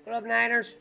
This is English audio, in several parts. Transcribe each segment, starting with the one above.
What up, Niners?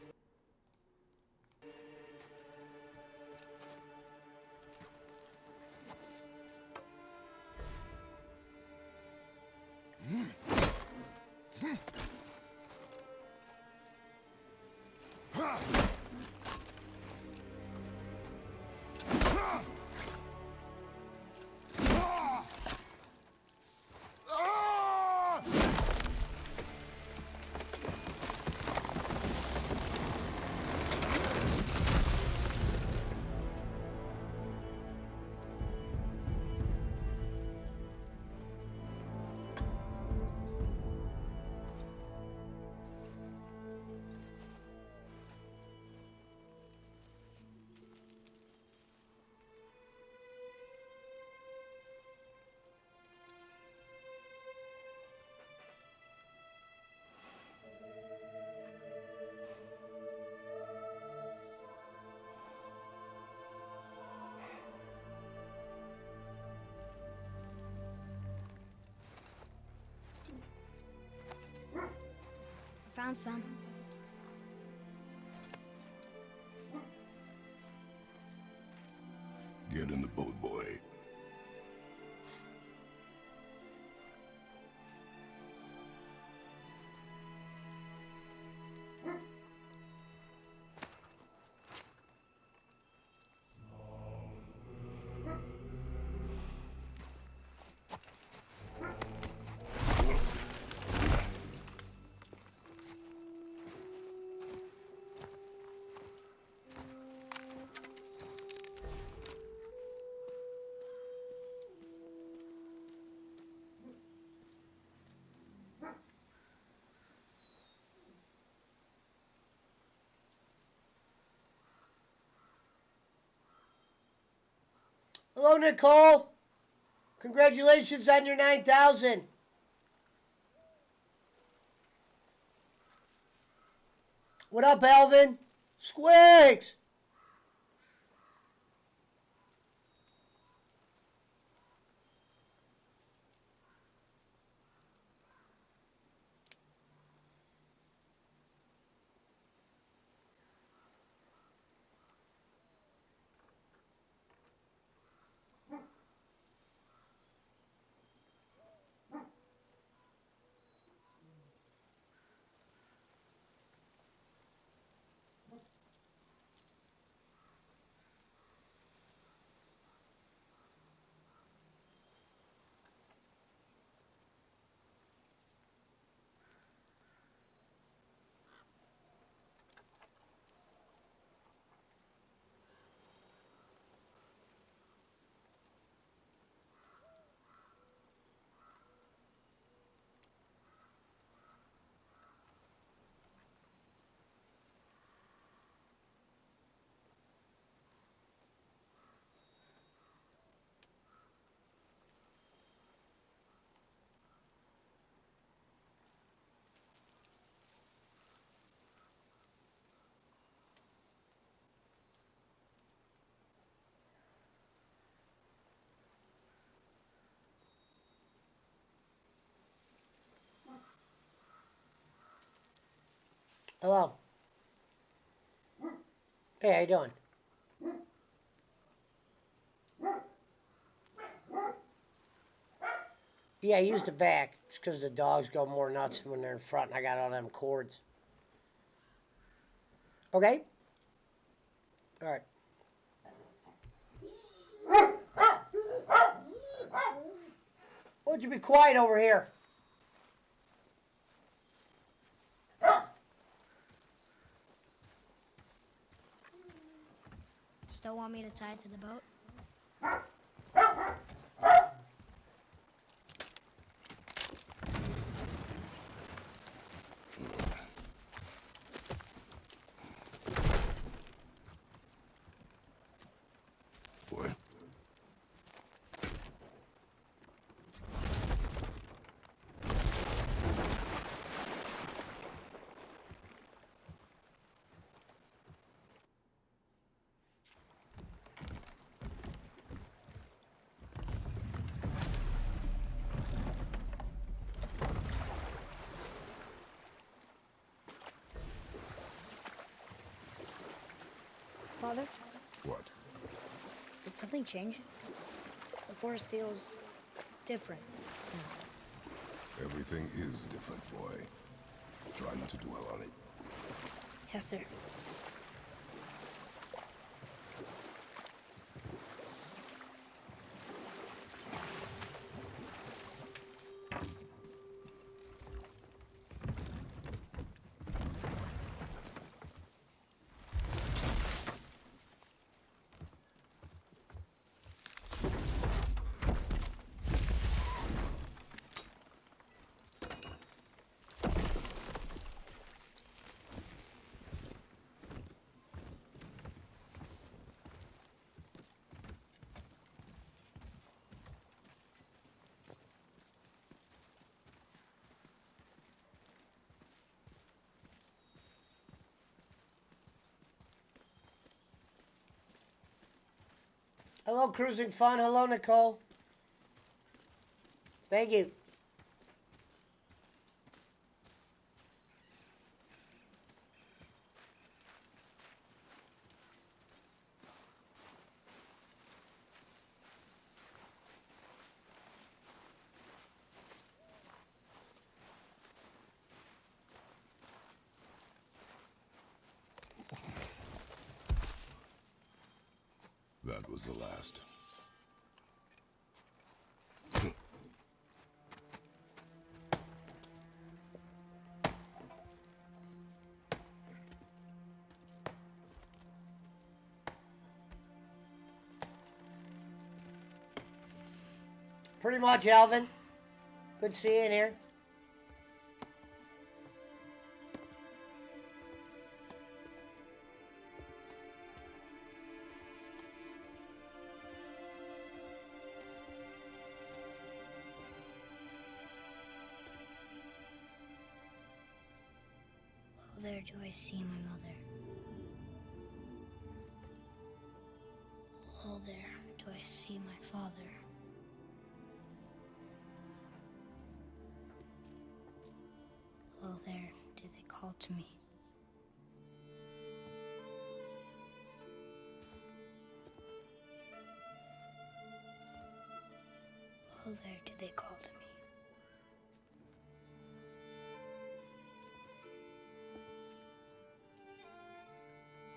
Found some. Get in the boat, boy. Hello, Nicole. Congratulations on your 9,000. What up, Alvin? Squigs. Hello. Hey, how you doing? Yeah, I used the back. It's because the dogs go more nuts when they're in front and I got all them cords. Okay? All right. Why don't you be quiet over here? Still want me to tie it to the boat? Boy. Father? What? Did something change? The forest feels different. Everything is different, boy. Try not to dwell on it. Yes, sir. Hello, Cruising Fun. Hello, Nicole. Thank you. That was the last. Pretty much, Alvin. Good seeing you here. Oh, there do I see my mother. Oh, there do I see my father. Oh, there do they call to me. Oh, there do they call to me.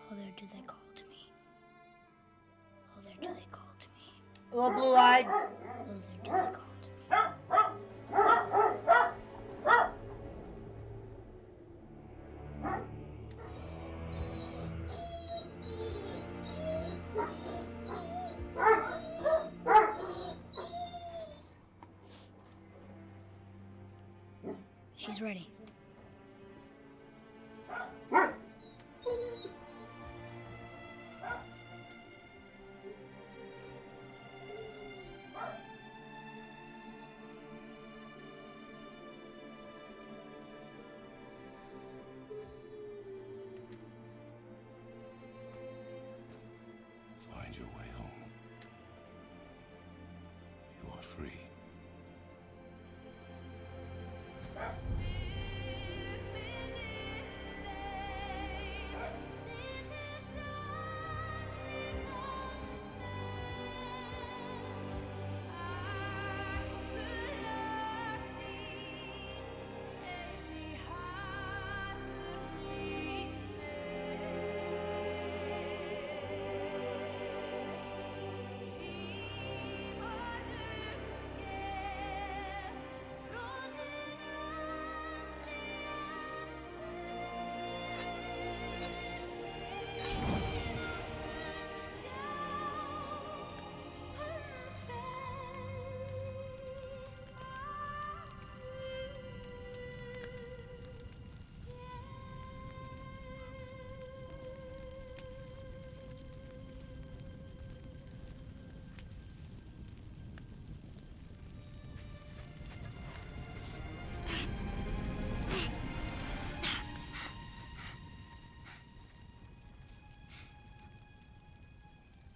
Oh, there do they call to me. Oh, there do they call to me. Hello, Blue-Eyed. Oh, there do they call to me. She's ready. Find your way home. You are free.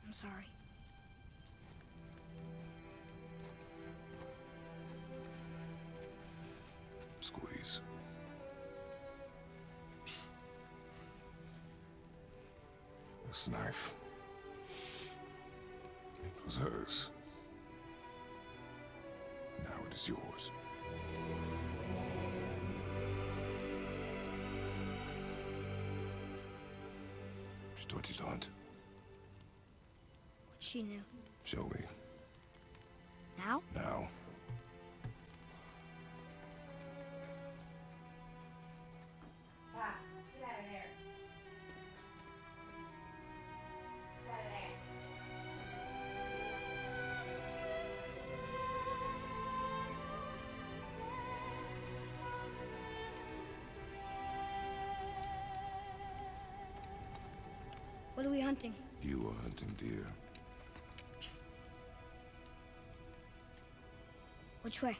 I'm sorry. Squeeze. This knife was hers. Now it is yours. She taught you to hunt. She knew. Show me. Now? Now. Ah, get out of there. Get out of there. What are we hunting? You are hunting deer. Which way?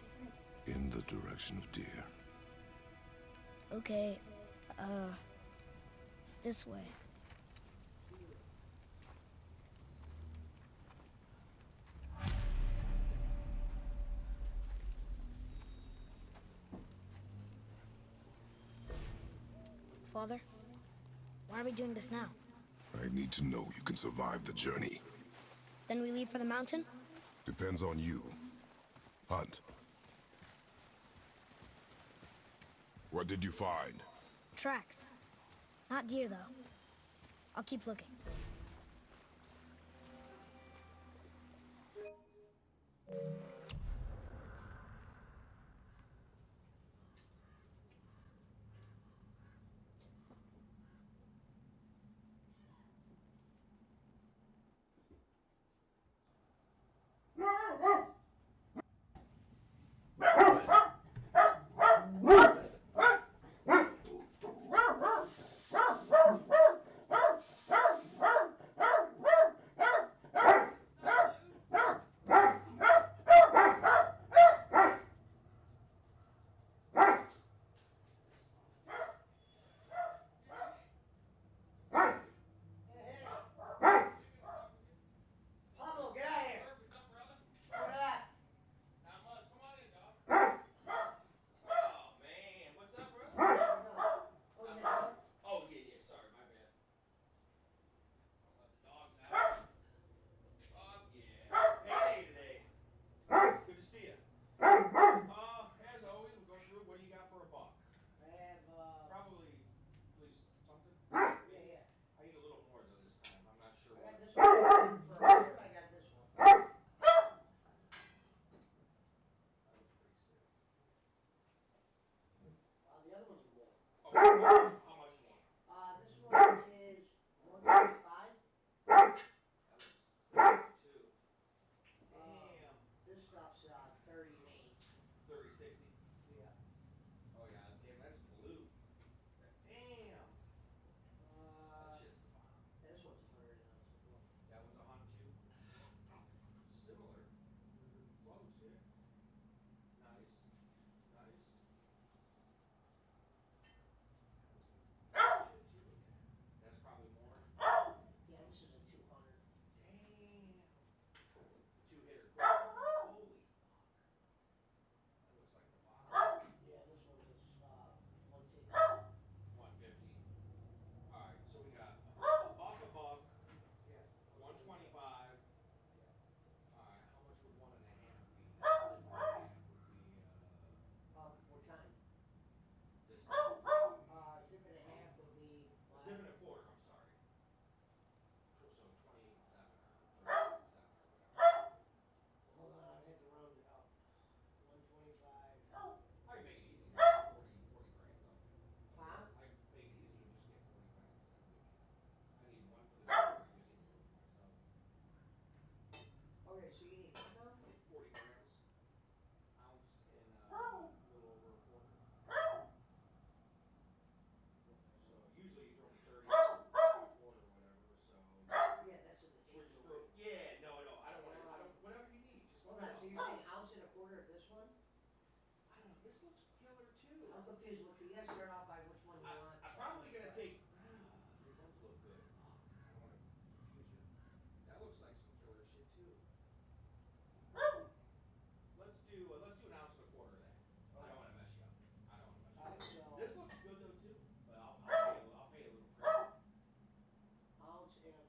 In the direction of deer. Okay, this way. Father, why are we doing this now? I need to know you can survive the journey. Then we leave for the mountain? Depends on you. Hunt. What did you find? Tracks. Not deer, though. I'll keep looking. Pablo, get out of here. What up? Not much. Come on in, dog. Oh, man. What's up, brother? Oh, yeah. Sorry, my bad. I'll let the dogs out. Fuck yeah. Payday today. Good to see you. As always, we'll go through it. What do you got for a buck? I have, Probably at least something. yeah. I need a little more, though, this time. I'm not sure I what. got this one for a year, I got this one. That looks pretty sick. The other one's more. Oh, how much more? This one is 125. That looks sick, too. Damn. This stuff's 30 and 8. 30, 60. Yeah. Oh, yeah. Damn, that's blue. Damn. That shit's the bomb. This one's 100 and That one's a hunt too. Similar. Close, yeah. Nice. Nice. That's probably more. yeah, this is a 200. Damn. Two-hitter. Holy fuck. That looks like the bomb. Yeah, this one is 150. 150. Alright, so we got a buck, Yeah. 125. Alright, how much would 1.5 be? 1.5 would be, What kind? this. Zip and a half would be. Zip and a quarter, I'm sorry. So 28.7 or 38.7 or whatever. Hold on, I had to round it up. 125. I can make it easy. 40 grand though. Huh? I can make it easy and just get 40 grand. I need one for the dog. I just need one for myself. Okay, so you need what now? 40 grams. Ounce and a little over a quarter. So usually you throw 30 or a quarter or whatever. So Yeah, that's in the we're cheap just one. yeah, no, I don't want to. Whatever you need. Just Hold let on, so me you're know. saying ounce and a quarter of this one? I don't know. This looks killer too. I'm confused which one. You gotta start off by which one you want. I'm probably gonna take. They both look good. I don't want to confuse you. That looks like some killer shit too. Let's do an ounce and a quarter then. I don't want to mess you up. I don't want to mess you up. Alright, so This looks good though too, but I'll pay a little premium. ounce and a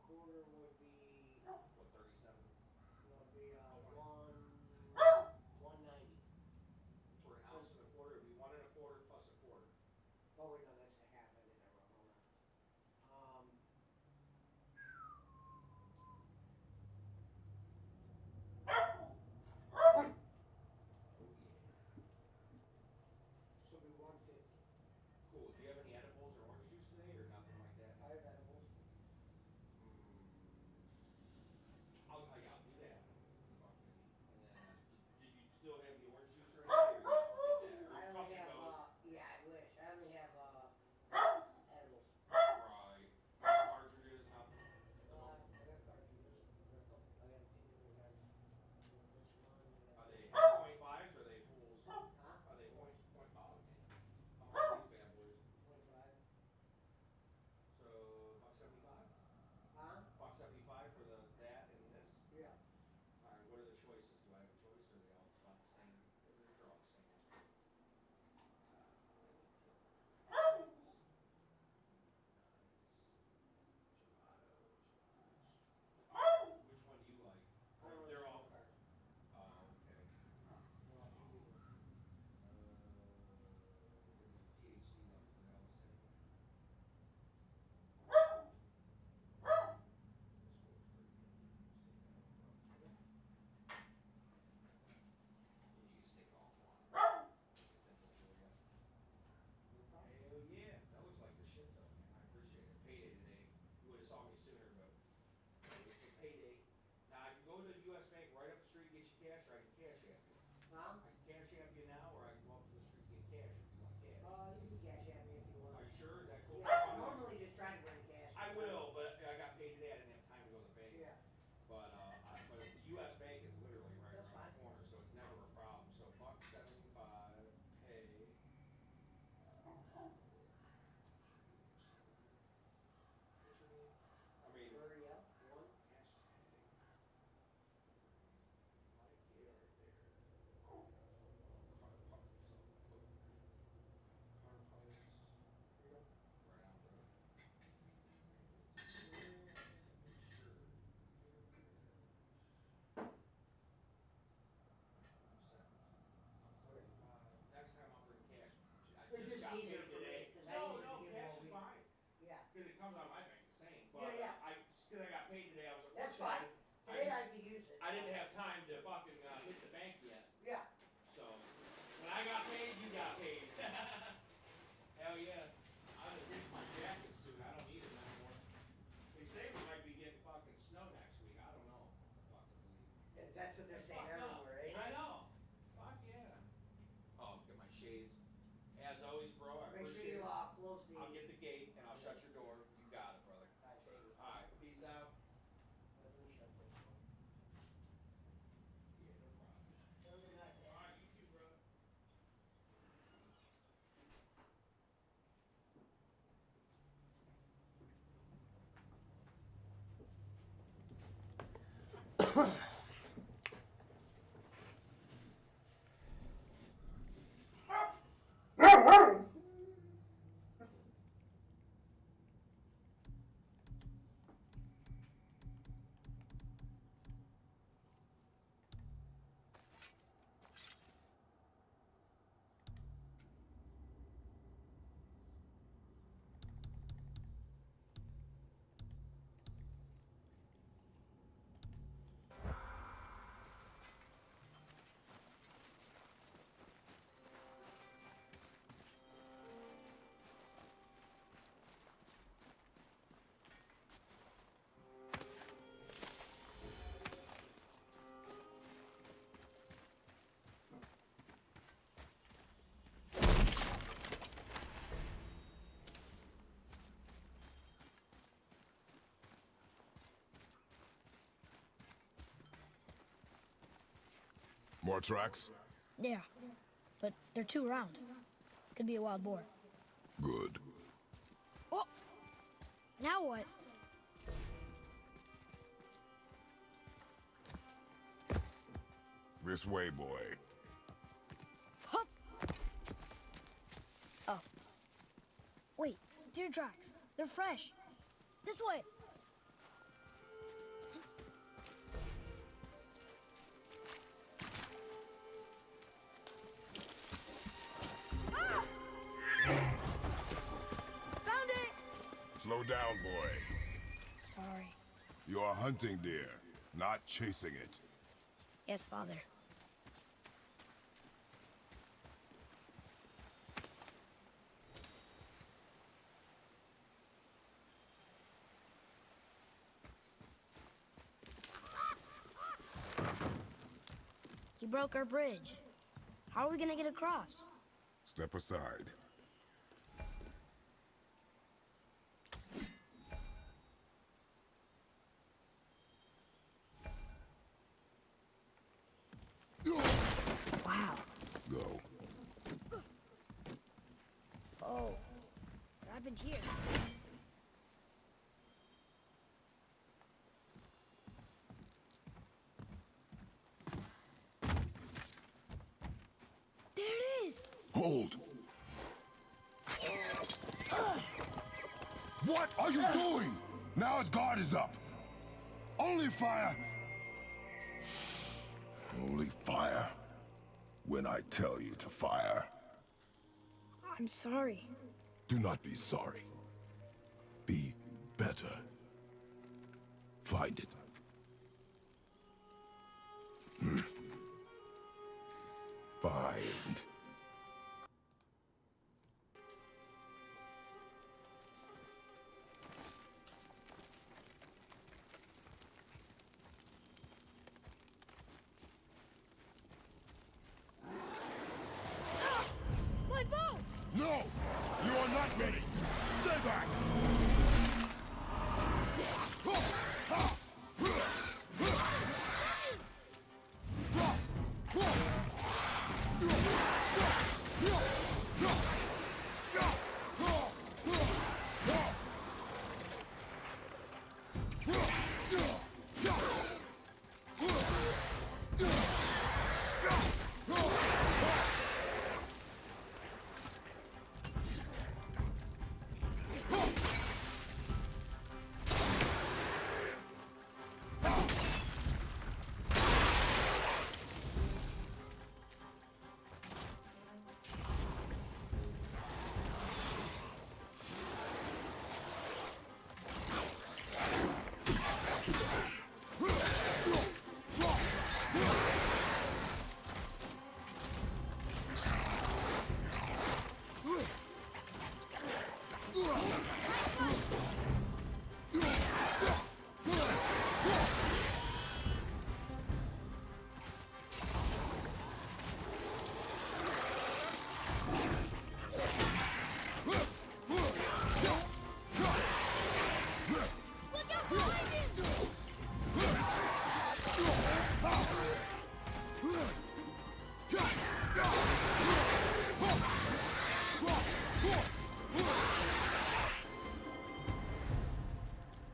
Oh, wait, no, that's a half. I did that wrong. Hold on. So it'll be 150. Cool. Do you have any edibles or orange juice today or nothing like that? I have edibles. Yeah, I'll do that. And then, did you still have the orange juice or anything? Or you get that? Or I it only comes and have, goes? yeah, I wish. I only have, edibles. Right. Cartridges, nothing. I got cartridges. I got a few different kinds. This one, Are they .25s or are they fools? Huh? Are they point? Oh, okay. How much are these bad boys? 25. So $1.75. Huh? $1.75 for that and this. Yeah. All right. What are the choices? Do I have a choice, or are they all about the same? They're all the same. Which one do you like? I don't They're really all. smoke cars. Oh, okay. Well, you do. THC levels, are they all the same? You can stick it all in one. Make it simple for you. Hell yeah, that looks like the shit though, man. I appreciate it. Payday today. You would've saw me sooner, but it's payday. Now I can go to the US Bank right up the street, get you cash, or I can cash app you. Huh? I can cash app you now, or I can go up to the street and get cash if you want cash. You can cash at me if you want. Are you sure? Is that cool? Yeah, I normally just try to bring cash. I will, but I got paid today. I didn't have time to go to the bank. Yeah. But the US Bank is literally right That's around the fine. corner, so it's never a problem. So $1.75 pay. I mean, Hurry up. One. Next time I'll bring cash. I It's just got easier paid for me, today. 'cause I No, usually no, give cash them is all fine. Yeah. Because it comes out of my bank the same. But Yeah, yeah. because I got paid today, I was at work. That's fine. I Today just- I could use it. I didn't have time to fucking hit the bank yet. Yeah. So when I got paid, you got paid. Hell yeah. I had to ditch my jacket suit. I don't need it anymore. They say we might be getting fucking snow next week. I don't know. Fucking believe. That's what they're saying Fuck no. everywhere, ain't I it? know. Fuck yeah. Oh, get my shades. As always, bro, I Make sure appreciate you, it. close the. I'll get the gate and I'll shut your door. You got it, brother. I tell you. Alright, peace out. Let me shut this one. Yeah, no problem. Have a good night, man. Alright, you too, brother. More tracks? Yeah, but they're too round. Could be a wild boar. Good. Oh! Now what? This way, boy. Hup! Oh. Wait, deer tracks. They're fresh. This way. Ah! down, boy. Sorry. You're hunting deer, not chasing it. Yes, Father. He broke our bridge. How are we gonna get across? Step aside. Wow. Go. Oh. What happened here? There it is! Hold! What are you doing? Now its guard is up. Only fire. Only fire. When I tell you to fire. I'm sorry. Do not be sorry. Be better. Find it. Find. My bow! No! You are not ready! Stay back!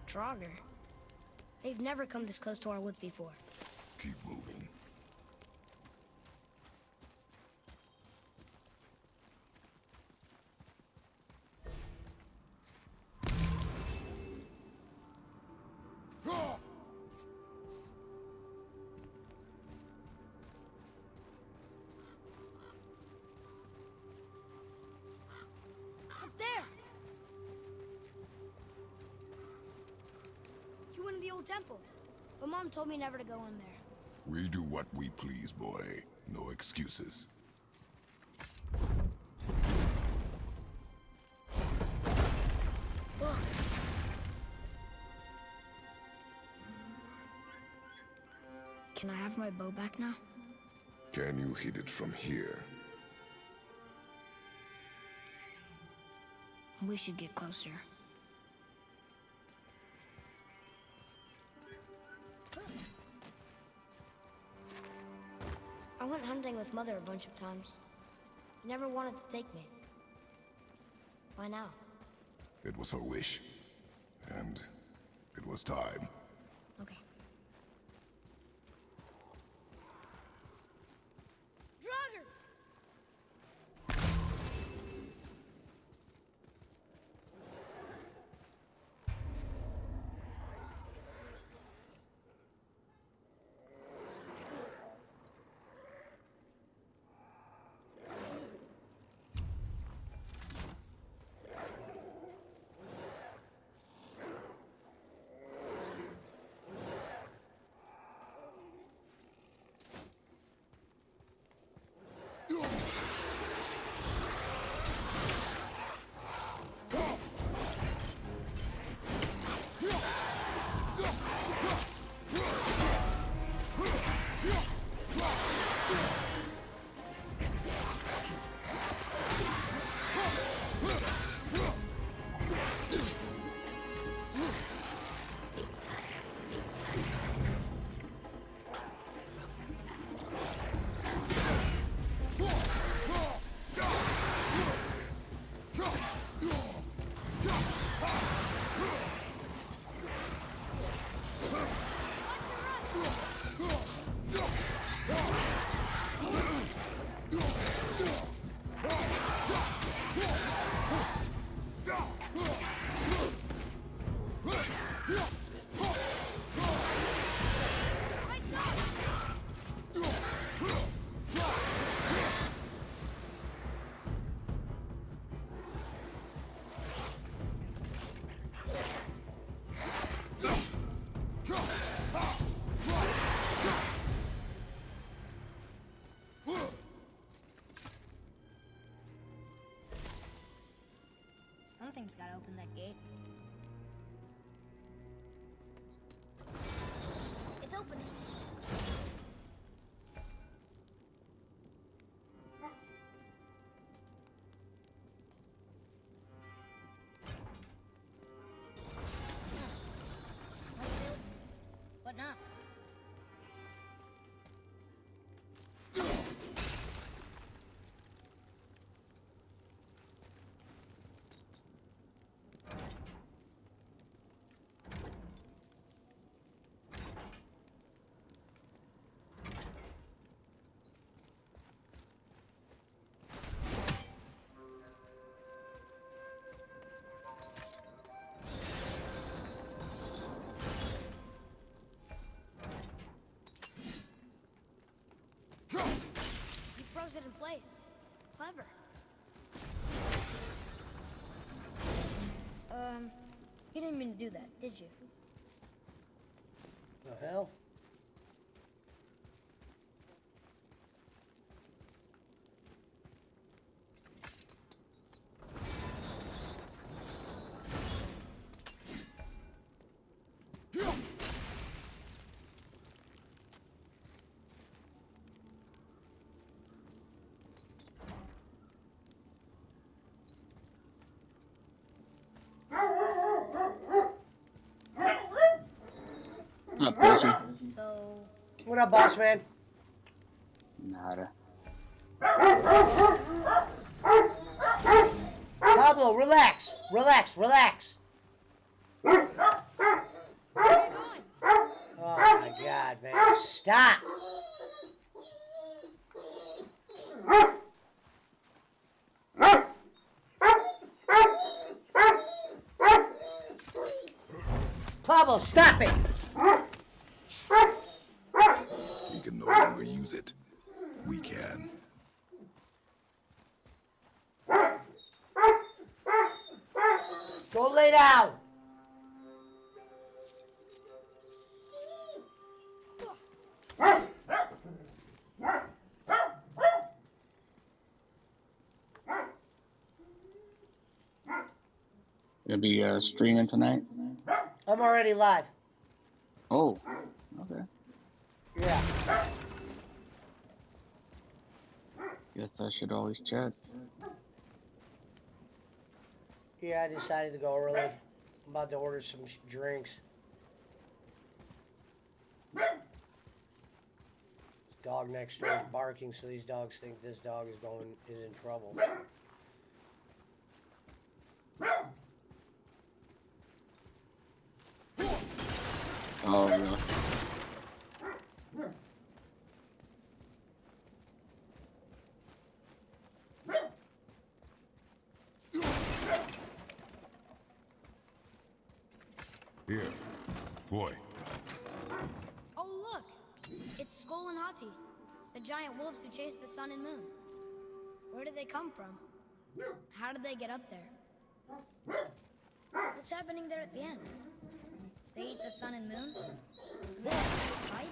Draugr. They've never come this close to our woods before. Keep moving. Up there! You went in the old temple, but Mom told me never to go in there. We do what we please, boy. No excuses. Look! Can I have my bow back now? Can you hit it from here? We should get closer. I went hunting with Mother a bunch of times. She never wanted to take me. Why now? It was her wish. And it was time. Okay. Draugr! Something's gotta open that gate. It's open. What now? You froze it in place. Clever. You didn't mean to do that, did you? The hell? Not busy. So, What up, boss man? Nada. Pablo, relax. Relax, relax. where are you going? Oh my god, man. Stop. Pablo, stop it. He can no longer use it. We can. Go lay down. Gonna be streaming tonight. I'm already live. Oh, okay. Yeah. Guess I should always check. Yeah, I decided to go early. I'm about to order some drinks. Dog next door is barking, so these dogs think this dog is in trouble. Oh, really? Here. Boy. Oh, look! It's Skull and Hati, the giant wolves who chased the sun and moon. Where did they come from? How did they get up there? What's happening there at the end? They eat the sun and moon? There, right?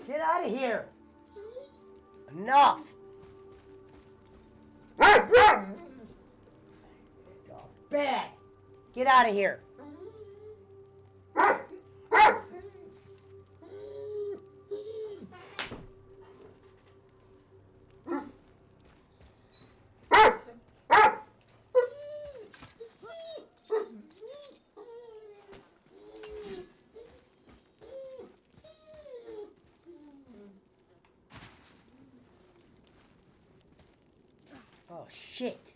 Get out of here! Enough! Dog bad! Get out of here! Oh, shit.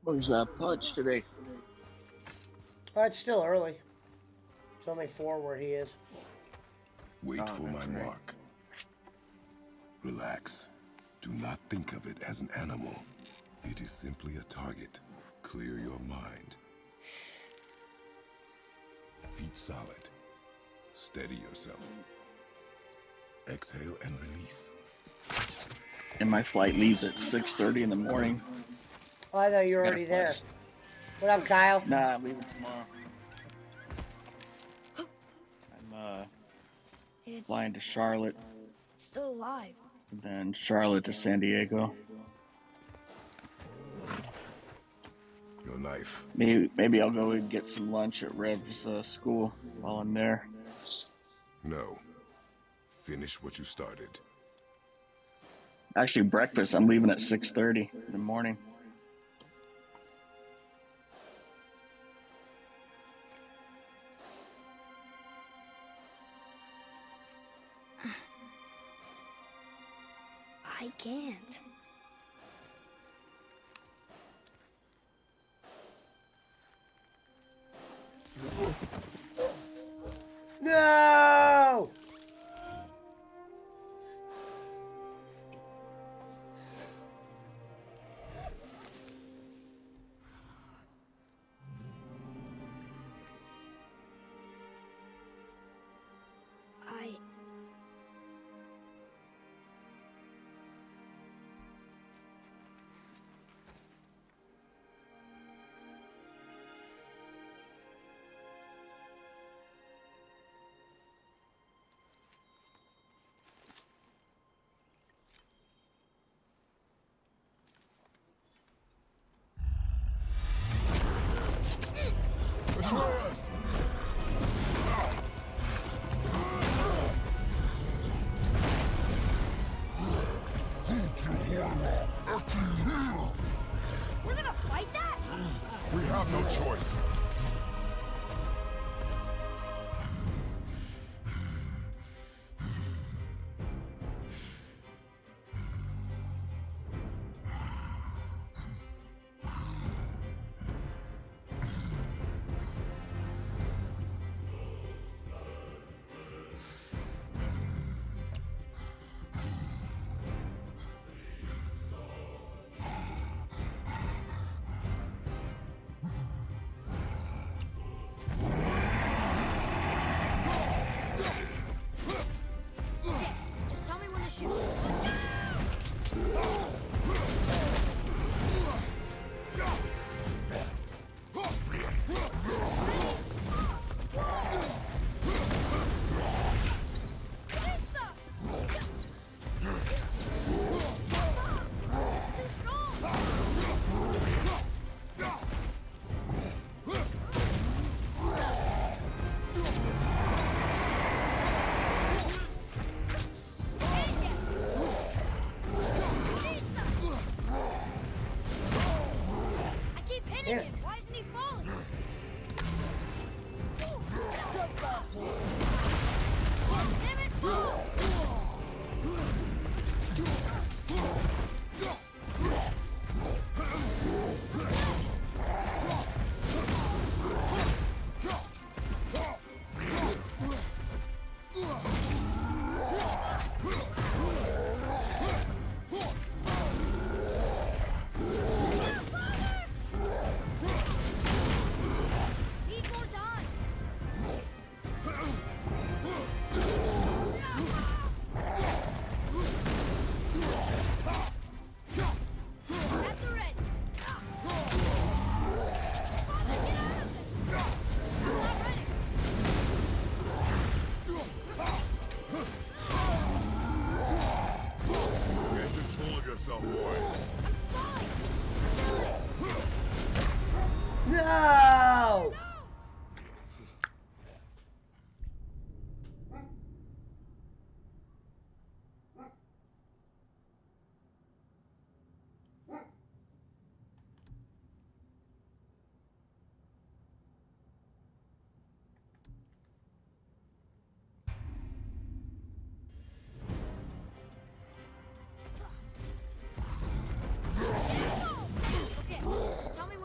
Where's that punch today? But it's still early. It's only 4 where he is. Wait Oh, for my that's right. mark. Relax. Do not think of it as an animal. It is simply a target. Clear your mind. Feet solid. Steady yourself. Exhale and release. And my flight leaves at 6:30 in the morning. Oh, I thought you were Gotta already fly. there. What up, Kyle? Nah, I'm leaving tomorrow. I'm It's flying to Charlotte, still alive. and then Charlotte to San Diego. Your knife. Maybe I'll go and get some lunch at Rev's school while I'm there. No. Finish what you started. Actually, breakfast. I'm leaving at 6:30 in the morning. I can't. No! I... Atreus! We're gonna fight that? We have no choice. Just tell me when to shoot. I keep hitting him. Why isn't he falling? Damn it! Need more time. At the ready. Father, get out of there. I'm not ready. Get control of yourself, boy. No! Okay, just tell me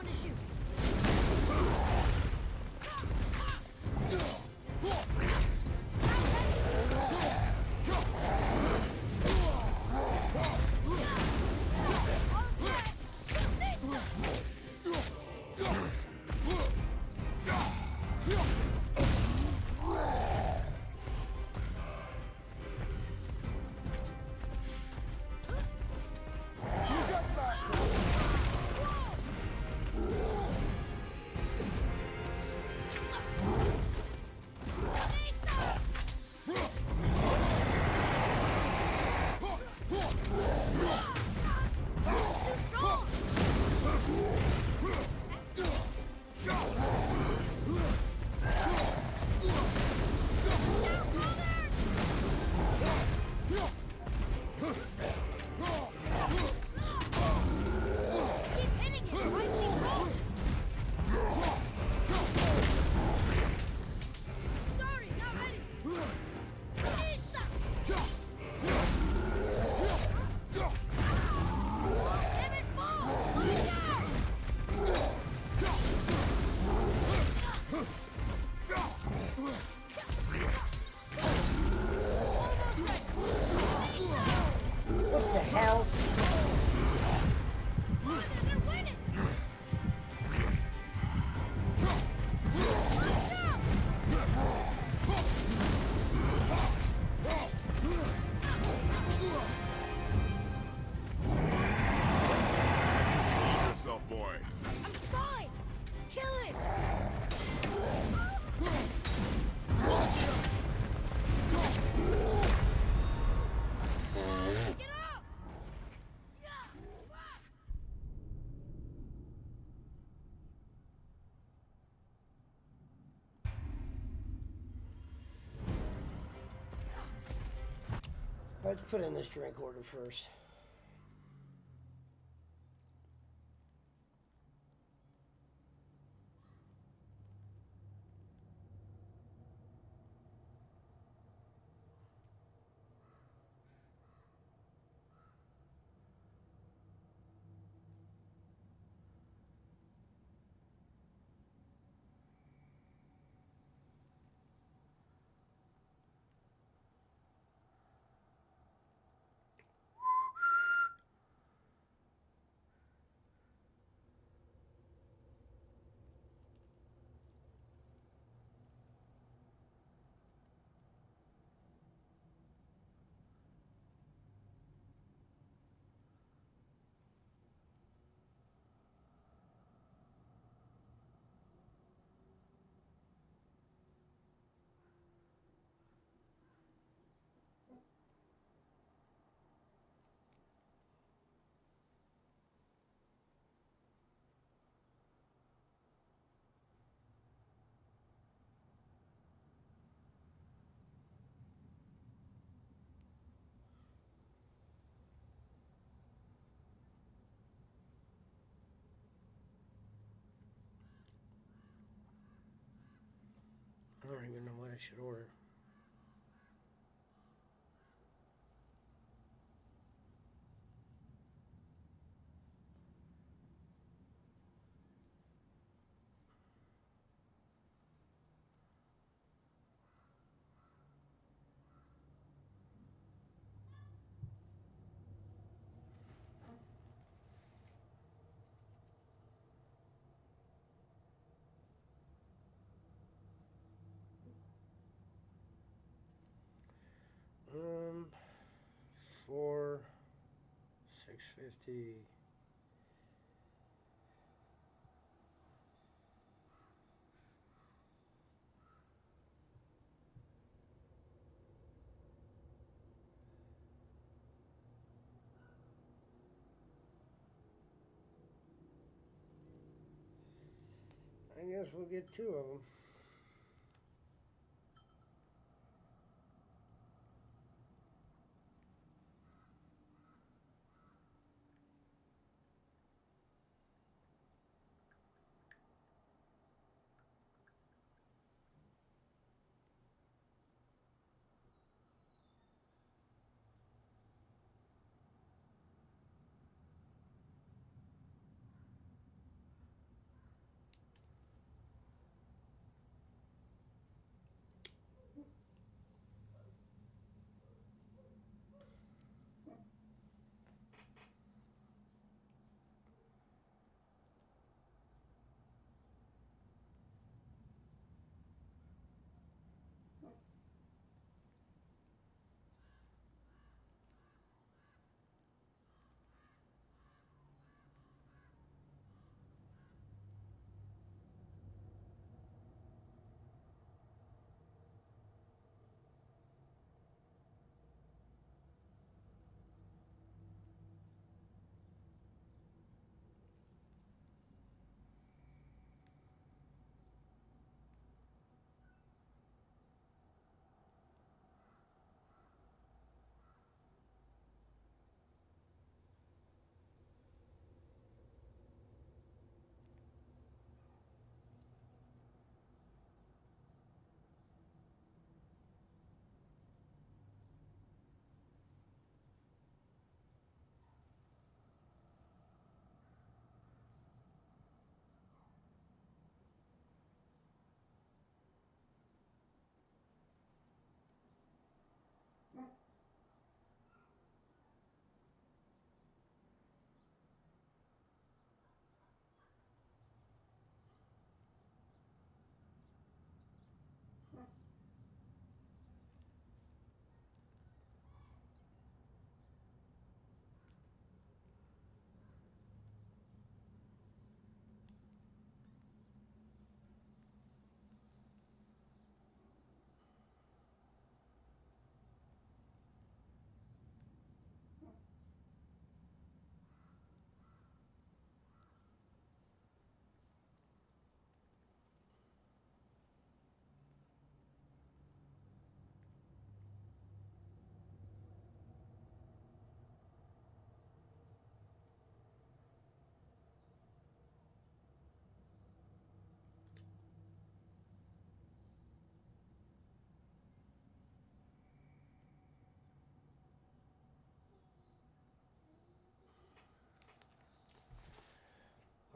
Let's put in this drink order first. I don't even know what I should order. For $6.50. I guess we'll get 2 of them.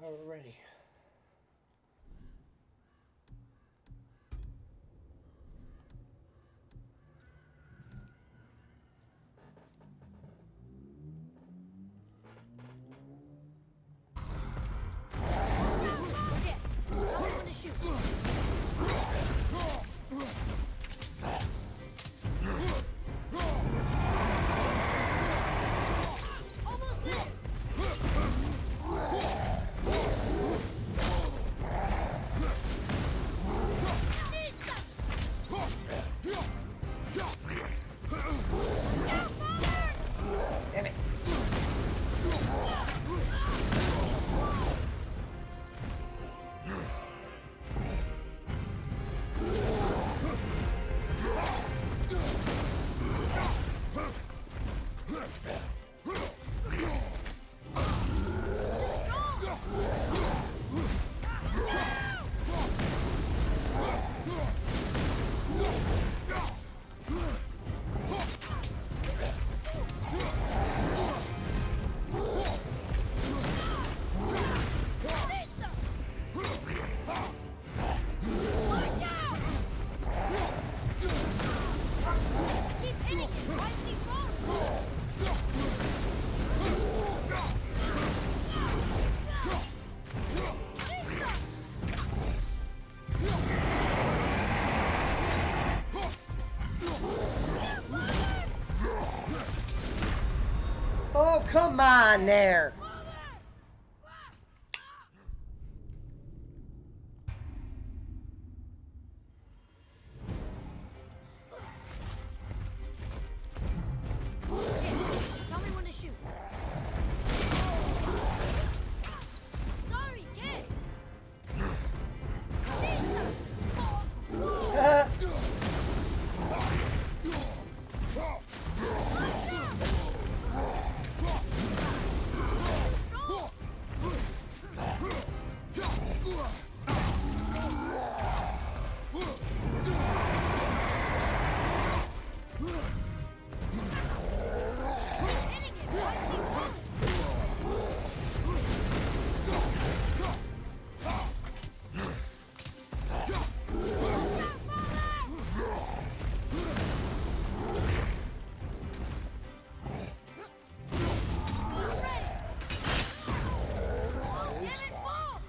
Alrighty. Okay, just tell me when to shoot. Almost there. Damn it. Keep hitting it. Why is he falling? Oh, come on there. Okay, just tell me when to shoot. Sorry, kid. Hitting it. Why is he falling? Damn it, fall!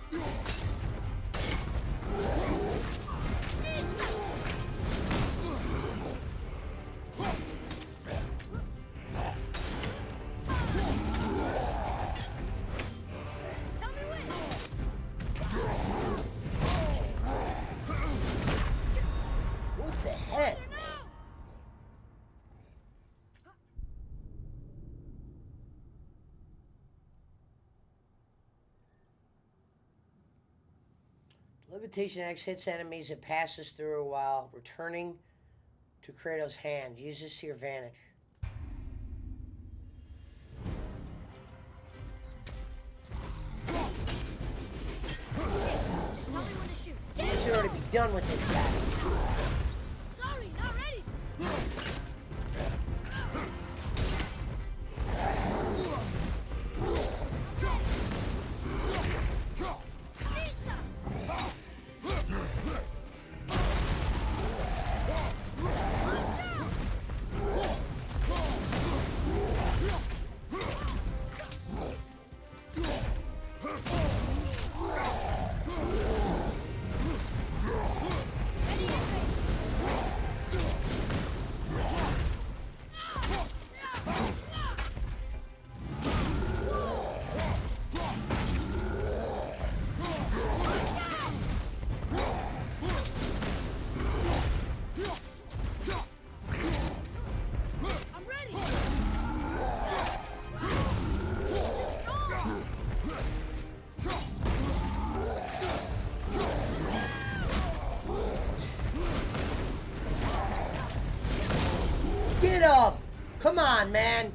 Tell me when. What the heck? No! Levitation X hits enemies and passes through while returning to Kratos' hand. Use this to your advantage. Just tell me when to shoot. Guess you ought to be done with this guy. Sorry, not ready. I'm ready. Get up! Come on, man!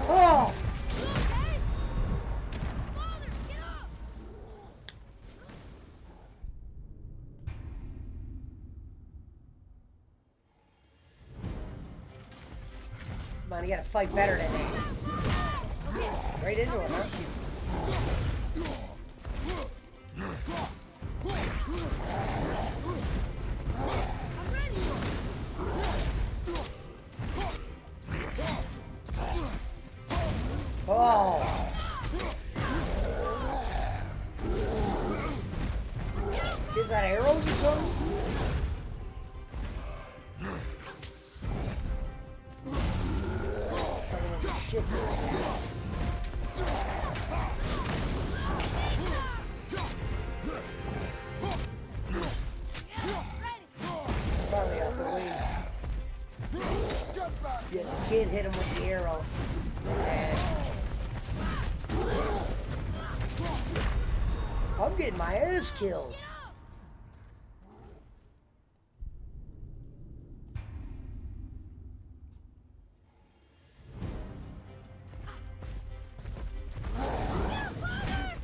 Oh! You okay? Father, get up! Come on, you gotta fight better than that. Okay. Right into it, huh? I'm ready. Oh! She's got arrows or something? Shit. Probably out the way. Yeah, the kid hit him with the arrow. And I'm getting my ass killed.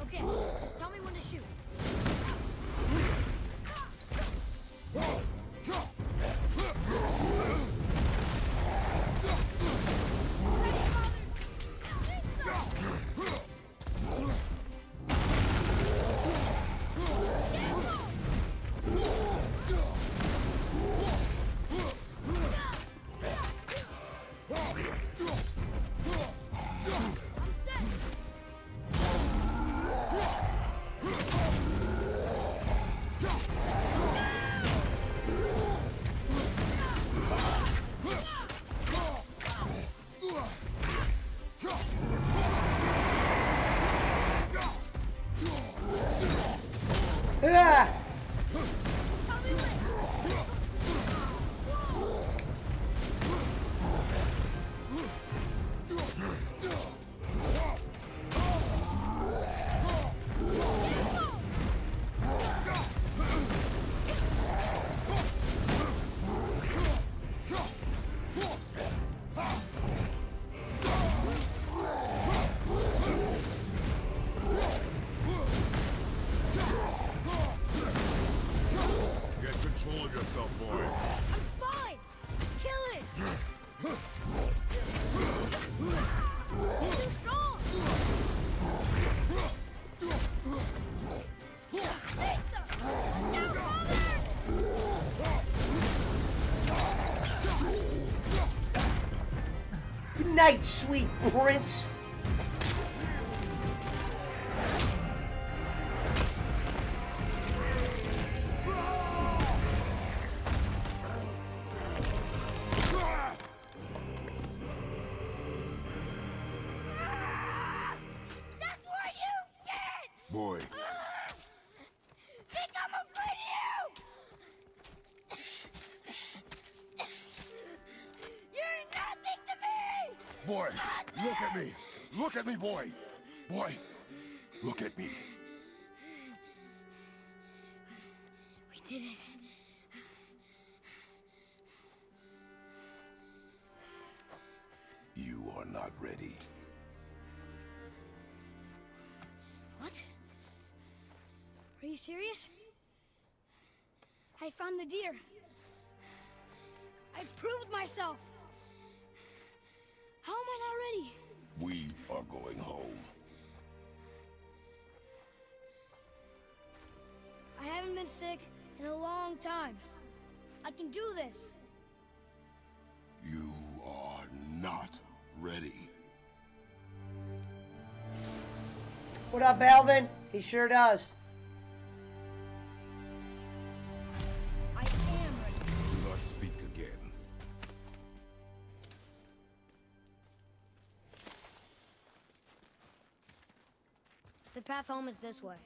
Okay, just tell me when to shoot. I'm set. Ah! Tell me when. Get control of yourself, boy. I'm fine. Kill it. He's too strong. Lisa! Now, father! Good night, sweet prince. That's what you get! Boy, Think I'm afraid of you! You're nothing to me! boy, look at me. Look at me, boy. Boy, look at me. We did it. You are not ready. What? Are you serious? I found the deer. I proved myself. How am I not ready? We are going home. I haven't been sick in a long time. I can do this. You are not ready. What up, Alvin? He sure does. I am ready. Do not speak again. The path home is this way.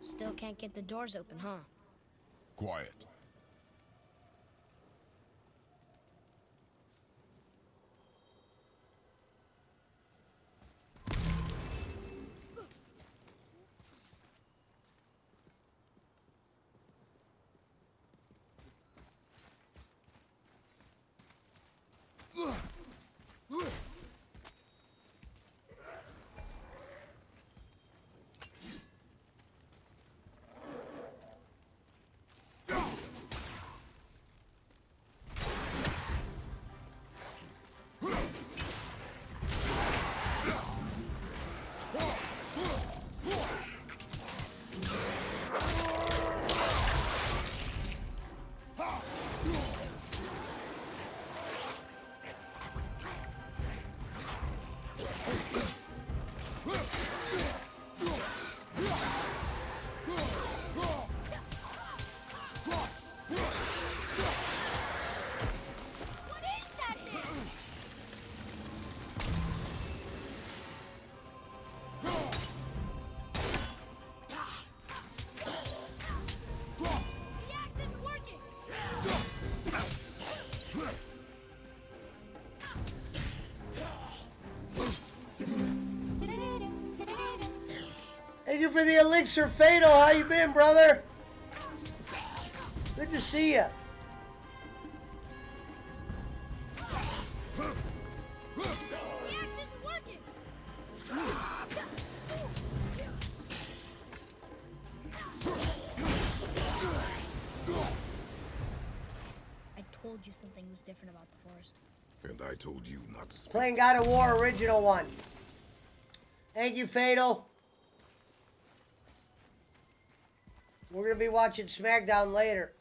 Still can't get the doors open, huh? Quiet. What is that thing? The axe isn't working! Thank you for the elixir, Fatal. How you been, brother? Good to see you. The axe isn't working! I told you something was different about the forest. And I told you not to speak. Playing God of War original one. Thank you, Fatal. We're gonna be watching SmackDown later.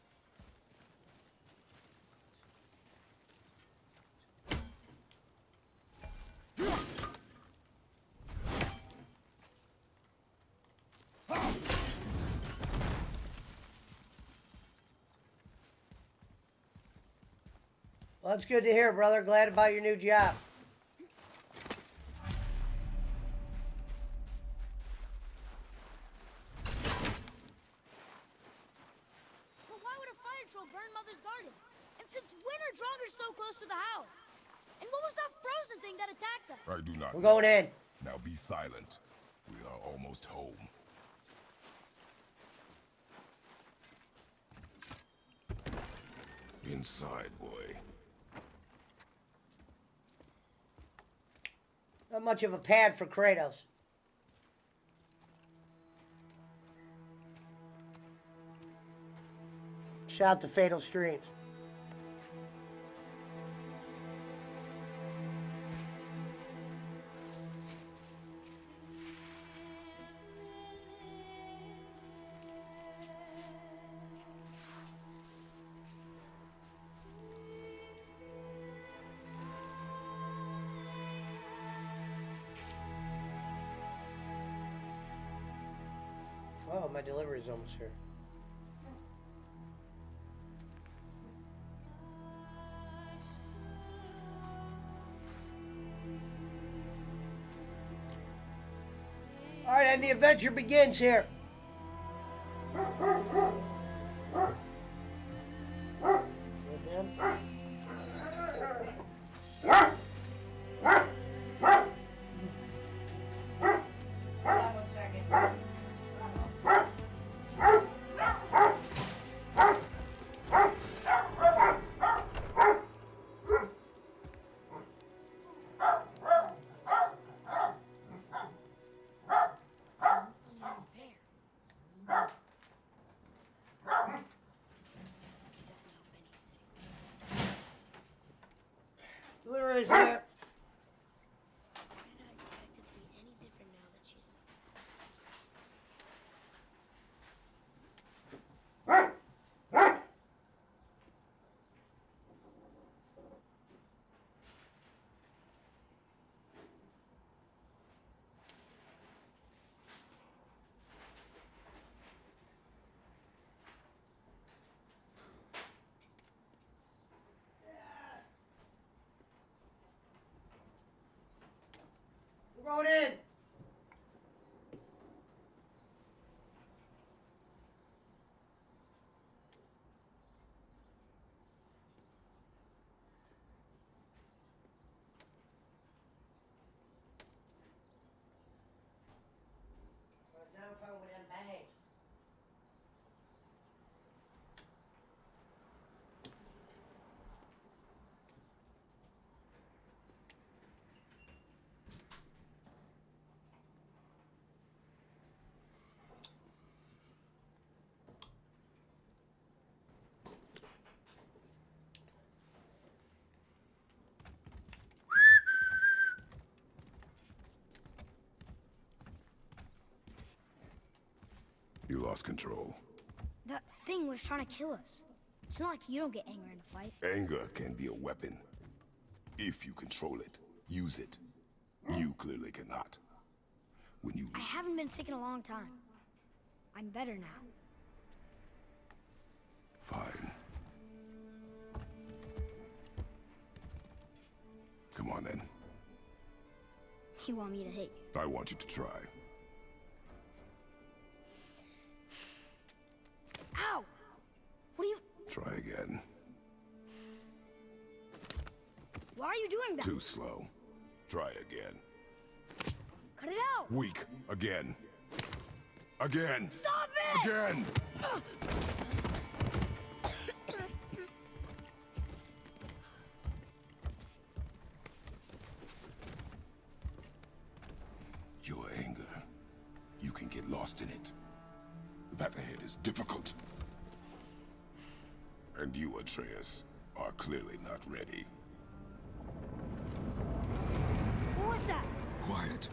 Well, that's good to hear, brother. Glad about your new job. But why would a fire troll burn Mother's garden? And since when are Draugrs so close to the house? And what was that frozen thing that attacked us? I do not. We're going in. Now be silent. We are almost home. Inside, boy. Not much of a pad for Kratos. Shout out to Fatal Streams. Oh, my delivery's almost here. All right, and the adventure begins here. It's not fair. He doesn't know anything. Delivery's here. Why did I expect it to be any different now that she's... lost control. That thing was trying to kill us. It's not like you don't get angry in a fight. Anger can be a weapon. If you control it, use it. You clearly cannot. When you... I haven't been sick in a long time. I'm better now. Fine. Come on then. You want me to hit you? I want you to try. Ow! What are you... Try again. Why are you doing that? Too slow. Try again. Cut it out! Weak. Again. Again. Stop it! Again. Your anger. You can get lost in it. The path ahead is difficult. And you, Atreus, are clearly not ready. What was that? Quiet.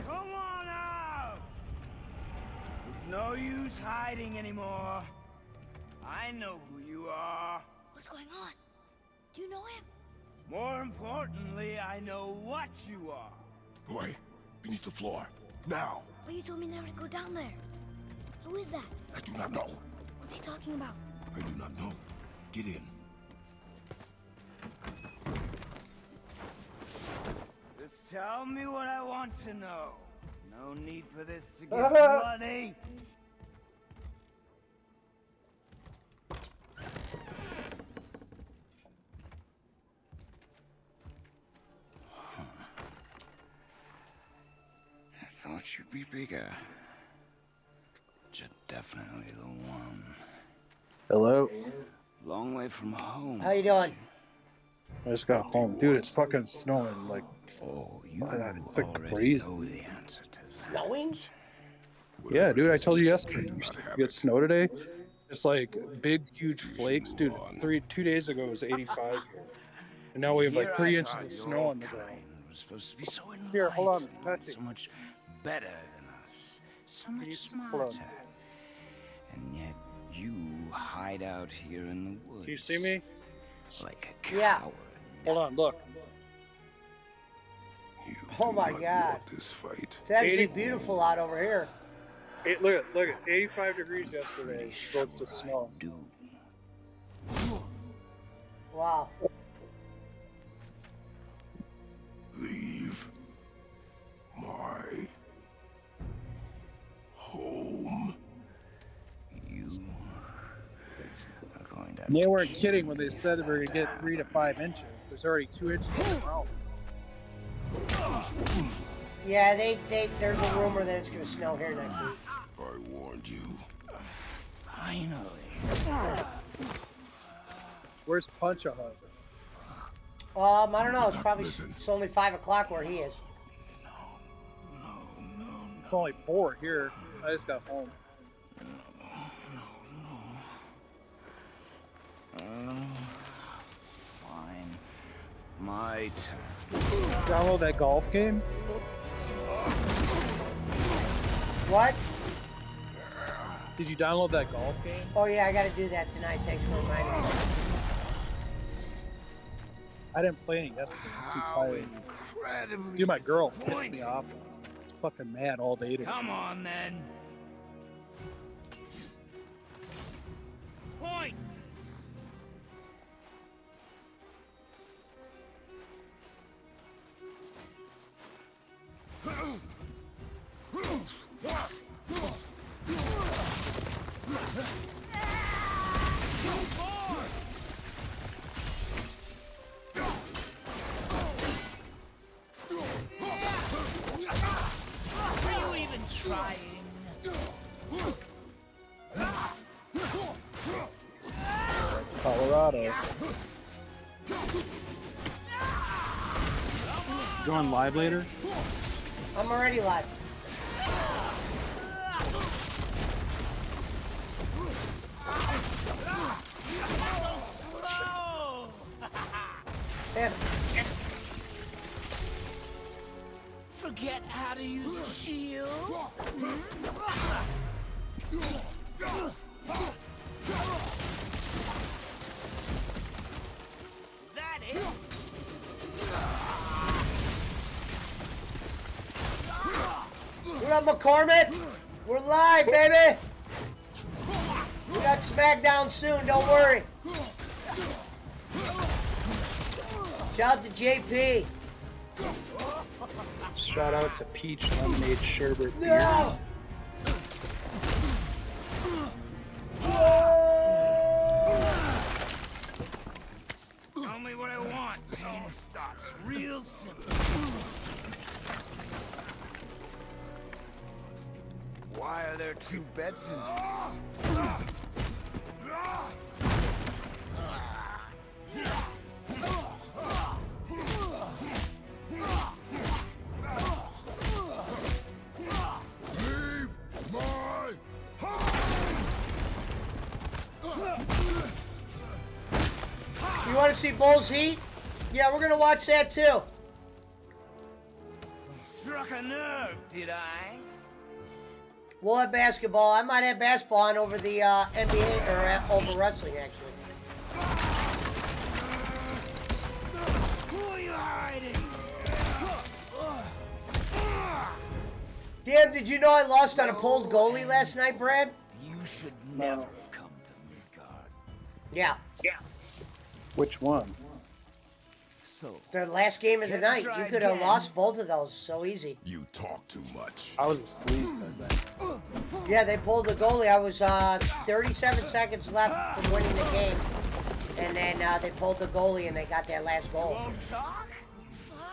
Come on out! There's no use hiding anymore. I know who you are. What's going on? Do you know him? More importantly, I know what you are. Boy, beneath the floor. Now. But you told me never to go down there. Who is that? I do not know. What's he talking about? I do not know. Get in. Just tell me what I want to know. No need for this to get bloody. I thought you'd be bigger. But you're definitely the one. Hello? Long way from home. How you doing? I just got home. Dude, it's fucking snowing. Like, Oh, you it's like already crazy. know the answer to that. Snowing? yeah, dude, I told you Whatever yesterday. it is, You not have get it. snow today. It's like big, huge should flakes. move Dude, on. 2 days ago it was 85 here. And now we have like Here 3 I inches thought of your snow on the ground. kind was supposed to be so enlightened, Here, hold on, pass it. so much better than us, so much you- hold smarter. on. And yet you hide out here in the woods. Do you see me? Like a coward. Yeah. Hold on, look. You Oh do my not God. want this fight. It's actually 80 beautiful out over here. Look at 85 degrees yesterday. Goes to snow. Do. Wow. Leave my home. You are going to. And they weren't kidding when they said that we were gonna get 3 to 5 inches. There's already 2 inches on the ground. Yeah, there's a rumor that it's gonna snow here next week. I warned you. Finally. Where's Punch Hut? I don't know. It's probably Listen. it's only 5 o'clock where he is. It's only 4 here. I just got home. Fine. My turn. Download that golf game? What? Did you download that golf game? Oh yeah, I got to do that tonight. Thanks for reminding me. I didn't play any yesterday. I was too How tired. incredibly Dude, my girl pissed me disappointing. off. I was fucking mad all day today. Come on, then. Point. Are you even trying? It's Colorado. Going live later? I'm already live. Slow. Damn it. Forget how to use a shield? That it? What up, McCormick? We're live, baby. We got SmackDown soon. Don't worry. Shout out to JP. Shout out to Peach Lemonade Sherbet Beer. No. Tell me what I want. Pain stops real simple. Why are there two beds in here? Leave my You want to see Bulls Heat? Yeah, we're gonna watch that too. Struck a nerve, did I? We'll have basketball. I might have basketball on over the NBA or over wrestling actually. Who are you hiding? Damn, did you know I lost on a pulled goalie last night, Brad? You should never have come to Midgard. Yeah. Which one? So, The last game of the Let's night. try You could have again. lost both of those so easy. You talk too much. I was asleep, I think. Yeah, they pulled the goalie. I was 37 seconds left from winning the game. And then they pulled the goalie and they got that last goal. won't talk?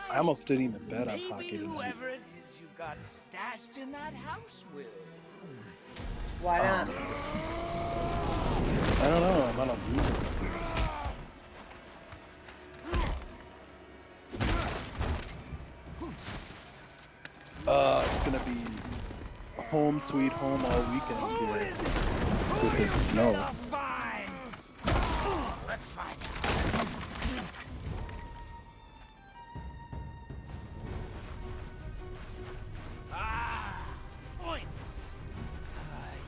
I almost didn't even bet on Maybe hockey tonight. whoever it is you've got stashed in that house will. Why not? I don't know. I'm on a losing streak. It's gonna be home sweet home all weekend here with this snow. Fine. Let's find out. Points.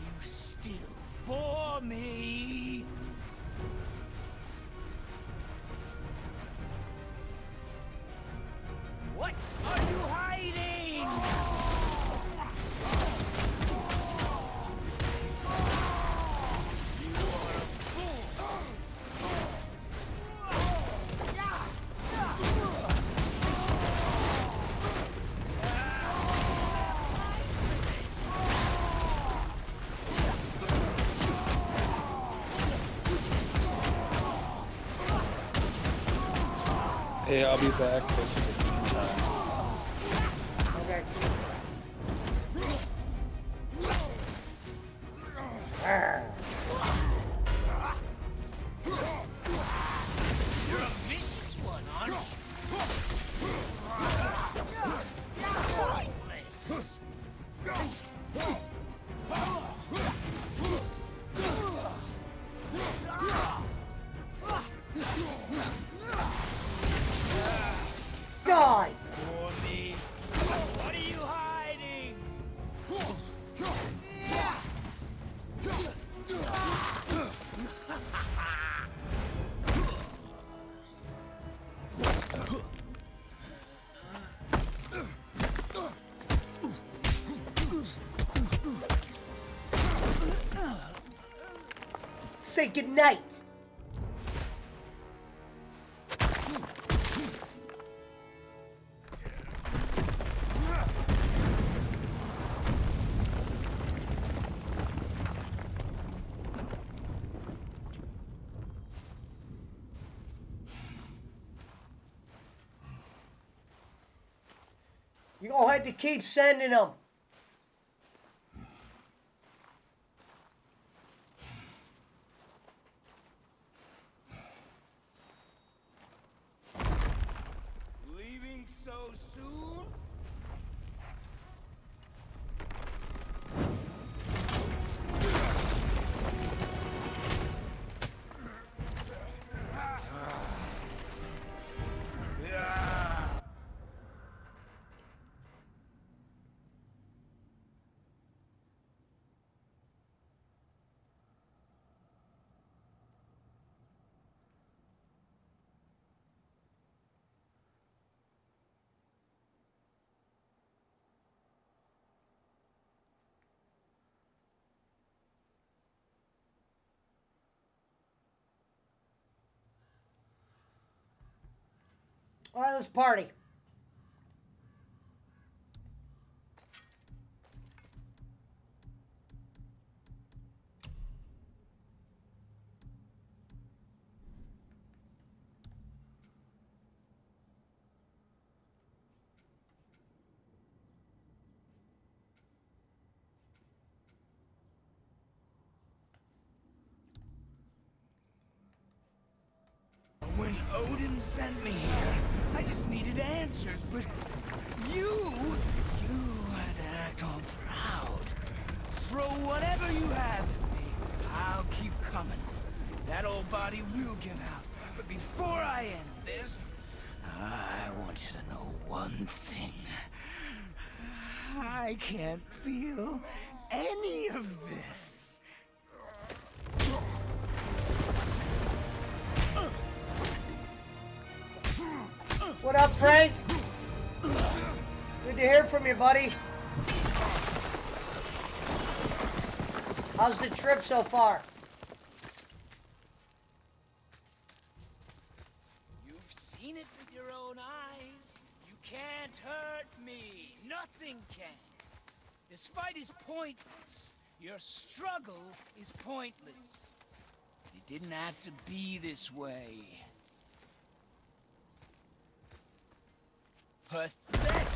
You still bore me. What are you hiding? Hey, I'll be back just in the meantime. Okay. Arr. You're a vicious one, aren't you? Die! For me. What are you hiding? Say goodnight! You gonna have to keep sending them. Leaving so soon? All right, let's party. When Odin sent me here, I just needed answers, but you had to act all proud. Throw whatever you have at me. I'll keep coming. That old body will give out. But before I end this, I want you to know one thing. I can't feel any of this. What up, Frank? Good to hear from you, buddy. How's the trip so far? You've seen it with your own eyes. You can't hurt me. Nothing can. This fight is pointless. Your struggle is pointless. It didn't have to be this way. Pathetic!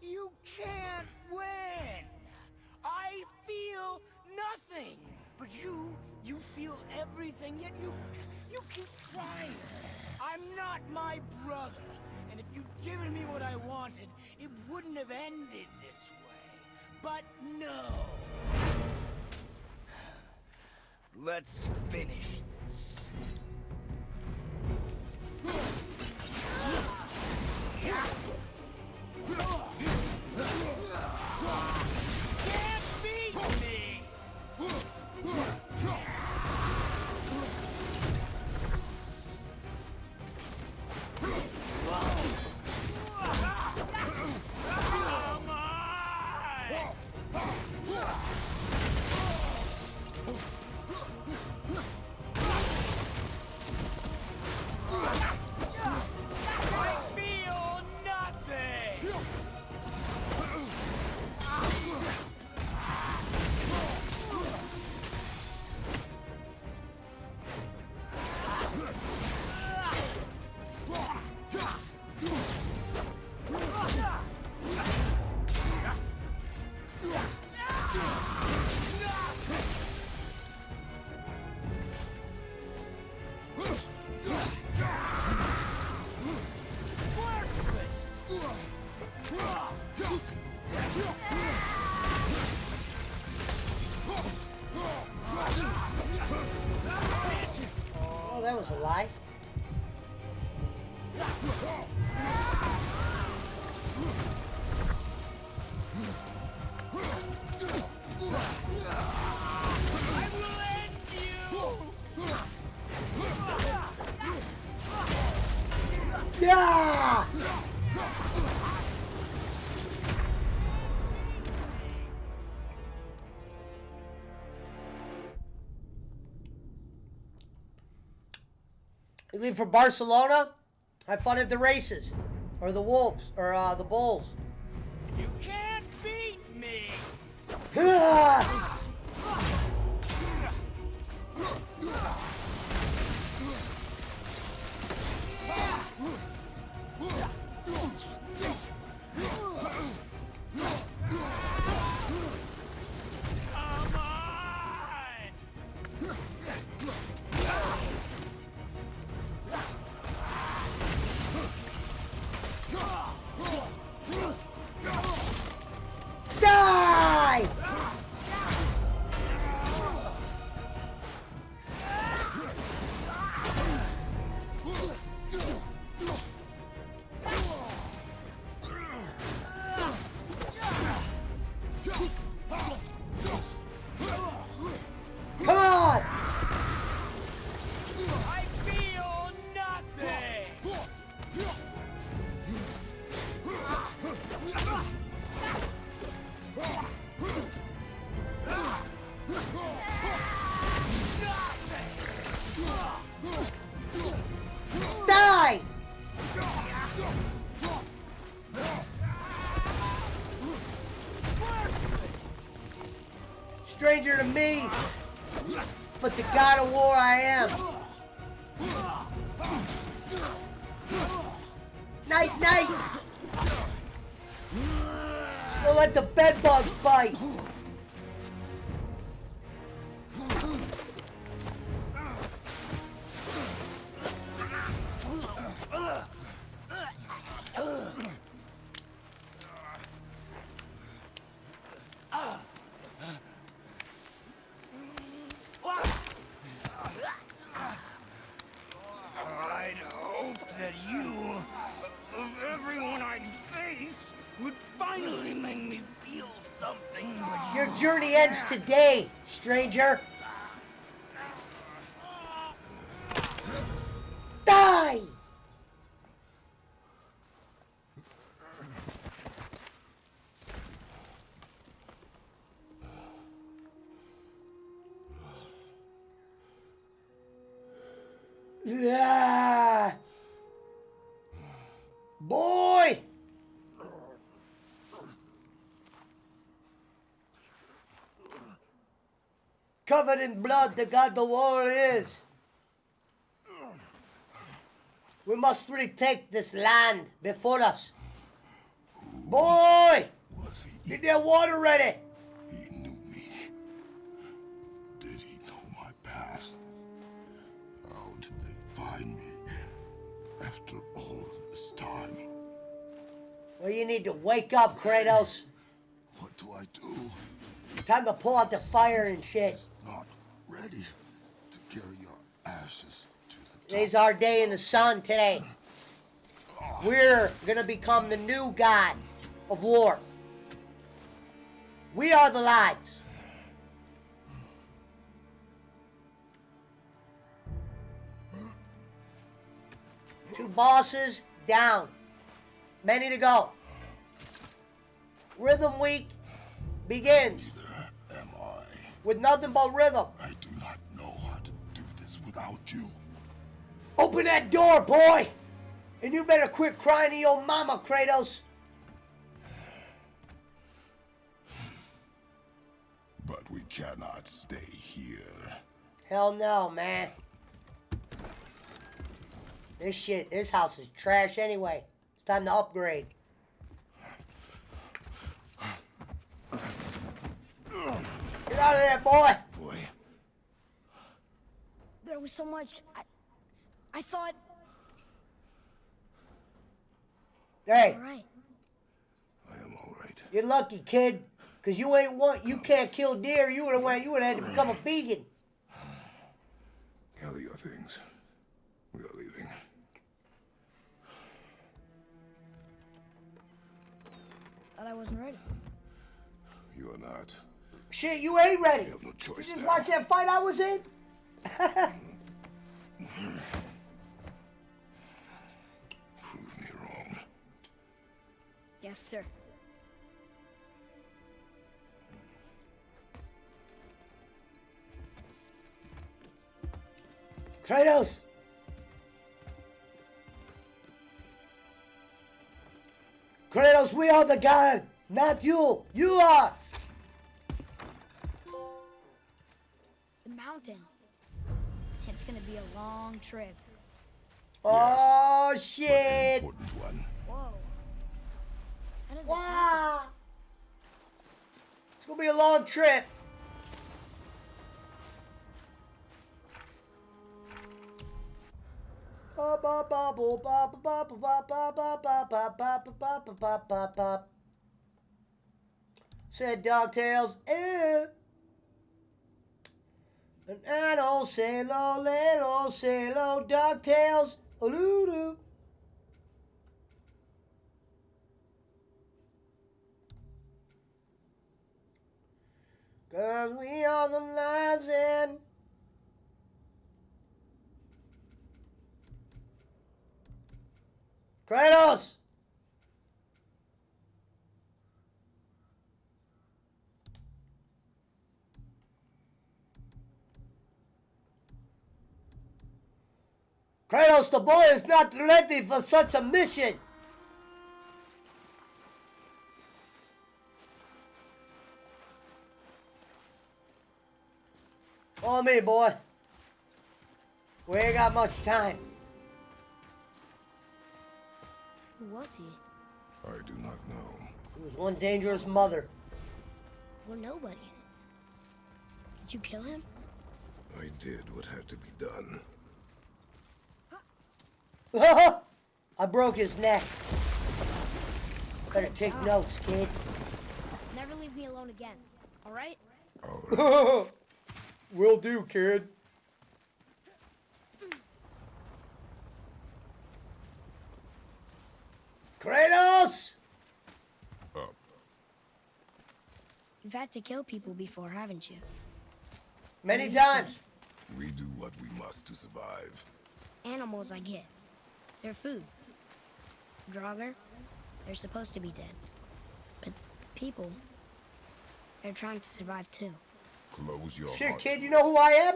You can't win! I feel nothing! But you feel everything, yet you keep trying. I'm not my brother, and if you'd given me what I wanted, it wouldn't have ended this way. But no! Let's finish this. Can't beat me! Come I feel nothing! Oh, that was a lie. I will end you! Yeah! You leave for Barcelona? Have fun at the races. Or the Wolves. Or the Bulls. You can't beat me! Ah! Come on! Die! Die! Stranger to me, but the god of war I am. Night, night! Don't let the bed bugs bite. I'd hope that you, of everyone I'd faced, would finally make me feel something, but Your journey ends today, stranger. Die! Yeah. Boy! Covered in blood, the god the war is. We must retake this land before us. Boy! Was he? Get that water ready! He knew me. Did he know my past? How did they find me after all of this time? Well, you need to wake up, Kratos. What do I do? Time to pull out the fire and shit. Not ready to carry your ashes to the top. Today's our day in the sun today. We're gonna become the new god of war. We are the lives. Two bosses down. Many to go. Rhythm week begins Neither am I. with nothing but rhythm. I do not know how to do this without you. Open that door, boy! And you better quit crying to your mama, Kratos. But we cannot stay here. Hell no, man. This house is trash anyway. It's time to upgrade. Get out of there, boy! Boy, There was so much. I thought. Hey, All right. I am all right. you're lucky, kid. Cause you can't kill deer. You would've had to become a vegan. Gather your things. We are leaving. Thought I wasn't ready. You are not. Shit, you ain't ready. You have no You choice just now. watch that fight I was in? Prove me wrong. Yes, sir. Kratos! Kratos, we are the god, not you. You are. The mountain. It's gonna be a long trip. Oh shit! Important one. Whoa. How did this happen? Wow! It's gonna be a long trip. Said DuckTales, eh. And I don't say low, little say low, DuckTales, doo. Cause we are the lives in. Kratos! Kratos, the boy is not ready for such a mission. Follow me, boy. We ain't got much time. Who was he? I do not know. He was one dangerous mother. We're nobodies. Did you kill him? I did what had to be done. I broke his neck. Better take notes, kid. Never leave me alone again. All right? All right. Will do, kid. Kratos! Up. You've had to kill people before, haven't you? Many times. We do what we must to survive. Animals, I get. They're food. Draugr, they're supposed to be dead. But people, they're trying to survive too. Close your Shit, heart. kid, you know who I am?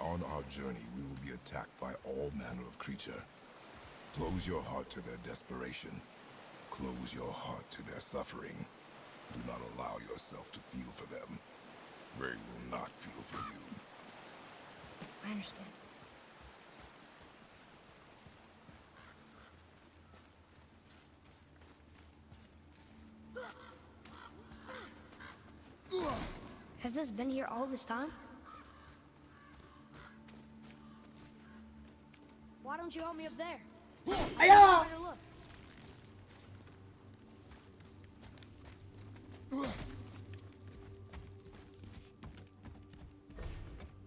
On our journey, we will be attacked by all manner of creature. Close your heart to their desperation. Close your heart to their suffering. Do not allow yourself to feel for them. They will not feel for you. I understand. Has this been here all this time? Why don't you help me up there? Aya! Better look.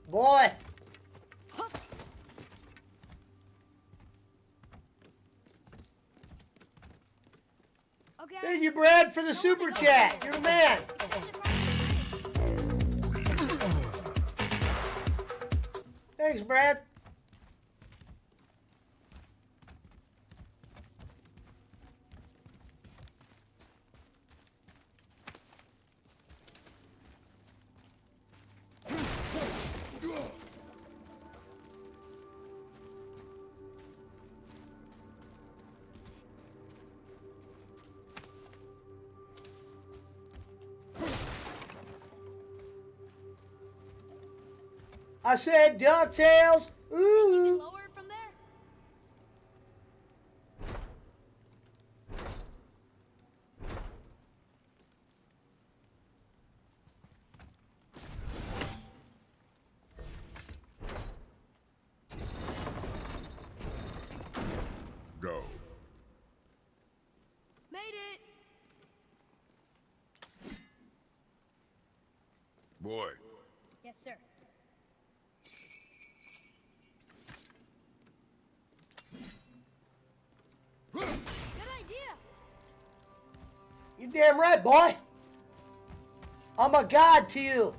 Boy! Okay. Thank you, Brad, for the super chat. You're the man. Thanks, Brad. I said DuckTales. Ooh. Lower from there? Go. Made it. Boy. Yes, sir. Good idea. You damn right, boy. I'm a god to you.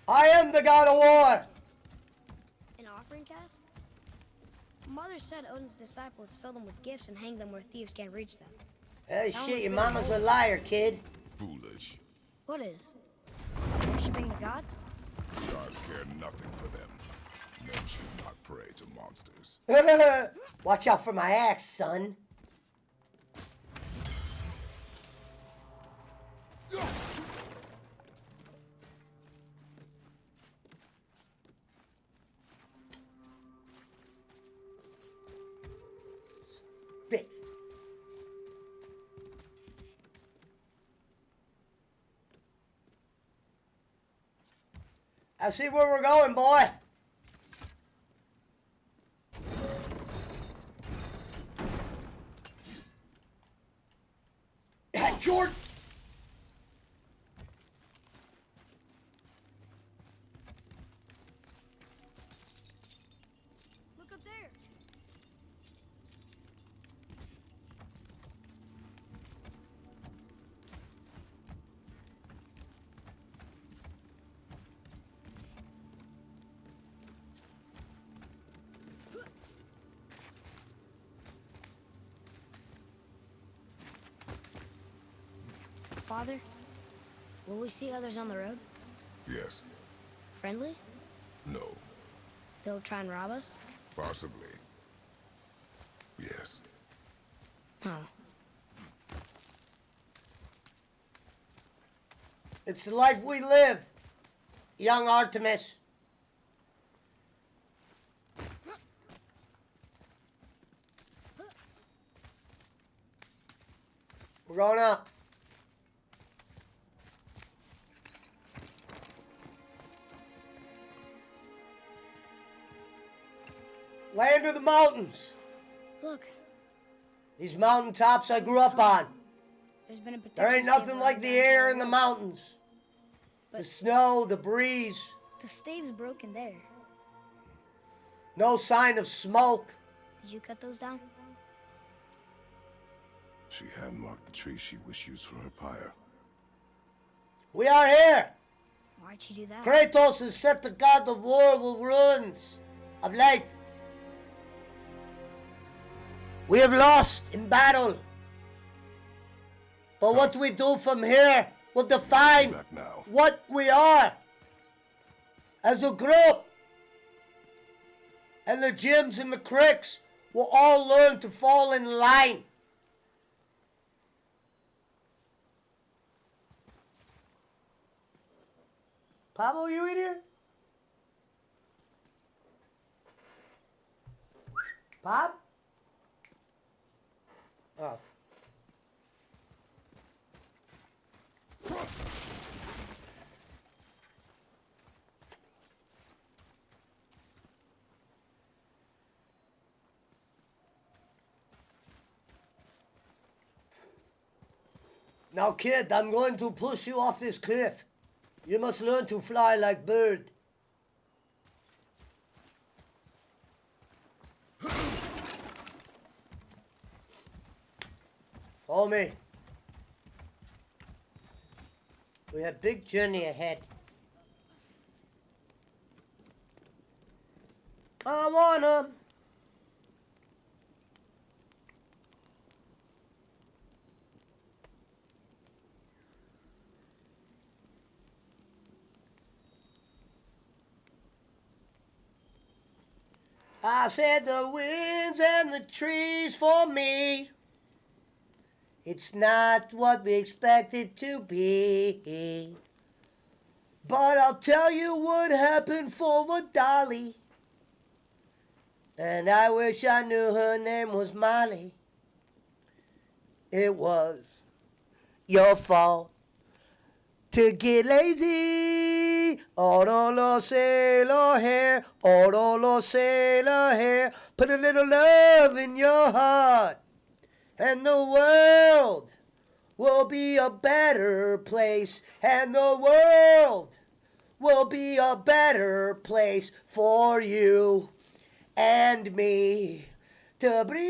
I am the god of war. An offering cast? Mother said Odin's disciples fill them with gifts and hang them where thieves can't reach them. Hey, shit, your mama's a liar, kid. Foolish. What is? Worshipping the gods? Gods care nothing for them. Men should not pray to monsters. Watch out for my axe, son. Bitch. I see where we're going, boy. Jordan. Look up there. Father, will we see others on the road? Yes. Friendly? No. They'll try and rob us? Possibly. Yes. Oh. It's the life we live, young Artemis. We're going up. Land of the mountains. Look, These mountaintops I grew up on. there's been a protection There ain't stave nothing around like the entire air in the world. mountains. The snow, the breeze. The stave's broken there. No sign of smoke. Did you cut those down? She had marked the tree she wished used for her pyre. We are here. Why'd you do that? Kratos has set the god of war with ruins of life. We have lost in battle. But what we do from here will define Back now. what we are as a group. And the gyms and the cricks will all learn to fall in line. Pablo, you in here? Bob? Oh. Now, kid, I'm going to push you off this cliff. You must learn to fly like bird. Follow me. We have a big journey ahead. I wanna. I said the winds and the trees for me. It's not what we expected to be. But I'll tell you what happened for Dolly. And I wish I knew her name was Molly. It was your fault to get lazy. All lo say lo hair, all lo say lo hair. Put a little love in your heart, and the world will be a better place. And the world will be a better place for you and me to breathe.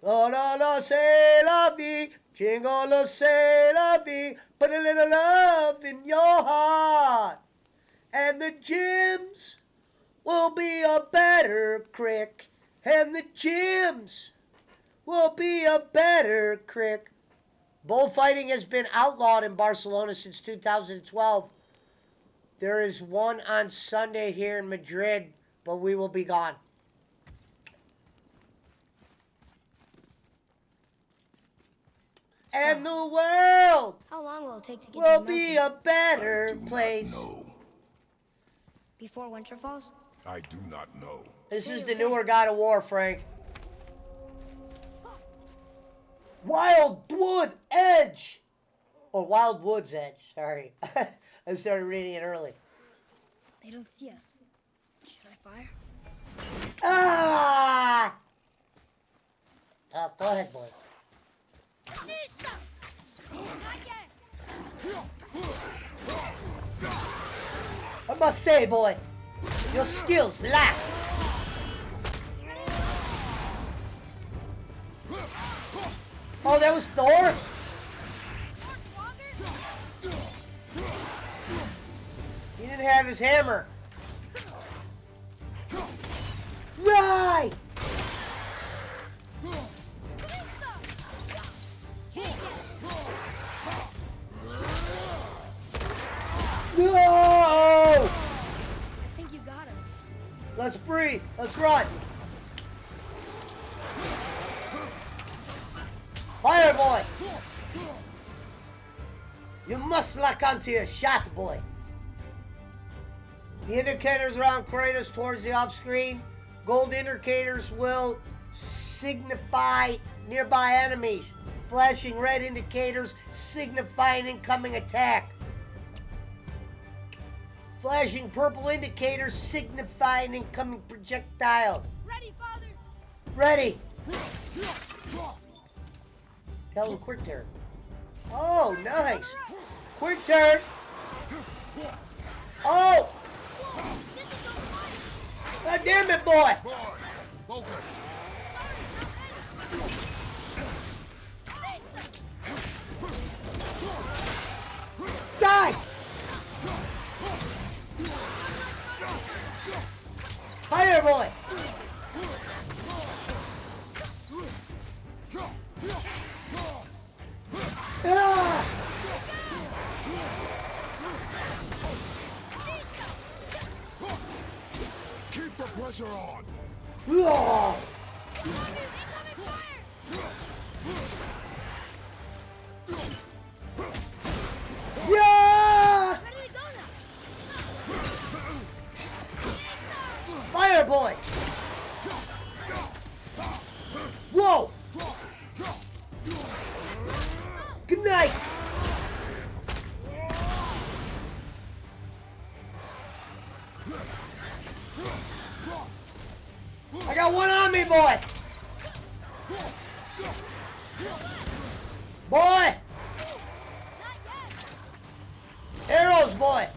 All lo say la vie, jingle lo say la vie. Put a little love in your heart, and the gyms will be a better crick. And the gyms will be a better crick. Bullfighting has been outlawed in Barcelona since 2012. There is one on Sunday here in Madrid, but we will be gone. And the world How long will it take to get will to the be mountain? a better Do place. not know. Before winter falls? I do not know. This is the newer God of War, Frank. Wildwood Edge! Or Wildwood's Edge, sorry. I started reading it early. They don't see us. Should I fire? Ah! Go ahead, boy. I must say, boy, your skills lack. Oh, that was Thor? He didn't have his hammer. Right! No! I think you got him. Let's breathe. Let's run. Fire, boy. You must lock onto your shot, boy. The indicators around Kratos towards the off-screen. Gold indicators will signify nearby enemies. Flashing red indicators signifying incoming attack. Flashing purple indicators signifying incoming projectile. Ready, Father. Ready. Tell him quick turn. Oh, nice. Quick turn. Oh. God damn it, boy. Boy, focus. Die. Fire, boy. Ah. Keep the pressure on. Ah. Yeah. Where did it go now? Fire, boy. Whoa. Good night. I got one on me, boy. Boy. Arrows, boy.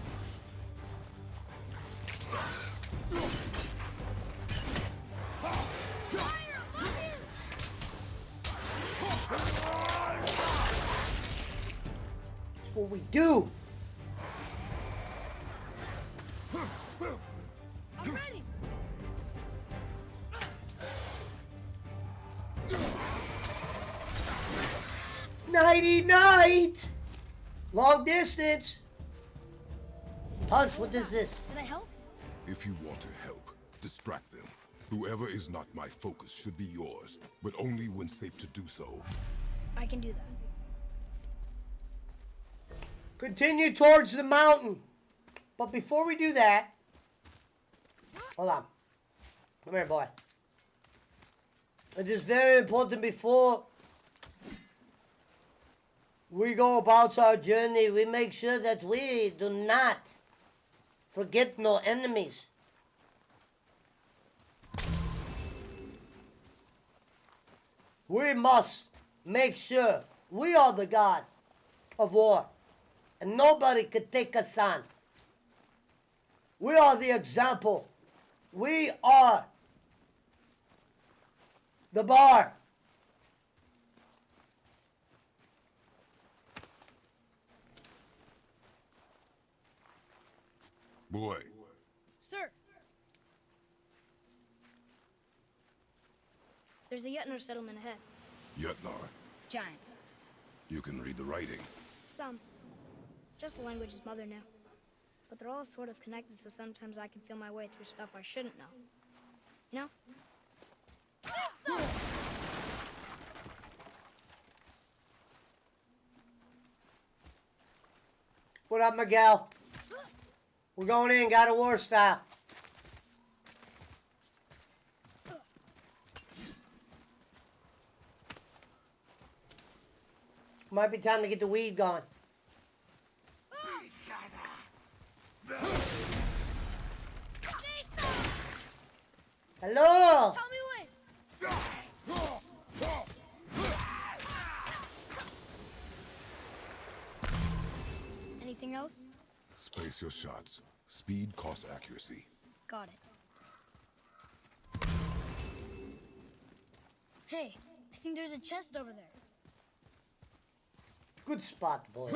That's what we do. I'm ready. Nighty night. Long distance. Punch, what is this? Did I help? If you want to help, distract them. Whoever is not my focus should be yours, but only when safe to do so. I can do that. Continue towards the mountain. But before we do that, hold on. Come here, boy. It is very important before we go about our journey, we make sure that we do not forget no enemies. We must make sure we are the god of war, and nobody could take us on. We are the example. We are the bar. Boy, Sir. There's a Yetner settlement ahead. Yetnar, Giants. you can read the writing. Some. Just the language his mother knew. But they're all sort of connected, so sometimes I can feel my way through stuff I shouldn't know. You know? What up, Miguel? We're going in, God of War style. Might be time to get the weed gone. Hello! Tell me when! Anything else? Space your shots. Speed costs accuracy. Got it. Hey, I think there's a chest over there. Good spot, boy.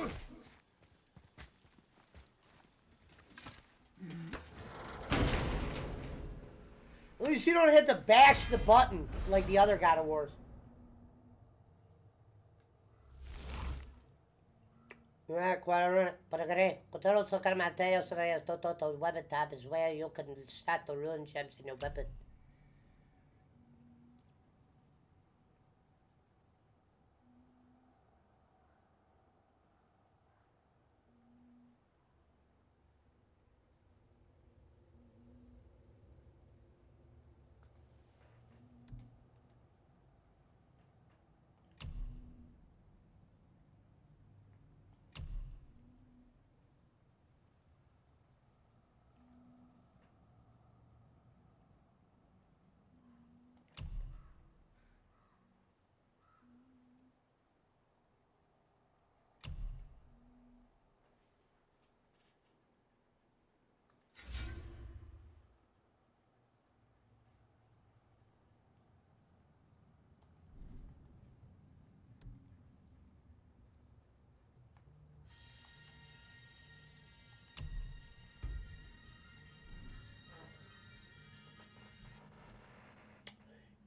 At least you don't hit to bash the button like the other God of Wars. Kutero Sokar Mateo Toto weapon tab is where you can start the rune gems in your weapon.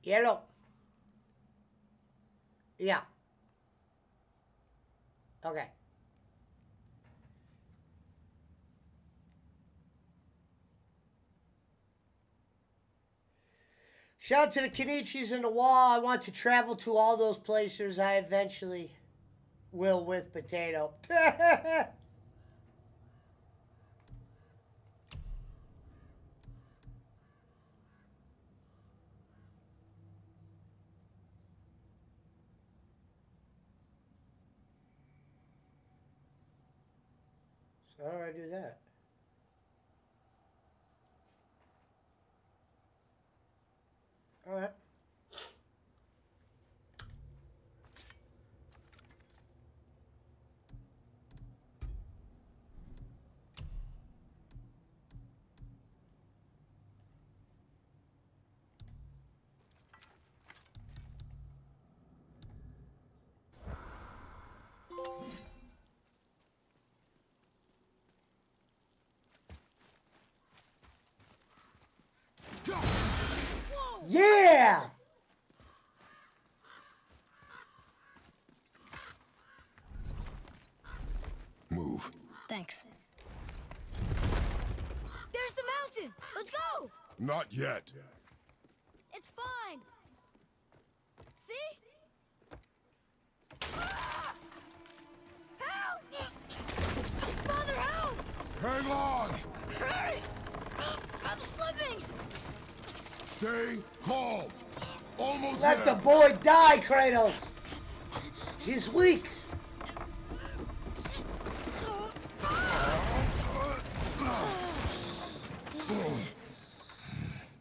Yellow. Yeah. Okay. Shout out to the Kenichis in the wall. I want to travel to all those places. I eventually will with Potato. So how do I do that? All right. Yeah! Move. Thanks. There's the mountain! Let's go! Not yet. It's fine! See? Ah! Help! Father, help! Hang on! Hurry! I'm slipping! Stay calm. Almost Let there. the boy die, Kratos! He's weak!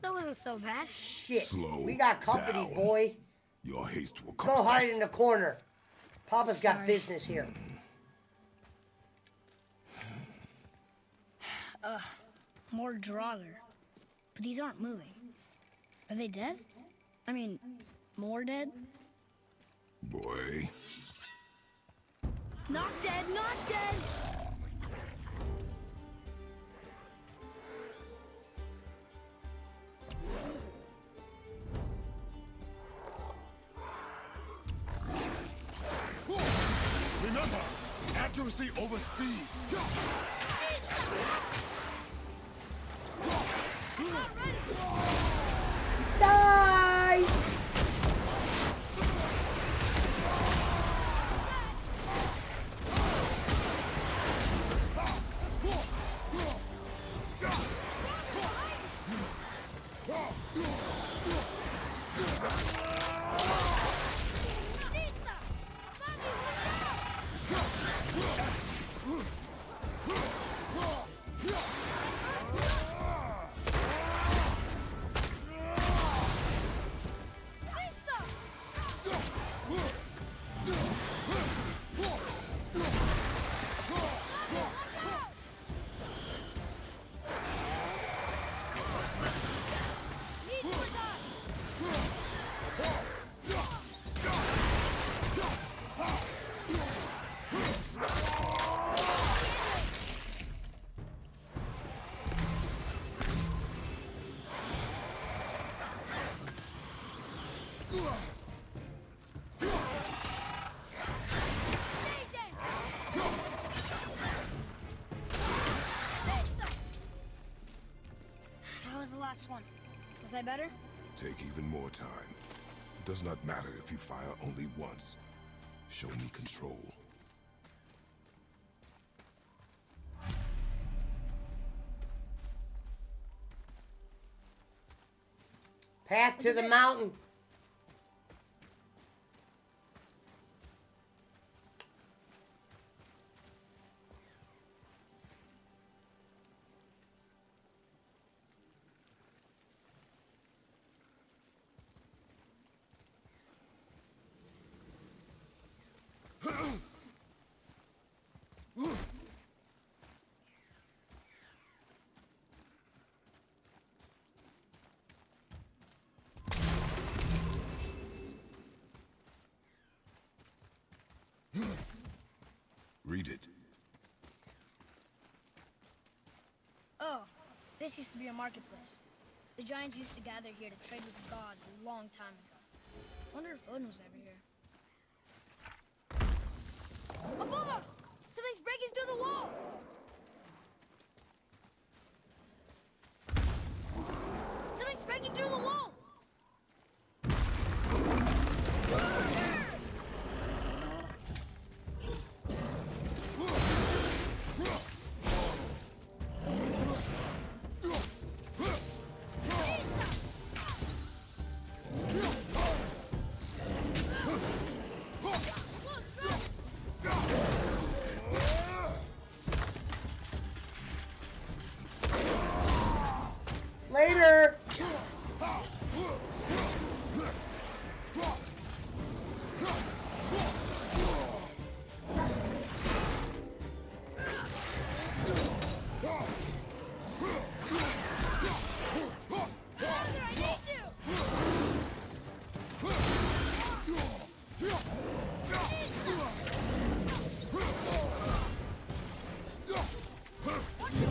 That wasn't so bad. Shit. Slow We got company, down. boy. Your haste will Go cost hide us. in the corner. Papa's got Sorry. business here. More Draugr. But these aren't moving. Are they dead? I mean, more dead? Boy. Not dead, not dead! Remember, accuracy over speed. Die! I better? Take even more time. It does not matter if you fire only once. Show me control. Path to the mountain. Read it. Oh, this used to be a marketplace. The giants used to gather here to trade with the gods a long time ago. Wonder if Odin was ever here. Above us! Something's breaking through the wall! Something's breaking through the wall! Later.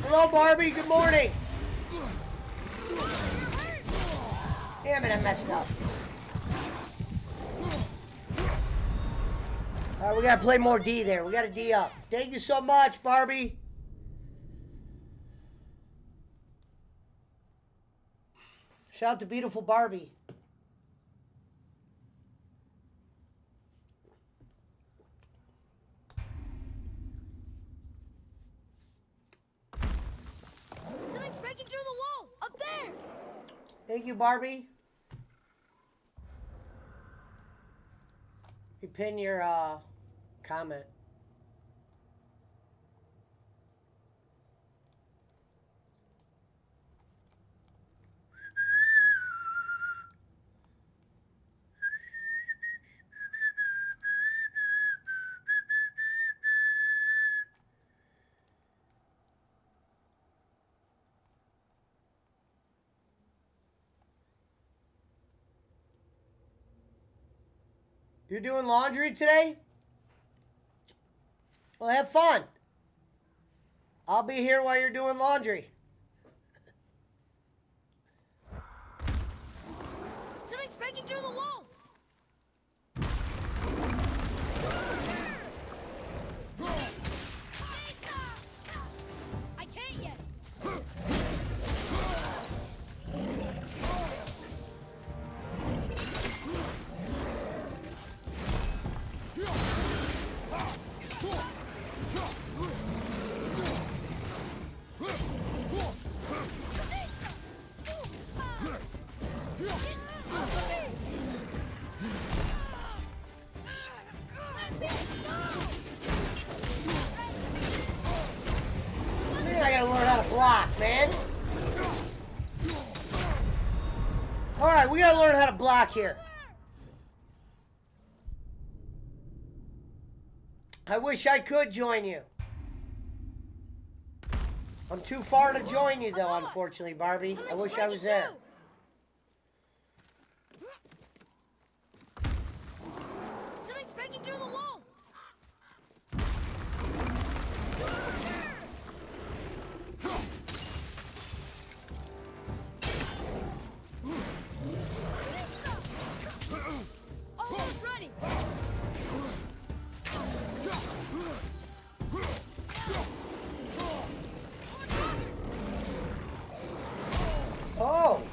Hello, Barbie. Good morning. Damn it, I messed up. Alright, we gotta play more D there. We gotta D up. Thank you so much, Barbie. Shout out to beautiful Barbie. Something's breaking through the wall! Up there! Thank you, Barbie. You pin your comment. You're doing laundry today? Well, have fun. I'll be here while you're doing laundry. Something's breaking through the wall! I can't yet! Man, I gotta learn how to block, man. Alright, we gotta learn how to block here. I wish I could join you. I'm too far to join you, though, unfortunately, Barbie. I wish I was there. Something's breaking through the wall! Almost ready! Oh,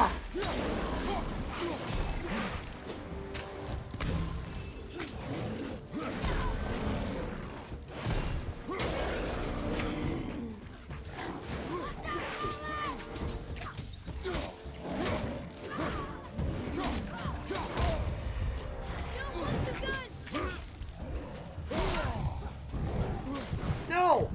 Ah! No!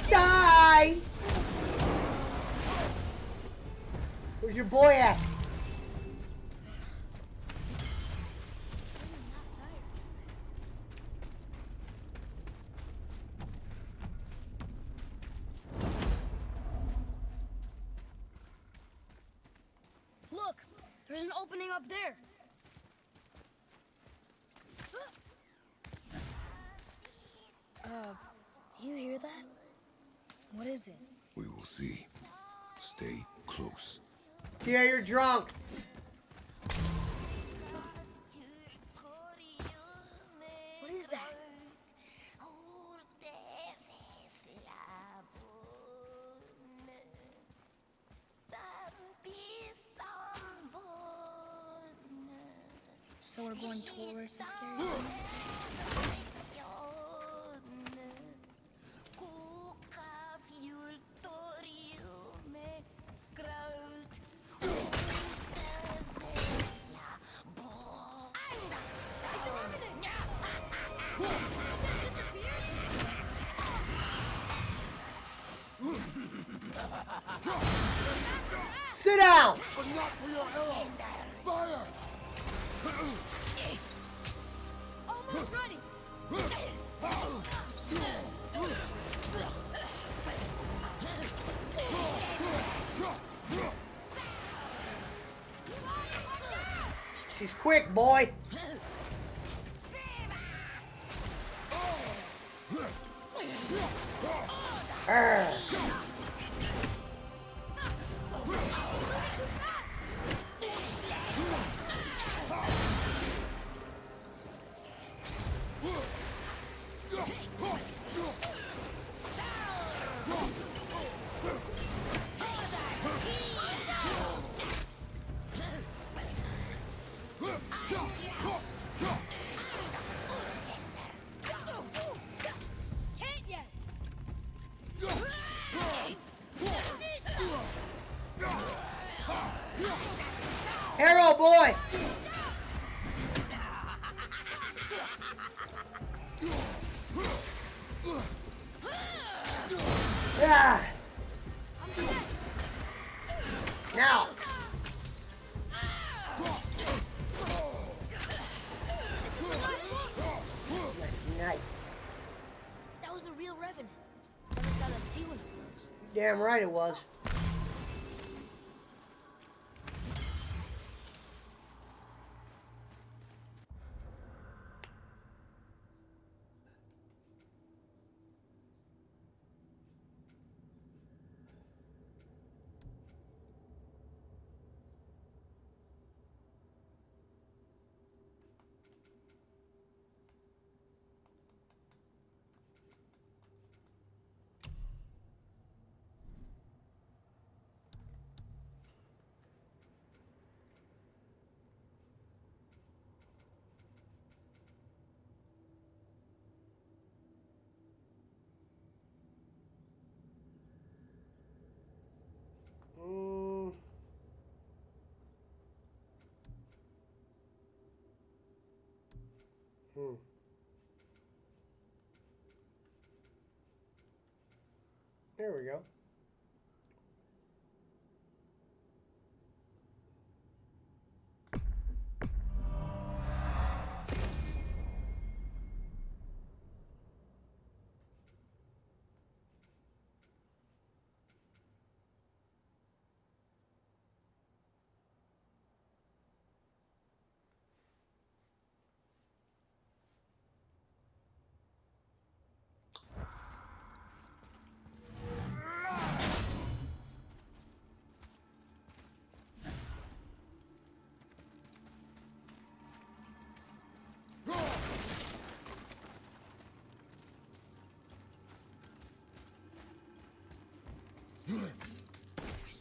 Die! Where's your boy at? Look, there's an opening up there. Do you hear that? What is it? We will see. Stay close. Yeah, you're drunk. What is that? So we're going towards the scary zone? Sit down! Almost ready. She's quick, boy. Arr. Can't yet. Arrow, boy. Yeah. Now. Nice. That was a real revenant. Never thought I'd see one of those. Damn right it was. Mm. Hmm. There we go.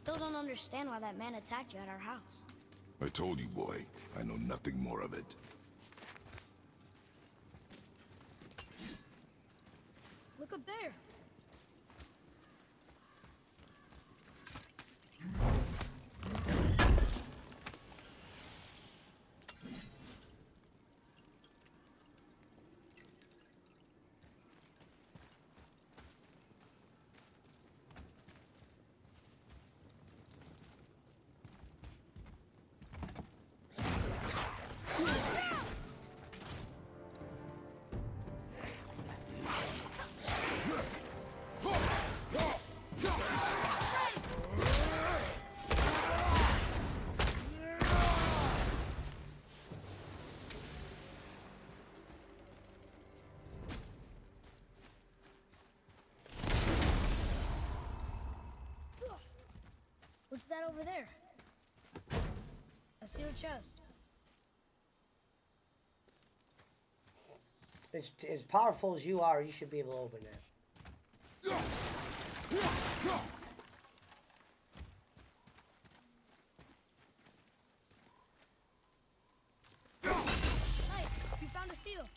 still don't understand why that man attacked you at our house. I told you, boy. I know nothing more of it. Look up there. What's that over there? A sealed chest. As powerful as you are, you should be able to open that. Nice! You found a seal.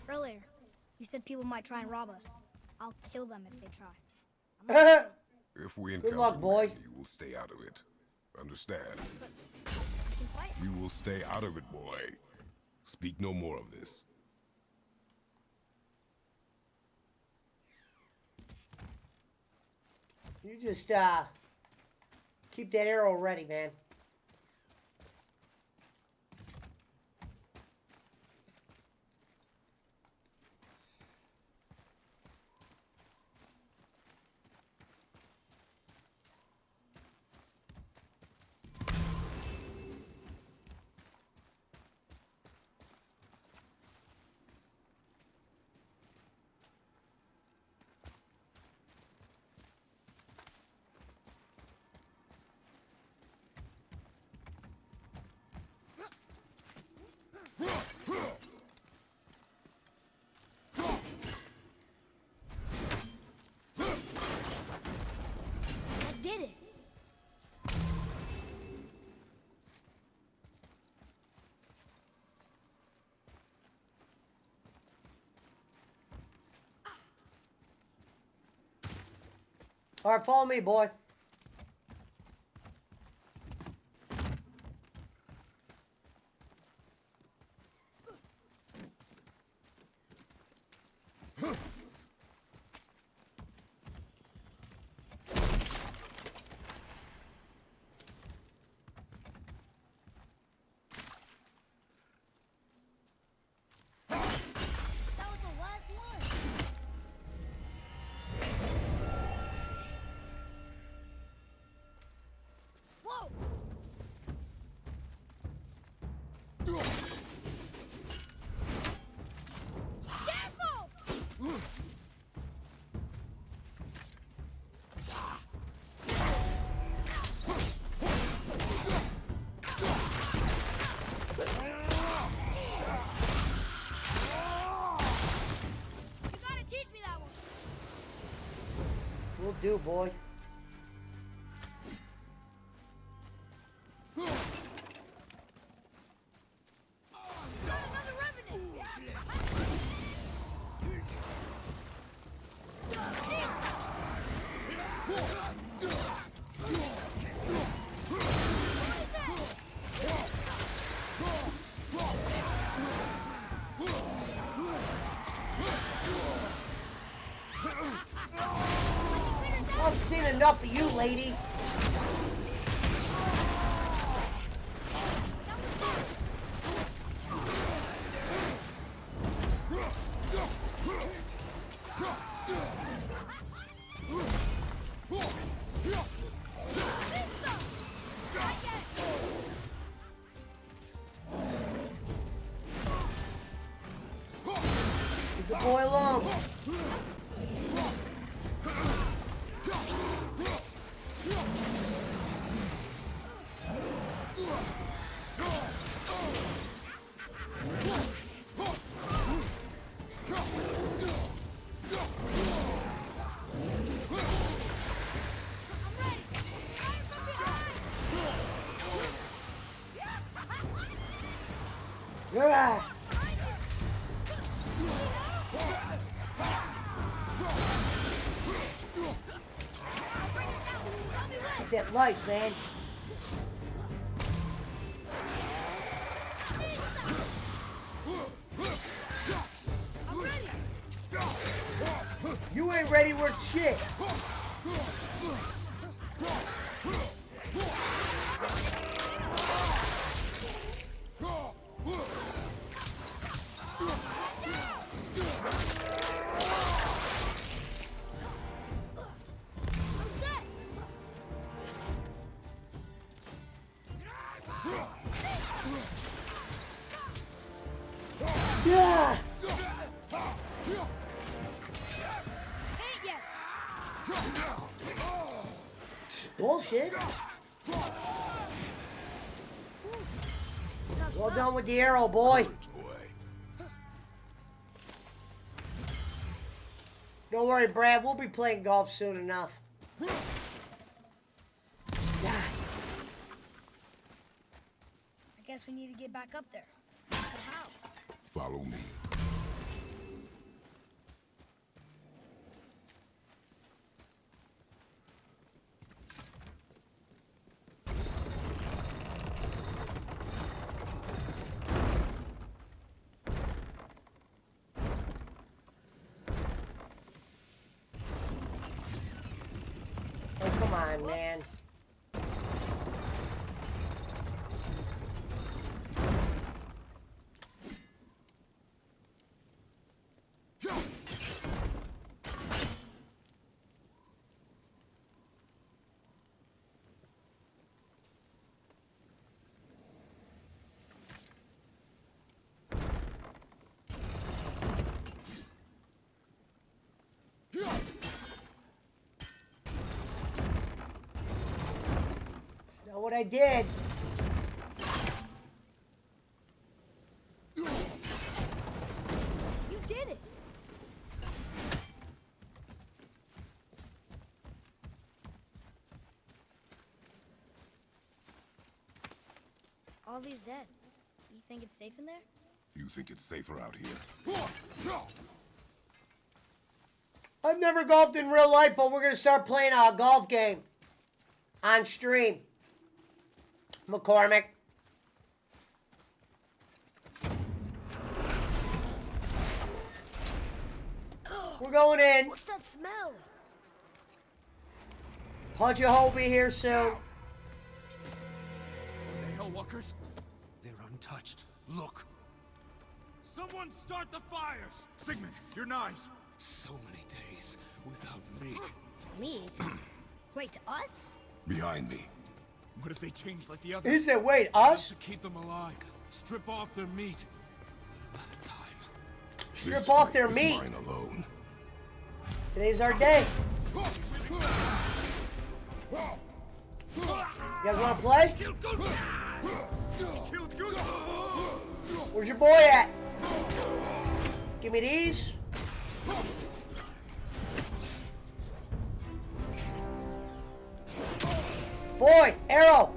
Earlier, you said people might try and rob us. I'll kill them if they try. I'm not afraid. If we Good encounter luck, boy. Randy, you will stay out of it. Understand? I can fight. You will stay out of it, boy. Speak no more of this. You just keep that arrow ready, man. I did it. All right, follow me, boy. That was the last one. Whoa! Careful! You gotta teach me that one. Will do, boy. Got another revenant. I've seen enough of you, lady. Leave the boy alone. Yeah. That life, man. You ain't ready worth shit. Yeah. Bullshit. Well done with the arrow, boy. Boy. Don't worry, Brad. We'll be playing golf soon enough. Yeah. I guess we need to get back up there. But how? Follow me. Oh, come on, man. Not what I did. You did it. All these dead. You think it's safe in there? You think it's safer out here? I've never golfed in real life, but we're gonna start playing a golf game on stream. McCormick. We're going in. What's that smell? Punch a hole be here soon. Are they Hellwalkers? They're untouched. Look. Someone start the fires! Sigmund, your knives! So many days without meat. Meat? Wait, us? Behind me. What if they change like the others? Is it, wait, We have us? to keep them alive. Strip off their meat. A little at a time. Strip off their This meat. Mine alone. Today's our day. You guys wanna play? Killed Gunther! Where's your boy at? Give me these. Boy, arrow.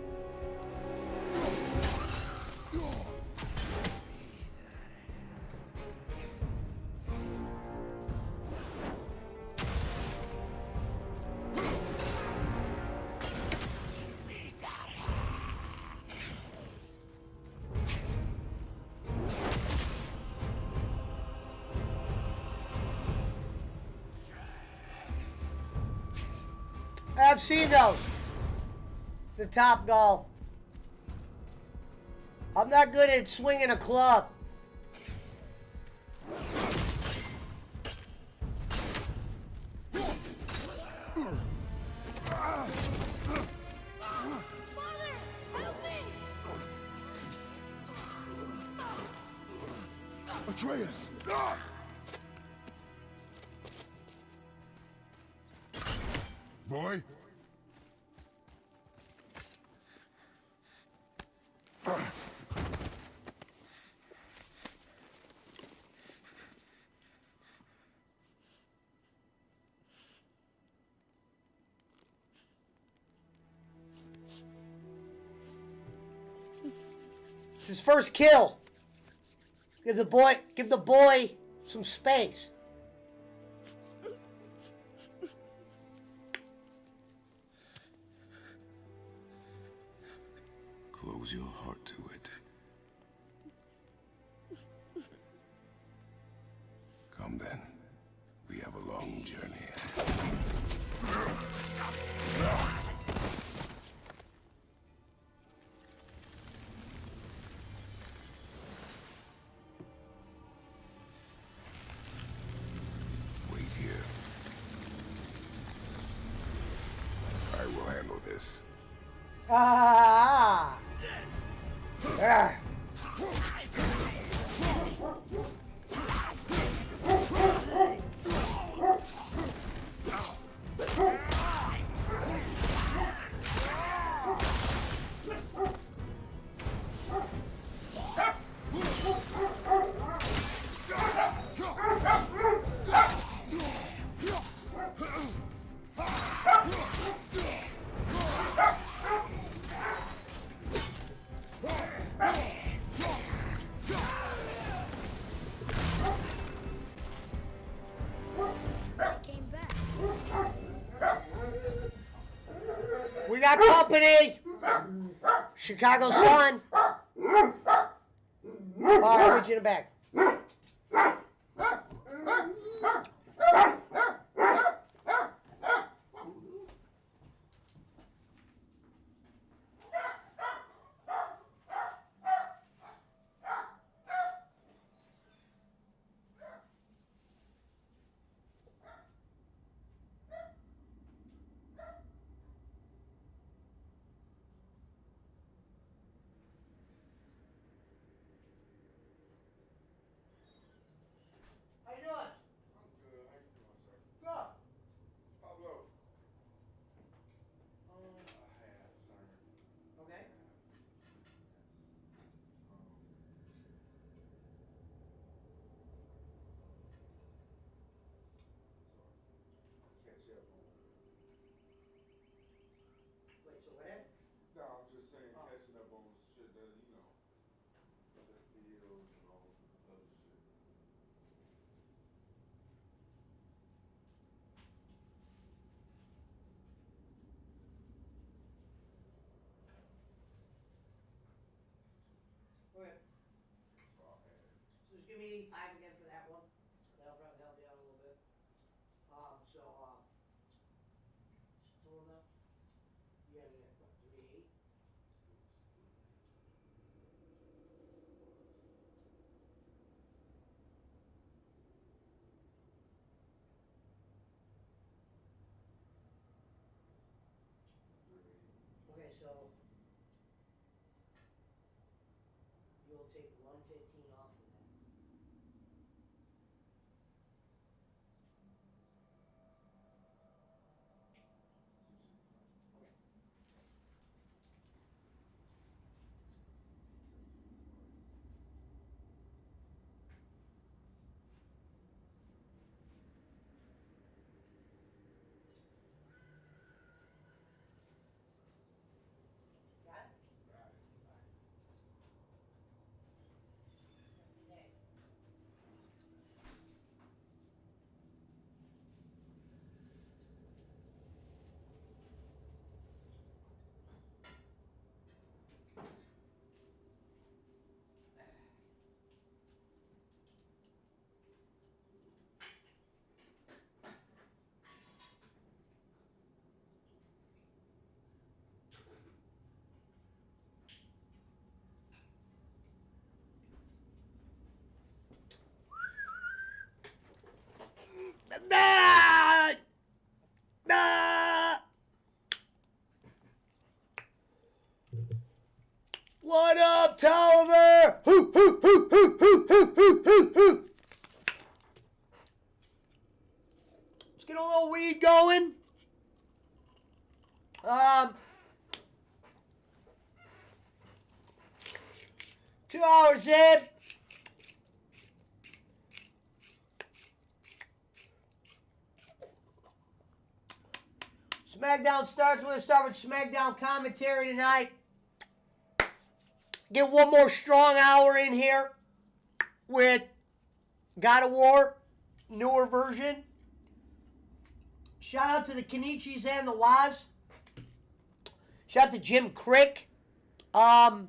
I've seen those. The top golf. I'm not good at swinging a club. Father, help me! Atreus! boy. It's his first kill. Give the boy some space. Close your heart to it. Come then. We have a long journey ahead. Wait here. I will handle this. Ah! Ah! They came back. We got company! Chicago Sun! Alright, I'll meet you in the back. How you doing? I'm good. How you doing, sir? Good. Pablo. Um, I have, sir. okay. Catch up on. Wait, so what happened? No, I'm just saying, Oh. catching up on shit that, you know, just bills and all other shit. Okay. So I had. So just give me 5 again for that one. That'll probably help you out a little bit. Total now? You had it at what, 3.8? Okay, so you'll take 115 off of that. SmackDown starts. We're going to start with SmackDown commentary tonight. Get one more strong hour in here with God of War, newer version. Shout out to the Kenichis and the Waz. Shout out to Jim Crick. The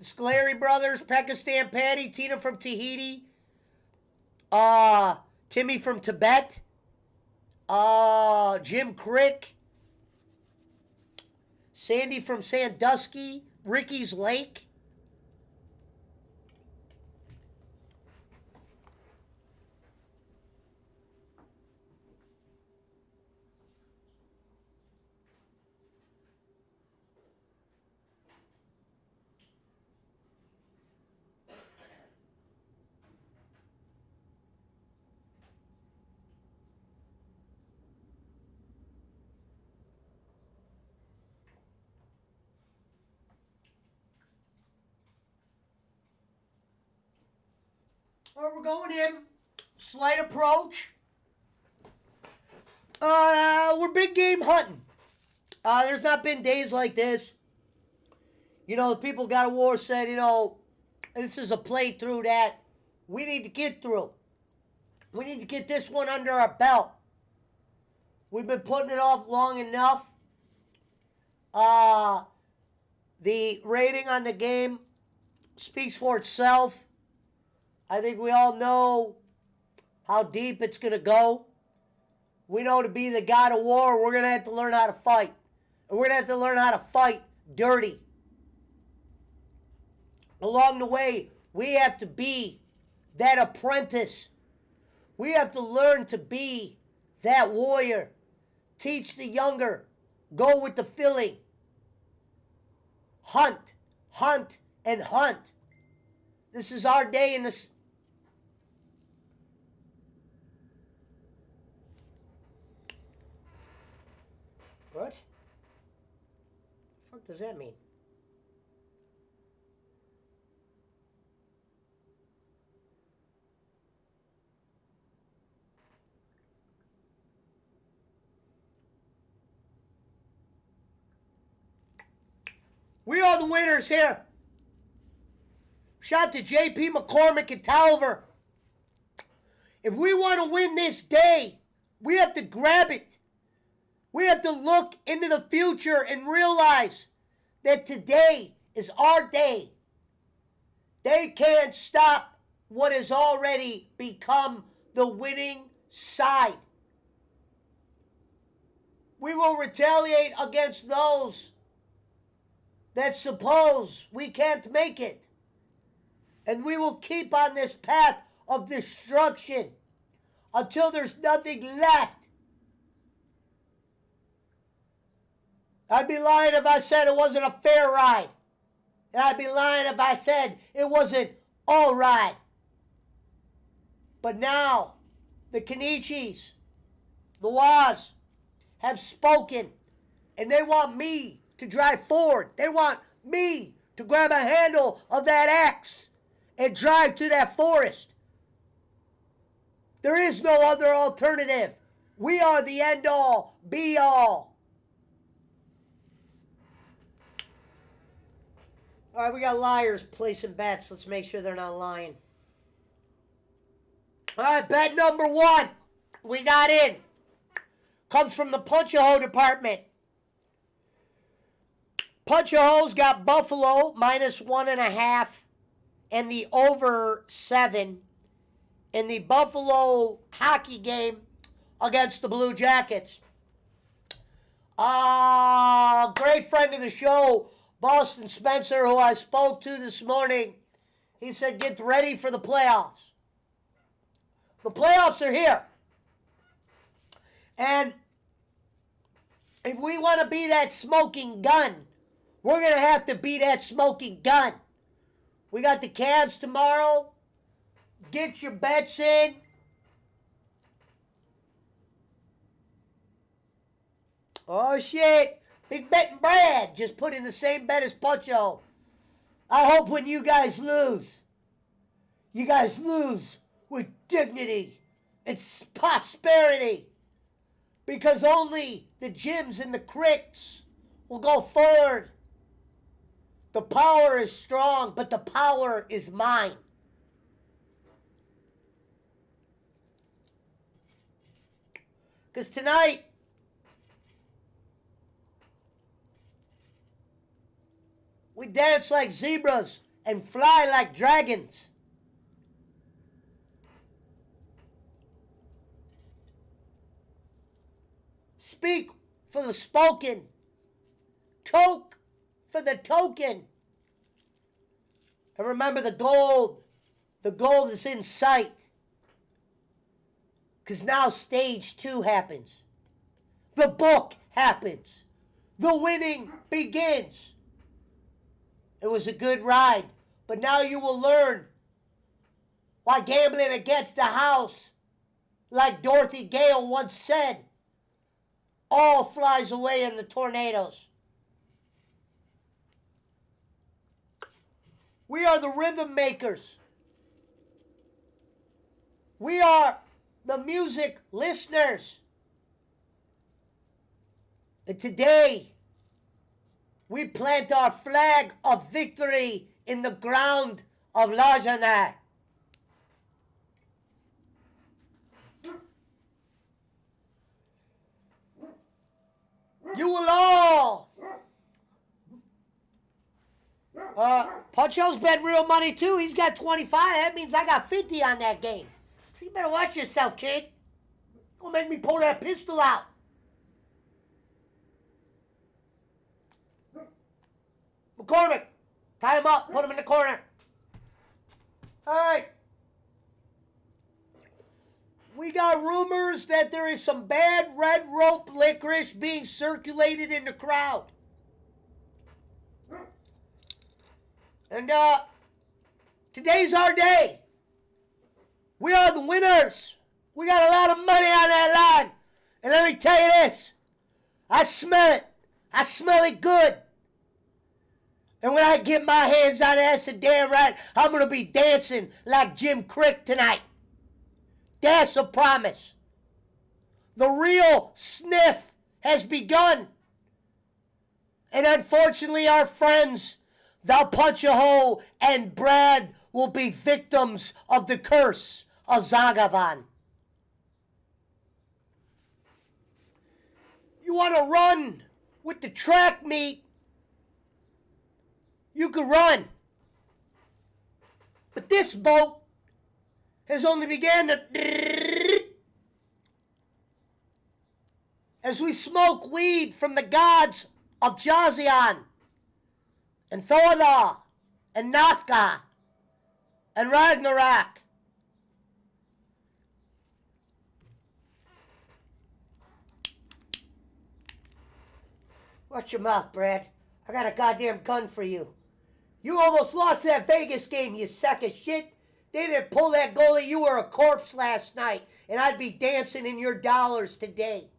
Scolari brothers, Pakistan Patty, Tina from Tahiti. Timmy from Tibet. Jim Crick. Sandy from Sandusky. Ricky's Lake. All right, we're going in. Slight approach. We're big game hunting. There's not been days like this. You know, the people God of War said, you know, this is a playthrough that we need to get through. We need to get this one under our belt. We've been putting it off long enough. The rating on the game speaks for itself. I think we all know how deep it's going to go. We know to be the God of War, we're going to have to learn how to fight. And we're going to have to learn how to fight dirty. Along the way, we have to be that apprentice. We have to learn to be that warrior. Teach the younger. Go with the feeling. Hunt, hunt, and hunt. This is our day in this. What? The fuck does that mean? We are the winners here. Shout to JP McCormick and Talver. If we want to win this day, we have to grab it. We have to look into the future and realize that today is our day. They can't stop what has already become the winning side. We will retaliate against those that suppose we can't make it. And we will keep on this path of destruction until there's nothing left. I'd be lying if I said it wasn't a fair ride. And I'd be lying if I said it wasn't all right. But now, the Kenichis, the Waz, have spoken. And they want me to drive forward. They want me to grab a handle of that axe and drive to that forest. There is no other alternative. We are the end all, be all. All right, we got liars placing bets. Let's make sure they're not lying. All right, bet number one we got in. Comes from the Punch-A-Hole department. Punch-A-Hole's got Buffalo -1.5 and the over 7 in the Buffalo hockey game against the Blue Jackets. Great friend of the show, Boston Spencer, who I spoke to this morning, he said, get ready for the playoffs. The playoffs are here. And if we want to be that smoking gun, we're going to have to be that smoking gun. We got the Cavs tomorrow. Get your bets in. Oh, shit. Big Bet and Brad just put in the same bet as Punch-A-Hole. I hope when you guys lose with dignity and prosperity. Because only the Jims and the Cricks will go forward. The power is strong, but the power is mine. Because tonight, we dance like zebras and fly like dragons. Speak for the spoken. Toke for the token. And remember the gold. The gold is in sight. Because now stage 2 happens. The book happens. The winning begins. It was a good ride. But now you will learn why gambling against the house, like Dorothy Gale once said, all flies away in the tornadoes. We are the rhythm makers. We are the music listeners. And today, we plant our flag of victory in the ground of Lajeunesse. You will all. Pancho's bet real money too. He's got 25. That means I got 50 on that game. So you better watch yourself, kid. Don't make me pull that pistol out. McCormick, tie him up. Put him in the corner. All right. We got rumors that there is some bad red rope licorice being circulated in the crowd. And today's our day. We are the winners. We got a lot of money on that line. And let me tell you this. I smell it. I smell it good. And when I get my hands on it, that's a damn right. I'm going to be dancing like Jim Crick tonight. That's a promise. The real sniff has begun. And unfortunately, our friends, Thou Punch-a-Hole and Brad, will be victims of the curse of Zagavan. You want to run with the track meet? You could run. But this boat has only began to... As we smoke weed from the gods of Jazian and Thorda and Nafka and Ragnarok. Watch your mouth, Brad. I got a goddamn gun for you. You almost lost that Vegas game, you sack of shit. They didn't pull that goalie. You were a corpse last night, and I'd be dancing in your dollars today.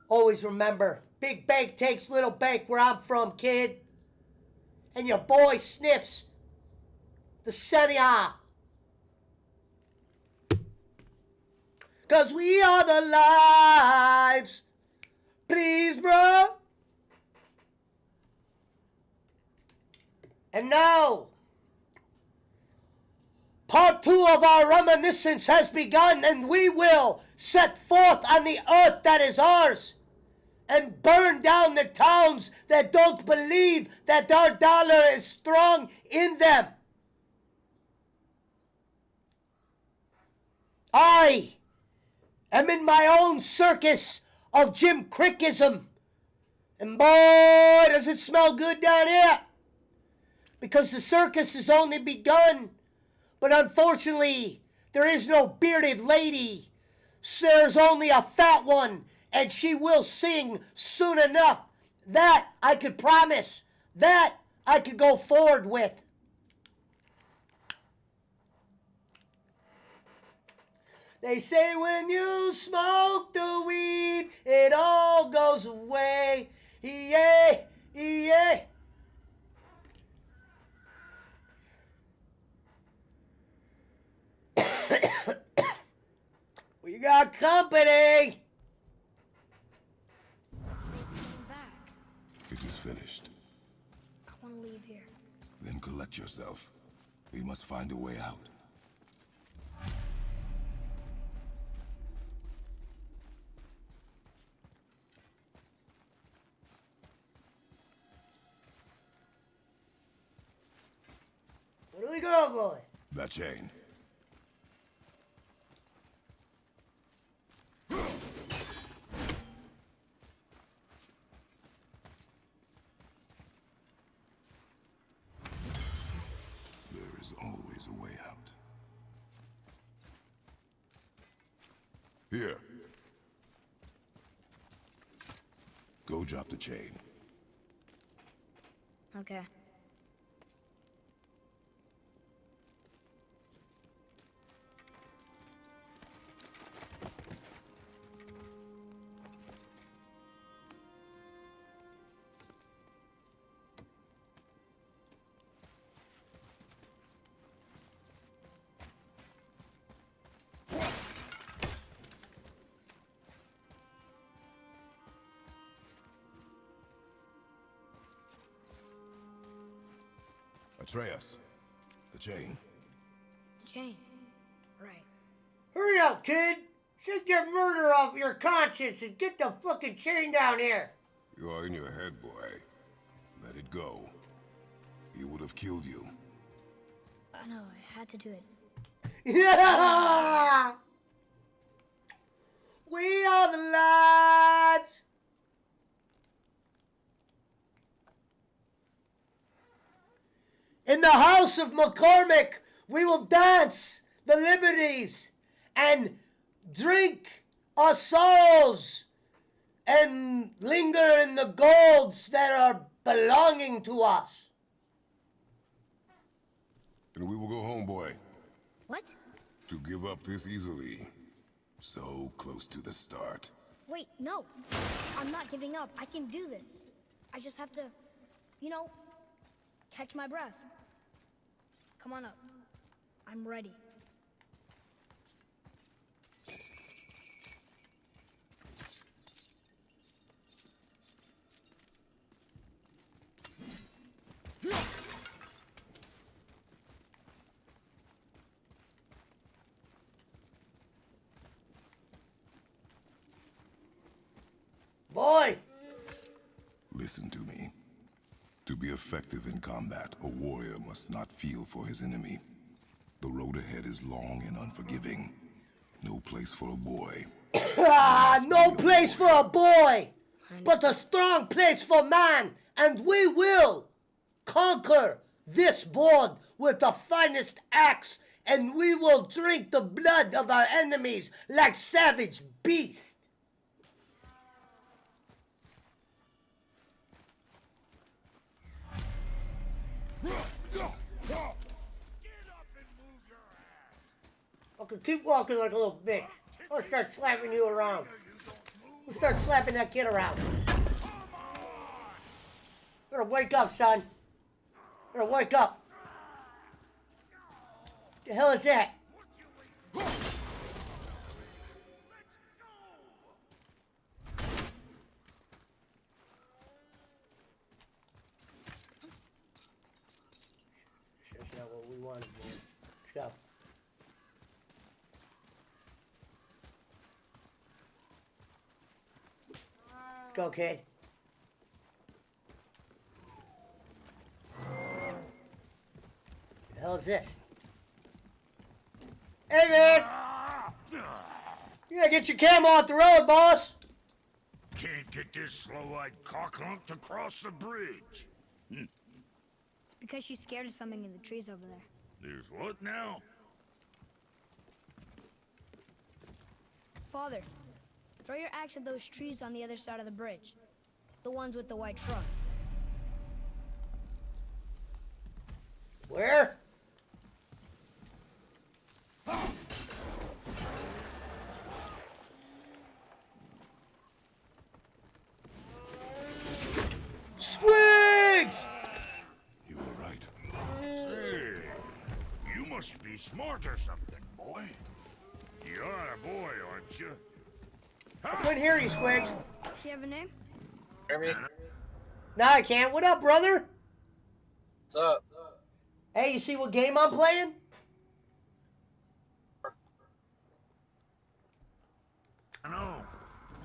Always remember, big bank takes little bank where I'm from, kid. And your boy sniffs the Senia. 'Cause we are the lives. Please, bro. And now, part 2 of our reminiscence has begun, and we will set forth on the earth that is ours and burn down the towns that don't believe that our dollar is strong in them. I am in my own circus of Jim Crickism, and boy, does it smell good down here. Because the circus has only begun. But unfortunately, there is no bearded lady. There's only a fat one, and she will sing soon enough. That I could promise. That I could go forward with. They say when you smoke the weed, it all goes away. Yeah, yeah. company! They came back. It is finished. I want to leave here. Then collect yourself. We must find a way out. Where do we go, boy? That chain. There is always a way out. Here. Go drop the chain. Okay. Atreus. The chain. The chain. Right. Hurry up, kid! Shake that murder off your conscience and get the fucking chain down here! You are in your head, boy. Let it go. He would have killed you. I know, I had to do it. Yeah! We are the lads! In the house of McCormick, we will dance the liberties and drink our sorrows and linger in the golds that are belonging to us. And we will go home, boy. What? To give up this easily. So close to the start. Wait, no. I'm not giving up. I can do this. I just have to, you know, catch my breath. Come on up. I'm ready. Boy! Listen to me. To be effective in combat, a warrior must not feel for his enemy. The road ahead is long and unforgiving. No place for a boy. No place for a boy, but a strong place for man, and we will conquer this board with the finest axe, and we will drink the blood of our enemies like savage beasts. Okay, keep walking like a little bitch. I'll start slapping you around. We'll start slapping that kid around. You better wake up, son. You better wake up. The hell is that? That's not what we wanted, boy. Stop. Go, kid. The hell is this? Hey, man! You gotta get your camel off the road, boss! Can't get this slow-eyed cocklump to cross the bridge. It's because she's scared of something in the trees over there. There's what now? Father, throw your axe at those trees on the other side of the bridge. The ones with the white trunks. Where? Squigs! You were right. Say, you must be smart or something, boy. You You're a boy, aren't you? I couldn't hear you, Squigs. Does she have a name? Hear me? No, I can't. What up, brother? What's up? Hey, you see what game I'm playing? I know.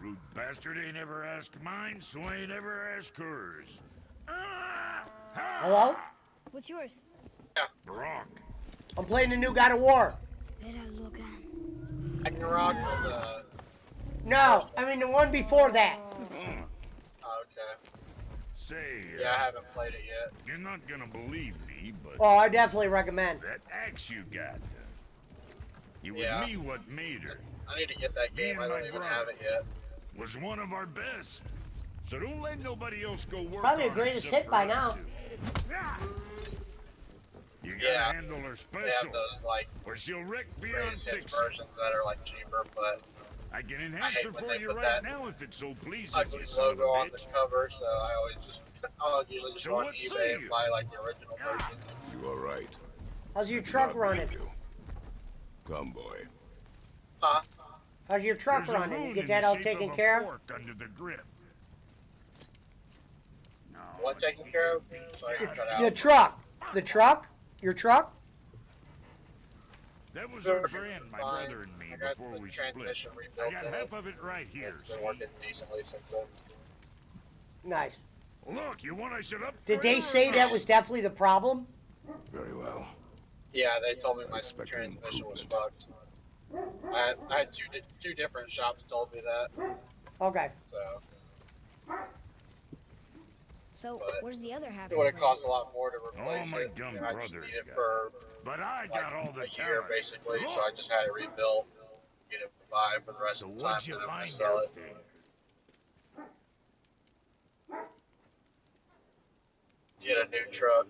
Rude bastard ain't ever asked mine, so ain't ever asked hers. Hello? What's yours? Brock. I'm playing the new God of War. Ragnarok or the... No, I mean the one before that. Oh, okay. Say, Yeah, I haven't played it yet. you're not gonna believe me, but Oh, I definitely recommend. that axe you got, it was Yeah. me what made her. I need to get that game. Me I and don't my even brother. have it yet. Was one of our best. So don't let nobody else go work Probably the on greatest except hit by for us now. two. You gotta Yeah. handle her They special, have those like or she'll wreck beyond greatest hits fixing. versions that are like cheaper, but I can I enhance hate her when for they you put right that now if it so pleases ugly you, son of a logo on the bitch. cover, so I always just I'll usually just So go on what say eBay and you? buy like the original version. You are right. How's your I do truck not running? believe you. Come, boy. Huh? How's your truck There's a running? You wound get in that the all shape taken of a care of? fork under the grip. No, What taken care of? Sorry, you cut The out. truck. The truck? Your truck? That was Sure. our brand, my Fine. brother and me, I got before the we split. transmission I rebuilt got in half it. of it right here. It's been working decently since then. Nice. Look, you want I should upgrade Did they or say not? that was definitely the problem? Very well. Yeah, they told me my Expecting transmission was improvement. fucked. I had two different shops told me that, Okay. so So, But where's the other half? it would have cost a lot more to Oh, replace my it. dumb And I just brother's need it got for But I like got all the a year talent. basically, Look. so I just had it rebuilt, get it by for the rest So of the time, what'd you then I'm gonna find sell out it. there? Get a new truck.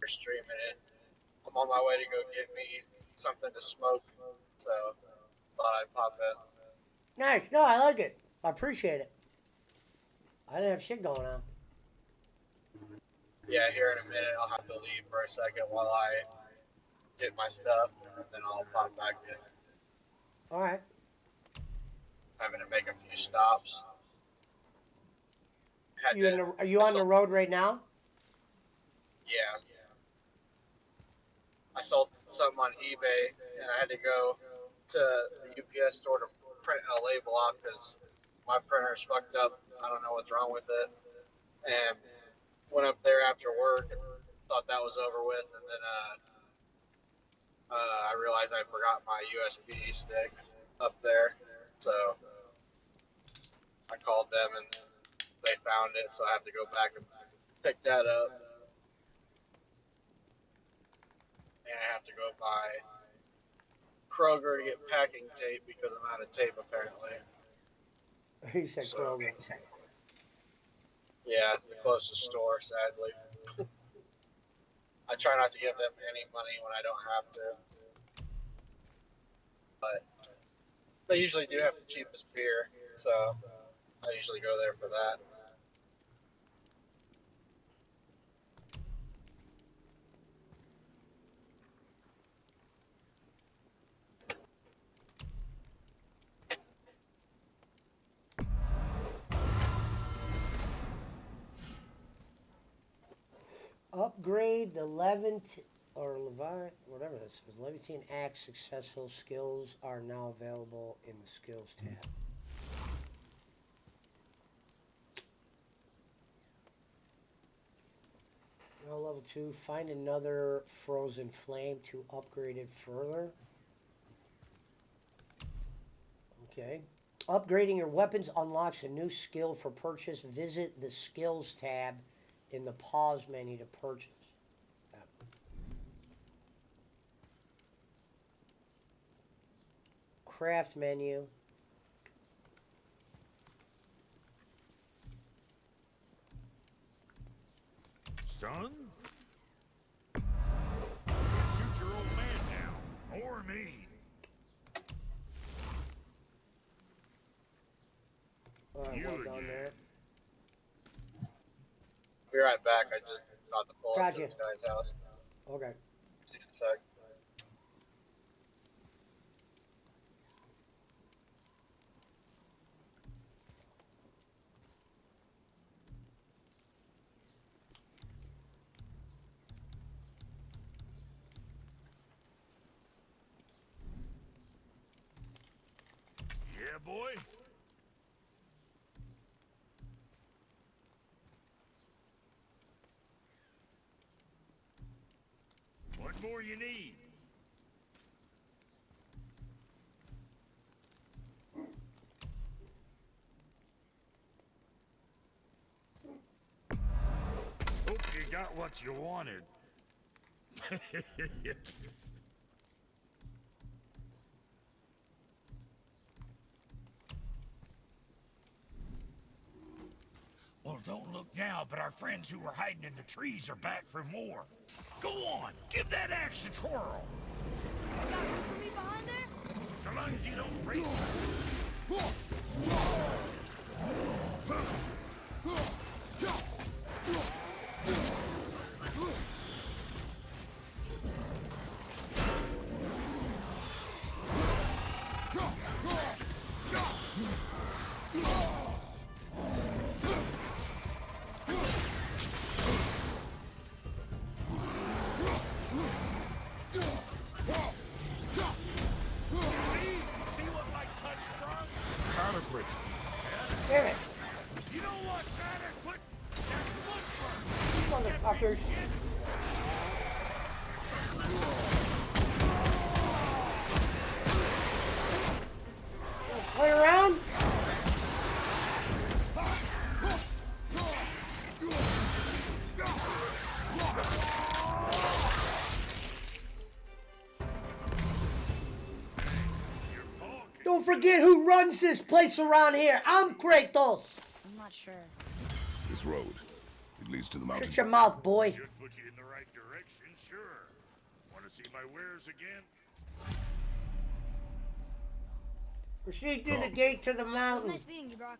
You're streaming it. I'm on my way to go get me something to smoke, so thought I'd pop in. Nice. No, I like it. I appreciate it. I didn't have shit going on. Yeah, here in a minute I'll have to leave for a second while I get my stuff, and then I'll pop back in. All right. Having to make a few stops. Had You to- are you on the road right now? Yeah. I sold something on eBay, and I had to go to the UPS store to print a label off because my printer's fucked up. I don't know what's wrong with it. And went up there after work and thought that was over with, and then I realized I forgot my USB stick up there. So I called them, and they found it, so I have to go back and pick that up. And I have to go buy Kroger to get packing tape because I'm out of tape apparently. He said So- Kroger. Yeah, it's the closest store, sadly. I try not to give them any money when I don't have to. But they usually do have the cheapest beer, so I usually go there for that. Upgrade the Levant or Levi, whatever this is. Levantine Axe successful skills are now available in the skills tab. Now level 2, find another frozen flame to upgrade it further. Okay. Upgrading your weapons unlocks a new skill for purchase. Visit the skills tab in the pause menu to purchase. Craft menu. Son? Shoot your old man down. Or me. Alright, You well done again. there. Be right back. I just about to pull up to Gotcha. this guy's house. Okay. See you in a sec. Yeah, boy? What more you need? Hope you got what you wanted. Well, don't look now, but our friends who were hiding in the trees are back for more. Go on, give that axe a twirl. You got room for me behind there? So long as you don't break. See what my touch brought? Counterfeit. Damn it. You know what, Santa? Quit that foot first. Motherfuckers. Play around? Don't forget who runs this place around here. I'm Kratos. I'm not sure. This road, it leads to the mountain. Shut your mouth, boy. Should put you in the right direction, sure. Want to see my wares again? Proceed through the gate to the It was mountain. nice meeting you, Brock.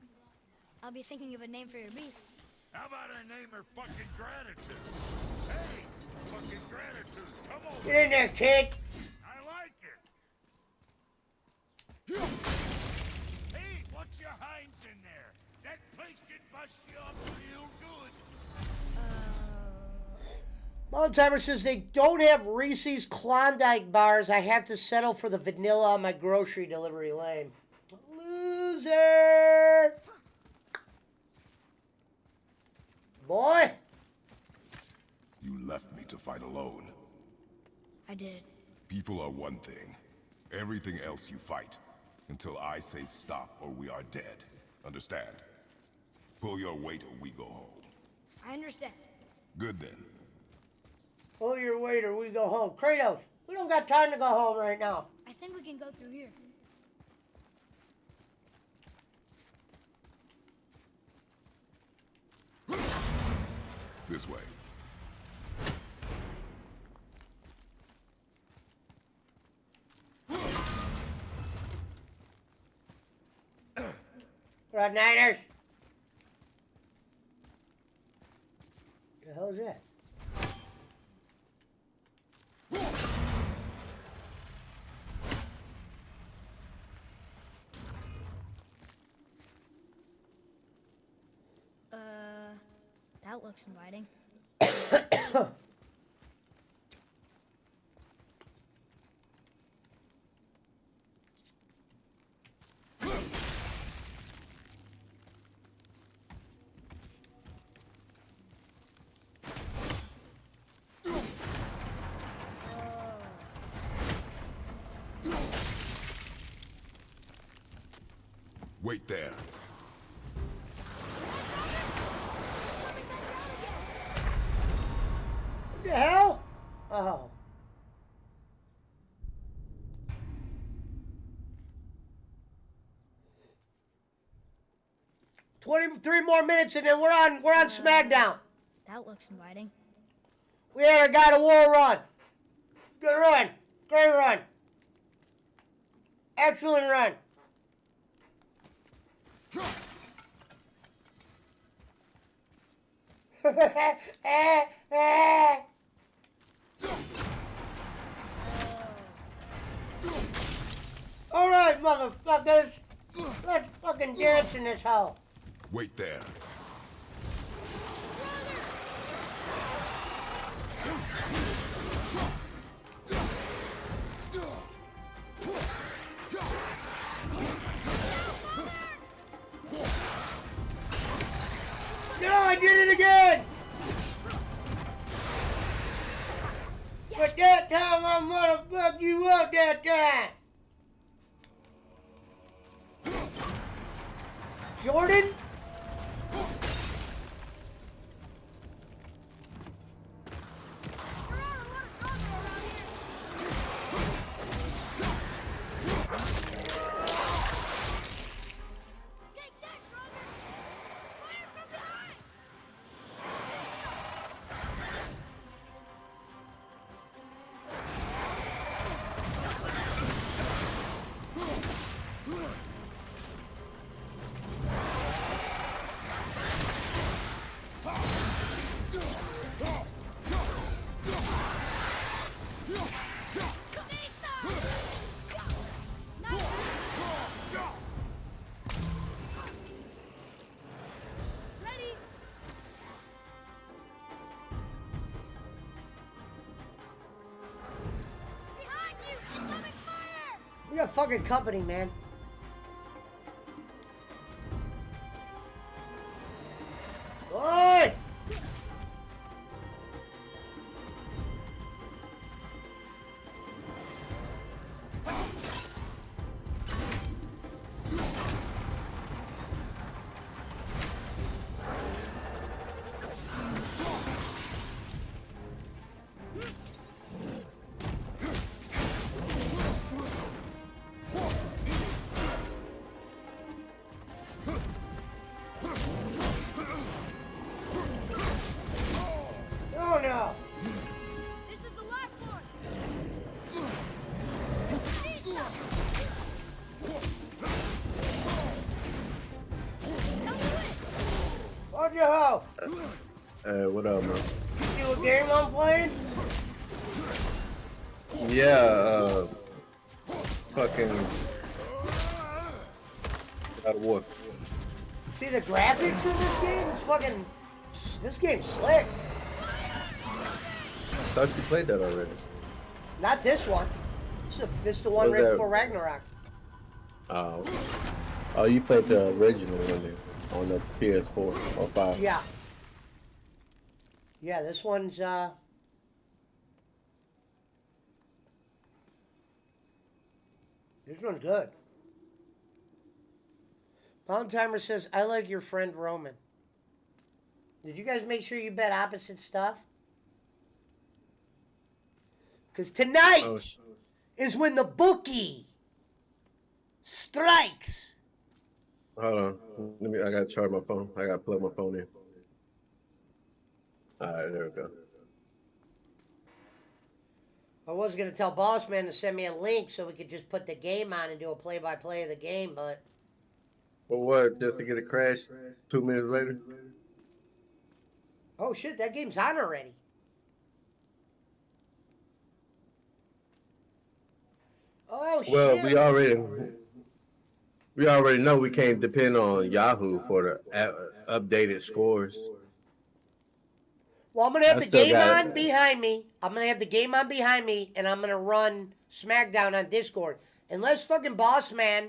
I'll be thinking of a name for your beast. How about I name her fucking Gratitude? Hey, fucking Gratitude, come over. Get in there, kid. I like it. Hey, what's your hinds in there? That place can bust you up real good. Mountain Timer says they don't have Reese's Klondike bars. I have to settle for the vanilla on my grocery delivery lane. Loser! Boy! You left me to fight alone. I did. People are one thing. Everything else you fight. Until I say stop or we are dead. Understand? Pull your weight or we go home. I understand. Good then. Pull your weight or we go home. Kratos, we don't got time to go home right now. I think we can go through here. This way. Right, Niners. The hell is that? That looks inviting. Wait there. What the hell? Oh. "23 more minutes and then we're on SmackDown. That looks inviting. We had a God of War run. Good run. Great run. Excellent run. All right, motherfuckers. Let's fucking dance in this hole. Wait there. No, I did it again! But that time I motherfucked you up that time! Jordan? We got fucking company, man. Oi! Oh no! This is the last one. Hold your hoe! Hey, what up, man? See what game I'm playing? Yeah, fucking God of War. See the graphics in this game? It's fucking... This game's slick. I thought you played that already. Not this one. This is the one What's right that? before Ragnarok. Oh, you played the original one then, on the PS4 or 5. Yeah. Yeah, this one's, This one's good. Pound Timer says, I like your friend Roman. Did you guys make sure you bet opposite stuff? Because tonight is when the bookie strikes. Hold on. I gotta charge my phone. I gotta plug my phone in. Alright, there we go. I was going to tell Bossman to send me a link so we could just put the game on and do a play-by-play of the game, but... Well, what? Just to get a crash 2 minutes later? Oh, shit, that game's on already. Oh, shit. Well, we already know we can't depend on Yahoo for the updated scores. Well, I'm going to have the game on behind me. I'm going to have the game on behind me, and I'm going to run SmackDown on Discord. Unless fucking Bossman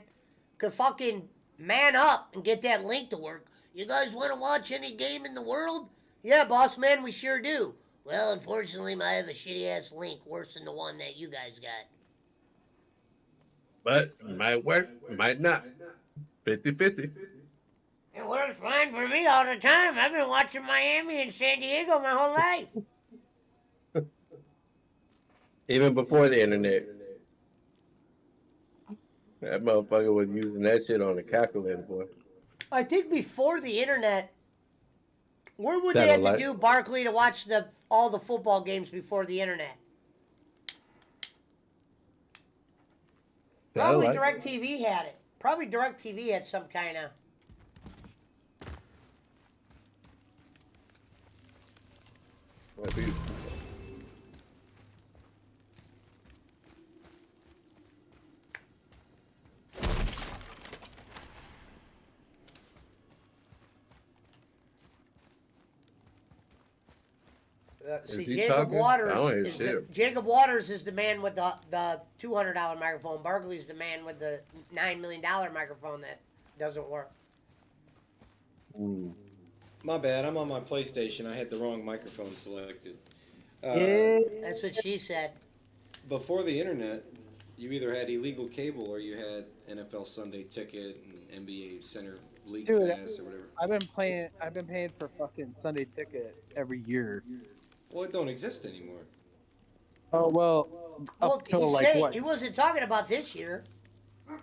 could fucking man up and get that link to work. You guys want to watch any game in the world? Yeah, Bossman, we sure do. Well, unfortunately, I have a shitty-ass link worse than the one that you guys got. But it might work, might not. 50-50. It works fine for me all the time. I've been watching Miami and San Diego my whole life. Even before the internet. That motherfucker was using that shit on the calculator, boy. I think before the internet, where would they have to do, Barkley, to watch all the football games before the internet? Probably DirecTV had it. Probably DirecTV had some kind of... That'd be- See, Is he Jacob talking? Waters. I don't hear Is shit. Jacob Waters is the man with the $200 microphone. Barkley's the man with the $9 million microphone that doesn't work. My bad. I'm on my PlayStation. I had the wrong microphone selected. That's what she said. Before the internet, you either had illegal cable or you had NFL Sunday Ticket and NBA Center League Dude, Pass or whatever. I've been paying for fucking Sunday Ticket every year. Well, it don't exist anymore. Oh well, Well, up till he's like saying what? he wasn't talking about this year. I was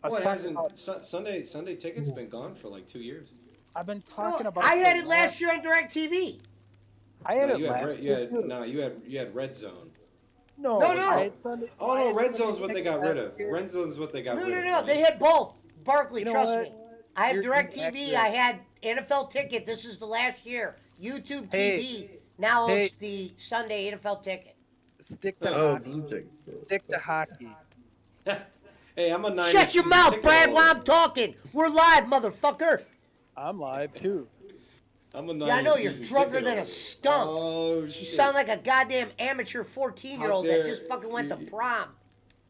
Well, it talking hasn't. about- Sunday Ticket's been gone for like 2 years. I've been talking No, about. I had the it last year on DirecTV. I had No, it you last had, Red- you year. had too. no, you had Red Zone. No, No, no. I had Sunday- Oh I no, had Red Sunday Zone's what they Ticket got rid last of. year. Red Zone's what they got No, rid no, of. no. right? They had both. Barkley, You know trust what? me. I have You're DirecTV. inaccurate. I had NFL Ticket. This is the last year. YouTube Hey. TV now Hey. owns the Sunday NFL Ticket. Stick to Oh, hockey. Blue Jay. Stick to hockey. Hey, I'm a 90s Shut your season mouth, ticket Brad, holder. while I'm talking. We're live, motherfucker. I'm live too. I'm a 90s Yeah, I know you're season drunker ticket than a holder. skunk. Oh You shit! sound like a goddamn amateur 14-year-old Out that there, just fucking went to you- prom.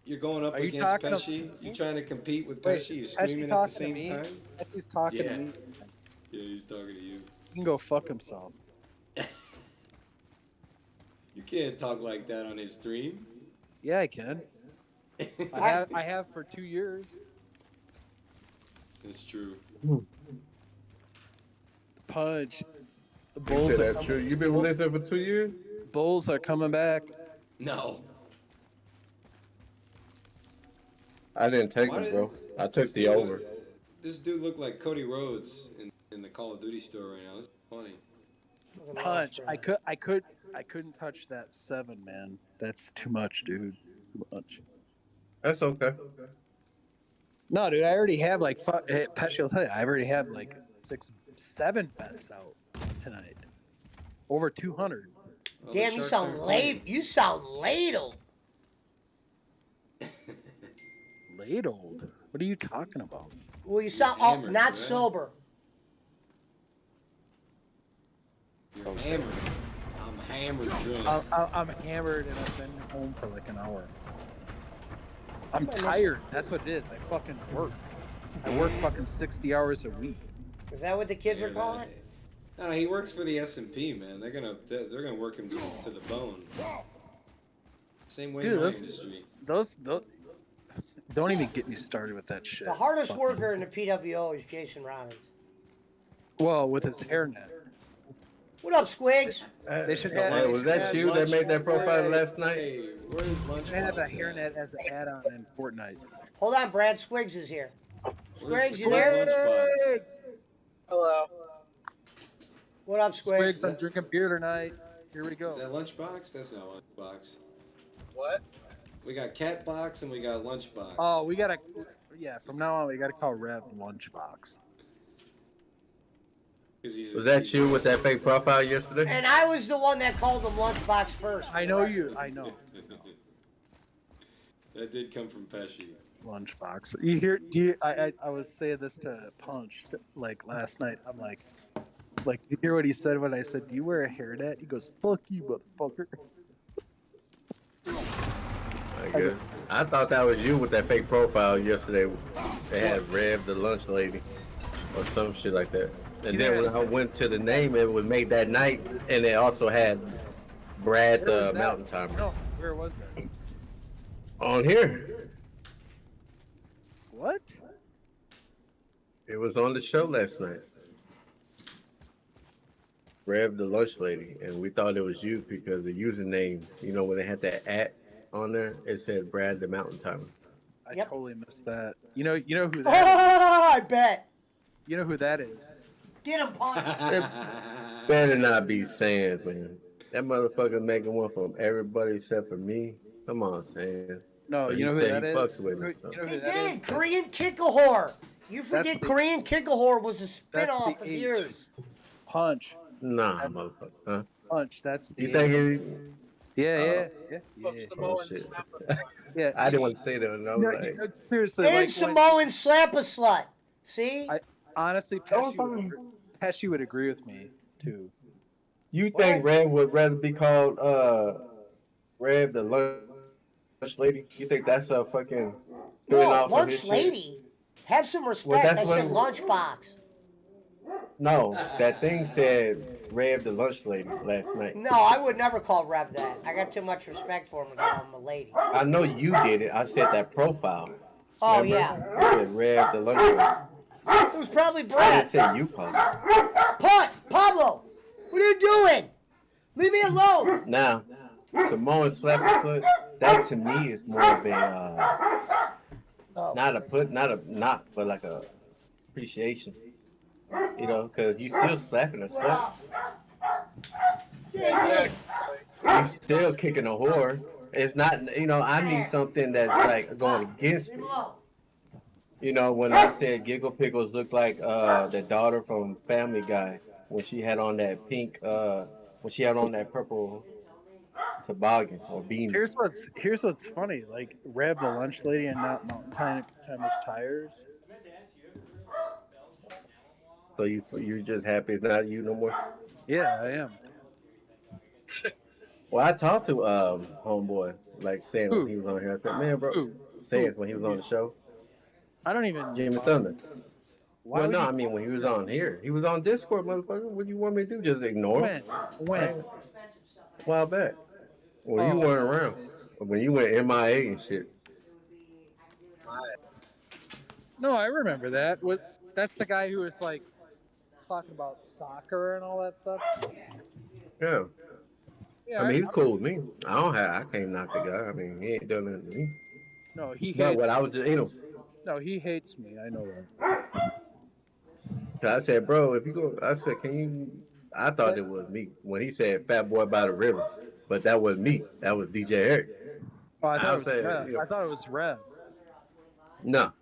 You're going up Are you against talking to- Pesci. You trying to compete with Wait, Pesci? You're is Pesci screaming at the talking to same me? time. Pesci's talking Yeah. to me. Yeah, he's talking to you. He can go fuck himself. You can't talk like that on his stream. Yeah, I can. I have for 2 years. It's true. Punch. The You Bulls said are that's true. You've been listening for 2 years? Bulls are coming back. No. I didn't take Why it, did- bro. I took This the dude over. look- This dude looked like Cody Rhodes in the Call of Duty store right now. This is funny. Punch. I couldn't touch that 7, man. That's too much, dude. Too much. That's okay. No, dude, I already have like hey, Pesci will tell you, I already have like 6, 7 bets out tonight. Over 200. Well, the Damn, you Sharks sound aren't late. You sound ladled. Ladled. What are you talking about? Well, you sound hammered, not right? sober. playing. You're hammered. I'm hammered drunk. I'm hammered and I've been home for like an hour. I'm tired. That's what it is. I fucking work. I work fucking 60 hours a week. Is that what the kids are calling it? No, he works for the S&P, man. They're gonna work him to the bone. Same way Dude, in my those- industry. Those don't even get me started with that shit. The hardest Fucking- worker in the PWO is Jason Robbins. Well, with his hairnet. What up, Squigs? They should The have. Hey, was that you that made that profile last night? Hey, where's lunch? They have a hairnet as an add-on in Fortnite. Hold on, Brad. Squigs is here. Where's, Squigs, you there? Lunchbox? Hello. What up, Squigs? Squigs, I'm drinking beer tonight. Here we Is go. that Lunchbox? That's not Lunchbox. What? We got Catbox and we got Lunchbox. Oh, we gotta. Yeah, from now on we gotta call Rev Lunchbox. 'Cause he's Was that you with that fake profile yesterday? And I was the one that called him Lunchbox first. I know you. I know. That did come from Pesci. Lunchbox. You hear? Do you? I was saying this to Punch like last night. I'm like, you hear what he said when I said, "Do you wear a hairnet?" He goes, "Fuck you, motherfucker." I guess. I thought that was you with that fake profile yesterday. They had Rev the lunch lady or some shit like that. And then when I went to the name, it was made that night, and it also had Brad Where was the that? Mountain Timer No, where was that? on here. What? It was on the show last night. Rev the lunch lady, and we thought it was you because the username, you know, when they had that @ on there, it said Brad the Mountain Timer. I Yep. totally missed that. You know who Oh, that? I bet. You know who that is? Get him, Punch. Better not be Sans, man. That motherfucker making one from everybody except for me. Come on, Sans. No, But you he know who said that he is? fucks with me, You so. know who He that did. is? Korean Kickahor. You forget the- Korean Kickahor was a That's spin-off the of H. yours. Punch. Nah, motherfucker. Huh? Punch. That's the You think angle. it? Yeah. Oh shit! Yeah. I didn't want to say that, and I was No, like, seriously, And like Samoan slap a slut. See? I honestly, Pesci would agree with me too. you think Rev would rather be called Rev the lunch lady? You think that's a fucking spinning No, off of lunch his shit? lady. Have some respect. that's I said what- lunchbox. No, that thing said Rev the lunch lady last night. No, I would never call Rev that. I got too much respect for him to call him a lady. I know you did it. I said that profile. Oh, Remember? yeah. I said Rev the lunch lady. It was probably I Brett. didn't say you called it. Pablo, what are you doing? Leave me alone. Now, Samoan slap a foot, that to me is more of a but like a appreciation. You know, because you still slapping a slut. You still kicking a whore. It's not, you know, I need something that's like going against it. You know, when I said Giggle Pickles looked like the daughter from Family Guy when she had on that pink, when she had on that purple toboggan or beanie. Here's what's funny. Like Rev the lunch lady and not Mountain Timers Tires. So you're just happy it's not you no more? Yeah, I am. Well, I talked to homeboy, like saying when he was on here. I said, man, bro, saying when he was on the show. I don't even. Jimmy Thunder. Why Well, would no, you- I mean when he was on here, he was on Discord, motherfucker. What do you want me to do? Just ignore him? When? A while back, when you weren't around, when you went MIA and shit. No, I remember that. That's the guy who was like talking about soccer and all that stuff. Yeah. Yeah, I mean, he's cool with me. I can't knock the guy. I mean, he ain't done nothing to me. No, he But hates. what I was just, you know, No, he hates me. I know that. I said, bro, if you go, I said, can you? I thought it was me when he said "Fat Boy by the River," but that was me. That was DJ Eric. Oh, I thought it was saying, Rev. you know, I thought it was Rev. No.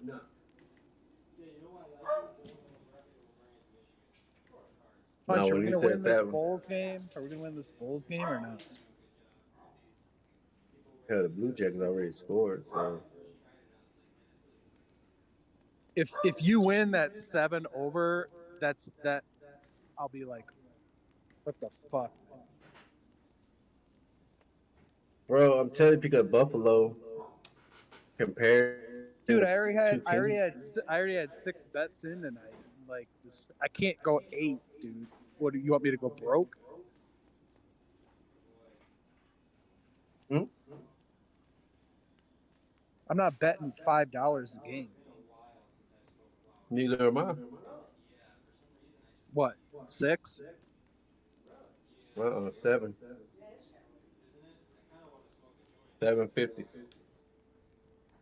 Punch, No, are when we he gonna said win this Fat- Bulls game? Are we gonna win this Bulls game or not? Yeah, the Blue Jackets already scored, so If you win that 7 over, that I'll be like, what the fuck? bro, I'm telling you, because Buffalo compared. Dude, to I already teams- had 6 bets in tonight. Like this, I can't go 8, dude. What do you want me to go broke? Hmm? I'm not betting $5 a game. Neither am I. What? 6? 7. 750.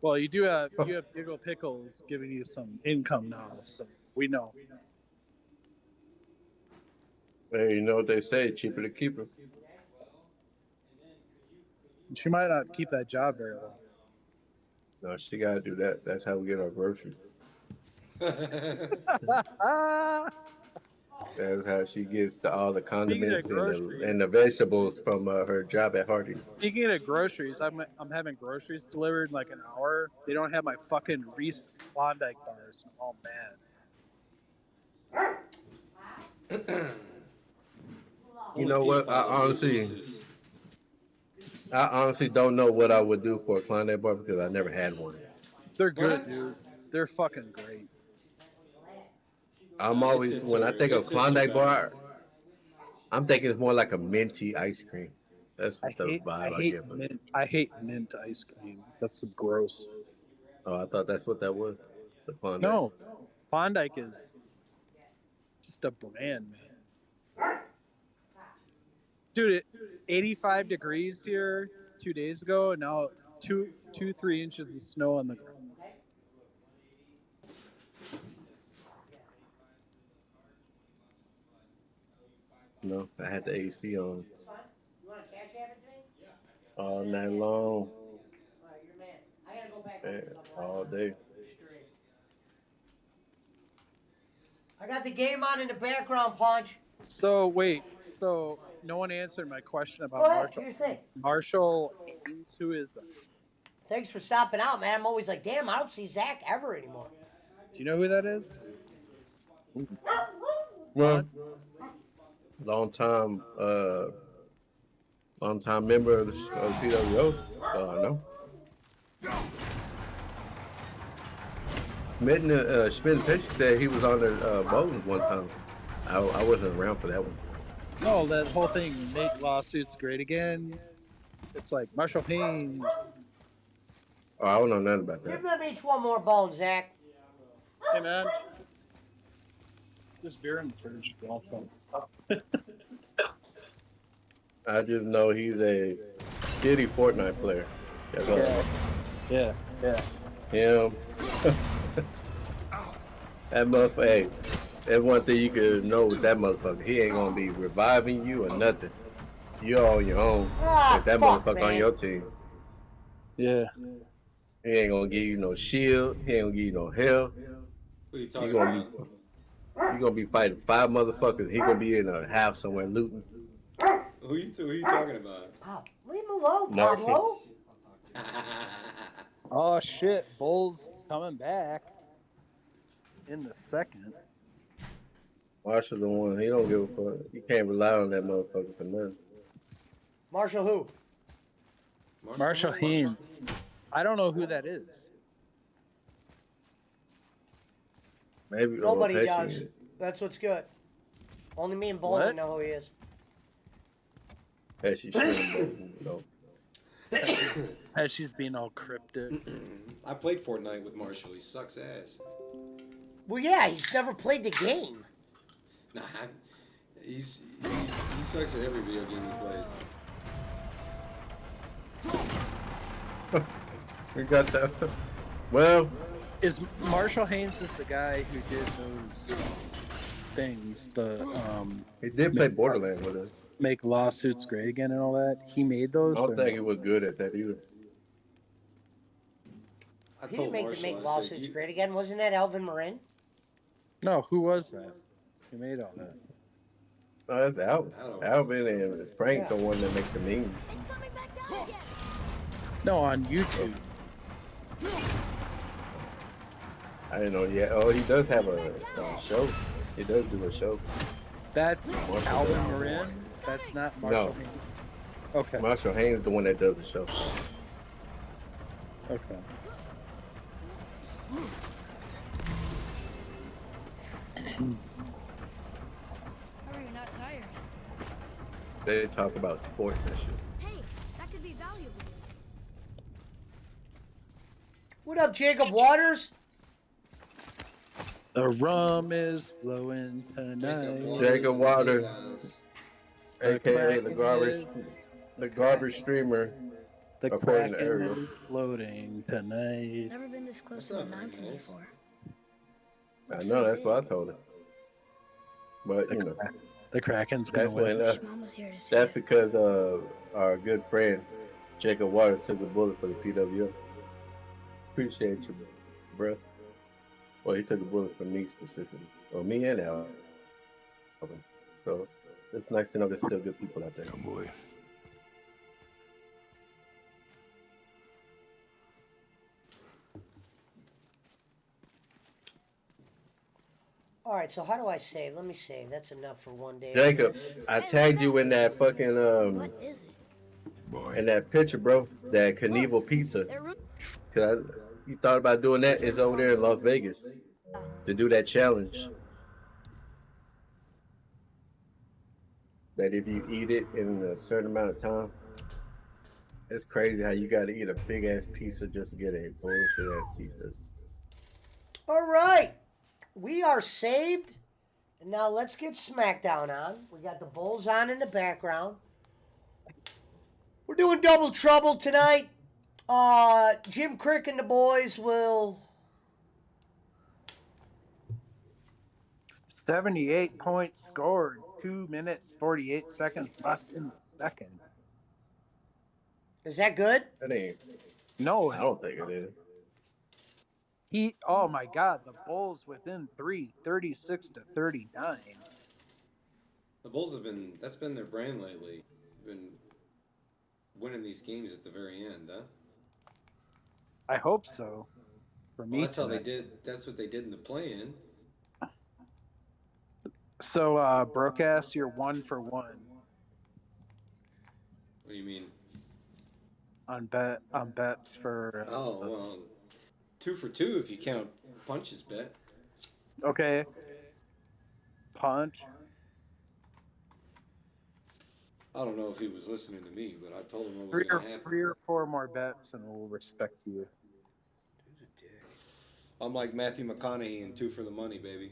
Well, you have Giggle Pickles giving you some income now, so we know. Hey, you know what they say? Cheaper to keep her. She might not keep that job very well. No, she gotta do that. That's how we get our groceries. That's how she gets to all the condiments and the vegetables from her job at Hardee's. Speaking of groceries, I'm having groceries delivered in like an hour. They don't have my fucking Reese's Klondike bars. I'm all mad. You know what? I honestly don't know what I would do for a Klondike bar because I never had one. They're good, dude. They're fucking great. I'm always when I think of Klondike bar, I'm thinking it's more like a minty ice cream. That's the vibe I get from it. I hate mint ice cream. That's gross. Oh, I thought that's what that was. The Klondike. No, Klondike is just a brand, man. Dude, 85 degrees here 2 days ago, and now 3 inches of snow on the ground. No, I had the AC on all night long. Yeah, all day. I got the game on in the background, Punch. So wait, no one answered my question about Go ahead, Marshall. do your thing. Marshall Haynes, who is that? Thanks for stopping out, man. I'm always like, damn, I don't see Zach ever anymore. Do you know who that is? Well, long time member of the PWO, so I know. Schmidt Fisher said he was on the bowling one time. I wasn't around for that one. No, that whole thing, make lawsuits great again. It's like Marshall Haynes. Oh, I don't know nothing about that. Give them each one more bone, Zach. Hey, man. There's beer in the fridge if you want some. I just know he's a shitty Fortnite player. That's all. Yeah. Him. That motherfucker. Hey, that's one thing you could know with that motherfucker. He ain't gonna be reviving you or nothing. You're on your own. If that motherfucker on your team. Yeah. He ain't gonna give you no shield. He ain't gonna give you no health. Who you talking about? You gonna be fighting 5 motherfuckers. He gonna be in a house somewhere looting. Who you talking about? Pop, leave him alone, Marshall. Pablo. Oh, shit. Bulls coming back in the second. Marshall the one. He don't give a fuck. You can't rely on that motherfucker for nothing. Marshall who? Marshall Haynes. I don't know who that is. Maybe Nobody rotation does. is. That's what's good. Only me and Bowling What? know who he is. As she should, no. As she's being all cryptic. I played Fortnite with Marshall. He sucks ass. Well, yeah, he's never played the game. Nah, he sucks at every video game he plays. We got that. Well, Is Marshall Haynes is the guy who did those things? he did play Borderlands with us. Make lawsuits great again and all that. He made those. I don't or think no? he was good at that either. I He told didn't Marshall, make I said, lawsuits great again. Wasn't that Elvin Marin? No, who was that? Who made all that? No, that's Alvin. Alvin and Frank the one that make the memes. No, on YouTube. I didn't know yet. Oh, he does have a show. He does do a show. That's Marshall Alvin Haynes. Marin. That's not Marshall No. Haynes. Okay. Marshall Haynes is the one that does the show. Okay. How are you not tired? They talk about sports and shit. Hey, that could be valuable. What up, Jacob Waters? The rum is flowing tonight. Jacob Water, aka the Kraken garbage streamer. The according to Kraken Ariel. is floating tonight. Never been this close to the mountain before. I know, that's what I told her. But you know, The Kraken's gonna that's when win. Mom was here to see that's it. because our good friend Jacob Water took a bullet for the PWO. Appreciate you, bro. Well, he took a bullet for me specifically, or me and Al. So it's nice to know there's still good people out there. Young boy. All right, so how do I save? Let me save. That's enough for one day. Jacob, I tagged you in that fucking What is it? in that picture, bro. That Knievel pizza. Cause you thought about doing that? It's over there in Las Vegas to do that challenge. That if you eat it in a certain amount of time, it's crazy how you got to eat a big ass pizza just to get a bullshit ass t-shirt. All right, we are saved. And now let's get SmackDown on. We got the Bulls on in the background. We're doing double trouble tonight. Jim Crick and the boys will 78 points scored. 2 minutes 48 seconds left in the second. Is that good? That ain't. No, I don't think it is. Oh my God, the Bulls within 3, 36 to 39. The Bulls have been, that's been their brand lately. They've been winning these games at the very end, huh? I hope so. For me, Well, that's how they tonight. did. That's what they did in the play-in. So, Broadcast, you're 1 for 1 What do you mean? on bets for. Oh well, 2 for 2 if you count Punch's bet. Okay. Punch. I don't know if he was listening to me, but I told him what was going to happen. 3 or 4 more bets, and we'll respect you. I'm like Matthew McConaughey in 2 for the Money, baby.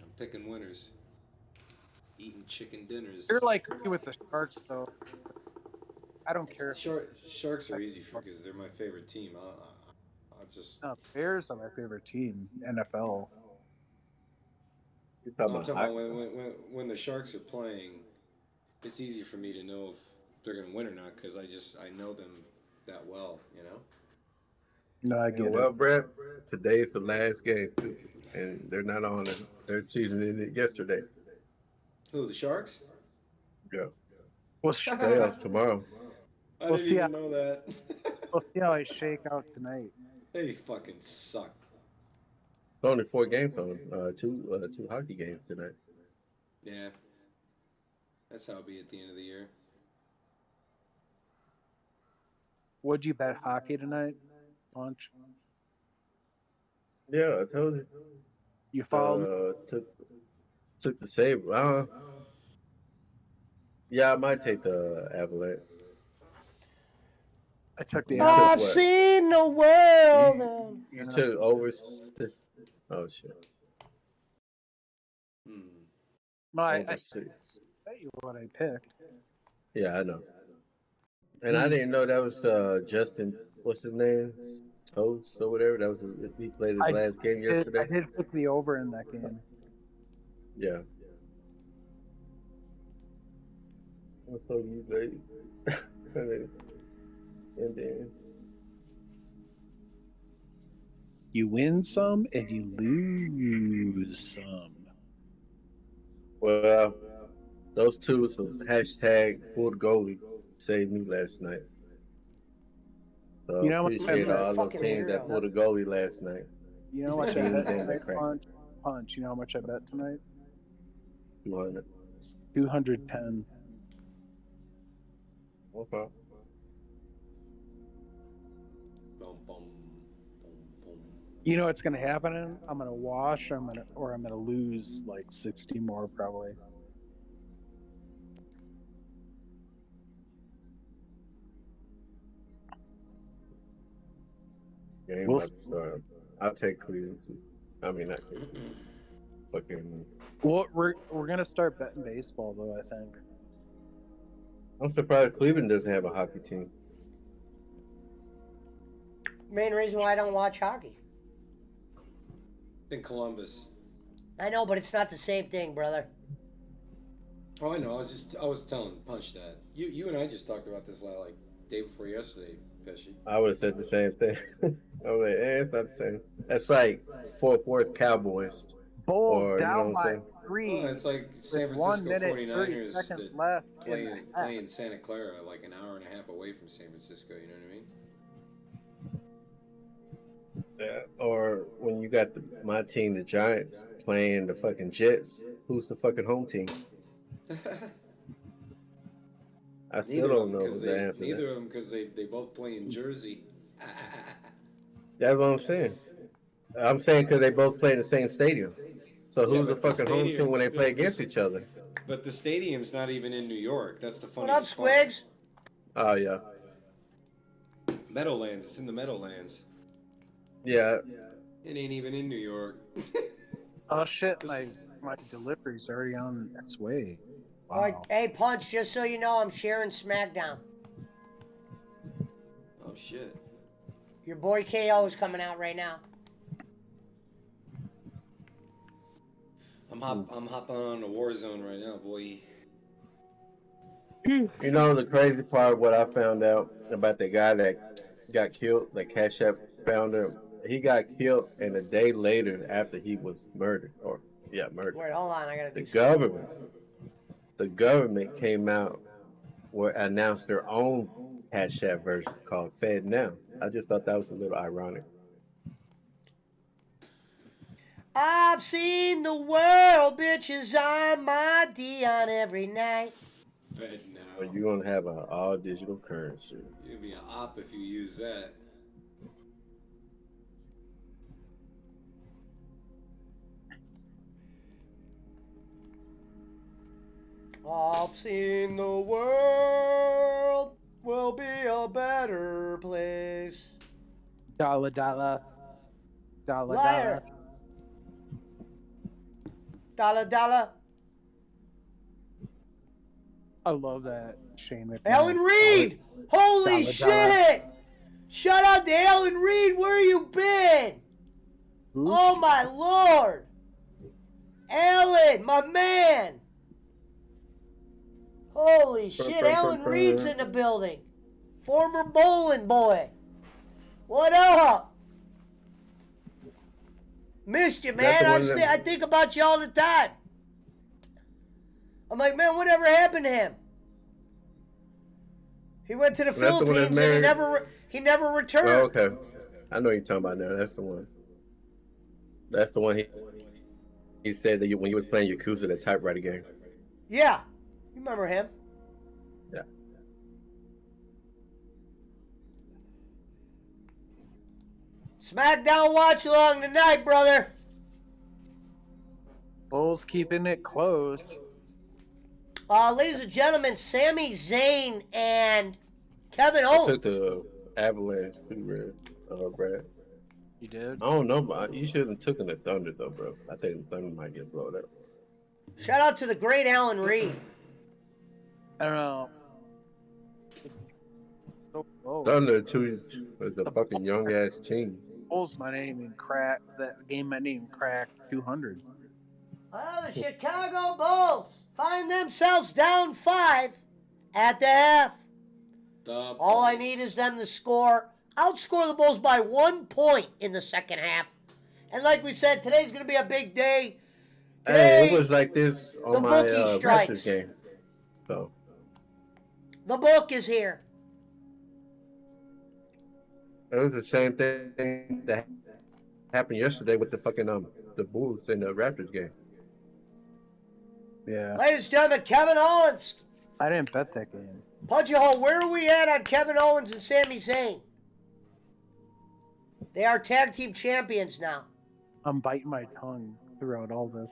I'm picking winners. Eating chicken dinners. You're like me with the Sharks, though. I don't care. Sharks are easy for because they're my favorite team. I just. No, Bears are my favorite team. NFL. You're I'm talking talking about about when the Sharks are playing, it's easy for me to know if they're gonna win or not because I know them that well, you know. No, I get well, it. Brett, today's the last game, and they're not on it. Their season ended yesterday. Who, the Sharks? Yeah. We'll Playoffs tomorrow. I We'll didn't see even how- know that. We'll see how I shake out tonight. They fucking suck. There's only 4 games on, two hockey games tonight. Yeah. That's how it'll be at the end of the year. Would you bet hockey tonight, Punch? Yeah, I told you. You followed? Took the save. Yeah, I might take the Avalanche. I took the. I've seen the world. You took over. Oh shit. No, I Over 6. bet you what I picked. Yeah, I know. And I didn't know that was Justin. What's his name? Toast or whatever. That was he played his last game yesterday. I did pick the over in that game. Yeah. I'll tell you, baby. And then You win some and you lose some. Well, those two, so hashtag pulled goalie saved me last night. So You know what? appreciate all those Fucking teams that weirdo. pulled a goalie last night. You know how much I Teams bet in the tonight, crack. Punch? You know how much I bet tonight? 200. 210. Okay. You know what's gonna happen? I'm gonna wash. I'm gonna lose like 60 more probably. Game We'll about to start. I'll take Cleveland too. I mean, not Cleveland. Fucking. Well, we're gonna start betting baseball though. I think. I'm surprised Cleveland doesn't have a hockey team. Main reason why I don't watch hockey. In Columbus. I know, but it's not the same thing, brother. Oh, I know. I was telling Punch that. You and I just talked about this like day before yesterday, Pesci. I would have said the same thing. I was like, it's not the same. That's like Fort Worth Cowboys. Bulls Or, you know down what I'm by saying? 3. Oh, it's like San with 1 Francisco minute, 30 49ers seconds that left play in the half. play in Santa Clara, like an hour and a half away from San Francisco. You know what I mean? Yeah. Or when you got my team, the Giants, playing the fucking Jets, who's the fucking home team? I still don't know the answer. Neither of them because they both play in Jersey. That's what I'm saying. I'm saying because they both play in the same stadium. So Yeah, who's the but the fucking home stadium- team when they play the- against each other? But the stadium's not even in New York. That's the What funniest up, part. Squigs? Oh yeah, Meadowlands. It's in the Meadowlands. yeah. It ain't even in New York. Oh shit! My delivery's already on its way. All right, hey, Punch, just so you know, I'm sharing SmackDown. Oh shit. Your boy KO is coming out right now. I'm hopping on the Warzone right now, boy. You know the crazy part, what I found out about the guy that got killed, the Cash App founder, he got killed, and a day later after he was murdered, murdered. Wait, hold on, I gotta The do something. government the government came out or announced their own Cash App version called Fed Now. I just thought that was a little ironic. I've seen the world, bitches on my Dion every night. Fed now. But you're gonna have an all digital currency. You'd be an op if you use that. I've seen the world will be a better place. Dollar, dollar. Dollar, Liar. dollar. Dollar, dollar. I love that Shane McMahon. Ellen Reed! Holy Dollar, shit! Shout out to Ellen Reed, where you been? Oh my lord! Ellen, my man! Holy shit, Ellen Reed's in the building. Former bowling boy. What up? Missed you, man. I think about you all the time. I'm like, man, whatever happened to him? He went to the Philippines and he never returned. Oh, okay. I know you're talking about now. That's the one. That's the one he said that when you was playing Yakuza, the typewriter game. Yeah. You remember him? Yeah. SmackDown watch along tonight, brother. Bulls keeping it close. Ladies and gentlemen, Sami Zayn and Kevin I Owens. took the Avalanche too, Brad. You did? I don't know, but you shouldn't have taken the Thunder though, bro. I think the Thunder might get blown up. Shout out to the great Alan Reed. I don't know. It's so close. Thunder too was a fucking young ass team. Bulls might even crack that game. Might even crack 200. Well, the Chicago Bulls find themselves down 5 at the half. All I need is them to outscore the Bulls by 1 point in the second half. And like we said, today's going to be a big day. Hey, it was like this on the my bookie strikes. Raptors game. So the book is here. it was the same thing that happened yesterday with the fucking the Bulls in the Raptors game. Yeah. Ladies and gentlemen, Kevin Owens. I didn't bet that game. Punch a hole. Where are we at on Kevin Owens and Sami Zayn? They are tag team champions now. I'm biting my tongue throughout all this.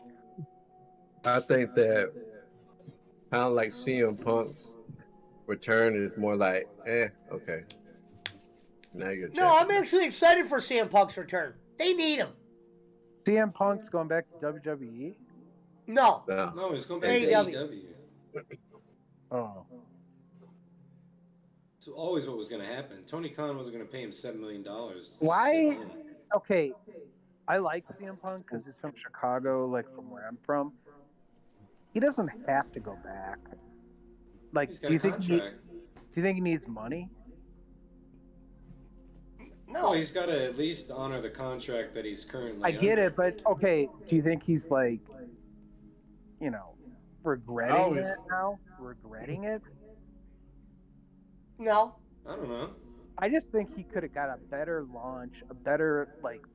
I think that kind of like CM Punk's return is more like, okay. Now you're No, I'm actually excited for CM Punk's return. They need him. CM Punk's going back to WWE? No. No, he's going back to AEW. Oh. It's always what was going to happen. Tony Khan wasn't going to pay him $7 million. Why? Okay, I like CM Punk because he's from Chicago, like from where I'm from. He doesn't have to go back. Like, He's got a contract. Do you think he needs money? No. Well, he's got to at least honor the contract that he's currently I get under. it, but okay, do you think he's like, regretting it now? Regretting it? No. I don't know. I just think he could have got a better launch, a better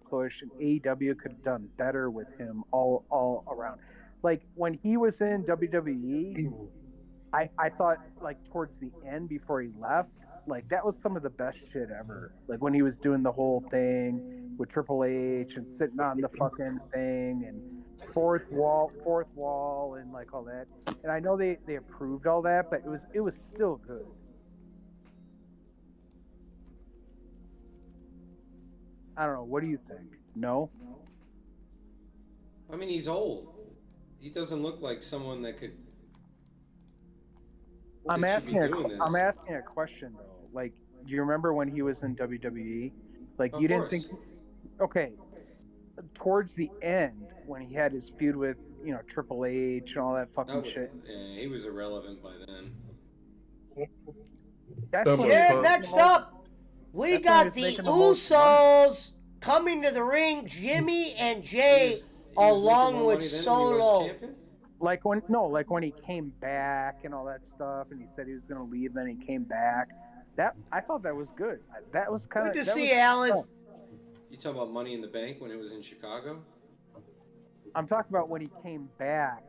push, and AEW could have done better with him all around. Like when he was in WWE, I thought towards the end before he left, that was some of the best shit ever. Like when he was doing the whole thing with Triple H and sitting on the fucking thing and fourth wall and all that. And I know they approved all that, but it was still good. I don't know. What do you think? No? I mean, he's old. He doesn't look like someone that could. I'm asking a question though. Do you remember when he was in WWE? You didn't think? Okay. Towards the end, when he had his feud with Triple H and all that fucking shit. Yeah, he was irrelevant by then. Next up, we got the Usos coming to the ring. Jimmy and Jay, along with Solo. like when he came back and all that stuff, and he said he was gonna leave, then he came back. That I thought that was good. That was kind of Good to see, Alan. You talking about Money in the Bank when it was in Chicago? I'm talking about when he came back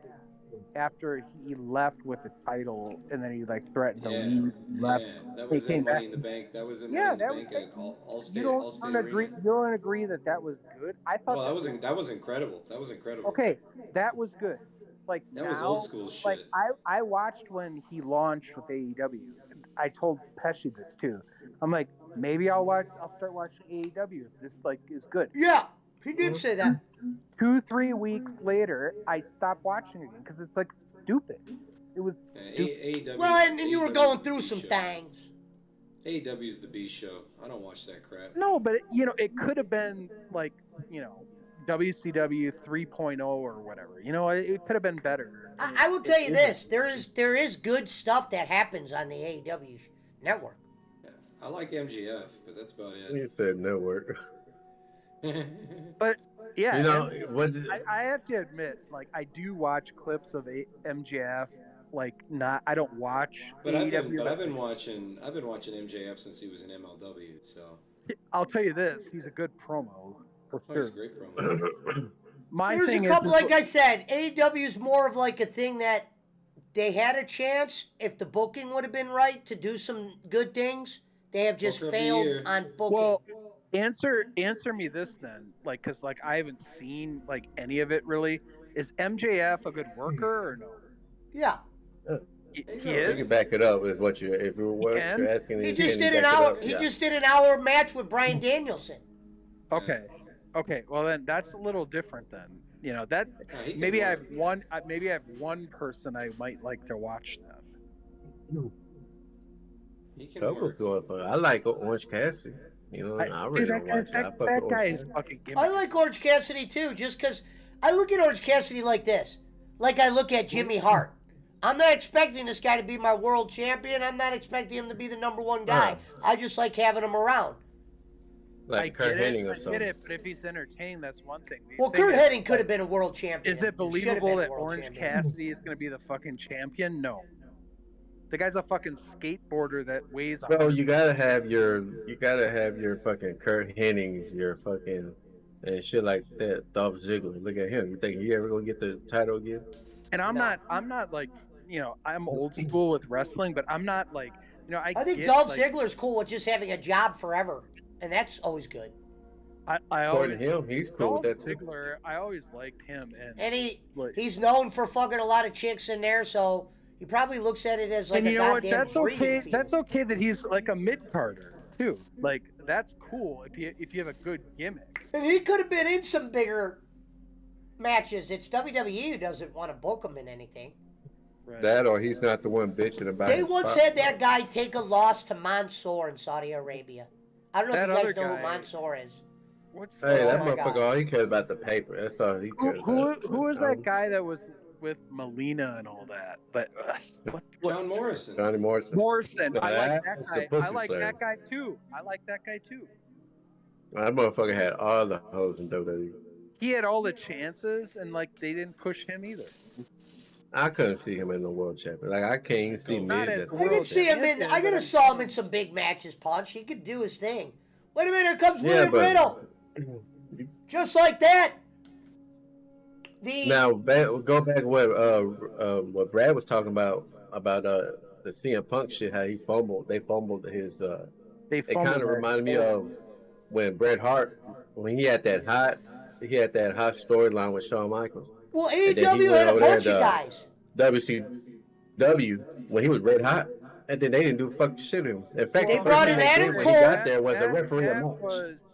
after he left with the title, and then he like threatened to leave. Left. Yeah, that was in Money in the Bank. That was in Money in the Bank at Allstate. You don't agree that was good? I thought. Well, that was incredible. That was incredible. Okay, that was good. Like that was old school shit. Like I watched when he launched with AEW. I told Pesci this too. I'm like, maybe I'll start watching AEW if this like is good. Yeah, he did say that. 2-3 weeks later, I stopped watching again because it's like stupid. It was. AEW. Well, and you were going through some things. AEW's the B show. I don't watch that crap. No, but it could have been like WCW 3.0 or whatever. It could have been better. I will tell you this: there is good stuff that happens on the AEW network. Yeah, I like MGF, but that's about it. You said network. But yeah, what? I have to admit, like I do watch clips of MJF. Like I don't watch. But I've been watching MJF since he was in MLW. So I'll tell you this: he's a good promo for sure. He's a great promo. There's a couple, like I said, AEW is more of like a thing that they had a chance if the booking would have been right to do some good things. They have just failed on booking. Well, answer me this then, like, because like I haven't seen like any of it really. Is MJF a good worker or no? Yeah. He You is. can back it up with what you're asking. He just did an hour. He just did an hour match with Bryan Danielson. Okay. Well, then that's a little different. Then that maybe I have one person I might like to watch them. He can work. I like Orange Cassidy. I really don't watch it. That guy is fucking. I like Orange Cassidy too, just because I look at Orange Cassidy like this, like I look at Jimmy Hart. I'm not expecting this guy to be my world champion. I'm not expecting him to be the #1 guy. I just like having him around. Like Kurt Hennig or something. I get it, but if he's entertaining, that's one thing. Well, Kurt Hennig could have been a world champion. Is it believable that Orange Cassidy is going to be the fucking champion? No. The guy's a fucking skateboarder that weighs. Bro, you gotta have your fucking Kurt Hennings, your fucking and shit like that. Dolph Ziggler. Look at him. You think he ever gonna get the title again? And I'm not like I'm old school with wrestling, but I'm not like I think Dolph Ziggler's cool with just having a job forever. And that's always good. I always him. He's cool Dolph with that too. Ziggler, I always liked him, and he's known for fucking a lot of chicks in there, so he probably looks at it as like a goddamn That's okay. field. That's okay that he's like a mid-carder too. Like that's cool if you have a good gimmick. And he could have been in some bigger matches. It's WWE who doesn't want to book him in anything. Right. That or he's not the one bitching about. They once had that guy take a loss to Mansoor in Saudi Arabia. I don't know if you guys know who Mansoor is. That motherfucker, all he cared about the paper. That's all he cared about. Who was that guy that was with Melina and all that? But John Morrison. Johnny Morrison. I like that guy. I like that guy too. That motherfucker had all the hoes in WWE. He had all the chances, and like they didn't push him either. I couldn't see him in the world champion. Like I can't even see Miz. I could see him in. I could have saw him in some big matches. Punch. He could do his thing. Wait a minute. Here comes William Riddle. Just like that. Now go back to what Brad was talking about the CM Punk shit. How he fumbled. They fumbled his. It kind of reminded me of when Bret Hart when he had that hot storyline with Shawn Michaels. Well, AEW had a bunch of guys. WCW when he was red hot, and then they didn't do fucking shit to him. In fact, they brought in Adam Cole. He got there was a referee match.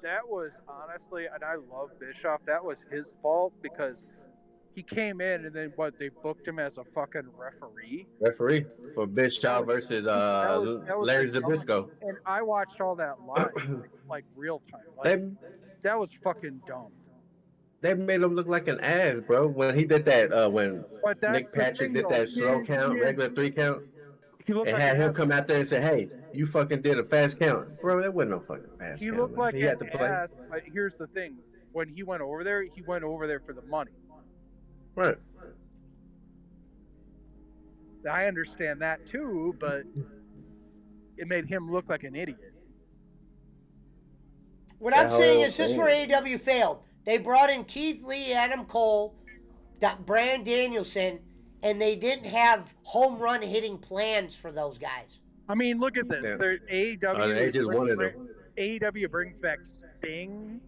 That was honestly, and I love Bischoff. That was his fault because he came in and then they booked him as a fucking referee. Referee for Bischoff versus Larry Zbyszko. And I watched all that live, like real time. That was fucking dumb. They made him look like an ass, bro. When he did that, when Nick Patrick did that slow count, regular 3 count, and had him come out there and say, "Hey, you fucking did a fast count, bro." That wasn't no fucking fast count. He looked like an ass. But here's the thing: when he went over there for the money. Right. I understand that too, but it made him look like an idiot. What I'm saying is this is where AEW failed. They brought in Keith Lee, Adam Cole, Bryan Danielson, and they didn't have home run hitting plans for those guys. I mean, look at this. Yeah. AEW, they just wanted them. AEW brings back Sting,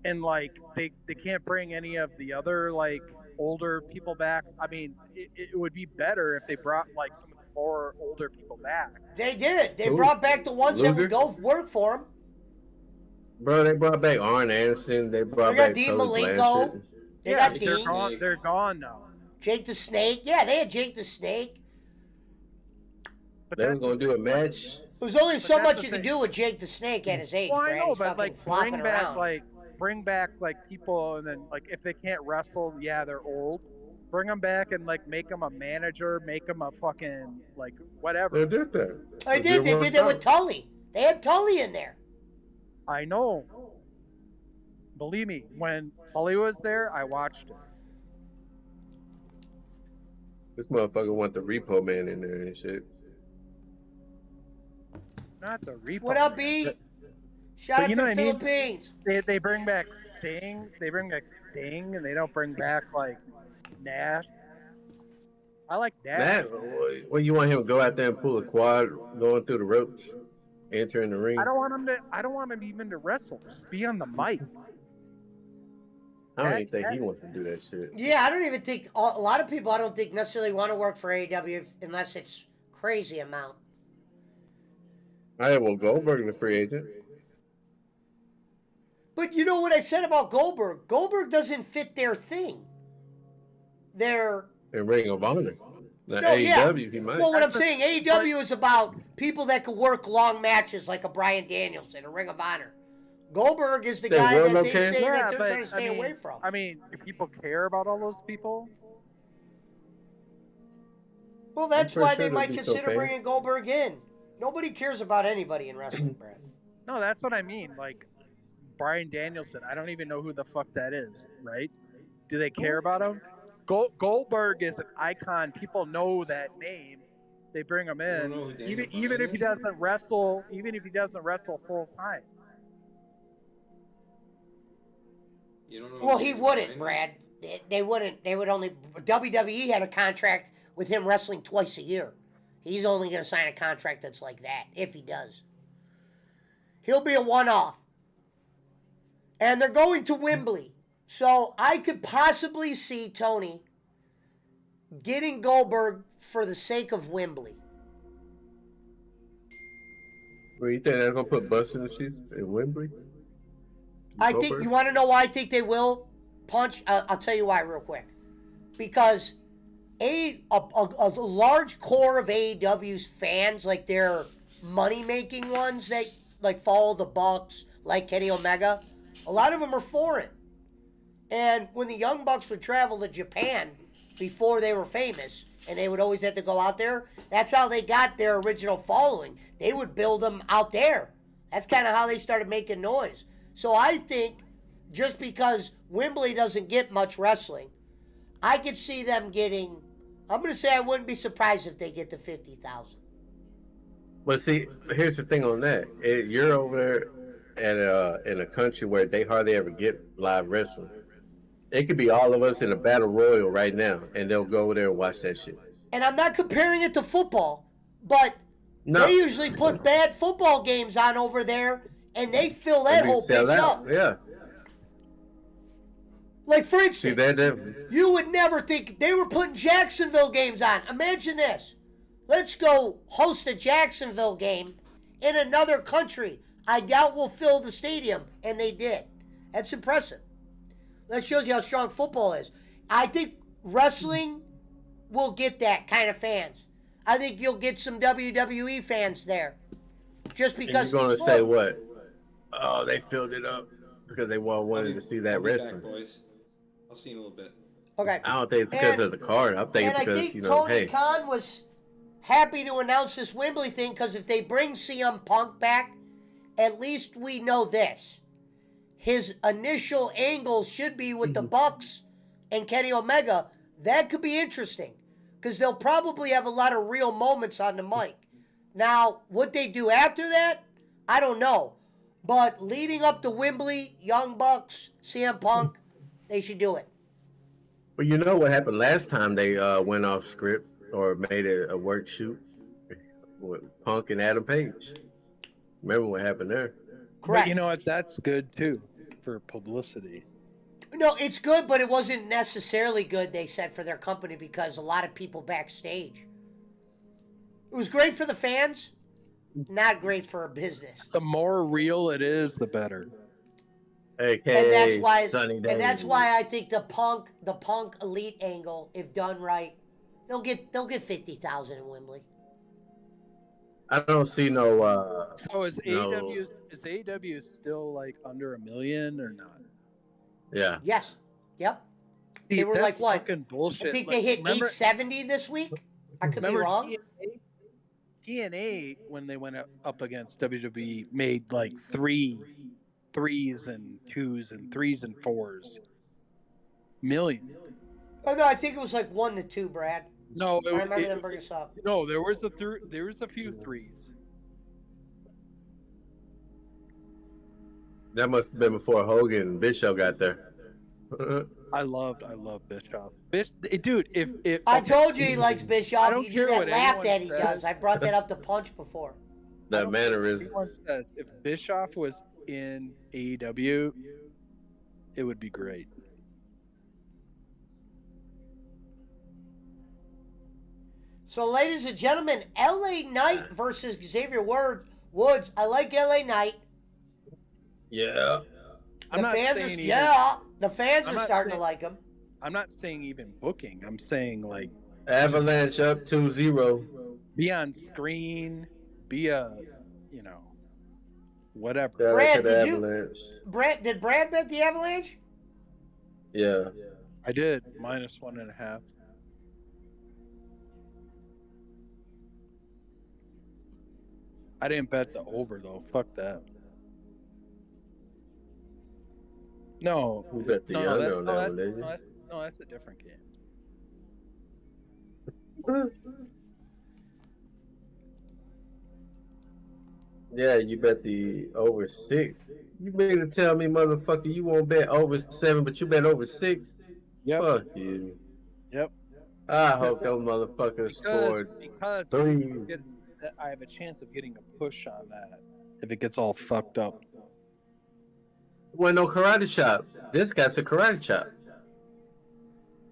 and like they can't bring any of the other like older people back. I mean, it would be better if they brought like some of the more older people back. They did. They brought back the ones that would go work for them. Bro, they brought back Arn Anderson. They brought back Dean Tully Malenko. Blanchard. They got Dean. They're gone now. Jake the Snake. Yeah, they had Jake the Snake. But They were gonna do a match. There's only so that's much the you could thing. do with Jake the Snake at his age, Well, I Brad. know, He's but fucking like flopping around. bring back like people, and then like if they can't wrestle, yeah, they're old. Bring them back and like make them a manager, make them a fucking like whatever. They did that. They did. They did that with Tully. They had Tully in there. I know. Believe me, when Tully was there, I watched it. This motherfucker want the Repo Man in there and shit. Not the repo. What up, man. B? Shout out you to know the what I mean? Philippines. They bring back Sting. They bring back Sting, and they don't bring back like Nash. I like Nash. Matt, what you want him to go out there and pull a quad, going through the ropes, enter in the ring? I don't want him even to wrestle. Just be on the mic. I don't even think he wants to do that shit. Yeah, I don't even think a lot of people. I don't think necessarily want to work for AEW unless it's crazy amount. All right, well, Goldberg is a free agent. But you know what I said about Goldberg? Goldberg doesn't fit their thing. Their In Ring of Honor. Now, No, yeah. AEW, he might. Well, what I'm saying, AEW is about people that can work long matches like a Bryan Danielson, a Ring of Honor. Goldberg is the They guy will, that they okay. say Yeah, that they're but, trying to stay I mean, away from. I mean, do people care about all those people? Well, that's pretty why sure they they'll might be so consider fair. bringing Goldberg in. Nobody cares about anybody in wrestling, Brad. No, that's what I mean. Like Bryan Danielson, I don't even know who the fuck that is, right? Do they care about him? Goldberg is an icon. People know that name. They bring him You don't know who in, Daniel even Bryan if he is? doesn't wrestle, full time. You don't know who Well, he Daniel wouldn't, Bryan Brad. They wouldn't. They would only. WWE had a contract with him wrestling twice a year. He's only going to sign a contract that's like that, if he does. He'll be a one-off. And they're going to Wembley. So I could possibly see Tony getting Goldberg for the sake of Wembley. Well, you think they're going to put butts in the seats in Wembley? I think, Goldberg? you want to know why I think they will punch? I'll tell you why real quick. Because a large core of AEW's fans, like their money-making ones that like follow the Bucks, like Kenny Omega, a lot of them are foreign. And when the Young Bucks would travel to Japan before they were famous, and they would always have to go out there, that's how they got their original following. They would build them out there. That's kind of how they started making noise. So I think just because Wembley doesn't get much wrestling, I could see them getting, I'm going to say I wouldn't be surprised if they get to 50,000. But see, here's the thing on that. You're over there in a country where they hardly ever get live wrestling. It could be all of us in a battle royal right now, and they'll go over there and watch that shit. And I'm not comparing it to football, but they usually put bad football games on over there, and they fill that whole sell bitch out. up. Yeah. Like, for See, instance, that you would never think they were putting Jacksonville games on. Imagine this. Let's go host a Jacksonville game in another country. I doubt we'll fill the stadium, and they did. That's impressive. That shows you how strong football is. I think wrestling will get that kind of fans. I think you'll get some WWE fans there. Just and because... you're going to say what? Oh, they filled it up because they wanted to see that I'll be back, wrestling. boys. I'll see you in a little bit. Okay. I don't think it's because of the card. I'm thinking And I because, think you know, Tony hey. Khan was happy to announce this Wembley thing because if they bring CM Punk back, at least we know this. His initial angle should be with the Bucks and Kenny Omega. That could be interesting because they'll probably have a lot of real moments on the mic. Now, what they do after that, I don't know. But leading up to Wembley, Young Bucks, CM Punk, they should do it. Well, you know what happened last time they went off script or made a work shoot with Punk and Adam Page. Remember what happened there? Correct. But you know what? That's good too for publicity. No, it's good, but it wasn't necessarily good, they said, for their company because a lot of people backstage. It was great for the fans, not great for business. The more real it is, the better. AKA And that's why, Sunny and that's Days. why I think the Punk Elite angle, if done right, they'll get 50,000 in Wembley. I don't see no. So is no- AEW still like under $1 million or not? Yeah. Yes. Yep. See, They were that's like what? fucking bullshit. I think Like, they hit remember- 870 this week. I could be remember wrong. TNA when they went up against WWE made like 3 3s and 2s and 3s and 4s million. Oh no, I think it was like 1 to 2, Brad. No, I remember them bringing us up. No, there was a few 3s. That must have been before Hogan and Bischoff got there. I love Bischoff. Dude, if I told you he likes I Bischoff. don't You care do that what laugh anyone that he says. does. I brought that up to Punch before. That mannerism. everyone says if Bischoff was in AEW, it would be great. So, ladies and gentlemen, LA Knight versus Xavier Woods. I like LA Knight. Yeah. I'm not fans saying are, even- yeah, the fans I'm are not starting to saying- like him. I'm not saying even booking. I'm saying like Avalanche up 2-0. be on screen, be a, whatever. Shout out Brad, to the did you- Avalanche. Did Brad bet the Avalanche? Yeah. I did -1.5. I didn't bet the over though. Fuck that. No, Who bet the no, under that's, on no, that that's, one, did you? no, that's, no, that's a different game. Yeah, you bet the over 6. You mean to tell me, motherfucker, you won't bet over 7, but you bet over 6? Yep. Fuck you. Yep. I hope those motherfuckers scored Because 3. I have a chance of getting a push on that if it gets all fucked up. Well, no karate chop. This guy's a karate chop.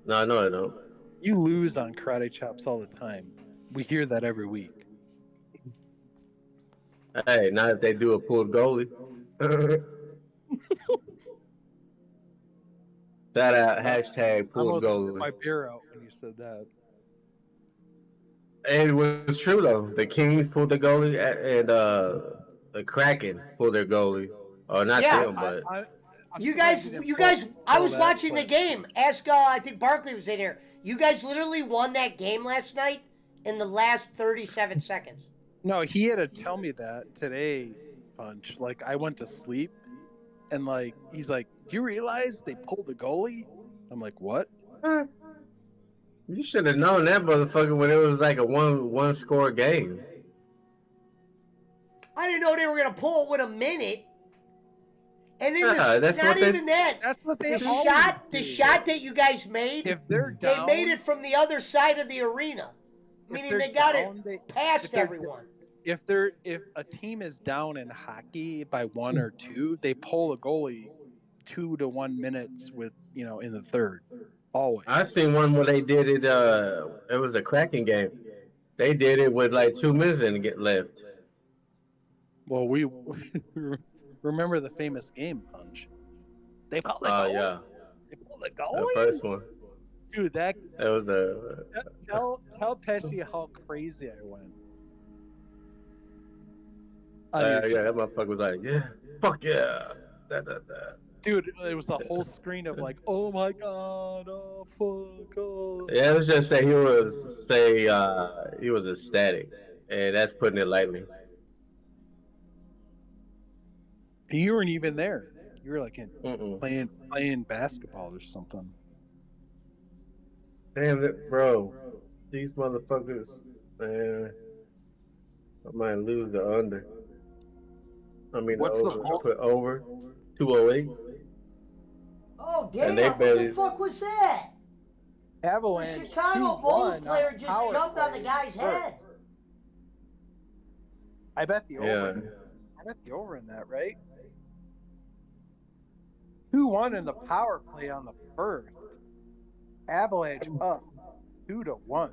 No, I don't. You lose on karate chops all the time. We hear that every week. Hey, not if they do a pulled goalie. Shout out, hashtag I pulled almost spit goalie. my beer out when you said that. And it was true, though. The Kings pulled the goalie, and the Kraken pulled their goalie. Or not Yeah, them, but... You guys, I was watching the game. Ask, I think Barkley was in here. You guys literally won that game last night in the last 37 seconds. No, he had to tell me that today, Punch. Like, I went to sleep, and, like, he's like, do you realize they pulled the goalie? I'm like, what? You should have known that motherfucker when it was like a one score game. I didn't know they were going to pull it with a minute. And then Yeah, that's not what they- even that. That's what they The always shot, do. the shot that you guys made, If they're they down, made it from the other side of the arena. Meaning they're they got down, it they- past if they're- everyone. if a team is down in hockey by 1 or 2, they pull a goalie 2 to 1 minutes with in the third. Always. I seen one where they did it. It was a Kraken game. They did it with like 2 minutes and get left. Well, we remember the famous game, Punch. They pulled the Oh goalie. yeah, They pulled the the goalie. first one. Dude, that was the. tell Pesci how crazy I went. Yeah, that motherfucker was like, yeah, fuck yeah. Dude, it was a whole screen of like, oh my god, oh fuck, oh. Yeah, let's just say he was ecstatic, and that's putting it lightly. You weren't even there. You were like Mm-mm. playing basketball or something. Damn it, bro. These motherfuckers, man. I might lose the under. I mean, What's the the over. I vault? put over 208. Oh, And damn. they What barely- the fuck was that? The Avalanche. Chicago 2-1 Bulls on player just power jumped on the play guy's head. first. I bet the over. Yeah. I bet the over in that, right? 2-1 in the power play on the first. Avalanche up 2-1.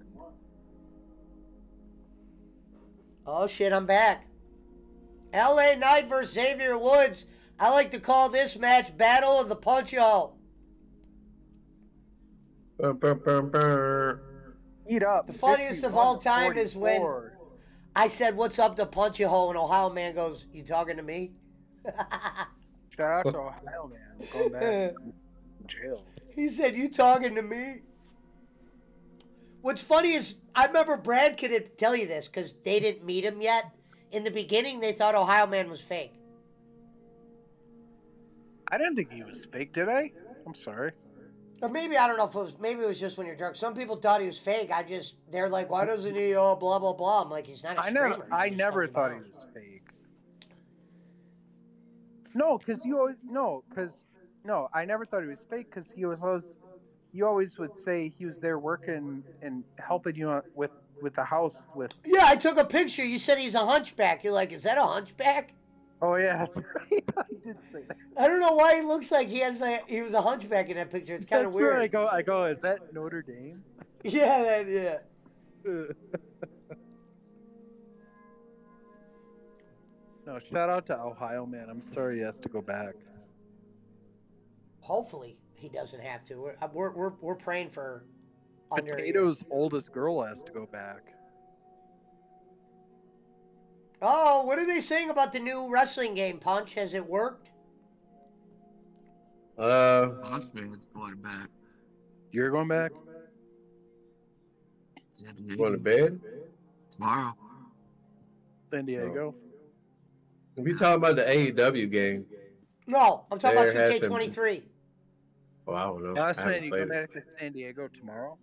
Oh, shit, I'm back. LA Knight versus Xavier Woods. I like to call this match Battle of the Punch-Out. Bum, bum, bum, bum. Eat up. The funniest of all time is when 51-44. I said, "What's up to Punch-A-Hole?" and Ohio Man goes, "You talking to me?" Shout out to Ohio Man going back to jail. He said, "You talking to me?" What's funny is, I remember Brad could tell you this because they didn't meet him yet. In the beginning, they thought Ohio Man was fake. I didn't think he was fake, did I? I'm sorry. Or maybe, I don't know if it was, maybe it was just when you're drunk. Some people thought he was fake. They're like, "Why doesn't he, blah, blah, blah." I'm like, he's not a streamer. I never thought he was fake. No, I never thought he was fake because you always would say he was there working and helping you out with the house with. Yeah, I took a picture. You said he's a hunchback. You're like, "Is that a hunchback?" Oh yeah, I did say that. I don't know why he looks like he was a hunchback in that picture. It's kind of That's where weird. I go. Is that Notre Dame? Yeah, yeah. No, shout out to Ohio Man. I'm sorry he has to go back. Hopefully he doesn't have to. We're praying for under. Potato's oldest girl has to go back. Oh, what are they saying about the new wrestling game, Punch? Has it worked? Bossman's going back. You're going back? Going to bed? Tomorrow. San Diego. If you talking about the AEW game, No, I'm talking about There has 2K23. oh, I don't know. Last I haven't man, you go played it. back to San Diego tomorrow?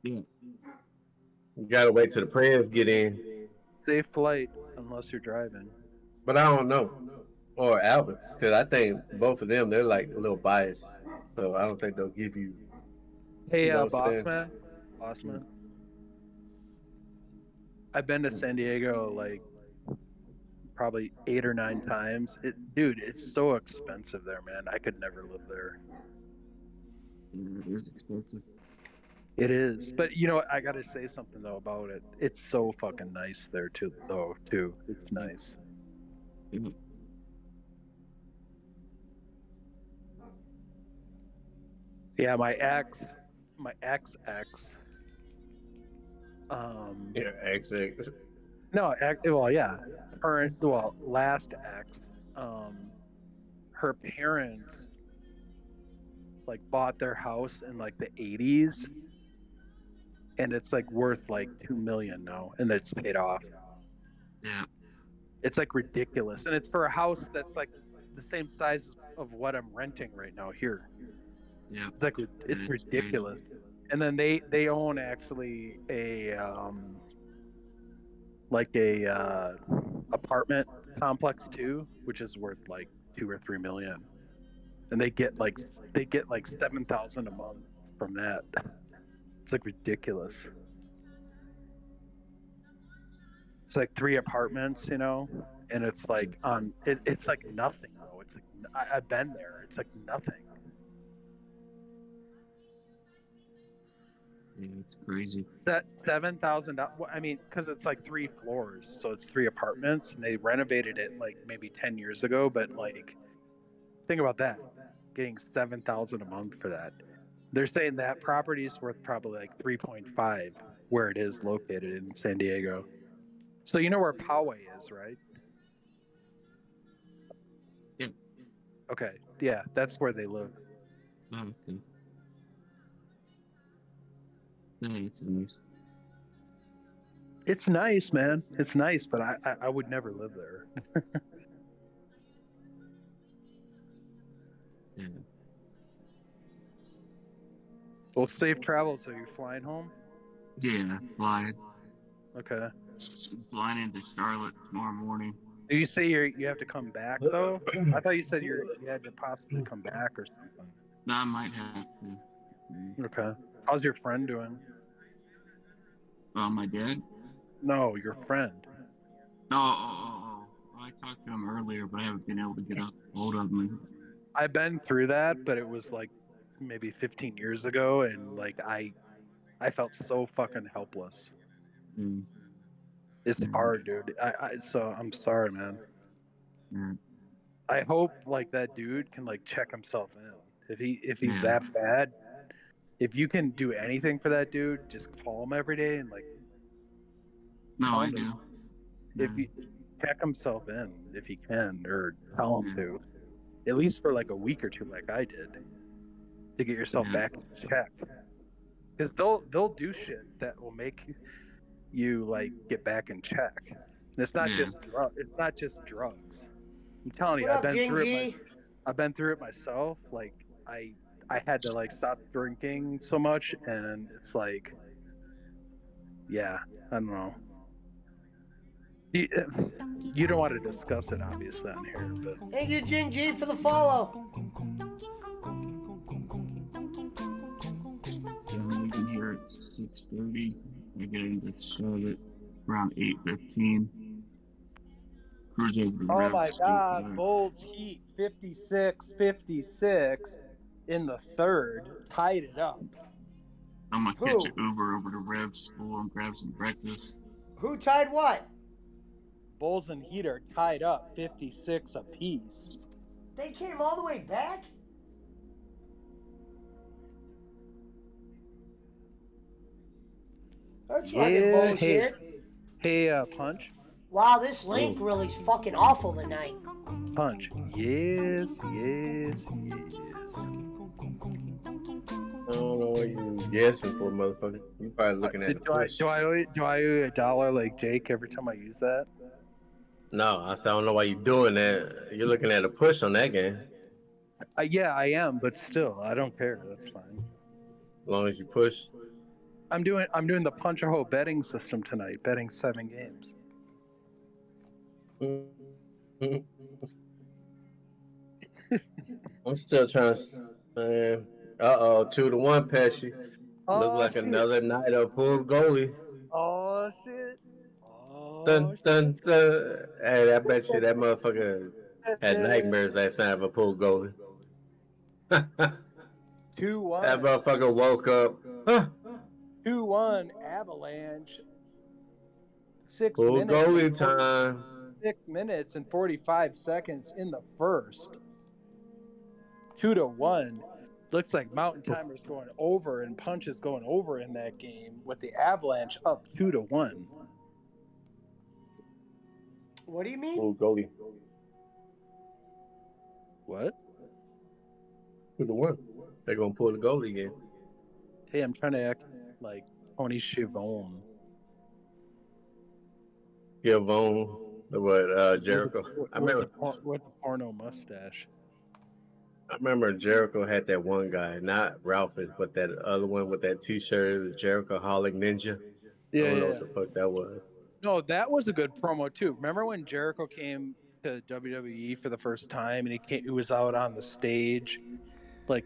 Yeah. You gotta wait till the prayers get in. Safe flight, unless you're driving. But I don't know. Or Albert, because I think both of them, they're like a little biased. So I don't think they'll give you. Hey, You know what I'm saying? Bossman. I've been to San Diego like probably 8 or 9 times. Dude, it's so expensive there, man. I could never live there. It is expensive. It is, but you know, I gotta say something though about it. It's so fucking nice there too. It's nice. Mhm. Yeah, my ex. Yeah, XX. No, well, yeah, last ex. Her parents like bought their house in like the 80s, and it's like worth like $2 million now, and it's paid off. Yeah. It's like ridiculous, and it's for a house that's like the same size of what I'm renting right now here. Yeah. It's like it's ridiculous. And then they own actually a apartment complex too, which is worth like $2 or $3 million, and they get like $7,000 a month from that. It's like ridiculous. It's like 3 apartments, you know, and it's like it's like nothing though. It's like I've been there. It's like nothing. Yeah, it's crazy. Is that $7,000? I mean, because it's like 3 floors, so it's 3 apartments, and they renovated it like maybe 10 years ago. But like, think about that, getting $7,000 a month for that. They're saying that property is worth probably like 3.5 where it is located in San Diego. So you know where Poway is, right? Yeah. Okay, yeah, that's where they live. Oh, okay. Yeah, it's nice. It's nice, man. It's nice, but I would never live there. Yeah. Well, safe travels. So you're flying home? Yeah, flying. Okay. Flying into Charlotte tomorrow morning. Do you say you have to come back though? I thought you said you had to possibly come back or something. No, I might have to. Okay. How's your friend doing? My dad? No, your friend. Oh. I talked to him earlier, but I haven't been able to get a hold of him. I've been through that, but it was like maybe 15 years ago, and like I felt so fucking helpless. Mm. It's hard, dude. So I'm sorry, man. Mm. I hope like that dude can like check himself in. If he's Yeah. that bad, if you can do anything for that dude, just call him every day and like. No, tell I him do. If he check himself in, if he can, or tell him to, at least for like a week or two, like I did, to get yourself back in check. Because they'll do shit that will make you like get back in check. And it's not just it's not just drugs. I'm telling you, What I've up, been through Gingy? it. I've been through it myself. Like I had to like stop drinking so much, and it's like, yeah, I don't know. You don't want to discuss it, obviously, on here, but Thank you, Jing G, for the follow. We can hear at 6:30. We get into Charlotte around 8:15. Cruise over to oh Rev's my still God, flying. Bulls Heat 56-56 in the third, tied it up. I'm gonna catch an Uber over to Rev's school and grab some breakfast. Who tied what? Bulls and Heat are tied up 56 apiece. They came all the way back? That's fucking bullshit. Hey, Punch. Wow, this link really is fucking awful tonight. Punch. Yes. I don't know what you guessing for, motherfucker. You probably looking at the push. Do I owe you $1 like Jake every time I use that? No, I don't know why you doing that. You're looking at a push on that game. Yeah, I am, but still, I don't care. That's fine. As long as you push. I'm doing the punch a hole betting system tonight, betting 7 games. I'm still trying to. 2-1, Pesci. Look like another night of pulled goalie. Oh shit! Dun, dun, dun. Hey, I bet you that motherfucker had nightmares last night of a pulled goalie. 2-1. That motherfucker woke up. 2-1 Avalanche. 6 Pulled minutes. goalie time. 6 minutes and 45 seconds in the first. 2-1. Looks like Mountain Timer's going over and Punch is going over in that game with the Avalanche up 2-1. What do you mean? Pulled goalie. What? 2-1. They're gonna pull the goalie again. Hey, I'm trying to act like Tony Schiavone. Givon, what? Jericho. I remember with the porno mustache. I remember Jericho had that one guy, not Ralph, but that other one with that T-shirt, the Jericho Holic Ninja. I don't know what the fuck that was. No, that was a good promo too. Remember when Jericho came to WWE for the first time and he was out on the stage, like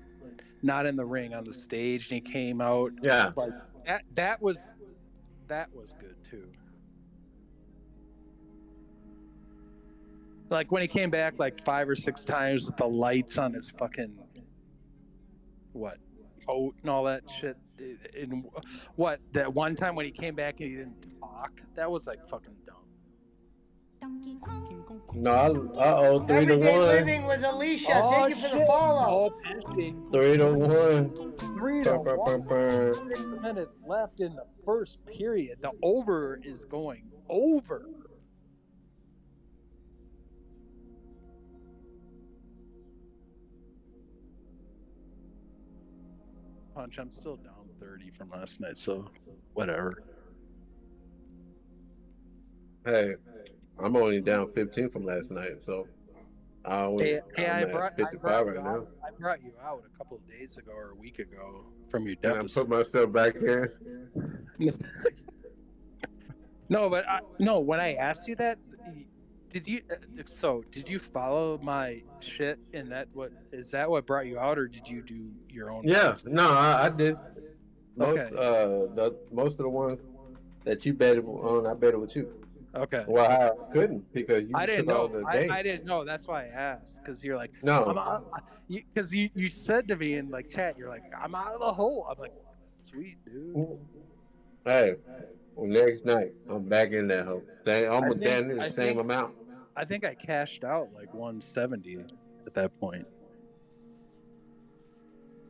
not in the ring, on the stage, and he came out. Yeah. Like that was good too. Like when he came back like 5 or 6 times with the lights on his fucking coat and all that shit. And that one time when he came back and he didn't talk, that was like fucking dumb. No, 3-1. Everyday living with Alicia. Thank you for the follow. 3-1. 3-1. 6 minutes left in the first period. The over is going over. Punch, I'm still down 30 from last night, so whatever. Hey, I'm only down 15 from last night, so I'm at 55 right now. I brought you out a couple of days ago or a week ago from your And I deficit. put myself back in. No, but no. When I asked you that, did you? Did you follow my shit? And that what brought you out, or did you do your own? Yeah, no, I did. Most Okay. most of the ones that you betted on, I betted with you. Okay. Well, I couldn't because you I didn't took all know. the game. I didn't know. That's why I asked. Because you're like, No. because you said to me in like chat, you're like, I'm out of the hole. I'm like, sweet dude. Hey, well, next night I'm back in that hole. I'm down in the same amount. I think I cashed out like 170 at that point.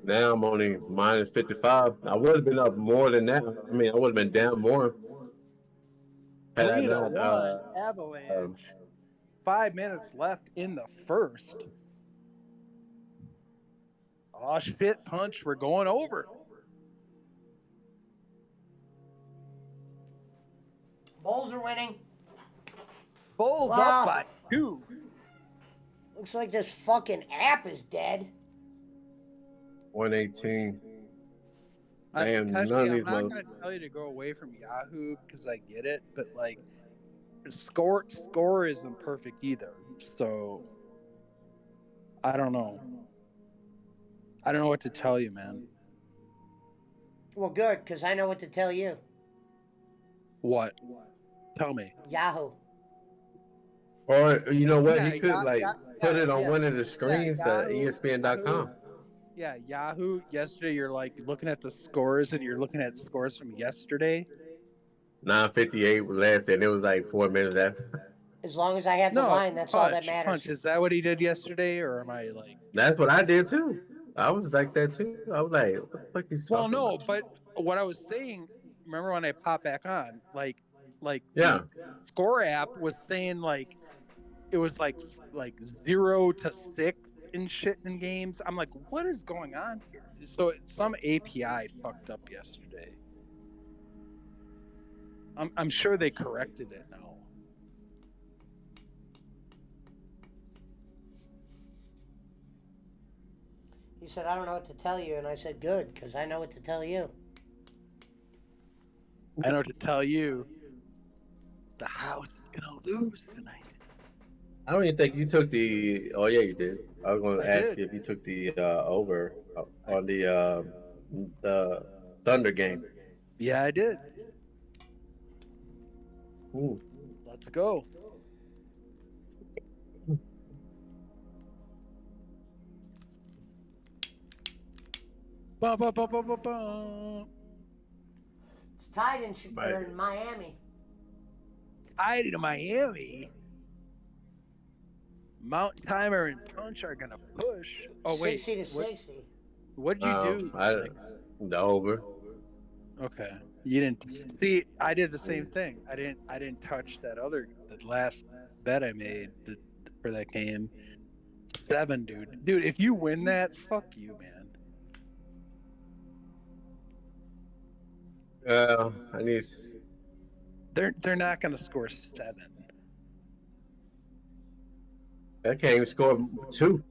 Now I'm only minus 55. I would have been up more than that. I mean, I would have been down more. Had I 3-1 Avalanche. 5 minutes left in the first. Oh shit, Punch! We're going over. Bulls are winning. Bulls Wow. up by 2. Looks like this fucking app is dead. 118. I'm Damn, not none of these going to tell you to go away from Yahoo because I get it, but like, score isn't perfect either. So I don't know. I don't know what to tell you, man. Well, good, because I know what to tell you. What? Tell me. Yahoo. Or you know what? Yeah, He could put it on one of the screens at Yahoo, ESPN.com. Yeah, Yahoo. Yesterday, you're like looking at the scores, and you're looking at scores from yesterday. 9:58 left, and it was like 4 minutes after. As long as I have the line, that's all that matters. Punch, is that what he did yesterday, or am I like? That's what I did too. I was like that too. I was like, what the fuck is Well, no, but what I was saying, remember when I popped back on, like yeah, the score app was saying like it was like 0 to 6 and shit in games. I'm like, what is going on here? So some API fucked up yesterday. I'm sure they corrected it now. He said, I don't know what to tell you. And I said, good, because I know what to tell you. I know what to tell you. The house is going to lose tonight. I don't even think you took the. Oh yeah, you did. I was going to ask did. you if you took the over on the Thunder game. Yeah, I did. Ooh. Let's go. Ba, ba, ba, ba, ba, ba. It's tied in Miami. Tied in Miami. Mountain Timer and Punch are gonna push. Oh wait, 60 to 60. What'd you do? The over. Okay, you didn't see. I did the same thing. I didn't touch the last bet I made for that game. 7, dude. Dude, if you win that, fuck you, man. I need. They're not gonna score 7. I can't even score 2.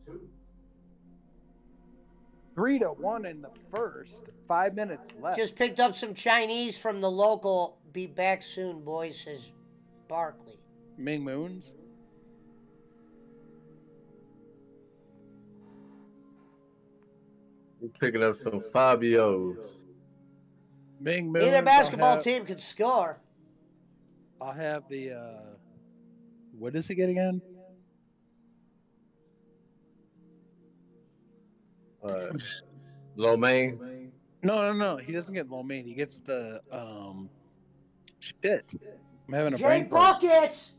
3-1 in the first. 5 minutes left. Just picked up some Chinese from the local. Be back soon, boys, says Barkley. Ming Moons. We're picking up some Fabios. Ming Moons. Either basketball team could score. I'll have the. What does he get again? Lo Mein. No. He doesn't get lo mein. He gets the shit. I'm having a Jay brain fart. Buckets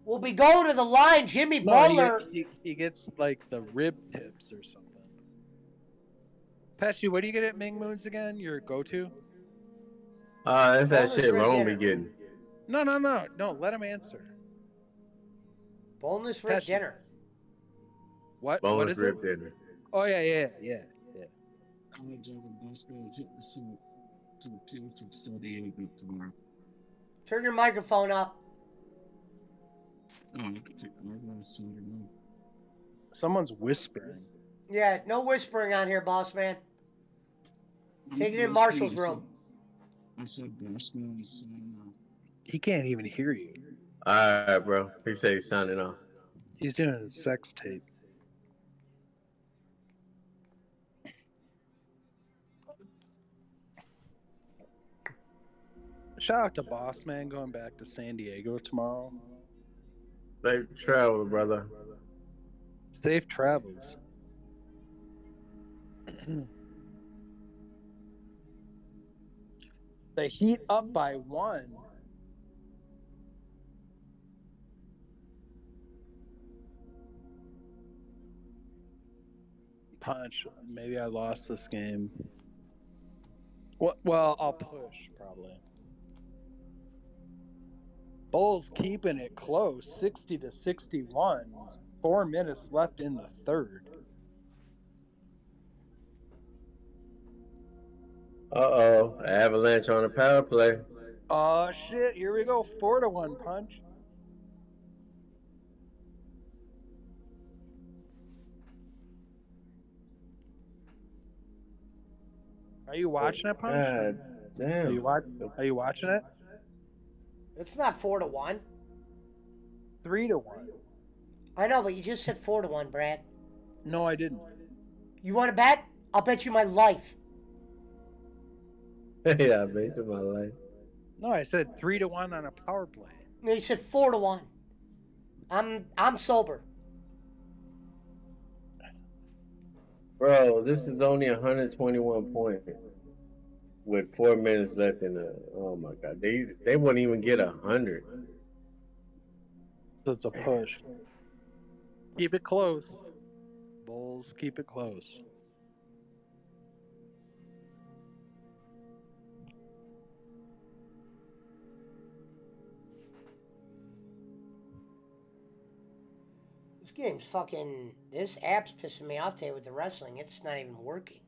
will be going to the line. Jimmy Butler. He gets like the rib tips or something. Pesci, what do you get at Ming Moons again? Your go-to? That's that Boneless shit rib Rome dinner. be getting. No. Let him answer. Boneless rib Pesci. dinner. What? Boneless What is rib it? dinner. Oh yeah. I'm gonna jump in Bosco's hit the suit to appeal from San Diego tomorrow. Turn your microphone up. Oh, I'm gonna send your name. Someone's whispering. Yeah, no whispering on here, boss man. Take it in Marshall's room. I said Bossman is signing off. He can't even hear you. All right, bro. He said he's signing off. He's doing a sex tape. Shout out to Boss Man going back to San Diego tomorrow. Safe travel, brother. Safe travels. The Heat up by 1. Punch. Maybe I lost this game. Well, I'll push probably. Bulls keeping it close, 60-61. 4 minutes left in the third. Uh-oh. Avalanche on the power play. Oh, shit. Here we go. 4-1 Punch. Are you watching it, Punch? God damn. Are you watching it? It's not 4-1. 3-1. I know, but you just said 4-1, Brad. No, I didn't. You want to bet? I'll bet you my life. Yeah, I bet you my life. No, I said 3-1 on a power play. No, you said 4-1. I'm sober. Bro, this is only 121 points with 4 minutes left in the. Oh my god, they wouldn't even get 100. So it's a push. Keep it close. Bulls, keep it close. This game's fucking. This app's pissing me off today with the wrestling. It's not even working.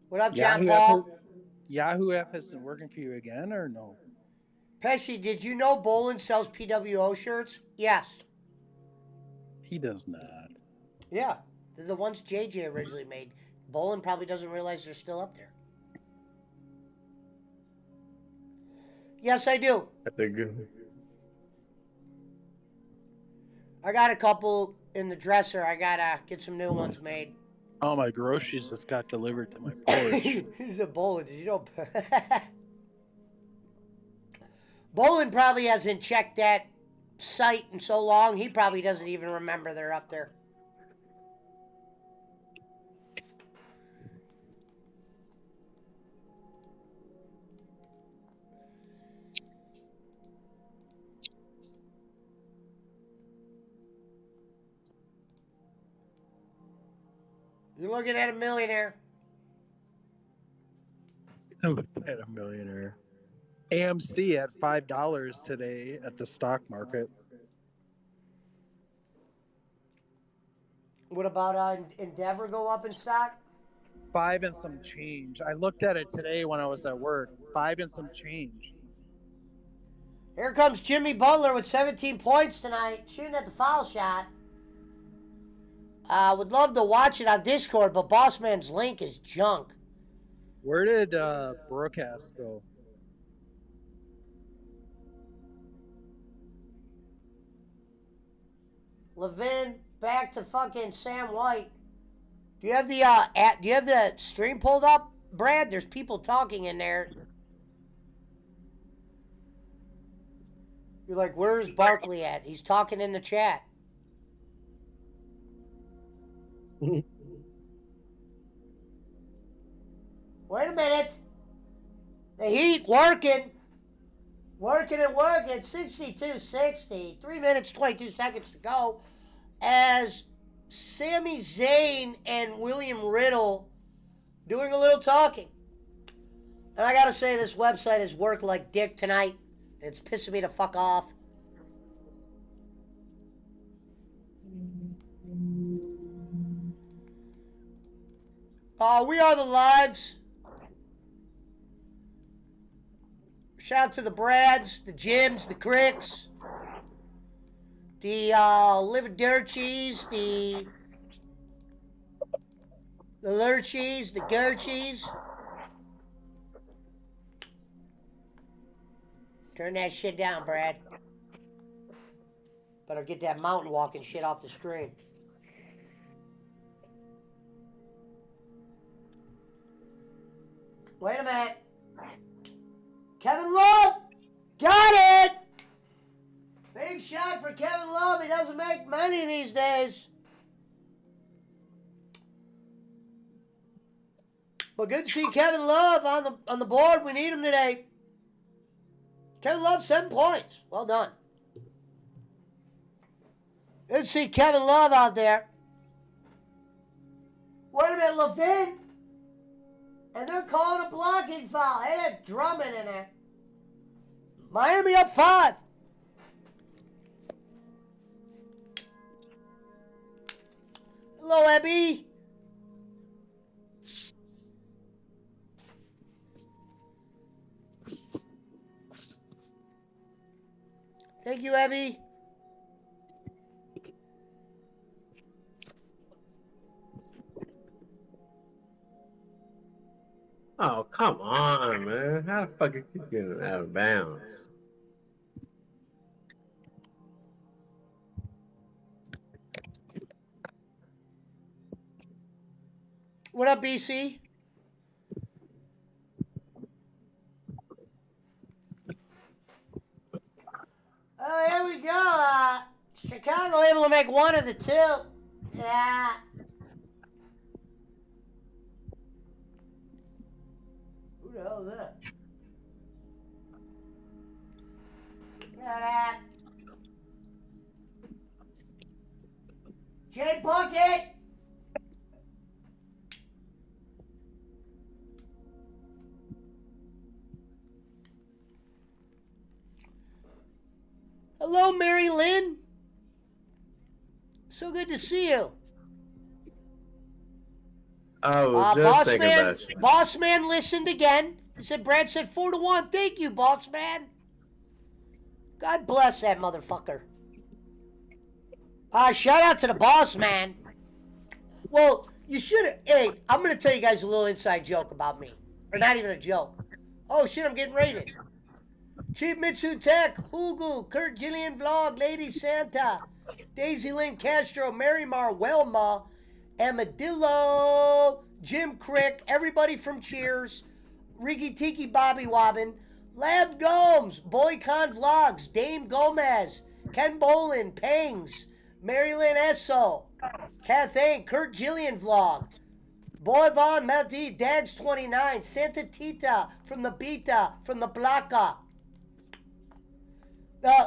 What up, John Paul? Yahoo app isn't working for you again, or no? Pesci, did you know Bolin sells PWO shirts? Yes. He does not. Yeah. They're the ones JJ originally made. Bolin probably doesn't realize they're still up there. Yes, I do. They're good. I got a couple in the dresser. I gotta get some new ones made. Oh, my groceries just got delivered to my porch. He's a Bolin. Did you know? Bolin probably hasn't checked that site in so long. He probably doesn't even remember they're up there. You're looking at a millionaire. I'm at a millionaire. AMC at $5 today at the stock market. What about Endeavor go up in stock? 5 and some change. I looked at it today when I was at work. 5 and some change. Here comes Jimmy Butler with 17 points tonight, shooting at the foul shot. Would love to watch it on Discord, but Bossman's link is junk. Where did Broadcast go? Levin back to fucking Sam White. Do you have the do you have the stream pulled up, Brad? There's people talking in there. You're like, where's Barkley at? He's talking in the chat. Wait a minute. The Heat working. Working and working. 62-60. 3 minutes, 22 seconds to go. As Sami Zayn and William Riddle doing a little talking. And I gotta say, this website has worked like dick tonight. It's pissing me the fuck off. We are the lives. Shout out to the Brads, the Jims, the Cricks, the Liverdirchies, the Lurchies, the Gerchies. Turn that shit down, Brad. Better get that mountain walking shit off the screen. Wait a minute. Kevin Love! Got it! Big shot for Kevin Love. He doesn't make money these days. But good to see Kevin Love on the board. We need him today. Kevin Love, 7 points. Well done. Good to see Kevin Love out there. Wait a minute, Levin. And they're calling a blocking foul. Hey, they're drumming in there. Miami up 5. Hello, Abby. Thank you, Abby. Oh, come on, man. How the fuck you keep getting out of bounds? What up, BC? Oh, here we go. Chicago able to make one of the two. Yeah. Who the hell is that? Look at that. Jay Bucket. Hello, Mary Lynn. So good to see you. Oh, just thinking about you. Boss man listened again. He said, Brad said 4-1. Thank you, boss man. God bless that motherfucker. Shout out to the boss man. Well, you should have. Hey, I'm going to tell you guys a little inside joke about me. Or not even a joke. Oh, shit, I'm getting rated. Chief Mitsu Tech, Hugu, Kurt Gillian Vlog, Lady Santa, Daisy Lynn Castro, Mary Mar, Welma, Amadillo, Jim Crick, everybody from Cheers, Ricky Tiki Bobby Wobbin, Lab Gomes, Boycon Vlogs, Dame Gomez, Ken Bolin, Pangs, Mary Lynn Esso, Kathleen, Kurt Gillian Vlog, Boy Von Melty, Dags 29, Santa Tita from the Beta, from the Blanca.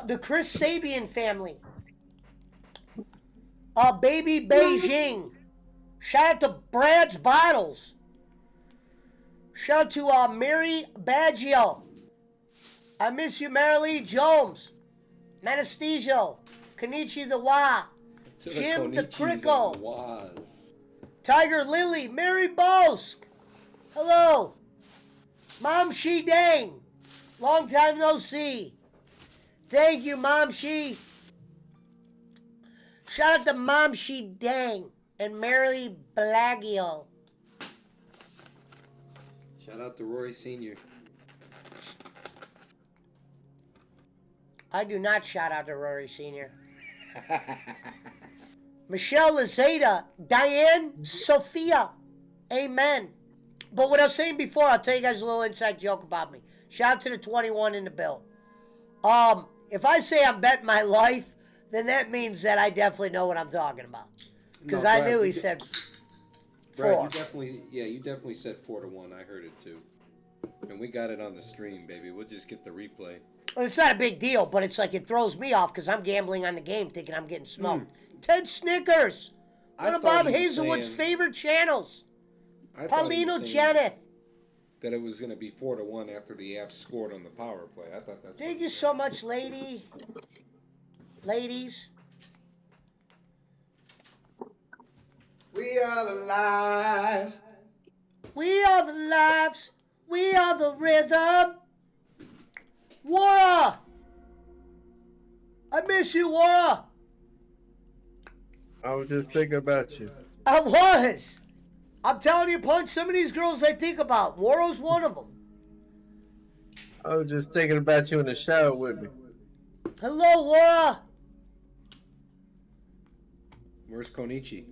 The Chris Sabian family. Baby Beijing. Shout out to Brad's Bottles. Shout out to Mary Baggio. I miss you, Marilee Jones. Menesthesia. Kenichi the Wa. Jim the Crickle. Tiger Lily. Mary Bosk. Hello. Mom She Dang. Long time no see. Thank you, Mom She. Shout out to Mom She Dang and Mary Blagio. Shout out to Rory Sr. I do not shout out to Rory Sr. Michelle Lazada, Diane, Sophia. Amen. But what I was saying before, I'll tell you guys a little inside joke about me. Shout out to the 21 in the bill. If I say I'm betting my life, then that means that I definitely know what I'm talking about. Because I knew he said 4. Brad, you definitely said 4-1. I heard it too. And we got it on the stream, baby. We'll just get the replay. Well, it's not a big deal, but it's like it throws me off because I'm gambling on the game thinking I'm getting smoked. Ted Snickers. One of Bob Hazelwood's favorite channels. Paulino Janet. That it was going to be 4-1 after the Avs scored on the power play. I thought that's. Thank you so much, ladies. We are the lives. We are the lives. We are the rhythm. Wara. I miss you, Wara. I was just thinking about you. I was. I'm telling you, Punch, some of these girls I think about. Wara's one of them. I was just thinking about you in the shower with me. Hello, Wara. Where's Konichi?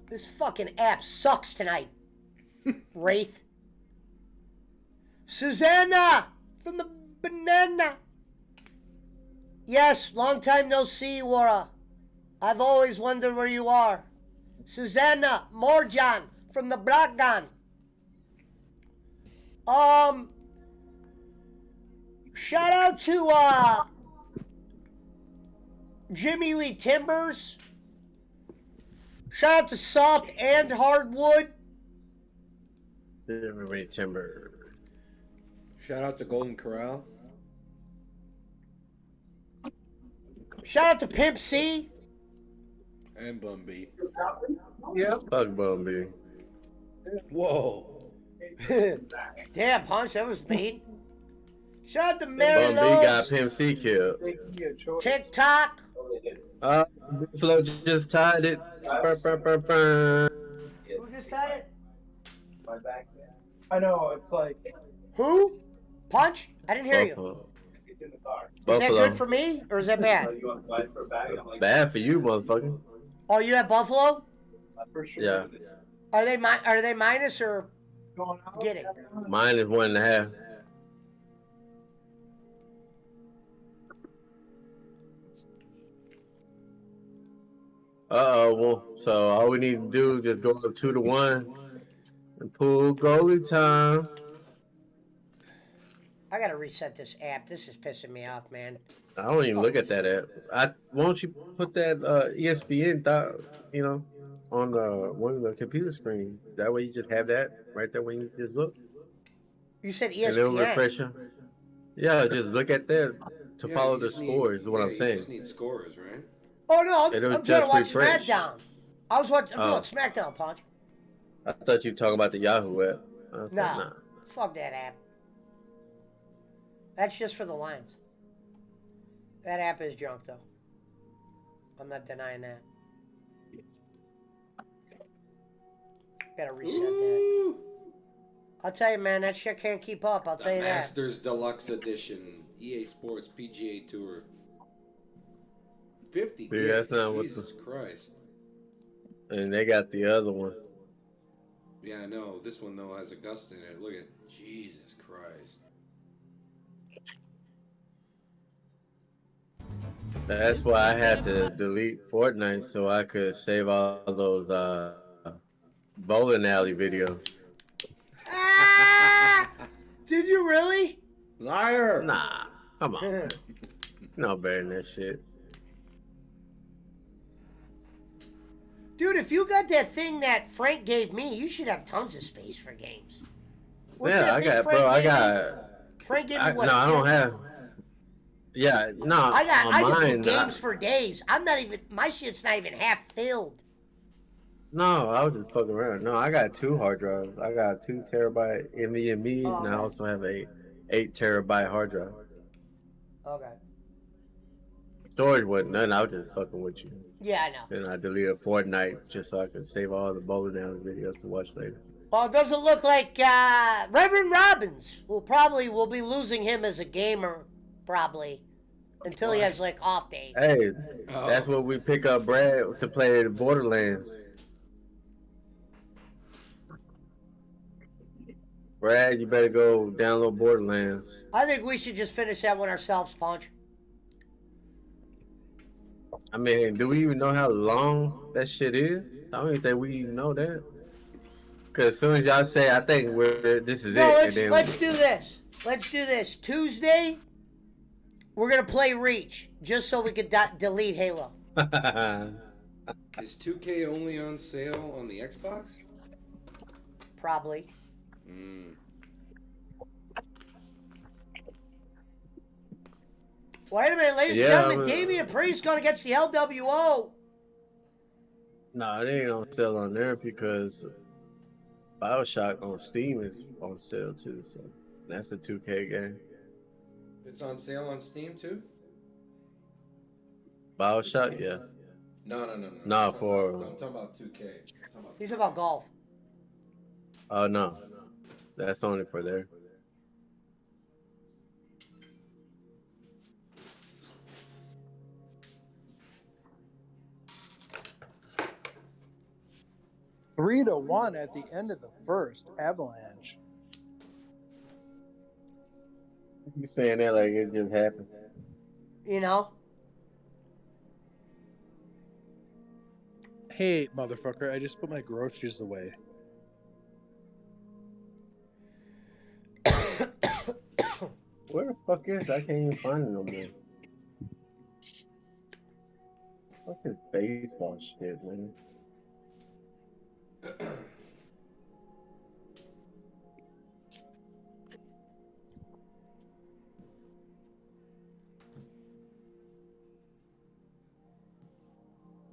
This fucking app sucks tonight. Wraith. Susanna from the banana. Yes, long time no see, Wara. I've always wondered where you are. Susanna Morjan from the Blackgun. Shout out to Jimmy Lee Timbers. Shout out to Soft and Hardwood. Jimmy Lee Timbers. Shout out to Golden Corral. Shout out to Pimp C. And Bumby. Yep. Fuck Bumby. Whoa. Damn, Punch, that was mean. Shout out to Mary Bumby got Lowe's. Pimp C killed. TikTok. Flo just tied it. Burr, burr, burr, burr. Who just tied it? My back. I know, it's like. Who? Punch? I didn't hear you. Buffalo. It's in the car. Is that Buffalo. good for me or is that bad? You want to buy it for a bag? I'm like, Bad for you, motherfucker. Oh, you have Buffalo? for sure. Yeah. Are they minus or getting? Mine is 1.5. Well, so all we need to do is just go up 2-1 and pull goalie time. I gotta reset this app. This is pissing me off, man. I don't even look at that app. Won't you put that ESPN on one of the computer screen? That way you just have that right there when you just look. You said And it'll ESPN. refresh you. Yeah, just look at that to Yeah, follow you the just need- scores is what I'm You saying. just need scores, right? Oh no, I'm It'll trying to just watch refresh. SmackDown. I'm Oh. doing SmackDown, Punch. I thought you were talking about the Yahoo app. I was like, Nah, fuck that app. That's just for the lines. That app is junk, though. I'm not denying that. Gotta reset that. I'll tell you, man, that shit can't keep up. I'll tell you that. Masters Deluxe Edition, EA Sports PGA Tour. 50 Yeah, that's gigs, not what Jesus Christ. And they got the other one. Yeah, I know. This one, though, has Augusta in it. Look at Jesus Christ. That's why I had to delete Fortnite so I could save all those bowling alley videos. Did you really? Liar! Nah, come on. No better than that shit. Dude, if you got that thing that Frank gave me, you should have tons of space for games. What's Yeah, that I thing got, Frank bro. I gave me? got. Frank gave me what? No, I don't 10? have. Yeah, no. I on can mine, do games for days. I'm not even. My shit's not even half filled. No, I was just fucking around. No, I got 2 hard drives. I got 2 terabyte NVMe, and I also have a 8 terabyte hard drive. Okay. Storage wasn't nothing. I was just fucking with you. Yeah, I know. And I deleted Fortnite just so I could save all the bowling alley videos to watch later. Well, it doesn't look like Reverend Robbins will be losing him as a gamer, probably, until he has like off days. Hey, that's what we pick up Brad to play Borderlands. Brad, you better go download Borderlands. I think we should just finish that one ourselves, Punch. I mean, do we even know how long that shit is? I don't even think we even know that. Cause as soon as y'all say, I think this is No, it. let's do this. Let's do this. Tuesday, we're gonna play Reach, just so we could delete Halo. Is 2K only on sale on the Xbox? Probably. Wait a minute, ladies and gentlemen. Damian Priest going against the LWO. No, it ain't on sale on there because BioShock on Steam is on sale too. So that's a 2K game. It's on sale on Steam too? BioShock, yeah. No. No, for. I'm talking about 2K. He's talking about golf. Oh no, that's only for there. 3-1 at the end of the first. Avalanche. You saying that like it just happened? You know. Hey, motherfucker! I just put my groceries away. Where the fuck is it? I can't even find it no more. Fuck this baseball shit, man.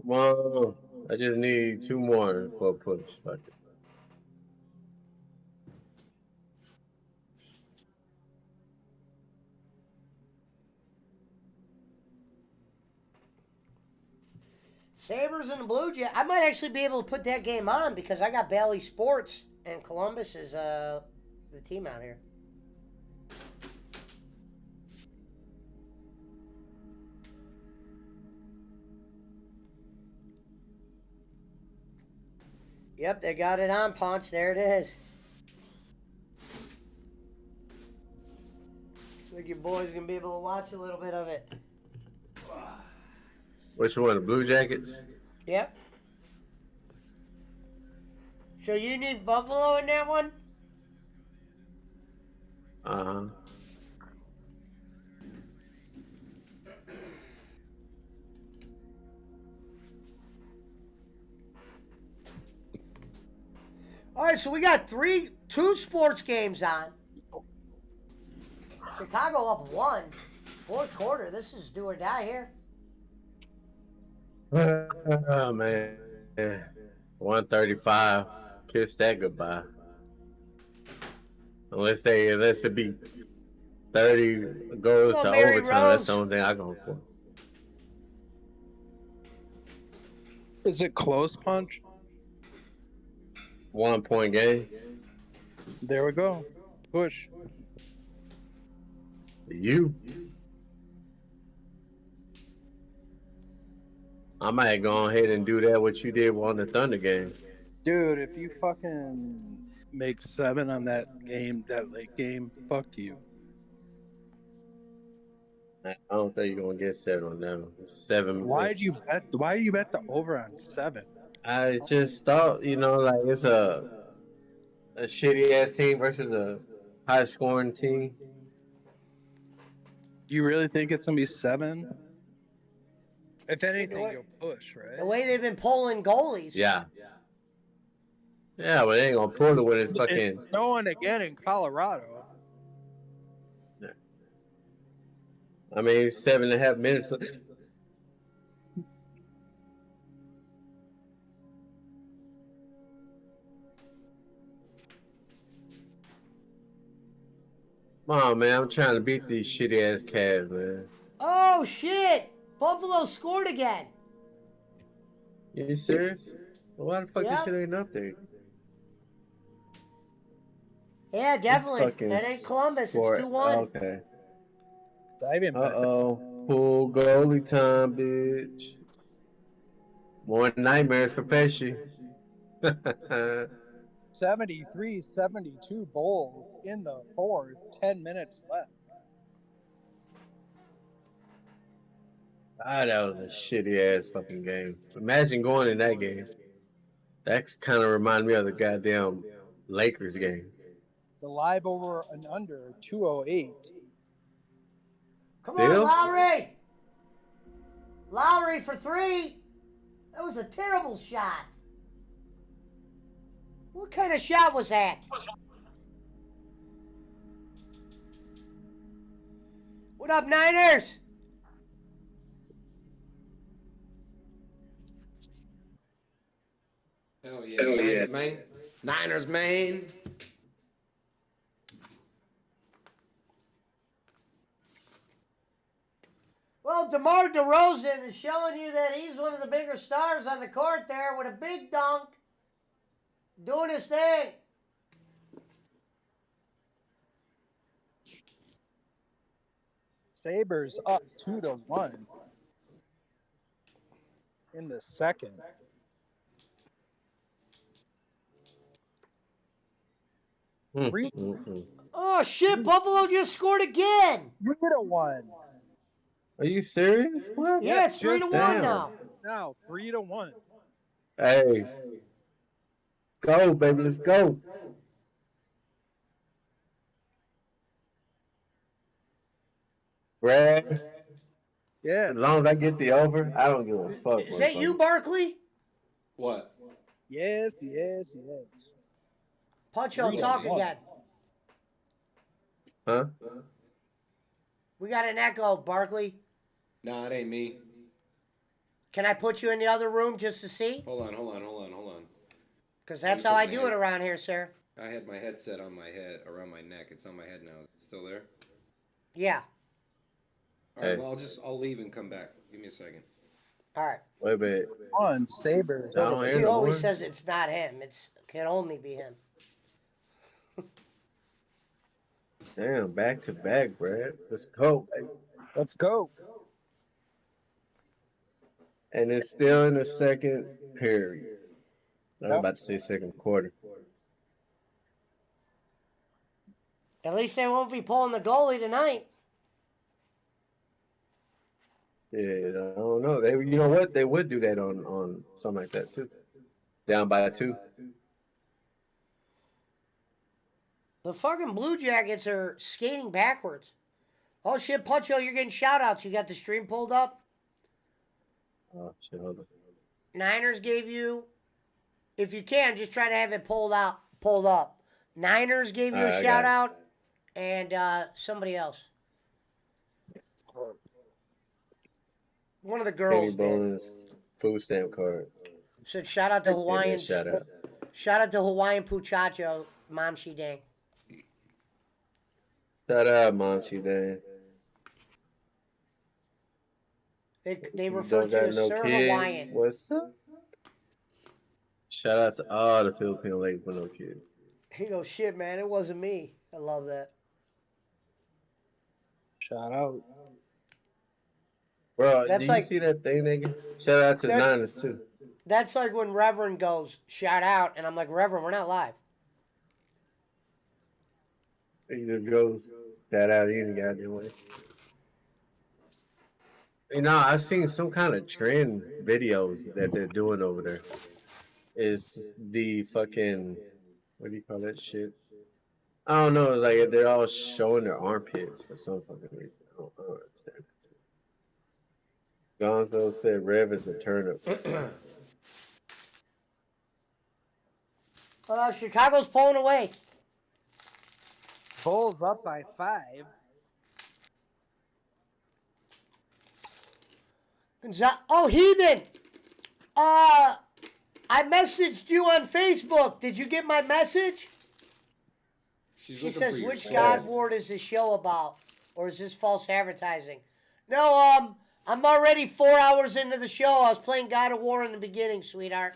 Come on. I just need 2 more for a push. Fuck it. Sabres and the Blue Jays. I might actually be able to put that game on because I got Bally Sports and Columbus is the team out here. Yep, they got it on, Ponch. There it is. Look, your boy's gonna be able to watch a little bit of it. Which one? The Blue Jackets? Yep. So you need Buffalo in that one? Uh-huh. All right, so we got two sports games on. Chicago up 1. Fourth quarter. This is do or die here. Oh, man. 135. Kiss that goodbye. Unless it be 30 goes to Mary overtime. Rose. That's the only thing I go for. Is it close, Punch? 1 point game. There we go. Push. You. I might go ahead and do that what you did on the Thunder game. Dude, if you fucking make 7 on that game, that late game, fuck you. I don't think you're gonna get 7 on them. 7. Why do you bet the over on 7? I just thought, like it's a shitty ass team versus a high scoring team. Do you really think it's gonna be 7? If anything, you'll push, right? The way they've been pulling goalies. Yeah. Yeah, but they ain't gonna pull it when it's fucking. It's snowing again in Colorado. I mean, 7.5 minutes. Come on, man. I'm trying to beat these shitty ass Cavs, man. Oh, shit. Buffalo scored again. You serious? Well, why the fuck Yep. this shit ain't up there? Yeah, definitely. fucking That ain't Columbus. For- It's 2-1. Okay. I didn't bet Full goalie time, bitch. More nightmares for Pesci. 73-72 Bulls in the fourth, 10 minutes left. Ah, that was a shitty ass fucking game. Imagine going in that game. That's kind of remind me of the goddamn Lakers game. The live over and under 208. Come Deal? on, Lowry. Lowry for 3. That was a terrible shot. What kind of shot was that? What up, Niners? Hell yeah. Niners, man. Niners, man. Well, DeMar DeRozan is showing you that he's one of the bigger stars on the court there with a big dunk. Doing his thing. Sabres up 2-1 in the second. Oh shit! Buffalo just scored again. 3-1. Are you serious? What? Yeah, it's 3-1 Damn. now. Now 3-1. Hey, go, baby, let's go. Brad, Yeah. as long as I get the over, I don't give a fuck. Is that you, Barkley? What? Yes. Puncho, talk again. Huh? We got an echo, Barkley. Nah, it ain't me. Can I put you in the other room just to see? Hold on. Because that's how I do it around here, sir. I had my headset on my head, around my neck. It's on my head now. Is it still there? Yeah. All right, Hey. well, I'll leave and come back. Give me a second. All right. Wait a minute. On Sabres. I don't hear He no always more. says it's not him. It can only be him. Damn, back to back, Brad. Let's go, baby. Let's go. And it's still in the second period. I was about to say second quarter. At least they won't be pulling the goalie tonight. Yeah, I don't know. They, you know what? They would do that on something like that too. Down by 2. The fucking Blue Jackets are skating backwards. Oh shit, Puncho, you're getting shout outs. You got the stream pulled up? Oh shit, hold on. Niners gave you, if you can, just try to have it pulled up. Niners gave you All right, a I shout got it. out, and somebody else. One of the girls Kenny did. Bones food stamp card. Said shout out to Hawaiian. Shout out. Shout out to Hawaiian Puchacho, Mom She Dang. Shout out, Mom. She dang. They You refer don't to you got as no Sir kid. Hawaiian. What's up? Shout out to all the Filipino ladies with no kids. He goes, shit, man, it wasn't me. I love that. Shout out. Bro, That's did like- you see that thing, nigga? Shout out to the That- Niners too. That's like when Reverend goes, shout out, and I'm like, Reverend, we're not live. He just goes shout out any goddamn way. You know, I seen some kind of trend videos that they're doing over there. Is the fucking, what do you call that shit? I don't know. It's like they're all showing their armpits for some fucking reason. I don't understand. Gonzo said Rev is a turnip. Chicago's pulling away. Bulls up by 5. Oh, Heathen! I messaged you on Facebook. Did you get my message? She's She looking says, for your which soul. God Ward is this show about? Or is this false advertising? No, I'm already 4 hours into the show. I was playing God of War in the beginning, sweetheart.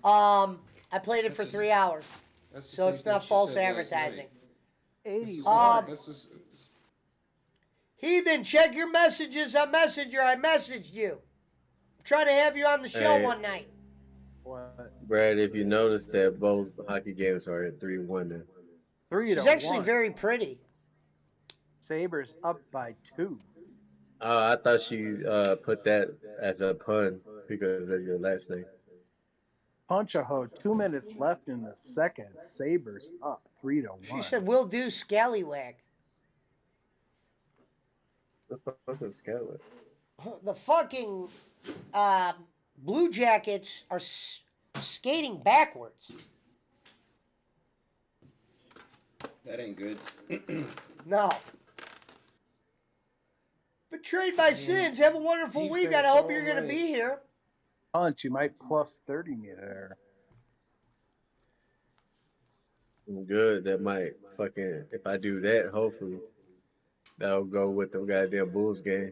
I played it for 3 hours. That's the So same it's thing not she false said last advertising. night. 80. This is Heathen, check your messages on Messenger. I messaged you. I'm trying to have you on the show Hey. one night. What? Brad, if you notice that both hockey games are at 3-1 now. 3 She's to actually 1. very pretty. Sabres up by 2. I thought she put that as a pun because of your last name. Punch-a-ho, 2 minutes left in the second. Sabres up 3-1. She said, we'll do Scallywag. What the fuck is Scallywag? The fucking Blue Jackets are skating backwards. that ain't good. No. Betrayed by sins. Have a wonderful week. I Defense hope all you're going to right. be here. Punch, you might plus 30 me there. Good. That might fucking, if I do that, hopefully that'll go with the goddamn Bulls game.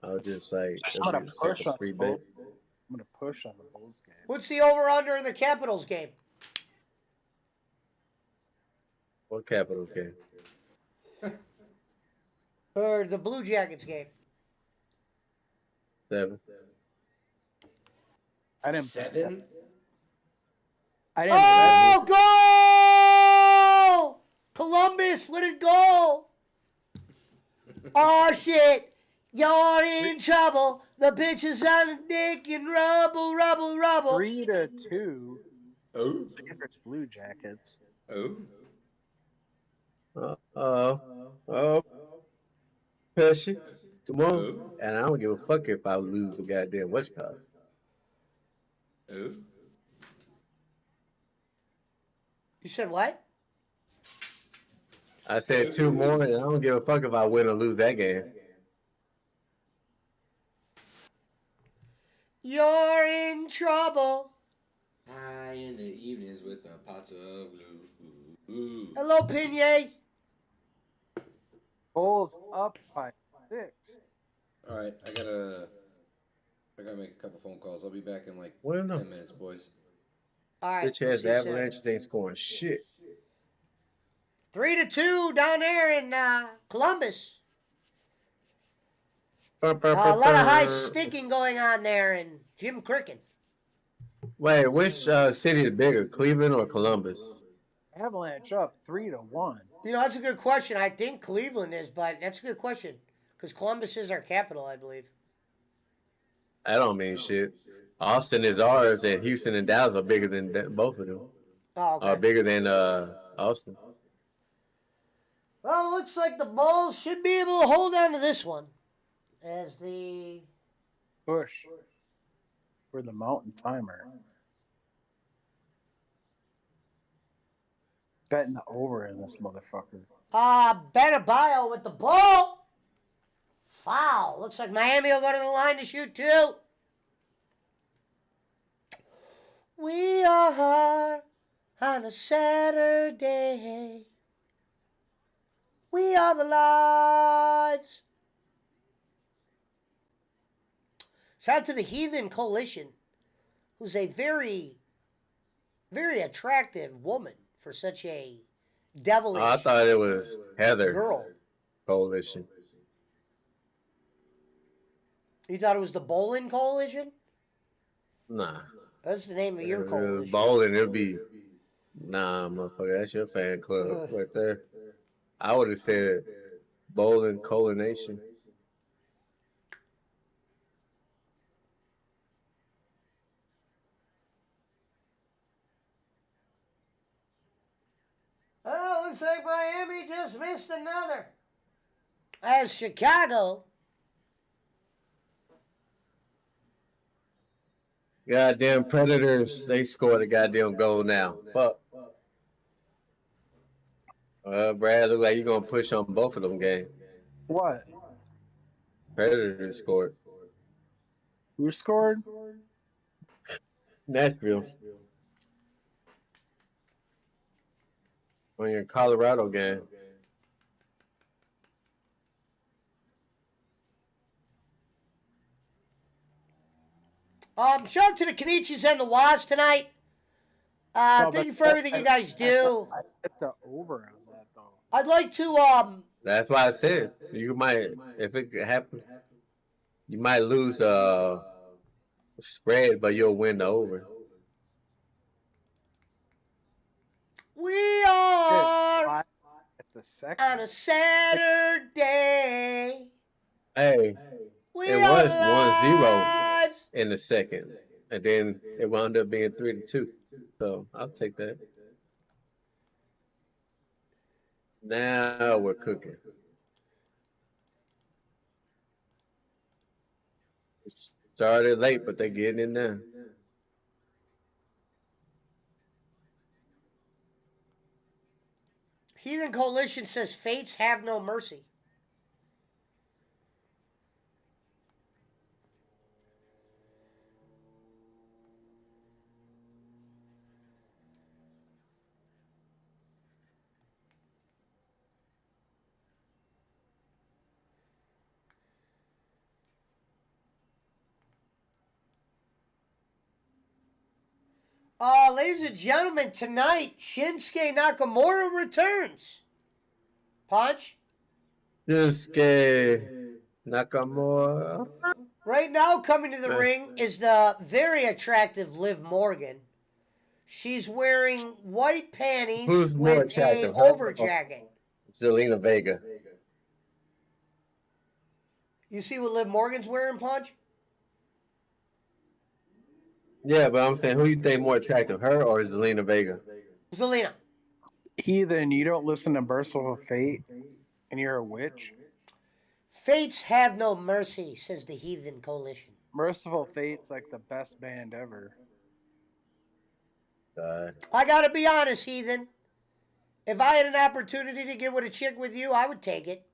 I'll just like, I'm gonna it'll be push like a on free the bet. Bulls. I'm gonna push on the Bulls game. What's the over-under in the Capitals game? What Capitals game? Or the Blue Jackets game? 7. I didn't. 7? I didn't. Oh, Columbus with a goal. Oh, shit. You're in trouble. The bitch is on a dick and rubble, rubble, rubble. 3-2. Oh. Sanders Blue Jackets. Oh. Oh. Pesci. Tomorrow. And I don't give a fuck if I lose the goddamn West Coast. Oh. You said what? I said 2 more, and I don't give a fuck if I win or lose that game. You're in trouble. High in the evenings with the pots of blue. Hello, Pinier. Bulls up by 6. All right, I gotta make a couple phone calls. I'll be back in like Well, no. 10 minutes, boys. All right. Bitch ass Avalanche ain't scoring shit. 3-2 down there in Columbus. A lot of high sticking going on there in Jim Cricken. Wait, which city is bigger, Cleveland or Columbus? Avalanche up 3-1. You know, that's a good question. I think Cleveland is, but that's a good question. Because Columbus is our capital, I believe. That don't mean shit. Austin is ours, and Houston and Dallas are bigger than both of them. Oh, okay. Are bigger than Austin. Well, it looks like the Bulls should be able to hold on to this one. As the push for the Mountain Timer. Betting the over in this motherfucker. Benabayo with the ball. Foul. Looks like Miami will go to the line to shoot too. We are on a Saturday. We are the lives. Shout out to the Heathen Coalition, who's a very, very attractive woman for such a devilish I thought it was Heather girl. Coalition. You thought it was the Bolin Coalition? Nah. That's the name of your coalition. Bowling, it'll be nah, motherfucker. That's your fan club right there. I would have said Bowling Coalition. Oh, looks like Miami just missed another. As Chicago. Goddamn Predators, they scored a goddamn goal now. Fuck. Brad, look like you're going to push on both of them games. What? Predators scored. Who scored? Nashville. On your Colorado game. Shout out to the Kenichis and the Wasps tonight. Thank you for everything you guys do. I hit the over on that though. I'd like to That's why I said you might, if it happen, you might lose the spread, but you'll win the over. We are At the second. on a Saturday. Hey, We it are was 1-0 live. in the second, and then it wound up being 3-2. So I'll take that. Now we're cooking. It started late, but they're getting in there. Heathen Coalition says fates have no mercy. Ladies and gentlemen, tonight, Shinsuke Nakamura returns. Punch? Shinsuke Nakamura. Right now, coming to the ring is the very attractive Liv Morgan. She's wearing white panties Who's more with a attractive, her over or jacket. Zelina Vega? You see what Liv Morgan's wearing, Punch? Yeah, but I'm saying, who you think more attractive, her or Zelina Vega? Zelina. Heathen, you don't listen to Merciful Fate, and you're a witch? Fates have no mercy, says the Heathen Coalition. Merciful Fate's like the best band ever. I gotta be honest, Heathen. If I had an opportunity to get with a chick with you, I would take it.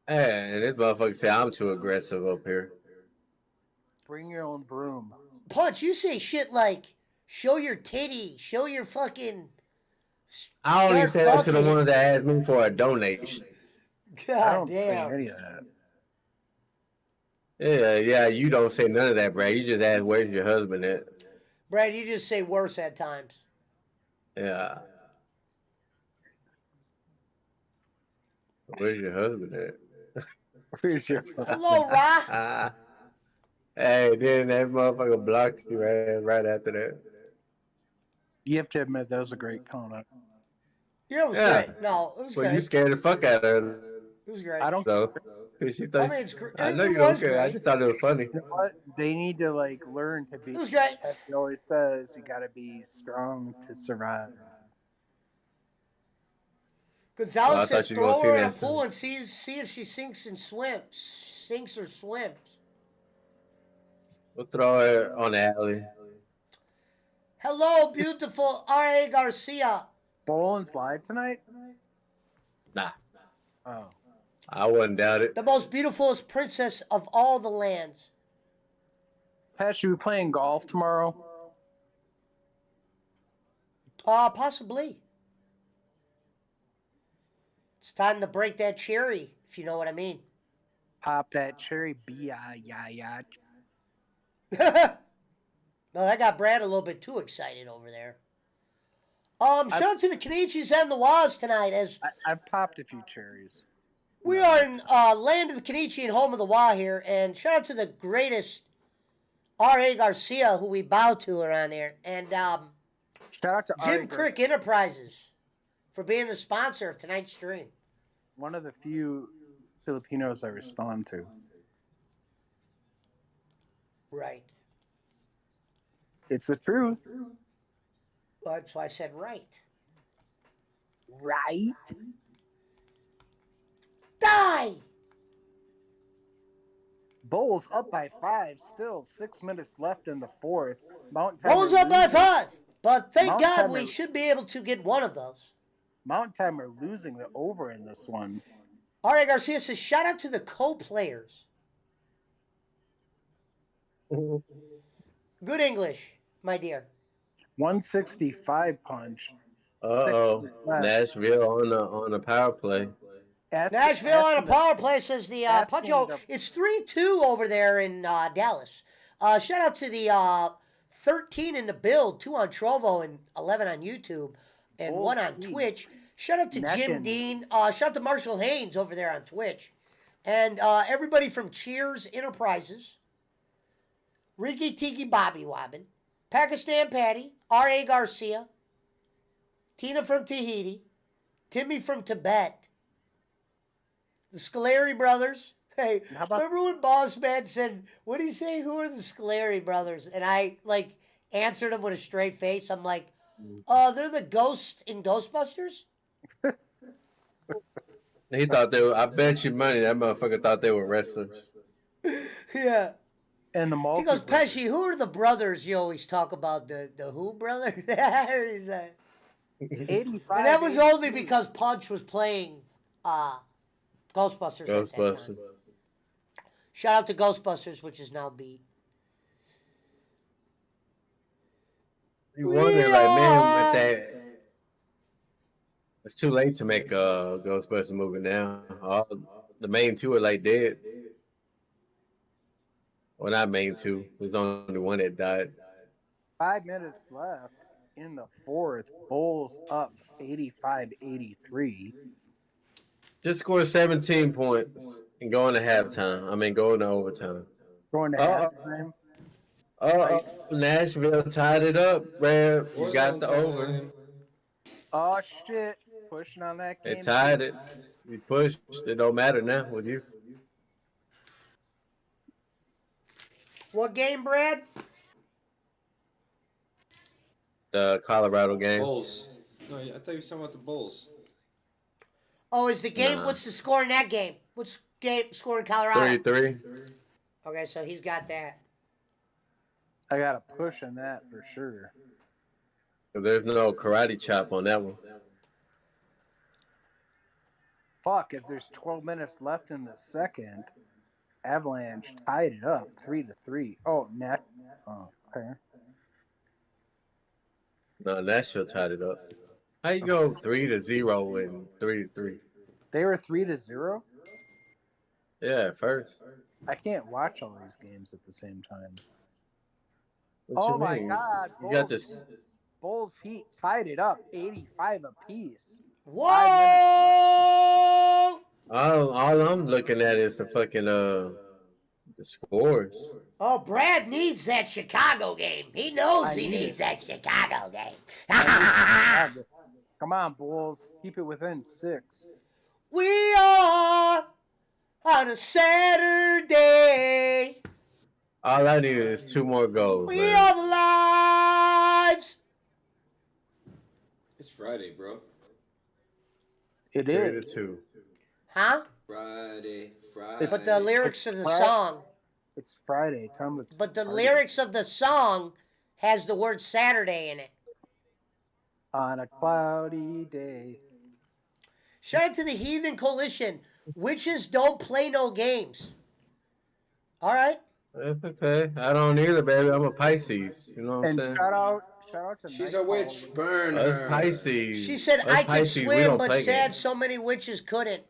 Hey, and this motherfucker say I'm too aggressive up here. Bring your own broom. Punch, you say shit like, show your titty, show your fucking... I only start say that to the fucking. one that asked me for a donation. I God don't say damn. any of that. Yeah, you don't say none of that, Brad. You just ask, where's your husband at? Brad, you just say worse at times. Yeah. Where's your husband at? Where's your Hello, Ra. Hey, then that motherfucker blocked you right after that. You have to admit that was a great comment. Yeah, it was Yeah. great. No, it was Well, great. you scared the fuck out of her. It was great. I don't. So, 'cause she thought, I mean, it's gr- I know it you don't was care. I great. just thought it was funny. You know what? They need to like learn to be. It was great. As he always says, you got to be strong to survive. Gonzalez Well, I says thought you were gonna throw see her in a that pool and see if she sinks and swims. Sinks or swims. We'll throw her on the alley. Hello, beautiful R.A. Garcia. Boland's live tonight? Nah, Oh. I wouldn't doubt it. The most beautifulest princess of all the lands. Pat, should we playing golf tomorrow? Possibly. It's time to break that cherry, if you know what I mean. Pop that cherry. B-I-Y-Y. Well, that got Brad a little bit too excited over there. Shout out to the Canadians and the Wasps tonight, as I popped a few cherries. we are in land of the Canadian, home of the Wa here, and shout out to the greatest R.A. Garcia, who we bow to around here, and Shout out to Jim Ari Crick Garcia, Enterprises for being the sponsor of tonight's stream. one of the few Filipinos I respond to. Right. It's the truth. Well, that's why I said right. Right? Die! Bulls up by 5. Still 6 minutes left in the fourth. Mountain Bulls up by 5, but thank Mount God we Timer- should be able to get one of those. Mountain Time are losing the over in this one. R.A. Garcia says, shout out to the co-players. Good English, my dear. 165 punch. Uh-oh. 6 minutes left. Nashville on the power play. Nashville on a power play, says the That's Puncho. going to- It's 3-2 over there in Dallas. Shout out to the 13 in the build, 2 on Trovo and 11 on YouTube, and Bulls 1 on lead. Twitch. Shout out to Jim Neckin'. Dean. Shout out to Marshall Haynes over there on Twitch. And everybody from Cheers Enterprises, Ricky Tiki Bobby Wobbin, Pakistan Patty, R.A. Garcia, Tina from Tahiti, Timmy from Tibet, the Scolari brothers. Hey, How about- remember when Boss Man said, what did he say? Who are the Scolari brothers? And I, answered him with a straight face. I'm like, they're the ghost in Ghostbusters? He thought they were, I bet you money that motherfucker thought they were wrestlers. Yeah. And the He multi. goes, Pesci, who are the brothers you always talk about? The who brother? He's like- 85. and that was only because Punch was playing Ghostbusters. at that time. Ghostbusters. Shout out to Ghostbusters, which is now beat. You wonder, like, man, with that, it's too late to make a Ghostbusters movie now. All the main two are like dead. Well, not main two. There's only one that died. 5 minutes left in the fourth. Bulls up 85-83. Just score 17 points and go into halftime. Go into overtime. Going to halftime. Nashville tied it up, man. You got the over. Oh shit! Pushing on that game. They tied it. We pushed. It don't matter now with you. What game, Brad? The Colorado game. Bulls. No, I thought you were talking about the Bulls. Oh, is the game? Nah. What's the score in that game? What's game score in Colorado? 3-3. Okay, so he's got that. I got a push on that for sure. There's no karate chop on that one. Fuck! If there's 12 minutes left in the second, Avalanche tied it up 3-3. Oh, net. Oh, okay. No, Nashville tied it up. How you go 3-0 and 3-3? They were 3-0. Yeah, at first. I can't watch all these games at the same time. What Oh you my mean? God! You got this. Bulls Heat tied it up 85 apiece. Whoa! All I'm looking at is the fucking the scores. Oh, Brad needs that Chicago game. He knows I he need needs that Chicago game. Come on, Bulls. Keep it within 6. We are on a Saturday. All I need is 2 more goals. We man. are the lives. It's Friday, bro. It 3-2. Huh? Friday. But the lyrics of the Friday. song. It's Friday. Time to. But the lyrics of the song has the word Saturday in it. On a cloudy day. Shout out to the Heathen Coalition. Witches don't play no games. All right. That's okay. I don't either, baby. I'm a Pisces. You know what I'm And saying? shout out to She's Nightfall. a witch. Burn Us her. Pisces. She said, Us I can Pisces, we swim, don't but play sad games. so many witches couldn't.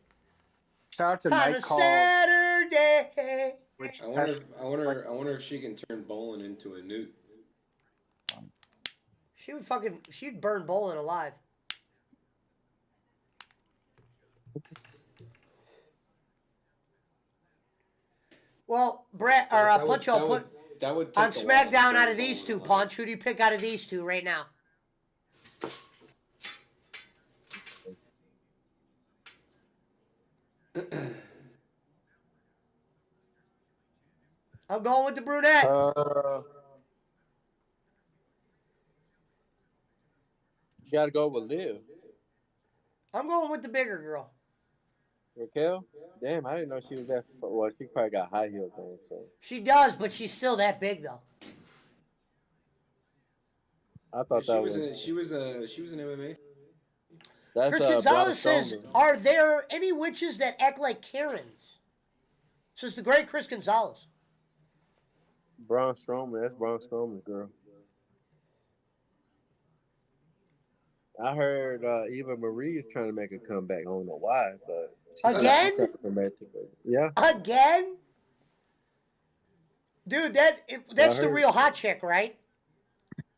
Shout out to On a Nightcall. Saturday. Which I wonder if she can turn bowling into a newt. She'd burn bowling alive. Well, Brett or That would- Punch, that I'll would- put that would on take a while to SmackDown burn out of these bowling two. alive. Punch, who do you pick out of these two right now? I'm going with the brunette. You gotta go with Liv. I'm going with the bigger girl. Raquel? Damn, I didn't know she was that. Well, she probably got high heels on, so. She does, but she's still that big though. I thought She that was was. she was an MMA. That's Chris Braun Gonzalez says, Strowman. are there any witches that act like Karens? Says the great Chris Gonzalez. Braun Strowman. That's Braun Strowman's girl. I heard Eva Marie is trying to make a comeback. I don't know why, but Again? Yeah. Again? Dude, that's the heard- real hot chick, right?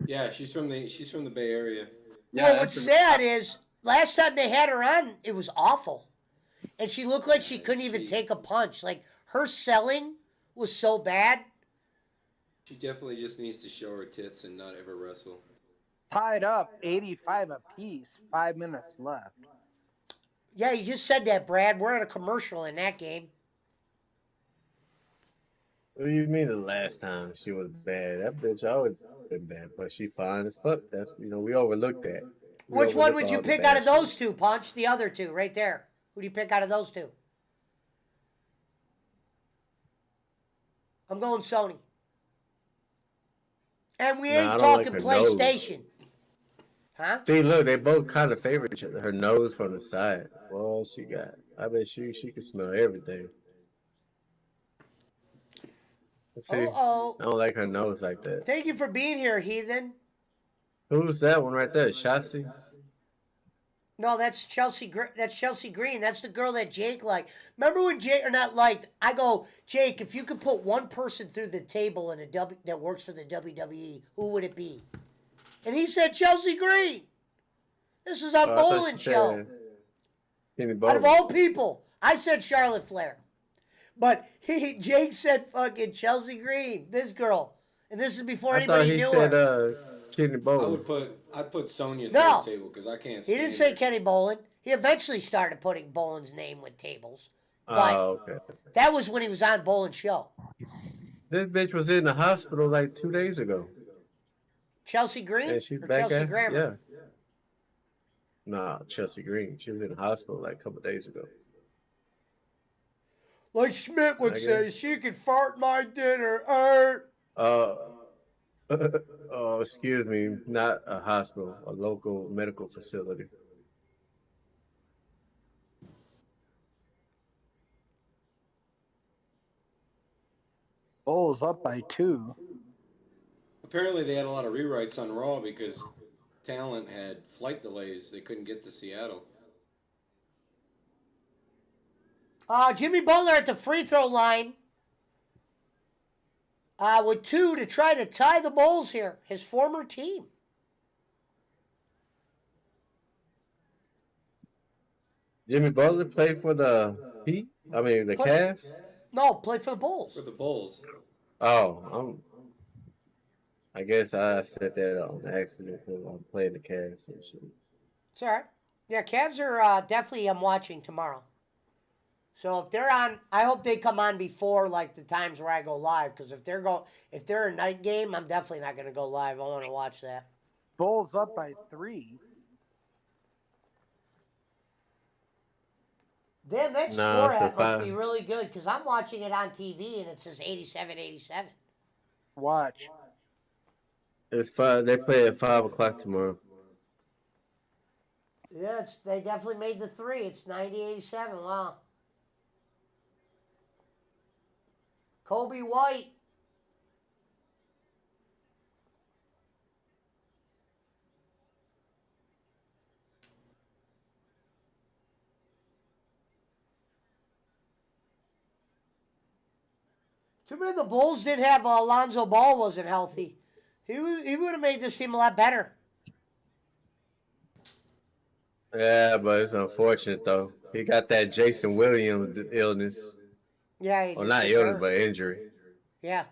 Yeah, she's from the Bay Area. Well, what's sad is last time they had her on, it was awful. And she looked like she couldn't even take a punch. Like, her selling was so bad. She definitely just needs to show her tits and not ever wrestle. Tied up 85 apiece. 5 minutes left. Yeah, you just said that, Brad. We're in a commercial in that game. What do you mean the last time she was bad? That bitch always been bad, but she fine as fuck. That's we overlooked that. We Which one overlook would you all the pick bad out of shit. those two, Punch? The other two, right there. Who do you pick out of those two? I'm going Sony. And we Nah, I ain't don't like talking her nose. PlayStation. Huh? See, look, they both kind of favor each other. Her nose from the side. Well, she got. I bet she can smell everything. See, Uh-oh. I don't like her nose like that. Thank you for being here, Heathen. Who's that one right there? Shotzi? No, that's Chelsea. That's Chelsea Green. That's the girl that Jake liked. Remember when Jake, or not liked? I go, Jake, if you could put one person through the table in that works for the WWE, who would it be? And he said Chelsea Green. This is our Oh, I thought bowling she show. said Kenny Out of Bowling. all people, I said Charlotte Flair. But Jake said fucking Chelsea Green, this girl. And this is before I thought anybody he knew said her. Kenny Bolin. I'd put Sonya No. third table because I can't. He didn't say Kenny Bolin. He eventually started putting Bolin's name with tables. But Oh, okay. that was when he was on Bolin's show. This bitch was in the hospital like 2 days ago. Chelsea Green And she's or back Chelsea at Grammer? Yeah. Nah, Chelsea Green. She was in the hospital like a couple days ago. Like Schmidt would I say, guess. she could fart my dinner. Oh, excuse me, not a hospital, a local medical facility. Bulls up by 2. Apparently, they had a lot of rewrites on Raw because Talent had flight delays. They couldn't get to Seattle. Jimmy Butler at the free throw line with 2 to try to tie the Bulls here. His former team. Jimmy Butler played for the Heat? I mean, the Cavs? No, played for the Bulls. For the Bulls. Oh, I guess I said that on accident because I'm playing the Cavs and shit. It's all right. Yeah, Cavs are definitely I'm watching tomorrow. So if they're on, I hope they come on before like the times where I go live. Because if they're a night game, I'm definitely not going to go live. I want to watch that. Bulls up by 3. Then that No, score it's a app must five. be really good because I'm watching it on TV and it says 87-87. Watch. It's 5. They play at 5 o'clock tomorrow. Yeah, they definitely made the 3. It's 90-87. Wow. Kobe White. Too bad the Bulls didn't have Alonzo Ball wasn't healthy. He would have made this team a lot better. Yeah, but it's unfortunate though. He got that Jason Williams illness. Yeah, he Well, just not gets illness, hurt. but injury. Yeah.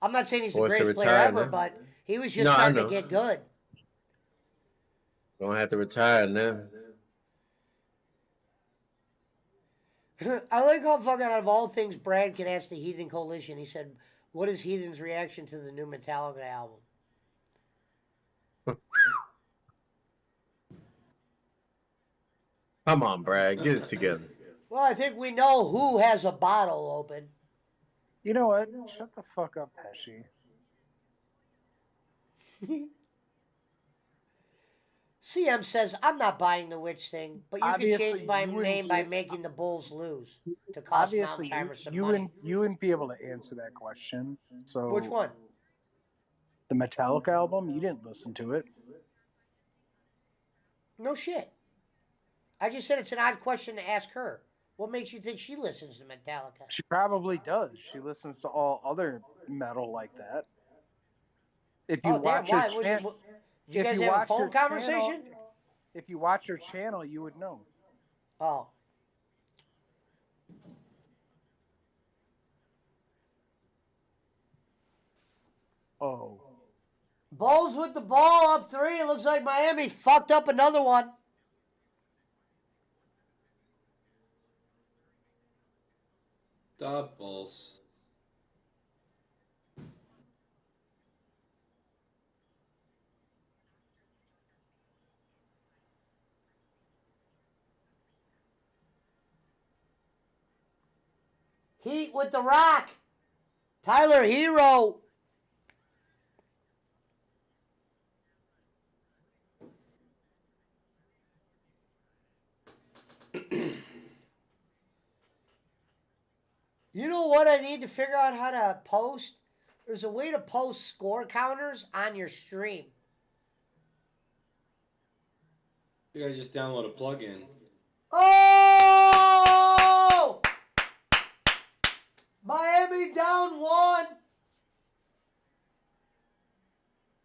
I'm not saying he's the Forced to greatest player retire ever, now. but he was just No, I starting to know. get good. Gonna have to retire now. I like how fucking out of all things Brad can ask the Heathen Coalition. He said, what is Heathen's reaction to the new Metallica album? Come on, Brad, get it together. Well, I think we know who has a bottle open. You know what? Shut the fuck up, Pesci. CM says, I'm not buying the witch thing, but you Obviously, can change my you wouldn't name by be- making the Bulls lose to cost Mount Obviously, Timer some you money. wouldn't be able to answer that question. So Which one? The Metallica album? You didn't listen to it. No shit. I just said it's an odd question to ask her. What makes you think she listens to Metallica? She probably does. She listens to all other metal like that. If you Oh, damn, watch why? her What- channel, what- Did you guys have a phone conversation? If you watch her channel, you would know. Oh. Oh. Bulls with the ball up 3. It looks like Miami fucked up another one. The Bulls. Heat with the rock. Tyler Hero. You know what I need to figure out how to post? There's a way to post score counters on your stream. You gotta just download a plugin. Oh! Miami down 1.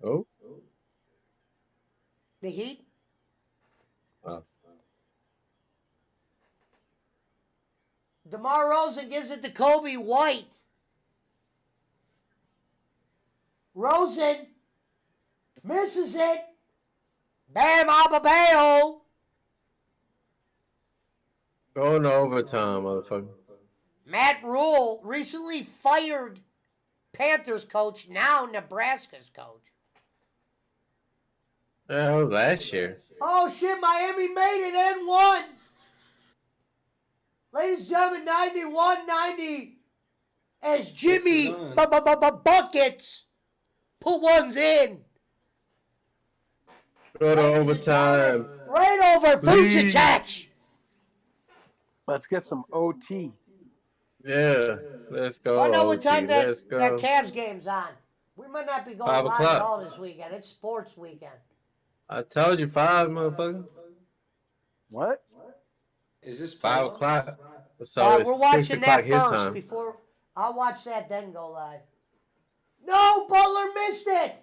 Oh. The Heat? Oh. DeMar Rosen gives it to Kobe White. Rosen misses it. Bam Ababayo. Going to overtime, motherfucker. Matt Rule recently fired Panthers coach, now Nebraska's coach. Oh, last year. Oh shit, Miami made it and won. Ladies and gentlemen, 91-90 as Jimmy Buckets put ones in. Go to overtime. Right over Vucevic. Let's get some OT. Yeah, let's go. I know what time that Let's go. Cavs game's on. We might not be going 5 live o'clock. at all this weekend. It's sports weekend. I told you 5, motherfucker. What? Is this 5 o'clock? So it's we're 6 watching o'clock that his first time. before I'll watch that then go live. No, Butler missed it.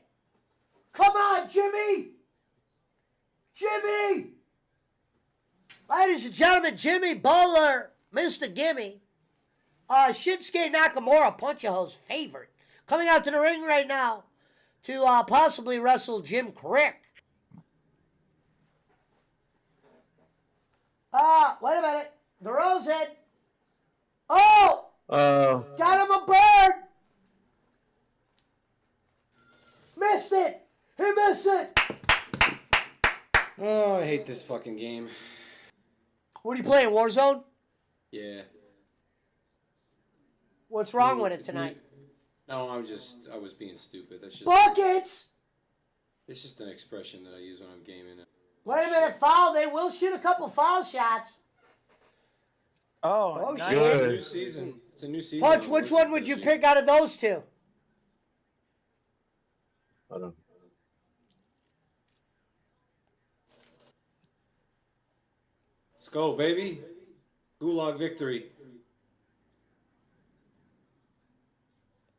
Come on, Jimmy. Jimmy. Ladies and gentlemen, Jimmy Butler missed a gimme. Shinsuke Nakamura, Punch a Ho's favorite, coming out to the ring right now to possibly wrestle Jim Crick. Wait a minute. DeRozan. Oh! Got him a bird! Missed it! He missed it! Oh, I hate this fucking game. What are you playing, Warzone? Yeah. What's wrong with it It's tonight? No, I was being stupid. That's just. Buckets! It's just an expression that I use when I'm gaming. Wait a minute, foul. They will shoot a couple foul shots. Oh, shit. It's a new season. It's a new season. Punch, which one would you pick out of those two? Hold on. Let's go, baby. Gulag victory.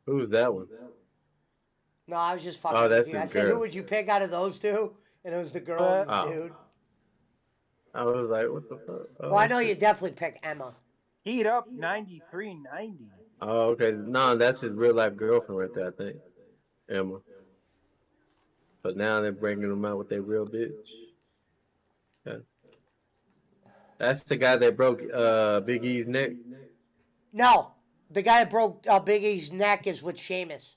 Who's that one? No, I was just fucking Oh, with that's you. I his said, girl. who would you pick out of those two? And it was the girl, Oh. dude. I was like, what the fuck? Oh, Well, I know shit. you definitely pick Emma. Heat up 93-90. Oh, okay. No, that's his real life girlfriend right there, I think. Emma. But now they're bringing them out with their real bitch. Yeah. That's the guy that broke Big E's neck. No, the guy that broke Big E's neck is with Sheamus.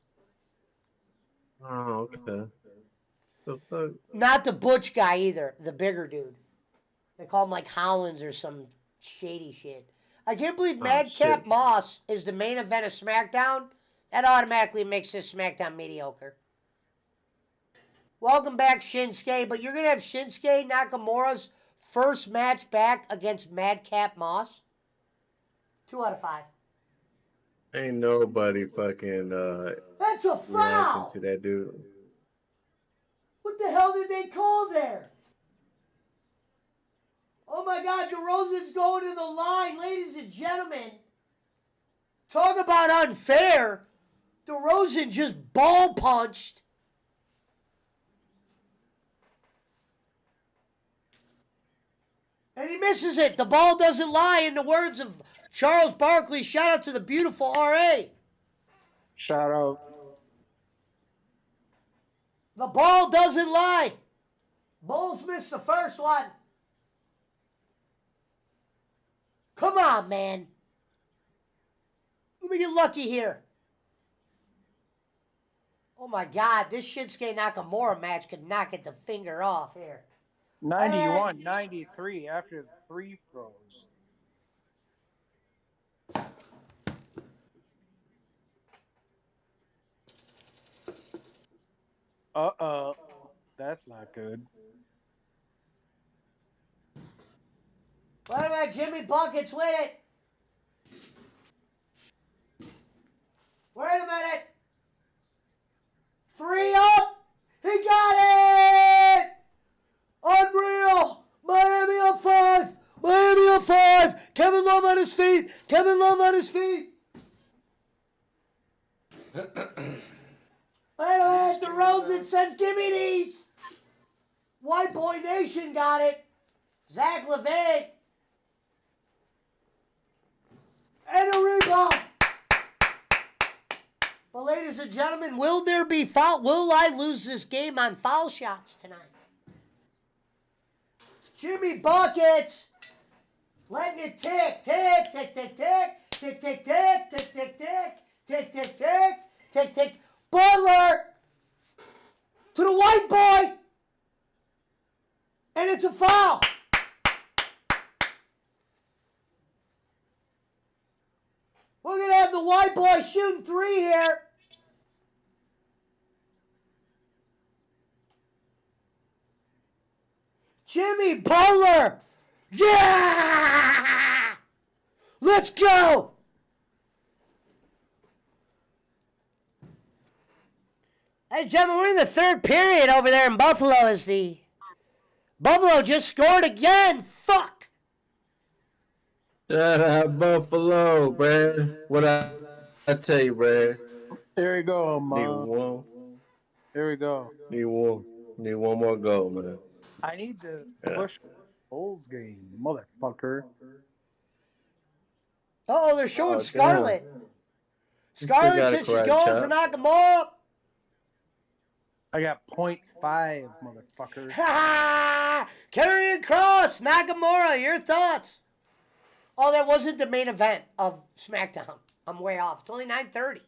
Oh, okay. The fuck? Not the Butch guy either, the bigger dude. They call him like Hollins or some shady shit. I can't believe Madcap shit. Moss is the main event of SmackDown. That automatically makes this SmackDown mediocre. Welcome back, Shinsuke. But you're going to have Shinsuke Nakamura's first match back against Madcap Moss? 2 out of 5. Ain't nobody fucking That's a reacting foul! to that dude. What the hell did they call there? Oh my God, DeRozan's going to the line, ladies and gentlemen. Talk about unfair. DeRozan just ball punched. And he misses it. The ball doesn't lie, in the words of Charles Barkley. Shout out to the beautiful R.A. Shout out. The ball doesn't lie. Bulls missed the first one. Come on, man. Let me get lucky here. Oh my God, this Shinsuke Nakamura match could not get the finger off here. 91-93 after 3 throws. Uh-oh. That's not good. Wait a minute, Jimmy Buckets with it. Wait a minute. 3 up. He got it. Unreal. Miami on 5. Miami on 5. Kevin Love on his feet. Kevin Love on his feet. Wait a minute. DeRozan says, give me these. White Boy Nation got it. Zach LaVine. And a rebound. Well, ladies and gentlemen, will there be foul? Will I lose this game on foul shots tonight? Jimmy Buckets. Letting it tick, tick, tick, tick, tick, tick, tick, tick, tick, tick, tick, tick, tick, tick, tick, tick. Butler to the white boy. And it's a foul. We're going to have the white boy shooting three here. Jimmy Butler. Yeah! Let's go. Hey, gentlemen, we're in the third period over there in Buffalo as the Buffalo just scored again. Fuck. Buffalo, man. What I tell you, man. There we go, man. Need one. There we go. Need one more goal, man. I need to push Bulls game, motherfucker. Oh, they're showing Oh, Scarlett. damn. Scarlett Still got a said she's karate going chop. for Nakamura. I got 0.5, motherfucker. Ha! Karrion Kross, Nakamura, your thoughts? Oh, that wasn't the main event of SmackDown. I'm way off. It's only 9:30.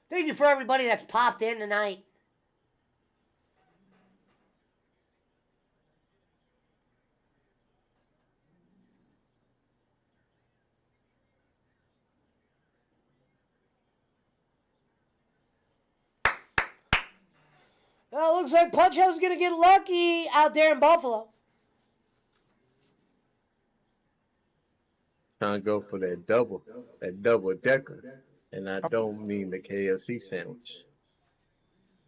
Thank you for everybody that's popped in tonight. Well, it looks like Punch Out's going to get lucky out there in Buffalo. Trying to go for that double decker. And I don't mean the KFC sandwich.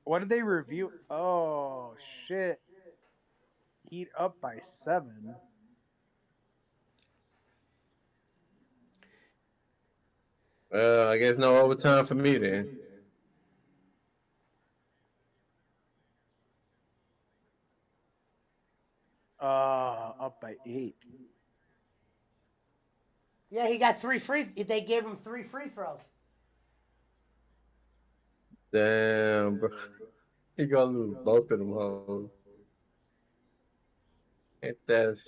What did they review? Oh, shit. Heat up by 7. I guess no overtime for me then. Up by 8. Yeah, he got 3 free. They gave him 3 free throws. Damn, bro. He gonna lose both of them hoes. Ain't that...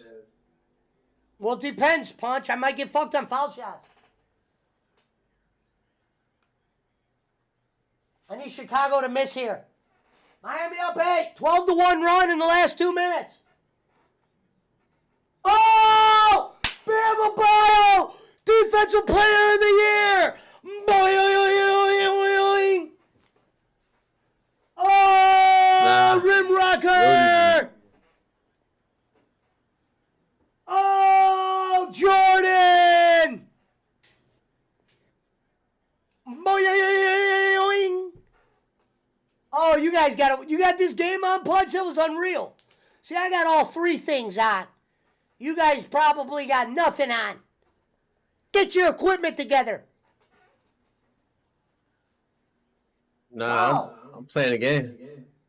Well, it depends, Punch. I might get fucked on foul shots. I need Chicago to miss here. Miami up 8. 12-1 run in the last 2 minutes. Oh! Bam Adebayo! Defensive Player of the Year! Boing! Oh! Rim Rocker! Oh! Jordan! Boing! Oh, you guys got this game on, Punch? That was unreal. See, I got all 3 things on. You guys probably got nothing on. Get your equipment together. Nah, I'm playing a game.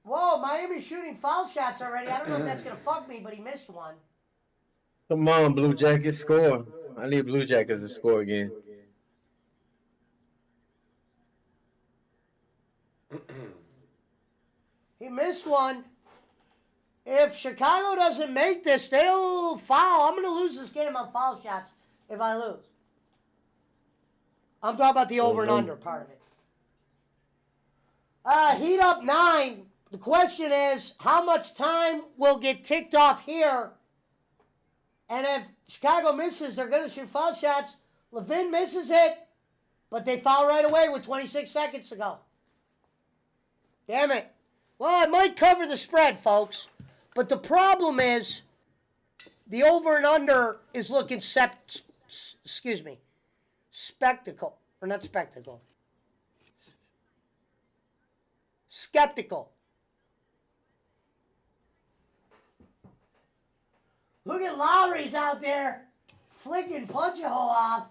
Whoa, Miami's shooting foul shots already. I don't know if that's going to fuck me, but he missed one. Come on, Blue Jackets, score. I need Blue Jackets to score again. He missed one. If Chicago doesn't make this, they'll foul. I'm going to lose this game on foul shots if I lose. I'm talking about the over and under part of it. Heat up 9. The question is, how much time will get ticked off here? And if Chicago misses, they're going to shoot foul shots. Levin misses it, but they foul right away with 26 seconds to go. Damn it. Well, I might cover the spread, folks. But the problem is, the over and under is looking spectacle. Or not spectacle. Skeptical. Look at Lowry's out there flicking Punch-A-Hole off.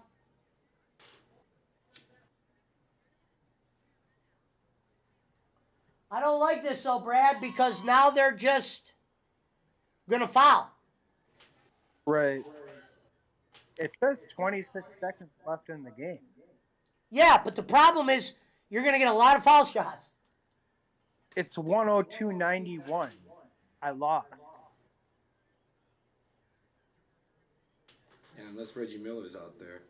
I don't like this though, Brad, because now they're just gonna foul. Right. It says 26 seconds left in the game. Yeah, but the problem is you're gonna get a lot of foul shots. It's 102.91. I lost. Yeah, unless Reggie Miller's out there.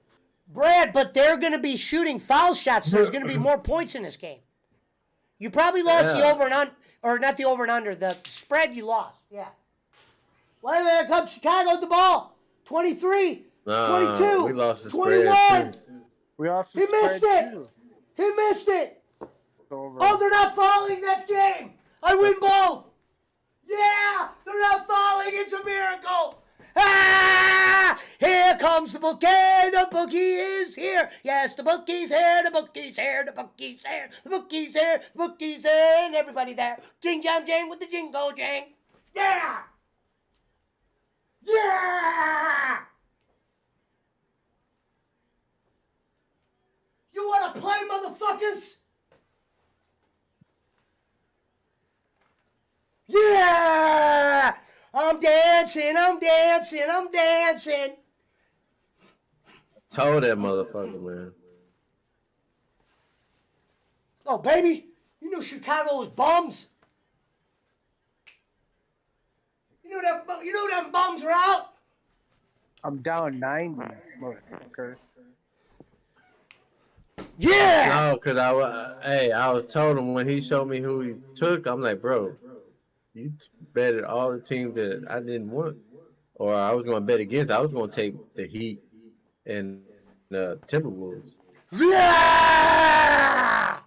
Brad, but they're gonna be shooting foul shots. So there's gonna be more points in this game. You probably lost the over and under, or not the over and under, the spread you lost. Yeah. Well, there comes Chicago with the ball. 23, 22, we lost the 21. spread, too. We also He missed it. too. He missed it. Over. Oh, they're not fouling. That's game. I win both. Yeah, they're not fouling. It's a miracle. Ah! Here comes the bookie. The bookie is here. Yes, the bookie's here. The bookie's here. The bookie's here. The bookie's here. The bookie's here. And everybody there. Jing jam jang with the jingle jang. Yeah. Yeah. You want to play, motherfuckers? Yeah! I'm dancing, I'm dancing, I'm dancing. Told that motherfucker, man. Oh, baby, you know Chicago was bums. You know them bums are out. I'm down 90, motherfucker. Yeah! No, because I was told him when he showed me who he took, I'm like, bro, you betted all the teams that I didn't want, or I was going to bet against. I was going to take the Heat and the Timberwolves. Yeah!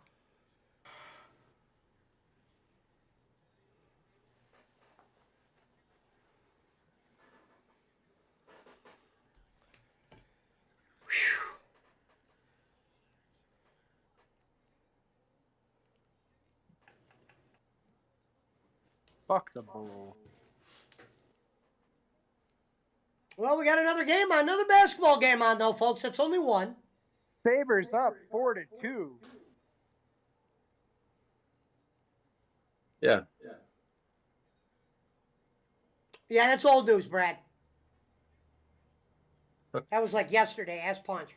Fuck the bull. Well, we got another game on, another basketball game on, though, folks. That's only one. Sabres up 4-2. Yeah. Yeah, that's old news, Brad. That was like yesterday. Ask Punch.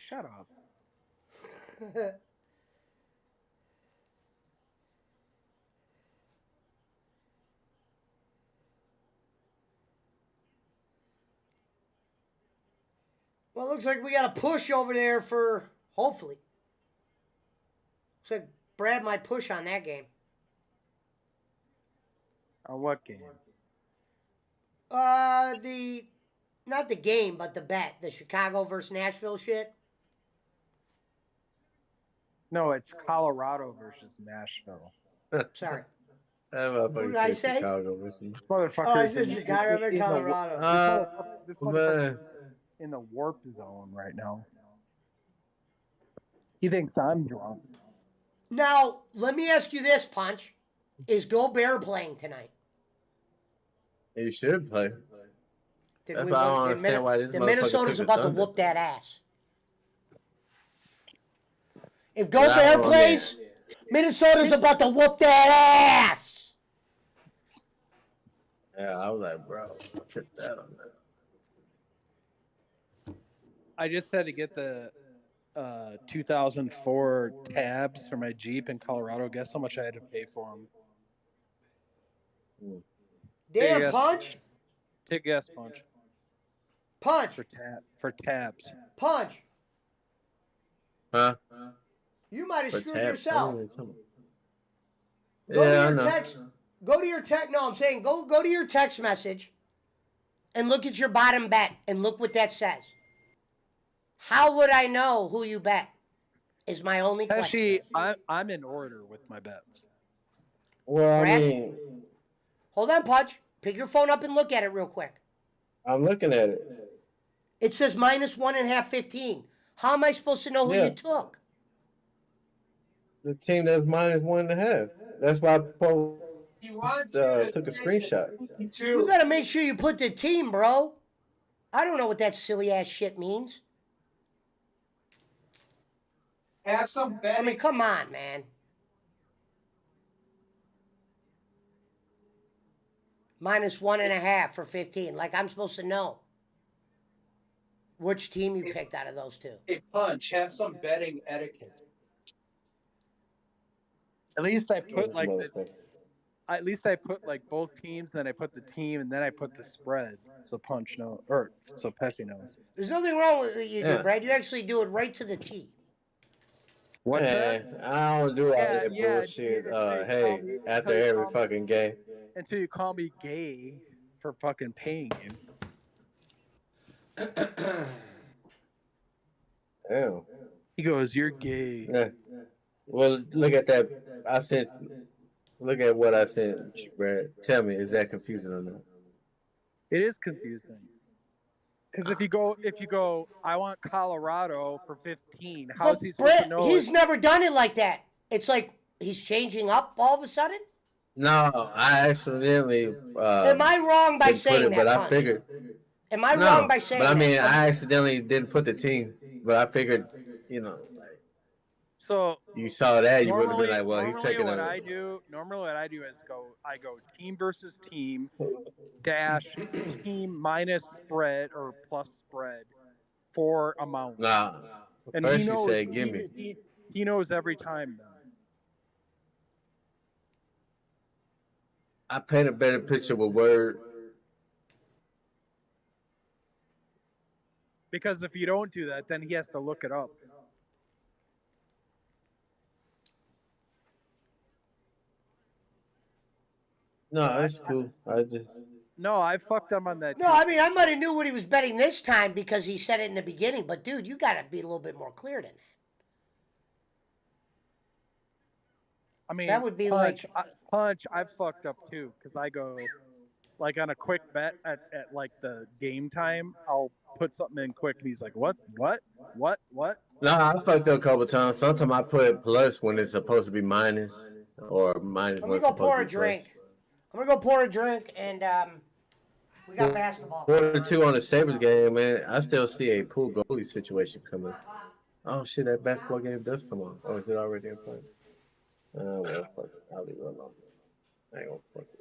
Shut up. Well, it looks like we got a push over there for, hopefully. Looks like Brad might push on that game. On what game? Not the game, but the bet. The Chicago versus Nashville shit. No, it's Colorado versus Nashville. Sorry. What did I say? Chicago versus Motherfucker. Oh, I said Chicago versus Colorado. This man. motherfucker's in the warp zone right now. He thinks I'm drunk. Now, let me ask you this, Punch. Is Gobert playing tonight? He should play. Did That's we why I win- don't did understand why this the motherfucker Minnesota's took the about to Thunder. whoop that ass. If But I Gobert don't plays, Minnesota's about to whoop that ass. Yeah, I was like, bro, put that on there. I just had to get the 2004 tabs for my Jeep in Colorado. Guess how much I had to pay for them? Damn, Yes. Punch. Take a guess, Punch. Punch. For tabs. Punch. Huh? You might have For screwed tabs, yourself. Yeah, Go to I your know. text. Go to your text. No, I'm saying go to your text message and look at your bottom bet and look what that says. How would I know who you bet? Is my only question. Actually, I'm in order with my bets. Well, I Brad? mean, Hold on, Punch. Pick your phone up and look at it real quick. I'm looking at it. It says -1.5, 15. How am I supposed to know who Yeah. you took? The team that's -1.5. That's why I took a screenshot. You gotta make sure you put the team, bro. I don't know what that silly ass shit means. Have some I mean, come on, minus 1.5 for 15. Like I'm supposed to know which team you picked out of those two. Hey, Punch, have some betting etiquette. At least I put This like motherfucker. at least I put like both teams, then I put the team, and then I put the spread. So Punch knows, or so Pesci knows. There's nothing wrong with what you do, Yeah. Brad. You actually do it right to the T. What's Man, that? I don't do all Yeah, that yeah, bullshit. until you Hey, call me- after until you every call me- fucking game. Until you call me gay for fucking paying you. Damn. He goes, "You're gay." Yeah. Well, look at that. I sent. Look at what I sent, Brad. Tell me, is that confusing or not? It is confusing. Because if you go, I want Colorado for 15. How's But he supposed Brett, to know? he's never done it like that. It's like he's changing up all of a sudden. No, I accidentally. Am I wrong by didn't put saying it, that? But I Punch? figured. Am I No, wrong by saying but I mean, that? I accidentally didn't put the team, but I figured, you know, like, So you saw that, you would have been normally, like, well, he's taking what a. Normally, what I do is I go team versus team dash team minus spread or plus spread for amount. Nah. And First he you knows, said, give me. he knows every time. Though. I paint a better picture with word. Because if you don't do that, then he has to look it up. No, it's cool. I just. No, I fucked him on that. No, I mean I might have knew what he was betting this time because he said it in the beginning. But dude, you got to be a little bit more clear than that. I mean, That would be Punch, I've fucked up too because I go like on a quick bet at like the game time. I'll put something in quick, and he's like, "What? No, I fucked up a couple times. Sometimes I put plus when it's supposed to be minus, or minus I'm when gonna it's go pour a supposed to be drink. plus. I'm gonna go pour a drink, and we got basketball. 4-2 on the Sabres game, man. I still see a pool goalie situation coming. Oh shit, that basketball game does come on. Oh, is it already in play? Well, fuck it. I'll leave it alone. I ain't gonna fuck it.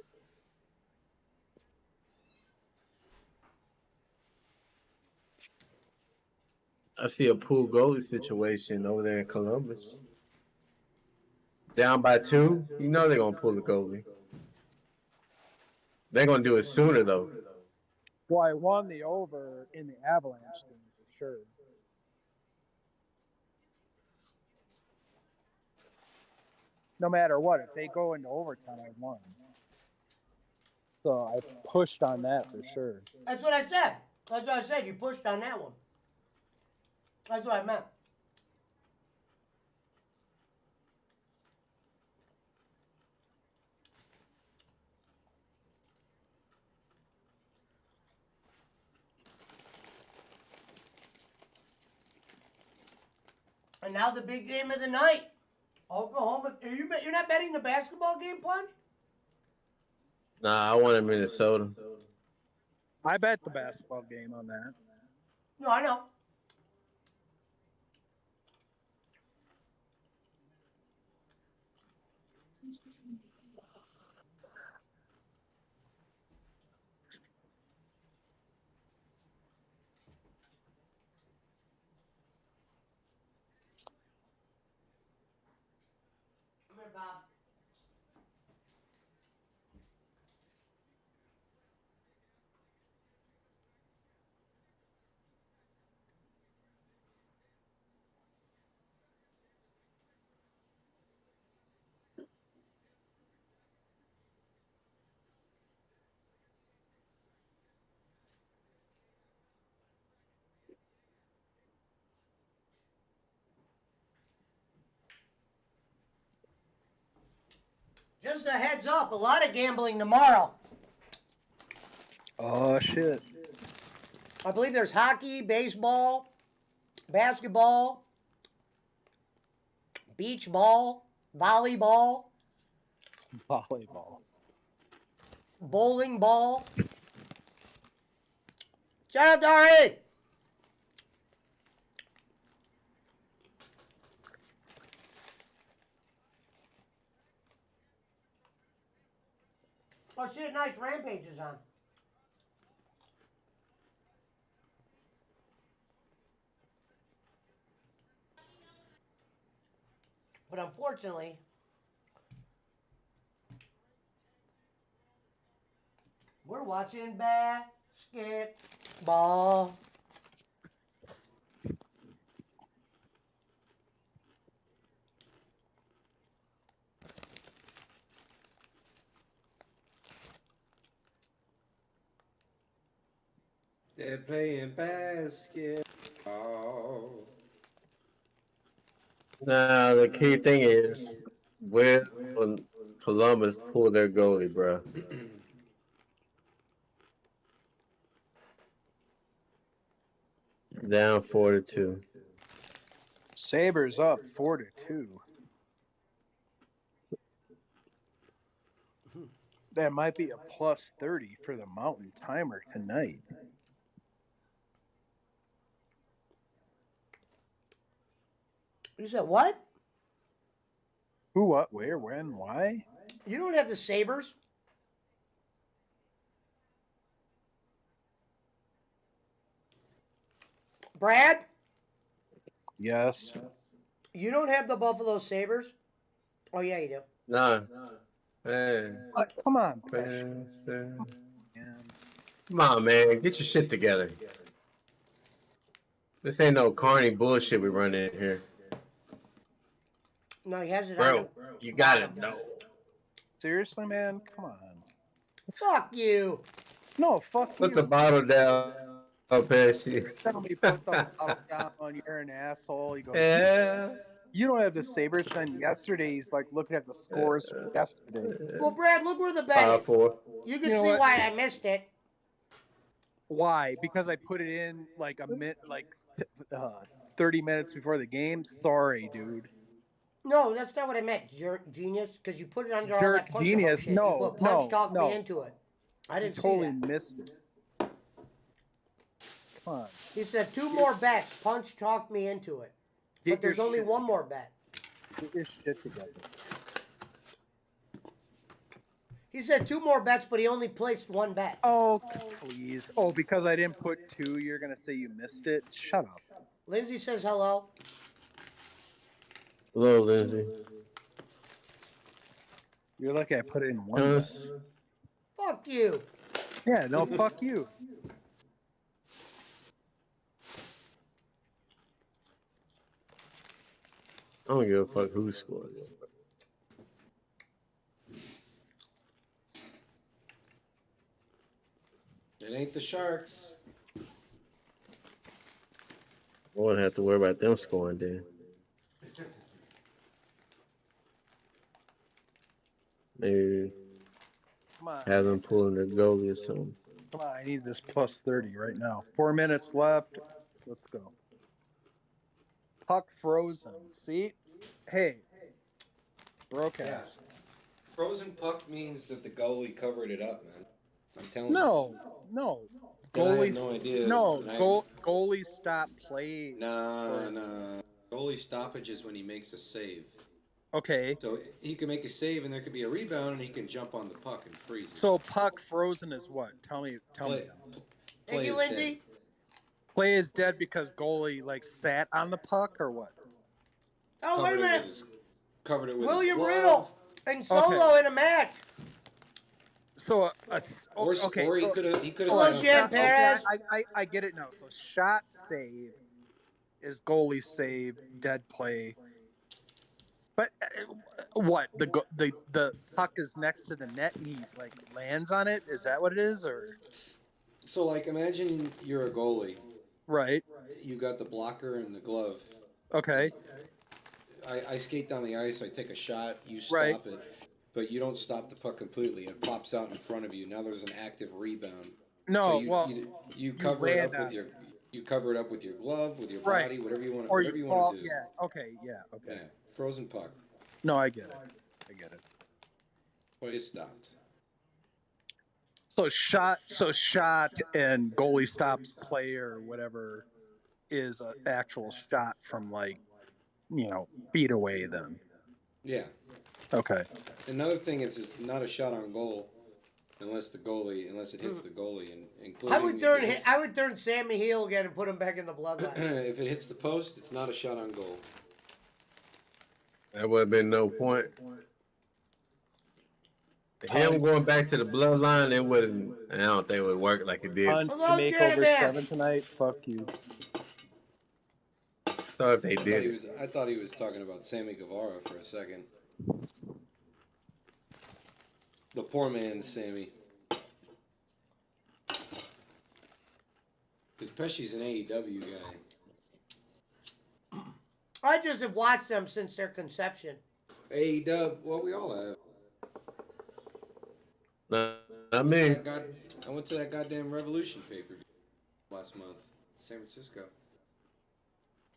I see a pool goalie situation over there in Columbus. Down by 2, you know they're gonna pull the goalie. They're gonna do it sooner though. Well, I won the over in the Avalanche game for sure. No matter what, if they go into overtime, I won. So I pushed on that for sure. That's what I said. That's what I said. You pushed on that one. That's what I meant. And now the big game of the night. Oklahoma. You're not betting the basketball game, Punch? Nah, I wanted Minnesota. I bet the basketball game on that. No, I know. Come here, Bob. Just a heads up, a lot of gambling tomorrow. Oh shit. I believe there's hockey, baseball, basketball, beach ball, volleyball, Volleyball. bowling ball. Shout out to Ari. Oh shit, nice Rampage is on. But unfortunately, we're watching basketball. They're playing basketball. Now the key thing is where will Columbus pull their goalie, bro? Down 4-2. Sabres up 4-2. That might be a plus 30 for the Mountain Timer tonight. You said what? Who, what, where, when, why? You don't have the Sabres? Brad? Yes. You don't have the Buffalo Sabres? Oh, yeah, you do. Nah. Hey. What? Come on, Come on, man. Get your shit together. This ain't no carny bullshit we running in here. No, he has it Bro, on. you gotta know. Seriously, man? Come on. Fuck you. No, fuck Put you. the bottle down. Up past you. Tell me put the bottle down. You're an asshole. You go, Yeah. You don't have the Sabres. Then yesterday, he's like looking at the scores from yesterday. Well, Brad, look where the bet is. 5-4. You can You know see what? why I missed it. Why? Because I put it in like 30 minutes before the game. Sorry, dude. No, that's not what I meant, jerk genius. Because you put it under all Jerk that punch genius. shit. No, you put punch no, talk no. me into it. I didn't totally see that. missed it. Come on. He said 2 more bets. Punch talked me into it. Get But there's your only shit- one more bet. Get your shit together. He said 2 more bets, but he only placed 1 bet. Oh, please. Oh, because I didn't put 2, you're going to say you missed it? Shut up. Lindsay says hello. Hello, Lindsay. You're lucky I put it in 1. Fuck you. Yeah, no, fuck you. I don't give a fuck who scored. It ain't the Sharks. I wouldn't have to worry about them scoring then. Maybe Come on. have them pulling their goalie or something. Come on, I need this plus 30 right now. 4 minutes left. Let's go. Puck frozen. See? Hey. Broadcast. Frozen puck means that the goalie covered it up, man. I'm telling you. No. And I had Goalies. no idea. No, And I- goalie stop play. Nah. Goalie stoppage is when he makes a save. Okay. So he can make a save, and there could be a rebound, and he can jump on the puck and freeze it. So puck frozen is what? Tell me. Play Thank you, is Lindsay. Play is dead because goalie like sat on the puck or what? Oh, wait a minute. Covered it with William his glove. Riddle and Solo in a match. So Or okay. he so- could have. Hello, Jan Perez. I get it now. So shot save is goalie save, dead play. But what the puck is next to the net and he like lands on it? Is that what it is or? So like, imagine you're a goalie. Right. You got the blocker and the glove. Okay. I skate down the ice. I take a shot. You stop Right. it, but you don't stop the puck completely. It pops out in front of you. Now there's an active rebound. No, So well, you cover it land up on with your. You cover it up with your glove, with your Right. body, whatever you want. Or Whatever you you fall. want to do. Yeah. Okay. Yeah. Okay. Yeah. Frozen puck. No, I get it. I get it. But it stopped. So shot and goalie stops play or whatever is an actual shot from like, feet away then. Yeah. Okay. Another thing is, it's not a shot on goal. unless it hits the goalie, and including. I would turn Sammy heel again and put him back in the bloodline. If it hits the post, it's not a shot on goal. That would have been no point. Him going back to the bloodline, it wouldn't. I don't think it would work like it did. Punch to make over 7 tonight. Fuck you. Thought they did. I thought he was talking about Sammy Guevara for a second. The poor man's Sammy. Because Pesci's an AEW guy. I just have watched them since their conception. AEW, well, we all have. I mean, I went to that goddamn Revolution paper last month, San Francisco.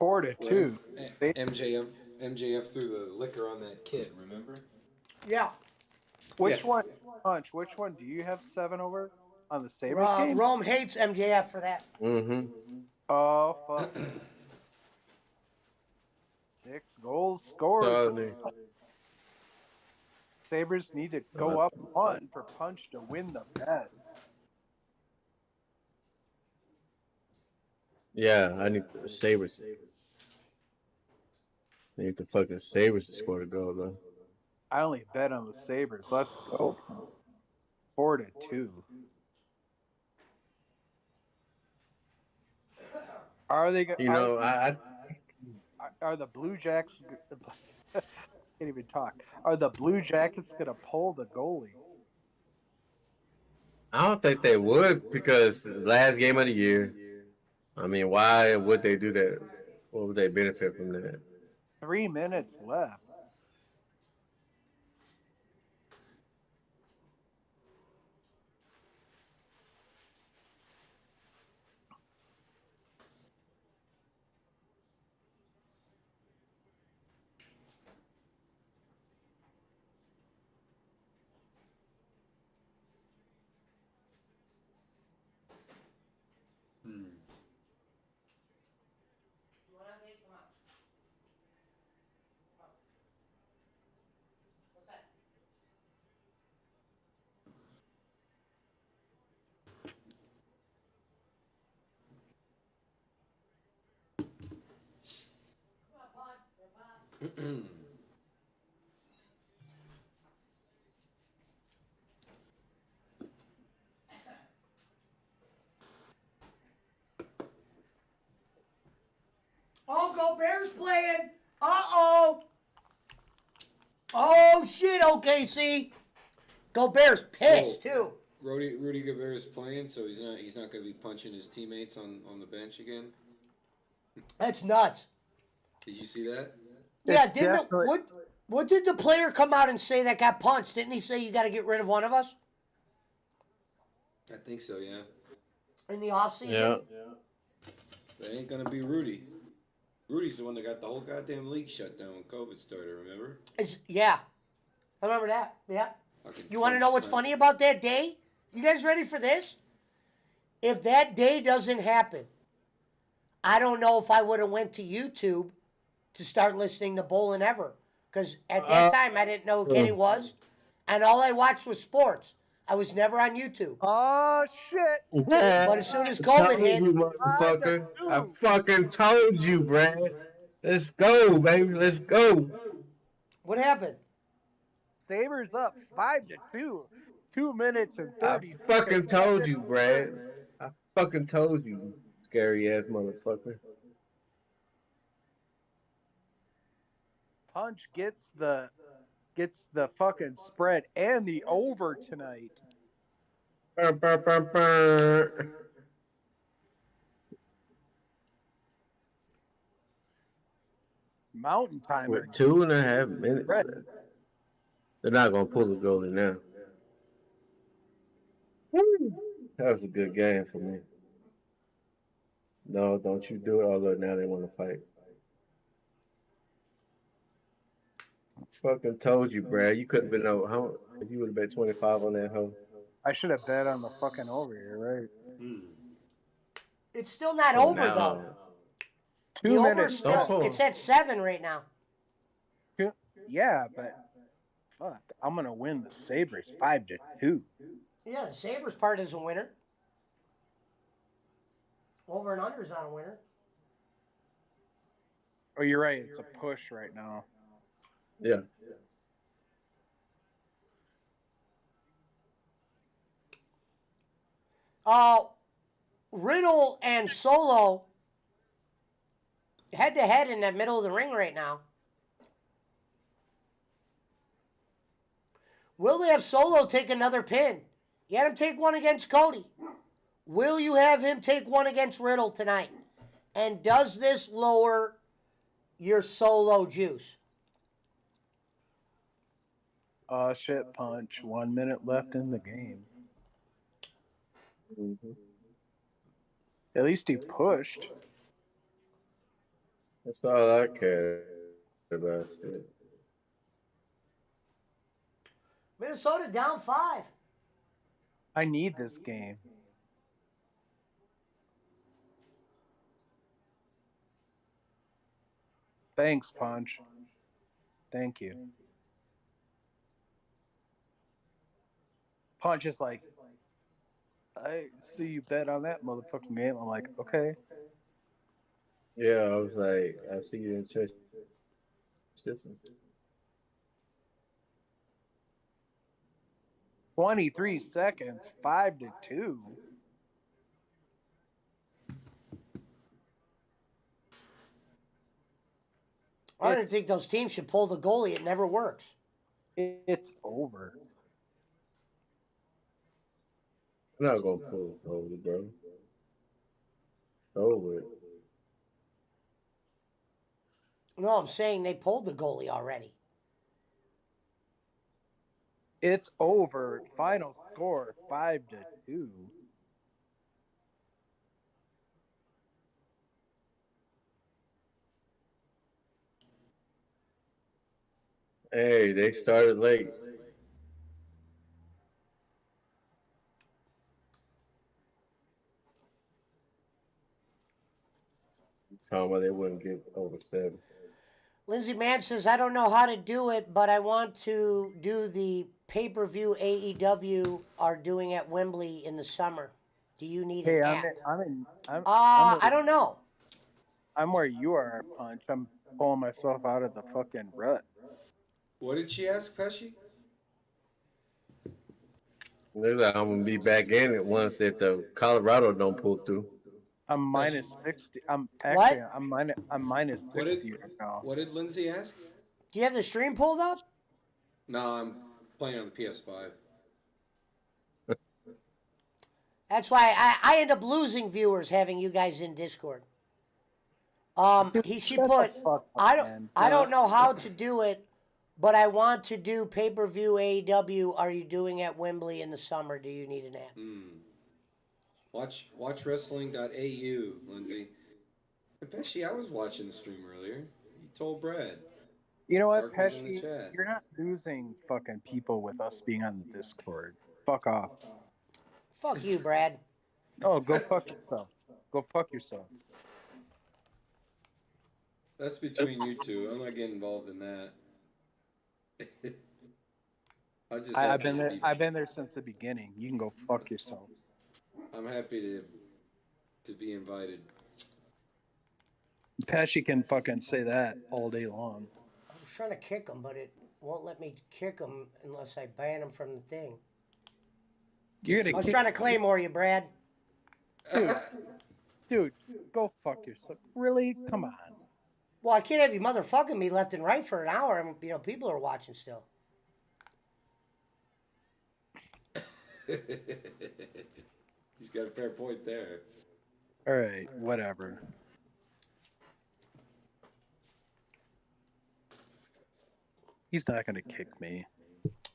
4-2. MJF threw the liquor on that kid. Remember? Yeah. Which one, Punch? Which one do you have 7 over on the Sabres game? Rome hates MJF for that. Mm-hmm. Oh fuck. 6 goals scored. Sabres need to go up 1 for Punch to win the bet. Yeah, I need the Sabres. I need the fucking Sabres to score the goal, though. I only bet on the Sabres. Let's go. 4-2. Are they going? You know, are the Blue Jacks? Can't even talk. Are the Blue Jackets gonna pull the goalie? I don't think they would, because last game of the year. I mean, why would they do that? What would they benefit from that? 3 minutes left. Oh, go Bears playing. Uh-oh. Oh, shit, OKC. Go Bears pissed, too. Rudy Gobert's playing, so he's not going to be punching his teammates on the bench again. That's nuts. Did you see that? Yeah, what did the player come out and say that got punched? Didn't he say you got to get rid of one of us? I think so, yeah. In the offseason? Yeah. That ain't going to be Rudy. Rudy's the one that got the whole goddamn league shut down when COVID started, remember? Yeah. I remember that. Yeah. You want to know what's funny about that day? You guys ready for this? If that day doesn't happen, I don't know if I would have went to YouTube to start listening to Bowling ever. Because at that time, I didn't know who Kenny was. And all I watched was sports. I was never on YouTube. Oh, shit. But as soon as COVID hit... You, motherfucker. I fucking told you, Brad. Let's go, baby. Let's go. What happened? Sabres up 5-2. 2 minutes and 30 seconds. I fucking told you, Brad. I fucking told you, scary ass motherfucker. Punch gets the fucking spread and the over tonight. Burr, burr, burr, burr. Mountain timer. With 2.5 minutes left. They're not gonna pull the goalie now. That was a good game for me. No, don't you do it. Although now they want to fight. Fucking told you, Brad. You couldn't have been over. How? You would have bet 25 on that hoe. I should have bet on the fucking over here, right? It's still not over, though. 2 the minutes. Still, it's at 7 right now. Yeah, but fuck, I'm gonna win the Sabres 5-2. Yeah, the Sabres part is a winner. Over and under is not a winner. Oh, you're right. It's a push right now. Yeah. Riddle and Solo head to head in that middle of the ring right now. Will they have Solo take another pin? You had him take one against Cody. Will you have him take one against Riddle tonight? And does this lower your Solo juice? Oh, shit, Punch. 1 minute left in the game. Mm-hmm. At least he pushed. That's all I care about. Shit. Minnesota down 5. I need this game. Thanks, Punch. Thank you. Punch is like, I see you bet on that motherfucking game. I'm like, okay. Yeah, I was like, I see you in church. 23 seconds, 5-2. I don't think those teams should pull the goalie. It never works. It's over. I'm not gonna pull it over, bro. Over it. No, I'm saying they pulled the goalie already. It's over. Final score 5-2. Hey, they started late. Talking about they wouldn't get over 7. Lindsay Mann says, I don't know how to do it, but I want to do the pay-per-view AEW are doing at Wembley in the summer. Do you need an app? I don't know. I'm where you are, Punch. I'm pulling myself out of the fucking rut. What did she ask, Pesci? Looks like I'm gonna be back in it once if the Colorado don't pull through. I'm minus 60. I'm actually I'm minus 60 right now. What did Lindsay ask? Do you have the stream pulled up? No, I'm playing on the PS5. That's why I end up losing viewers having you guys in Discord. She put, I don't know how to do it, but I want to do pay-per-view AEW. Are you doing at Wembley in the summer? Do you need an app? Watchwrestling.au, Lindsay. I bet I was watching the stream earlier. You told Brad. You know what, Mark was in the Pesci? chat. You're not losing fucking people with us being on the Discord. Fuck off. Fuck you, Brad. Oh, go fuck yourself. Go fuck yourself. That's between you two. I'm not getting involved in that. I've been there. I've been there since the beginning. You can go fuck yourself. I'm happy to be invited. Pesci can fucking say that all day long. I was trying to kick him, but it won't let me kick him unless I ban him from the thing. You're gonna I was trying to Claymore you, Brad. Dude, go fuck yourself. Really? Come on. Well, I can't have you motherfucking me left and right for an hour. I mean, people are watching still. He's got a fair point there. All right, whatever. He's not gonna kick me.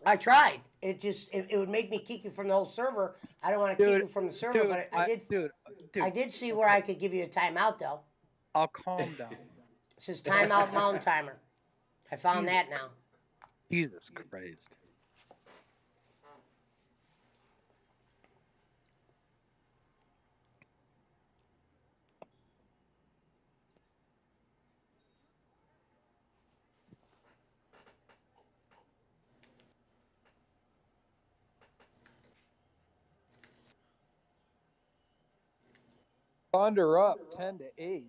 I tried. It would make me kick you from the whole server. I don't want to kick you from the server, but I did see where I could give you a timeout though. I'll calm down. It says timeout mountain timer. I found that now. Jesus Christ. Thunder up 10-8.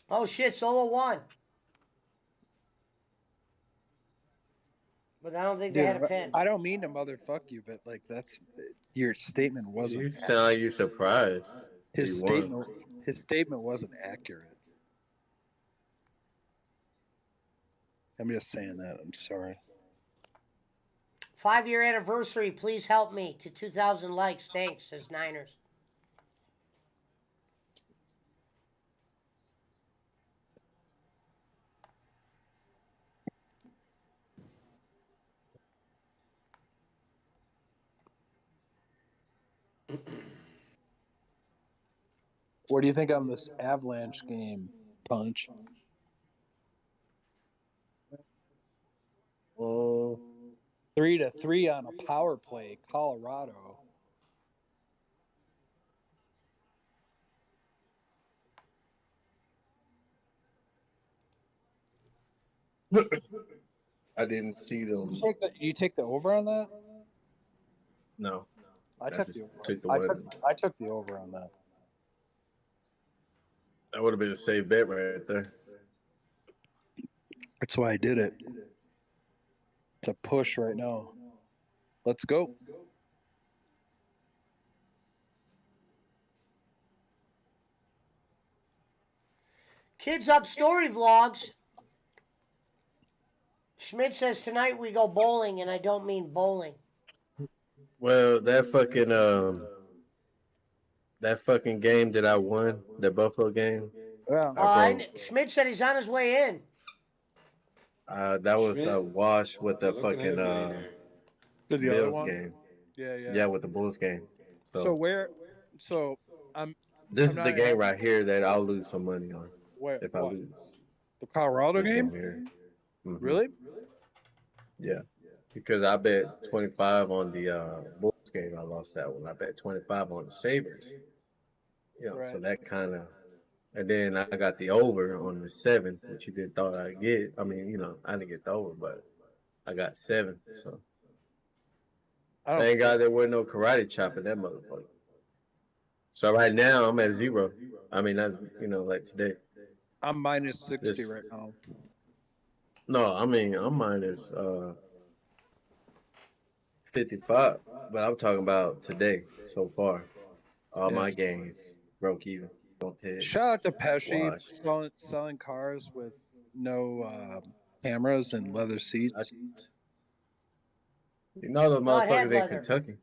Oh shit, Solo won. But I don't think they had a pin. I don't mean to motherfuck you, but like that's your statement wasn't. You sound like you surprised. His he won. statement wasn't accurate. I'm just saying that. I'm sorry. 5-year anniversary. Please help me to 2,000 likes. Thanks, says Niners. What do you think on this Avalanche game, Punch? 3-3 on a power play, Colorado. I didn't see them. You take the over on that? No. I took the over. Took the I took the over on that. That would have been a safe bet right there. That's why I did it. It's a push right now. Let's go. Kids Up Story Vlogs. Schmidt says tonight we go bowling, and I don't mean bowling. Well, that fucking game that I won, the Buffalo game. Yeah. Schmidt said he's on his way in. That was a wash with the fucking Bills game. Yeah, with the Bulls game. So This is the game right here that I'll lose some money on if I lose. The Colorado This game? here. Mhm. Really? Yeah, because I bet 25 on the Bulls game. I lost that one. I bet 25 on the Sabres. So Right. that kind of, and then I got the over on the 7, which you didn't thought I'd get. I mean, I didn't get the over, but I got 7. So thank God there wasn't no karate chop in that motherfucker. So right now I'm at 0. I mean, that's like today. I'm minus 60 right now. No, I mean I'm minus 55, but I'm talking about today so far. All my games broke even. Shout out to Pesci Wash. selling cars with no cameras and leather seats. Those No, it had motherfuckers in leather. Kentucky.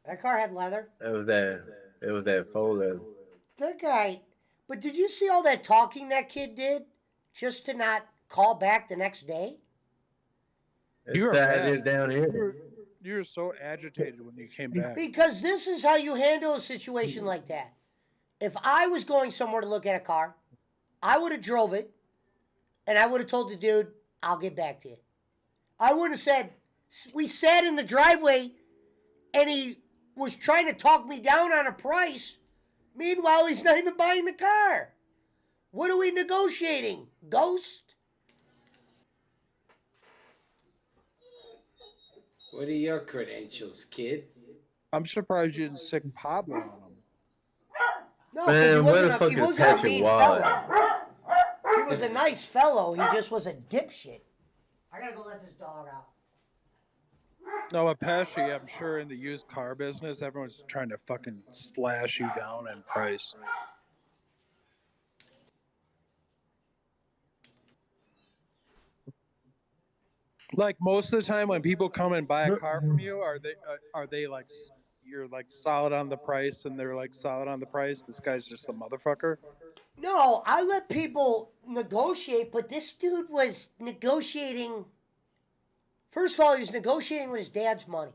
That car had leather. It was that faux leather. That guy. But did you see all that talking that kid did just to not call back the next day? It's You were bad mad. is down here. You were so agitated when you came back. Because this is how you handle a situation like that. If I was going somewhere to look at a car, I would have drove it, and I would have told the dude, I'll get back to you. I would have said, we sat in the driveway, and he was trying to talk me down on a price. Meanwhile, he's not even buying the car. What are we negotiating? Ghost? What are your credentials, kid? I'm surprised you didn't sick Pablo on him. No, Man, he where the wasn't fuck he is wasn't a Patrick mean Wallace? fellow. He was a nice fellow. He just was a dipshit. I gotta go let this dog out. No, Apache, I'm sure in the used car business, everyone's trying to fucking slash you down in price. Like most of the time when people come and buy a car from you, are they like you're like solid on the price and they're like solid on the price? This guy's just a motherfucker. No, I let people negotiate, but this dude was negotiating. First of all, he was negotiating with his dad's money.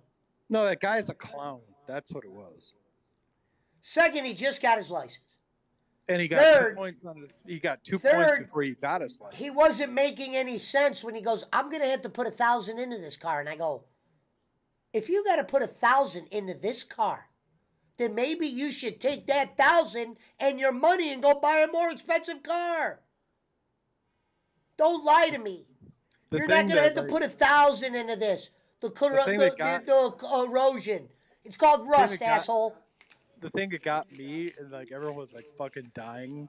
No, that guy's a clown. That's what it was. Second, he just got his license. And he got Third- 2 points on his, he got 2 Third- points before he got his license. He wasn't making any sense when he goes, I'm going to have to put 1,000 into this car. And I go, if you got to put 1,000 into this car, then maybe you should take that 1,000 and your money and go buy a more expensive car. Don't lie to me. You're not gonna have to put 1,000 into this. The erosion. It's called rust, asshole. The thing that got me, and like everyone was like fucking dying.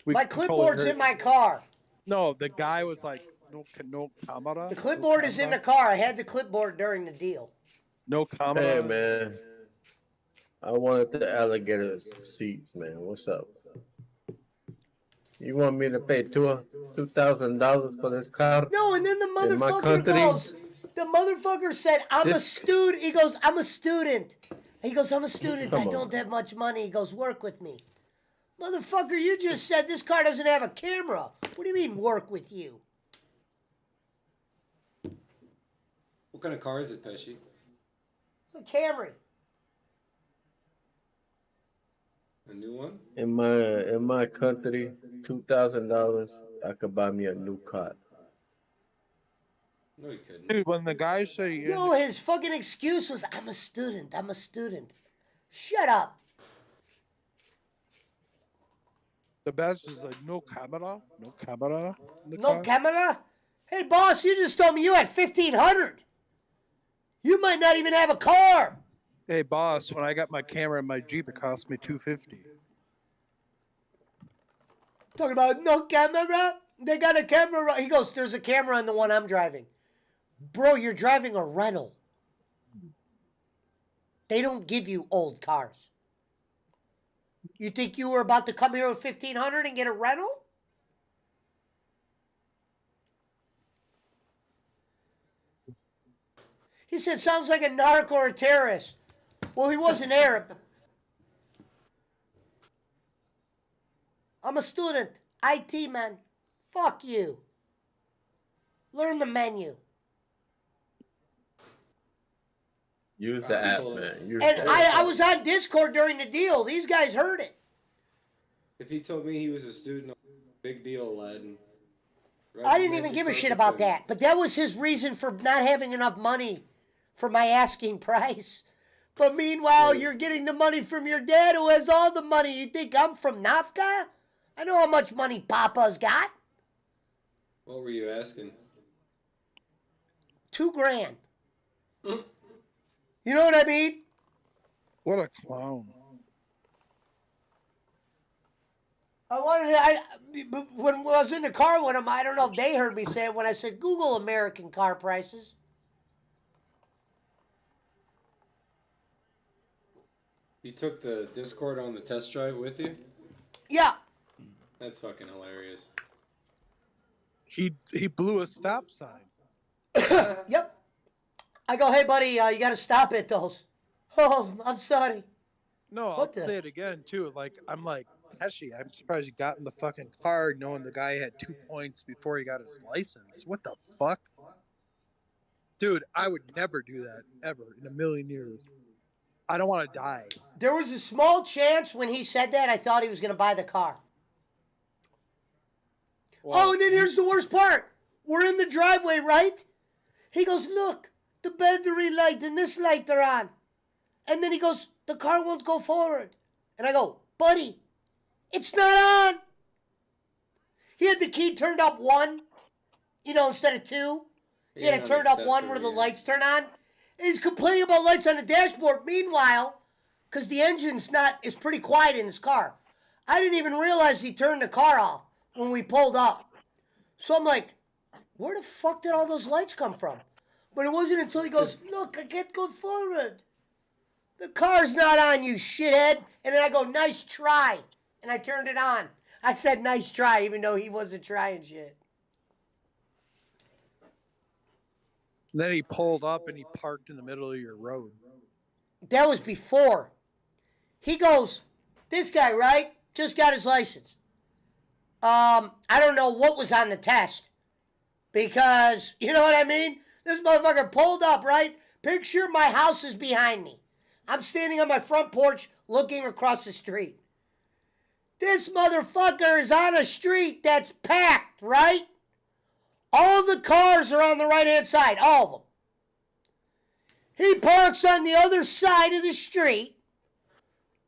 My clipboard's in my car. No, the guy was like, no camera. The clipboard is in the car. I had the clipboard during the deal. No camera. Hey man, I wanted the alligator seats, man. What's up? You want me to pay $2,000 for this car? No, and then the motherfucker goes. The motherfucker said, "I'm a student." He goes, "I'm a student." He goes, "I'm a student. I don't have much money." He goes, "Work with me." Motherfucker, you just said this car doesn't have a camera. What do you mean, work with you? What kind of car is it, Pesci? A Camry. A new one? In my country, $2,000, I could buy me a new car. No, you couldn't. Dude, when the guy said No, his fucking excuse was, "I'm a student. I'm a student." Shut up. The best is like, no camera. No camera. in the No car. camera? Hey, boss, you just told me you had 1,500. You might not even have a car. Hey, boss, when I got my camera in my Jeep, it cost me $250. Talking about no camera? They got a camera. He goes, "There's a camera in the one I'm driving." Bro, you're driving a rental. They don't give you old cars. You think you were about to come here with 1,500 and get a rental? He said, "Sounds like a narc or a terrorist." Well, he wasn't Arab. I'm a student. IT, man. Fuck you. Learn the menu. Use the app, man. Use And the app. I was on Discord during the deal. These guys heard it. If he told me he was a student, big deal, Aladdin. I didn't even give a shit about that. But that was his reason for not having enough money for my asking price. But meanwhile, you're getting the money from your dad who has all the money. You think I'm from Nafka? I know how much money Papa's got. What were you asking? $2,000. You know what I mean? What a clown. When I was in the car with him, I don't know if they heard me say it when I said, "Google American car prices." You took the Discord on the test drive with you? Yeah. That's fucking hilarious. He blew a stop sign. Yep. I go, "Hey, buddy, you got to stop at those." "Oh, I'm sorry." No, I'll What the- say it again, too. Like, I'm like, Pesci, I'm surprised you got in the fucking car knowing the guy had 2 points before he got his license. What the fuck? Dude, I would never do that, ever, in a million years. I don't want to die. There was a small chance when he said that I thought he was going to buy the car. Well, And then here's the worst part. We're in the driveway, right? He goes, "Look, the battery light and this light are on." And then he goes, "The car won't go forward." And I go, "Buddy, it's not on." He had the key turned up 1, instead of 2. He had it turned up 1 where the lights turn on. And he's complaining about lights on the dashboard. Meanwhile, because the engine's is pretty quiet in his car, I didn't even realize he turned the car off when we pulled up. So I'm like, where the fuck did all those lights come from? But it wasn't until he goes, "Look, I can't go forward. The car's not on, you shithead." And then I go, "Nice try." And I turned it on. I said, "Nice try," even though he wasn't trying shit. Then he pulled up and he parked in the middle of your road. That was before. He goes, this guy, right? Just got his license. I don't know what was on the test. Because, you know what I mean? This motherfucker pulled up, right? Picture my house is behind me. I'm standing on my front porch looking across the street. This motherfucker is on a street that's packed, right? All the cars are on the right-hand side, all of them. He parks on the other side of the street,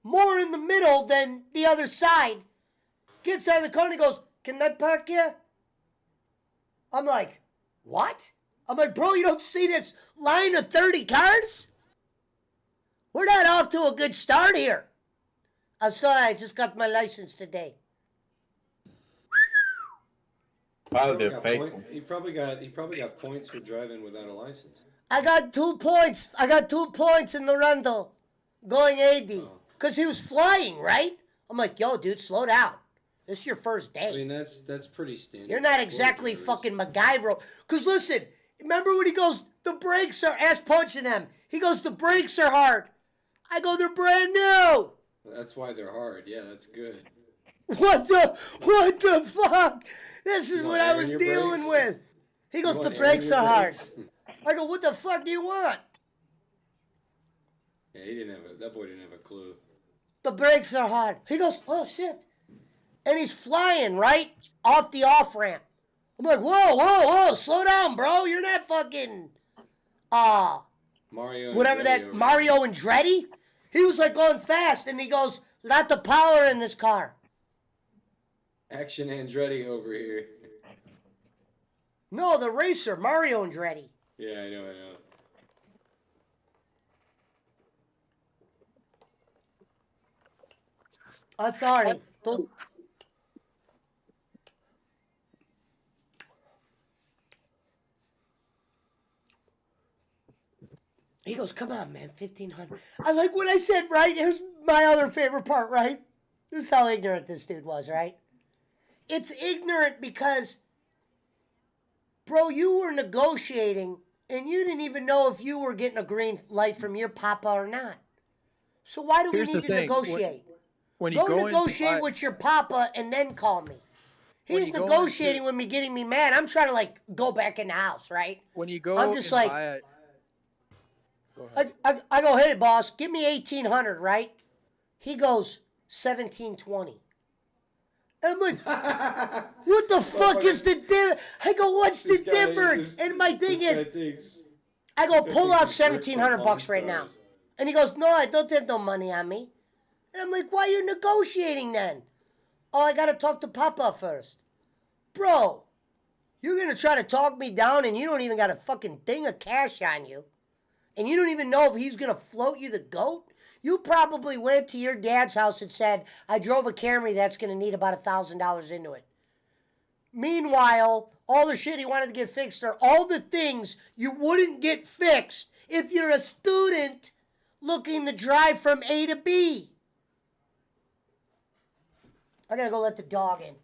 more in the middle than the other side. Gets out of the car and he goes, "Can I park here?" I'm like, What? I'm like, bro, you don't see this line of 30 cars? We're not off to a good start here. I'm sorry, I just got my license today. Probably got fake. He probably got points for driving without a license. I got 2 points. I got 2 points in the rental going 80. Because he was flying, right? I'm like, yo, dude, slow down. This is your first day. I mean, that's pretty standard. You're not exactly fucking MacGyver. Because listen, remember when he goes, the brakes are ass punching them. He goes, the brakes are hard. I go, they're brand new. That's why they're hard. Yeah, that's good. What the fuck? This is what I was your dealing brakes? with. He goes, You the want brakes air in are your hard. brakes? I go, what the fuck do you want? Yeah, that boy didn't have a clue. The brakes are hard. He goes, oh shit. And he's flying, right? Off the off ramp. I'm like, whoa, slow down, bro. You're not fucking, Mario. whatever Andretti that, over Mario Andretti? He was like going fast and he goes, not the power in this car. here. Action Andretti over here. No, the racer, Mario Andretti. Yeah, I know. I'm sorry. Don't. He goes, come on, man, 1,500. I like what I said, right? Here's my other favorite part, right? This is how ignorant this dude was, right? It's ignorant because, bro, you were negotiating and you didn't even know if you were getting a green light from your papa or not. So why do we Here's the need to thing. negotiate? When you Go go negotiate into, with your papa and then call me. When He's you go negotiating into- with me, getting me mad. I'm trying to like go back in the house, right? when you go, I'm just and like, buy a, go ahead. I go, hey boss, give me 1,800, right? He goes 1,720. And I'm like, what the fuck is the difference? I go, what's the difference? And my thing is, I go, pull out 1,700 bucks right now. And he goes, no, I don't have no money on me. And I'm like, why are you negotiating then? Oh, I gotta talk to Papa first. Bro, you're gonna try to talk me down and you don't even got a fucking thing of cash on you. And you don't even know if he's gonna float you the goat? You probably went to your dad's house and said, I drove a Camry that's gonna need about $1,000 into it. Meanwhile, all the shit he wanted to get fixed are all the things you wouldn't get fixed if you're a student looking to drive from A to B. I gotta go let the dog in.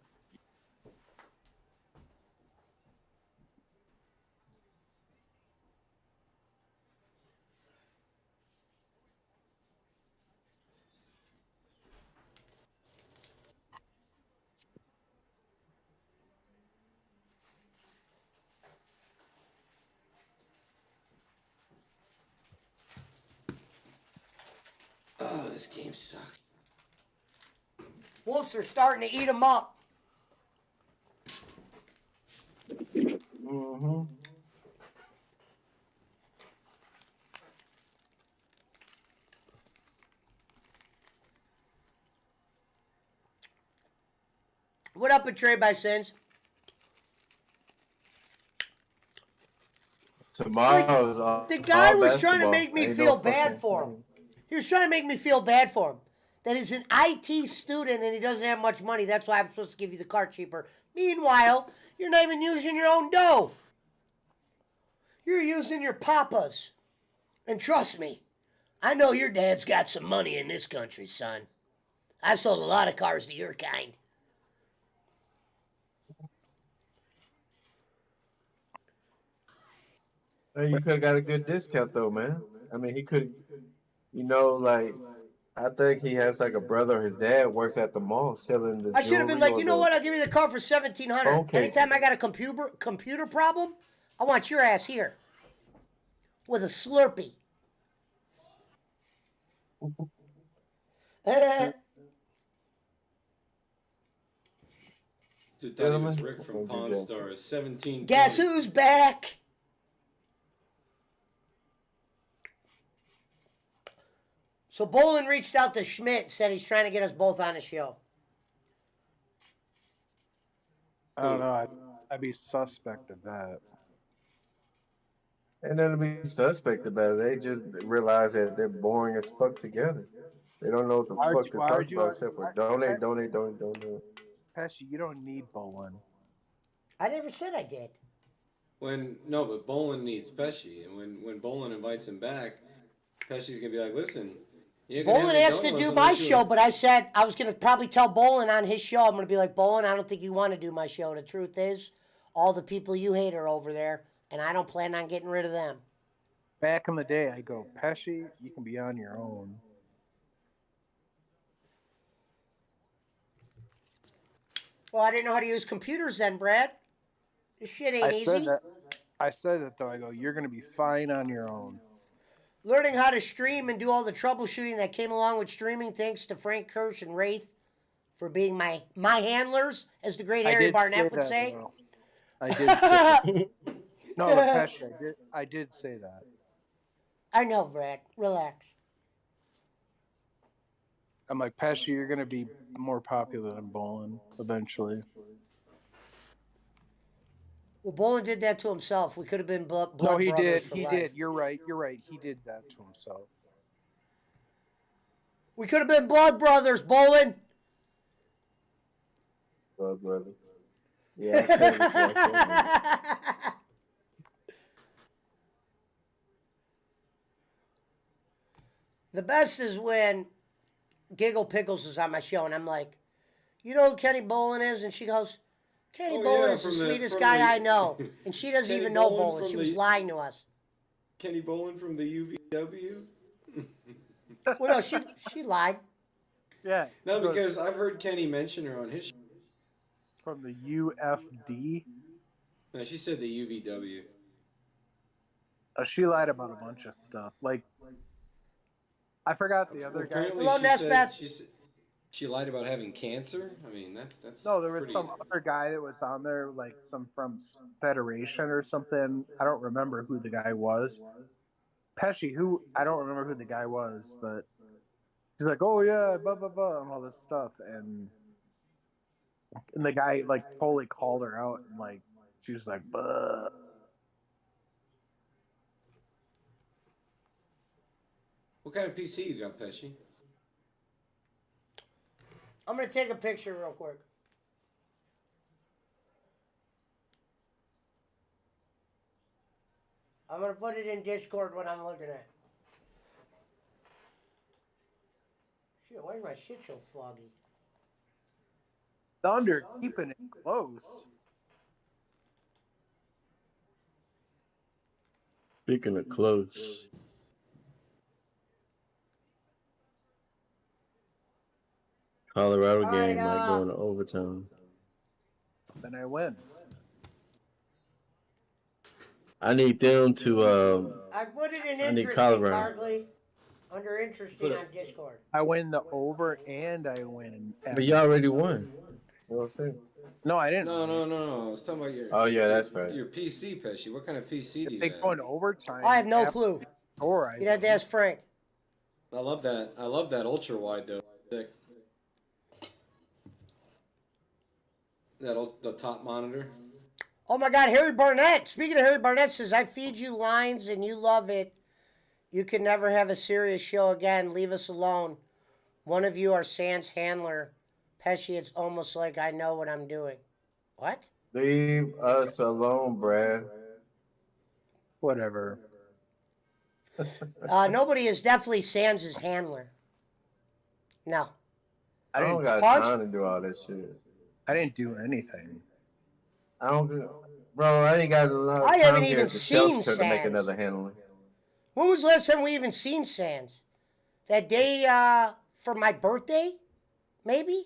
Oh, this game sucks. Wolves are starting to eat them up. Mm-hmm. What up, Betray by Sins? Tomorrow's all, The guy all was trying to basketball. make me Ain't feel no bad fucking- for him. He was trying to make me feel bad for him. That he's an IT student and he doesn't have much money. That's why I'm supposed to give you the car cheaper. Meanwhile, you're not even using your own dough. You're using your papa's. And trust me, I know your dad's got some money in this country, son. I've sold a lot of cars to your kind. Hey, you could have got a good discount though, man. I mean, he could, like, I think he has like a brother. His dad works at the mall selling the. I should have been jewelry like, or you know the what? I'll give you the car for $1,700. phone cases. Anytime I got a computer problem, I want your ass here with a Slurpee. Dude thought he was Gentlemen, Rick from Thank you, Pawn Jackson. Stars. 17. Guess who's back? So Bolin reached out to Schmidt, said he's trying to get us both on the show. I don't know. I'd be suspect of that. And then to be suspect about it, they just realize that they're boring as fuck together. They don't know what the fuck to talk about except for donate. Pesci, you don't need Bolin. I never said I did. No, but Bolin needs Pesci, and when Bolin invites him back, Pesci's gonna be like, "Listen, you're gonna Bolin asked to do my show, but I said I was going to probably tell Bolin on his show. I'm going to be like, Bolin, I don't think you want to do my show. The truth is, all the people you hate are over there, and I don't plan on getting rid of them. Back in the day, I go, Pesci, you can be on your own. Well, I didn't know how to use computers then, Brad. This shit ain't easy. I said that though. I go, you're going to be fine on your own. Learning how to stream and do all the troubleshooting that came along with streaming, thanks to Frank Kirsch and Wraith for being my handlers, as the great Harry Barnett would say. Though. I did say No, Pesci, I did say that. I know, Brad. Relax. I'm like, Pesci, you're going to be more popular than Bolin eventually. Well, Bolin did that to himself. We could have been blood No, he brothers did. for He life. did. You're right. He did that to himself. We could have been blood brothers, Bolin. Blood brother. Yeah. The best is when Giggle Pickles is on my show, and I'm like, you know who Kenny Bolin is? And she goes, Kenny Bolin is the sweetest guy I know. And she doesn't even know Bolin. She was lying to us. Kenny Bolin from the UVW? Well, no, she lied. Yeah. No, because I've heard Kenny mention her on his show. From the UFD? No, she said the UVW. She lied about a bunch of stuff. Like, I forgot the other guy. Apparently she lied about having cancer. I mean, that's no. There was some other guy that was on there, like some from Federation or something. I don't remember who the guy was. Pesci, I don't remember who the guy was, but he's like, oh yeah, blah blah blah, and all this stuff, and the guy like totally called her out, and like she was like, buh. What kind of PC you got, Pesci? I'm going to take a picture real quick. I'm going to put it in Discord when I'm looking at. Shit, why is my shit so foggy? Thunder keeping it close. Speaking of close. Colorado game might go into overtime. Then I win. I need them to. I put it in I need interesting, Colorado. Barkley. Under interesting on Discord. I win the over and I win. But you already won. We'll see. No, I didn't. No. I was talking about your. Oh yeah, that's right. Your PC, Pesci. What kind of PC do you They have? go into overtime. I have no clue. You'd have to ask Frank. I love that. I love that ultra wide though. Sick. The top monitor. Oh my God, Harry Barnett. Speaking of Harry Barnett says, I feed you lines and you love it. You can never have a serious show again. Leave us alone. One of you are Sans handler. Pesci, it's almost like I know what I'm doing. What? Leave us alone, Brad. Whatever. Nobody is definitely Sans' handler. No. I don't got time to do all this shit. I didn't do anything. I don't do, bro. I ain't got a lot of I time haven't here even at the seen shelter to make Sans. another handling. When was the last time we even seen Sans? That day for my birthday? Maybe?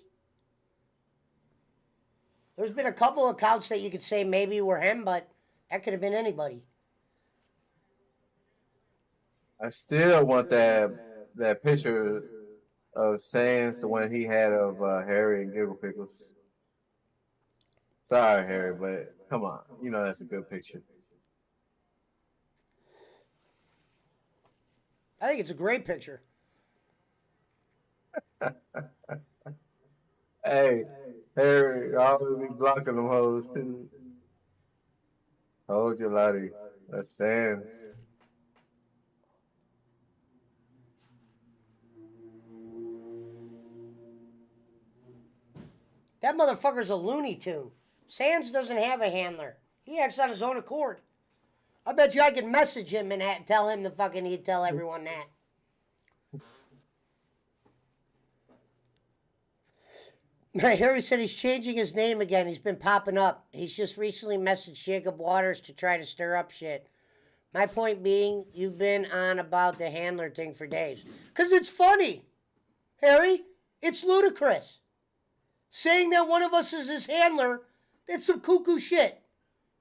There's been a couple accounts that you could say maybe were him, but that could have been anybody. I still want that picture of Sans, the one he had of Harry and Giggle Pickles. Sorry, Harry, but come on. You know that's a good picture. I think it's a great picture. Hey, Harry, I always be blocking them hoes too. Hold your lottie. That's Sans. That motherfucker's a Looney Tune. Sans doesn't have a handler. He acts on his own accord. I bet you I could message him and tell him he'd tell everyone that. Harry said he's changing his name again. He's been popping up. He's just recently messaged Jacob Waters to try to stir up shit. My point being, you've been on about the handler thing for days. Because it's funny, Harry. It's ludicrous. Saying that one of us is his handler, that's some cuckoo shit.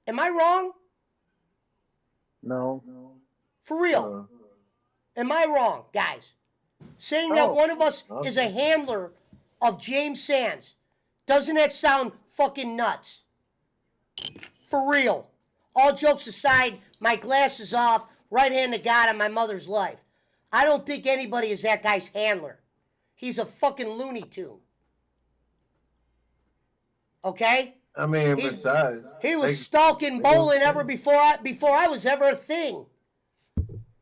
Am I wrong? No. For real. Am I wrong, guys? Saying that one of us is a handler of James Sans. Doesn't that sound fucking nuts? For real. All jokes aside, my glasses off, right hand to God on my mother's life. I don't think anybody is that guy's handler. He's a fucking Looney Tune. Okay? I mean, besides, he was stalking bowling ever before I was ever a thing.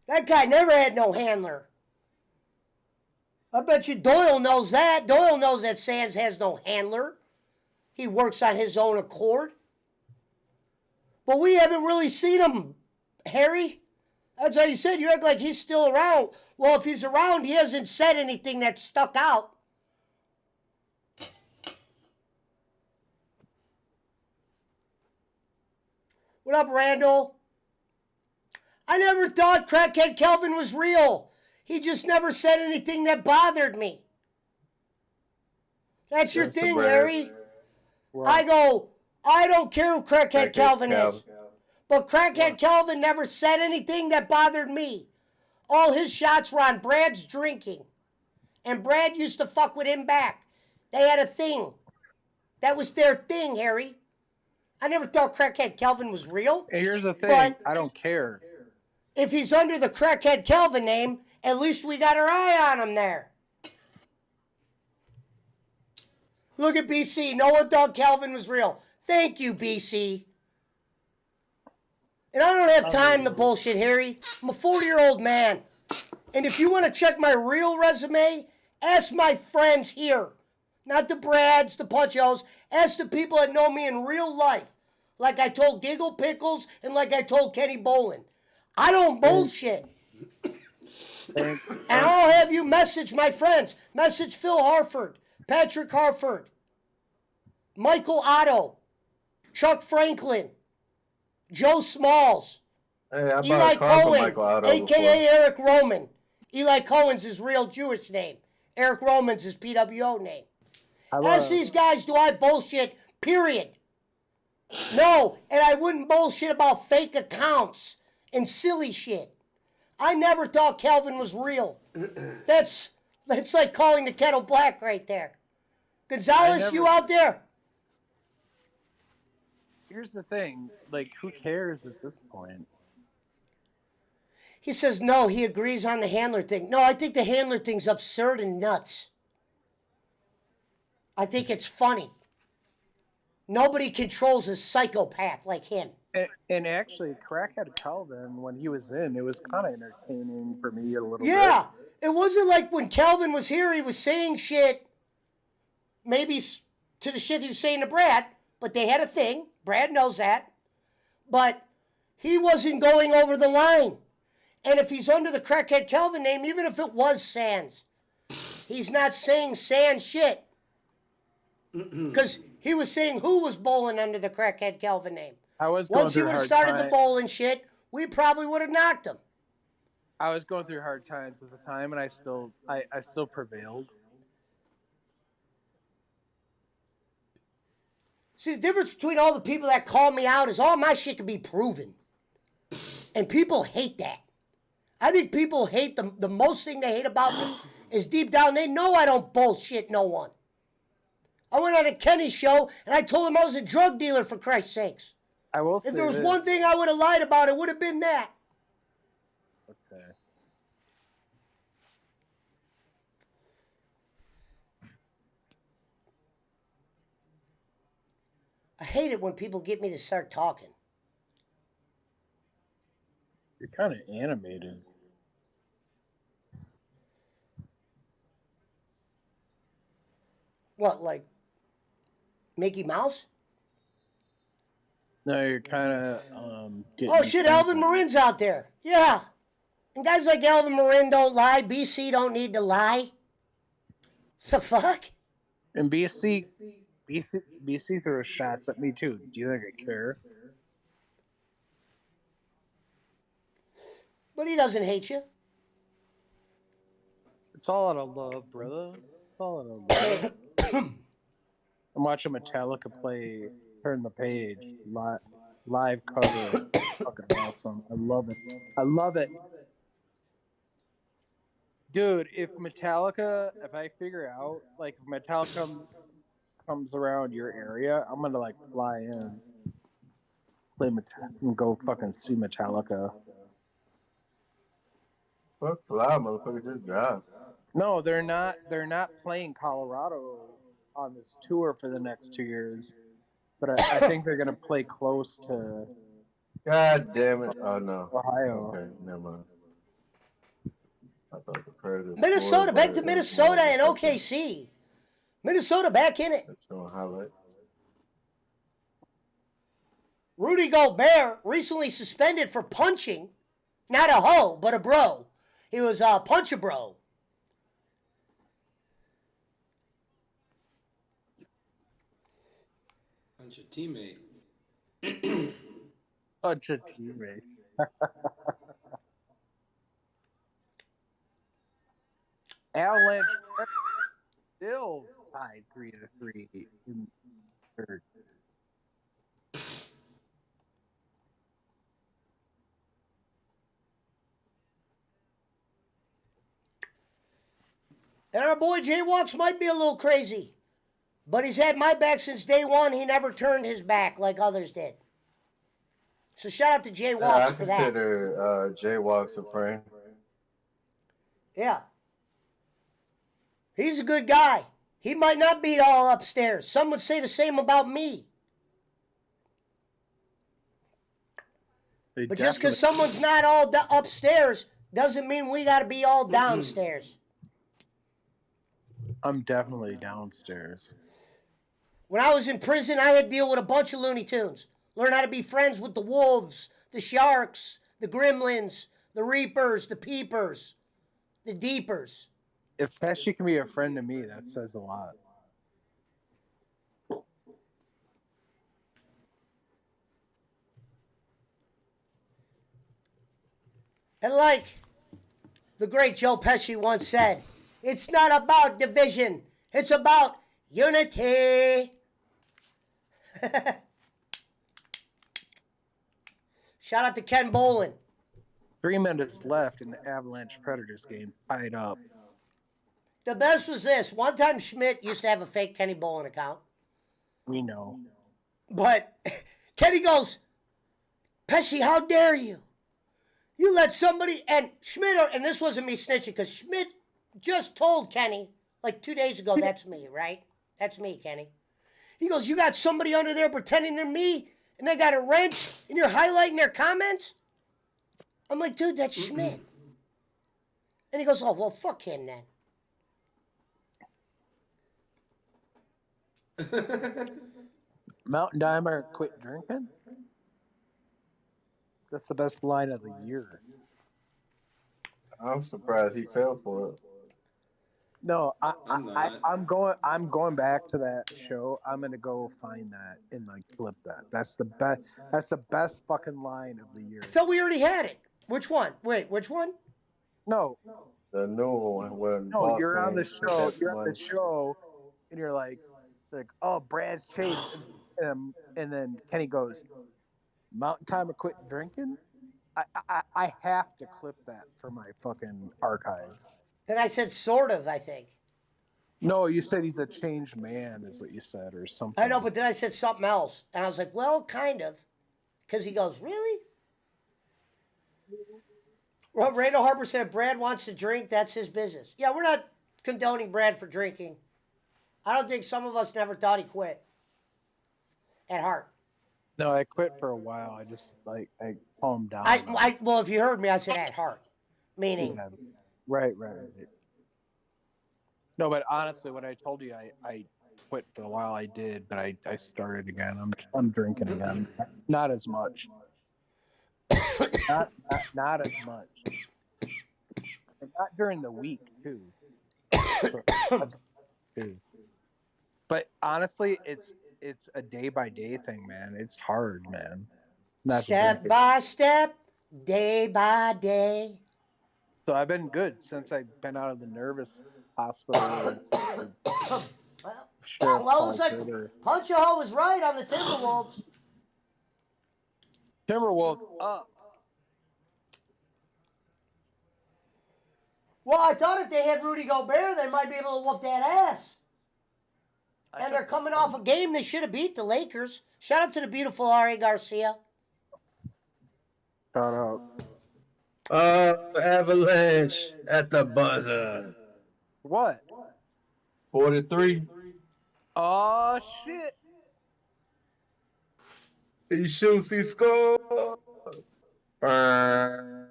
That guy never had no handler. I bet you Doyle knows that. Doyle knows that Sans has no handler. He works on his own accord. But we haven't really seen him, Harry. That's how you said. You act like he's still around. Well, if he's around, he hasn't said anything that stuck out. What up, Randall? I never thought Crackhead Kelvin was real. He just never said anything that bothered me. That's your thing, Harry. Well, I don't care who Crackhead Kelvin is. But Crackhead Kelvin never said anything that bothered me. All his shots were on Brad's drinking. And Brad used to fuck with him back. They had a thing. That was their thing, Harry. I never thought Crackhead Kelvin was real. Here's the thing. I don't care. If he's under the Crackhead Kelvin name, at least we got our eye on him there. Look at BC. No one thought Kelvin was real. Thank you, BC. And I don't have time to bullshit, Harry. I'm a 40-year-old man. And if you want to check my real resume, ask my friends here. Not the Brads, the Punchos. Ask the people that know me in real life. Like I told Giggle Pickles and like I told Kenny Bolin. I don't bullshit. And I'll have you message my friends. Message Phil Harford, Patrick Harford, Michael Otto, Chuck Franklin, Joe Smalls, Eli Cohen, a.k.a. Eric Roman. Eli Cohen's his real Jewish name. Eric Roman's his PWO name. Ask these guys, do I bullshit? Period. No, and I wouldn't bullshit about fake accounts and silly shit. I never thought Kelvin was real. That's like calling the kettle black right there. Gonzalez, you out there? Here's the thing. Like, who cares at this point? He says no, he agrees on the handler thing. No, I think the handler thing's absurd and nuts. I think it's funny. Nobody controls a psychopath like him. And actually, Crackhead Kelvin, when he was in, it was kind of entertaining for me a little bit. Yeah, it wasn't like when Kelvin was here, he was saying shit, maybe to the shit he was saying to Brad, but they had a thing. Brad knows that. But he wasn't going over the line. And if he's under the Crackhead Kelvin name, even if it was Sans, he's not saying Sans shit. Because he was saying who was bowling under the Crackhead Kelvin name. Once he would have started the bowling shit, we probably would have knocked him. I was going through hard times at the time, and I still prevailed. See, the difference between all the people that call me out is all my shit can be proven. And people hate that. I think people hate the most thing they hate about me is deep down they know I don't bullshit no one. I went on a Kenny show and I told him I was a drug dealer, for Christ's sakes. I will say if there was one thing I would have lied about, it would have been that. Okay. I hate it when people get me to start talking. You're kind of animated. What, like Mickey Mouse? No, you're kind of Oh shit, Alvin Marin's out there. Yeah. And guys like Alvin Marin don't lie. BC don't need to lie. The fuck? And BC throws shots at me too. Do you think I care? But he doesn't hate you. It's all out of love, brother. It's all out of love. I'm watching Metallica play Turn the Page live cover. Fucking awesome. I love it. I love it. Dude, if I figure out, like, if Metallica comes around your area, I'm gonna, like, fly in, play Metallica, and go fucking see Metallica. Fuck fly, motherfucker, just drive. No, they're not playing Colorado on this tour for the next 2 years. But I think they're gonna play close to. God damn it! Oh no. Ohio. Okay, never mind. I thought the Predators. Minnesota, back to Minnesota and OKC. Minnesota back in it. That's on highlights. Rudy Gobert recently suspended for punching, not a hoe, but a bro. He was a punch-a-bro. Punch a teammate. Punch a teammate. Avalanche still tied 3-3 in third. And our boy Jay Walks might be a little crazy, but he's had my back since day one. He never turned his back like others did. So shout out to Jay Walks for that. I consider Jay Walks a friend. Yeah. He's a good guy. He might not be all upstairs. Some would say the same about me. But just because someone's not all upstairs doesn't mean we got to be all downstairs. I'm definitely downstairs. When I was in prison, I had to deal with a bunch of Looney Tunes. Learn how to be friends with the wolves, the sharks, the gremlins, the reapers, the peepers, the deepers. If Pesci can be a friend to me, that says a lot. And like the great Joe Pesci once said, it's not about division, it's about unity. Shout out to Ken Bolin. 3 minutes left in the Avalanche Predators game, tied up. The best was this. One time Schmidt used to have a fake Kenny Bolin account. We know. But Kenny goes, Pesci, how dare you? You let somebody, and Schmidt, and this wasn't me snitching, because Schmidt just told Kenny, like 2 days ago, that's me, right? That's me, Kenny. He goes, you got somebody under there pretending they're me, and they got a wrench, and you're highlighting their comments? I'm like, dude, that's Schmidt. And he goes, oh, well, fuck him then. Mountain Dimer quit drinking? That's the best line of the year. I'm surprised he fell for it. No, I'm going back to that show. I'm gonna go find that and like clip that. That's the best. That's the best fucking line of the year. I thought we already had it. Which one? Wait, which one? No. The new one. When no, you're on the show. You're on the show, and you're like, oh, Brad's chased him, and then Kenny goes, Mountain Timer quit drinking. I have to clip that for my fucking archive. Then I said sort of, I think. No, you said he's a changed man, is what you said, or something. I know, but then I said something else. And I was like, well, kind of. Because he goes, really? Well, Randall Harper said if Brad wants to drink, that's his business. Yeah, we're not condoning Brad for drinking. I don't think some of us never thought he quit. At heart. No, I quit for a while. I just I calmed down. Well, if you heard me, I said at heart, meaning. Yeah. Right. No, but honestly, when I told you I quit for a while, I did, but I started again. I'm drinking again. Not as much. not as much. And not during the week too. So that's too. But honestly, it's a day by day thing, man. It's hard, man. Not Step by step, day by day. So I've been good since I've been out of the nervous hospital. Well, it looks like Punch-A-Hole was right on the Timberwolves. Timberwolves up. Well, I thought if they had Rudy Gobert, they might be able to whoop that ass. And they're coming off a game they should have beat the Lakers. Shout out to the beautiful Ari Garcia. Shout out. Avalanche at the buzzer. What? 43. Oh shit! He shoots, he scores. Ba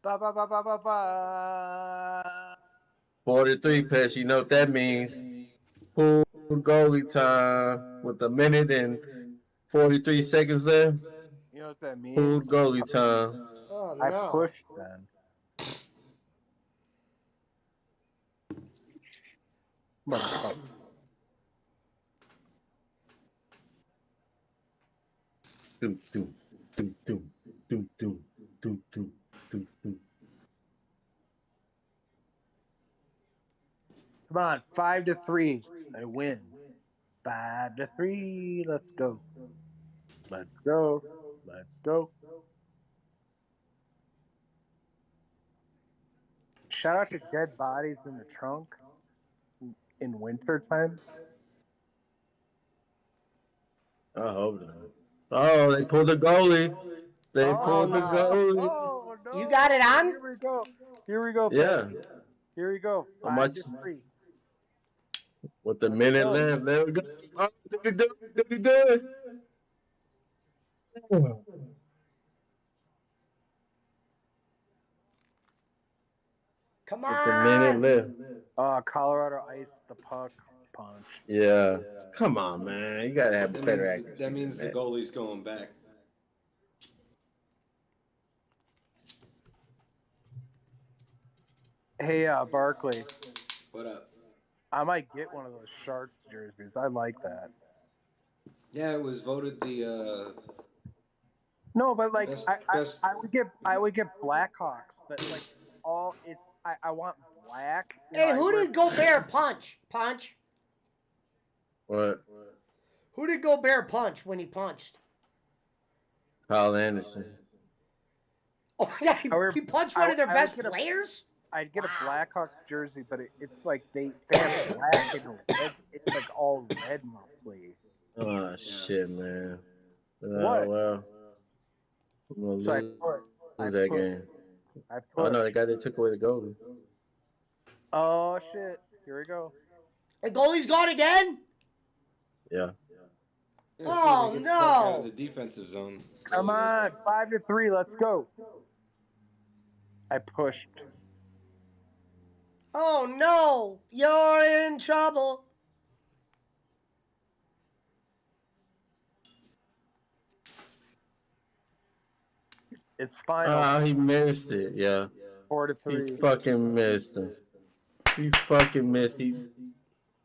ba ba ba ba ba. 43, Pesh. You know what that means? Full goalie time with 1 minute and 43 seconds left. You know what that means? Full goalie time. Oh, no. I pushed then. Motherfucker. Doom, doom, doom, doom, doom, doom, doom, doom, doom, doom. Come on, 5-3. I win. 5-3. Let's go. Let's go. Let's go. Shout out to dead bodies in the trunk in winter time. I hope not. Oh, they pulled the goalie. They pulled the goalie. Oh, no. You got it on? Here we go. Here we go. Yeah. Here we go. How much? 5-3. With 1 minute left. There we go. Oh, did he do it? Did he do it? Come With 1 minute left. Colorado iced the puck punch. Yeah. Come on, man. You gotta have better means, accuracy. that means the than goalie's going back. Hey, Barkley. What up? I might get one of those Sharks jerseys. I like that. Yeah, it was voted the No, but like best- I would get Blackhawks, but like all it's I want black. You Hey, know, who did Gobert punch? Punch? What? Who did Gobert punch when he punched? Kyle Anderson. Oh my God, he punched one of their best players? I'd get a Blackhawks jersey, but it's like they have black and red. It's like all red mostly. Oh, shit, man. What? Well. I'm gonna So I lose put that game. Oh, no, the guy that took away the goalie. Oh shit! Here we go. The goalie's gone again? Yeah. Yeah, Oh, so they get the fuck out no. of the defensive zone. Come on, 5-3. Let's go. I pushed. Oh no, you're in trouble. It's final. Oh, he missed it. Yeah. 4-3. He fucking missed him. He fucking missed. He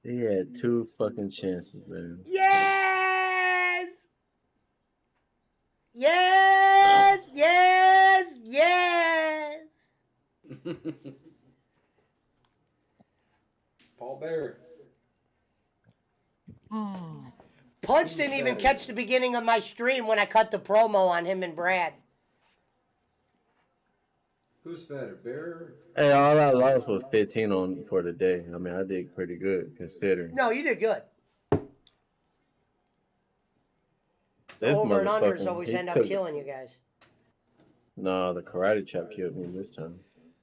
had 2 fucking chances, man. Yes! Yes! Yes! Yes! Paul Bear. Punch didn't even catch the beginning of my stream when I cut the promo on him and Brad. Who's fatter, Bear? Hey, all I lost was 15 on for the day. I mean, I did pretty good considering. No, you did good. This Over and unders motherfucker, always he end up took- killing you guys. No, the karate chop killed me this time.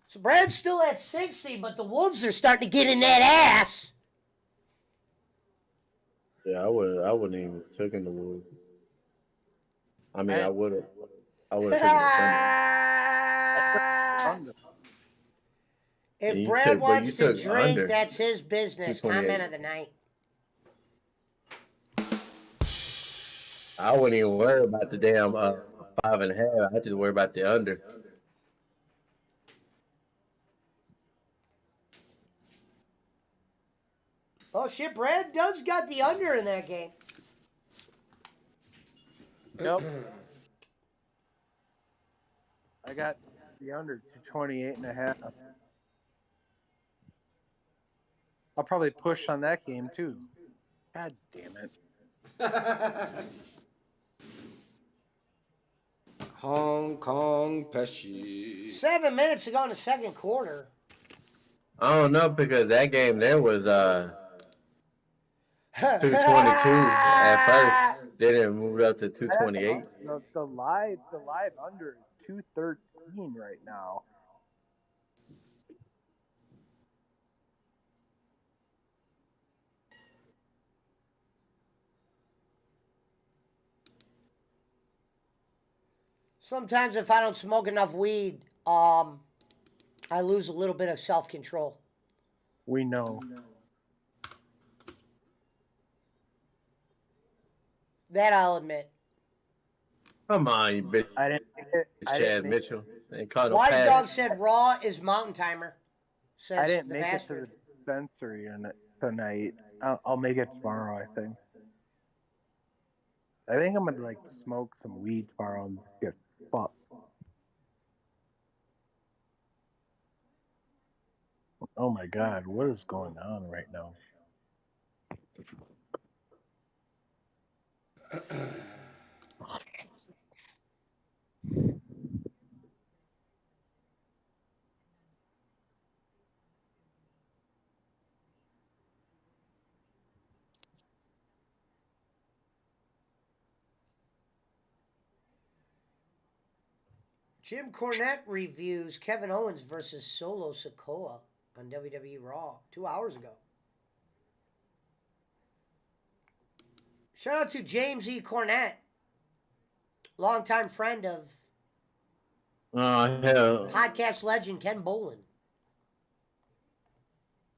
So Brad's still at 60, but the Wolves are starting to get in that ass. Yeah, I wouldn't even taken the wood. I mean, I would have taken the Thunder. If You Brad took- but wants you to took drink, under that's his business. 228. Comment of the night. I wouldn't even worry about the damn 5.5. I just worry about the under. Oh shit, Brad does got the under in that game. Yep. I got the under to 28.5. I'll probably push on that game too. God damn it. Hong Kong Pesci. 7 minutes to go in the second quarter. I don't know because that game there was 222 at first. Then it moved up to 228. The live under is 213 right now. Sometimes if I don't smoke enough weed, I lose a little bit of self-control. We know. That I'll admit. Come on, you bitch. I didn't make it. Chad Mitchell. Ain't caught no Wise pass. Dog said Raw is Mountain Timer. Says I didn't the make bastard. it to the dispensary tonight. I'll make it tomorrow, I think. I think I'm gonna smoke some weed tomorrow and get fucked. Oh my god, what is going on right now? Jim Cornette reviews Kevin Owens versus Solo Sikoa on WWE Raw 2 hours ago. Shout out to James E. Cornette, longtime friend of Oh, hell. podcast legend Ken Bolin.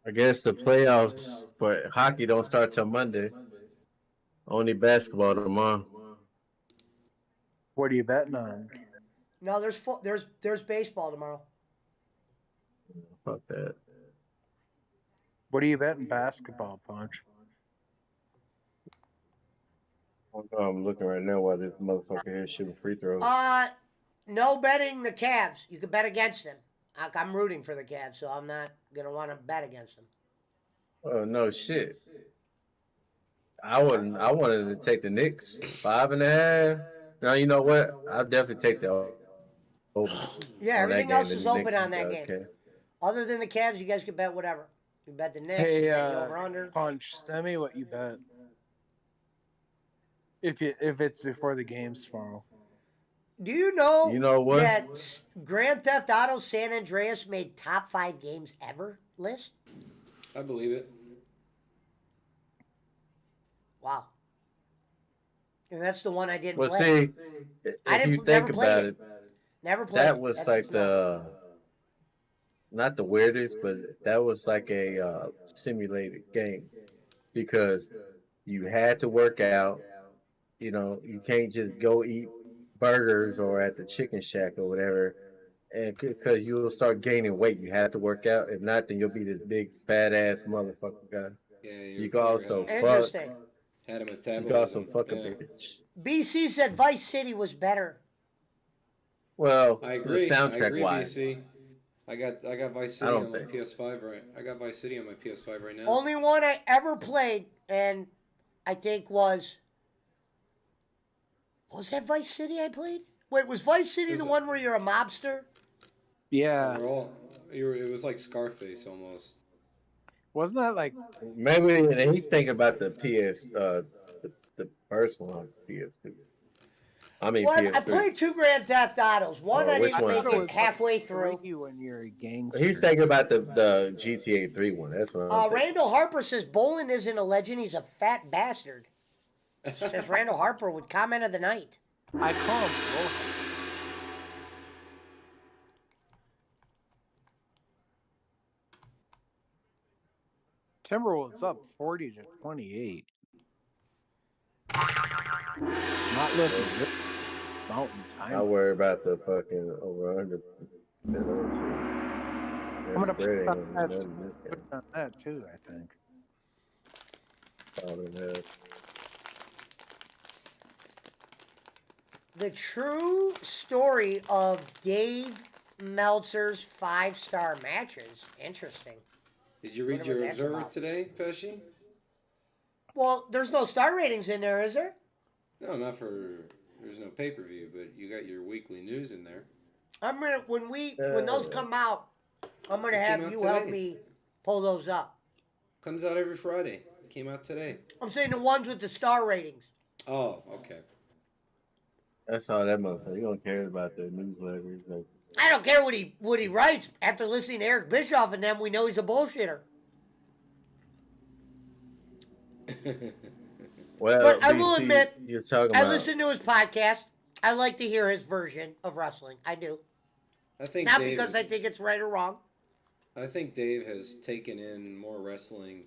I guess the playoffs for hockey don't start till Monday. Only basketball tomorrow. What are you betting on? No, there's baseball tomorrow. Fuck that. What are you betting basketball, Punch? I'm looking right now while this motherfucker here shooting free throws. No betting the Cavs. You can bet against them. I'm rooting for the Cavs, so I'm not gonna want to bet against them. Oh no shit. I wanted to take the Knicks 5.5. Now you know what? I'll definitely take the over. Yeah, everything else is open on that game. Okay. Other than the Cavs, you guys can bet whatever. You can bet the Knicks, Hey, you bet the over/under. Punch, send me what you bet. If it's before the games tomorrow. Do you know? You know what? That Grand Theft Auto San Andreas made top 5 games ever list? I believe it. Wow. And that's the one I didn't Well, play. see, if you think about it, Never played that it. was That's like not- not the weirdest, but that was like a simulated game because you had to work out. You know, you can't just go eat burgers or at the chicken shack or whatever, and because you will start gaining weight, you have to work out. If not, then you'll be this big fat ass motherfucker guy. Yeah, You can also fuck. Interesting. Had him You metabolism. can also fuck a Yeah. bitch. BC said Vice City was better. Well, I agree. the soundtrack I agree, wise, BC. I got Vice I City don't on my think. PS5 right. I got Vice City on my PS5 right now. Only one I ever played, and I think was that Vice City I played? Wait, was Vice City the one where you're a mobster? Yeah. It was like Scarface almost. Wasn't that like maybe he's thinking about the the first one on PS2. I mean, Well, I PS3. played 2 Grand Theft Autos. One I which didn't one? make it halfway through. when you're a gangster? He's thinking about the GTA 3 one. That's what I'm thinking. Randall Harper says Bolin isn't a legend. He's a fat bastard. Says Randall Harper with comment of the night. I call him Rohan. Timberwolves up 40-28. Not looking good. Mountain time. I worry about the fucking over under. I'm gonna put on that too. I think. The true story of Dave Meltzer's 5-star matches. Interesting. Did you read Wonder what your that's Observer about. today, Pesci? Well, there's no star ratings in there, is there? No, not for. There's no pay-per-view, but you got your weekly news in there. I'm gonna when those come out, I'm gonna It came have out you today. help me pull those up. Comes out every Friday. It came out today. I'm saying the ones with the star ratings. Oh, okay. That's all that motherfucker. You don't care about the newsletter. He's like, I don't care what he writes. After listening to Eric Bischoff and them, we know he's a bullshitter. well, But I will BC, admit, you're talking I about. listen to his podcast. I like to hear his version of wrestling. I do. I think Not Dave because is- I think it's right or wrong. I think Dave has taken in more wrestling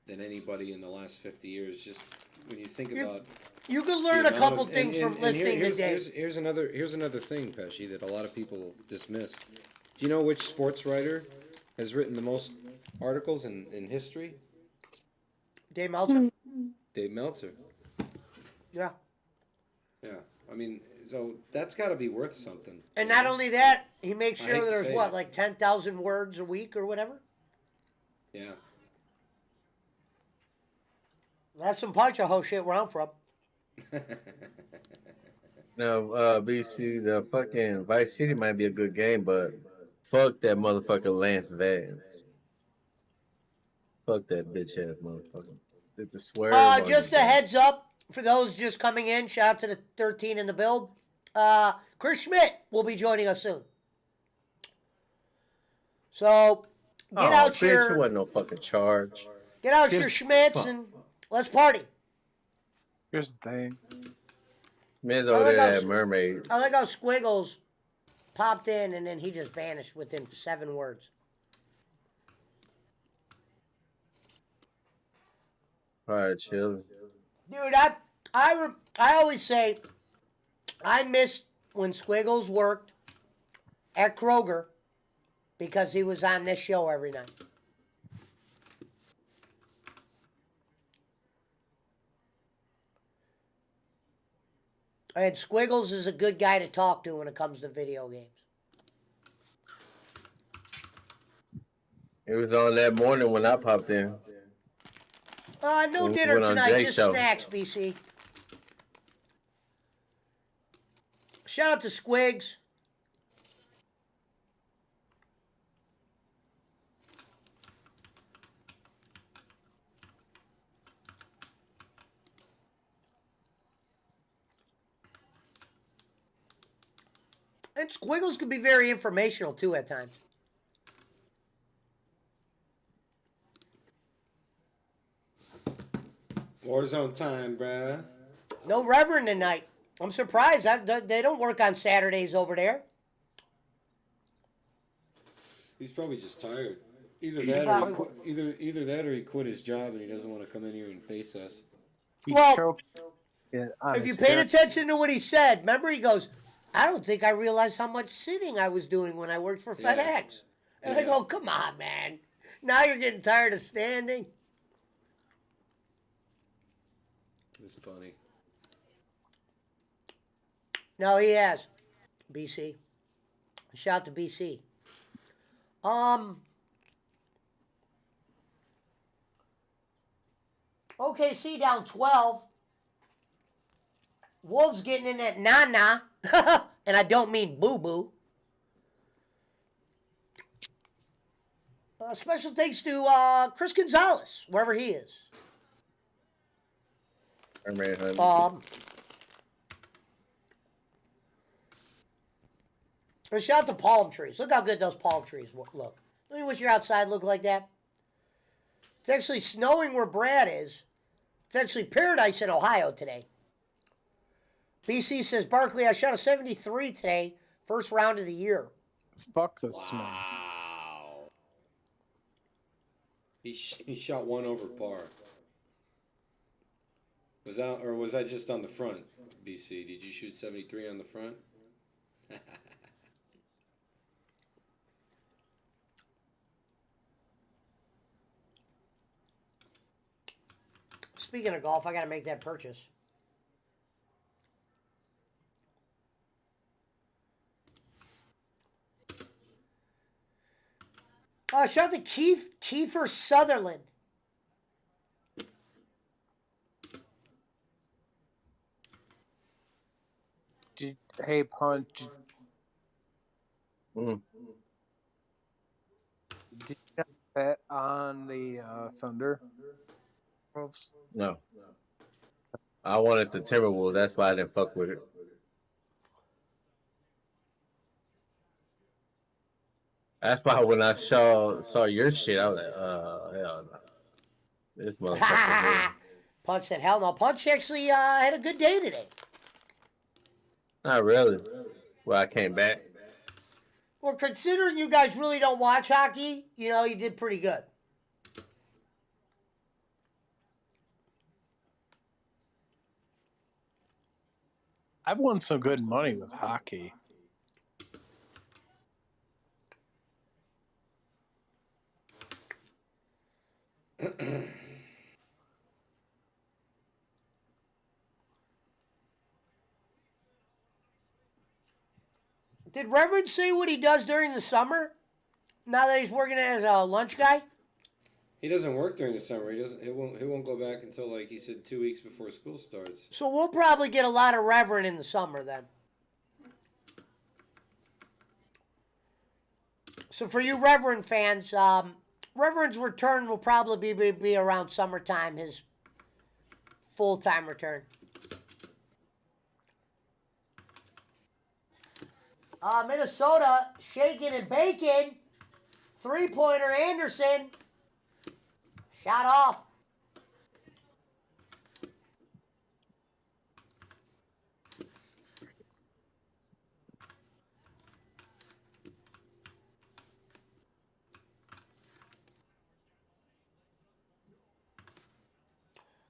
than anybody in the last 50 years. Just when you think about. You can learn a couple things from listening to Dave. Here's another thing, Pesci, that a lot of people dismiss. Do you know which sports writer has written the most articles in history? Dave Meltzer? Dave Meltzer. Yeah. Yeah. I mean, so that's got to be worth something. And not only that, he makes I sure hate to there's say what, it. like 10,000 words a week or whatever? Yeah. That's some poncho ho shit where I'm from. No, BC, the fucking Vice City might be a good game, but fuck that motherfucker Lance Vance. Fuck that bitch ass motherfucker. It's a swear. Just a heads up for those just coming in. Shout out to the 13 in the build. Chris Schmidt will be joining us soon. So get out bitch, your it wasn't no fucking charge. get out your Schmitts fuck. and let's party. Here's the thing. Man's I over like there how at Mermaids. I like how Squiggles popped in and then he just vanished within 7 words. Alright, chill. Dude, I always say I miss when Squiggles worked at Kroger because he was on this show every night. And Squiggles is a good guy to talk to when it comes to video games. It was on that morning when I popped in. No We dinner went on tonight, Jake's just show. snacks, BC. Shout out to Squigs. And Squiggles can be very informational too at times. Warzone time, bruh. No Reverend tonight. I'm surprised. They don't work on Saturdays over there. He's probably just tired. Either He that, or probably- he quit, either that, or he quit his job and he doesn't want to come in here and face us. Well, Yeah, if you paid attention to what he said, remember he goes, I don't think I realized how much sitting I was doing when I worked for Yeah. FedEx. And I go, come on, man. Now you're getting tired of standing. It's funny. No, he has. BC. Shout out to BC. OKC down 12. Wolves getting in at Nana. And I don't mean boo-boo. Special thanks to Chris Gonzalez, wherever he is. Mermaid Honey. Shout out to palm trees. Look how good those palm trees look. Let me wish your outside look like that. It's actually snowing where Brad is. It's actually paradise in Ohio today. BC says, Barkley, I shot a 73 today. First round of the year. Fuck this man. Wow. He shot one over par. Was that just on the front, BC? Did you shoot 73 on the front? Speaking of golf, I got to make that purchase. Shout out to Kiefer Sutherland. Hey, Punch. Mm. Did you not bet on the Thunder? Oops. No. I wanted the Timberwolves. That's why I didn't fuck with it. That's why when I saw your shit, I was like, hell no. This motherfucker. Punch said, hell no. Punch actually had a good day today. Not really. Well, I came back. Well, considering you guys really don't watch hockey, you know, you did pretty good. I've won some good money with hockey. Did Reverend say what he does during the summer? Now that he's working as a lunch guy? He doesn't work during the summer. He won't go back until, like he said, 2 weeks before school starts. So we'll probably get a lot of Reverend in the summer then. So for you Reverend fans, Reverend's return will probably be around summertime, his full-time return. Minnesota, shaking and baking. Three-pointer Anderson. Shot off.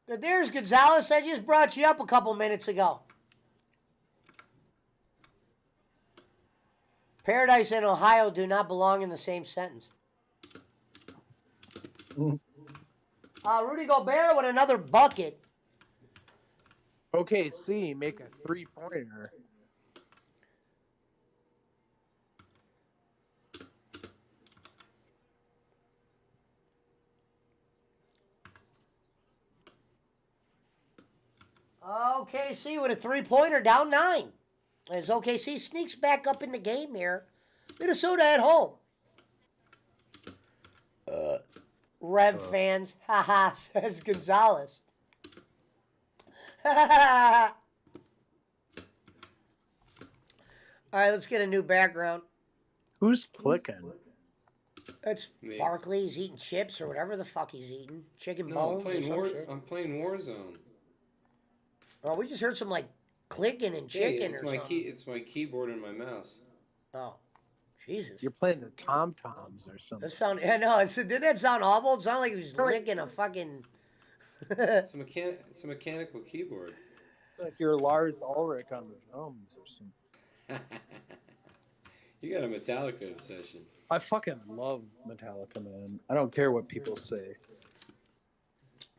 Good, there's Gonzalez. I just brought you up a couple minutes ago. Paradise and Ohio do not belong in the same sentence. Rudy Gobert with another bucket. OKC make a three-pointer. OKC with a three-pointer, down 9. As OKC sneaks back up in the game here. Minnesota at home. Rev fans, haha, says Gonzalez. All right, let's get a new background. Who's clicking? That's Me. Barkley. He's eating chips or whatever the fuck he's eating. Chicken No, bones or some shit. I'm playing Warzone. Oh, we just heard some like clicking and chicken it's or my something. It's my keyboard and my mouse. Oh, Jesus. You're playing the tom-toms or something. That sound, yeah, no, didn't that sound awful? It sounded like he was licking a fucking... It's a mechanical keyboard. It's like you're Lars Ulrich on the drums or something. You got a Metallica obsession. I fucking love Metallica, man. I don't care what people say.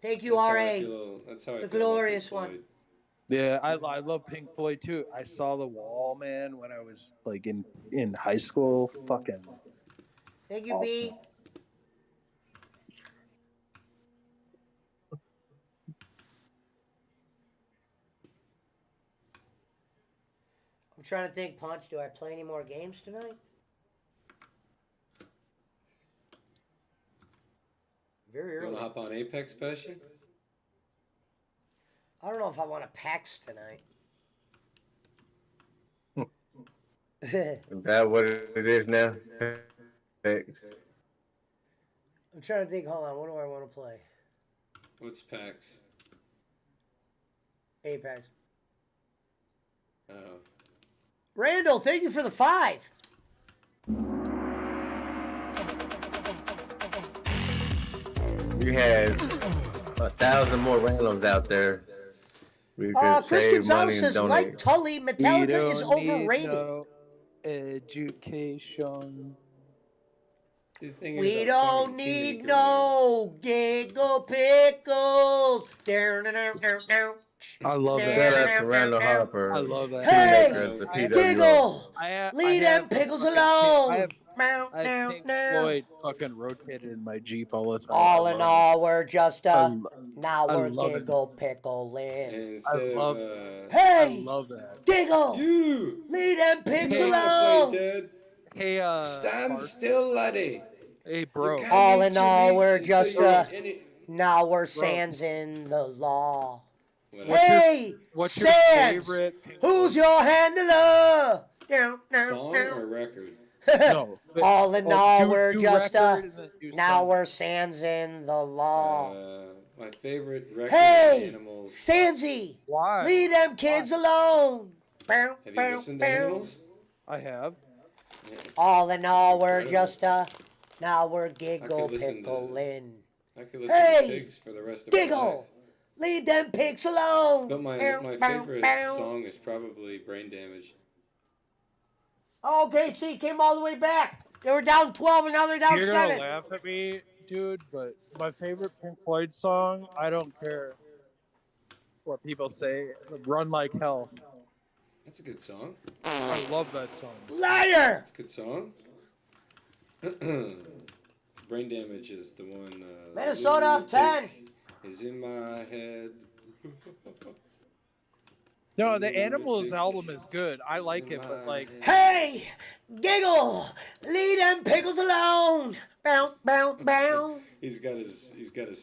Thank you, R.A. That's how I The feel glorious about Pink one. Floyd. Yeah, I love Pink Floyd too. I saw The Wall, man, when I was like in high school. Fucking Thank you, awesome. B. I'm trying to think, Punch, do I play any more games tonight? Very You early. want to hop on Apex, Pesci? I don't know if I want to PAX tonight. Is that what it is now? Thanks. I'm trying to think. Hold on. What do I want to play? What's PAX? Apex. Randall, thank you for the 5. We had 1,000 more randoms out there. We could Chris save Gonzalez money and says, donate. like Tully, Metallica is overrated. No education. The thing We is about don't fucking need Kingmaker, no giggle pickles. I love Shout that. out to Randall Harper. I love that. Hey, Kingmaker of the I have- PWO. Giggle. I Leave them have pickles fucking- alone. I have Now, Pink now. Floyd fucking rotated in my Jeep all the time. All I in love all, we're just now I we're love it. giggle pickling. And I instead love- of, Hey, I love that. Giggle. you! Leave them pigs Hey, alone. Dad. Hey, Stand Bart. still, laddie. Hey, bro. You can't All eat in your all, meat we're until just you're in it. now we're sans in the law. Whatever. Hey, What's your Sans, favorite Pink who's your handler? Down, down, Song down. or record? No. but- All in oh, all, do- we're do just record and then do now song. we're sans in the law. My favorite record Hey, of Animals. Sansy, Why? leave them kids alone. Bow, Have you bow, listened to bow. Animals? I have. Yeah, it's All in all, we're incredible. just now we're giggle listen to- pickling. I could listen Hey, to Pigs for the rest of my life. Giggle, leave them pigs alone. But my Bow, bow, favorite bow. song is probably Brain Damage. Oh, KC came all the way back. They were down 12 and now they're down You're 7. gonna laugh at me, dude, but my favorite Pink Floyd song, I don't care what people say, Run Like Hell. That's a good song. I love that song. Liar! That's a good song. Brain Damage is the one. Minnesota up 10. Is in my head. No, the Animals album is good. I like it, but like, Hey, Giggle, leave them pickles alone. Bow, bow, bow. He's got his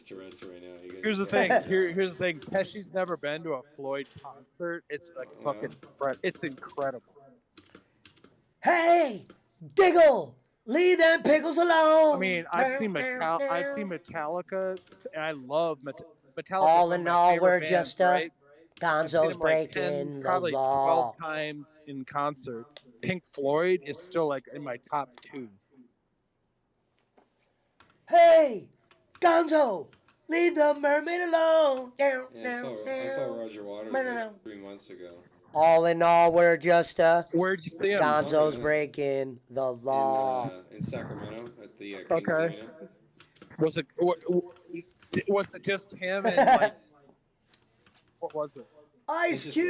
Tourette's right now. You guys here's the know. thing. Here's the thing. Pesci's never been to a Floyd concert. It's like fucking, it's incredible. Hey, Giggle, leave them pickles alone. I mean, I've seen Metallica, and I love Metallica. All in all, we're just right? Gonzo's I've seen 'em like breaking the probably law. 12 times in concert. Pink Floyd is still like in my top 2. Hey, Gonzo, leave the mermaid alone. Down, Yeah, I down, saw down. Roger Waters No, no, like no. 3 months ago. All in all, we're just Where'd you see him? Gonzo's breaking the law. In Sacramento at the Kings Okay. Arena. Was it just him and like what was it? Ice just Cube.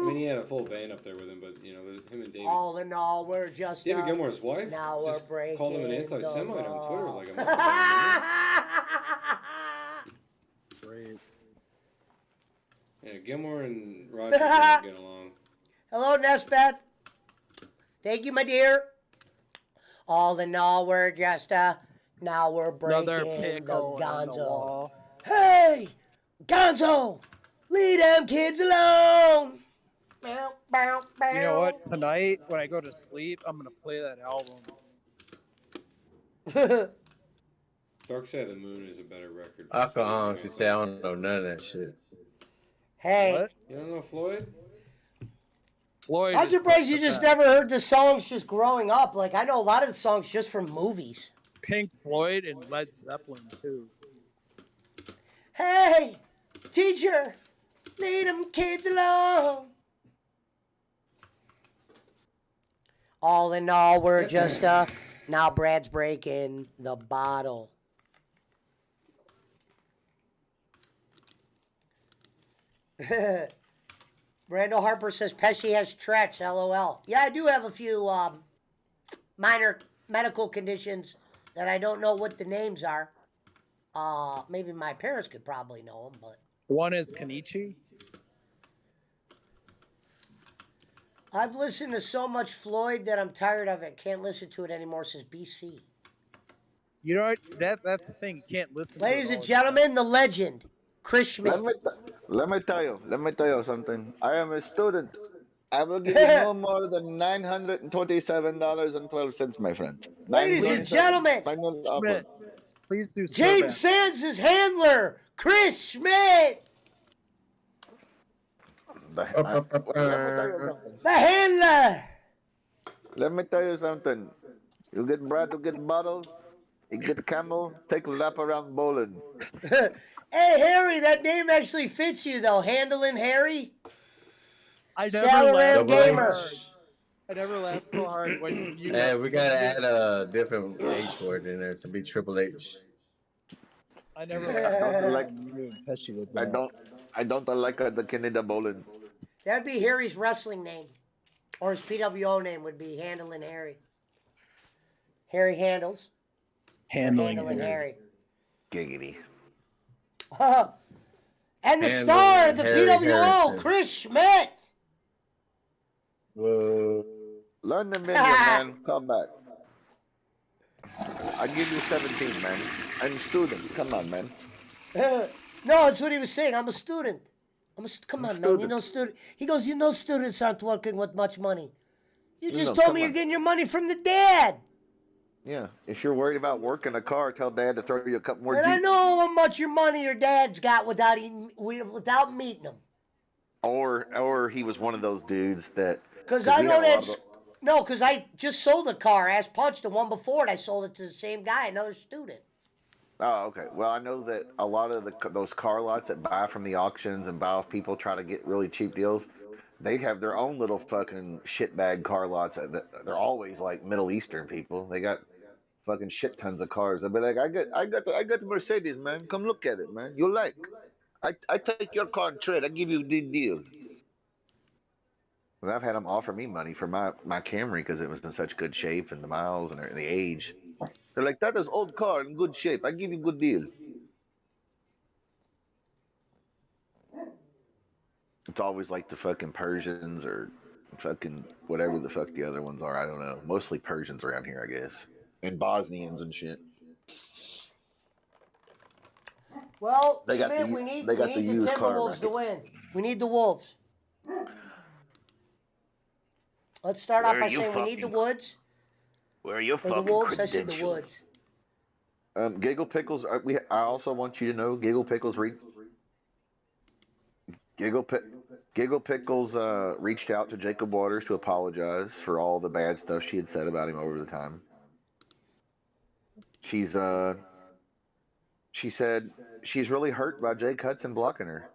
I mean, he had a full band up there with him, but you know, him and David. All in all, we're just David Gilmour's wife now we're just breaking called him an the anti-Semite on Twitter law. like a month ago. Great. Yeah, Gilmore and Roger didn't get along. Hello, Nesbeth. Thank you, my dear. All in all, we're just now we're Another breaking the pickle in the Gonzo. wall. Hey, Gonzo, leave them kids alone. Bow, bow, bow. You know what? Tonight when I go to sleep, I'm gonna play that album. Dark Side of the Moon is a better record. I can honestly say I don't know none of that shit. Hey, What? You don't know Floyd? Floyd. I'm is surprised you the just best. never heard the songs just growing up. Like, I know a lot of the songs just from movies. Pink Floyd and Led Zeppelin too. Hey, teacher, leave them kids alone. All in all, we're just now Brad's breaking the bottle. Brando Harper says Pesci has Tourette's, LOL. Yeah, I do have a few minor medical conditions that I don't know what the names are. Maybe my parents could probably know them, but One is Kenichi. I've listened to so much Floyd that I'm tired of it. Can't listen to it anymore, says BC. You know what? That's the thing. You can't listen. Ladies to it and all gentlemen, the legend, Chris Schmidt. Let me tell you something. I am a student. I will give you no more than $927.12, my friend. Ladies and gentlemen, Final the offer. Schmidt, please do. James Sands' handler, Chris Schmidt. Let me tell you something. The handler. Let me tell you something. You get Brad to get bottle, you get camel, take a lap around bowling. Hey, Harry, that name actually fits you, though. Handling Harry. I never Salaram laughed. Gamer. I never laughed so hard when you. Hey, we gotta add a different H word in there to be Triple H. I never like. I don't like the Canada bowling. That'd be Harry's wrestling name. Or his PWO name would be Handling Harry. Harry Handles. Handling Harry. Giggity. And the Handling star of the Harry PWO, Harrison. Chris Schmidt. Whoa. Learn the menu, man. Come back. I give you 17, man. I'm a student. Come on, man. No, that's what he was saying. I'm a student. Come on, man. You know, student. He goes, you know, students aren't working with much money. You just told me you're getting your money from the dad. Yeah. If you're worried about working a car, tell Dad to throw you a couple more. And I Jeeps. know how much your money your dad's got without meeting him. Or he was one of those dudes that. Because I know that's no, because I just sold a car, ass punched the one before it. I sold it to the same guy, another student. Oh, okay. Well, I know that a lot of those car lots that buy from the auctions and buy off people try to get really cheap deals. They have their own little fucking shitbag car lots. They're always like Middle Eastern people. They got fucking shit tons of cars. They'll be like, I got the Mercedes, man. Come look at it, man. You like? I take your car and trade. I give you a good deal. Well, I've had them offer me money for my Camry because it was in such good shape and the miles and the age. They're like, that is old car in good shape. I give you a good deal. It's always like the fucking Persians or fucking whatever the fuck the other ones are. I don't know. Mostly Persians around here, I guess. And Bosnians and shit. Well, They got Schmidt, the- we need they got the the used car Timberwolves to market. win. We need the Wolves. Let's start off Where by are you saying we need the fucking- Woods. Where are your Or the fucking Wolves, I said the credentials? Woods. Giggle Pickles. I also want you to know Giggle Pickles Giggle Pickles reached out to Jacob Waters to apologize for all the bad stuff she had said about him over the time. She said she's really hurt by Jake Hudson blocking her.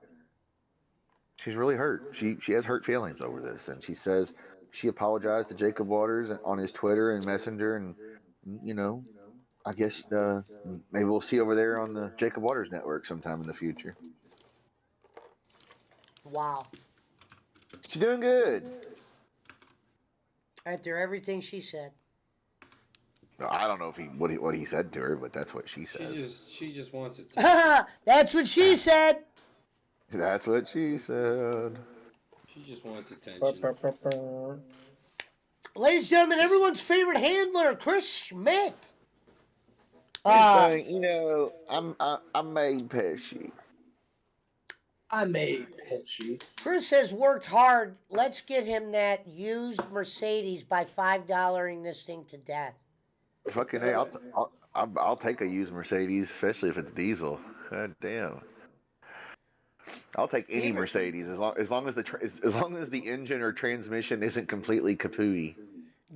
She's really hurt. She has hurt feelings over this, and she says she apologized to Jacob Waters on his Twitter and Messenger, and you know, I guess maybe we'll see over there on the Jacob Waters network sometime in the future. Wow. She's doing good. After everything she said. I don't know if what he said to her, but that's what she says. She just wants it to. That's what she said. That's what she said. She just wants attention. Ladies and gentlemen, everyone's favorite handler, Chris Schmidt. You know, I made Pesci. Chris has worked hard. Let's get him that used Mercedes by $5ing this thing to death. Fucking hey, I'll take a used Mercedes, especially if it's diesel. God damn. I'll take any Mercedes as long as the engine or transmission isn't completely kapooey.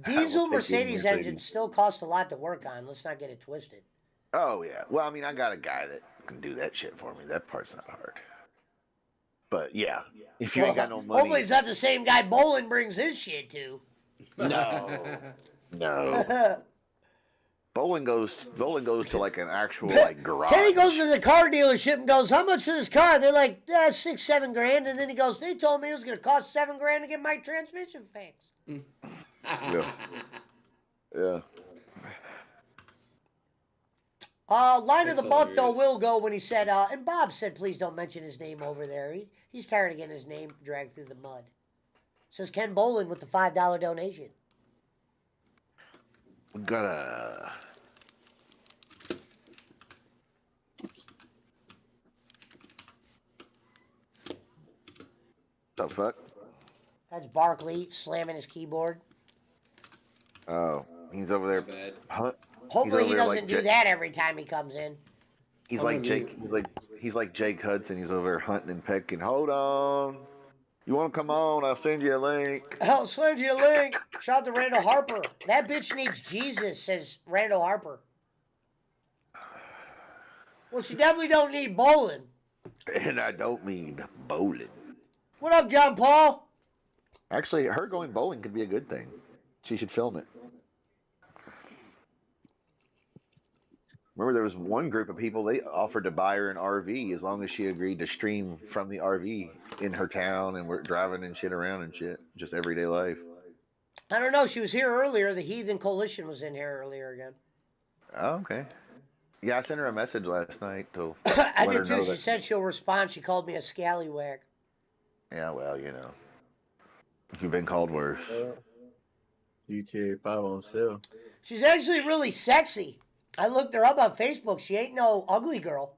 Diesel Mercedes engines still cost a lot to work on. Let's not get it twisted. Oh yeah. Well, I mean, I got a guy that can do that shit for me. That part's not hard. But yeah, if you ain't got no money. Hopefully it's not the same guy Bolin brings his shit to. No. Bowling goes to like an actual like garage. Kenny goes to the car dealership and goes, how much for this car? They're like, $6-7 grand. And then he goes, they told me it was going to cost $7 grand to get my transmission fixed. Yeah. Yeah. Line of the That's month, though, hilarious. will go when he said, and Bob said, please don't mention his name over there. He's tired of getting his name dragged through the mud. Says Ken Bolin with the $5 donation. We gotta. The fuck? That's Barkley slamming his keyboard. Oh, he's over there. Hopefully he over there doesn't like do that every time he comes in. He's like Jake. He's like Jake Hudson. He's over there hunting and pecking. Hold on. You want to come on? I'll send you a link. I'll send you a link. Shout out to Randall Harper. That bitch needs Jesus, says Randall Harper. Well, she definitely don't need bowling. And I don't mean bowling. What up, John Paul? Actually, her going bowling could be a good thing. She should film it. Remember, there was one group of people, they offered to buy her an RV as long as she agreed to stream from the RV in her town, and we're driving and shit around and shit. Just everyday life. I don't know. She was here earlier. The Heathen Coalition was in here earlier again. Oh, okay. Yeah, I sent her a message last night to I let her did too. know She that. said she'll respond. She called me a scallywag. Yeah, well, you know. You've been called worse. GTA 5 on sale. She's actually really sexy. I looked her up on Facebook. She ain't no ugly girl.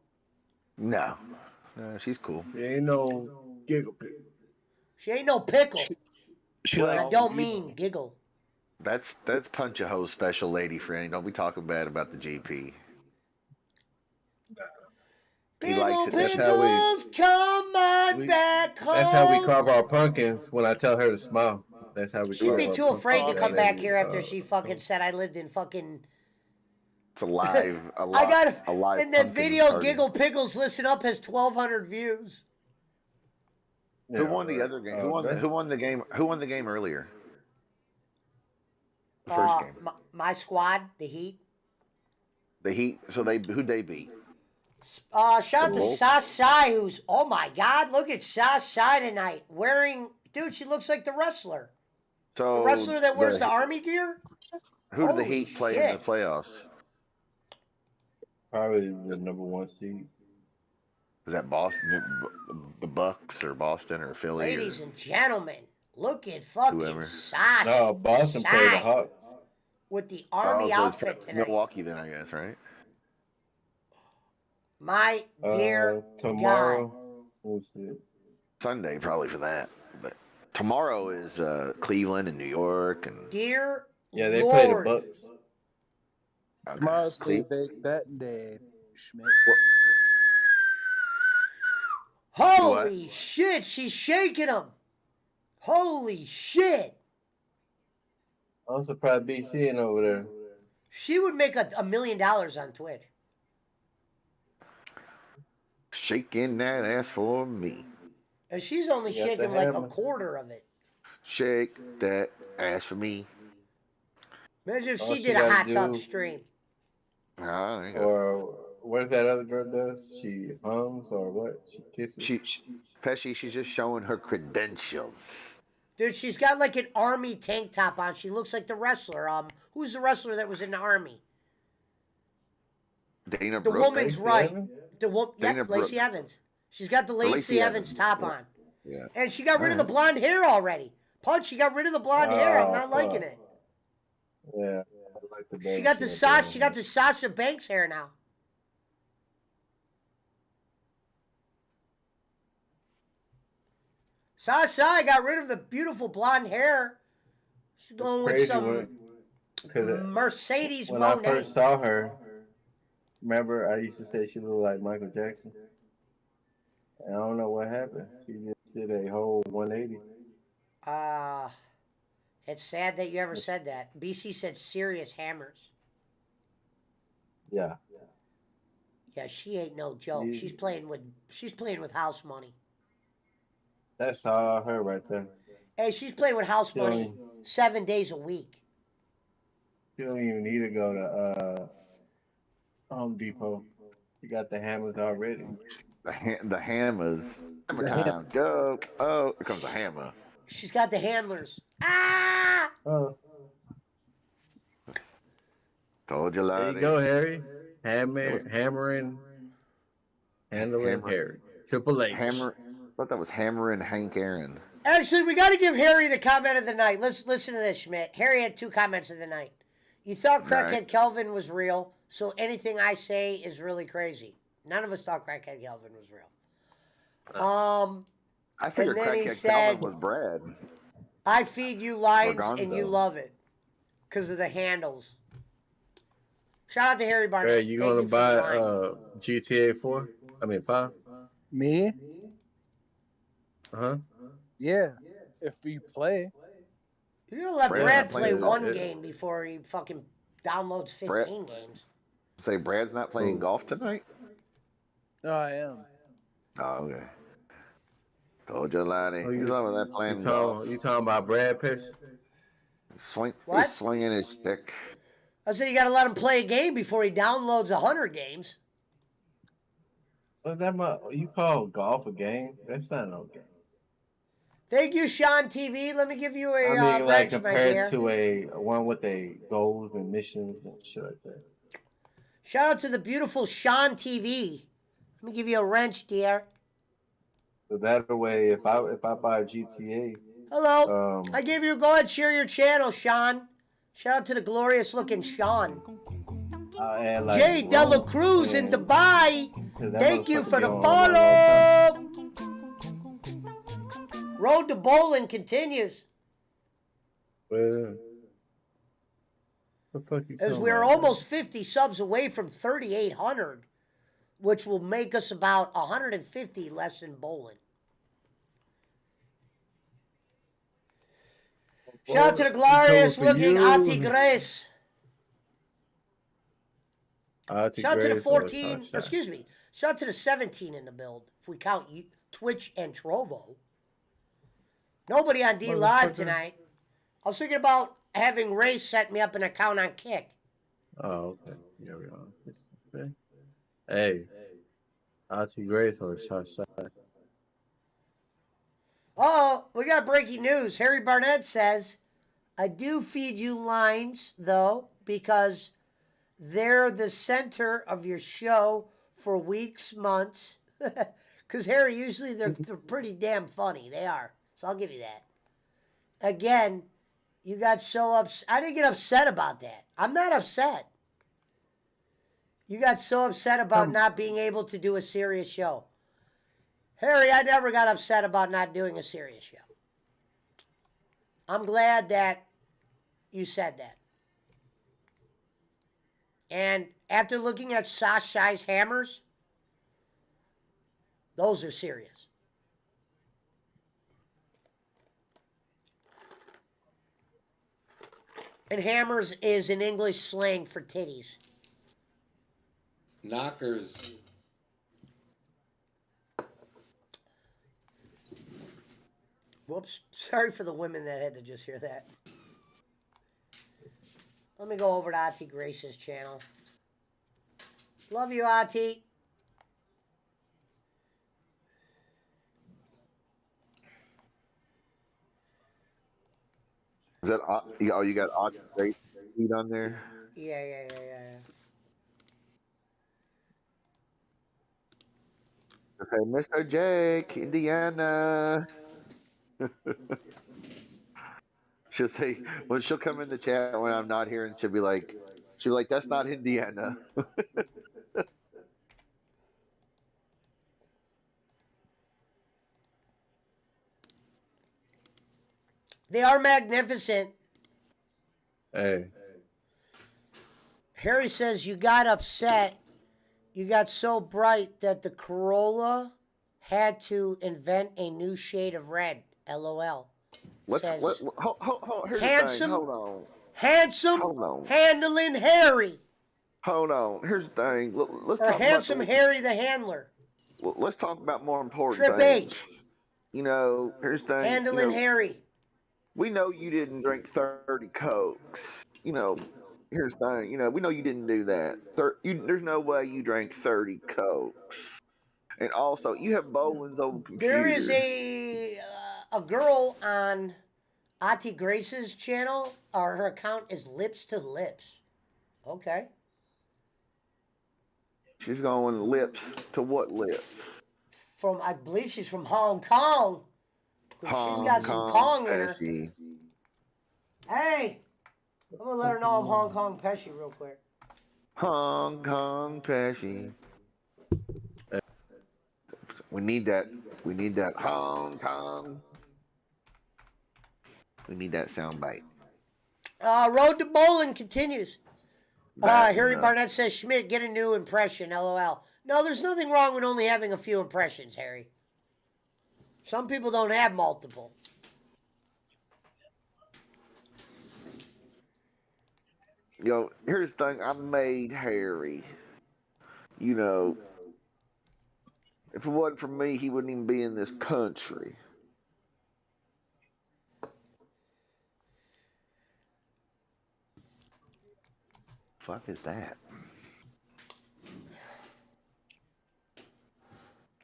No. She's cool. She ain't no giggle pickle. She ain't no pickle. She I likes don't to mean giggle. That's Punch a Hose special lady friend. Don't be talking bad about the GP. He likes it. That's how Pickles, come on back home. That's how we carve our pumpkins when I tell her to smile. That's how we She'd carve be our too pumpkins. afraid to come back here after Uh, she fucking said I lived in fucking. It's a live, I got a live in that pumpkin video. party. Giggle Pickles listen up has 1,200 views. Who won the other game? Who won the game? Who won the game earlier? The first game. My squad, the Heat. The Heat. So who'd they beat? Shout out to Cool. Sasai, who's, oh my God, look at Sasai tonight. Wearing, she looks like the wrestler. So The wrestler that wears the army gear? Who did the Holy Heat play in the shit. playoffs? Probably the #1 seed. Is that Boston, the Bucks, or Boston, or Philly? Ladies and gentlemen, look at fucking Whoever. Sasha. No, Boston played the Hawks. With the army outfit tonight. Milwaukee, then, I guess, right? My dear Tomorrow. God. What's it? Sunday, probably for that. But tomorrow is Cleveland and New York, and Dear Yeah, they play the Lord. Bucks. Tomorrow's the big betting day, Schmidt. Holy shit, she's shaking them. Holy shit. I'm surprised BC ain't over there. She would make $1 million on Twitch. shaking that ass for me. And she's only You got the shaking like a hammers. quarter of it. Shake that ass for me. Imagine if All she she did a gotta hot tub do- stream. Ah, there you go. Or what is that other girl does? She hums or what? She kisses? Pesci, she's just showing her credentials. Dude, she's got like an army tank top on. She looks like the wrestler. Who's the wrestler that was in the army? Dana The Brooke. woman's right. The woman, yeah, Dana Brooke. Lacey Evans. She's got the Lacey, Lacey Evans Evans, top yeah. on. Yeah. And she got rid of the Alright. blonde hair already. Punch, she got rid of the blonde hair. I'm Oh, not liking fuck. it. Yeah, I like the She band got the shit, Sasha. yeah. She got the Sasha Banks hair now. Sasha got rid of the beautiful blonde hair. She's It's going with crazy some because Mercedes when I Monet. first saw her, remember I used to say she looked like Michael Jackson. And I don't know what happened. She just did a whole 180. It's sad that you ever said that. BC said serious hammers. Yeah. Yeah, she ain't no joke. Yeah. She's playing with house money. That's all her right there. Hey, she's playing with house She don't money even- 7 days a week. You don't even need to go to Home Depot. You got the hammers already. The hammers. Hammer time. Go. Oh, here comes the hammer. She's got the handlers. Oh. Told you, There lady. you go, Harry. Hammering, handling Hammer- Harry. Triple H. Hammer. I thought that was hammering Hank Aaron. Actually, we got to give Harry the comment of the night. Let's listen to this, Schmidt. Harry had 2 comments of the night. You thought Crackhead Right. Kelvin was real, so anything I say is really crazy. None of us thought Crackhead Kelvin was real. I figured and then he Crackhead said, Calvin was Brad. I feed you lines and you Gonzo. love it because of the handles. Shout out to Harry Barnett. Hey, you Thank gonna for buy the line. GTA 4? I mean 5? Me? Uh-huh. Yeah, if we play. You're gonna let Brad's Brad not play playing one golf. game before he fucking downloads 15 Brad- games. Say Brad's not playing golf tonight? No, I am. Oh, okay. Told you, Lonnie. Oh, He's over there playing you golf. you talking about Brad Pitt? What? He's swinging his stick. I said you gotta let him play a game before he downloads 100 games. Well, you call golf a game? That's not no game. Thank you, Sean TV. Let me give you a I mean, like wrench, my dear. compared to a one with a goals and missions and shit like that. Shout out to the beautiful Sean TV. Let me give you a wrench, dear. So that way, if I buy GTA, Hello. I gave you. Go ahead, share your channel, Sean. Shout out to the glorious looking Sean. I'll add like Jay Dela Cruz in Dubai. that Thank you motherfucker for the be on one long follow. Road to bowling continues. Well, the fuck you As talking we're about? almost 50 subs away from 3,800, which will make us about 150 less than bowling. Shout out to the glorious looking Ati Grace. Shout out to the 14, excuse me. Shout out to the 17 in the build, if we count Twitch and Trovo. Nobody on D Live tonight. I was thinking about having Ray set me up an account on Kick. Oh, okay. Here we are. Hey, Auntie Grace or Shasha. Oh, we got breaking news. Harry Barnett says, I do feed you lines, though, because they're the center of your show for weeks, months. Because, Harry, usually they're pretty damn funny. They are. So I'll give you that. Again, you got so upset. I didn't get upset about that. I'm not upset. You got so upset about not being able to do a serious show. Harry, I never got upset about not doing a serious show. I'm glad that you said that. And after looking at Sashai's hammers, those are serious. And hammers is an English slang for titties. Knockers. Whoops. Sorry for the women that had to just hear that. Let me go over to Ati Grace's channel. Love you, Ati. Is that you got Auntie Grace feed on there? Yeah. Say, Mr. Jake, Indiana. She'll say, well, she'll come in the chat when I'm not here, and she'll be like, that's not Indiana. They are magnificent. Hey. Harry says you got upset. You got so bright that the Corolla had to invent a new shade of red. LOL. Here's handsome, the thing. Hold on. Handsome, Hold on. handling Harry. Hold on. Here's the thing. Let's Or talk handsome about Harry the handler. let's talk about more important Trip things. H. You know, here's the thing. Handling Harry. We know you didn't drink 30 Cokes. You know, here's the thing. You know, we know you didn't do that. There's no way you drank 30 Cokes. And also, you have Bolin's old computer. There is a girl on Ati Grace's channel. Her account is Lips to Lips. Okay. She's going lips to what lips? I believe she's from Hong Kong. She's got some Kong in her. Pesci. Hey, I'm gonna let her know I'm Hong Kong Pesci real quick. Hong Kong Pesci. We need that. We need that Hong Kong. We need that soundbite. Road to Bowling continues. Harry enough. Barnett says, Schmidt, get a new impression, LOL. No, there's nothing wrong with only having a few impressions, Harry. Some people don't have multiple. Yo, here's the thing. I made Harry. You know, if it wasn't for me, he wouldn't even be in this country. Fuck is that?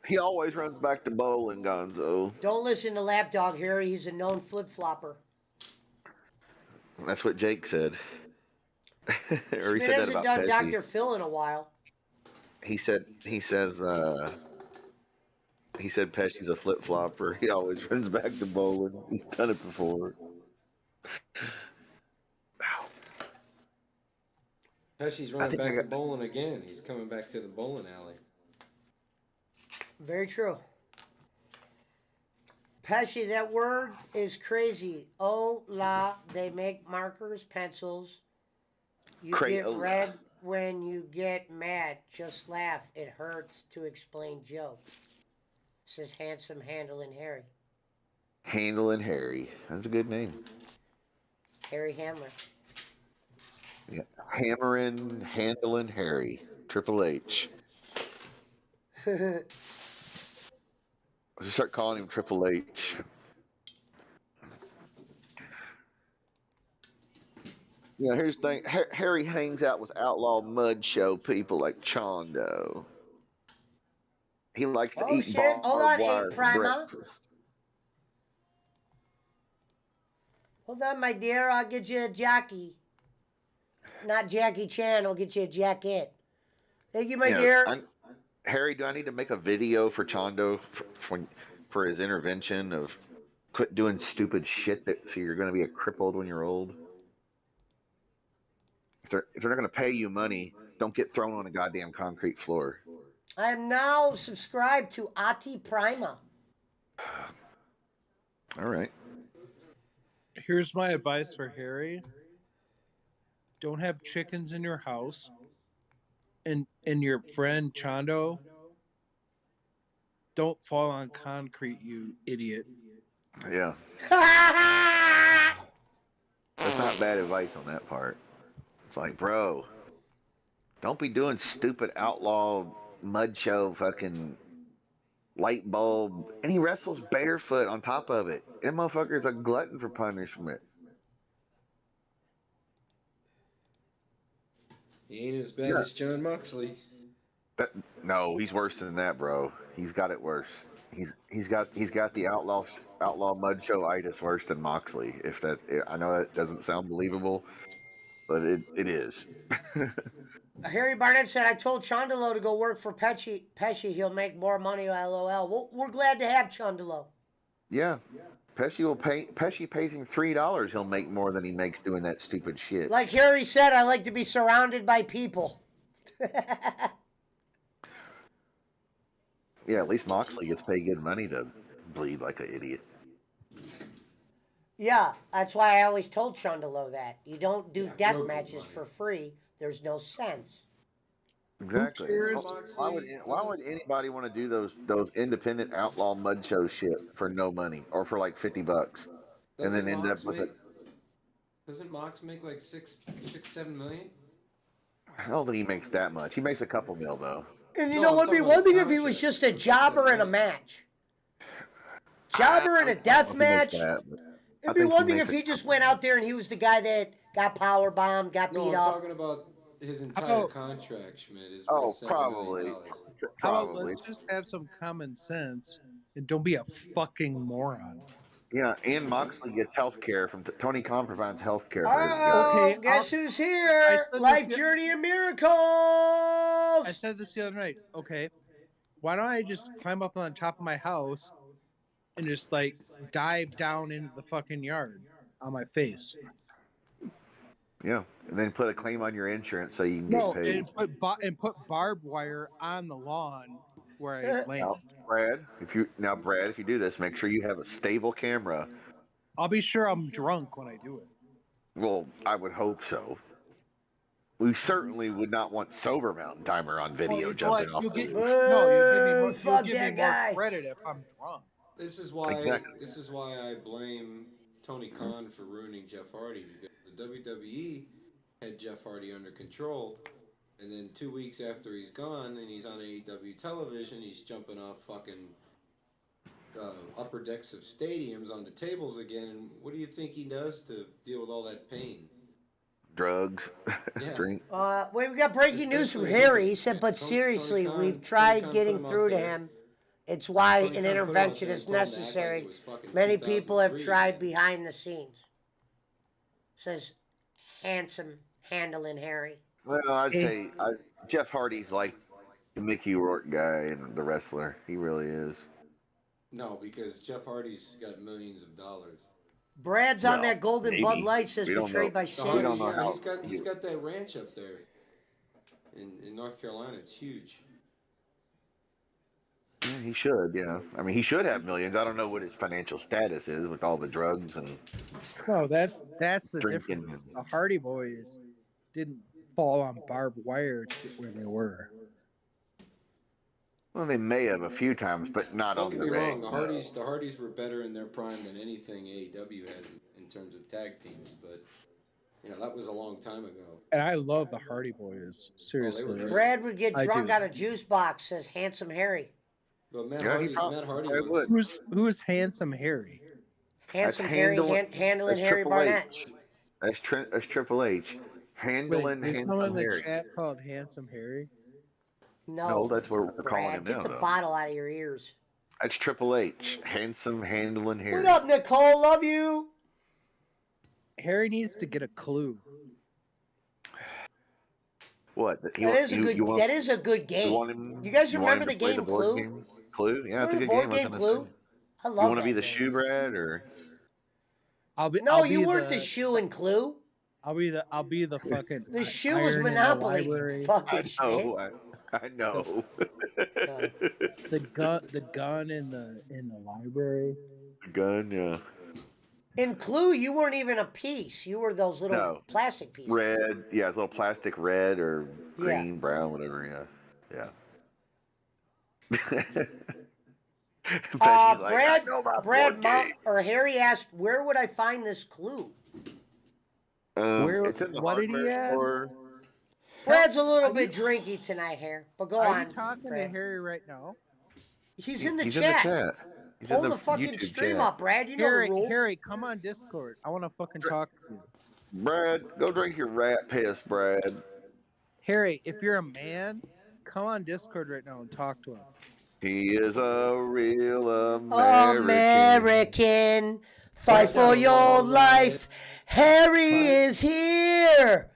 He always runs back to bowling, Gonzo. Don't listen to Lapdog Harry. He's a known flip-flopper. That's what Jake said. Or he Schmidt said that hasn't about done Pesci. Dr. Phil in a while. He says Pesci's a flip flopper. He always runs back to bowling. He's done it before. Pesci's I running think back I to got- bowling again. He's coming back to the bowling alley. Very true. Pesci, that word is crazy. Oh la, they make markers, pencils. You get Crayola. red when you get mad. Just laugh. It hurts to explain jokes. Says handsome handling Harry. Handling Harry. That's a good name. Harry Handler. Yeah. Hammering, handling Harry. Triple H. Let's start calling him Triple H. You know, here's the thing. Harry hangs out with outlaw mud show people like Chondo. He likes to Oh, eat shit. barbed Hold on, wire Eight for Prima. breakfast. Hold on, my dear. I'll get you a jockey. Not Jackie Chan. I'll get you a jacket. Thank you, my Yeah, dear. Harry, do I need to make a video for Chondo for his intervention of quit doing stupid shit so you're going to be a crippled when you're old? If they're not going to pay you money, don't get thrown on a goddamn concrete floor. I am now subscribed to Ati Prima. All right. Here's my advice for Harry. Don't have chickens in your house. And your friend Chondo, don't fall on concrete, you idiot. Yeah. That's not bad advice on that part. It's like, bro, don't be doing stupid outlaw mud show fucking light bulb. And he wrestles barefoot on top of it. That motherfucker's a glutton for punishment. He ain't as bad as John Moxley. No, he's worse than that, bro. He's got it worse. He's got the outlaw mud show itis worse than Moxley. If that, I know that doesn't sound believable, but it is. Harry Barnett said, I told Chondolo to go work for Pesci. He'll make more money, LOL. We're glad to have Chondolo. Yeah. Pesci pays him $3. He'll make more than he makes doing that stupid shit. Like Harry said, I like to be surrounded by people. Yeah, at least Moxley gets paid good money to bleed like an idiot. Yeah, that's why I always told Chondolo that. You don't do death no matches for free. There's no sense. Exactly. cares? Why would anybody want to do those independent outlaw mud show shit for no money or for like $50 and then end up with it? Doesn't Mox make like 7 million? I don't think he makes that much. He makes a couple mil though. And you No, know I'm what? Be talking one about thing the if he was contract. just a jobber in a match. Jobber in a death match. It'd be one thing if he just went out there and he was the guy that got power bombed, got No, beat I'm up. talking about his entire about- contract, Schmidt. Is Oh, worth $7 million. probably. How about Probably. let's just have some common sense and don't be a fucking moron. Yeah, and Moxley gets health care from Tony Khan provides health care for his guys. Oh, Okay, guess who's here? I said Life this- Journey of Miracles. I said this the other night. Okay, why don't I just climb up on top of my house and just like dive down into the fucking yard on my face? Yeah, and then put a claim on your insurance so you can get No, paid. and put barbed wire on the lawn where I land. Now, Brad, if you do this, make sure you have a stable camera. I'll be sure I'm drunk when I do it. Well, I would hope so. We certainly would not want sober Mountain Timer on video jumping off. You'll the get, roof. no, you'll give me more, Fuck you'll give that me more guy. credit if I'm drunk. This is why. Exactly. This is why I blame Tony Khan for ruining Jeff Hardy, because the WWE had Jeff Hardy under control, and then 2 weeks after he's gone and he's on AEW television, he's jumping off fucking upper decks of stadiums onto tables again. And what do you think he does to deal with all that pain? Drugs, Yeah. drink. Wait, we got breaking news from Harry. He said, but seriously, we've tried getting through to him. It's why an intervention is necessary. Many people have tried behind the scenes. Says handsome handling Harry. Well, I'd say Jeff Hardy's like the Mickey Rourke guy and the wrestler. He really is. No, because Jeff Hardy's got millions of dollars. Brad's on that golden maybe. Bud Light, says We don't betrayed know. by We Sam. don't know how. He's got that ranch up there in North Carolina. It's huge. Yeah, he should, yeah. I mean, he should have millions. I don't know what his financial status is with all the drugs and No, that's the drinking. difference. The Hardy Boys didn't fall on barbed wire to get where they were. Well, they may have a few times, but not Don't on get the me wrong. ring. The Hardys were better in their prime than anything AEW has in terms of tag teams, but that was a long time ago. And I love the Hardy Boys. Seriously. great. Brad would get I drunk do. out of juice box, says handsome Harry. But Matt Yeah, he Hardy probably was, would. Who's handsome Harry? Handsome That's Harry handling- handling that's Harry Triple Barnett. H. That's Triple H. Handling Wait, there's someone in handsome the Harry. chat called Handsome Harry. No, that's what we're calling Brad, him get now, the though. bottle out of your ears. That's Triple H. Handsome handling Harry. What up, Nicole? Love you. Harry needs to get a clue. What? That is a good game. You guys remember the game Clue? Clue? Yeah, that's a Remember good the board game. game Clue? I You love want to that be the game. shoe Brad or? No, you weren't the shoe in Clue. I'll be the fucking. The shoe was iron in the Monopoly. library. Fucking I shit. know. I know. The gun in the library. The gun, yeah. In Clue, you weren't even a piece. You were those little No. plastic pieces. Red, yeah, it's a little plastic red or Yeah. green, brown, whatever. Yeah. Becky's like, Brad, "I know my Brad, board game." or Harry asked, "Where would I find this clue?" It's in the what did he hardware ask? store. Brad's a little bit drinky tonight, here, but go Are on. you talking Brad. to Harry right now? He's in the He's chat. in the chat. He's in Hold the fucking YouTube stream chat. up, Brad. You know Harry, the rules. Harry, come on Discord. I want to fucking talk to you. Brad, go drink your rat piss, Brad. Harry, if you're a man, come on Discord right now and talk to us. He is a real American. American, fight for your life. Harry is here.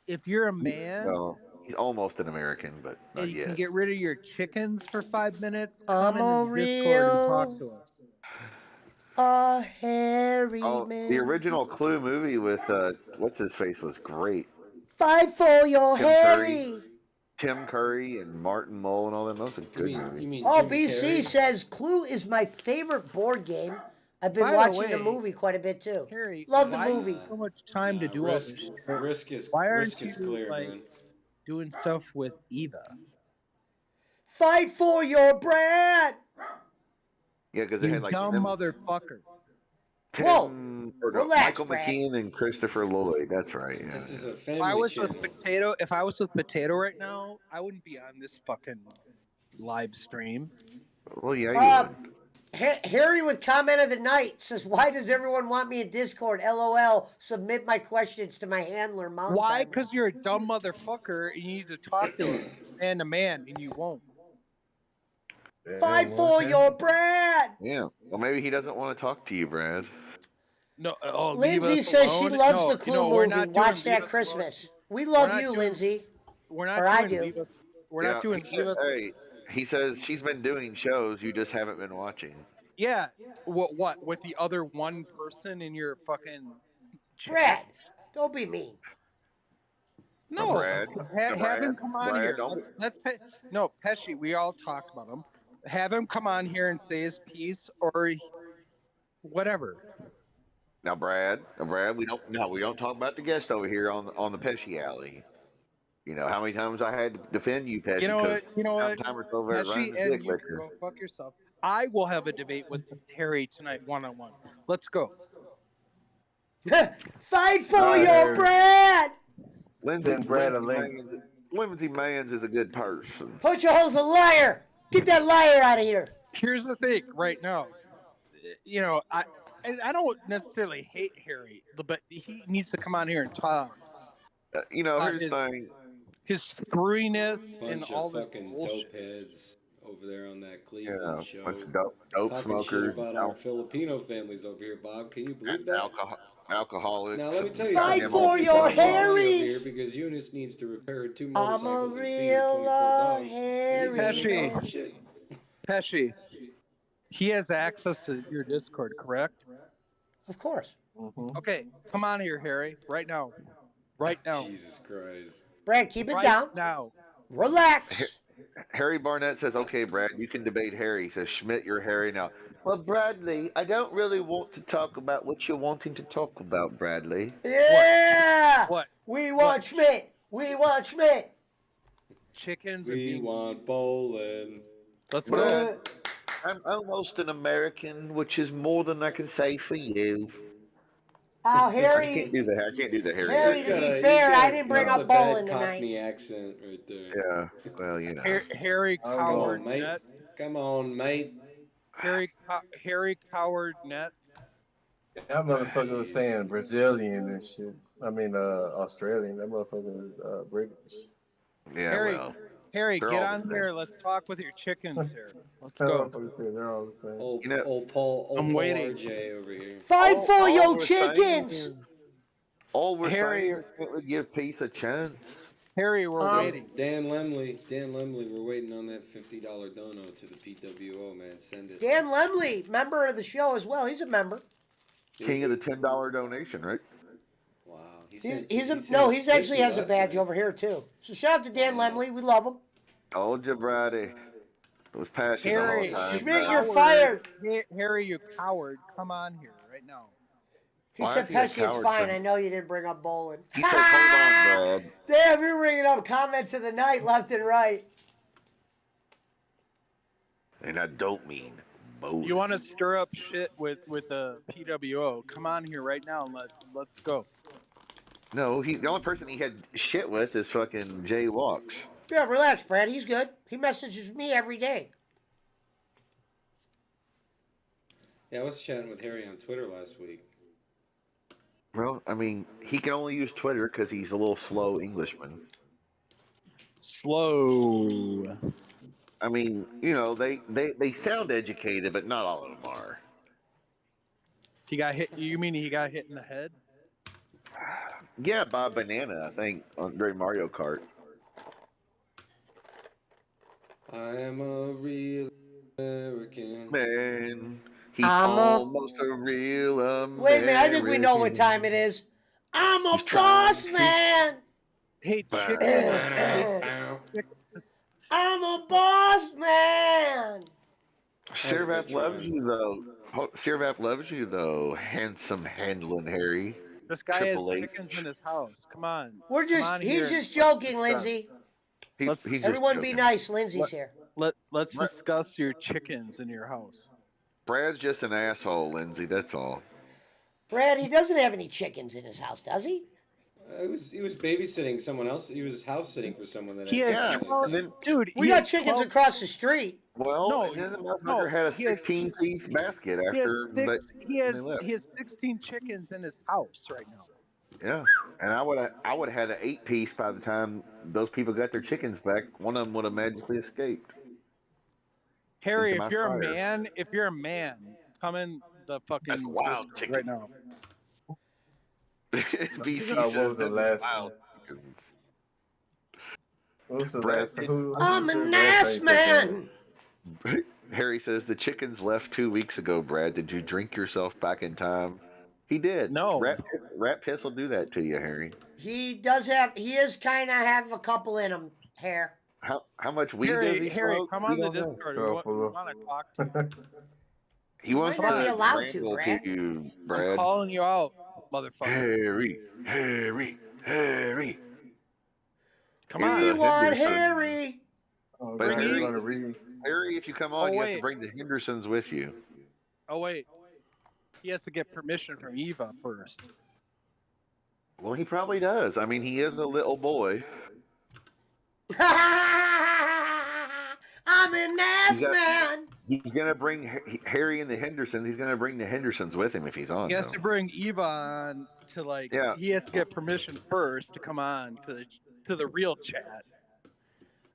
If you're a man Well, he's almost an American, but not and you yet. can get rid of your chickens for 5 minutes, I'm come a into Discord and real- talk to us. A Harry Oh, man. the original Clue movie with what's his face was great. Fight for your Tim Harry. Tim Curry and Martin Mull and all them. Those are good movies. Oh, BC says Clue is my favorite board game. I've been By the watching the way, movie quite a bit too. Harry, Love the why do you movie. have so much time to do all this shit? Risk is Why aren't risk is you clear, like man. doing stuff with Eva? Fight for your Brad. Yeah, because they You had like dumb Tim, motherfucker. Tim or no, relax, Michael Brad. McKean and Christopher Lloyd. That's right. Yeah. This is a If I family was channel. with Potato, if I was with Potato right now, I wouldn't be on this fucking live stream. Well, yeah, you would. Harry with comment of the night says, "Why does everyone want me in Discord? LOL. Submit my questions to my handler, Mountain Why? Timer." Because you're a dumb motherfucker and you need to talk to man to man, and you won't. Fight for your Brad. Yeah. Well, maybe he doesn't want to talk to you, Brad. No, leave Lindsay us says she alone. loves No, the Clue you know, we're movie. not doing Watch Leave that Us Christmas. We We're love not you, doing- Lindsay. We're not Or I doing do. Leave Us. We're Yeah, not doing he Leave said- Us. Hey, he says she's been doing shows. You just haven't been watching. Yeah. What? With the other one person in your fucking Brad, don't be mean. No, Brad. have him come on Brad, here. don't- No, Pesci. We all talked about him. Have him come on here and say his piece or whatever. Now, Brad, we don't talk about the guest over here on the Pesci Alley. You know how many times I had to defend you, Pesci? You know what? 'cause Sometimes it's over there Pesci, running the and dick you liquor. go fuck yourself. I will have a debate with Harry tonight, one-on-one. Let's go. Fight for your Brad. Lindsay, Brad a Lindsay Mans is a good person. Put your hole's a liar. Get that liar out of here. Here's the thing right now. You know, I don't necessarily hate Harry, but he needs to come on here and talk. You know, here's the thing. His screwiness and Bunch all of this fucking bullshit. dope heads over there on that Cleveland Yeah, show. bunch of dope Talking smokers. shit about our Filipino families over here, Bob. Can you believe that? Alcoholics. Now let me tell you Fight something. for It's your got money over Harry. here because Eunice needs to repair her 2 I'm motorcycles a and feed her real 24 dogs. Harry. Pesci. Pesci. He has access to your Discord, correct? Of course. Okay, come on here, Harry, right now. Right now. Jesus Christ. Brad, keep it Right down. now. Relax. Harry Barnett says, "Okay, Brad, you can debate Harry." He says, "Schmidt, you're Harry now." Well, Bradley, I don't really want to talk about what you're wanting to talk about, Bradley. Yeah. What? We want Schmidt. We want Schmidt. Chickens. We want bowling. That's Well, I'm almost an American, which is more than I can say for you. Oh, I can't Harry. do that. I can't do the Harry. Harry, accent. to be He's fair, got I didn't bring that's up a bad bowling Cockney tonight. accent right there. Yeah, well, you know. Harry Come Coward on, mate. Net. Come on, mate. Harry Coward Net. That motherfucker was saying Brazilian and shit. I mean, Australian. That motherfucker was British. Yeah, Harry, well. Harry, they're get all on the same. here. Let's talk with your chickens here. Let's That go. motherfucker said they're all the same. Old, You know- old Paul I'm waiting. RJ over here. Fight All- for all your we're saying chickens. is- All we're Harry- saying is that we give peace a chance. Harry, we're waiting. Dan Lemley, we're waiting on that $50 dono to the PWO, man. Send it. Dan Lemley, member of the show as well. He's a member. King of the $10 donation, right? Wow. He's actually has a badge over here too. So shout out to Dan Lemley. We love him. Told you, Brady. It was passion the Harry, whole time. Schmidt, man. you're fired. Harry, you coward. Come on here right now. He Why said, is he a Pesci, it's coward fine. for- I know you didn't bring up bowling. He said, hold on, Brad. Damn, you're bringing up comments of the night left and right. And I don't mean bowling. You want to stir up shit with the PWO? Come on here right now and let's go. No, the only person he had shit with is fucking Jay Walks. Yeah, relax, Brad. He's good. He messages me every day. Yeah, I was chatting with Harry on Twitter last week. Well, I mean, he can only use Twitter because he's a little slow Englishman. Slow. I mean, you know, they sound educated, but not all of them are. He got hit. You mean he got hit in the head? Yeah, by a banana, I think, during Mario Kart. I am a real American. Man, he's I'm a- almost a real American. Wait a minute. I think we know what time it is. I'm a boss man. Hey, chicken. I'm a boss man. Sirvap loves you, though. Sirvap loves you, though. Handsome handling Harry. This guy Triple has H. chickens in his house. Come on. We're Come just, on he's here just and let's joking, discuss. Lindsay. Let's- He's just Everyone be joking. nice. Lindsay's here. Let's discuss your chickens in your house. Brad's just an asshole, Lindsay. That's all. Brad, he doesn't have any chickens in his house, does he? He was babysitting someone else. He was house sitting for someone that He had has chickens. 12, dude. We he got has chickens 12 across the street. Well, No, and then the motherfucker no, had a he has- 16-piece basket He has, after he has they left. 16 chickens in his house right now. Yeah, and I would have had an 8-piece by the time those people got their chickens back. One of them would have magically escaped. Harry, Into my if you're a fire. man, come in the fucking That's wild Discord chicken. right now. BC What says was the that's last wild chickens. What was the Brad, last? Who I'm a said nice last time man. Harry says the chickens left 2 weeks ago. Brad, did you drink yourself back in time? He did. No. Rat piss will do that to you, Harry. He does have, he is kind of have a couple in him, hair. How much weed does he Harry, smoke? come We on the don't know. Discord. Go We for it. want to talk to you. He wants might not be to allowed to, wrangle Brad. you, I'm Brad. calling you out, motherfucker. Harry. Come Here's on. We a want Henderson. Harry. Oh, But God, Harry, you're gonna read. Harry, if you come on, Oh, you have to wait. bring the Hendersons with you. Oh wait, he has to get permission from Eva first. Well, he probably does. I mean, he is a little boy. I'm an ass man. He's gonna bring Harry and the Hendersons. He's gonna bring the Hendersons with him if he's on. He has though. to bring Eva on to like. Yeah. He has to get permission first to come on to the real chat.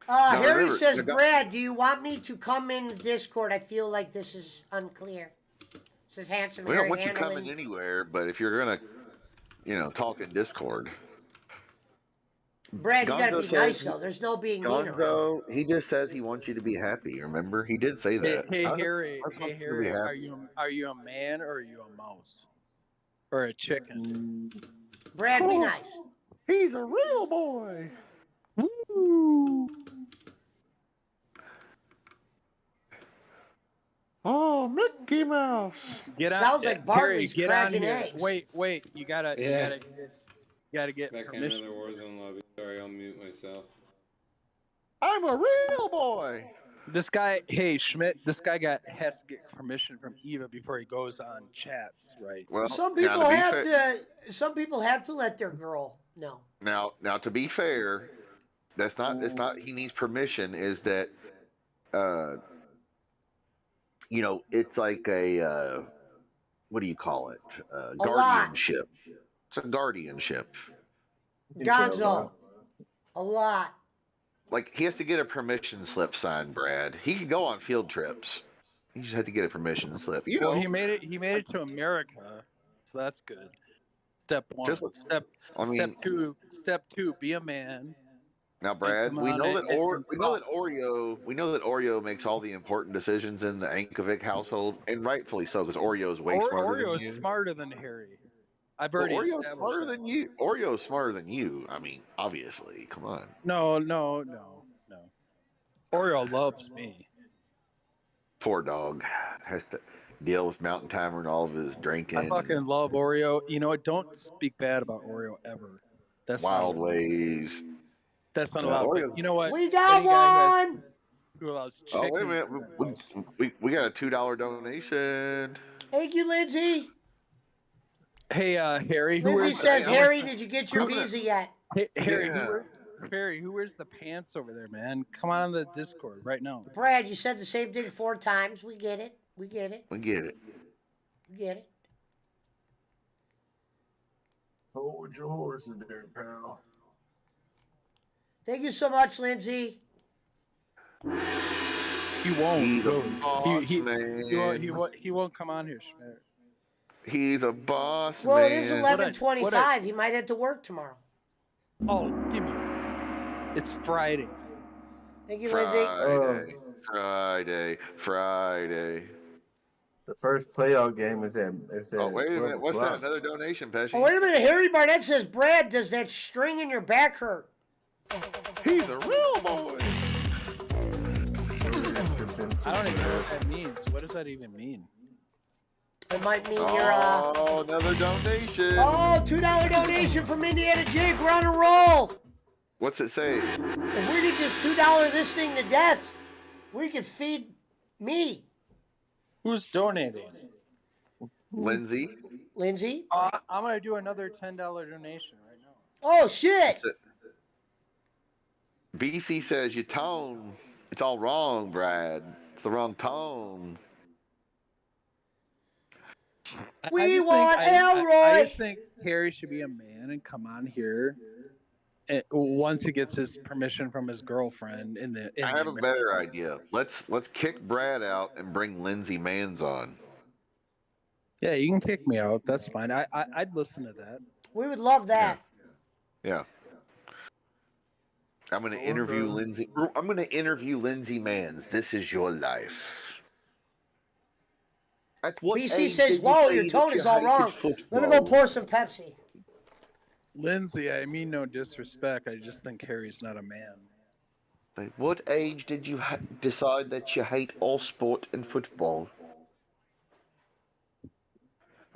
Now, Harry remember, says, the guy- Brad, do you want me to come in the Discord? I feel like this is unclear. Says Handsome We Harry don't want you handling. coming anywhere, but if you're gonna, talk in Discord. Brad, you gotta Gonzo be says- nice though. There's no being mean around. Gonzo, he just says he wants you to be happy. Remember, he did say Hey, that. hey I- Harry, I want hey you to be Harry, happy. are you a man or are you a mouse? Or a chicken? Brad, be nice. He's a real boy. Woo! Oh, Mickey Mouse. Get on, Sounds like Bartley's Harry, get on cracking here. eggs. Wait, you gotta get Back on permission. another Warzone lobby. Sorry, I'll mute myself. I'm a real boy. This guy, hey Schmidt, this guy has to get permission from Eva before he goes on chats, right? Well, Some now, people to be have fair- to. Some people have to let their girl know. Now, to be fair, that's not. It's not. He needs permission. Is that, it's like a, what do you call it? lot. Guardianship. It's a guardianship. Gonzo, a lot. Like he has to get a permission slip signed, Brad. He can go on field trips. He just had to get a permission slip. You know, Well, he made it. He made it to America, so that's good. Step one. Step two. Be a man. Now, Brad, come we on know and- that and we know that Oreo makes all the important decisions in the Ankovic household, and rightfully so, because Oreo's way smarter Oreo's than you. smarter than Harry. I've Well, already Oreo's established smarter that. than you. Oreo's smarter than you. I mean, obviously. Come on. No. Oreo loves me. Poor dog has to deal with Mountain Timer and all of his drinking. I fucking love Oreo. You know what? Don't speak bad about Oreo ever. That's wild not, ways. That's not Yeah, allowed. Oreo- But you know what? We got Any guy one. who allows Oh, chicken. wait a minute. We got a $2 donation. Thank you, Lindsay. Hey, Harry. Who Lindsay wears, says, Harry, did you get your visa yet? Hey, Harry, Yeah. who wears the pants over there, man? Come on the Discord right now. Brad, you said the same thing 4 times. We get it. We get it. We get it. We get it. Hold your horses there, pal. Thank you so much, Lindsay. He won't. He's a He, boss he, man. he won't come on here, Schmidt. He's a boss Well, man. it is What a- 11:25. He might have to work tomorrow. Oh, give me. It's Friday. Thank you, Lindsay. Friday. The first playoff game is at. Oh, wait a 12 minute. What's that? o'clock. Another donation, Pesci? Oh, wait a minute. Harry Barnett says, Brad, does that string in your back hurt? He's a real boy. I don't even know what that means. What does that even mean? It might mean you're, Oh, another donation. Oh, $2 donation from Indiana Jake. We're on a roll. What's it say? If we could just $2 this thing to death, we could feed me. Who's donating? Lindsay. Lindsay? I'm gonna do another $10 donation right now. Oh, shit. That's it. BC says your tone, it's all wrong, Brad. It's the wrong tone. We want Elroy. I just think Harry should be a man and come on here once he gets his permission from his girlfriend. I have a better idea. Let's kick Brad out and bring Lindsay Mans on. Yeah, you can kick me out. That's fine. I'd listen to that. We would love that. Yeah. I'm gonna interview Lindsay. I'm gonna interview Lindsay Mans. This is your life. At what BC age says, did you whoa, say your that tone you is all hated wrong. Let me go football? pour some Pepsi. Lindsay, I mean no disrespect. I just think Harry's not a man. At what age did you decide that you hate all sport and football?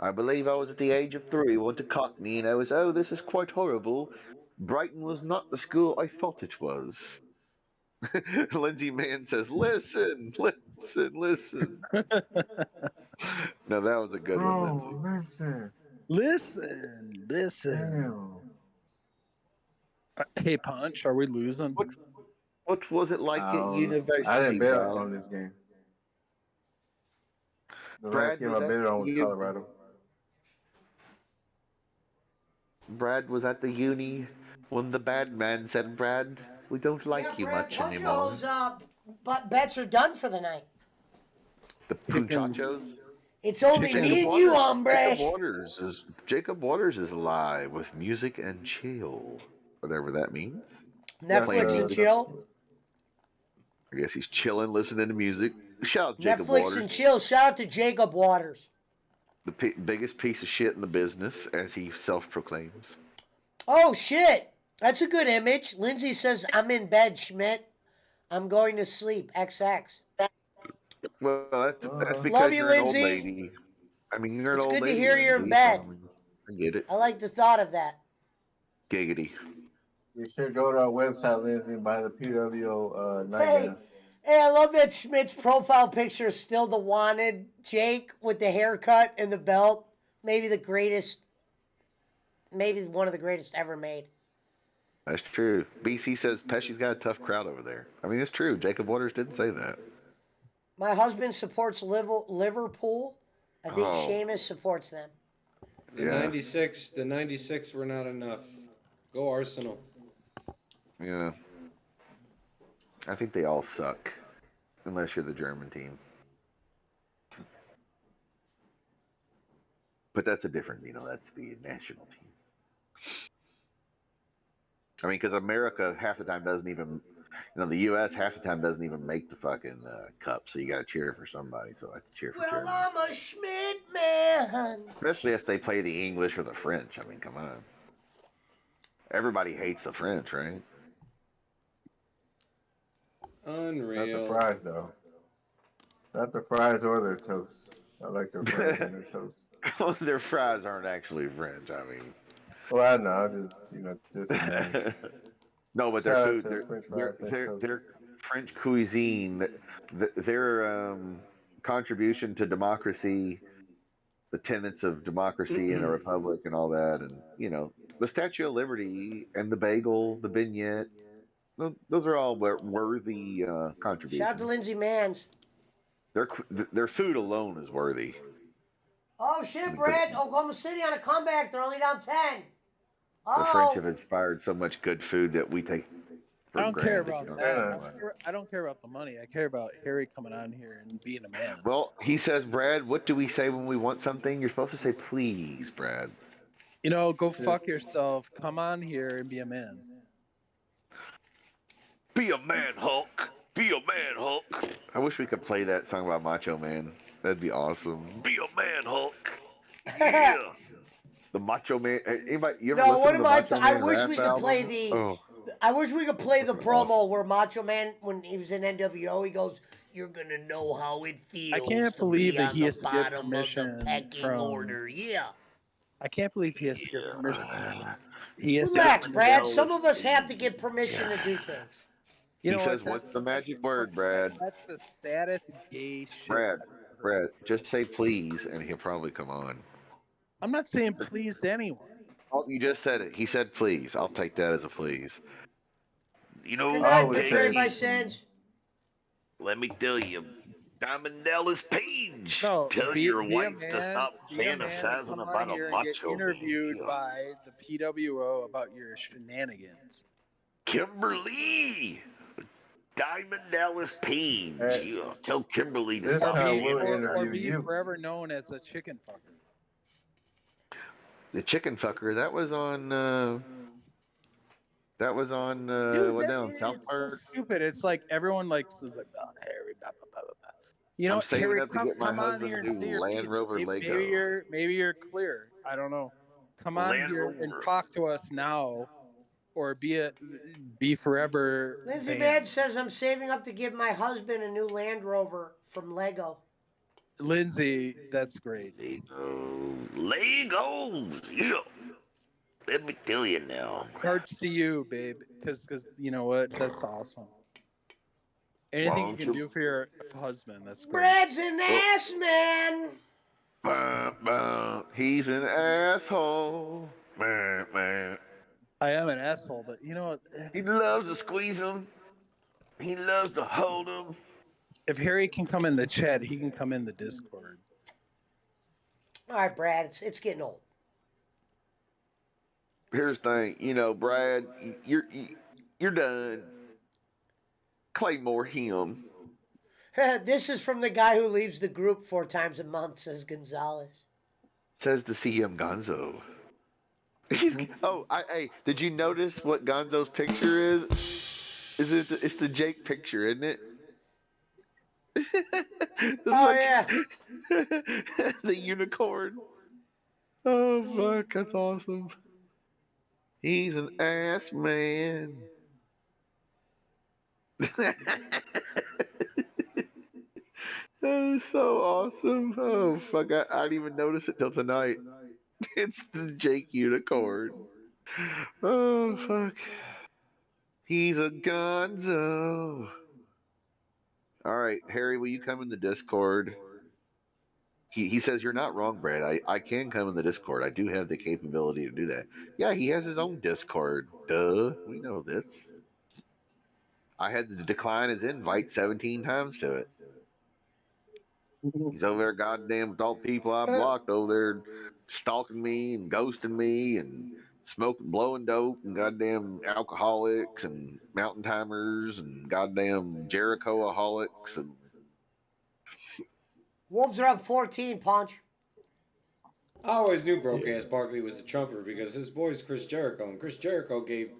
I believe I was at the age of 3, went to Cockney, and I was, oh, this is quite horrible. Brighton was not the school I thought it was. Lindsay Mann says, "Listen, listen, listen." No, that was a good one, Lindsay. Listen. Listen. Hey, Punch, are we losing? What was it like at university? I didn't bet Brad? on this game. The Brad, last game was I that betted on was you? Colorado. Brad was at the uni when the bad man said, "Brad, we don't like you much anymore." But bets are done for the night. The Punchachos. It's only me and you, hombre. Jacob Waters is live with music and chill, whatever that means. Netflix and chill. I guess he's chilling, listening to music. Shout out Jacob Netflix Waters, and chill. Shout out to Jacob Waters. the biggest piece of shit in the business, as he self-proclaims. Oh shit, that's a good image. Lindsay says, "I'm in bed, Schmidt. I'm going to sleep." XX. Well, that's because Love you, you're an old Lindsay. lady. I mean, you're an It's old good lady. to hear you're in Lindsay, bed. I get it. I like the thought of that. Giggity. You should go to our website, Lindsay, and buy the PWO Hey, nightgown. hey, I love that Schmidt's profile picture is still the wanted Jake with the haircut and the belt. Maybe the greatest, maybe one of the greatest ever made. That's true. BC says Pesci's got a tough crowd over there. I mean, it's true. Jacob Waters didn't say that. My husband supports Liverpool. I think Oh. Seamus supports them. The Yeah. 96 were not enough. Go Arsenal. Yeah. I think they all suck, unless you're the German team. But that's a different, that's the national team. I mean, because America half the time doesn't even, the U.S. half the time doesn't even make the fucking cup, so you got to cheer for somebody. So I have to cheer for Well, Germany. I'm a Schmidt man. Especially if they play the English or the French. I mean, come on. Everybody hates the French, right? Unreal. Not the fries, though. Not the fries or their toast. I like their fries and their toast. Their fries aren't actually French. I mean, Well, I know. I just no, but Shout their out food, to their, French their, fries, French their, toast. their French cuisine, their contribution to democracy, the tenets of democracy in a republic, and all that, and the Statue of Liberty and the bagel, the vignette. Those are all worthy contributions. Shout out to Lindsay Mans. Their food alone is worthy. Oh shit, Brad! Oklahoma City on a comeback. They're only down 10. The French Oh, have inspired so much good food that we take for I don't care granted, about that. I don't care about the money. I care about Harry coming on here and being a man. Well, he says, Brad, what do we say when we want something? You're supposed to say, please, Brad. Go fuck yourself. Come on here and be a man. Be a man, Hulk. Be a man, Hulk. I wish we could play that song by Macho Man. That'd be awesome. Be a man, Hulk. Yeah. The Macho Man. Anybody? You ever no, listen what to am the I? Macho I Man wish rap we could album? play the. Oh. I wish we could play the promo where Macho Man, when he was in NWO, he goes, "You're gonna know how it feels." I can't to believe be that on he the has to get bottom of the permission pecking from. order. Yeah. I can't believe he has to get permission. He has Relax, to Brad. Some of us have to get permission to do things. You He know says, what? what's the magic word, Brad? That's the saddest gay shit. Brad, just say please, and he'll probably come on. I'm not saying please to anyone. Oh, you just said it. He said please. I'll take that as a please. Good night, betrayed by sins. Let me tell you, Diamond Dallas Page. No, tell be- your be a wife to man, stop be a man and fantasizing come about on a here and get macho interviewed man. by the PWO about your shenanigans. Kimberly. Diamond Dallas Page. Hey, Yeah, tell Kimberly to this stop time being we'll a- interview Or be you. forever known as a chicken fucker. The chicken fucker. That was on. Dude, what that down is South so Park. stupid. It's like everyone likes is like, oh, Harry, blah, blah, blah, blah, blah. You know, I'm saving Harry, up to come, get my come on husband here a and new say your Land piece. Rover Lego. Maybe you're clear. I don't know. Come on Land here and Rover. talk to us now, or be forever. Lindsay banned. Mad says I'm saving up to give my husband a new Land Rover from Lego. Lindsay, that's great. Legos. Yeah. Let me tell you now. Hearts to you, babe, because you know what? That's awesome. Anything you can do for your husband, that's great. Brad's an ass man. He's an asshole. Man. I am an asshole, but you know what? He loves to squeeze him. He loves to hold him. If Harry can come in the chat, he can come in the Discord. All right, Brad, it's getting old. Here's the thing, Brad, you're done. Claymore him. This is from the guy who leaves the group 4 times a month, says Gonzalez. Says the CM Gonzo. Hey, did you notice what Gonzo's picture is? It's the Jake picture, isn't it? Yeah. The unicorn. Oh fuck, that's awesome. He's an ass man. That is so awesome. Oh fuck, I didn't even notice it till tonight. It's the Jake unicorn. Oh fuck. He's a gonzo. Alright, Harry, will you come in the Discord? He says you're not wrong, Brad. I can come in the Discord. I do have the capability to do that. Yeah, he has his own Discord. Duh. We know this. I had to decline his invite 17 times to it. He's over there goddamn with all the people I blocked over there stalking me and ghosting me and smoking, blowing dope and goddamn alcoholics and mountain timers and goddamn Jericho-aholics and Wolves are up 14, Punch. I always knew Broke-Ass Barkley was a trumper because his boy's Chris Jericho, and Chris Jericho gave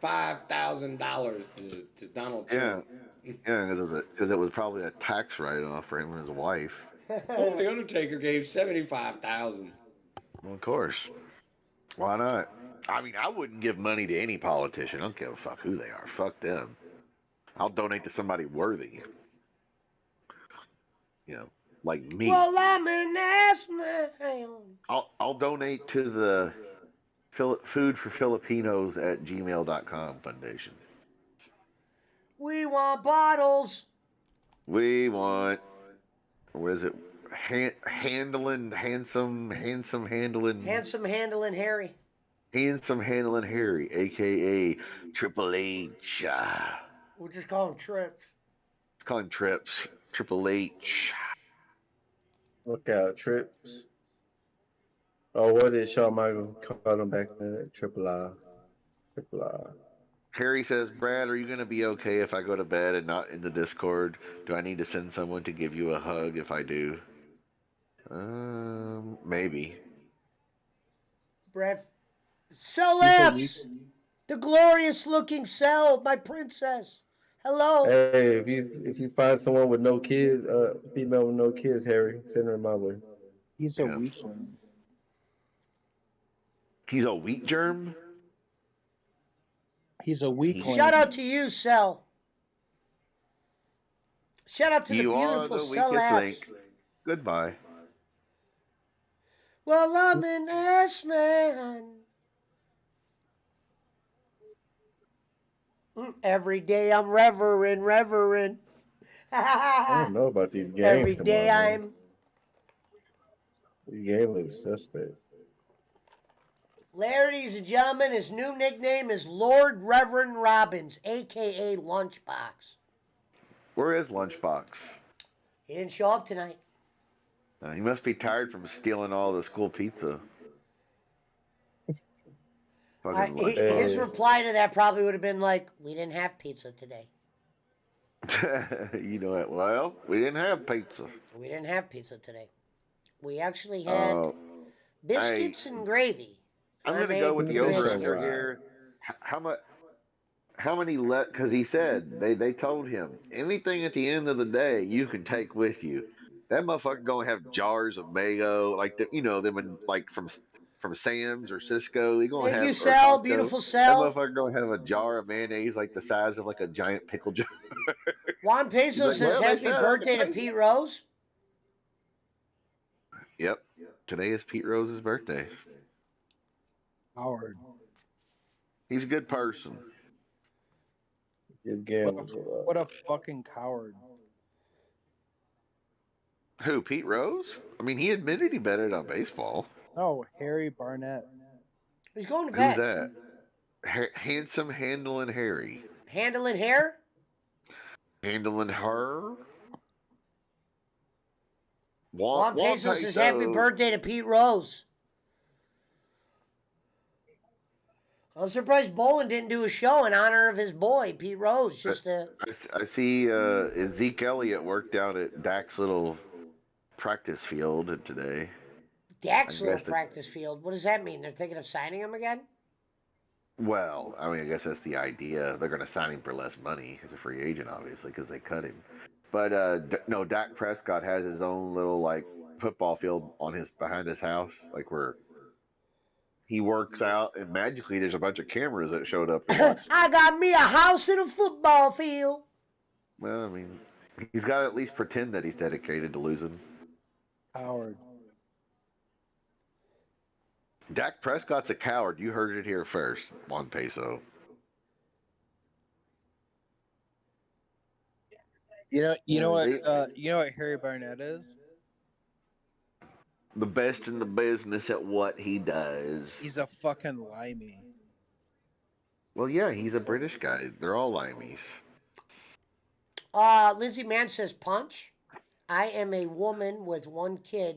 $5,000 to Donald Trump. Yeah, because it was probably a tax write-off for him and his wife. Oh, the Undertaker gave $75,000. Well, of course. Why not? I mean, I wouldn't give money to any politician. I don't give a fuck who they are. Fuck them. I'll donate to somebody worthy. Like me. Well, I'm an ass man. I'll donate to the Food for Filipinos at gmail.com foundation. We want bottles. We want, what is it? Handsome handling Harry. Handsome handling Harry, aka Triple H. We'll just call him Trips. Let's call him Trips. Triple H. Look out, Trips. Oh, what did Shawn Michaels call him back then? Triple R. Triple R. Harry says, Brad, are you going to be okay if I go to bed and not in the Discord? Do I need to send someone to give you a hug if I do? Maybe. Brad. Cell Labs! The glorious looking Cell, my princess. Hello. Hey, if you find someone with no kids, female with no kids, Harry, send her my way. He's a weakling. He's a wheat germ? He's a weakling. Shout out to you, Cell. Shout out to the beautiful Cell Labs. Link. Goodbye. Well, I'm an ass man. Every day I'm revering. I don't know about these games. Every day I'm. The game looks suspect. Ladies and gentlemen, his new nickname is Lord Reverend Robbins, a.k.a. Lunchbox. Where is Lunchbox? He didn't show up tonight. He must be tired from stealing all the school pizza. His reply to that probably would have been like, we didn't have pizza today. You know what? Well, we didn't have pizza. We didn't have pizza today. We actually had biscuits and gravy. I'm going to go with the over-under here. How many because he said, they told him, anything at the end of the day you can take with you. That motherfucker going to have jars of mayo, like, them in, like, from Sam's or Cisco. Thank you, Sal. Beautiful Sal. That motherfucker going to have a jar of mayonnaise like the size of, like, a giant pickle jar. Juan Peso says, happy birthday to Pete Rose. Yep. Today is Pete Rose's birthday. Howard. He's a good person. You gambled a lot. What a fucking coward. Who, Pete Rose? I mean, he admitted he betted on baseball. No, Harry Barnett. He's going to Who's bed. that? Handsome Handling Harry. Handling hair? Handling her? Juan Peso says happy birthday to Pete Rose. I'm surprised Bolin didn't do a show in honor of his boy, Pete Rose. I see Zeke Elliott worked out at Dak's little practice field today. Dak's little practice field? What does that mean? They're thinking of signing him again? Well, I mean, I guess that's the idea. They're going to sign him for less money as a free agent, obviously, because they cut him. But no, Dak Prescott has his own little like football field behind his house, like where he works out, and magically there's a bunch of cameras that showed up. I got me a house in a football field. Well, I mean, he's got to at least pretend that he's dedicated to losing. Howard. Dak Prescott's a coward. You heard it here first, Juan Peso. You know what Harry Barnett is? The best in the business at what he does. He's a fucking limey. Well, yeah, he's a British guy. They're all limeys. Lindsay Mann says, Punch, I am a woman with one kid,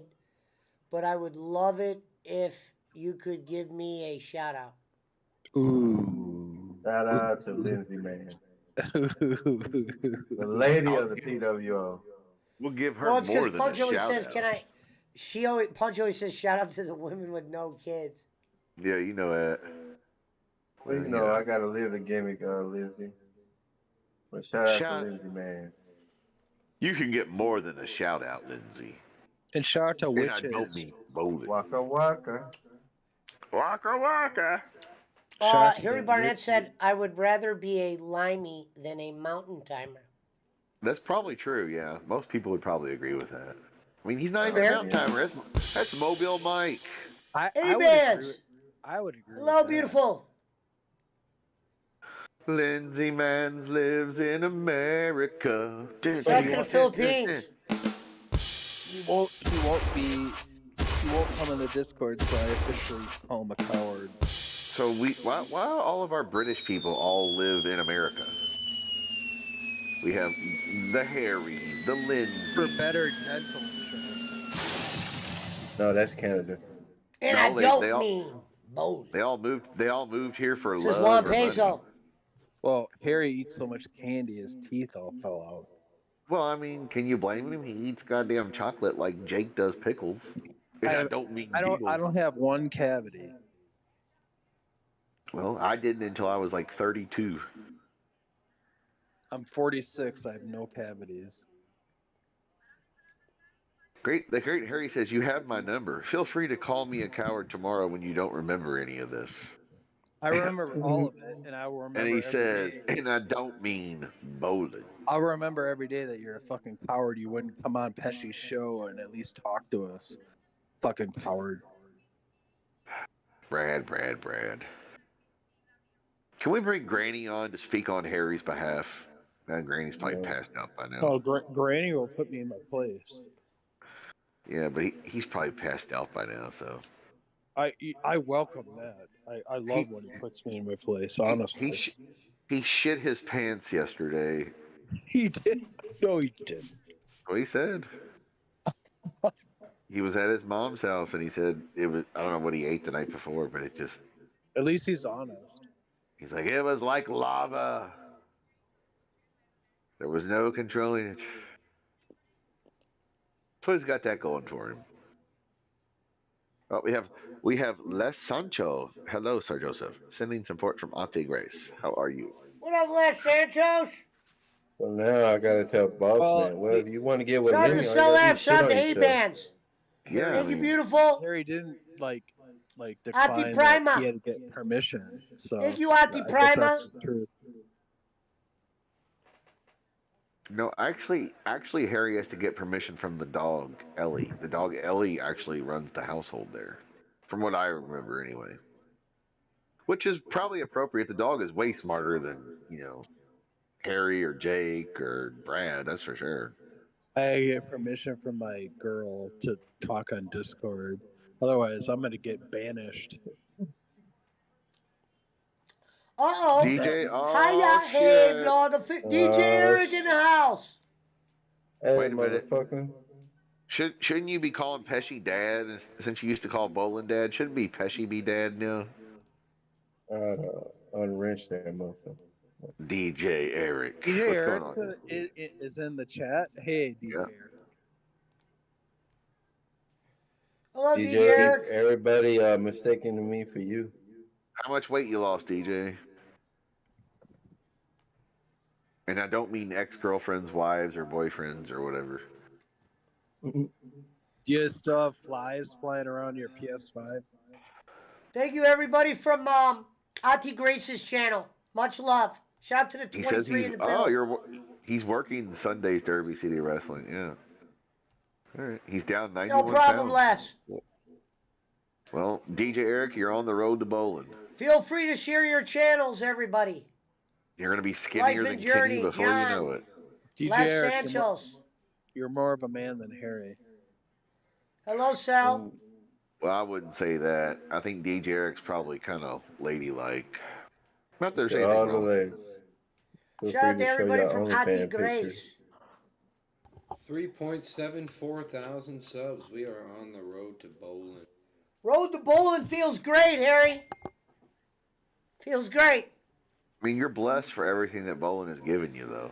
but I would love it if you could give me a shout out. Ooh. Shout out to Lindsay Mann. The lady of the PWO. We'll give her Well, it's more because than Punch a always shout says, out. Punch always says, shout out to the women with no kids. Yeah, you know that. Well, you know, I gotta live the gimmick, Lindsay. But shout out to Lindsay Mann. You can get more than a shout out, Lindsay. And shout out to And witches. I don't mean bowling. Waka waka. Waka waka. Harry Barnett said, I would rather be a limey than a mountain timer. That's probably true, yeah. Most people would probably agree with that. I mean, he's not even a Fair. mountain timer. That's Mobile Mike. I would agree. Hello, beautiful. Lindsay Manns lives in America. Back to the Philippines. He won't come in the Discord, so I officially call him a coward. So why all of our British people all live in America? We have the Harry, the Lindsay. For better dental insurance. No, that's Canada. And No, I they don't all- mean bold. They all moved here for Says love. Juan or money. Peso. Well, Harry eats so much candy, his teeth all fell out. Well, I mean, can you blame him? He eats goddamn chocolate like Jake does pickles. And I don't mean I pickles. don't have one cavity. Well, I didn't until I was like 32. I'm 46. I have no cavities. The great Harry says, you have my number. Feel free to call me a coward tomorrow when you don't remember any of this. I remember all of it, and I will remember. And he every says, day. and I don't mean bowling. I'll remember every day that you're a fucking coward. You wouldn't come on Pesci's show and at least talk to us. Fucking coward. Brad. Can we bring Granny on to speak on Harry's behalf? Granny's probably passed out by now. Oh, Granny will put me in my place. Yeah, but he's probably passed out by now, so. I welcome that. I love when he puts me in my place, honestly. He shit his pants yesterday. He did? No, he didn't. What he said. He was at his mom's house and he said it was, I don't know what he ate the night before, but it just. At least he's honest. He's like, it was like lava. There was no controlling it. So he's got that going for him. Oh, we have Les Sancho. Hello, Sir Joseph. Sending support from Auntie Grace. How are you? What up, Les Santos? Well, now I gotta tell Boss Man. Well, if you want to get with Shout out me, to all you gotta do Celeb, is shout out shit to on yourself. A-Bands. Yeah, Thank you, beautiful. Harry didn't like Auntie define Prima. that he had to get permission. So Thank you, Auntie I guess Prima. that's the truth. No, actually, Harry has to get permission from the dog, Ellie. The dog, Ellie, actually runs the household there. From what I remember, anyway. Which is probably appropriate. The dog is way smarter than, Harry or Jake or Brad. That's for sure. I get permission from my girl to talk on Discord. Otherwise, I'm gonna get banished. Uh-oh. DJ, Hiya, hey, shit. Lord. DJ Eric in the house. Hey, Wait a minute. motherfucker. Shouldn't you be calling Pesci Dad since you used to call Bolin Dad? Shouldn't be Pesci be Dad now? Unwrench that motherfucker. DJ Eric. DJ What's Eric going on? is in the chat. Hey, DJ Yeah. Eric. Hello, DJ, DJ Eric. everybody mistaking me for you. How much weight you lost, DJ? And I don't mean ex-girlfriends, wives, or boyfriends, or whatever. Do you still have flies flying around your PS5? Thank you, everybody from Auntie Grace's channel. Much love. Shout out to the He says 23 he's in the build. he's working Sundays Derby City Wrestling. Yeah. All right. He's down 91 No problem, pounds. Les. Well, DJ Eric, you're on the road to bowling. Feel free to share your channels, everybody. You're gonna be Life skinnier than and Journey, Kenny before John. you know it. DJ Les Eric, Sanchez. you're more of a man than Harry. Hello, Sal. Well, I wouldn't say that. I think DJ Eric's probably kind of ladylike. Not there's To anything all the wrong. ladies. Feel Shout free out to to show everybody your from OnlyFans Auntie Grace. pictures. 3.74 thousand subs. We are on the road to bowling. Road to bowling feels great, Harry. Feels great. I mean, you're blessed for everything that Bolin has given you, though.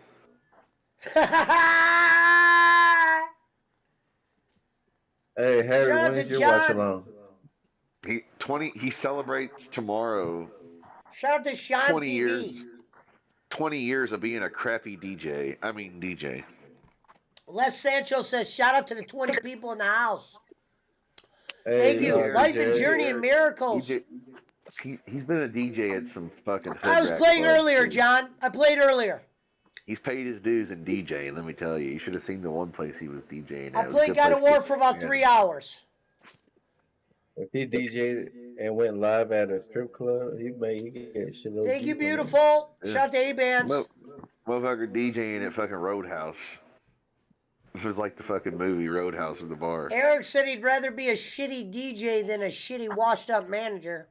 Hey, Harry, Shout out when is to your John. watch along? He celebrates tomorrow Shout out to Sean 20 TV. years. 20 years of being a crappy DJ. I mean DJ. Les Sancho says, shout out to the 20 people in the house. Hey, Thank you. Life and Journey and Miracles. He's been a DJ at some fucking hood I was rat playing clubs, earlier, too. John. I played earlier. He's paid his dues in DJ, let me tell you. You should have seen the one place he was DJing at. I It was a played good God of place War to- for about yeah. 3 hours. If he DJ'd and went live at a strip club, he get shit. Thank you, beautiful. Yeah. Shout out to A-Bands. Motherfucker DJing at fucking Roadhouse. It was like the fucking movie Roadhouse with the bar. Eric said he'd rather be a shitty DJ than a shitty washed-up manager.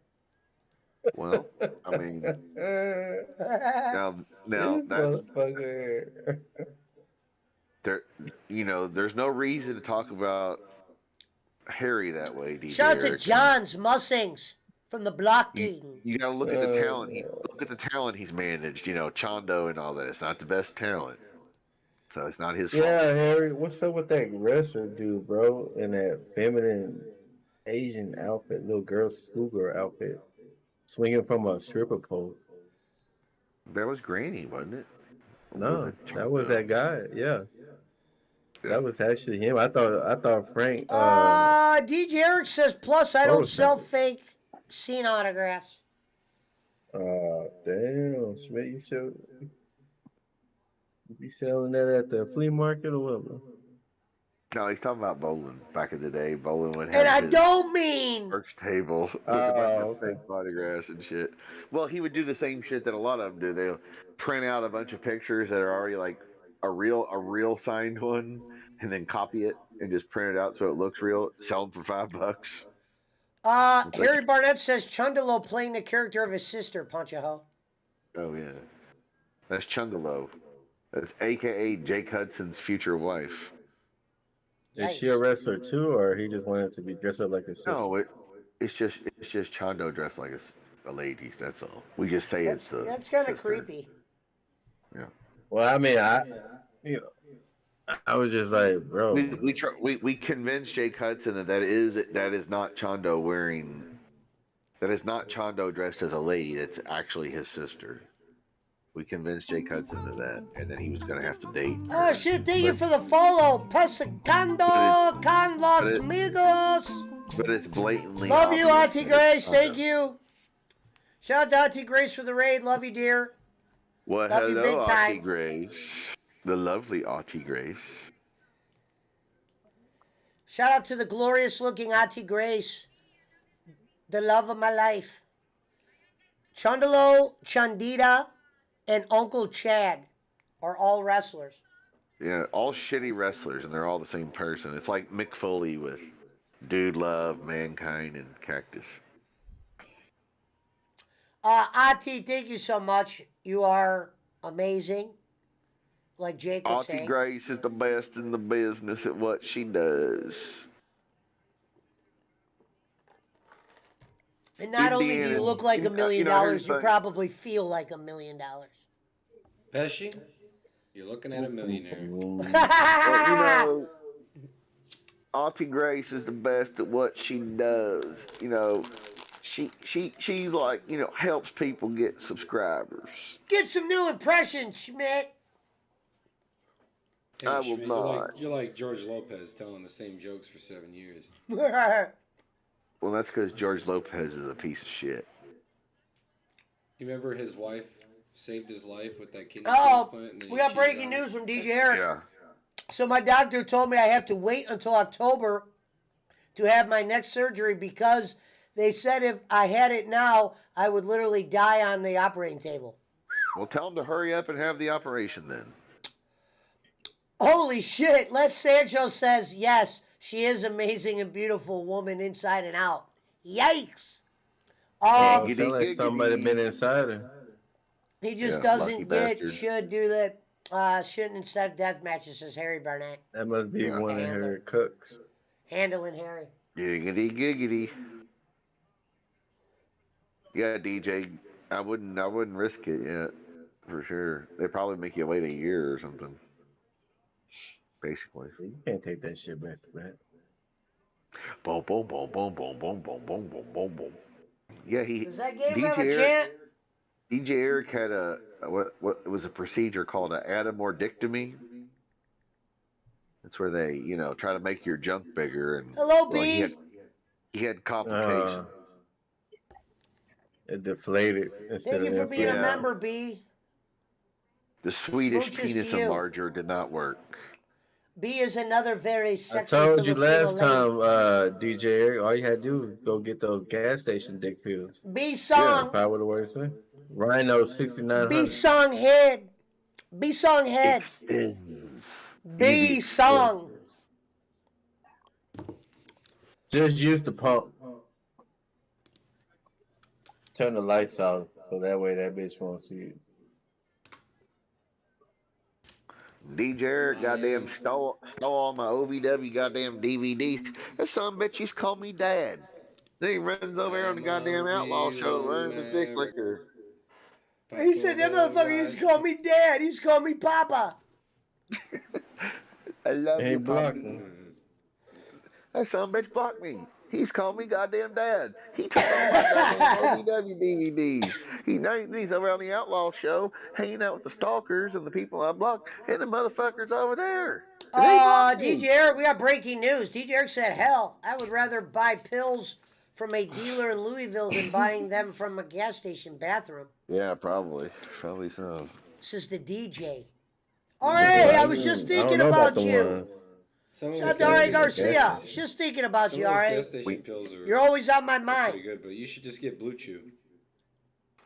Well, I mean, now This that motherfucker. there, there's no reason to talk about Harry that way, DJ. Shout out to Eric. John's Mustangs from the Block King. You gotta look at the talent. Look at the talent he's managed. Chando and all that. It's not the best talent, so it's not his fault. Yeah, Harry, what's up with that wrestler dude, bro? In that feminine Asian outfit, little girl, schoolgirl outfit, swinging from a stripper pole. That was Granny, wasn't it? Or No, was it that was Chando? that guy. Yeah, that was actually him. I thought Frank. DJ Eric says, plus I don't Photoshop. sell fake scene autographs. Damn, Schmidt, you should be selling that at the flea market or what, bro? No, he's talking about Bolin. Back in the day, Bolin would have And I his don't mean merch table with a bunch of fake photographs and shit. Well, he would do the same shit that a lot of them do. They'll print out a bunch of pictures that are already like a real signed one, and then copy it and just print it out so it looks real. Sell them for $5. Harry Barnett says Chundalo playing the character of his sister, Punch-a-ho. Oh yeah, that's Chungalo. That's AKA Jake Hudson's future wife. Is she a wrestler too, or he just wanted to be dressed up like his sister? No, it's just Chando dressed like a lady. That's all. We just say it's a. That's kind of sister. creepy. Yeah. Well, I mean, I was just like, bro. We convinced Jake Hudson that is not Chando wearing. That is not Chando dressed as a lady. That's actually his sister. We convinced Jake Hudson of that, and then he was gonna have to date. Oh shit, thank you for the follow. Pescando con los amigos. But it's blatantly. Love you, obvious Auntie that it's Grace. Thank Chando. you. Shout out to Auntie Grace for the raid. Love you, dear. Well, Love you hello, big time. Auntie Grace. The lovely Auntie Grace. Shout out to the glorious looking Auntie Grace. The love of my life. Chundalo, Chandita, and Uncle Chad. are all wrestlers. Yeah, all shitty wrestlers, and they're all the same person. It's like Mick Foley with Dude Love, Mankind, and Cactus. Ati, thank you so much. You are amazing. Like Jake would Auntie say. Grace is the best in the business at what she does. And not only do you Indiana, look like $1 million, here's the you thing. probably feel like $1 million. Pesci, you're looking at a millionaire. Well, you know, Auntie Grace is the best at what she does. You know, she like, you know, helps people get subscribers. Get some new impressions, Schmidt. Hey, I will Schmidt, not. You're like George Lopez telling the same jokes for 7 years. Well, that's because George Lopez is a piece of shit. You remember his wife saved his life with that kidney Oh, transplant? And then we he got cheated breaking on her? news from DJ Eric. Yeah. So my doctor told me I have to wait until October to have my next surgery because they said if I had it now, I would literally die on the operating table. Well, tell him to hurry up and have the operation then. Holy shit, Les Sancho says, yes, she is amazing and beautiful woman inside and out. Yikes. Oh, sound like somebody been inside her. He just Yeah, doesn't lucky get, bastard. should do that, shouldn't instead of death matches, says Harry Barnett. That must be one of her cooks. Handling Harry. Giggity giggity. Yeah, DJ, I wouldn't risk it yet, for sure. They'd probably make you wait a year or something. Basically. You can't take that shit back to back. Boom, boom, boom, boom, boom, boom, boom, boom, boom, boom, boom. Yeah, Does that game have a chant? DJ Eric had what it was a procedure called an atomordectomy. That's where they, you know, try to make your junk bigger and Hello, well, B. he had complications. It deflated. Thank you for being a member, B. The Swedish Smooches to penis you. enlarger did not work. B is another very I sexy told you Filipino last lady. time, DJ Eric, all you had to do was go get those gas station dick pills. B song. Probably would have worked. Sir. Rhino 6900. B song head. B song head. B song. Just use the pump. Turn the lights off so that way that bitch won't see you. DJ Eric goddamn stole all my OVW goddamn DVDs. That son of a bitch used to call me dad. Then he runs over here on the goddamn outlaw show wearing the dick liquor. He said that motherfucker used to call me dad. He used to call me papa. I love Hey, you, block Poppy. him. That son of a bitch blocked me. He's called me goddamn dad. He took all my goddamn OVW DVDs. He's over on the outlaw show, hanging out with the stalkers and the people I blocked, and the motherfuckers over there. DJ Eric, we got breaking news. DJ Eric said, hell, I would rather buy pills from a dealer in Louisville than buying them from a gas station bathroom. Yeah, probably so. This is the DJ. All right, I was just thinking about you. Shout out to Ari Garcia. Just thinking about you, all right? Gas station pills are You're always on my pretty mind. good, but you should just get Blue Chew.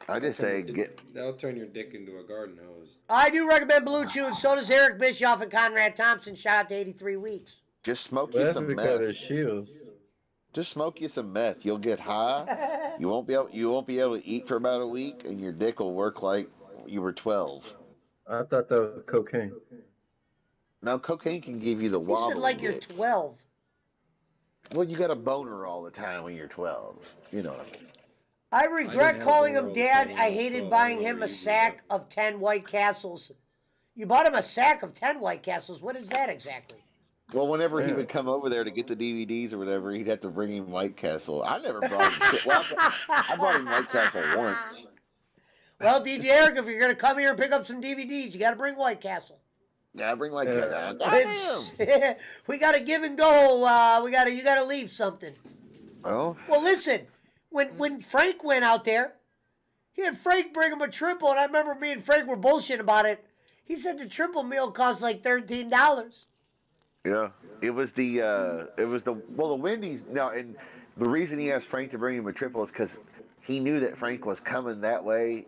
I just say get. That'll turn your dick into a garden hose. I do recommend Blue Chew, and so does Eric Bischoff and Conrad Thompson. Shout out to 83 Weeks. Just smoke Well, you that's some because meth. of shields. Just smoke you some meth. You'll get high. You won't be able to eat for about a week, and your dick will work like you were 12. I thought that was cocaine. Now cocaine can give you the He wobble. said like you're 12. Well, you got a boner all the time when you're 12. You know what I mean? I regret have calling a him boner dad. all the time I when I was hated 12. buying him a sack of 10 White Castles. You bought him a sack of 10 White Castles. What is that exactly? Well, whenever he Yeah. would come over there to get the DVDs or whatever, he'd have to bring him White Castle. I never brought him shit. Well, I brought him White Castle once. Well, DJ Eric, if you're going to come here and pick up some DVDs, you got to bring White Castle. Yeah, I bring White Castle. Goddamn. We got to give and go. You got to leave something. Oh, Well, listen, when Frank went out there, he had Frank bring him a triple, and I remember me and Frank were bullshitting about it. He said the triple meal cost like $13. yeah. It was the Wendy's. No, and the reason he asked Frank to bring him a triple is because he knew that Frank was coming that way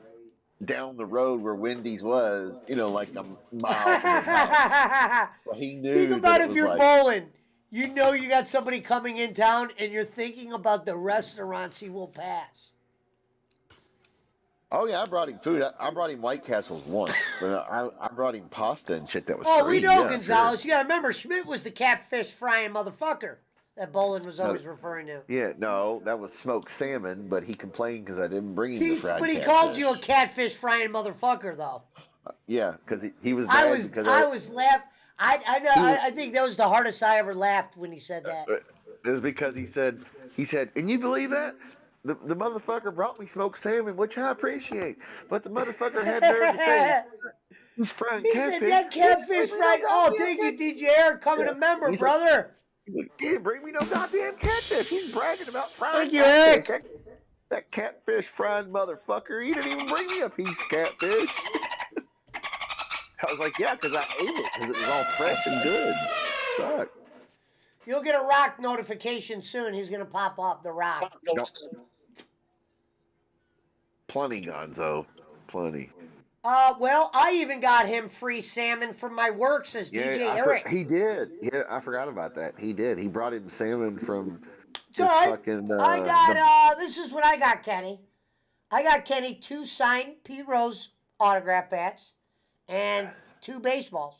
down the road where Wendy's was, like a mile from his house. Well, he knew. Think about that it if was you're like, bowling. You know you got somebody coming in town, and you're thinking about the restaurants he will pass. Oh yeah, I brought him food. I brought him White Castles once, but I brought him pasta and shit that was Oh, free. we know, yeah, Gonzalez. sure. You gotta remember, Schmidt was the catfish frying motherfucker that Bolin was always referring to. Yeah, no, that was smoked salmon, but he complained because I didn't bring him the fried But he catfish. called you a catfish frying motherfucker, though. Yeah, because he was. I mad was because laughing. I think that was the hardest I ever laughed when he said that. It was because he said, and you believe that? The motherfucker brought me smoked salmon, which I appreciate, but the motherfucker had nerve to say he's frying He catfish. said that catfish fried. Oh, thank you, DJ Eric, coming a member, He said- brother. He didn't bring me no goddamn catfish. He's bragging about frying Thank you, catfish. Eric. That catfish frying motherfucker. He didn't even bring me a piece of catfish. I was like, yeah, because I ate it because it was all fresh and good. Fuck. You'll get a rock notification soon. He's gonna pop up the rock. No. Plenty, Gonzo. Plenty. Well, I even got him free salmon from my work, says DJ Eric. He did. Yeah, I forgot about that. He did. He brought him salmon from It's all right. fucking. I got, this is what I got, Kenny. I got Kenny 2 signed Pete Rose autograph bats and 2 baseballs.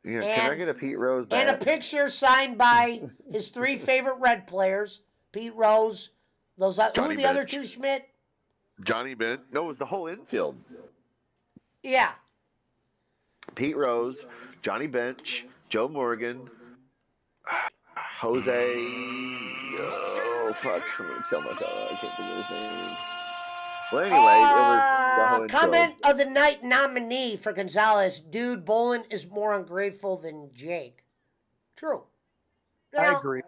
Yeah, can I get a Pete Rose bat? And a picture signed by his 3 favorite Red players, Pete Rose. Those who are the other Bench. 2, Schmidt? Johnny Bench. No, it was the whole infield. Yeah. Pete Rose, Johnny Bench, Joe Morgan, Jose. Oh fuck! I'm gonna kill myself. I can't think of his name. Well, anyway, it was the whole infield. Comment of the night nominee for Gonzalez. Dude, Bolin is more ungrateful than Jake. True. I Well, agree.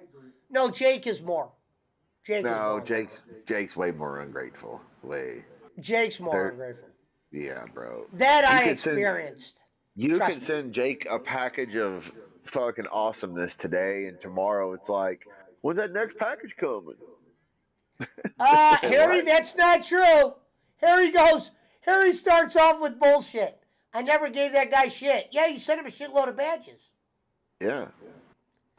No, Jake is more. Jake is No, more. Jake's way more ungrateful. Way. Jake's more They're- ungrateful. Yeah, bro. That You I could send- experienced. You Trust can me. send Jake a package of fucking awesomeness today, and tomorrow it's like, when's that next package coming? Harry, that's not true. Harry starts off with bullshit. I never gave that guy shit. Yeah, you sent him a shitload of badges. Yeah.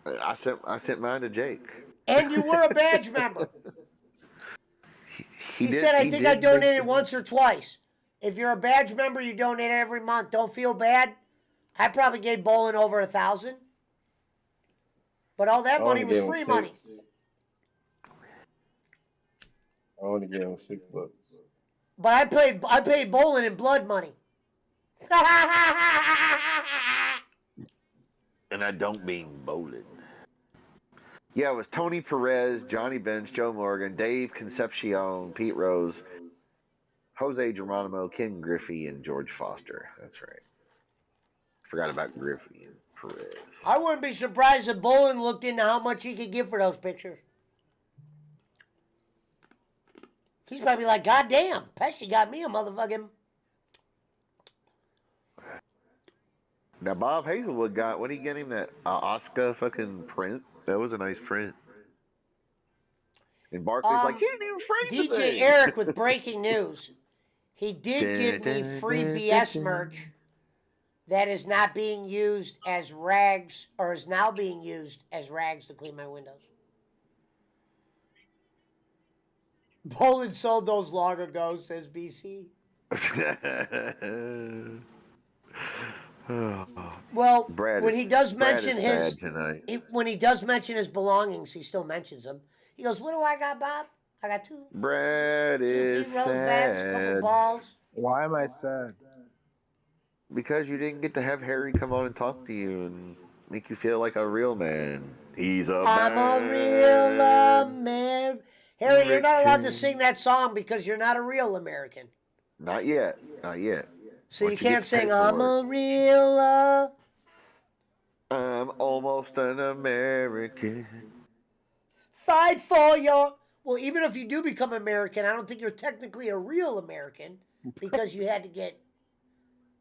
I sent mine to Jake. And you were a badge member. He did- said, I he think I did make donated the- once or twice. If you're a badge member, you donate every month. Don't feel bad. I probably gave Bolin over 1,000. But all that money was free money. I only gave him $6. But I paid Bolin in blood money. And I don't mean bowling. Yeah, it was Tony Perez, Johnny Bench, Joe Morgan, Dave Concepcion, Pete Rose, Jose Geronimo, Ken Griffey, and George Foster. That's right. Forgot about Griffey and Perez. I wouldn't be surprised if Bolin looked into how much he could give for those pictures. He's probably like, God damn, Pesci got me a motherfucking... Now, Bob Hazelwood got, what did he get him, that Oscar fucking print? That was a nice print. And Barkley's like, he didn't even frame the DJ thing. Eric with breaking news. He did give me free BS merch that is not being used as rags, or is now being used as rags to clean my windows. Bolin sold those long ago, says BC. Well, Brad when is- he does Brad mention is his, sad tonight. when he does mention his belongings, he still mentions them. He goes, "What do I got, Bob? I got 2 Brad is Pete Rose bats, couple sad. balls." Why am I sad? Because you didn't get to have Harry come on and talk to you and make you feel like a real man. He's a I'm a real man. Harry, you're not allowed to sing that song because you're not a real American. Not yet. Not yet. So Once you get can't the sing, I'm paperwork. a real I'm almost an American. fight for your... Well, even if you do become American, I don't think you're technically a real American because you had to get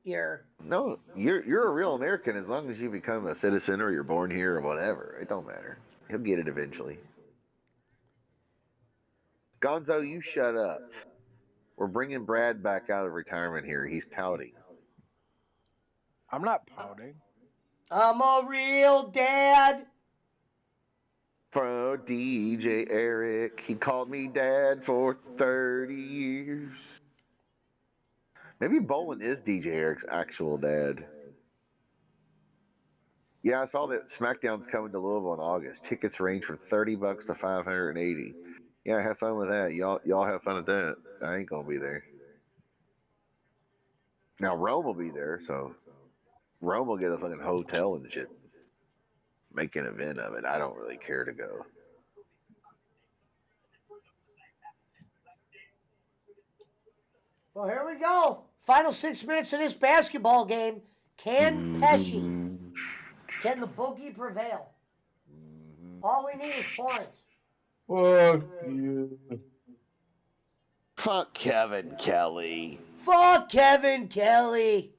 your... No, you're a real American as long as you become a citizen or you're born here or whatever. It don't matter. He'll get it eventually. Gonzo, you shut up. We're bringing Brad back out of retirement here. He's pouting. I'm not pouting. I'm a real dad. For DJ Eric, he called me dad for 30 years. Maybe Bolin is DJ Eric's actual dad. Yeah, I saw that SmackDown's coming to Louisville in August. Tickets range from $30 to $580. Yeah, have fun with that. Y'all have fun with that. I ain't gonna be there. Now Rome will be there, so Rome will get a fucking hotel and shit. Make an event of it. I don't really care to go. Well, here we go. Final 6 minutes of this basketball game. Can Pesci, can the boogie prevail? All we need is points. Fuck you. Fuck Kevin Kelly. Fuck Kevin Kelly.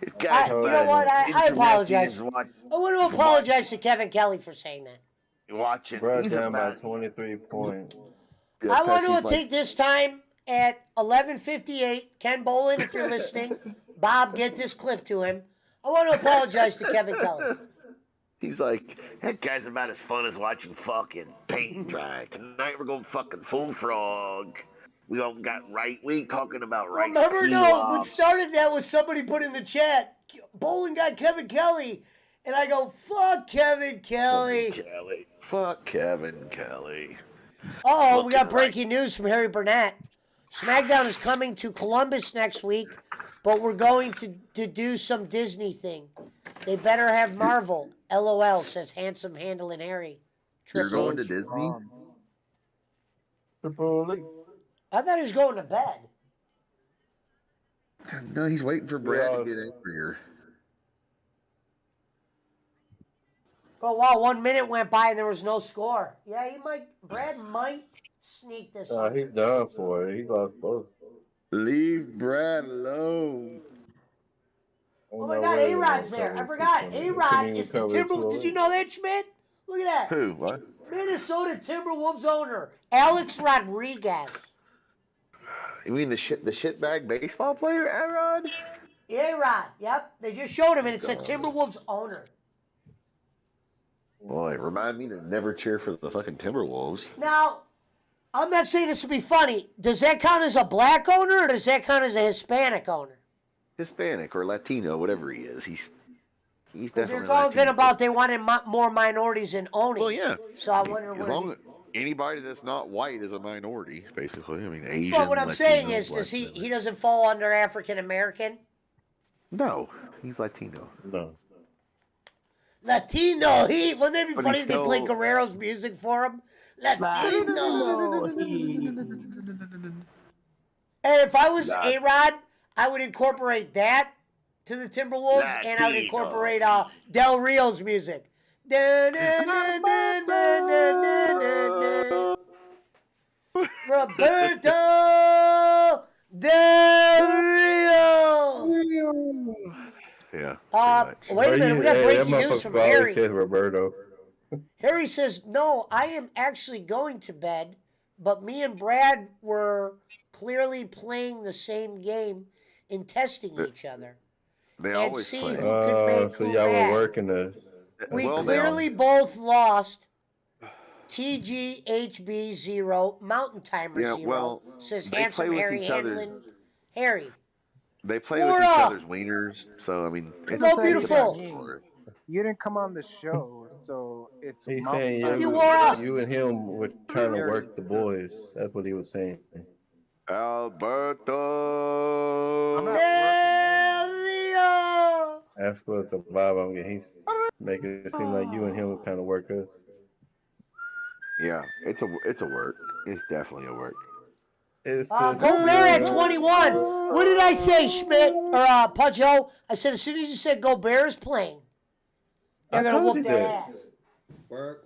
You know what? I apologize. I want to apologize to Kevin Kelly for saying that. Watching. Brought He's down by about 23 points. I want to take this time at 11:58. Ken Bolin, if you're listening, Bob, get this clip to him. I want to apologize to Kevin Kelly. He's like, that guy's about as fun as watching fucking paint dry. Tonight we're going fucking full frog. We all got right. We ain't talking about rice. Remember, no, what started that was somebody put in the chat, Bolin got Kevin Kelly. And I go, fuck Kevin Kelly. Fuck Kevin Kelly. Oh, we got breaking news from Harry Burnett. SmackDown is coming to Columbus next week, but we're going to do some Disney thing. They better have Marvel. LOL, says handsome handling Harry. You're going to Disney? I thought he was going to bed. No, he's waiting for Brad to get angrier. Oh, wow, 1 minute went by and there was no score. Yeah, Brad might sneak this one. He's done for it. He lost both. Leave Brad alone. Oh my God, A-Rod's there. I forgot. A-Rod is the Timberwolves. Did you know that, Schmidt? Look at that. Who? What? Minnesota Timberwolves owner, Alex Rodriguez. You mean the shitbag baseball player, A-Rod? A-Rod, yep. They just showed him and it said Timberwolves owner. Boy, remind me to never cheer for the fucking Timberwolves. Now, I'm not saying this to be funny. Does that count as a black owner or does that count as a Hispanic owner? Hispanic or Latino, whatever he is. He's definitely They're talking about they wanted more minorities in owning. Well, yeah. So I wonder as long as anybody that's not white is a minority, basically. I mean, Asian. But what I'm saying Latino, is, he doesn't fall under African American? No, he's Latino. No. Latino Heat. Wouldn't that be But funny he's if they played Guerrero's music for him? Latino Heat. And if I was A-Rod, I would incorporate that to the Timberwolves, and I would incorporate Del Rio's music. Roberto Del Rio. Yeah. Wait a minute, we got breaking news from Harry. Says Roberto. Harry says, no, I am actually going to bed, but me and Brad were clearly playing the same game and testing each other. They and always see play. who could make So who y'all mad. were working us. We clearly both lost. TGHB 0, Mountain Timer 0, well, says they handsome play with Harry each other. Handlin. Harry. They play with each other's wieners, so I mean, it's so beautiful. You didn't come on the show, so it's. He's saying you and him were trying to work the boys. That's what he was saying. Alberto. Del Rio. That's what the vibe I'm getting. He's making it seem like you and him were trying to work us. Yeah, it's a work. It's definitely a work. Gobert at 21. What did I say, Schmidt or Pudjo? I said as soon as you said Gobert is playing, they're gonna whoop their ass. Work.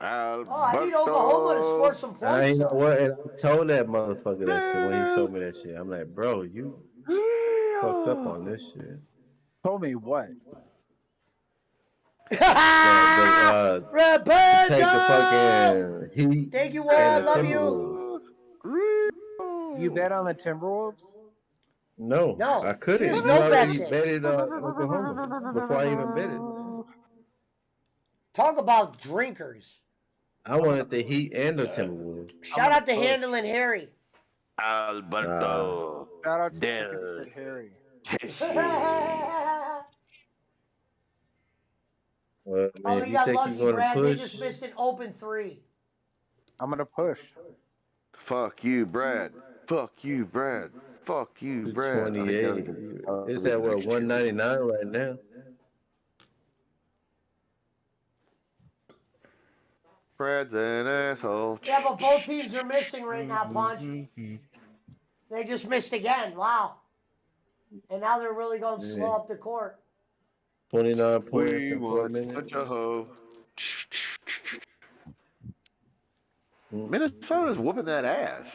Oh, I need Oklahoma to score some points. I know what, and I told that motherfucker that shit when he showed me that shit. I'm like, bro, you fucked up on this shit. Told me what? Roberto! Take the fucking Heat. Thank you, world. Love you. You bet on the Timberwolves? No, No, I couldn't. there's You no already betting. betted Oklahoma before I even bet it. Talk about drinkers. I wanted the Heat and the Timberwolves. Shout out to Handling Harry. Alberto Shout out to Del Chicken Foot Harry. Well, Oh, man, he you got think lucky, you're gonna Brad. They push? just missed an open 3. I'm gonna push. Fuck you, Brad. Fuck you, Brad. Fuck you, Brad. 28. It's at what 199 right now. Brad's an asshole. Yeah, but both teams are missing right now, Punch. They just missed again. Wow. And now they're really going slow up the court. 29 points We in 4 want minutes. such a hoe. Minnesota's whooping that ass.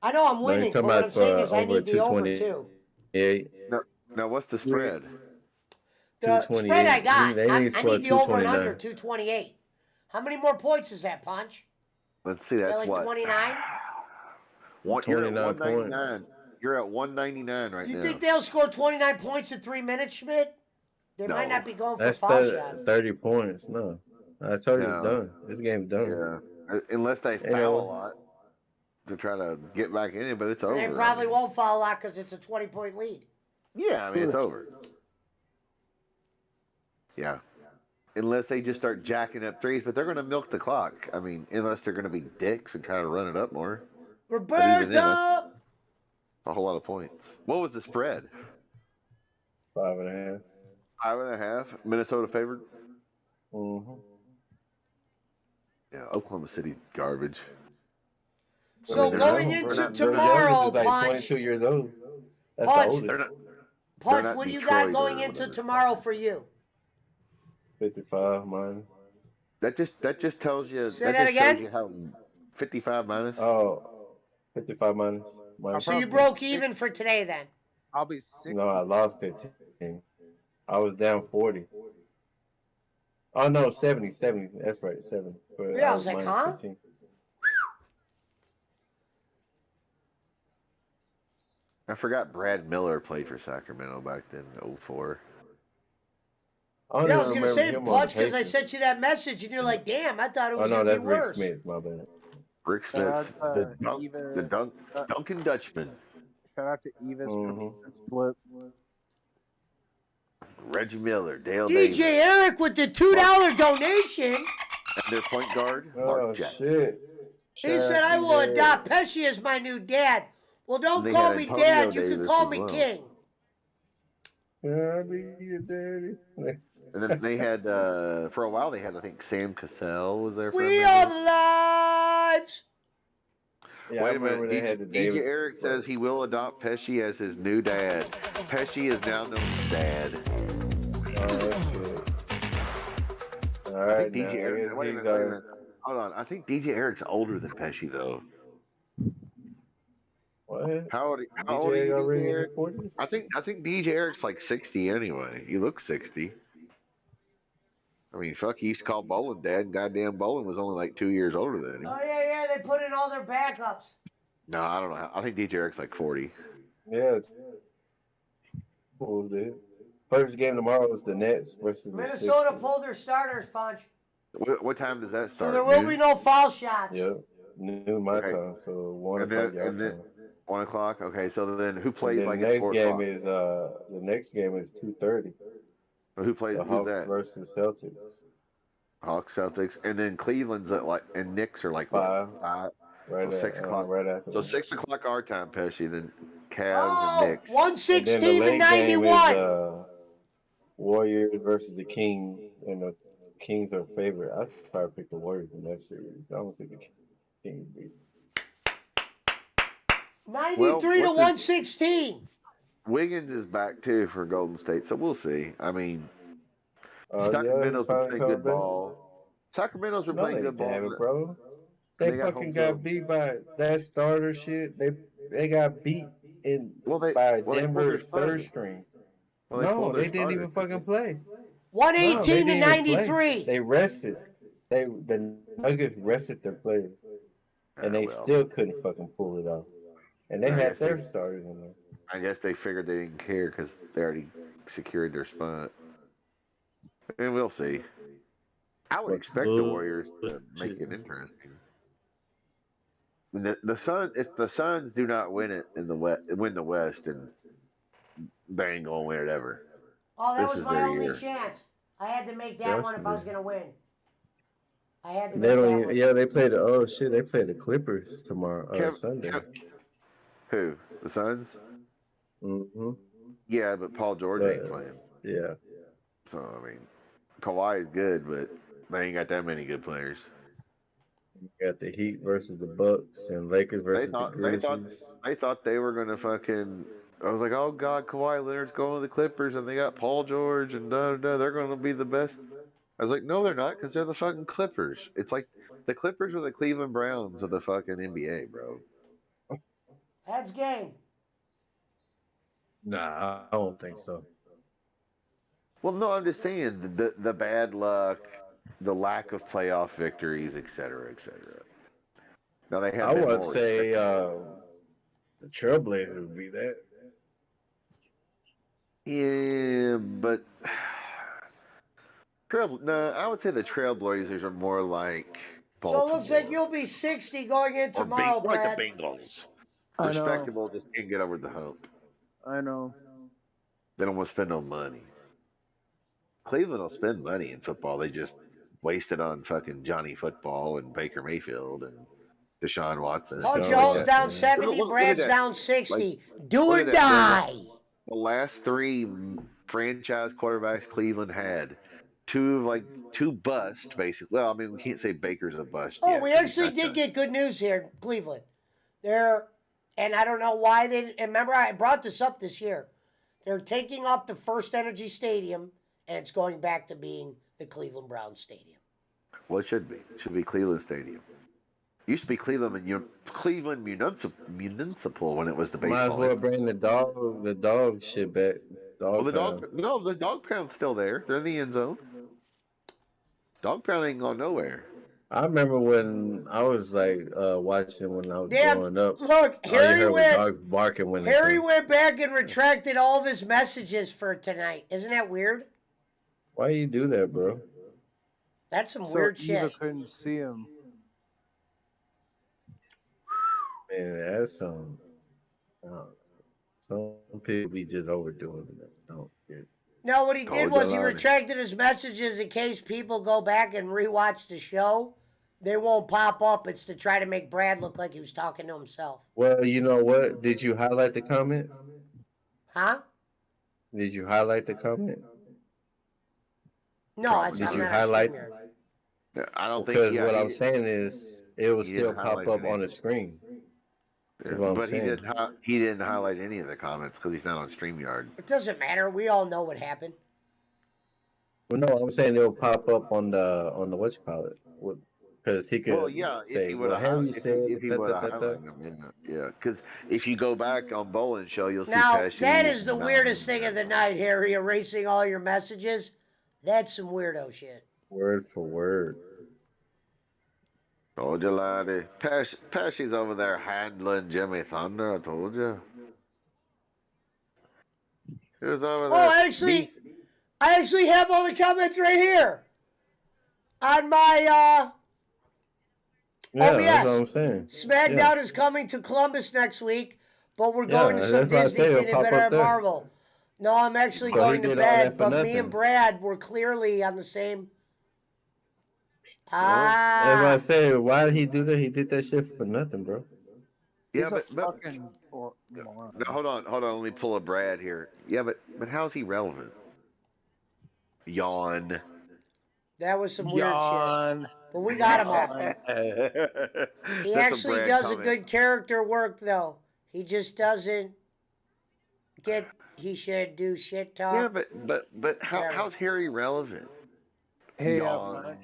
I know I'm winning, but what I'm saying is I need the over too. Now what's the spread? The spread I got, They I need need to score the over and under 229. 228. How many more points is that, Punch? Let's see, Is that that's like what? 29? You're at 29 199. points. You're at 199 right Do you now. think they'll score 29 points in 3 minutes, Schmidt? They No. might not be going for That's foul shots. 30 points. No, I told you No. it's done. This game's done. Yeah, unless they You foul know. a lot to try to get back in it, but it's And over. they probably won't foul a lot because it's a 20-point lead. Yeah, I mean it's over. Yeah, unless they just start jacking up threes, but they're going to milk the clock. I mean, unless they're going to be dicks and try to run it up more. But even then, that's Roberto! a whole lot of points. What was the spread? 5.5. 5.5. Minnesota favored. Mm-hmm. Yeah, Oklahoma City's garbage. So they're going not- into they're not- tomorrow, is like Punch, 22 years old. That's Punch. the oldest. They're not Punch, what do you got Detroit going or into whatever. tomorrow for you? 55 minus. That just tells you. Say that that just again? shows you how 55 minus. Oh, 55 minus. So you broke even for today then? I'll be 60. No, I lost 15. I was down 40. Oh no, 70. That's right, 70. But Yeah, I was like, minus huh? 15. I forgot Brad Miller played for Sacramento back then, 04. I don't Yeah, I even was going to remember say, him on the Punch, because I Pacers. sent you that message and you're like, damn, I thought it Oh was no, going to that's be Rick worse. Smith. My bad. Rick Shout Smith, out the to dunk, Eva- the dunk, Duncan Dutchman, Shout out to Eva's Mhm. slip. Reggie Miller, Dale DJ Davis, Eric with the $2 donation. and their point guard, Mark Oh Jackson. shit. He Shout said, out I to will DJ. adopt Pesci as my new dad. Well, don't They call had me Antonio dad. You can Davis call as me well. king. Yeah, I be your daddy. And then they had, for a while, they had, I think, Sam Cassell was there for a We minute. are the lives. Yeah, I Wait a remember minute. they had the DJ David. Eric says he will adopt Pesci as his new dad. Pesci is now known as Dad. Oh shit. All I right, think now DJ Eric. he's, Wait a minute, wait a minute. Hold on. I think DJ Eric's older than Pesci, though. what? How old are DJ you, already DJ in Eric? his 40s? I think DJ Eric's like 60 anyway. He looks 60. I mean, fuck, he used to call Bolin dad, and goddamn Bolin was only like 2 years older than him. Oh, yeah, they put in all their backups. No, I don't know. I think DJ Eric's like 40. Yeah. It's cool, dude. First game tomorrow is the Nets versus the Minnesota Sixers. pulled their starters, Punch. What time does that So start? there will Noon? be no foul shots. Yep. Noon my Okay. time, so 1 And o'clock then, your and then time. 1 o'clock. Okay, so then who And plays then like the at next 4 game o'clock? is the next game is 2:30. Who plays? The Who's Hawks that? versus Celtics. Hawks, Celtics, and then Cleveland's at like, and Knicks are like what? 5. So 6 o'clock. Right after. So that. 6 o'clock our time, Pesci. Then Cavs Oh, and Knicks. And then the 116 to late game 91. is Warriors versus the Kings, and the Kings are favorite. I try to pick the Warriors in that series. I don't think the Kings beat. 93 to what's 116. Wiggins is back too for Golden State, so we'll see. I mean, Yeah, Sacramento's been finally playing coming good back. ball. Sacramento's been No, playing they good ball. haven't, bro. They They got fucking home got field. beat by that starter shit. They got beat in Well, they by well, they pulled Denver's their starter. third string. Well, No, pulled their they didn't even starter. fucking play. No, they 118 to didn't even play. 93. They rested. The Nuggets rested their players. and they well, still couldn't fucking pull it off. And they I had guess their they- starters in there. I guess they figured they didn't care because they already secured their spot. And we'll see. I would expect the Warriors to make it interesting. The Sun, if the Suns do not win it in the win the West, then they ain't gonna win it ever. Oh, that This was is my their only year. chance. I had to make that Yes, one if I was gonna win. I had to They make don't. that Even, one. yeah, they play the. Oh shit, they play the Clippers tomorrow. Sunday. Who? The Suns? Mm-hmm. Yeah, but Paul George ain't playing. Yeah. So I mean, Kawhi is good, but they ain't got that many good players. You got the Heat versus the Bucks and Lakers versus the Grizzlies. They thought they were gonna fucking. I was like, oh god, Kawhi Leonard's going to the Clippers, and they got Paul George, and they're gonna be the best. I was like, no, they're not, because they're the fucking Clippers. It's like the Clippers are the Cleveland Browns of the fucking NBA, bro. That's game. Nah, I don't think so. Well, no, I'm just saying the bad luck, the lack of playoff victories, etc., etc. Now they have. I would say the Trailblazers would be that. Yeah, but no, I would say the Trailblazers are more like So Baltimore. it looks like you'll be 60 going in Or tomorrow, like Brad. the Bengals. I know. Respectable, just can't get over the hump. I know. They don't want to spend no money. Cleveland will spend money in football. They just waste it on fucking Johnny Football and Baker Mayfield and Deshaun Watson. Oh, Jones down 70, Look at Brad's that. down 60. Like, Do look or at that. die. The last three franchise quarterbacks Cleveland had, two bust, basically. Well, I mean, we can't say Baker's a bust. Oh, yet, we 'cause he's actually not did done. get good news here, Cleveland. And I don't know why they didn't. And remember, I brought this up this year. They're taking off the First Energy Stadium, and it's going back to being the Cleveland Browns Stadium. Well, it should be. It should be Cleveland Stadium. Used to be Cleveland Municipal when it was the baseball. Might as well bring the dog shit back. The dog pound's still there. They're in the end zone. Dog pound ain't going nowhere. I remember when I was like watching when I was growing up. Look, all you Harry heard was went. dogs barking when they Harry come. went back and retracted all of his messages for tonight. Isn't that weird? Why you do that, bro? That's some So weird Eva shit. couldn't see him. Man, that's some people be just overdoing it. Don't get. No, what he did Told was you he already. retracted his messages in case people go back and rewatch the show. They won't pop up. It's to try to make Brad look like he was talking to himself. Well, you know what? Did you highlight the comment? Huh? Did you highlight the comment? No, it's Did not you on highlight? Yeah, I don't Because think. Yeah, what he- I'm saying is, it will he still didn't pop highlight up any. on the screen. Yeah, That's what I'm but saying. he didn't highlight any of the comments because he's not on StreamYard. It doesn't matter. We all know what happened. Well, no, I'm saying it'll pop up on the what you call it, because he could Well, yeah, say, if he well, would Harry have said highlighted him, yeah. Because if you go back on Bowling Show, you'll see Now, Pesci. that is the and, weirdest thing of the night, Harry, erasing all your messages. That's some weirdo shit. word for word. Told you, laddie. Pesci's over there handling Jimmy Thunder. I told you. He was over there. Oh, I actually have all the comments right here on my Yeah, OBS. that's what I'm saying. SmackDown Yeah. is coming to Columbus next week, but we're Yeah, going to some that's what I Disney said, it'll Peanut pop Butter up and there. Marvel. No, I'm actually So he going to did all that bed, for but me nothing. and Brad were clearly on the same. That's what I said. Why did he do that? He did that shit for nothing, bro. Yeah, He's but a fucking moron. no, hold on. Let me pull a Brad here. Yeah, but how's he relevant? Yawn. That was some weird shit. Yawn. But we got him all. He That's a actually Brad does a comment. good character work, though. He just doesn't get. He should do shit talk. Yeah, but Yeah. how's Harry relevant? Hey, Yawn.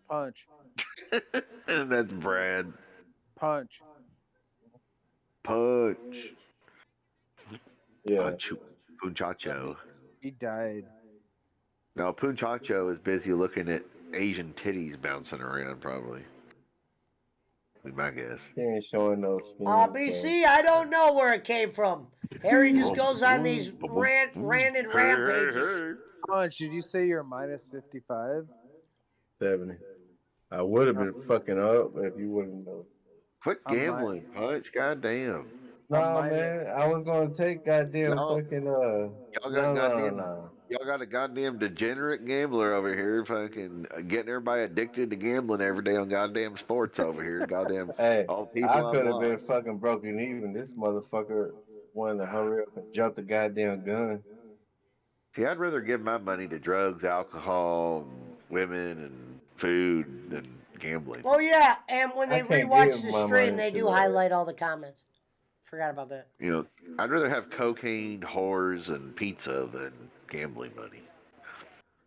punch. And that's Brad. Punch. Punch. Yeah. Punchacho. He died. No, Punchacho is busy looking at Asian titties bouncing around, probably. Be my guess. He ain't showing no skin. BC, I don't know where it came from. Harry just goes on these random rampages. Punch, did you say you're minus 55? 70. I would have been fucking up if you wouldn't know. Quit gambling, Punch. Goddamn. No, man. I was gonna take goddamn No. fucking Y'all got a goddamn degenerate gambler over here, fucking getting everybody addicted to gambling every day on goddamn sports over here. Goddamn, Hey, all people I could have online. been fucking broken even. This motherfucker wanted to hurry up and jump the goddamn gun. See, I'd rather give my money to drugs, alcohol, women, and food than gambling. Oh yeah, and when they I can't rewatch give the my stream, money they to do that. highlight all the comments. Forgot about that. You know, I'd rather have cocaine, whores, and pizza than gambling money.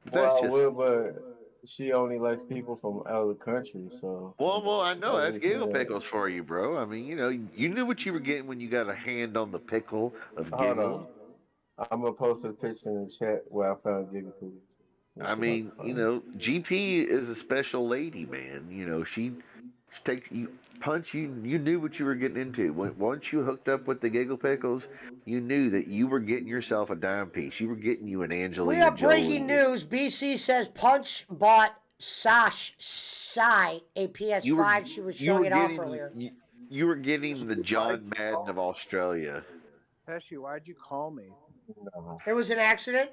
But Well, that's I just, would, but she only likes people from out of the country, so. well, I know that's just giggle that. pickles for you, bro. I mean, you know, you knew what you were getting when you got a hand on the pickle of Hold giggle. on. I'm gonna post a picture in the chat where I found Giggle Pickles. I mean, you know, GP is a special lady, man. You know, she takes you. Punch, you knew what you were getting into. Once you hooked up with the Giggle Pickles, you knew that you were getting yourself a dime piece. You were getting you an Angelina We have Jolie. breaking news. BC says Punch bought Sai a PS5. She was showing it off earlier. You were getting the John Madden of Australia. Pesci, why'd you call me? It was an accident.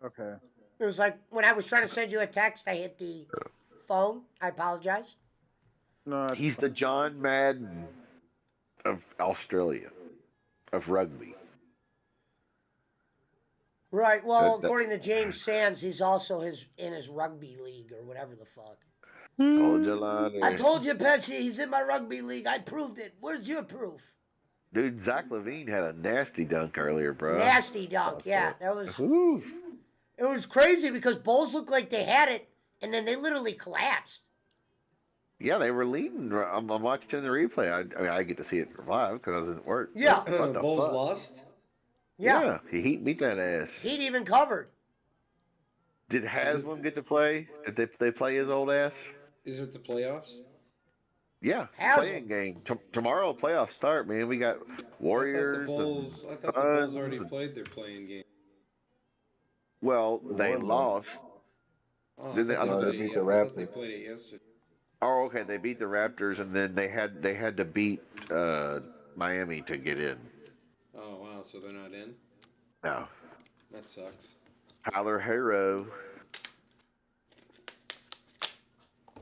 Okay. It was like when I was trying to send you a text, I hit the phone. I apologize. No, He's the John Madden of Australia, of rugby. Right. Well, That- according to James Sands, he's also in his rugby league or whatever the fuck. Told you, Lonnie. I told you, Pesci, he's in my rugby league. I proved it. Where's your proof? Dude, Zach Levine had a nasty dunk earlier, bro. Nasty dunk. Yeah, that was. Ooh. It was crazy because Bulls looked like they had it, and then they literally collapsed. Yeah, they were leading. I'm watching the replay. I mean, I get to see it live because I was at work. Yeah. What the Bulls fuck? lost? Yeah. He beat that ass. He'd even covered. Did Haslam get to play? Did they play his old ass? Is it the playoffs? Yeah, Haslam. playing game. Tomorrow playoffs start, man. We got Warriors. I thought the Bulls already played their playing game. Well, they lost. Oh, I Did they- thought I thought they they played beat the it- I thought they Raptors. played it yesterday. Oh, okay. They beat the Raptors, and then they had to beat Miami to get in. Oh, wow, so they're not in? No, That sucks. Tyler Hero.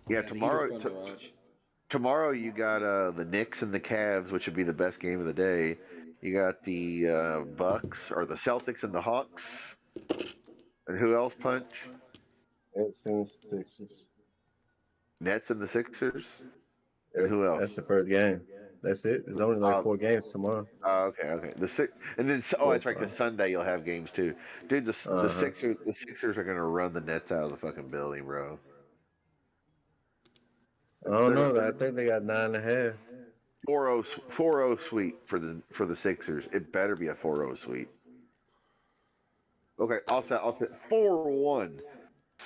Yeah, Yeah, the Heat are tomorrow. fun to watch. Tomorrow you got the Knicks and the Cavs, which would be the best game of the day. You got the Bucks or the Celtics and the Hawks. And who else, Punch? It's in Sixers. Nets and the Sixers. And who else? That's the first game. That's it. There's only like 4 games tomorrow. Oh, okay. The six, and then that's right. Because Sunday you'll have games too, dude. The Sixers are gonna run the Nets out of the fucking building, bro. I don't know. I think they got 9.5. 4-0 sweep for the Sixers. It better be a 4-0 sweep. Okay, I'll say 4-1.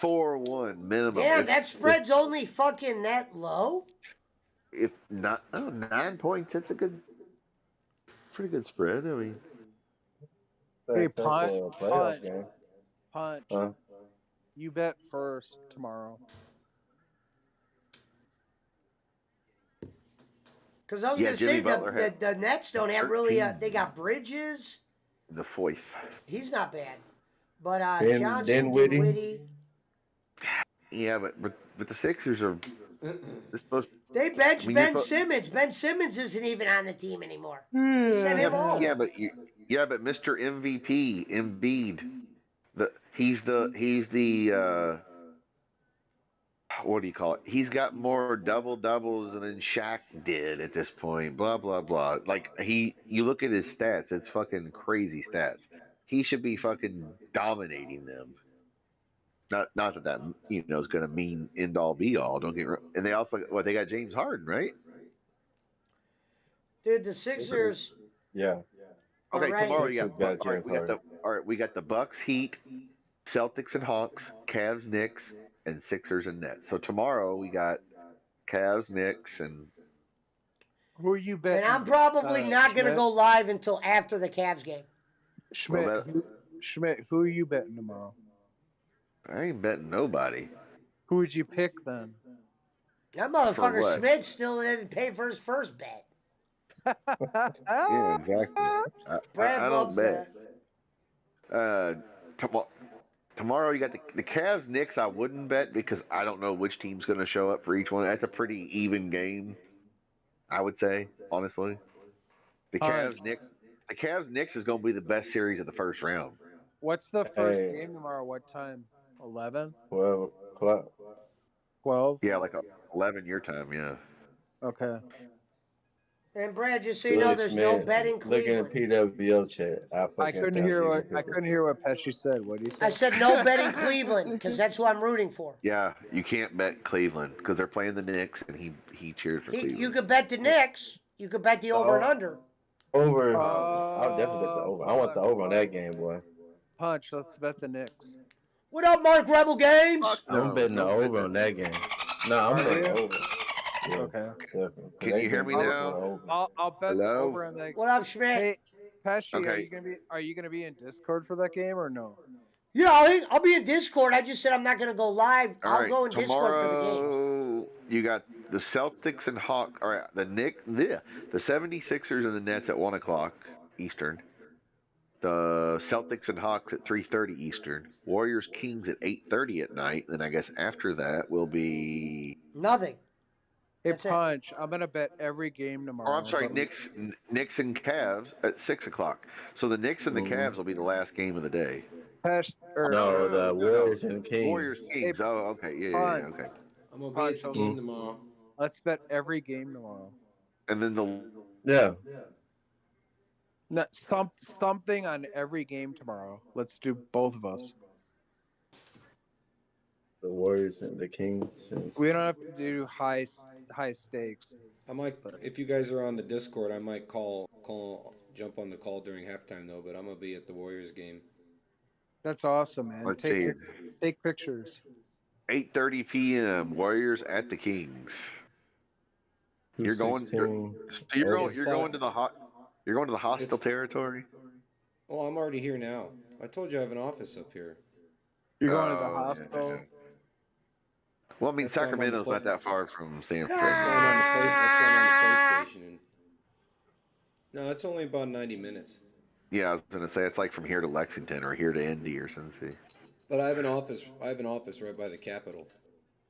4-1 minimum. Damn, that spread's only fucking that low? If not, 9 points. That's a pretty good spread. I mean, Hey, Except Punch. for a playoff game. Punch. Huh? You bet first tomorrow. Because I was Yeah, going to Jimmy say Butler the Nets don't have really. They got Bridges. the fourth. He's not bad. But Johnson, Dinwiddie. Dinwiddie. Yeah, but the Sixers are. They're supposed. They benched I mean, Ben Simmons. Ben Simmons isn't even on the team anymore. They sent him home. Yeah, but Mr. MVP, Embiid, he's the what do you call it? He's got more double doubles than Shaq did at this point. Blah blah blah. Like you look at his stats, it's fucking crazy stats. He should be fucking dominating them. Not that is going to mean end all be all. Don't get. And they also they got James Harden, right? Dude, the Sixers. Yeah. Okay, Right. tomorrow Sixers got James Harden. we got the Bucks, Heat, Celtics and Hawks, Cavs, Knicks, and Sixers and Nets. So tomorrow we got Cavs, Knicks, and Who are you betting? And I'm probably not going to Schmidt? go live until after the Cavs game. Schmidt, Well, Schmidt, who are you betting tomorrow? I ain't betting nobody. Who would you pick then? That For motherfucker what? Schmidt still didn't pay for his first bet. Yeah, exactly. Brad I don't loves bet. that. Tomorrow you got the Cavs Knicks. I wouldn't bet because I don't know which team's going to show up for each one. That's a pretty even game, I would say, honestly. The Cavs Knicks is going to be the best series of the first round. What's the first Hey. game tomorrow? What time? 11? 12 o'clock. 12? Yeah, like 11 your time. Yeah. Okay. And Brad, just so you know, there's no bet in Look in Cleveland. the PWO chat. I couldn't hear what Pesci said. What did he say? I said no bet in Cleveland because that's who I'm rooting for. Yeah, you can't bet Cleveland because they're playing the Knicks, and he cheers for Cleveland. You could bet the Knicks. You could bet the over and under. Over. I'll definitely bet the over. I want the over on that game, boy. Punch, let's bet the Knicks. What up, Mark Rebel Games? I'm betting the over on that game. No, I'm betting the over. Yeah, Okay. definitely. Can you hear me now? I'll bet the Hello? over on that. What up, Schmidt? Hey, Pesci, Okay. are you gonna be in Discord for that game or no? Yeah, I'll be in Discord. I just said I'm not going to go live. All I'll right, go in Discord for the game. tomorrow you got the Celtics and Hawks. All right, the 76ers and the Nets at 1 o'clock Eastern. The Celtics and Hawks at 3:30 Eastern. Warriors Kings at 8:30 at night. Then I guess after that will be. Nothing. Hey, That's it. Punch, I'm gonna bet every game tomorrow. Or I'm sorry, but- Knicks and Cavs at 6 o'clock. So the Knicks and the Cavs will be the last game of the day. No, the Warriors and Kings. Warriors Kings. Oh, okay, yeah, Punch. okay. I'm gonna be Punch, at the I'm- game tomorrow. Let's bet every game tomorrow. And then the Yeah. No, something on every game tomorrow. Let's do both of us. The Warriors and the Kings. We don't have to do high stakes. I might, if you guys are on the Discord, I might jump on the call during halftime though. But I'm gonna be at the Warriors game. That's awesome, man. Let's see. Take pictures. 8:30 p.m. Warriors at the Kings. You're going. You're going to the hostile territory. Oh, I'm already here now. I told you I have an office up here. You're going to the Oh, hospital. yeah. Well, I mean, That's why I'm on the Sacramento's play- not that far from San That's Francisco. why I'm on the PlayStation. No, it's only about 90 minutes. Yeah, I was gonna say it's like from here to Lexington or here to Indy or Cincy. But I have an office. Right by the Capitol.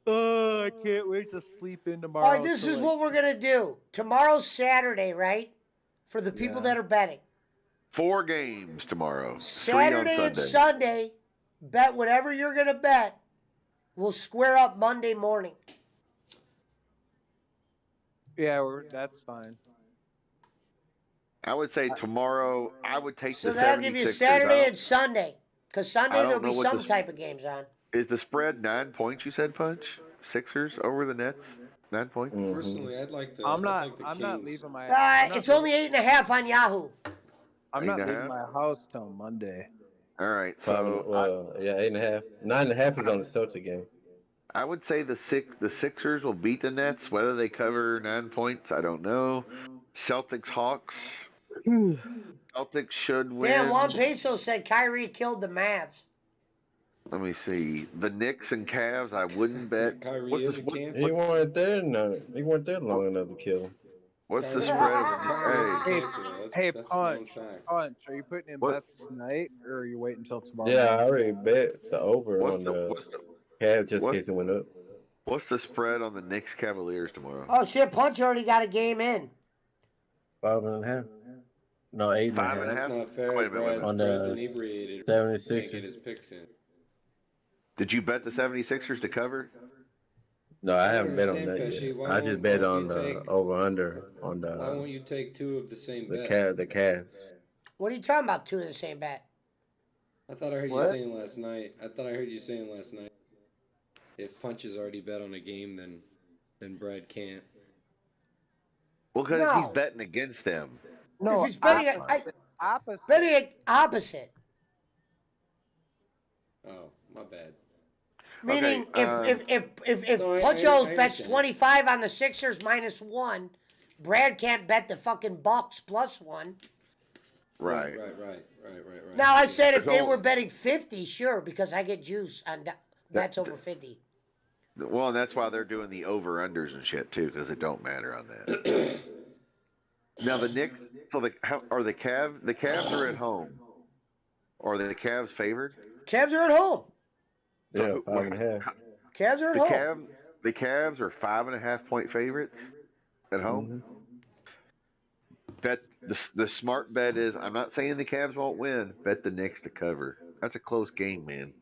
Oh, I can't wait to sleep in tomorrow. All right, this is what we're going to do. Tomorrow's Saturday, right? For the people that are betting. 4 games tomorrow. 3 Saturday on and Sunday. Sunday, bet whatever you're going to bet. We'll square up Monday morning. Yeah, that's fine. I would say tomorrow. I would take So the that'll give you 76ers Saturday out. and Sunday. Because Sunday I don't there'll be know what some this- type of games on. Is the spread 9 points? You said, Punch. Sixers over the Nets. 9 points. Personally, I'd like the. I'm I'd like the not Kings. leaving my. I'm not It's only 8.5 on Yahoo. I'm not 8.5? leaving my house till Monday. All right. So yeah, 8.5. 9.5 is on the Celtic game. I would say the Sixers will beat the Nets. Whether they cover 9 points, I don't know. Celtics Hawks. Celtics should win. Damn, Juan Peso said Kyrie killed the Mavs. Let me see. The Knicks and Cavs, I wouldn't bet. Kyrie What's is the, a what- cancer. He weren't there. No, he weren't there long enough to kill him. What's the spread? Of Kyrie is a the, cancer, though. That's, Hey, that's a known Punch. fact. Punch, are you putting in What? bets tonight, or are you waiting until tomorrow? Yeah, I already bet the over what's on the, the what's the Cavs just in what- case it went up. what's the spread on the Knicks Cavaliers tomorrow? Oh, shit, Punch already got a game in. 5.5. No, 8.5. 5.5. That's not fair. Wait a minute, wait a Brad, minute. On Brad's the inebriated. 76ers. Can't get his picks in. Did you bet the 76ers to cover? No, I haven't bet on understand, that Pesci. yet. Why I just won't- bet why on don't you the take- over/under on Why won't the you take two of the same bet? the Cavs. What are you talking about? Two of the same bet. I thought I heard What? you saying last night. If Punch has already bet on a game, then Brad can't. Well, because No. he's betting against them. No, If he's betting, opposite. betting opposite. Oh, my bad. Meaning, Okay, if No, I Puncho's bets understand. 25 on the Sixers -1, Brad can't bet the fucking Bucks +1. Right. Right. Now I said if There's they all- were betting 50, sure, because I get juice on bets over 50. Well, and that's why they're doing the over-unders and shit, too, because it don't matter on that. Now, the Knicks, so are the Cavs are at home. Are the Cavs favored? Cavs are at home. Yeah, 5.5. Cavs are at home. The Cavs are 5.5-point favorites at home. Mm-hmm. Bet the smart bet is I'm not saying the Cavs won't win. Bet the Knicks to cover. That's a close game, man.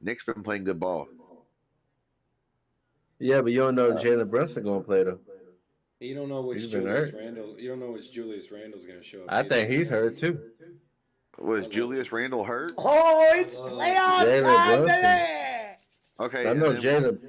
Knicks been playing good ball. Yeah, but you don't know Jalen Brunson gonna play though. You don't know which He's been Julius hurt. Randle. You don't know which Julius Randle's going to show up. I think he's hurt too. Was Julius Randle hurt? Oh, it's playoff Jalen time, Brunson. baby! Okay. I know and then- Jalen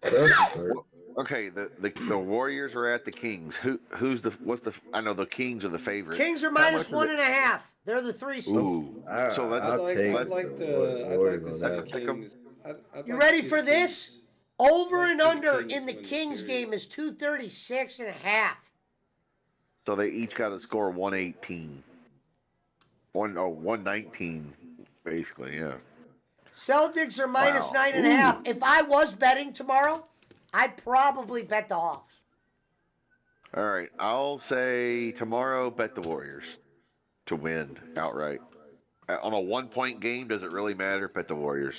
Brunson's hurt. Okay, the Warriors are at the Kings. I know the Kings are the favorite. Kings are How minus much is it? 1.5. They're the 3 seeds. Ooh. So let's I'd like I'd like to see the Pick 'em. Kings. I'd You like to ready see for the this? Kings. Over I'd like and to see the under Kings in the win the Kings series. game is 236.5. So they each got to score 118. 119, basically, yeah. Celtics are minus Wow. 9.5. If I was betting tomorrow, I'd probably bet the Hawks. All right, I'll say tomorrow, bet the Warriors to win outright. On a 1-point game, does it really matter? Bet the Warriors.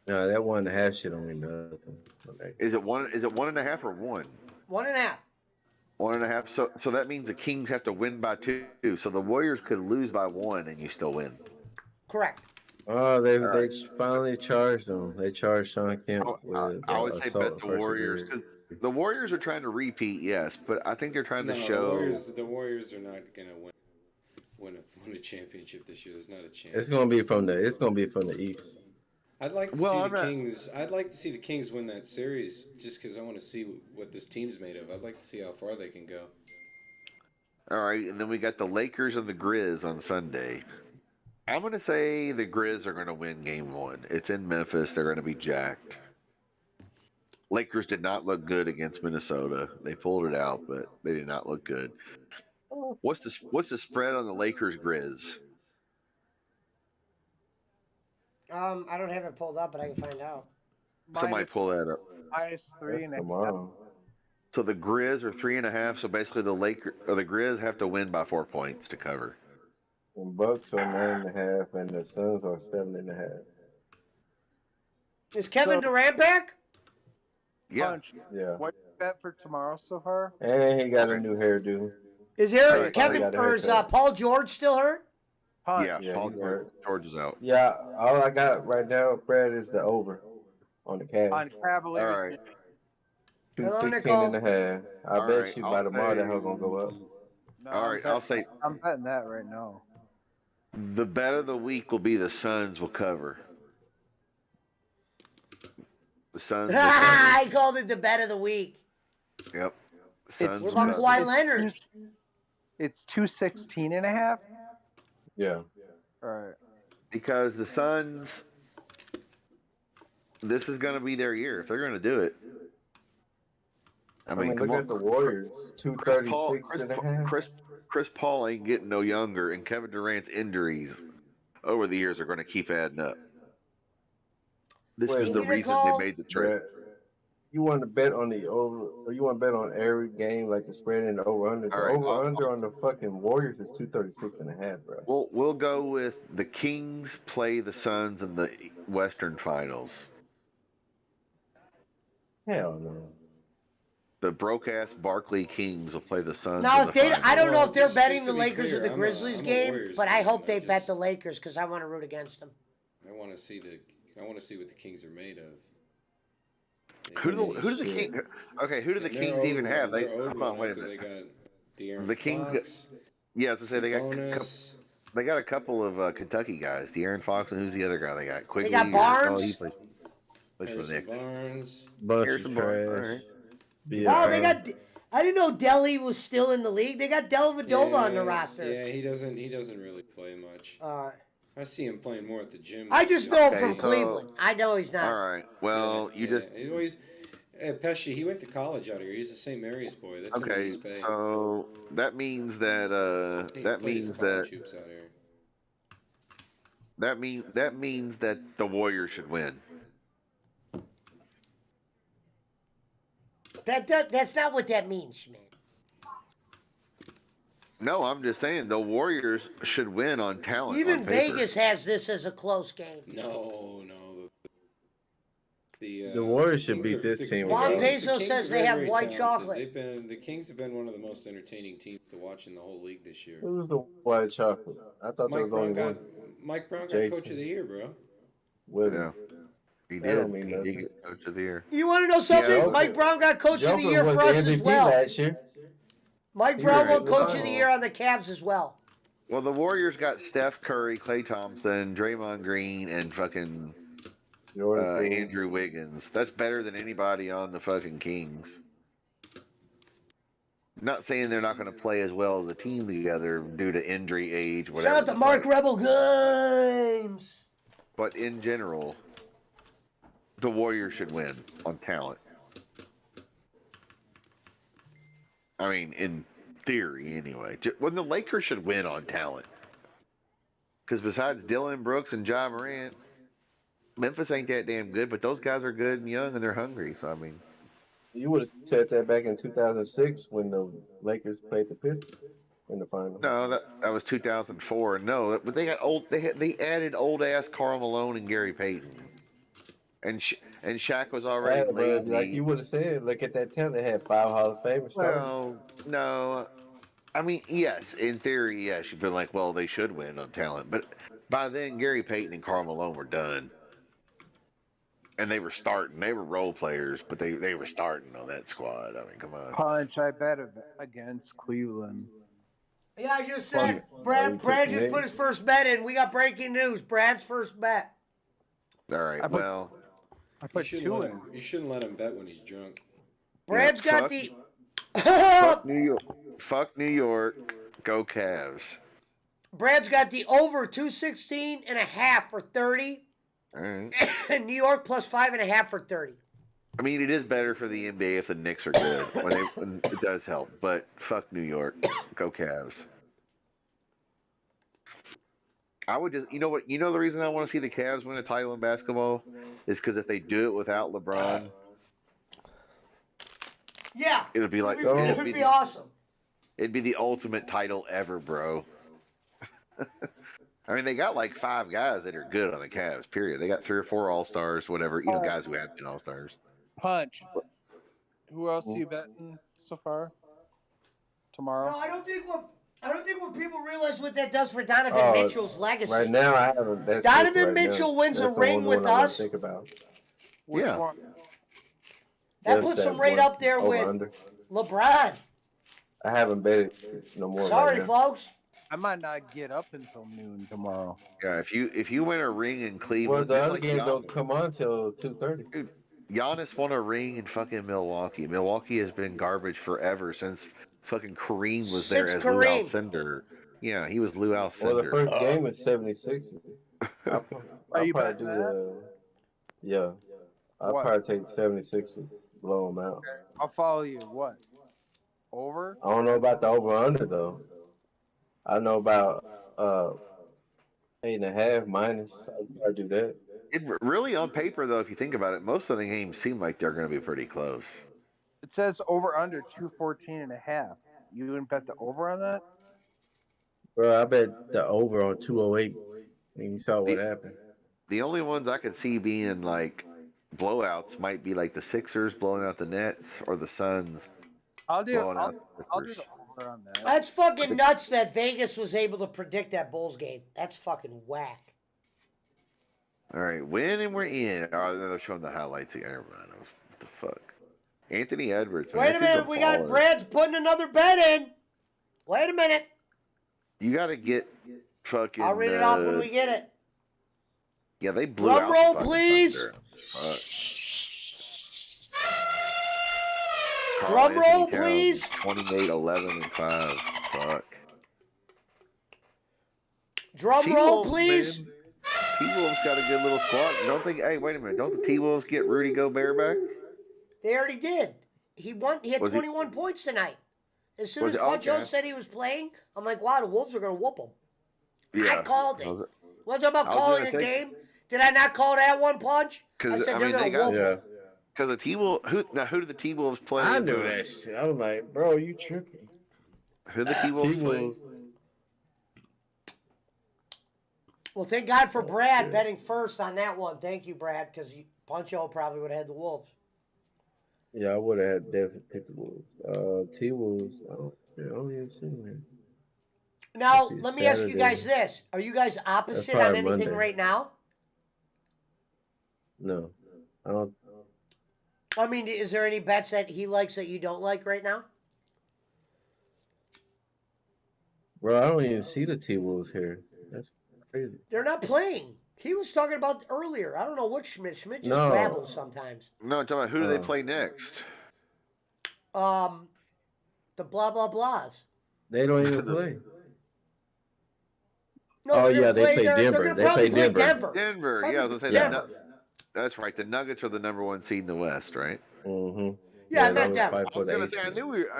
No, that 1.5 shit don't mean nothing. Okay. Is it 1.5 or 1? 1.5. 1.5. So that means the Kings have to win by 2. So the Warriors could lose by 1 and you still win. Correct. Oh, they right. finally charged him. They charged Sean Kemp I with always say assault bet in the first Warriors. degree. 'Cause the Warriors are trying to repeat, yes, but I think they're trying to No, show. the Warriors are not going to win a championship this year. There's not a chance. It's gonna be from the East. I'd like to Well, see I'm the not- Kings. I'd like to see the Kings win that series, just because I want to see what this team's made of. I'd like to see how far they can go. All right, and then we got the Lakers and the Grizz on Sunday. I'm going to say the Grizz are going to win game 1. It's in Memphis. They're going to be jacked. Lakers did not look good against Minnesota. They pulled it out, but they did not look good. What's the spread on the Lakers Grizz? I don't have it pulled up, but I can find out. Somebody pull that up. Minus 3.5. Tomorrow. So the Grizz are 3.5. So basically, the Grizz have to win by 4 points to cover. The Bucks are 9.5, and the Suns are 7.5. Is Kevin Durant back? Yeah. Punch. Yeah. What you bet for tomorrow so far? And he got a new hairdo. Is there All right, Kevin got a or is haircut. Paul George still hurt? Punch. Yeah, Yeah, Paul he's hurt. George is out. Yeah, all I got right now, Brad, is the over on the Cavs. On Cavaliers. All right. Hello, 216.5. I All bet right, you I'll by tomorrow say- that hell gonna go up. No, All right, I'll say I'm betting that right now. the bet of the week will be the Suns will cover. The Suns will cover. I called it the bet of the week. Yep. It's Suns What will about cover. Kawhi Leonard? It's 216.5. Yeah. All right. Because the Suns, this is going to be their year if they're going to do it. I mean, come look on. at the Warriors. 236.5. Chris Paul ain't getting no younger, and Kevin Durant's injuries over the years are going to keep adding up. This Wait, was the Wait, reason Nicole? they made the trade. Brad, you want to bet on the over, or you want to bet on every game like the spread and the over under? The All right, over under on the fucking Warriors is 236.5, bro. We'll go with the Kings play the Suns in the Western Finals. Hell no. The broke-ass Barkley Kings will play the Suns. Now, in if the they, finals. I don't know Well, if they're just betting to the be Lakers clear, or the I'm a Grizzlies I'm a game, Warriors but I fan. hope they I bet just- the Lakers because I want to root against them. I want to see what the Kings are made of. Who do the Kings? Okay, who do the They're Kings even over- have? they're Hold over on, wait a after minute. They got De'Aaron The Kings Fox, Yeah, as I say, Sabonis. they got a couple of Kentucky guys. De'Aaron Fox, and who's the other guy they got? Quigley. got or- Barnes? Oh, he plays for the Harrison Knicks. Barnes. Bunch Harrison of Barnes, trash. alright. Wow, they got. I didn't know Delhi was still in the league. They got Dellavedova on the Yeah, roster. Yeah, he doesn't really play much. I see him playing more at the gym. I just know him Okay, from so- Cleveland. I know he's not. All right. Well, you just He always, Hey, Pesci, he went to college out here. He's a St. Mary's boy. That's in the Okay, East Bay. so that means that He that played his means college that hoops out here. that means that the Warriors should win. That's not what that means, Schmidt. No, I'm just saying the Warriors should win on talent. Even on paper. Vegas has this as a close game. No. The Warriors should beat this team. Juan regardless. Peso says they have white chocolate. The Kings have been one of the most entertaining teams to watch in the whole league this year. Who's the white chocolate? I thought there Mike was only Brown one. got Mike Brown got Jason. Coach of the Year, bro. With Yeah. He That don't did. mean He did nothing. get Coach of the Year. You want to know something? Joker- Mike Brown got Coach of the Joker Year was for the us as MVP well. last year. Mike He Brown was won Coach of the phenomenal. Year on the Cavs as well. Well, the Warriors got Steph Curry, Klay Thompson, Draymond Green, and fucking Andrew Wiggins. That's better than anybody on the fucking Kings. Not saying they're not going to play as well as a team together due to injury, age, whatever. Shout out to Mark Rebel Games. But in general, the Warriors should win on talent. I mean, in theory, anyway. When the Lakers should win on talent. Because besides Dylan Brooks and Ja Morant, Memphis ain't that damn good, but those guys are good and young and they're hungry. So, I mean. You would have said that back in 2006 when the Lakers played the Pistons in the final. No, that was 2004. No, but they got old. They added old ass Karl Malone and Gary Payton, and Shaq was already Right, but lazy. like you would have said, look at that talent. They had 5 Hall of Famers. Well, no. I mean, yes, in theory, yes. You've been like, well, they should win on talent, but by then Gary Payton and Karl Malone were done, and they were starting. They were role players, but they were starting on that squad. I mean, come on. Punch, I bet against Cleveland. Yeah, I just said, Brad just put his first bet in. We got breaking news. Brad's first bet. All right, well. I put you shouldn't let him bet when he's drunk. Brad's got fuck- the... Fuck New York. Fuck New York. Go Cavs. Brad's got the over 216.5 for 30. All right. And New York plus 5.5 for 30. I mean, it is better for the NBA if the Knicks are good. when it does help, but fuck New York. Go Cavs. I would just, you know what? You know the reason I want to see the Cavs win a title in basketball is because if they do it without LeBron, Yeah. it would be like it would be awesome. It'd be the ultimate title ever, bro. I mean, they got like 5 guys that are good on the Cavs. Period. They got 3 or 4 All-Stars, whatever. You know, guys who have been All-Stars. Punch. Who else are you betting so far? Tomorrow? No, I don't think what people realize what that does for Donovan Mitchell's legacy. Right now, I haven't. That's Donovan right Mitchell now. wins That's a the ring only with one I wanna us. Think about. Yeah. One? That Just puts him that right one. up there Over with under. LeBron. I haven't bet it no more. Sorry, right now. folks. I might not get up until noon tomorrow. Yeah, if you win a ring in Well, Cleveland, the just other like games Giannis. don't come on till 2:30. Dude, Giannis won a ring in fucking Milwaukee. Milwaukee has been garbage forever since fucking Kareem was there Since as Lou Kareem. Alcindor. Yeah, he was Lou Alcindor. Well, the first game is 76. I'll you probably betting do that? the. Yeah, I'll What? probably take 76 and blow them out. I'll follow you. What? Over? I don't know about the over under though. I know about 8.5 minus. I'll probably do that. It really, on paper though, if you think about it, most of the games seem like they're going to be pretty close. It says over under 214.5. You wouldn't bet the over on that? Bro, I bet the over on 208. And you saw what happened. The only ones I could see being like blowouts might be like the Sixers blowing out the Nets or the Suns I'll do blowing I'll, out the I'll do Clippers. the over on that. That's fucking nuts that Vegas was able to predict that Bulls game. That's fucking whack. All right, win and we're in. Oh, they're showing the highlights again. Never mind. What the fuck? Anthony Edwards. man, Wait a that dude's minute, we got baller. Brad's putting another bet in. Wait a minute. You got to get fucking. I'll read it off when we get it. Yeah, they blew Drum out. roll, the fucking please. Thunder. Fuck. Drum Karl-Anthony roll, Towns, please. 28, 11, and 5. Fuck. Drum roll, T-Wolves, please. man. T-Wolves got a good little squad. Don't think. Hey, wait a minute. Don't the T-Wolves get Rudy Gobert back? They already did. He won. He had Was he- 21 points tonight. As soon Was as it- Puncho okay. said he was playing, I'm like, wow, the Wolves are going to whoop him. Yeah. I called it. What's about I was calling gonna a say- game? Did I not call that one, Punch? I Because said I they're mean, they going to got whoop him. because the T-Wolves. Who do the T-Wolves play? I knew that shit. I was like, bro, you tripping. Who the T-Wolves play? T-Wolves. Well, thank God for Brad betting first on that one. Thank you, Brad, because Puncho probably would have had the Wolves. Yeah, I would have definitely picked the Wolves. T-Wolves, I don't even see them. Now, Let's see, let me ask you Saturday. guys this. Are you guys opposite on probably anything Monday. right now? No, I don't. I mean, is there any bets that he likes that you don't like right now? Bro, I don't even see the T-Wolves here. That's crazy. They're not playing. He was talking about earlier. I don't know what Schmidt. Schmidt just No. babbles sometimes. No, I'm talking about who do they play next? The blah blah blahs. They don't even play. No, Oh, they're gonna yeah, they play they're Denver. gonna They probably play play Denver. Denver. Probably Yeah, I was gonna say Denver. that's right. The Nuggets are the #1 seed in the West, right? Mm-hmm. Yeah, I meant Denver. I was gonna say I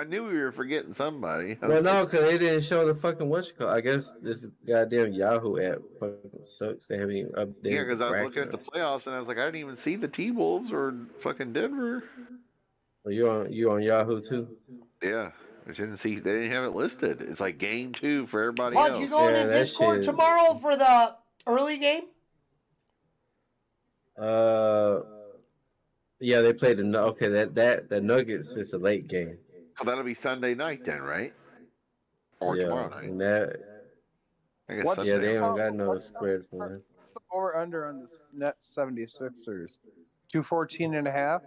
knew we were forgetting somebody. Well, no, because they didn't show the fucking whatchamacallit. I guess this goddamn Yahoo app fucking sucks. They haven't even updated. Yeah, because I was looking at bracket. the playoffs and I was like, I didn't even see the T-Wolves or fucking Denver. Well, you on Yahoo too? Yeah, I didn't see. They didn't have it listed. It's like game 2 for everybody Punch, else. you going in that Discord shit- tomorrow for the early game? Yeah, they played the okay. The Nuggets is a late game. So that'll be Sunday night then, right? Or tomorrow night. And that, I guess What's Sunday yeah, they night. don't got no spread for it. What's the over under on the net 76ers? 214.5?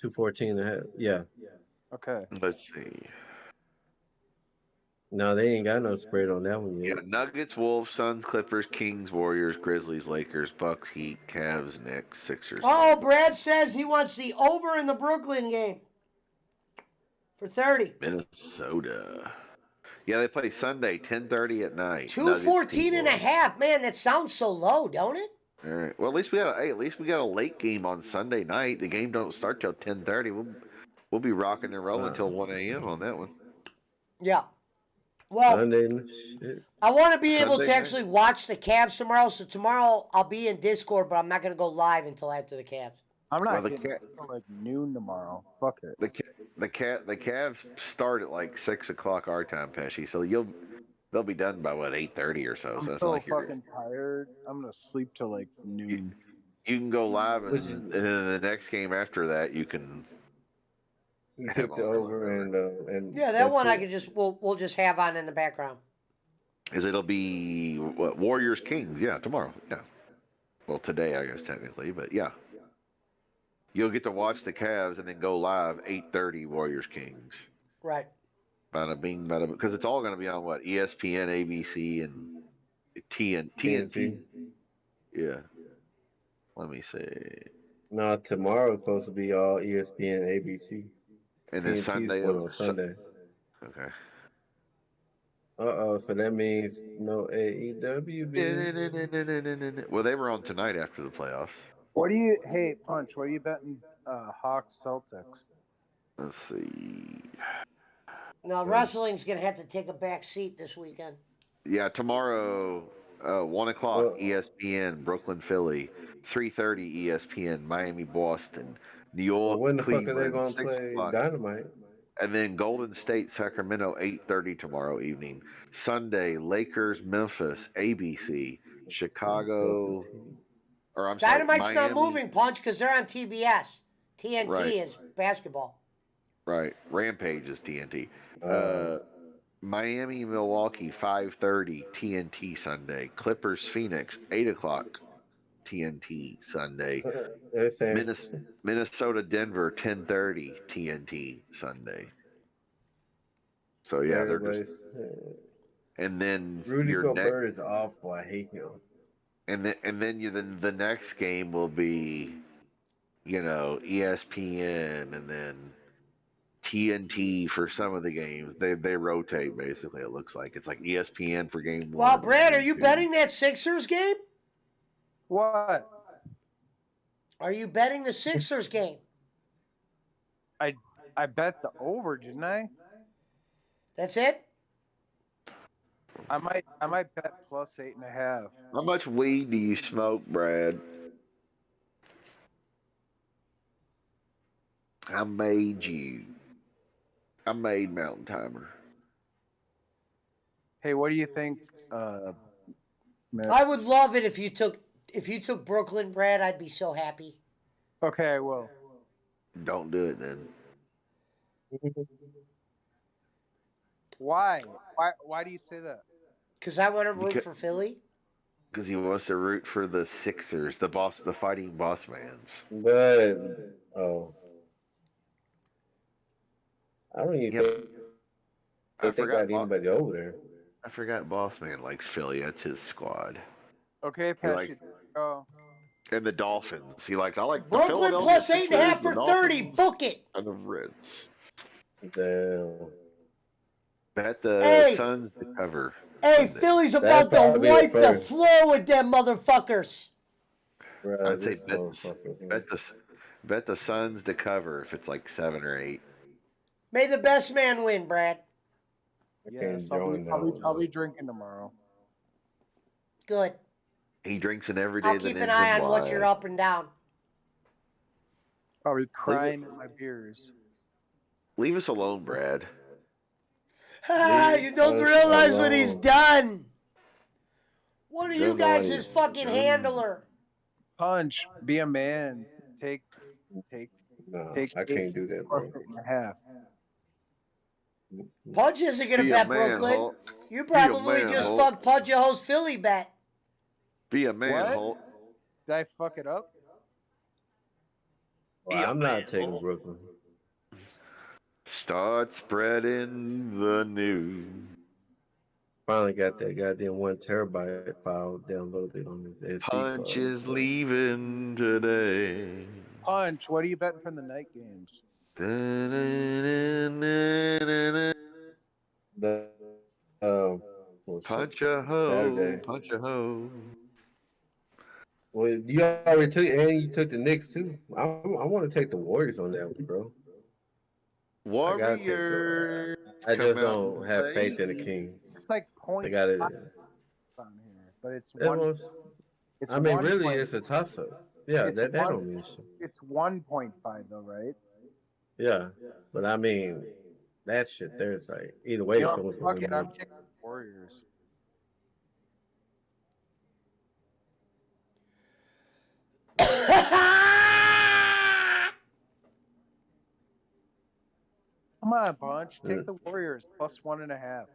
214.5. Yeah. Okay. Let's see. No, they ain't got no spread on that one Yeah, yet. Nuggets, Wolves, Suns, Clippers, Kings, Warriors, Grizzlies, Lakers, Bucks, Heat, Cavs, Knicks, Sixers. Oh, Brad says he wants the over in the Brooklyn game for 30. Minnesota. Yeah, they play Sunday, 10:30 at night. 214 and a half. Man, that sounds so low, don't it? All right. Well, at least we got a late game on Sunday night. The game don't start till 10:30. We'll be rocking and rolling till 1 a.m. on that one. Yeah. Well, Sunday, shit. I want to be able Sunday to night. actually watch the Cavs tomorrow. So tomorrow I'll be in Discord, but I'm not going to go live until after the Cavs. I'm not Well, the getting until like noon tomorrow. Fuck it. The Cavs start at like 6 o'clock our time, Pesci. So they'll be done by what 8:30 or so. I'm So it's so not like you're, fucking tired. I'm gonna sleep till like noon. you can go live, and then the next game after that you can. You took the over and Yeah, that that's one I it. can we'll just have on in the background. Is it'll be what, Warriors Kings? Yeah, tomorrow. Yeah. Well, today I guess technically, but yeah. You'll get to watch the Cavs and then go live 8:30 Warriors Kings. Right. Bada bing, bada because it's all going to be on what ESPN, ABC, and TNT. Yeah. Let me see. No, tomorrow it's supposed to be all ESPN, ABC. And then TNT's Sunday. one on Sunday. Okay. So that means no AEW. bitch. Well, they were on tonight after the playoffs. What do you? Hey, Punch. What are you betting? Hawks Celtics. Let's see. Now wrestling's going to have to take a back seat this weekend. Yeah, tomorrow, 1 o'clock ESPN, Brooklyn, Philly. 3:30 ESPN, Miami, Boston. New York, When the fuck are Cleveland, they gonna 6 play o'clock. Dynamite? And then Golden State, Sacramento, 8:30 tomorrow evening. Sunday, Lakers, Memphis, ABC. Chicago, or I'm sorry, Dynamite's not Miami. moving, Punch, because they're on TBS. TNT Right. is basketball. Right, Rampage is TNT. Miami, Milwaukee, 5:30 TNT Sunday. Clippers, Phoenix, 8 o'clock TNT Sunday. They're saying Minnesota, Denver, 10:30 TNT Sunday. So yeah, they're just. And then Rudy your Gobert is awful. I hate him. And then the next game will be, ESPN and then TNT for some of the games. They rotate basically. It looks like it's like ESPN for game one. Well, Brad, are you betting that Sixers game? What? Are you betting the Sixers game? I bet the over, didn't I? That's it? I might bet plus 8.5. How much weed do you smoke, Brad? I made Mountain Timer. Hey, what do you think? I would love it if you took Brooklyn, Brad. I'd be so happy. Okay, I will. Don't do it then. Why? Why do you say that? Because I want to root for Philly. Because he wants to root for the Sixers, the fighting boss mans. But I don't even think they got anybody over there. I forgot Boss Man likes Philly. That's his squad. Okay, Pesci. Oh. And the Dolphins. I like Brooklyn the plus Philadelphia 8.5 Sixers, for the 30. Dolphins, Book it. and the Reds. Damn. Bet the Suns to cover. Hey, Philly's about to wipe the floor with them motherfuckers. Bro, I'd say bet the Suns to cover if it's like 7 or 8. May the best man win, Brad. Yes, I'll be drinking tomorrow. Good. He drinks in every day. I'll keep an eye on what you're up and down. Probably crying in my beers. Leave us alone, Brad. You don't realize what he's done. What are you guys, his fucking handler? Punch, be a man. Take. No, I can't do that, bro. 8.5. Pudge isn't gonna bet Brooklyn. Holt. You probably just fucked Pudge a host Philly bet. Be a man, What? Holt. Did I fuck it up? Well, I'm not taking Brooklyn. Start spreading the news. Finally got that goddamn 1 terabyte file downloaded on this SD Punch card. is leaving today. Punch, what are you betting from the night games? Punch a hoe. Saturday. Punch a hoe. Well, you already took, and you took the Knicks too. I want to take the Warriors on that one, bro. Warriors. I just don't have faith in the Kings. It's like They got it. on here, but it's It one. was- It's I mean, one really, point- it's a toss-up. Yeah, it's that one- don't mean shit. It's 1.5 though, right? Yeah, but I mean, that shit there's like either way, You know, someone's fuck gonna it, win. I'm taking the Warriors. Come on, Punch. Take the Warriors plus 1.5.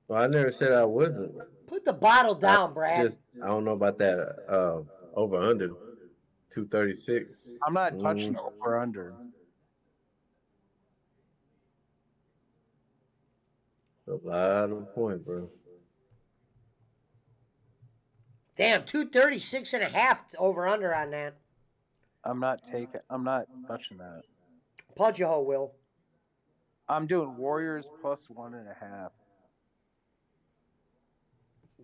Well, I never said I wasn't. Put the bottle down, Brad. I don't know about that over under 236. I'm not touching over under. A lot of points, bro. Damn, 236.5 over under on that. I'm not touching that. Pudge a hoe, Will. I'm doing Warriors plus 1.5.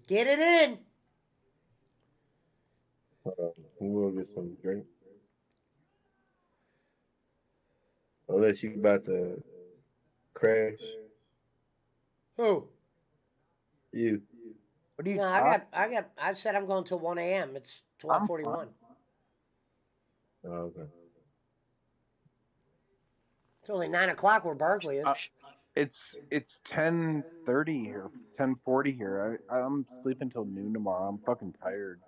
Get it in. We'll get some drink. Unless you about to crash. Who? You. What do you? No, I said I'm going till 1 a.m. It's 12:41. Oh, okay. It's only 9 o'clock where Barkley is. It's 10:30 here, 10:40 here. I'm sleeping till noon tomorrow. I'm fucking tired.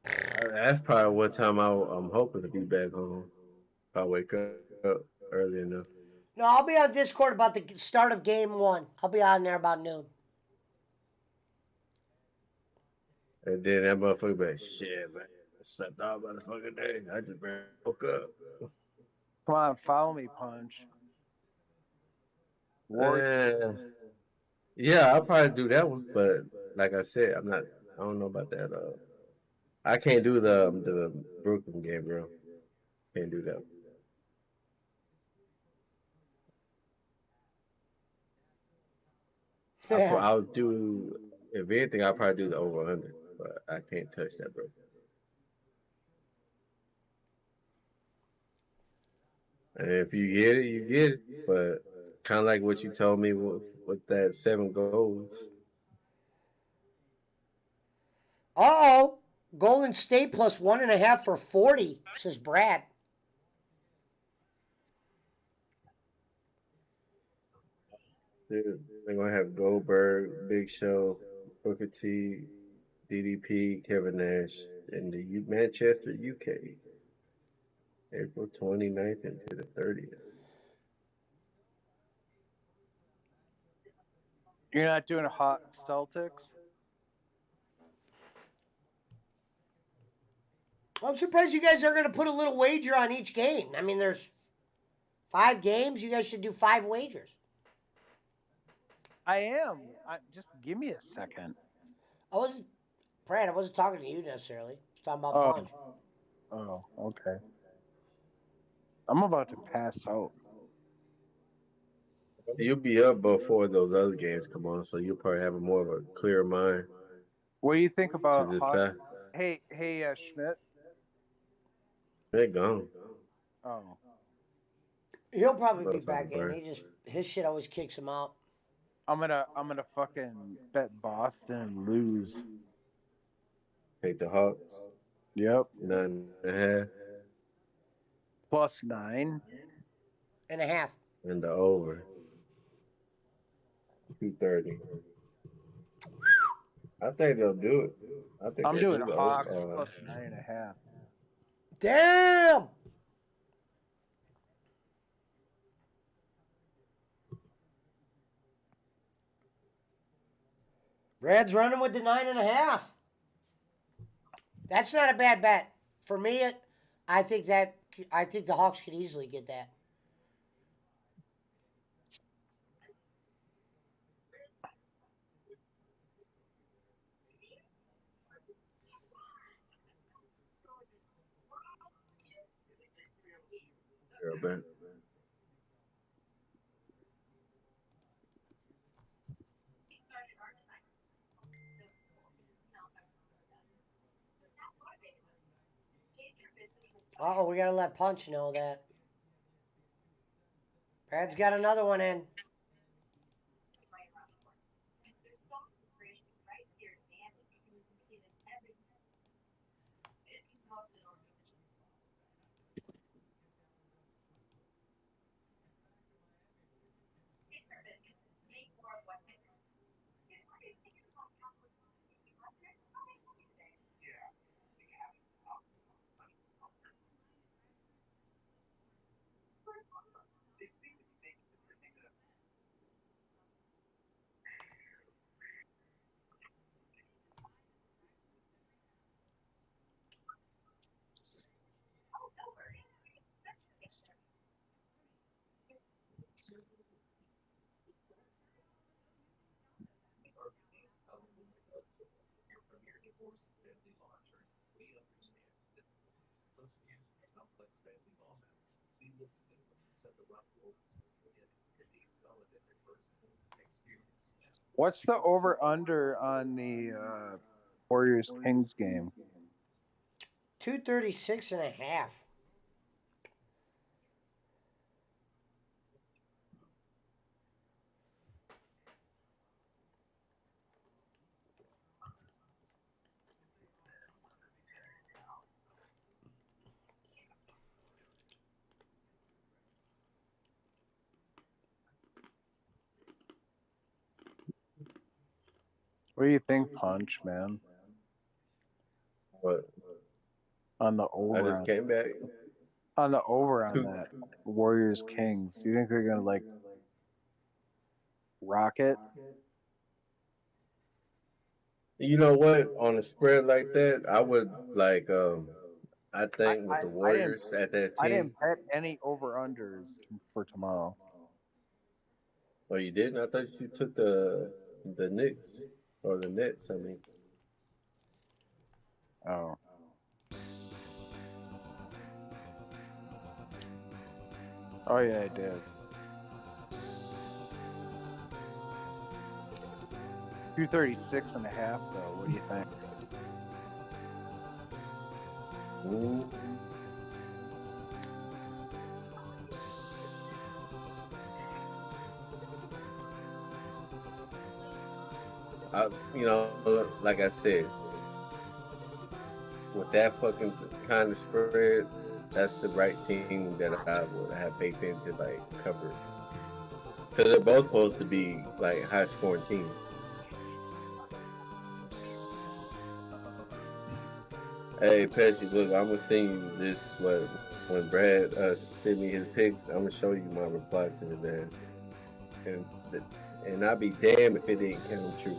That's probably what time I'm hoping to be back home. If I wake up early enough. No, I'll be on Discord about the start of game 1. I'll be on there about noon. And then that motherfucker be like, shit, man. I slept all motherfucking day. I just woke up. Come on, follow me, Punch. Yeah, I'll probably do that one, but like I said, I don't know about that. I can't do the Brooklyn game, bro. Can't do that. Yeah. I'll do, if anything, I'll probably do the over under. but I can't touch that, bro. And if you get it, you get it. But kind of like what you told me with that 7 goals. Uh-oh. Golden State plus 1.5 for 40, says Brad. Dude, they're going to have Goldberg, Big Show, Booker T, DDP, Kevin Nash, in the Manchester, UK. April 29th into the 30th. You're not doing a hot Celtics? I'm surprised you guys are going to put a little wager on each game. I mean, there's 5 games. You guys should do 5 wagers. I am. Just give me a second. Brad, I wasn't talking to you necessarily. I was talking about Punch. Oh, okay. I'm about to pass out. You'll be up before those other games come on, so you'll probably have more of a clear mind. What do you think about to decide. Hey, Schmidt? They're gone. Oh. He'll probably be back in. His shit always kicks him out. I'm gonna fucking bet Boston and lose. Take the Hawks. Yep. 9.5. Plus 9.5. And the over. 230. I think they'll do it. I'm doing Hawks plus 9.5. Damn! Brad's running with the 9.5. That's not a bad bet. For me, I think the Hawks could easily get that. Ben. Uh-oh, we gotta let Punch know that. Brad's got another one in. What's the over-under on the Warriors-Kings game? 236.5. What do you think, Punch, man? What? On the over. I just came back. On the over on that Warriors Kings. Do you think they're gonna like rock it? You know what? On a spread like that, I would like. I think with the Warriors at that team. I didn't bet any over-unders for tomorrow. Oh, you didn't? I thought you took the Knicks or the Nets. I mean. Oh. Oh yeah, I did. 236.5 though. What do you think? You know, like I said, with that fucking kind of spread, that's the right team that I would have baked into like cover. Because they're both supposed to be like high scoring teams. Hey, Pesci, look, I'm gonna send you this. When Brad sent me his picks, I'm gonna show you my reply to his ass, and I'll be damned if it didn't come true.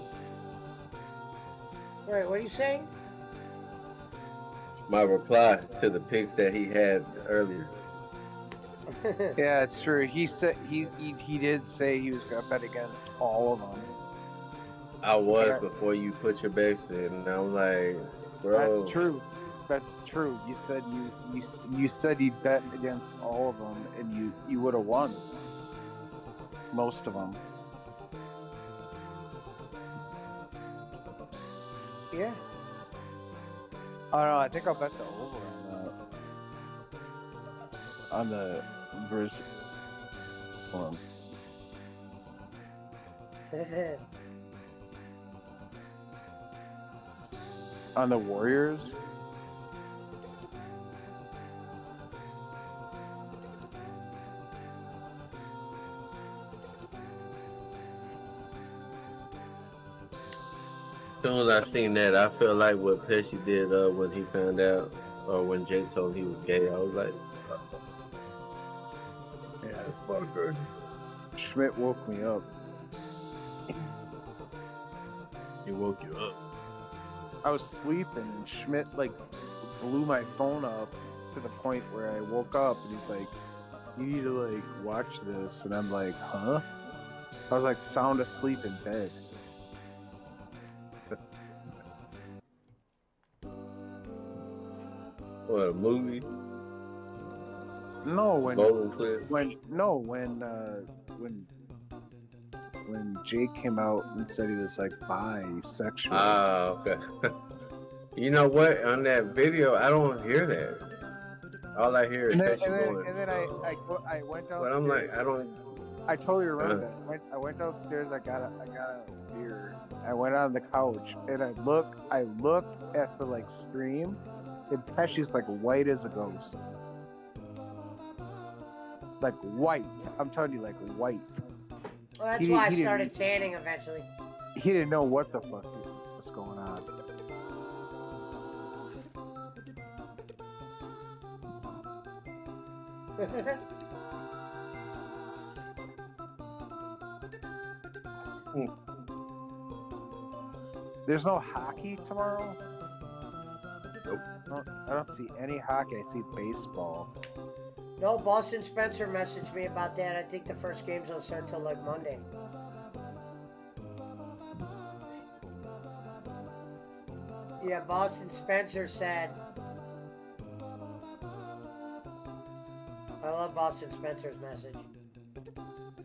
All right, what are you saying? My reply to the picks that he had earlier. Yeah, it's true. He said he did say he was gonna bet against all of them. I was before you put your bets in, and I'm like, bro. That's true. That's true. You said you said you bet against all of them, and you would have won most of them. Yeah. Oh no, I think I'll bet the over on the versus one. On the Warriors. As soon as I seen that, I felt like what Pesci did when he found out, or when Jake told him he was gay. I was like, yeah, fucker. Schmidt woke me up. He woke you up. I was sleeping, and Schmidt like blew my phone up to the point where I woke up, and he's like, "You need to like watch this," and I'm like, "Huh?" I was like sound asleep in bed. What, a movie? No, Golden Clip? when Jake came out and said he was like bisexual. Ah, okay. You know what? On that video, I don't hear that. All I hear is Pesci going. And then I went downstairs. But I'm like, I don't. I totally remember that. I went downstairs. I got a beer. I went on the couch and I looked at the like stream, and Pesci's like white as a ghost. Like white. I'm telling you, like white. Well, that's why I started tanning eventually. He didn't know what the fuck was going on. There's no hockey tomorrow? Nope. I don't see any hockey. I see baseball. No, Boston Spencer messaged me about that. I think the first games don't start till like Monday. Yeah, Boston Spencer said. I love Boston Spencer's message.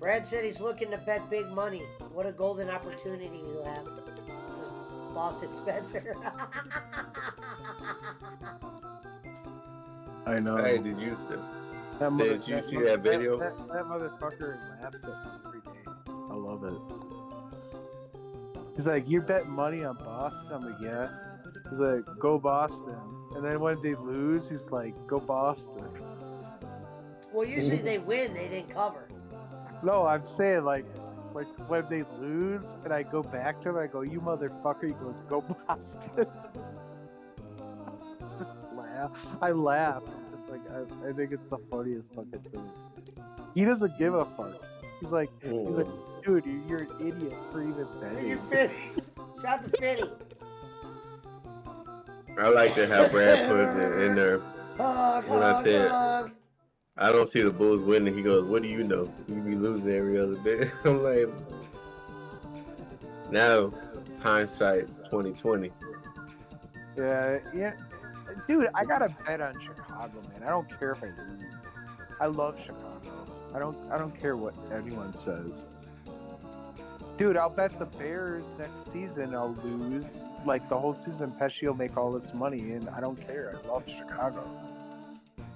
Brad said he's looking to bet big money. What a golden opportunity you have. Says Boston Spencer. I know. Hey, did you see that video? That motherfucker laughs at me every day. I love it. He's like, "You bet money on Boston?" I'm like, "Yeah." He's like, "Go Boston." And then when they lose, he's like, "Go Boston." Well, usually they win. They didn't cover. No, I'm saying like when they lose, and I go back to him, I go, "You motherfucker!" He goes, "Go Boston." Just laugh. I laugh. It's like I think it's the funniest fucking thing. He doesn't give a fuck. He's like, dude, you're an idiot for even betting. You Fitty. Shout out to Fitty. I like to have Brad put it in there. When I said, I don't see the Bulls winning, he goes, "What do you know? You be losing every other bit." I'm like, now, hindsight 2020. Yeah. Dude, I gotta bet on Chicago, man. I don't care if I lose. I love Chicago. I don't care what anyone says. Dude, I'll bet the Bears next season I'll lose. Like the whole season, Pesci will make all this money, and I don't care. I love Chicago.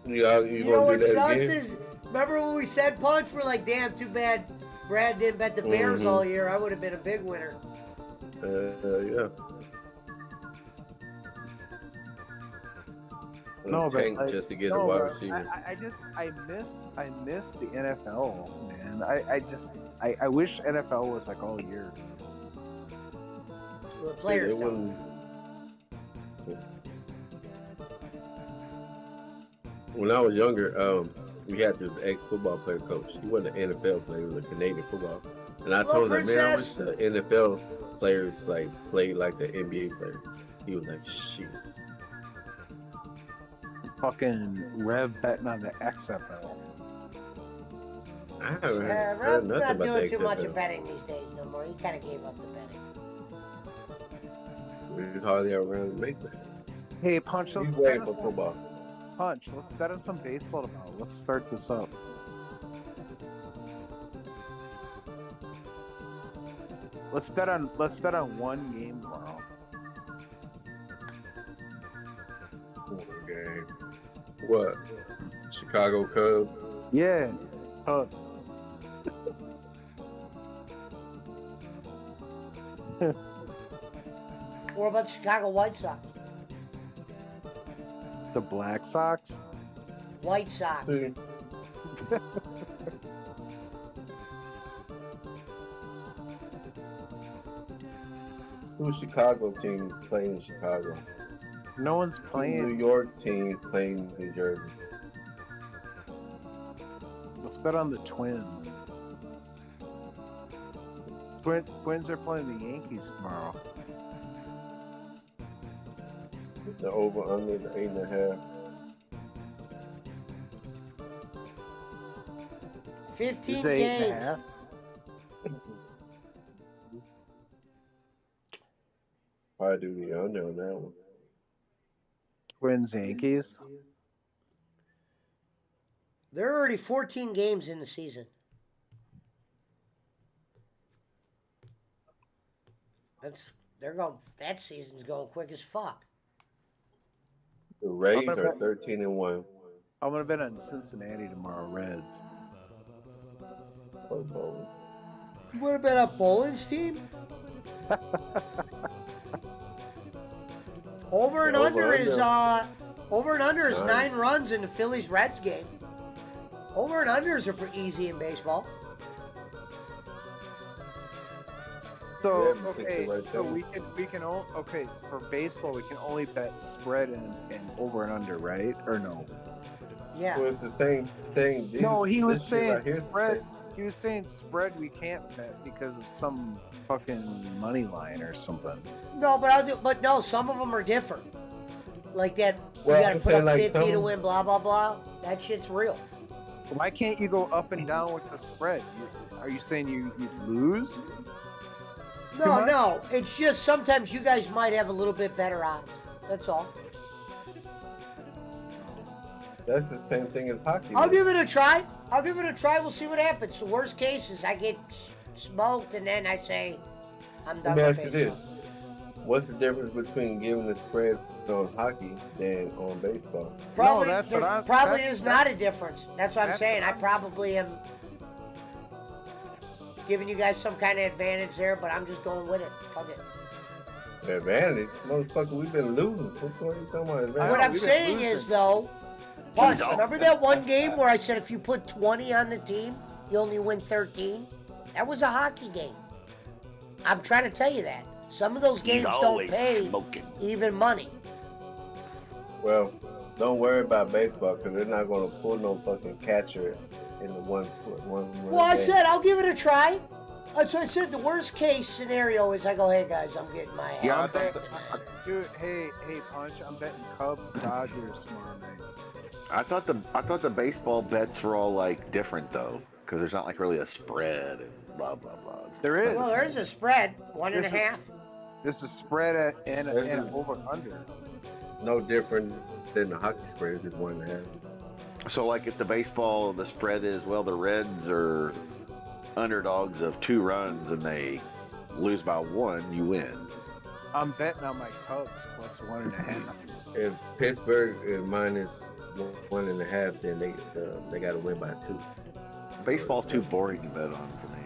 You know what sucks is, remember when we said Punch? We're like, damn, too bad Brad didn't bet the Bears all year. I would have been a big winner. Yeah. No, tank but just to get a wide receiver. I miss the NFL, man. I wish NFL was like all year. Well, the players It don't. wasn't- When I was younger, we had this ex-football player coach. He wasn't an NFL player; he was a Canadian football. And I told him, man, I wish the NFL players like played like the NBA players. He was like, shit. Fucking Rev betting on the XFL. I haven't heard Rob's nothing not about doing the too much XFL. of betting these days no more. He kind of gave up the betting. We're hardly around to make that. Hey, Punch, He's let's waiting bet for on football. Punch, let's bet on some baseball tomorrow. Let's start this up. Let's bet on one game tomorrow. Okay. What? Chicago Cubs? Yeah, Cubs. What about the Chicago White Sox? The Black Sox? White Sox. Who's Chicago teams playing in Chicago? No one's Two playing. New York teams playing New Jersey. Let's bet on the Twins. Twins are playing the Yankees tomorrow. The over under the 8.5. 15 It's games. 8.5. Probably do the under on that one. Twins Yankees. There are already 14 games in the season. That season's going quick as fuck. The Rays gonna are bet- 13-1. I'm gonna bet on Cincinnati tomorrow. Reds. Oh, boy. You want to bet on Bolin's team? Over and under is Nine. 9 runs in the Phillies Reds game. Over and unders are pretty easy in baseball. So Yeah, pick the okay, right so team. we can okay for baseball we can only bet spread and over and under, right? Or no? Yeah. Well, it's the same thing. No, he was this shit saying right here's the spread. same. He was saying spread we can't bet because of some fucking money line or something. No, but no, some of them are different. Like that, Well, you gotta I'm put saying, up like, 50 to some- win, blah, blah, blah. That shit's real. Why can't you go up and down with the spread? Are you saying you lose? No, no. It's just sometimes you guys might have a little bit better odds. That's all. That's the same thing as hockey. I'll though. give it a try. We'll see what happens. The worst case is I get smoked and then I say, I'm done Let me with ask you baseball. this. What's the difference between giving the spread on hockey than on baseball? Probably, that's what there probably is not a difference. That's what I'm that's saying. what I probably am giving you guys some kind of advantage there, but I'm just going with it. Fuck it. Advantage? Motherfucker, we've been losing. What are you talking about? Advantage? What I'm we've been saying losing. is, though, Punch, remember that one game where I said if you put 20 on the team, you only win 13? That was a hockey game. I'm trying to tell you that. Some of those games don't pay even money. Well, don't worry about baseball because they're not going to pull no fucking catcher in the one. Well, I game. said I'll give it a try. That's what I said. The worst case scenario is I go, hey guys, I'm getting my ass. Yeah, kicked tonight." Dude, hey, Punch, I'm betting Cubs Dodgers tomorrow night. I thought the baseball bets were all like different though, because there's not like really a spread and blah blah blah. There is. Well, there's a spread, 1.5. There's a spread and There's an a- over under. No different than the hockey spread. It's just 1.5. So like if the baseball the spread is the Reds are underdogs of 2 runs and they lose by 1, you win. I'm betting on my Cubs plus 1.5. If Pittsburgh is minus 1.5, then they got to win by 2. Baseball's too boring to bet on for me.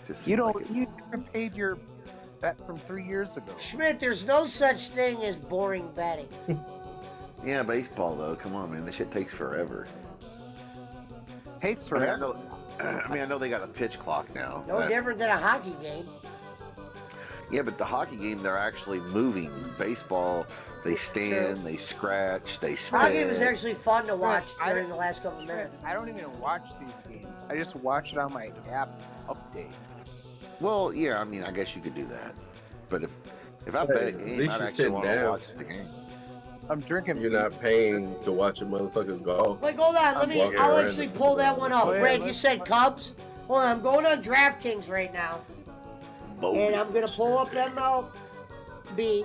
Just You seems don't. like it- You never paid your bet from 3 years ago. Schmidt, there's no such thing as boring betting. Yeah, baseball though. Come on, man. This shit takes forever. Takes I mean, forever. I know they got a pitch clock now. No different than a hockey game. Yeah, but the hockey game, they're actually moving. Baseball, they stand, they scratch, they spin. Hockey was actually fun to watch I- during the last couple of minutes. I don't even watch these games. I just watch it on my app update. Well, yeah, I mean, I guess you could do that. But if I Hey, bet a at game, least I'd you're actually sitting want to down. watch the game. I'm drinking. You're not paying to watch a motherfucker golf. Like, hold on, I'm walking I'll around actually the- pull that one up. Oh, yeah, Brad, you let's- said Cubs? Hold on, I'm going on DraftKings right now. And I'm going to pull up MLB.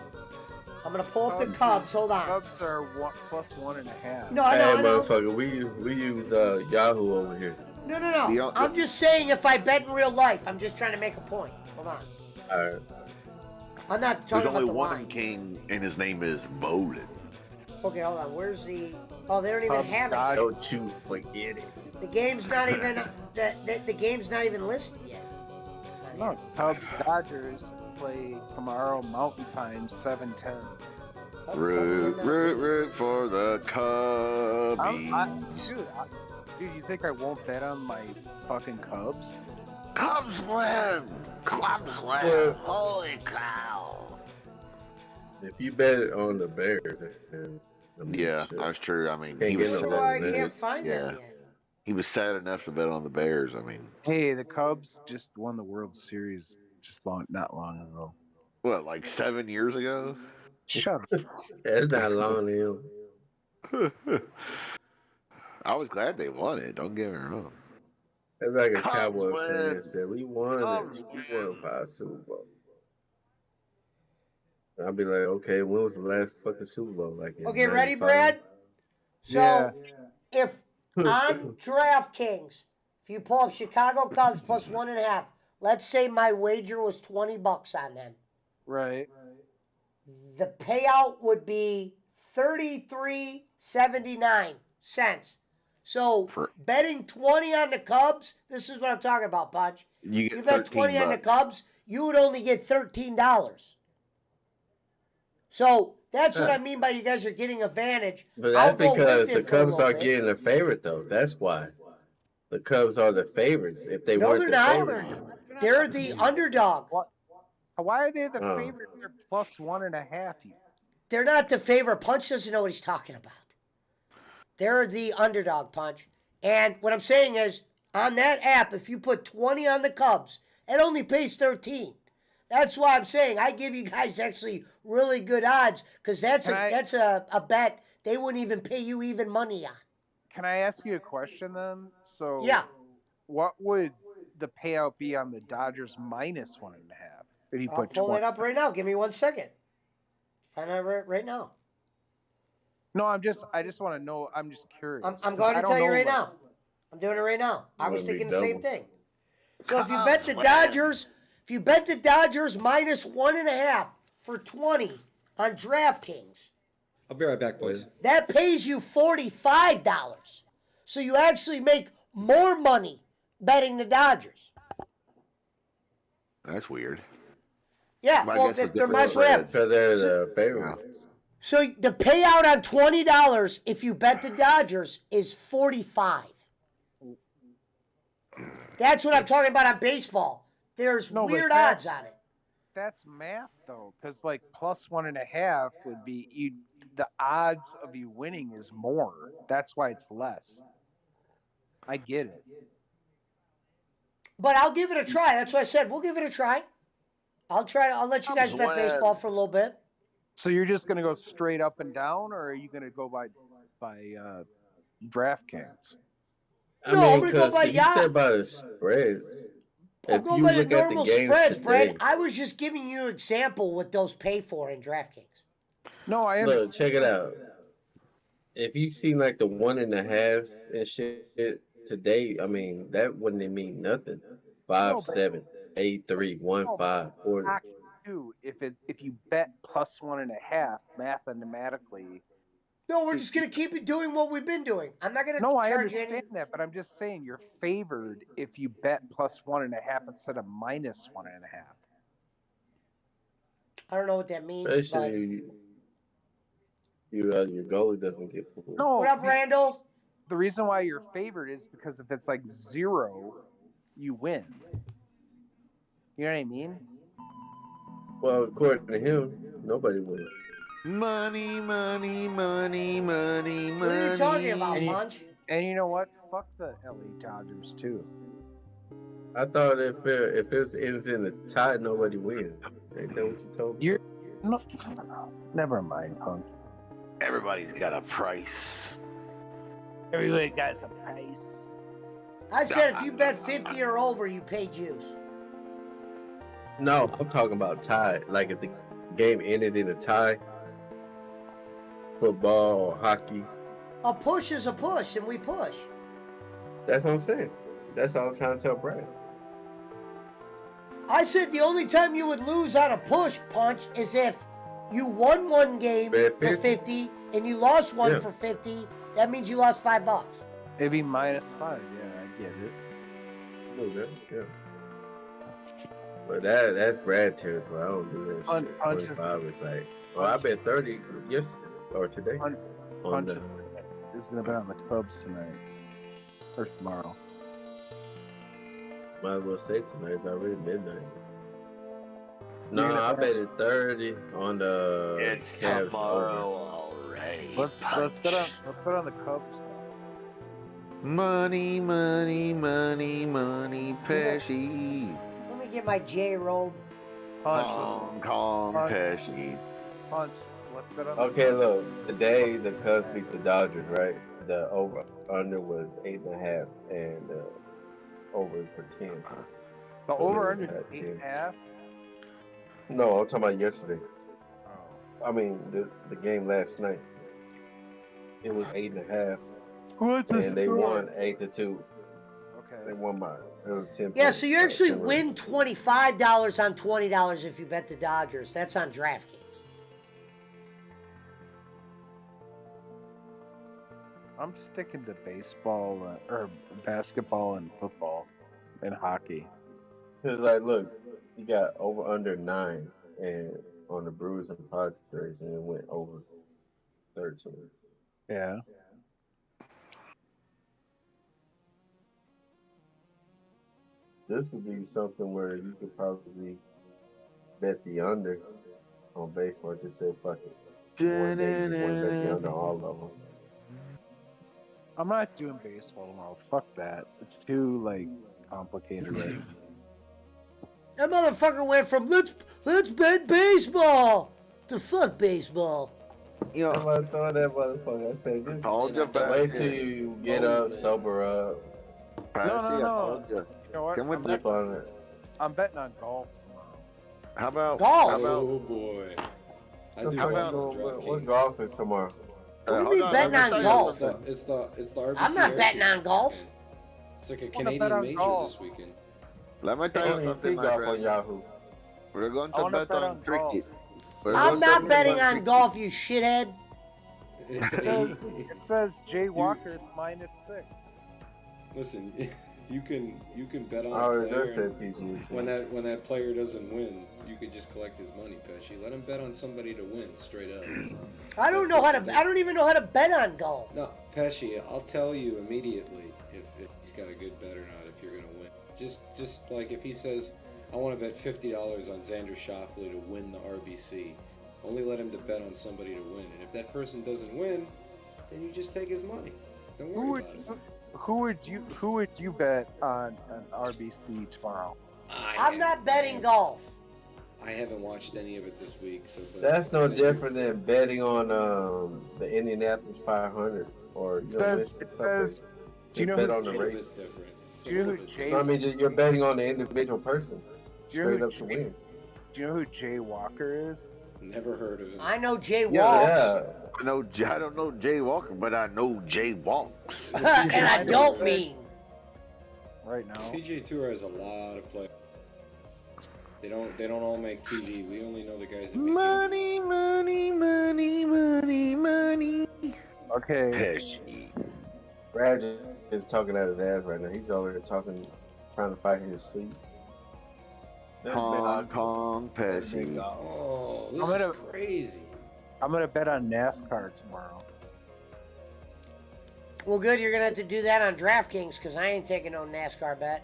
I'm going to pull up the Cubs. Hold on. Cubs are plus 1.5. No, Hey, I know. motherfucker, we use Yahoo over here. No. I'm just saying if I bet in real life, I'm just trying to make a point. Hold on. All right. I'm not There's talking only about the one line. king, and his name is Bowling. Okay, hold on. Where's the... Oh, they don't even Cubs have it. Dodgers. Don't you forget it. The game's not even... the game's not even listed yet. No, Cubs Dodgers play tomorrow Mountain Time 7:10. Root for the Cubbies. Dude, you think I won't bet on my fucking Cubs? Cubs win! Cubs win! Well- Holy cow! If you bet on the Bears, then Yeah, that's true. I mean, Can't he get was no So I better than can't that. find yeah, them yet. he was sad enough to bet on the Bears. I mean, Hey, the Cubs just won the World Series not long ago. what, like 7 years ago? Shut up. That's not long to him. I was glad they won it. Don't get me wrong. That's like a Cubs Cowboy win. fan said, we won Cubs it. We won by a Super Bowl. And I'll be like, okay, when was the last fucking Super Bowl? Like in Okay, ready, 95? Brad? So, Yeah. if on DraftKings, if you pull up Chicago Cubs plus 1.5, let's say my wager was $20 on them. Right. The payout would be 33.79 cents. So betting 20 on the Cubs, this is what I'm talking about, Punch. You If get you bet 20 on the $13. Cubs, you would only get $13. So that's what I mean by you guys are getting advantage. But I'll that's go because with it the for a Cubs little are bit. getting a favorite, though. That's why. The Cubs are the favorites. If they No, weren't they're the not. favorites. They're the underdog. Why are they the Oh. favorite? They're plus 1.5. They're not the favorite. Punch doesn't know what he's talking about. They're the underdog, Punch. And what I'm saying is, on that app, if you put 20 on the Cubs, it only pays 13. That's why I'm saying I give you guys actually really good odds because that's a bet they wouldn't even pay you even money on. Can I ask you a question then? So Yeah. what would the payout be on the Dodgers minus 1.5 if you I'll put pull 20? it up right now. Give me 1 second. Find out right now. No, I just want to know. I'm just curious. I'm 'cause going I to don't tell you know right what- now. I'm doing it right now. I was Gonna be thinking the same double. thing. So if you bet the Dodgers, minus 1.5 for 20 on DraftKings, I'll be right back, boys. that pays you $45. So you actually make more money betting the Dodgers. That's weird. Yeah, Well, I well, guess it's they're different my spreads. Because they're the favorites. So the payout on $20 if you bet the Dodgers is $45. That's what I'm talking about on baseball. There's No, but weird that- odds on it. That's math though, because like plus 1.5 would be the odds of you winning is more. That's why it's less. I get it. But I'll give it a try. That's what I said. We'll give it a try. I'll try. I'll let you guys bet baseball for a little bit. So you're just gonna go straight up and down, or are you gonna go by DraftKings? I No, I'm mean, gonna go because by you Yah. said about the spreads. I'll If go you by the look at the normal games spreads, Brad. today, I was just giving you an example what those pay for in DraftKings. No, I understand. look, check it out. If you see like the 1.5s and shit, today, I mean, that wouldn't mean nothing. 5-7, 8-3, 1-5, 40. Hockey too. If you bet plus 1.5 mathematically. No, we're just gonna keep it doing what we've been doing. I'm not gonna. No, I charge understand any... that, but I'm just saying you're favored if you bet plus 1.5 instead of minus 1.5. I don't know what that means. Especially your goalie doesn't get pulled. No, what up, Randall? The reason why you're favored is because if it's like 0, you win. You know what I mean? Well, according to him, nobody wins. Money, money, money, money, money. What are you talking about, Munch? And you know what? Fuck the LA Dodgers too. I thought if it ends in a tie, nobody wins. Ain't that what you told me? Never mind, punk. Everybody's got a price. Everybody got a price. I said if you bet 50 or over, you pay juice. No, I'm talking about tie. Like if the game ended in a tie, football or hockey. A push is a push, and we push. That's what I'm saying. That's what I was trying to tell Brad. I said the only time you would lose on a push punch is if you won one game for 50 and you lost one for 50. That means you lost $5. Maybe minus 5. Yeah, I get it. A little bit, yeah. But that's Brad territory. I don't do that shit. 25 is like, I bet 30 yesterday or today. Punch is gonna bet on the Cubs tonight or tomorrow. Might as well say tonight. It's already midnight. No, I bet it 30 on the. It's Cavs tomorrow over. already. Let's bet on the Cubs. Money, money, money, money, Pesci. Let me get my J rolled. Hong Kong, Pesci. Punch. Let's bet on. Okay, look. Today the Cubs beat the Dodgers, right? The over under was 8.5, and over for 10. The over under is 8.5. No, I'm talking about yesterday. I mean the game last night. It was 8.5. And they won 8-2. Okay. They won by it was 10. Yeah, so you actually win $25 on $20 if you bet the Dodgers. That's on DraftKings. I'm sticking to baseball or basketball and football and hockey. It's like, look, you got over under 9 and on the Brewers and Padres, and it went over 13. Yeah. This would be something where you could probably bet the under on baseball. Just say fuck it. One day you want to bet the under all of them. I'm not doing baseball tomorrow. Fuck that. It's too complicated right now. That motherfucker went from let's bet baseball to fuck baseball. You know, I told that motherfucker. I said, just wait till you get up, sober up. Pesci, I told you. You know what? Come with Zip on it. I'm betting on golf tomorrow. How about golf? Oh boy. I do What golf is tomorrow? What do you mean betting on golf? It's the RBC. I'm not betting on golf. It's like a I wanna bet Canadian on major golf. this weekend. Let me tell you something, my golf friend. on Yahoo. We're going I to wanna bet bet on on golf. cricket. I'm not betting on golf, you shithead. It says Jay Walker's -6. Listen, you can bet on Oh, a it does player. say PGA. And when that player doesn't win, you could just collect his money, Pesci. Let him bet on somebody to win, straight up. I don't even know how to bet on golf. No, Pesci, I'll tell you immediately if he's got a good bet or not, if you're gonna win. Just like if he says, I want to bet $50 on Xander Schauffele to win the RBC. Only let him to bet on somebody to win. And if that person doesn't win, then you just take his money. Don't worry about it. Who would you bet on an RBC tomorrow? I'm not betting golf. I haven't watched any of it this week. So, but That's no different than betting on the Indianapolis 500 or It says. Do you know bet who on the Jay- race. Do you know who Jay? I mean, you're betting on the individual person, Do you know straight who up to win. Do you know who Jay Walker is? Never heard of him. I know Jay Walks. Yeah. I don't know Jay Walker, but I know Jay Walks. And I don't mean. right now. PGA Tour has a lot of players. They don't all make TV. We only know the guys that we see. Money. Okay. Brad is talking out his ass right now. He's over here talking, trying to fight his sleep. Hong Kong Pesci. Oh, this I'm gonna- is crazy. I'm gonna bet on NASCAR tomorrow. Well, good. You're gonna have to do that on DraftKings because I ain't taking no NASCAR bet.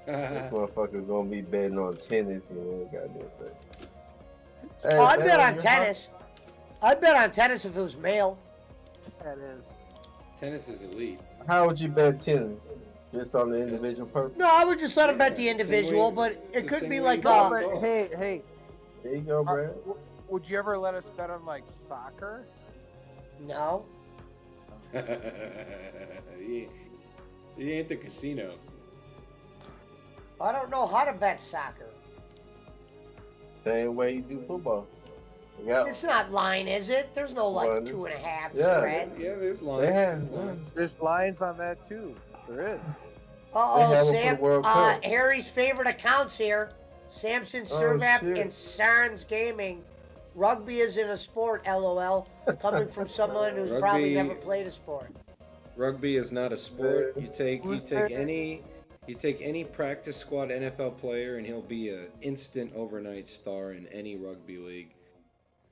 This motherfucker gonna be betting on tennis and all that goddamn thing. Hey, Oh, I'd bet on your tennis. I'd bet on tennis if it was male. That is. Tennis is elite. How would you bet tennis? Just on the individual purpose? No, I would just let him bet the Yeah, same individual, way- but it the could same be way like you No, bet but hey, There you go, Brad. would you ever let us bet on like soccer? no. he ain't the casino. I don't know how to bet soccer. Same way you do football. Yeah. It's not line, is it? There's no like Well, 2.5 yeah. spread. Yeah, there's lines. They have, There's lines. There's lines on that too. There is. Uh-oh, They have 'em for Sam. the World Cup. Harry's favorite accounts here. Samson Servap shit. and Sarns Gaming. Rugby isn't a sport, LOL. Coming from someone who's probably Rugby- never played a sport. Rugby is not a sport. You take any practice squad NFL player and he'll be an instant overnight star in any rugby league.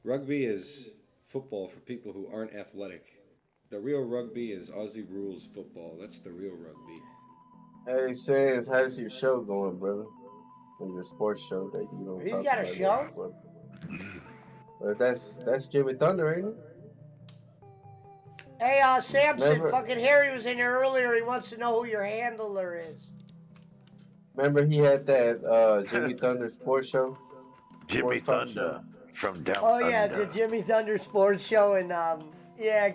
Rugby is football for people who aren't athletic. The real rugby is Aussie rules football. That's the real rugby. Hey, Sands, how's your show going, brother? And your sports show that you don't He's talk got a about show? But that's Jimmy Thunder, ain't it? Hey, Samson, Remember- fucking Harry was in here earlier. He wants to know who your handler is. Remember he had that Jimmy Thunder sports show? Jimmy Sports talk Thunder from down Oh, yeah, under. the Jimmy Thunder Sports Show, and, yeah.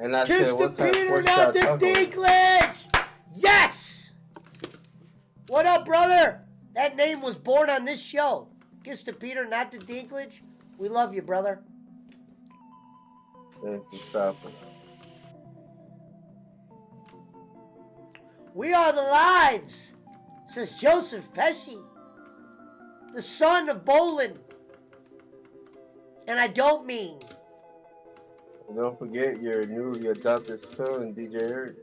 And I Kiss said, the what type of Peter, sports not y'all the talking about? Dinklage! Yes! What up, brother? That name was born on this show. Kiss the Peter, not the Dinklage. We love you, brother. Thanks for stopping. We are the lives, says Joseph Pesci, the son of Bolin. And I don't mean. And don't forget your newly adopted son, DJ Eric.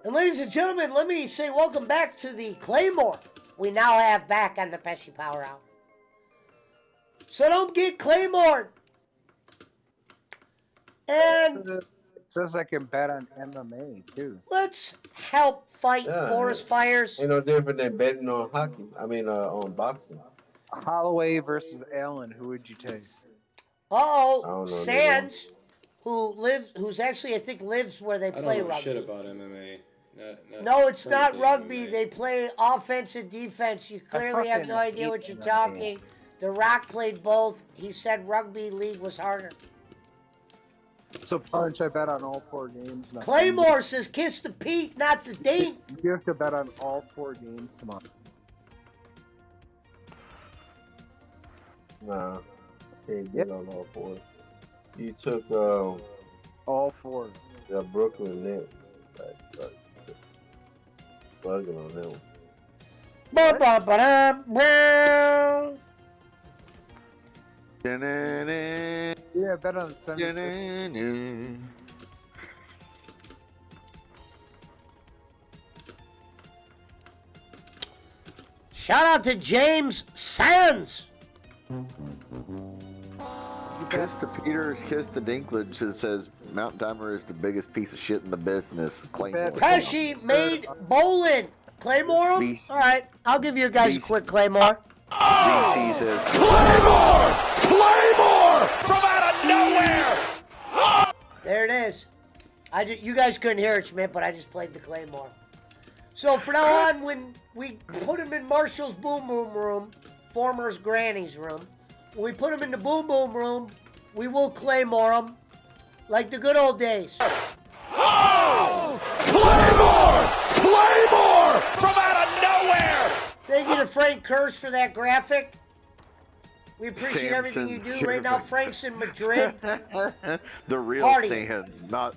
And ladies and gentlemen, let me say welcome back to the Claymore we now have back on the Pesci Power Hour. So don't get Claymored. And It says I can bet on MMA too. let's help fight Yeah. forest fires. Ain't no different than betting on hockey. I mean, on boxing. Holloway versus Allen. Who would you take? I Uh-oh, don't know, Sands, who's actually, I think, lives where they I play don't know rugby. shit about MMA. No, it's not currently rugby. MMA. They play offense and defense. You clearly have fucking no idea hate what you're MMA. talking. The Rock played both. He said rugby league was harder. So punch. I bet on all 4 games. Nothing. Claymore says kiss the Pete, not the Dink. You have to bet on all 4 games tomorrow. Nah, can't get on all 4. You took All 4. the Brooklyn Nets. Like, bugging on that one. Ba-ba-ba-dum, Yeah, I bet on 76. Shout out to James Sands. Kiss the Peters, kiss the Dinklage. It says Mountain Timer is the biggest piece of shit in the business. Claymore. Pesci made Bolin. Claymore 'em? Beast. All right, I'll give you guys a quick Claymore. BC says Claymore! Claymore! From out of nowhere! There it is. You guys couldn't hear it, Schmidt, but I just played the Claymore. So from now on, when we put him in Marshall's Boom Boom room, former's Granny's room, when we put him in the Boom Boom room, we will Claymore him like the good old days. Oh! Claymore! Claymore! From out of nowhere! Thank you to Frank Kurz for that graphic. We appreciate everything you do. Right now, Samson. Frank's in Madrid. The real Party. Sans, not.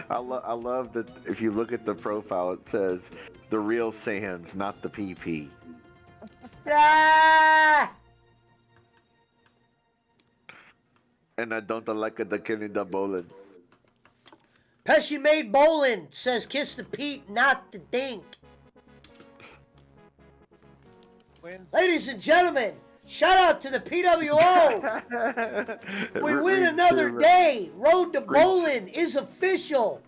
I love that. If you look at the profile, it says the real Sans, not the PP. Ah! And I don't like the Canada bowling. Pesci made bowling. Says kiss the Pete, not the dink. Ladies and gentlemen, shout out to the PWO. We win another day. Road to bowling is official.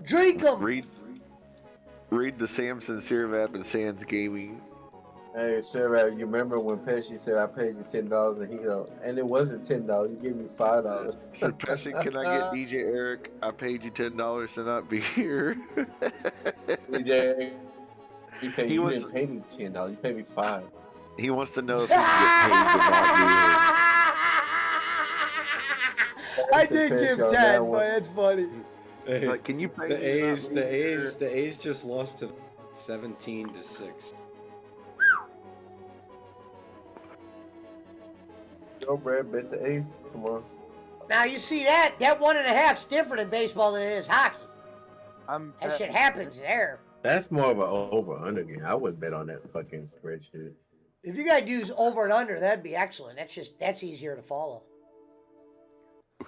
Drink 'em. Read the Samson Sirvap and Sans Gaming. Hey, Sarah, you remember when Pesci said I paid you $10 and he and it wasn't $10, he gave me $5. Said Pesci, can I get DJ Eric? I paid you $10 to not be here. DJ, he said He you was- didn't pay me $10, you paid me $5. He wants to know if he can get paid to not I did give 10, but it's funny. be here. Like, can you pay me to not be here? The A's just lost to 17-6. Yo, Brad, bet the ace. Come on. Now you see that 1.5's different in baseball than it is hockey. That shit happens there. That's more of an over-under game. I wouldn't bet on that fucking spreadsheet. If you guys use over and under, that'd be excellent. That's easier to follow. I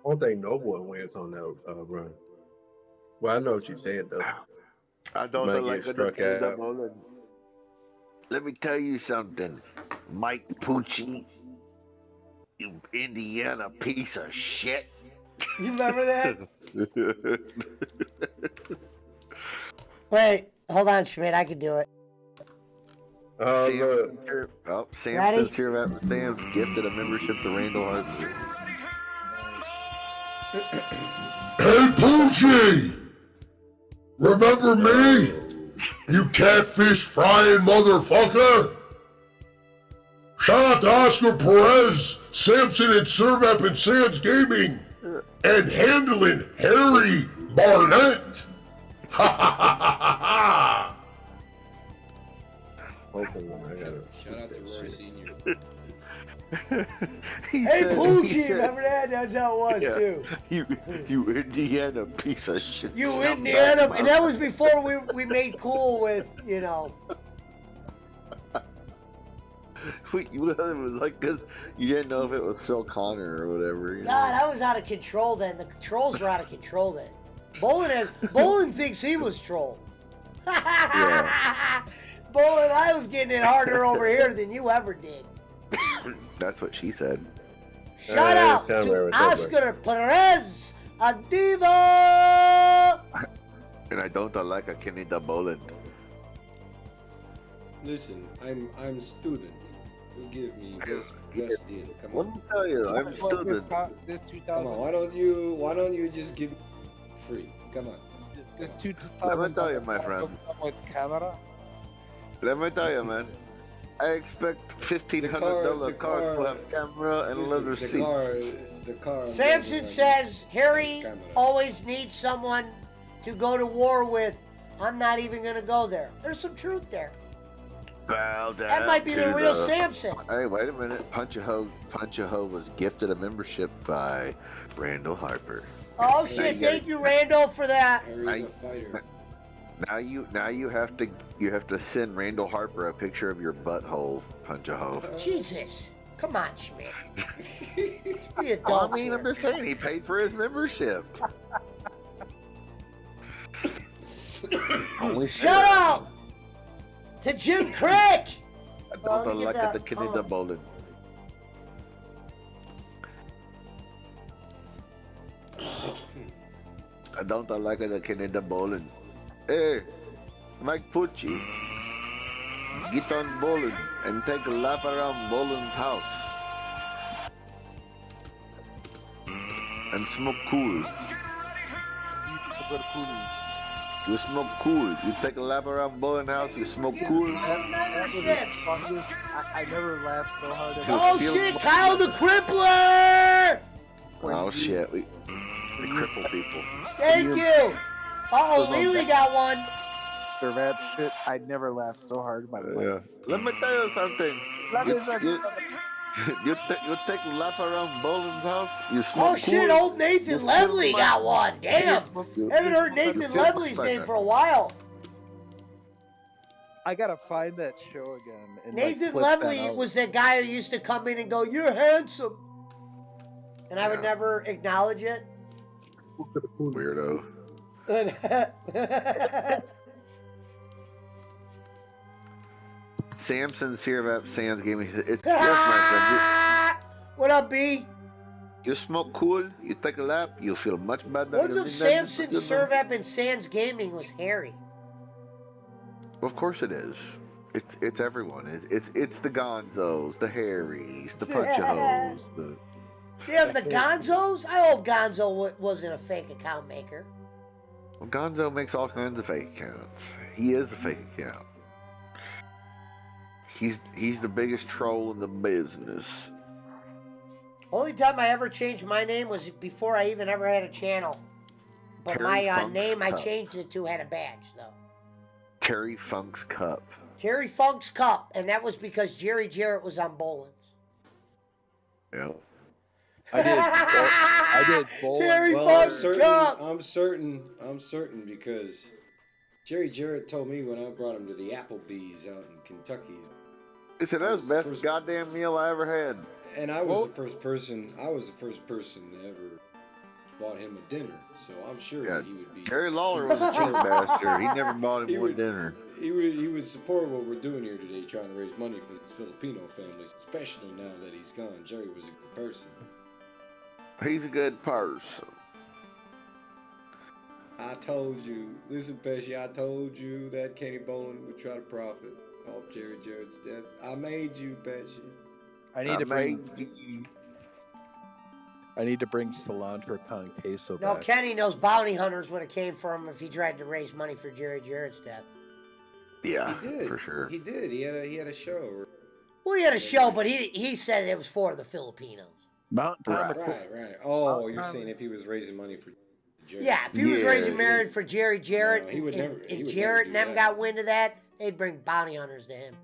don't think no one wins on that run. Well, I know what you said, though. I don't Might like get the struck out. Canada. Let me tell you something, Mike Pucci, you Indiana piece of shit. You remember that? Wait, hold on, Schmidt. I can do it. Oh, look. Samson Ready? Sirvap and Sam's gifted a membership to Randall Harper. Hey, Poochie! Remember me? You catfish frying motherfucker! Shout out to Oscar Perez, Samson and Sirvap and Sans Gaming, and handling Harry Barnett! Ha ha ha ha ha! Shout out to Roy Sr. Hey, Poochie, remember that? That's how it was, too. You Indiana piece of shit. You Indiana, and that was before we made cool with, you know. Wait, it was like, cause you didn't know if it was Phil Connor or whatever. You know? God, I was out of control then. The trolls were out of control then. Bolin thinks he was trolled. Bolin, I was getting it harder over here than you ever did. That's what she said. Shout out to Oscar Perez, a diva! And I don't like a Canada Boland. Listen, I'm student. You give me best deal. Come Let on. me tell you, I'm student. This 2000. Come on, why don't you just give free? Come on. This 2000. Let me tell you, my friend. With camera. Let me tell you, man. I expect $1,500 car to have camera and leather seats. The car. Samson says Harry always needs someone to go to war with. I'm not even gonna go there. There's some truth there. Bow down That might be the to real Samson. Hey, wait a minute. Punch-a-Ho was gifted a membership by Randall Harper. Oh shit! Thank you, Randall, for that. Harry's a fighter. Now you have to send Randall Harper a picture of your butthole, Punch-a-Ho. Jesus, come on, Schmidt. Be I adult mean, I'm here. just saying he paid for his membership. Shout out to Jim Crick. I don't like the Canada Bowling. I don't like the Canada Bowling. Hey, Mike Pucci, get on bowling and take a lap around Bowling's house. And smoke cool. You smoke cool. You take a lap around Bowling house, you smoke cool. I never laughed so hard. Oh shit, Kyle the Crippler! Oh shit, we cripple people. Thank you. Uh-oh, Lily got one. Servat shit, I never laughed so hard in my life. Yeah. Let me tell you something. Let me You, tell you, you something. you take a lap around Bolin's house. You smoke Oh shit, cool, old Nathan Levely got one. Damn. Haven't heard Nathan Levely's name for a while. I gotta find that show again. And Nathan clip that Levely out. was the guy who used to come in and go, "You're handsome," and I would never acknowledge it. Weirdo. Samson Sirvap Sands gave me. It's yes, my friend. What up, B? You smoke cool. You take a lap. You feel much better. What's of Samson Servap and Sands Gaming was Harry? Of course it is. It's everyone. It's the Gonzos, the Harrys, the Punchos. Damn, the Gonzos? I hope Gonzo wasn't a fake account maker. Well, Gonzo makes all kinds of fake accounts. He is a fake account. He's the biggest troll in the business. Only time I ever changed my name was before I even ever had a channel. But Terry my Funk's name I Cup. changed it to had a badge, though. Terry Funk's Cup. Terry Funk's Cup, and that was because Jerry Jarrett was on Bolin's. Yeah. I did bowl. Terry Well, I'm Funk's certain, Cup. I'm certain because Jerry Jarrett told me when I brought him to the Applebee's out in Kentucky. He said that was the best goddamn meal I ever had. And I was the first person. I was the first person to ever bought him a dinner. So I'm sure Yeah, he would be. Jerry Lawler was a cheap bastard. He never bought him one dinner. He would support what we're doing here today, trying to raise money for these Filipino families, especially now that he's gone. Jerry was a good person. He's a good person. I told you, listen, Pesci, I told you that Kenny Bolin would try to profit off Jerry Jarrett's death. I made you, Pesci. I need to bring cilantro con queso No, back. Kenny knows bounty hunters would have came for him if he tried to raise money for Jerry Jarrett's death. Yeah, He did. for sure. He did. He had a show. Well, he had a show, but he said it was for the Filipinos. Mount Time. Right. Oh, you're saying if he was raising money for Jerry. Yeah, if he was raising money for Jerry Jarrett, No, he would never- he and would Jarrett and never them do that. got wind of that, they'd bring bounty hunters to him.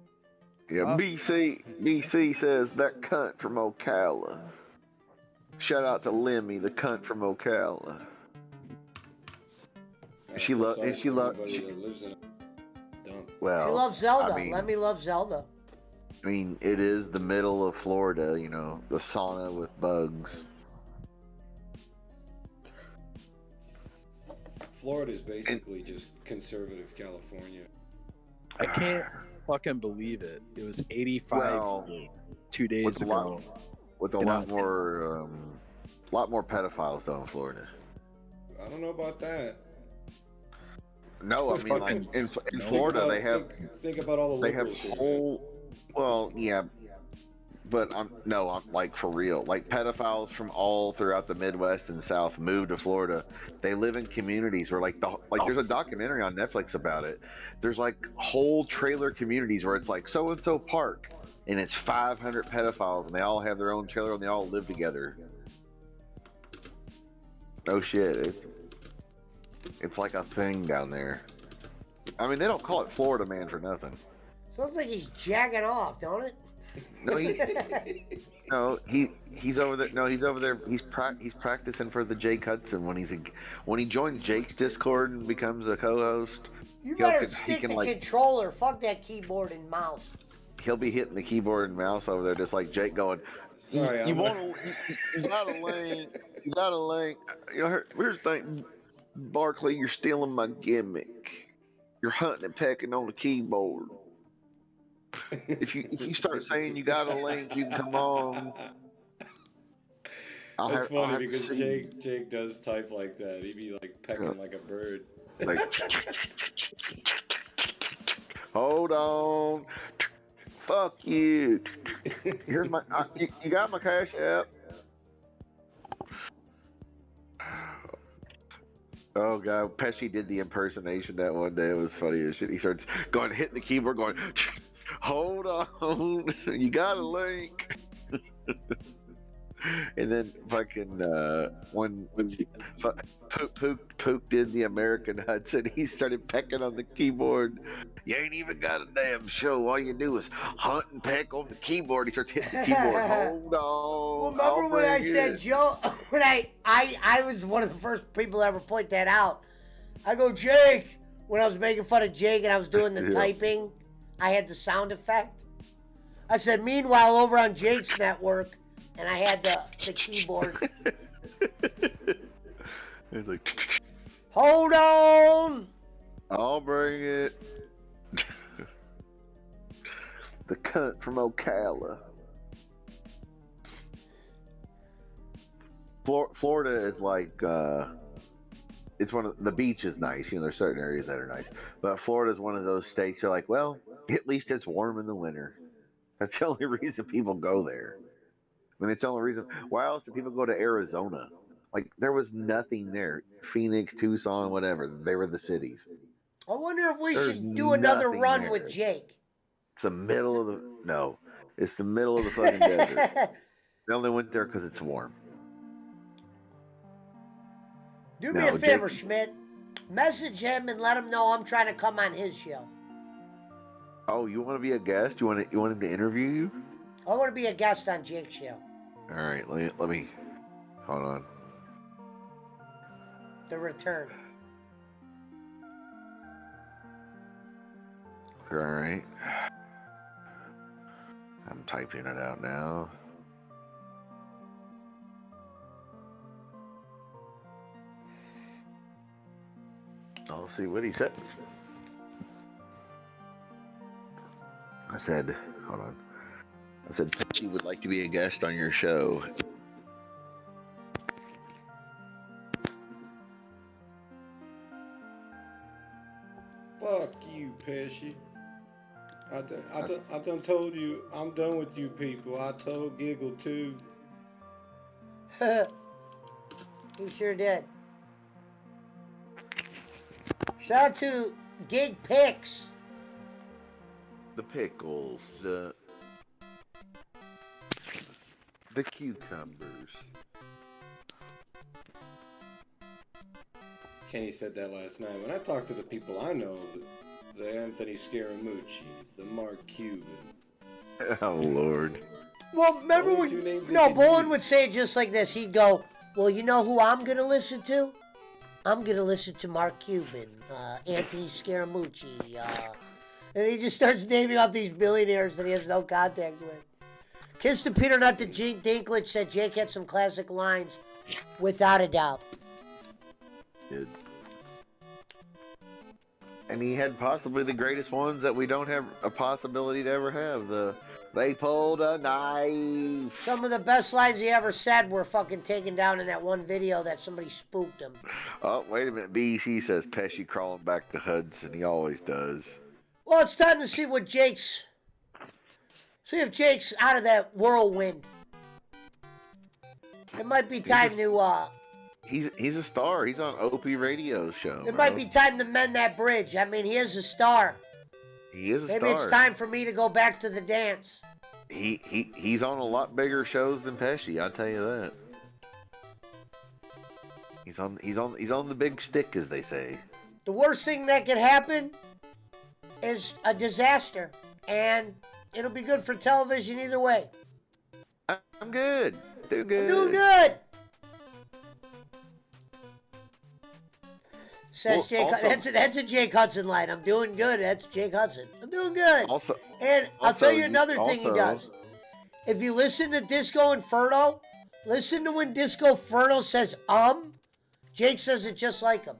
Yeah, BC says that cunt from Ocala. Shout out to Lemmy, the cunt from Ocala. She loves. Anybody She loves. that lives in a dump. Well, He loves Zelda. I mean, Let me love Zelda. I mean, it is the middle of Florida. You know, the sauna with bugs. Florida is basically just conservative California. I can't fucking believe it. It was 85 Well, 2 days with a ago. With a lot more pedophiles though in Florida. I don't know about that. No, I mean like in Florida they have Think about all the they have liberals here. whole. Well, yeah, but I'm like for real. Like pedophiles from all throughout the Midwest and South move to Florida. They live in communities where there's a documentary on Netflix about it. There's like whole trailer communities where it's like so and so park, and it's 500 pedophiles, and they all have their own trailer and they all live together. No shit, it's like a thing down there. I mean, they don't call it Florida Man for nothing. Sounds like he's jacking off, don't it? No, he's over there. No, he's over there. He's practicing for the Jake Hudson when he joins Jake's Discord and becomes a co-host. You better stick the controller. Fuck that keyboard and mouse. He'll be hitting the keyboard and mouse over there just like Jake, going, Sorry, you got a link. You got a link. You know, here's the thing, Barkley, you're stealing my gimmick. You're hunting and pecking on the keyboard. If you start saying you got a link, you can come on. That's funny because Jake does type like that. He'd be like pecking like a bird. Like, hold on. Fuck you. Here's my. You got my Cash App. Oh god, Pesci did the impersonation that one day. It was funny as shit. He starts going, hitting the keyboard, going, "Hold on, you got a link." And then fucking when Pook did the American Hudson, he started pecking on the keyboard. You ain't even got a damn show. All you do is hunt and peck on the keyboard. He starts hitting the keyboard. Hold on. Well, remember when I bring said it. Joe? When I was one of the first people to ever point that out. I go, Jake. When I was making fun of Jake and I was doing the Yeah. typing, I had the sound effect. I said, meanwhile, over on Jake's network, and I had the keyboard. It's like, Hold on. I'll bring it. The cunt from Ocala. Florida is like, it's one of the beach is nice. You know, there's certain areas that are nice, but Florida is one of those states. You're like, well, at least it's warm in the winter. That's the only reason people go there. I mean, it's the only reason. Why else do people go to Arizona? Like, there was nothing there. Phoenix, Tucson, whatever. They were the cities. I wonder if we There's should do another nothing run there. with Jake. It's the middle of the no. It's the middle of the fucking desert. They only went there because it's warm. Do me No, a favor, Jake- Schmidt. Message him and let him know I'm trying to come on his show. Oh, you want to be a guest? You want him to interview you? I want to be a guest on Jake's show. All right, let me hold on. The return. All right. I'm typing it out now. I'll see what he said. I said, hold on. I said, Pepsi would like to be a guest on your show. Fuck you, Pesci. I done told you I'm done with you people. I told Giggle too. He sure did. Shout out to Gig Picks. The pickles, the cucumbers. Kenny said that last night. When I talk to the people I know, the Anthony Scaramucci's, the Mark Cuban. Oh Lord. Well, remember Only when... two names they No, can Bolin use. would say it just like this. He'd go, well, you know who I'm going to listen to? I'm going to listen to Mark Cuban, Anthony Scaramucci, and he just starts naming off these billionaires that he has no contact with. Kiss the Peter Nut to Gene Dinklage said Jake had some classic lines, without a doubt. Did. And he had possibly the greatest ones that we don't have a possibility to ever have. They pulled a knife. Some of the best lines he ever said were fucking taken down in that one video that somebody spooked him. Oh, wait a minute. BC says Pesci crawling back to Hudson. He always does. Well, it's time to see what Jake's... See if Jake's out of that whirlwind. It might be time to, He's a star. He's on OP radio show. It might be time to mend that bridge. I mean, he is a star. He is a Maybe star. it's time for me to go back to the dance. He's on a lot bigger shows than Pesci. I'll tell you that. He's on the big stick, as they say. The worst thing that could happen is a disaster, and it'll be good for television either way. I'm good. Doing good. I'm doing good. Says Well, Jake. also- That's a Jake Hudson line. I'm doing good. That's Jake Hudson. I'm doing good. Also, and I'll tell you another thing he also- does. If you listen to Disco Inferno, listen to when Disco Inferno says Jake says it just like him.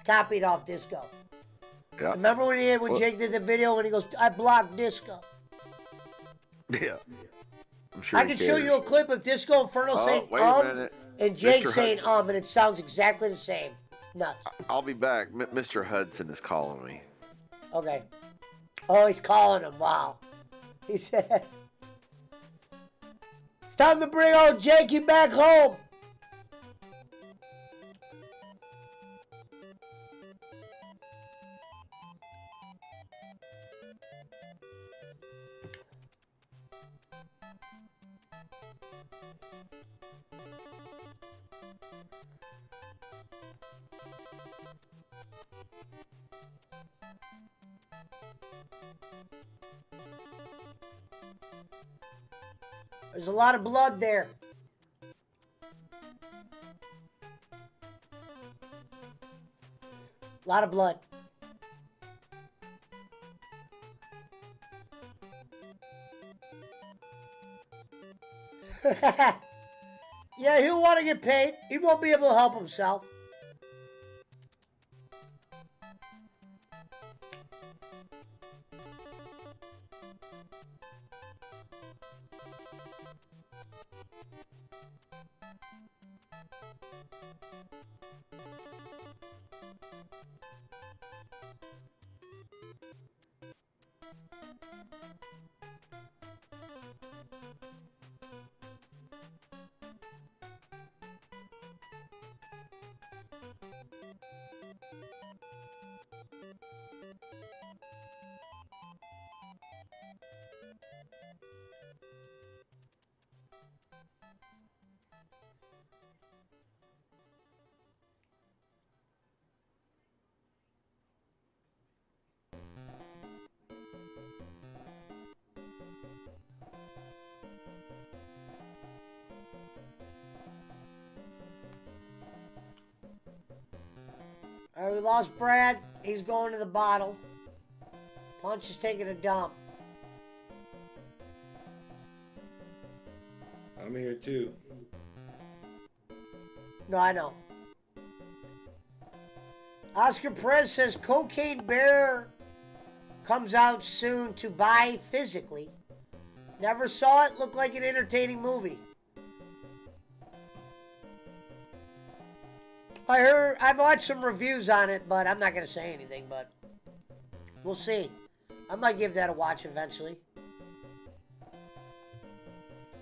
Copied off Disco. Yeah. Remember when Jake did the video when he goes, I blocked Disco. Yeah. I'm sure I he can show cares. you a clip of Disco Inferno Oh, saying wait a minute. and Jake Mr. saying Hudson. and it sounds exactly the same. Nuts. I'll be back. Mr. Hudson is calling me. Okay. Oh, he's calling him. Wow. He said, it's time to bring old Jakey back home. There's a lot of blood there. A lot of blood. Yeah, he'll want to get paid. He won't be able to help himself. All right, we lost Brad. He's going to the bottle. Punch is taking a dump. I'm here too. No, I know. Oscar Perez says Cocaine Bear comes out soon to buy physically. Never saw it. Looked like an entertaining movie. I've watched some reviews on it, but I'm not going to say anything, but we'll see. I might give that a watch eventually.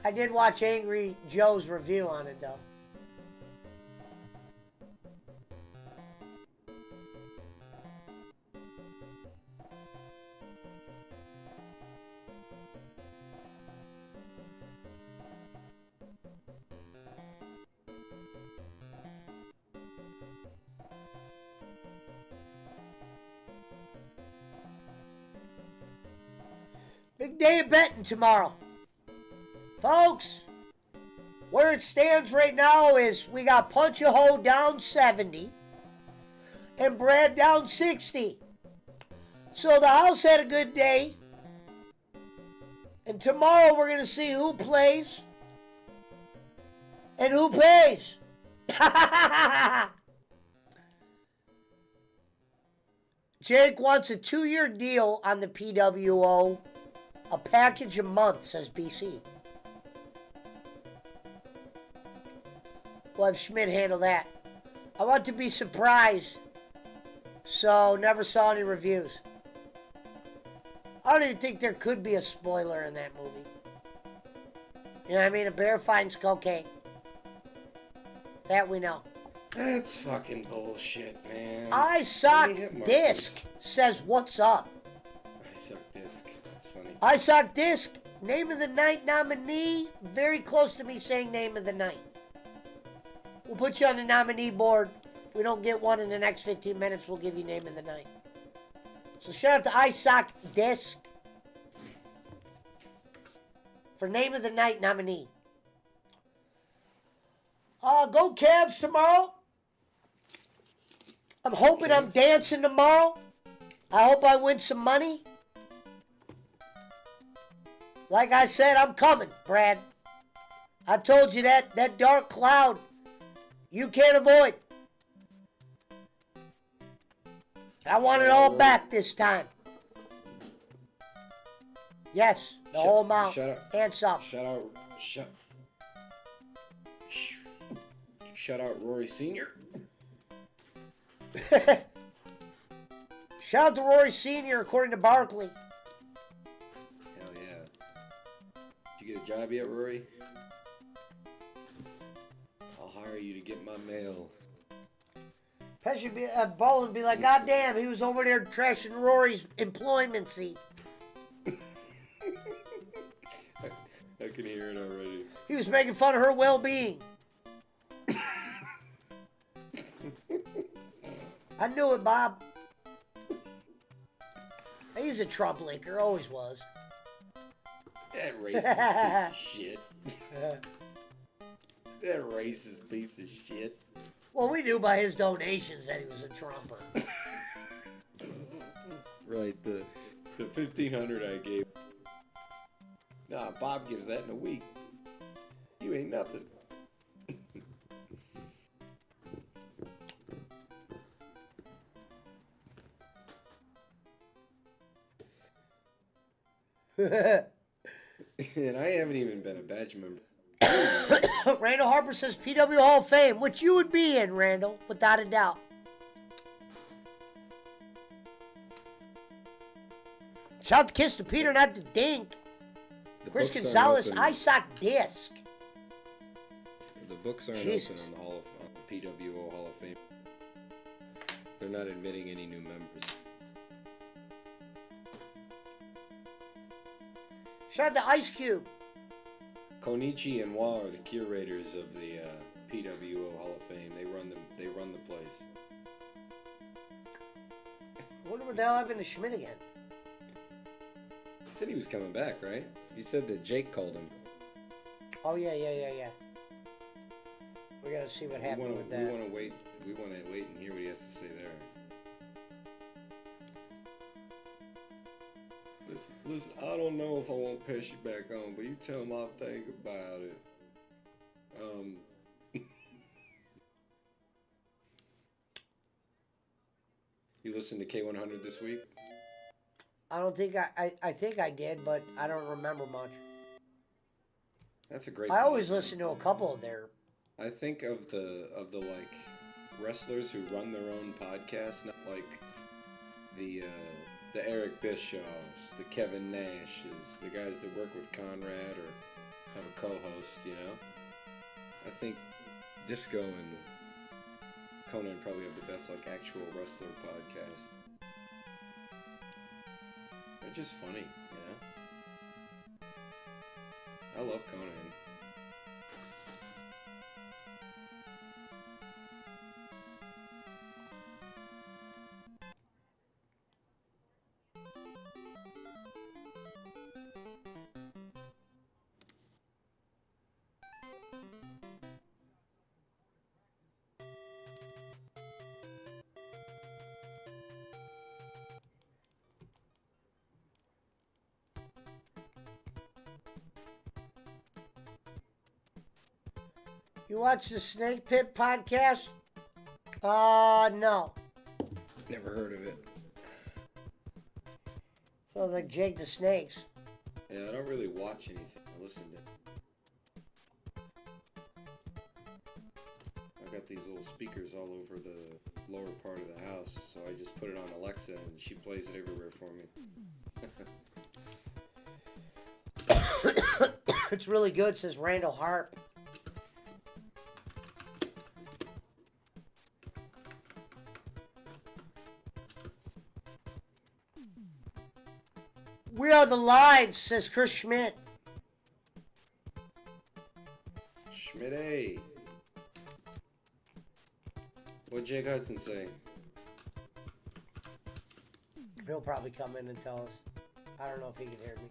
I did watch Angry Joe's review on it, though. Big day of betting tomorrow. Folks, where it stands right now is we got Punch a Hole down 70 and Brad down 60. So the house had a good day. And tomorrow we're going to see who plays and who pays. Jake wants a 2-year deal on the PWO. A package a month, says BC. We'll have Schmidt handle that. I want to be surprised. So, never saw any reviews. I don't even think there could be a spoiler in that movie. You know what I mean? A bear finds cocaine. That we know. That's fucking bullshit, man. I Suck Disc says, what's up? I Suck Disc. That's funny. I Suck Disc, Name of the Night nominee. Very close to me saying Name of the Night. We'll put you on the nominee board. If we don't get one in the next 15 minutes, we'll give you Name of the Night. So shout out to I Suck Disc for Name of the Night nominee. Go Cavs tomorrow. I'm hoping I'm dancing tomorrow. I hope I win some money. Like I said, I'm coming, Brad. I told you that dark cloud, you can't avoid. I want it all back this time. Yes, the whole amount. Shut up. And some. Shut out Rory Sr. Shout out to Rory Sr. according to Barkley. Hell yeah. Did you get a job yet, Rory? I'll hire you to get my mail. Pet should be Ball and be like, God damn, he was over there trashing Rory's employment seat. I can hear it already. He was making fun of her well-being. I knew it, Bob. He's a Trump linker, always was. That racist piece of shit. That racist piece of shit. Well, we knew by his donations that he was a Trumper. Right, the 1,500 I gave. Nah, Bob gives that in a week. You ain't nothing. And I haven't even been a badge member. Randall Harper says PW Hall of Fame, which you would be in, Randall, without a doubt. Shout to Kiss to Peter, not to Dink. The Chris books aren't Gonzalez, open. I sock disc. The books aren't Jesus. open on the PWO Hall of Fame. They're not admitting any new members. Shout out to Ice Cube. Konichi and Wa are the curators of the PWO Hall of Fame. They run the place. I wonder what the hell happened to Schmidt again. He said he was coming back, right? He said that Jake called him. Oh, yeah. We gotta see what happened with that. We want to wait and hear what he has to say there. Listen, I don't know if I want to pass you back on, but you tell him I'll think about it. You listened to K100 this week? I don't think I think I did, but I don't remember much. That's a great. I always listen to a couple of their. I think of the like wrestlers who run their own podcast, not like the Eric Bischoffs, the Kevin Nashes, the guys that work with Conrad or have a co-host, you know? I think Disco and Conan probably have the best like actual wrestler podcast. They're just funny, you know? I love Conan. You watch the Snake Pit podcast? No. Never heard of it. Sounds like Jake the Snakes. Yeah, I don't really watch anything. I listen to. I've got these little speakers all over the lower part of the house, so I just put it on Alexa and she plays it everywhere for me. It's really good, says Randall Harp. We are the live, says Chris Schmidt. Schmidt-A. What'd Jake Hudson say? He'll probably come in and tell us. I don't know if he can hear me.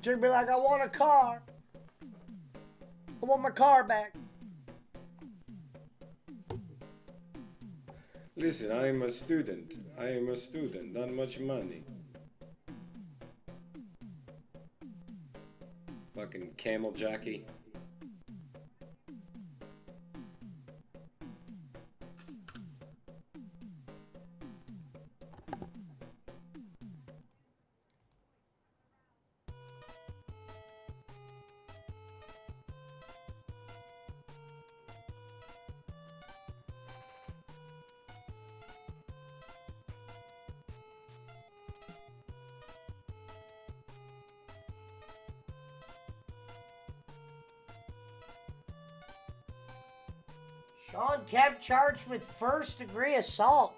Jake be like, I want a car. I want my car back. Listen, I am a student. Not much money. Fucking camel jockey. Sean Kemp charged with first-degree assault.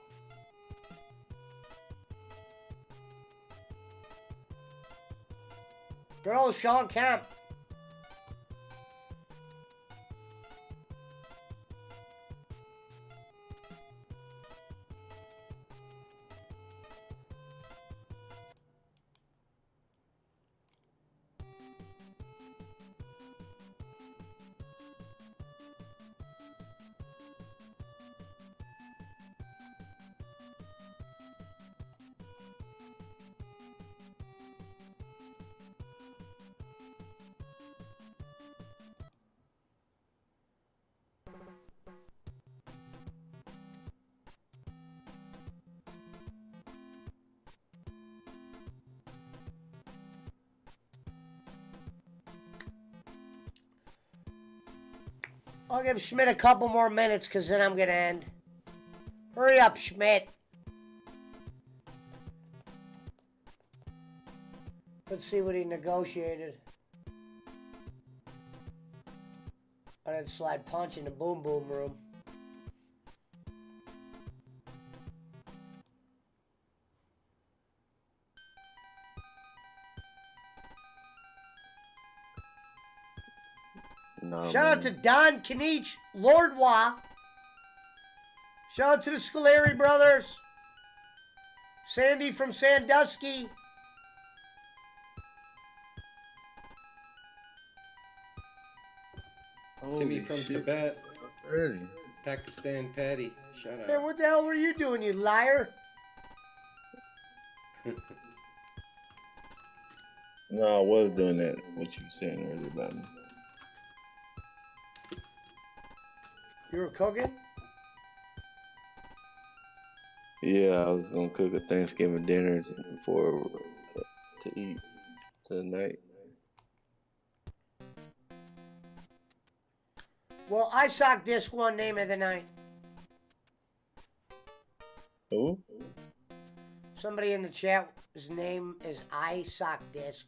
Good old Sean Kemp. I'll give Schmidt a couple more minutes because then I'm going to end. Hurry up, Schmidt. Let's see what he negotiated. I didn't slide punch in the boom boom room. No, Shout out to Don Kanich, Lord Wah. Shout out to the Scolari brothers. Sandy from Sandusky. Timmy from shit. Tibet. Early. Pakistan Patty. Shout Hey, out. what the hell were you doing, you liar? No, I was doing that. What you saying earlier about me? You were cooking? Yeah, I was gonna cook a Thanksgiving dinner for to eat tonight. Well, I sock disc one name of the night. Who? Somebody in the chat, his name is I sock disc.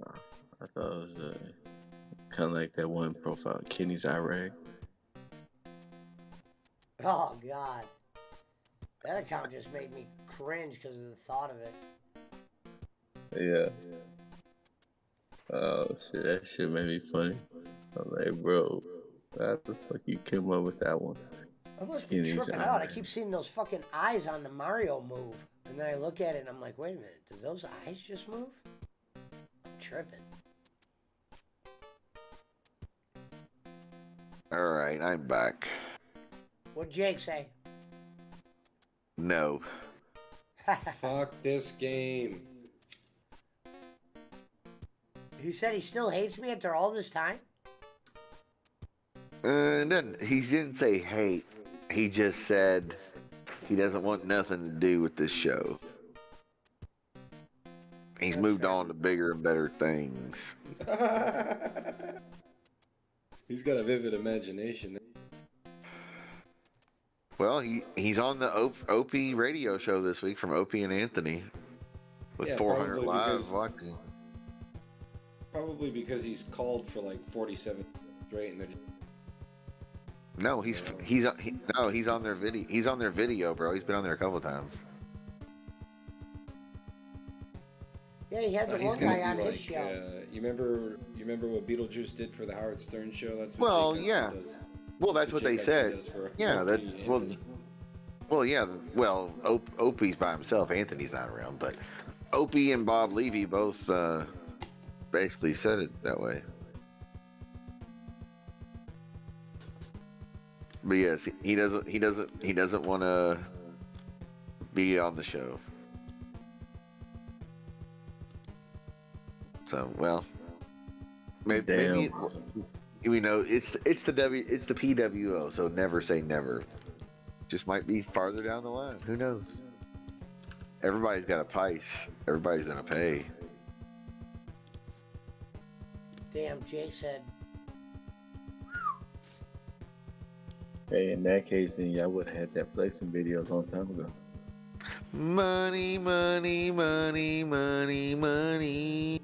I thought it was kind of like that one profile, Kenny's Iraq. Oh, God. That account just made me cringe because of the thought of it. Yeah. Oh shit, that shit made me funny. I'm like, bro, how the fuck you came up with that one? I must be Kenny's tripping out. I Iraq. keep seeing those fucking eyes on the Mario move. And then I look at it and I'm like, wait a minute, did those eyes just move? I'm tripping. Alright, I'm back. What'd Jake say? No. Fuck this game. He said he still hates me after all this time? He didn't say hate. He just said he doesn't want nothing to do with this show. He's moved on to bigger and better things. He's got a vivid imagination. Well, he's on the Opie radio show this week from Opie and Anthony with Yeah, 400 probably live because- watching. Probably because he's called for like 47 straight, and they're just... No, he's on their video. He's on their video, bro. He's been on there a couple times. Yeah, he had the he's one gonna guy on be his like, show. you remember what Beetlejuice did for the Howard Stern show? That's what Well, Jake yeah. Hudson does. Well, that's what Jake they Hudson said. does for Yeah, that Opie and well, Anthony. well, yeah. Well, Opie's by himself. Anthony's not around, but Opie and Bob Levy both basically said it that way. But yes, he doesn't want to be on the show. So well, maybe we know it's the PWO. So never say never. Just might be farther down the line. Who knows? Everybody's got a price. Everybody's gonna pay. Damn, Jake said. Hey, in that case, then y'all would have had that placing video a long time ago. Money, money, money, money, money.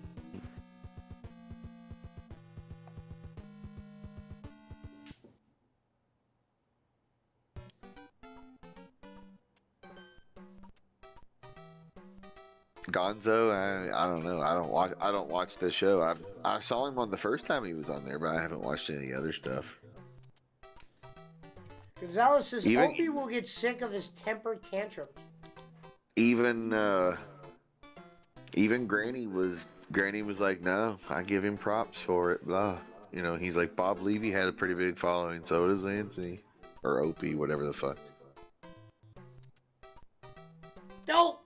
Gonzo, I don't know. I don't watch the show. I saw him on the first time he was on there, but I haven't watched any other stuff. Gonzalez says Even- Opie will get sick of his temper tantrums. Even Granny was like, no, I give him props for it. Blah. You know, he's like, Bob Levy had a pretty big following, so does Anthony or Opie, whatever the fuck. Dope.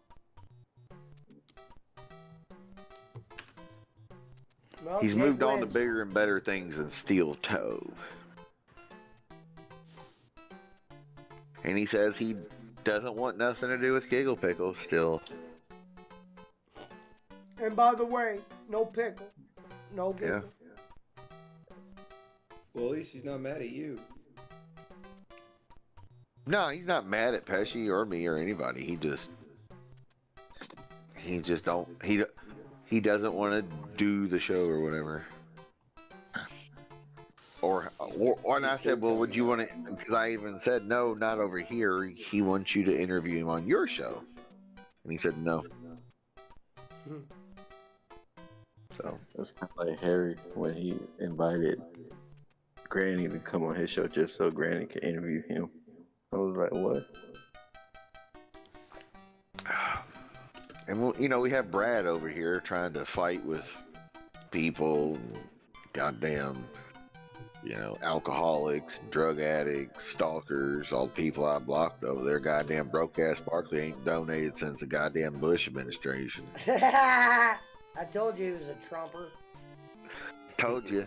Well, He's Jake moved on to wins. bigger and better things than Steel Toe. And he says he doesn't want nothing to do with Giggle Pickle still. And by the way, no pickle, no Yeah. giggle. Well, at least he's not mad at you. No, he's not mad at Pesci or me or anybody. He doesn't want to do the show or whatever. Or and I said, well, would you want to? Because I even said, no, not over here. He wants you to interview him on your show, and he said no. So That's kind of like Harry when he invited Granny to come on his show just so Granny could interview him. I was like, what? And we have Brad over here trying to fight with people, goddamn, alcoholics, drug addicts, stalkers, all the people I blocked over there. Goddamn broke ass Barkley ain't donated since the goddamn Bush administration. I told you he was a Trumper. Told you.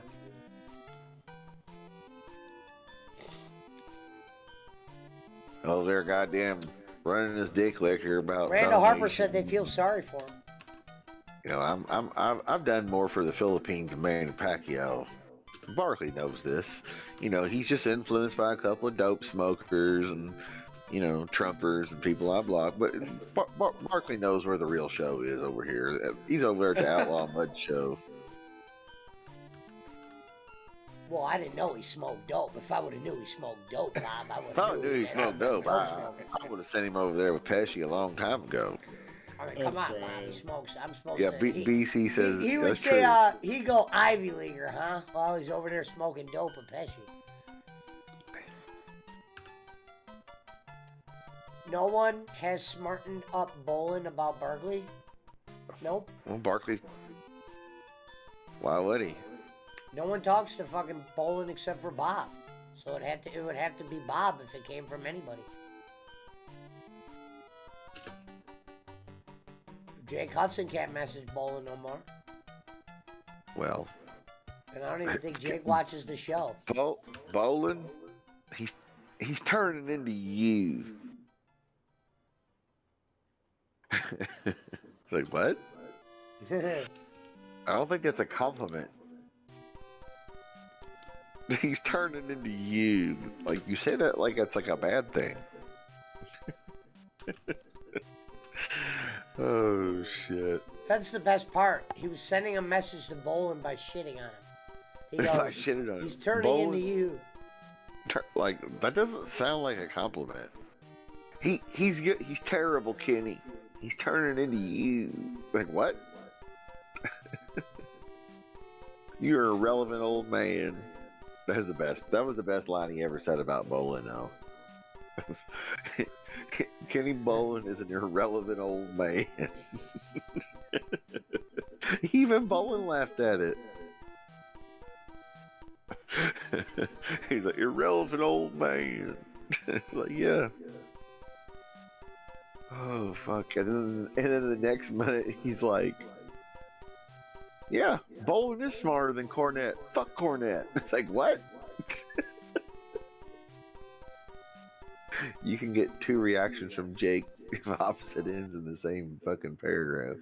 Oh, they're goddamn running his dick liquor about. Randall Harper donations. said they feel sorry for him. I've done more for the Philippines than Manny Pacquiao. Barkley knows this. He's just influenced by a couple of dope smokers and, Trumpers and people I block. But Barkley knows where the real show is over here. He's over there at the Outlaw Mud show. Well, I didn't know he smoked dope. If I would have knew he smoked dope, Bob, I would If I knew he smoked dope, I would have sent him over there with Pesci a long time ago. I mean, come on, Bob. He smokes. I'm supposed Yeah, to. BC says he would that's say, true. he'd go Ivy Leaguer, huh? While he's over there smoking dope with Pesci. No one has smartened up Bolin about Barkley? Nope. Well, Barkley. Why would he? No one talks to fucking Bolin except for Bob. So it would have to be Bob if it came from anybody. Jake Hudson can't message Bolin no more. Well. And I don't even think Jake watches the show. Bolin, he's turning into you. Like, what? I don't think that's a compliment. He's turning into you. Like, you say that like it's like a bad thing. Oh, shit. That's the best part. He was sending a message to Bolin by shitting on him. He goes, I shitted on him. he's turning into you. Like, that doesn't sound like a compliment. He's terrible, Kenny. He's turning into you. Like, what? You're a relevant old man. That's the best. That was the best line he ever said about Bolin, though. Kenny Bolin is an irrelevant old man. Even Bolin laughed at it. He's like, irrelevant old man. Like, yeah. Oh, fuck. And then the next minute, he's like, yeah, Bolin is smarter than Cornette. Fuck Cornette. It's like, what? You can get two reactions from Jake if opposite ends in the same fucking paragraph.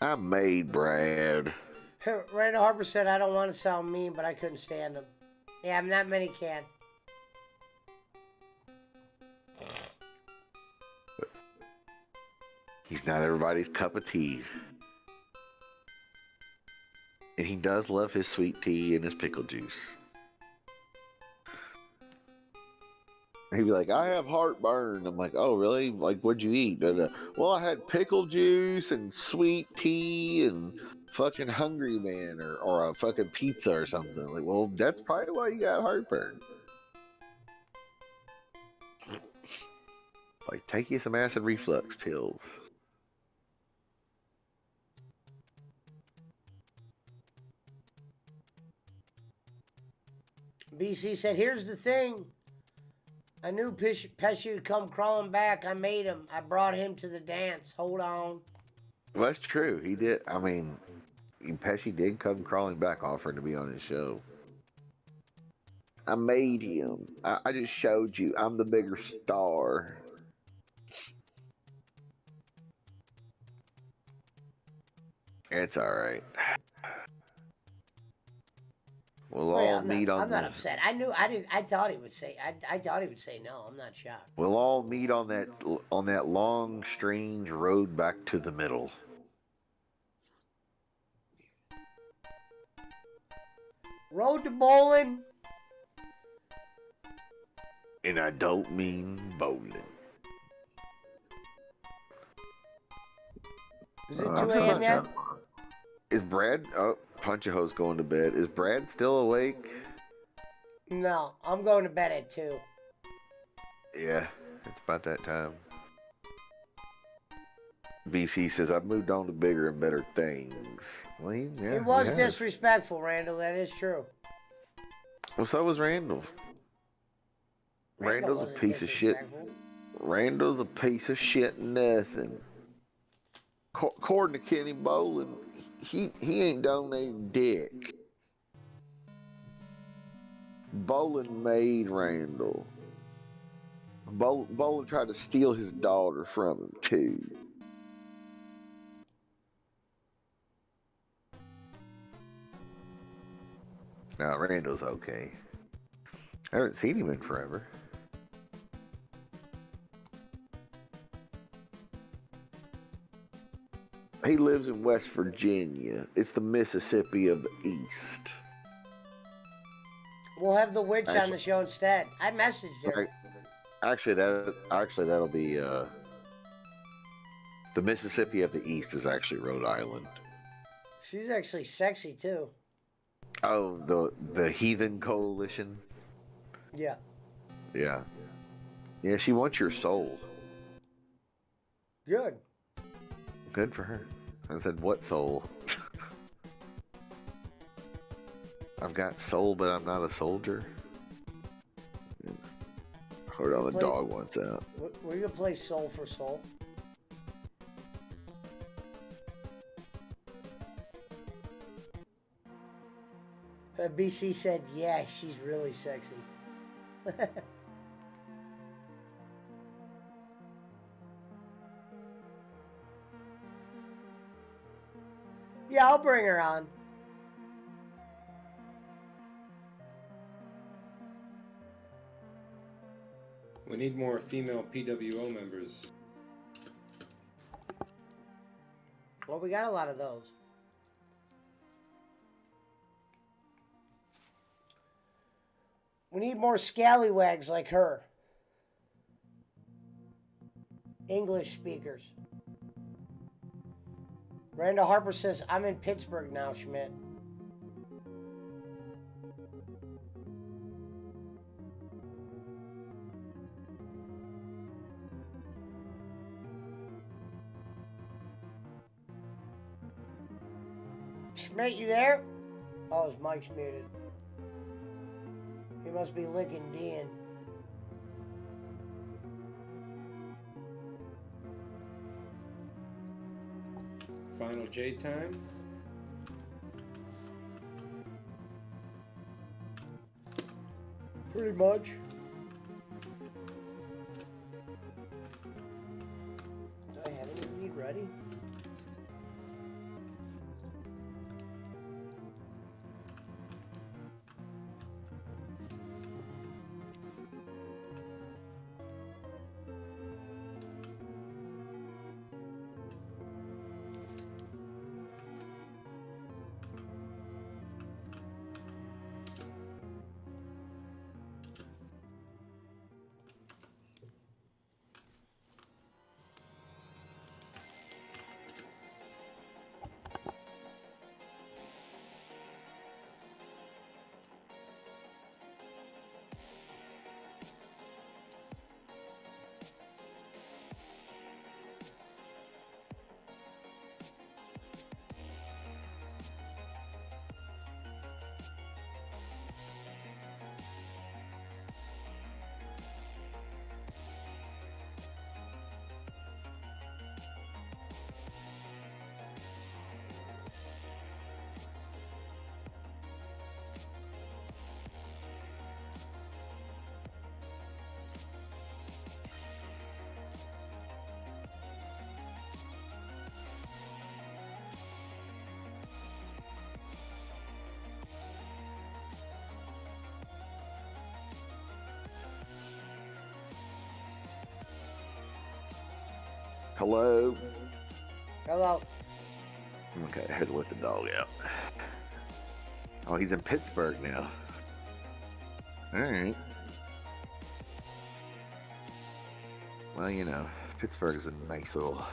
I made Brad. Randall Harper said, I don't want to sound mean, but I couldn't stand him. Yeah, not many can. He's not everybody's cup of tea. And he does love his sweet tea and his pickle juice. He'd be like, I have heartburn. I'm like, oh, really? Like, what'd you eat? Well, I had pickle juice and sweet tea and fucking Hungry Man or a fucking pizza or something. Like, well, that's probably why you got heartburn. Like, take you some acid reflux pills. BC said, here's the thing. I knew Pesci would come crawling back. I made him. I brought him to the dance. Hold on. Well, that's true. He did. I mean, Pesci did come crawling back offering to be on his show. I made him. I just showed you. I'm the bigger star. It's all right. We'll all meet on. I'm not upset. I knew. I didn't. I thought he would say. I thought he would say no. I'm not shocked. We'll all meet on that long, strange road back to the middle. Road to bowling. And I don't mean bowling. Is it 2 a.m. yet? Is Brad? Oh, Punch-a-Ho's going to bed. Is Brad still awake? No, I'm going to bed at 2. Yeah, it's about that time. BC says, I've moved on to bigger and better things. Well, yeah, It was disrespectful, Randall. That is true. Well, so was Randall. Randall's a piece of shit. Randall's a piece of shit nothing. According to Kenny Bolin, he ain't donating dick. Bolin made Randall. Bolin tried to steal his daughter from him too. Now Randall's okay. I haven't seen him in forever. He lives in West Virginia. It's the Mississippi of the East. We'll have the witch on the show instead. I messaged her. Actually, that'll be the Mississippi of the East is actually Rhode Island. She's actually sexy too. Oh, the Heathen Coalition. Yeah. Yeah. Yeah, she wants your soul. Good. Good for her. I said, what soul? I've got soul, but I'm not a soldier. Hold on, the dog wants out. We're gonna play Soul for Soul. BC said, yeah, she's really sexy. Yeah, I'll bring her on. We need more female PWO members. Well, we got a lot of those. We need more scallywags like her. English speakers. Randall Harper says, I'm in Pittsburgh now, Schmidt. Schmidt, you there? Oh, his mic's muted. He must be licking Dean. Final J time. Pretty much. Do I have any lead ready? Hello. Hello. Okay, I had to let the dog out. Oh, he's in Pittsburgh now. Alright. Well, you know, Pittsburgh is a nice little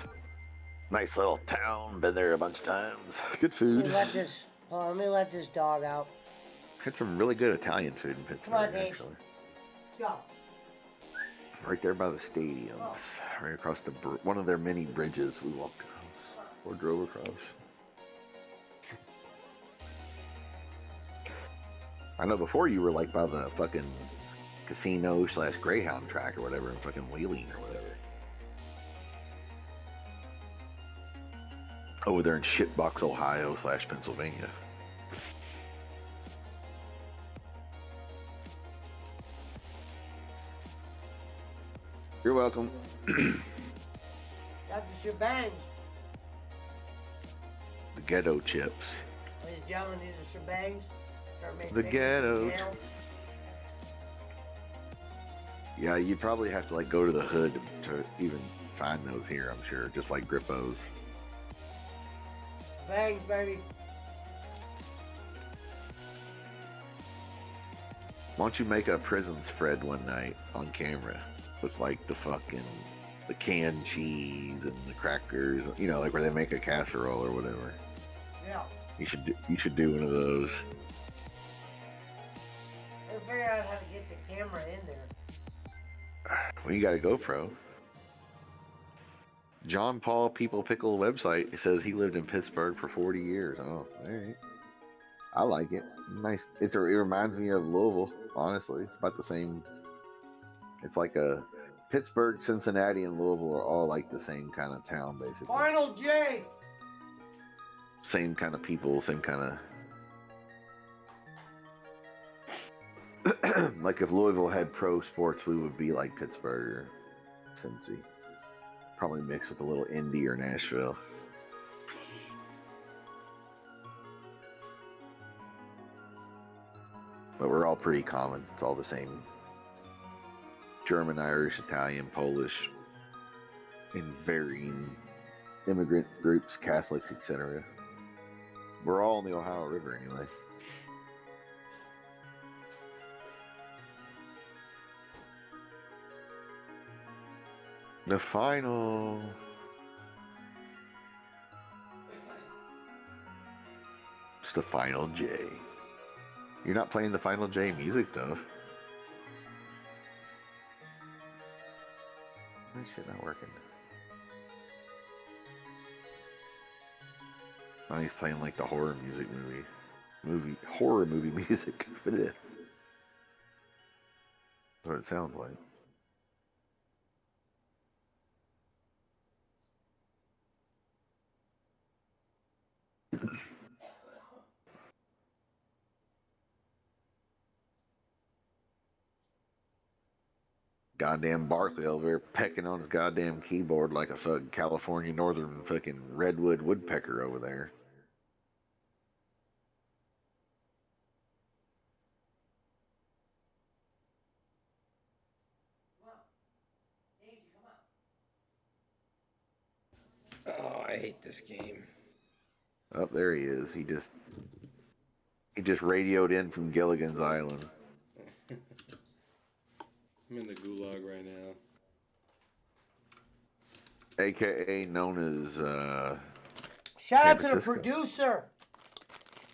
town. Been there a bunch of times. Good food. Let me let this dog out. Had some really good Italian food in Pittsburgh, Come on, Dave. actually. Go. Right there by the stadium, right across the one of their many bridges we walked across or drove across. I know before you were like by the fucking casino / Greyhound track or whatever in fucking Wheeling or whatever. Over there in shitbox Ohio / Pennsylvania. You're welcome. Got the shebangs. The ghetto chips. Ladies and gentlemen, these are shebangs. The ghetto. Yeah, you'd probably have to like go to the hood to even find those here, I'm sure. Just like Grippos. Bangs, baby. Why don't you make a prisons Fred one night on camera with like the canned cheese and the crackers, you know, like where they make a casserole or whatever. Yeah. You should do one of those. We'll figure out how to get the camera in there. Well, you got a GoPro. John Paul People Pickle website, it says he lived in Pittsburgh for 40 years. Oh, alright. I like it. Nice. It reminds me of Louisville, honestly. It's about the same. It's like a Pittsburgh, Cincinnati, and Louisville are all like the same kind of town, basically. Final J! Same kind of people, same kind of... Like if Louisville had pro sports, we would be like Pittsburgh or Cincy. Probably mixed with a little Indy or Nashville. But we're all pretty common. It's all the same. German, Irish, Italian, Polish, in varying immigrant groups, Catholics, etc. We're all on the Ohio River anyway. The final. It's the Final J. You're not playing the Final J music though. This shit not working. Oh, he's playing like the horror movie music. That's what it sounds like. Goddamn Barkley over there pecking on his goddamn keyboard like a fucking California northern fucking redwood woodpecker over there. Oh, I hate this game. Oh, there he is. He just radioed in from Gilligan's Island. I'm in the gulag right now. AKA known as Shout out San to the Francisco. producer.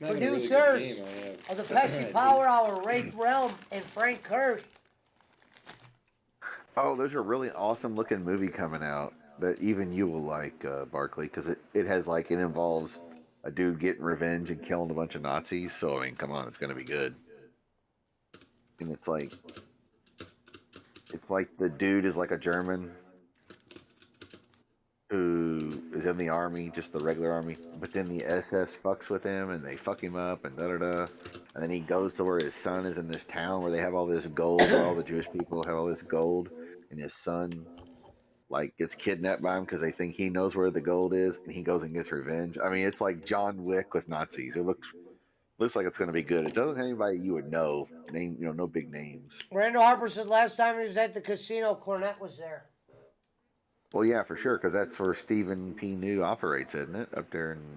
I'm having a really good Producers game, I have. of the Pepsi Power Hour, Wraith Realm and Frank Kirsch. Oh, there's a really awesome looking movie coming out that even you will like, Barkley, because it involves a dude getting revenge and killing a bunch of Nazis. So I mean, come on, it's gonna be good. And it's like the dude is like a German who is in the army, just the regular army, but then the SS fucks with him and they fuck him up and da-da-da. And then he goes to where his son is in this town where they have all this gold, where all the Jewish people have all this gold, and his son like gets kidnapped by him because they think he knows where the gold is, and he goes and gets revenge. I mean, it's like John Wick with Nazis. It looks like it's going to be good. It doesn't have anybody you would know, no big names. Randall Harper said last time he was at the casino, Cornette was there. Well, yeah, for sure, because that's where Stephen P. New operates, isn't it? Up there in,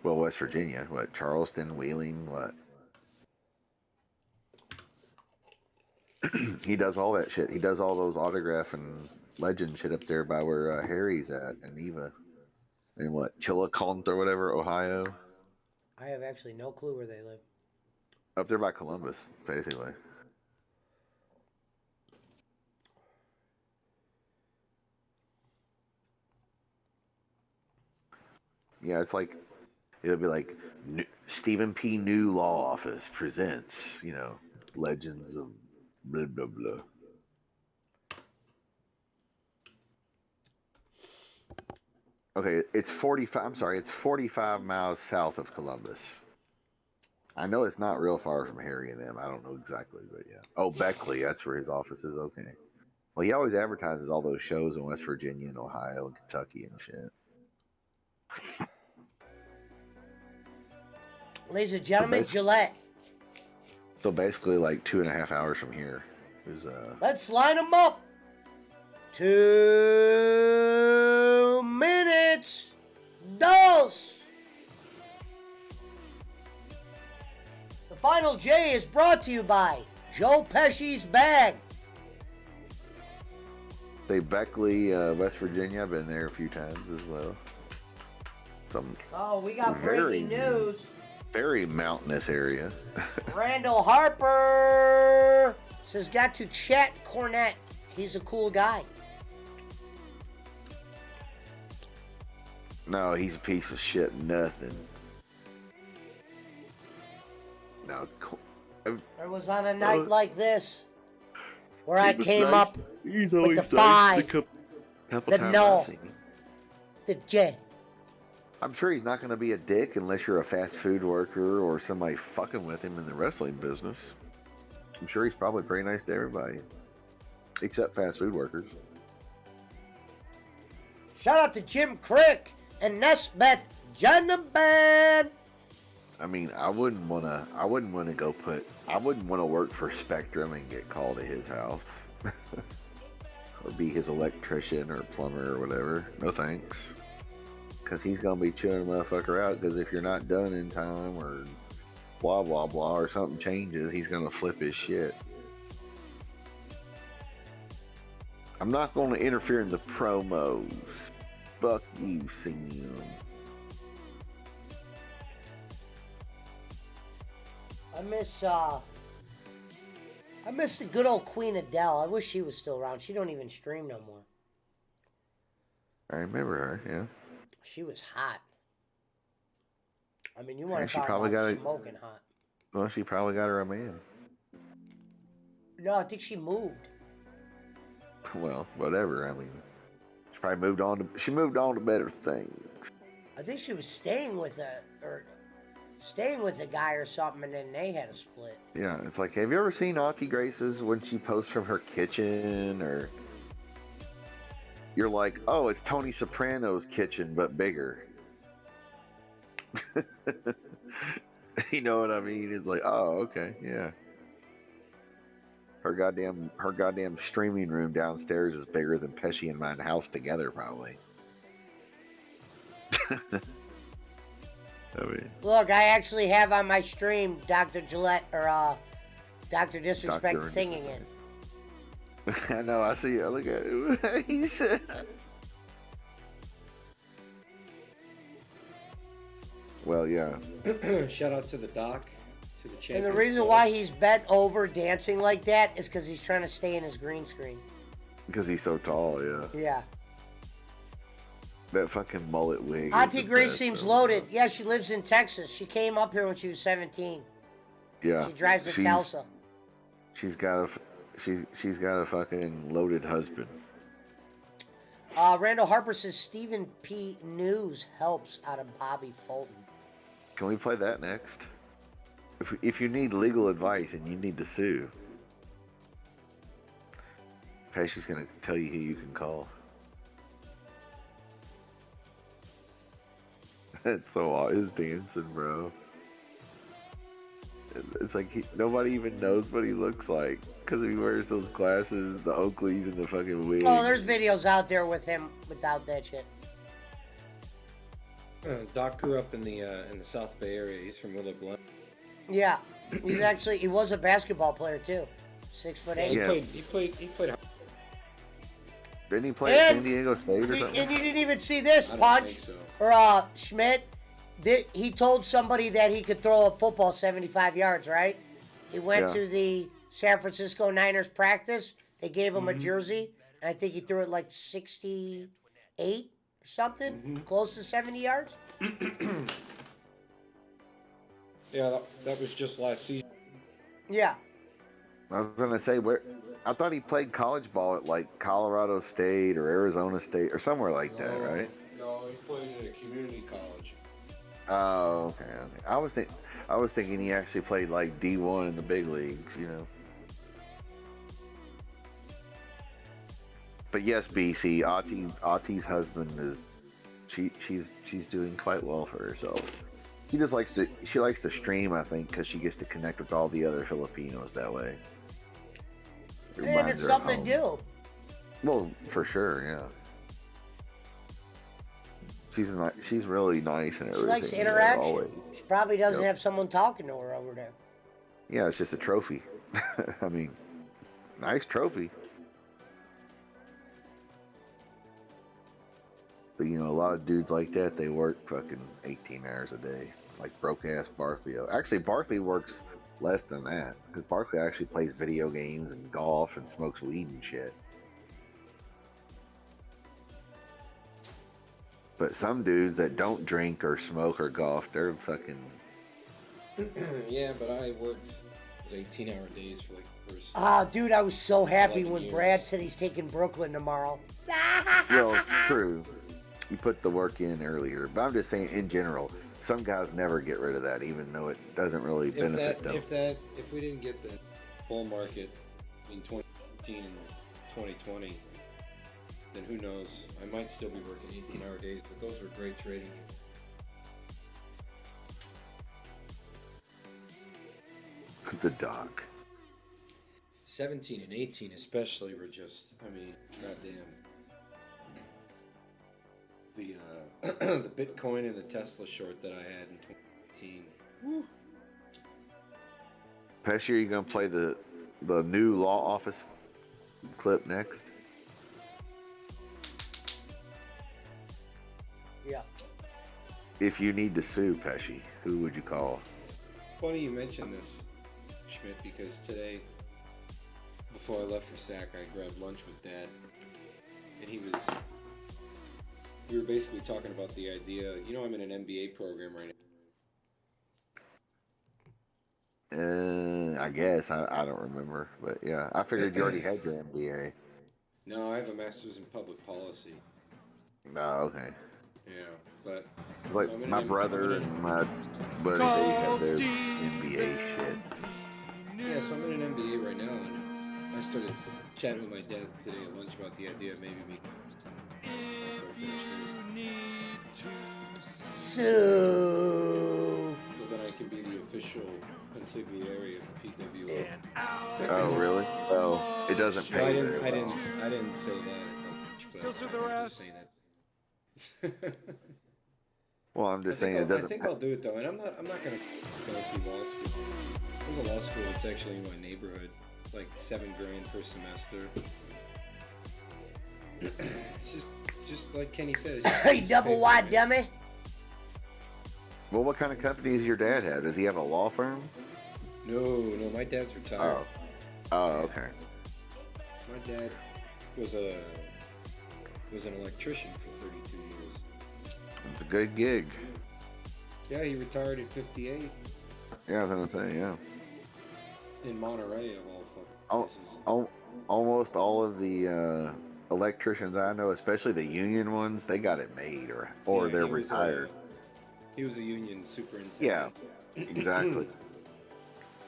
well, West Virginia. What, Charleston, Wheeling, what? He does all that shit. He does all those autograph and legend shit up there by where Harry's at and Eva. In what, Chillicothe or whatever, Ohio? I have actually no clue where they live. Up there by Columbus, basically. Yeah, it's like, it'll be like, Stephen P. New Law Office presents, you know, legends of blah, blah, blah. Okay, it's 45, I'm sorry, it's 45 miles south of Columbus. I know it's not real far from Harry and them. I don't know exactly, but yeah. Oh, Beckley, that's where his office is. Okay. Well, he always advertises all those shows in West Virginia and Ohio and Kentucky and shit. Ladies and gentlemen, Gillette. So basically, like 2.5 hours from here is Let's line them up. 2 minutes. Dos. The Final J is brought to you by Joe Pesci's Bag. say Beckley, West Virginia. I've been there a few times as well. We got breaking news. Very mountainous area. Randall Harper says got to Chet Cornette. He's a cool guy. No, he's a piece of shit. Nothing. No. It was on a night like this where I was came nice. up He's with always the nice. five, Couple the times no, I've seen him. the J. I'm sure he's not going to be a dick unless you're a fast food worker or somebody fucking with him in the wrestling business. I'm sure he's probably pretty nice to everybody, except fast food workers. Shout out to Jim Crick and Nesbeth Jenneban. I mean, I wouldn't want to work for Spectrum and get called to his house. Or be his electrician or plumber or whatever. No thanks. Because he's going to be chewing a motherfucker out, because if you're not done in time or blah, blah, blah, or something changes, he's going to flip his shit. I'm not going to interfere in the promos. Fuck you, Sam. I miss the good old Queen Adele. I wish she was still around. She don't even stream no more. I remember her, yeah. She was hot. I mean, you want And to she talk probably about got smoking hot. Well, she probably got her a man. No, I think she moved. Well, whatever. I mean, she probably moved on to better things. I think she was staying with a guy or something, and then they had a split. Yeah, it's like, have you ever seen Auntie Grace's when she posts from her kitchen, or you're like, oh, it's Tony Soprano's kitchen but bigger. You know what I mean? It's like, oh, okay, yeah. Her goddamn streaming room downstairs is bigger than Pesci and mine house together, probably. I mean, Look, I actually have on my stream Dr. Gillette or Dr. Disrespect Dr. singing it. I know, I see it. Look at it. He said. Well, yeah. Shout out to the doc, to the champion. And the reason why he's bent over dancing like that is because he's trying to stay in his green screen. Because he's so tall, yeah. Yeah. That fucking mullet wig. Auntie is the Grace best, seems though. loaded. Yeah, she lives in Texas. She came up here when she was 17. Yeah. She drives to Tulsa. She's got a fucking loaded husband. Randall Harper says Stephen P. News helps out of Bobby Fulton. Can we play that next? If you need legal advice and you need to sue, Pesci's gonna tell you who you can call. That's so odd. His dancing, bro. It's like nobody even knows what he looks like because he wears those glasses, the Oakleys, and the fucking wig. Oh, there's videos out there with him without that shit. Doc grew up in the South Bay area. He's from Willow Glen. Yeah, he was a basketball player too. 6'8". Yeah. He played. Didn't he play at San Diego State or something? And you didn't even see this, I don't Punch. think so. Or Schmidt. He told somebody that he could throw a football 75 yards, right? He went to the San Francisco Niners practice. They gave him a jersey, and I think he threw it like 68 or something, close to 70 yards. Yeah, that was just last season. Yeah. I was gonna say I thought he played college ball at like Colorado State or Arizona State or somewhere like that, right? No, he played at a community college. Oh, okay. I was thinking he actually played like D1 in the big leagues, you know. But yes, BC, Ati's husband is she's doing quite well for herself. She likes to stream, I think, because she gets to connect with all the other Filipinos that way. And it's something to do. Well, for sure, yeah. She's really nice and everything. She likes interaction. She probably doesn't have someone talking to her over there. Yeah, it's just a trophy. I mean, nice trophy. But you know, a lot of dudes like that, they work fucking 18 hours a day. Like broke ass Barfield. Actually, Barkley works less than that. Because Barkley actually plays video games and golf and smokes weed and shit. But some dudes that don't drink or smoke or golf, they're fucking... Yeah, but I worked 18-hour days for like the first... Ah, dude, I was so happy 11 when years. Brad said he's taking Brooklyn tomorrow. Well, true. You put the work in earlier. But I'm just saying, in general, some guys never get rid of that, even though it doesn't really benefit them. If we didn't get the bull market in 2019 and 2020, then who knows? I might still be working 18-hour days, but those were great trading years. The doc. 17 and 18 especially were just, I mean, goddamn. The the Bitcoin and the Tesla short that I had in 2018. Pesci, are you going to play the new law office clip next? Yeah. If you need to sue Pesci, who would you call? Funny you mentioned this, Schmidt, because today, before I left for SAC, I grabbed lunch with Dad, and we were basically talking about the idea, you know, I'm in an MBA program right now. I guess. I don't remember. But yeah, I figured you already had your MBA. No, I have a master's in public policy. No, okay. Yeah, but... Like so I'm in my an- brother and my buddy, they have their MBA shit. Yeah, so I'm in an MBA right now, and I started chatting with my dad today at lunch about the idea of maybe me... So that I can be the official consigliere of the PWO. Oh, really? Well, it doesn't No, pay I very didn't well. say that at lunch, but Those are the I'm rest. just saying that. Well, I'm just saying it I doesn't. think I'll do it though, and I'm not going to fancy law school. There's a law school that's actually in my neighborhood, like $7,000 per semester. It's just like Kenny said. It's just Hey, double wide dummy. Well, what kind of company does your dad have? Does he have a law firm? No, my dad's retired. Oh, okay. My dad was an electrician for 32 years. It's a good gig. Yeah, he retired at 58 Yeah, I was gonna say, yeah. in Monterey of all fucking places. Almost all of the electricians I know, especially the union ones, they got it made, or Yeah, they're he was, retired. He was a union superintendent. Yeah, exactly.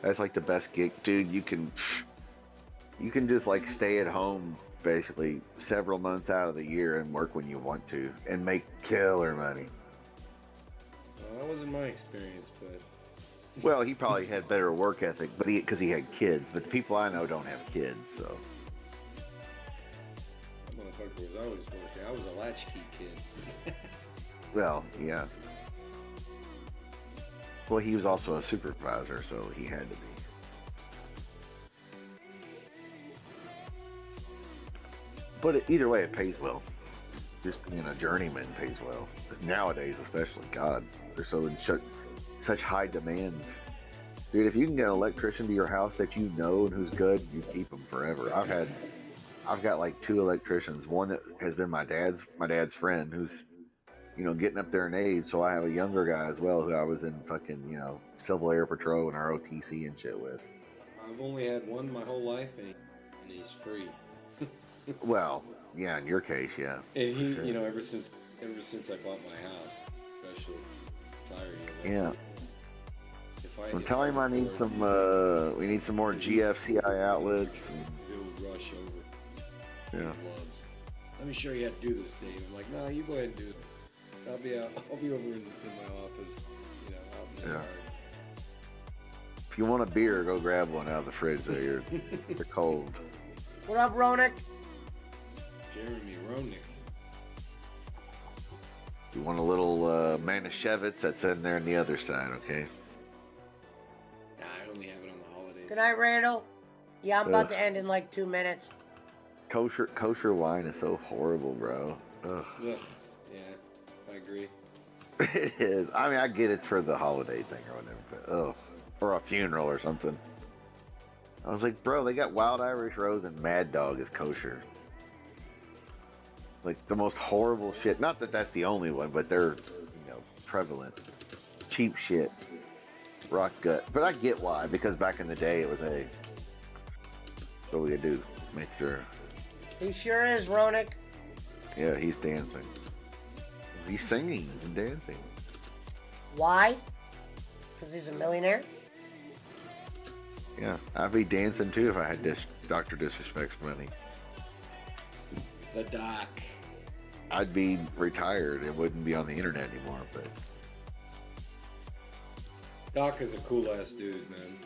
That's like the best gig, dude. You can just like stay at home basically several months out of the year and work when you want to and make killer money. Well, that wasn't my experience, but Well, he probably had better work ethic, but because he had kids. But the people I know don't have kids, so. That motherfucker was always working. I was a latchkey kid. Well, yeah. Well, he was also a supervisor, so he had to be. But either way, it pays well. Just being a journeyman pays well. Nowadays, especially, God, they're so in such high demand. Dude, if you can get an electrician to your house that you know and who's good, you keep them forever. I've got like 2 electricians. One that has been my dad's friend, who's, you know, getting up there in age. So I have a younger guy as well who I was in fucking, you know, Civil Air Patrol and ROTC and shit with. I've only had one my whole life, and he's free. Well, yeah, in your case, yeah. And he, you know, ever since I bought my house, especially tired, he was like, Yeah. I'm telling him I need some, we need some more GFCI outlets. He'll rush over. Yeah. Gloves. Let me show you how to do this, Dave. I'm like, no, you go ahead and do it. I'll be over in my office, you know, out in the Yeah. yard. If you want a beer, go grab one out of the fridge there. They're cold. What up, Ronick? Jeremy Roenick. You want a little Manischewitz that's in there on the other side, okay? Nah, I only have it on the holidays. Good night, Randall. Yeah, I'm about Ugh. to end in like 2 minutes. Kosher wine is so horrible, bro. Ugh. Ugh. Yeah, I agree. It is. I mean, I get it's for the holiday thing or whatever, but ugh. Or a funeral or something. I was like, bro, they got Wild Irish Rose and Mad Dog as kosher. Like the most horrible shit. Not that that's the only one, but they're, you know, prevalent. Cheap shit. Rock gut. But I get why, because back in the day it was a. What we gotta do? Make sure. He sure is, Ronick. Yeah, he's dancing. He's singing and dancing. Why? Because he's a millionaire? Yeah, I'd be dancing too if I had Dr. Disrespect's money. The Doc. I'd be retired. It wouldn't be on the internet anymore, but Doc is a cool ass dude, man.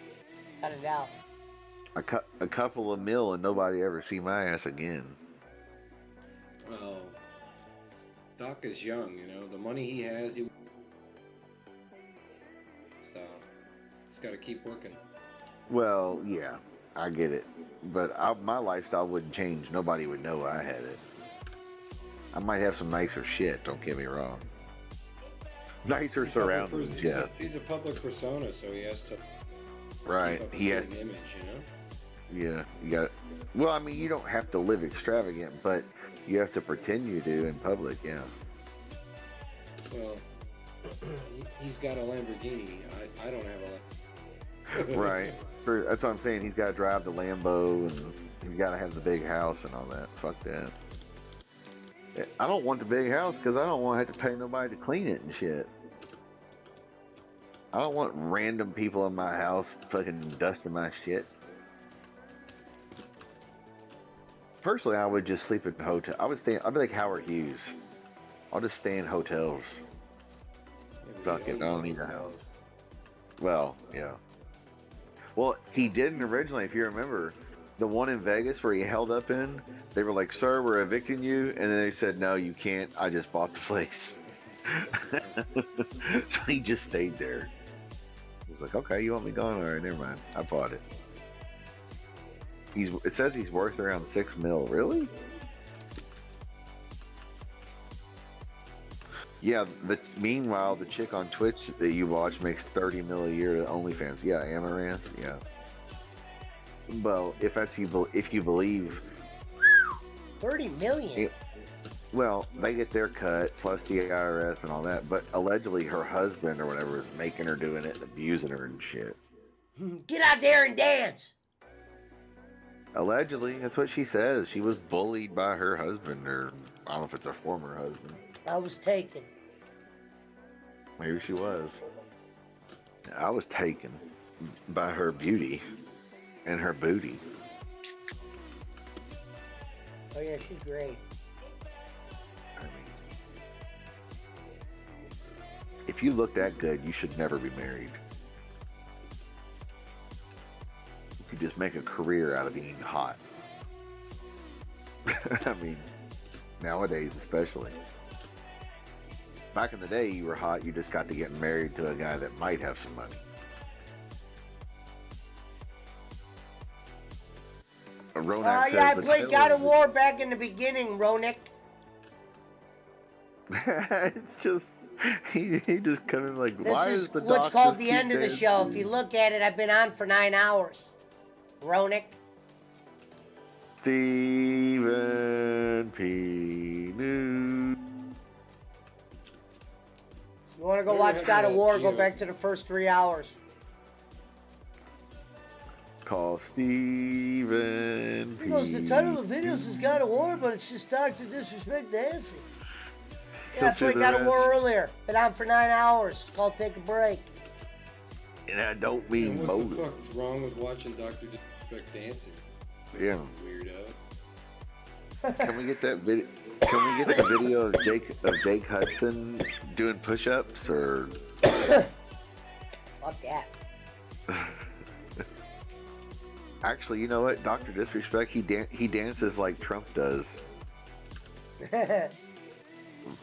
Cut it out. a couple of mil and nobody ever see my ass again. Well, Doc is young, you know. The money he has, he stop. He's got to keep working. Well, yeah, I get it, but my lifestyle wouldn't change. Nobody would know I had it. I might have some nicer shit. Don't get me wrong. Nicer surroundings, yeah. He's a public persona, so he has to. Right. Keep up a He has. certain image, you know. Yeah, you got. Well, I mean, you don't have to live extravagant, but you have to pretend you do in public. Yeah. Well, he's got a Lamborghini. I don't have a Lamborghini. Right. That's what I'm saying. He's got to drive the Lambo, and he's got to have the big house and all that. Fuck that. I don't want the big house because I don't want to have to pay nobody to clean it and shit. I don't want random people in my house fucking dusting my shit. Personally, I would just sleep at the hotel. I'd be like Howard Hughes. I'll just stay in hotels. Fuck it, I don't need a house. Well, yeah. Well, he didn't originally, if you remember. The one in Vegas where he held up in, they were like, "Sir, we're evicting you," and then they said, "No, you can't. I just bought the place." So he just stayed there. He's like, "Okay, you want me gone? All right, never mind. I bought it." It says he's worth around $6 million. Really? Yeah. Meanwhile, the chick on Twitch that you watch makes $30 million a year to OnlyFans. Yeah, Amaranth. Yeah. Well, if you believe 30 million. Well, they get their cut plus the IRS and all that, but allegedly her husband or whatever is making her doing it and abusing her and shit. Get out there and dance. Allegedly, that's what she says. She was bullied by her husband, or I don't know if it's her former husband. I was taken. Maybe she was. I was taken by her beauty and her booty. Oh yeah, she's great. I mean, if you look that good, you should never be married. could just make a career out of being hot. I mean, nowadays especially. Back in the day, you were hot, you just got to get married to a guy that might have some money. Ronak yeah, I says the played title God of is- War back in the beginning, Ronak. It's just he just kind of like, This why is is the what's doctor called the keep end of the dancing? show. If you look at it, I've been on for 9 hours. Ronak. Stephen P. New. You want to go Where watch have God of that War? Go Geo- back to the first 3 hours. Call Stephen P. He goes, the title of the videos is God of War, but it's just Dr. Disrespect Dancing. Yeah, I Filter played the God of rest. War earlier. Been on for 9 hours. It's called Take a Break. And I don't mean And what motive. the fuck's wrong with watching Dr. Disrespect dancing? Yeah. Weirdo. Can we get that video? Can we get the video of Jake Hudson doing push-ups or? Fuck that. Actually, you know what? Dr. Disrespect, he dances like Trump does. I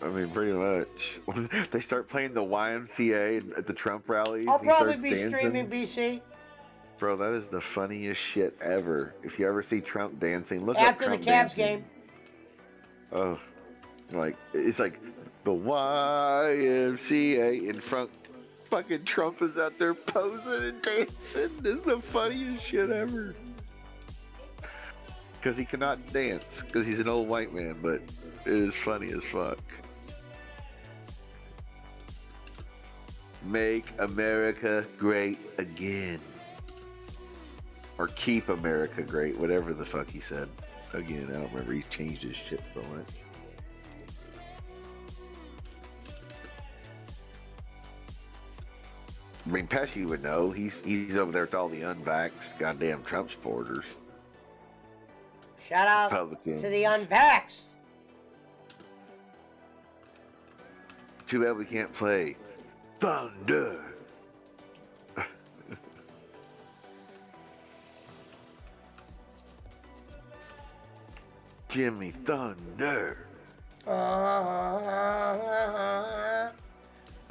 mean, pretty much. When they start playing the YMCA at the Trump rallies, I'll he probably starts be dancing. streaming BC. Bro, that is the funniest shit ever. If you ever see Trump dancing, look After up the Trump Cavs dancing. game. Oh, like it's like the YMCA in front. Fucking Trump is out there posing and dancing. This is the funniest shit ever. Because he cannot dance, because he's an old white man, but it is funny as fuck. Make America great again. Or keep America great, whatever the fuck he said. Again, I don't remember, he's changed his shit so much. I mean, Pesci would know. He's over there with all the unvaxxed goddamn Trump supporters. Shout out Republican. to the unvaxxed. Too bad we can't play Thunder. Jimmy Thunder.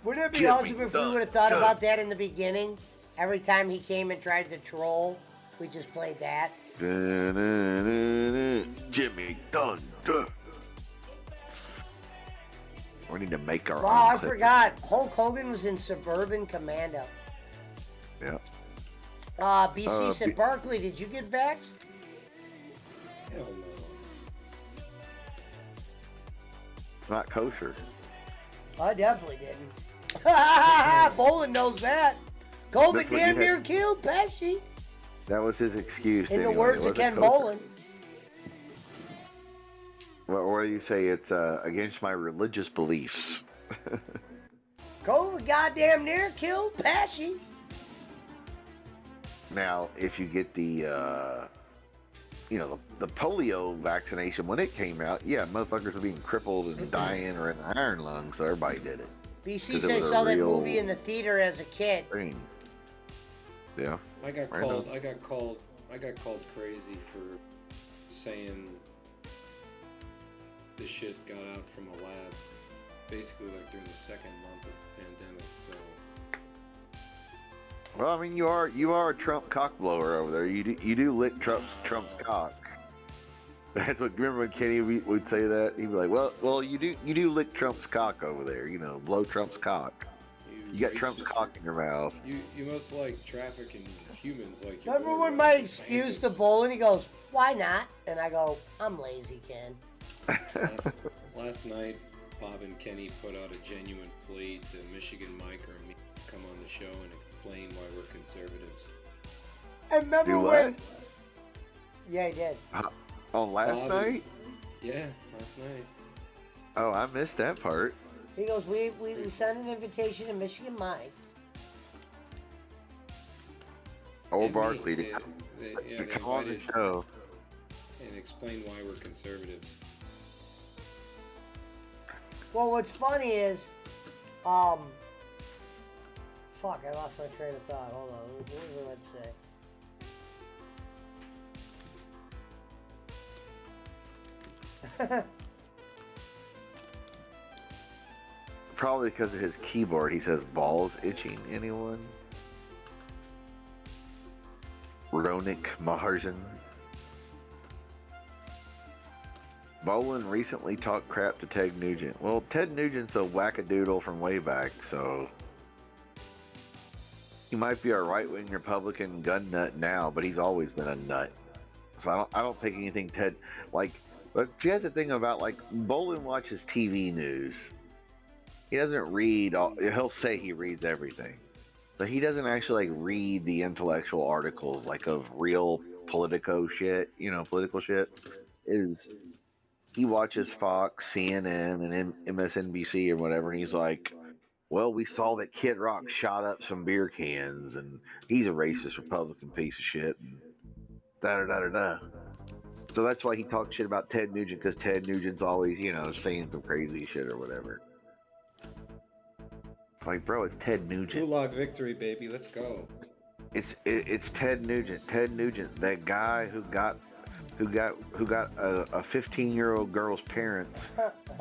Wouldn't it be Jimmy awesome if we would have thought Thunder. about that in the beginning? Every time he came and tried to troll, we just played that. Jimmy Thunder. We need to make our Oh, own. I clip. forgot. Hulk Hogan was in Suburban Commando. Yeah. BC said, B- Barkley, did you get vaxxed? Hell no. It's not kosher. I definitely didn't. Bolin knows that. COVID That's what damn you near had- killed Pesci. That was his excuse. In the anyway. words It of wasn't Ken kosher. Bolin. What do you say? It's against my religious beliefs. COVID goddamn near killed Pesci. Now, if you get the, the polio vaccination when it came out, yeah, motherfuckers were being crippled and dying or in iron lungs, so everybody did it. BC 'Cause it says was a saw that real movie in the theater as a kid. thing. Yeah. I got Right called. on. I got called crazy for saying this shit got out from a lab, basically like during the second month of the pandemic. So Well, I mean, you are a Trump cockblower over there. You do lick Trump's cock. That's what. Remember when Kenny would say that? He'd be like, "Well, you do lick Trump's cock over there. You know, blow Trump's cock. You got Trump's racist. cock in your mouth." you must like trafficking humans like. you Remember would, when like, my the excuse to pandas. Bolin, he goes, why not? And I go, I'm lazy, Ken. Last night, Bob and Kenny put out a genuine plea to Michigan Mike or me to come on the show and explain why we're conservatives. And remember Do when? what? Yeah, he did. On last Bob night? Yeah, last night. Oh, I missed that part. He goes, we sent an invitation to Michigan Mike. Or And me. Barkley to They come on the invited show. and explain why we're conservatives. Well, what's funny is, fuck, I lost my train of thought. Hold on, what was I about to say? Probably because of his keyboard. He says balls itching. Anyone? Ronik Maharjan. Bolin recently talked crap to Ted Nugent. Well, Ted Nugent's a wackadoodle from way back, so he might be a right-wing Republican gun nut now, but he's always been a nut. So I don't think anything Ted like. But see, that's the thing about like Bolin watches TV news. He doesn't read. He'll say he reads everything, but he doesn't actually like read the intellectual articles like of real political shit. Political shit he watches Fox, CNN, and MSNBC or whatever, and he's like, well, we saw that Kid Rock shot up some beer cans, and he's a racist Republican piece of shit, and da-da-da-da-da. So that's why he talks shit about Ted Nugent, because Ted Nugent's always, saying some crazy shit or whatever. It's like, bro, it's Ted Nugent. Gulag victory, baby. Let's go. It's Ted Nugent. Ted Nugent, that guy who got a 15-year-old girl's parents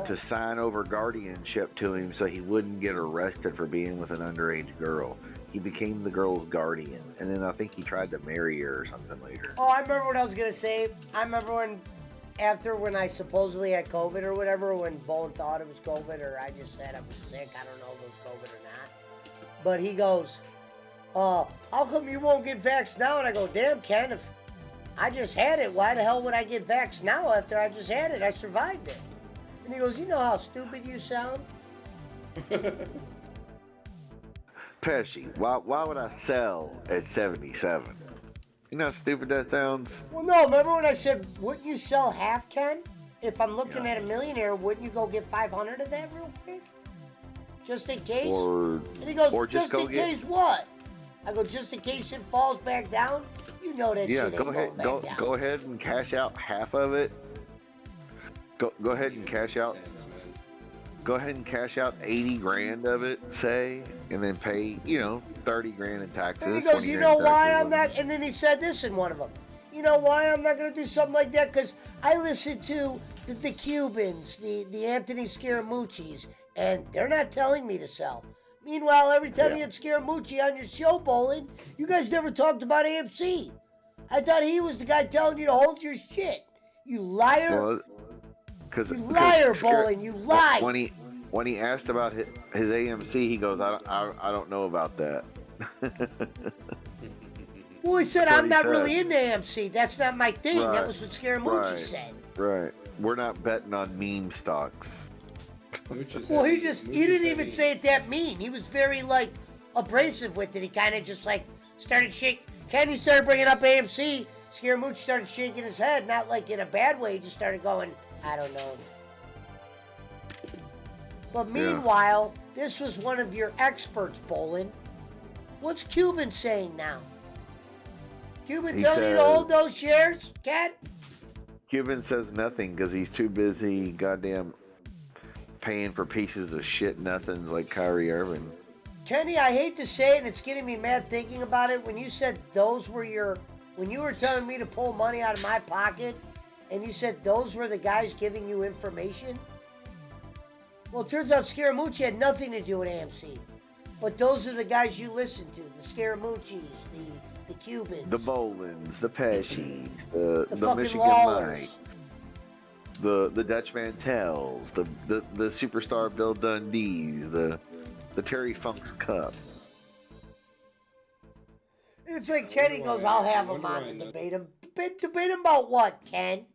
to sign over guardianship to him so he wouldn't get arrested for being with an underage girl. He became the girl's guardian, and then I think he tried to marry her or something later. Oh, I remember what I was gonna say. I remember when I supposedly had COVID or whatever, when Bolin thought it was COVID, or I just said I was sick. I don't know if it was COVID or not. But he goes, how come you won't get vaxxed now? And I go, damn, Ken, if I just had it, why the hell would I get vaxxed now after I just had it? I survived it. And he goes, you know how stupid you sound? Pesci, why would I sell at 77? You know how stupid that sounds? Well, no, remember when I said, wouldn't you sell half, Ken? If I'm looking at a millionaire, wouldn't you go get 500 of that real quick? Just in case? And he goes, just in case what? I go, just in case it falls back down? You know that shit ain't going back down. Go ahead and cash out half of it. Go ahead and cash out. Go ahead and cash out 80 grand of it, say, and then pay, 30 grand in taxes. And he goes, you know why I'm not, and then he said this in one of them. You know why I'm not going to do something like that? Because I listen to the Cubans, the Anthony Scaramucci's, and they're not telling me to sell. Meanwhile, every time you had Scaramucci on your show, Bolin, you guys never talked about AMC. I thought he was the guy telling you to hold your shit. You liar. Well, you liar, Bolin. You lied. When he asked about his AMC, he goes, I don't know about that. Well, he said, I'm not really into AMC. That's not my thing. Right. That was what Scaramucci said. Right. We're not betting on meme stocks. Well, he didn't even say it that mean. He was very, abrasive with it. He kind of just, started shaking. Kenny started bringing up AMC. Scaramucci started shaking his head, not, in a bad way. He just started going, I don't know. But meanwhile, this was one of your experts, Bolin. What's Cuban saying now? Cuban telling you to hold those shares, Ken? Cuban says nothing because he's too busy goddamn paying for pieces of shit nothings like Kyrie Irving. Kenny, I hate to say it, and it's getting me mad thinking about it. When you said those were when you were telling me to pull money out of my pocket, and you said those were the guys giving you information, well, it turns out Scaramucci had nothing to do with AMC. But those are the guys you listen to, the Scaramucci's, the Cubans. The Bolins, the Pesci's, the fucking Michigan Lawlers. Knights, the Dutch Mantels, the superstar Bill Dundees, the Terry Funk's Cup. It's like Kenny goes, I'll have him on to debate him. Debate him about what, Ken?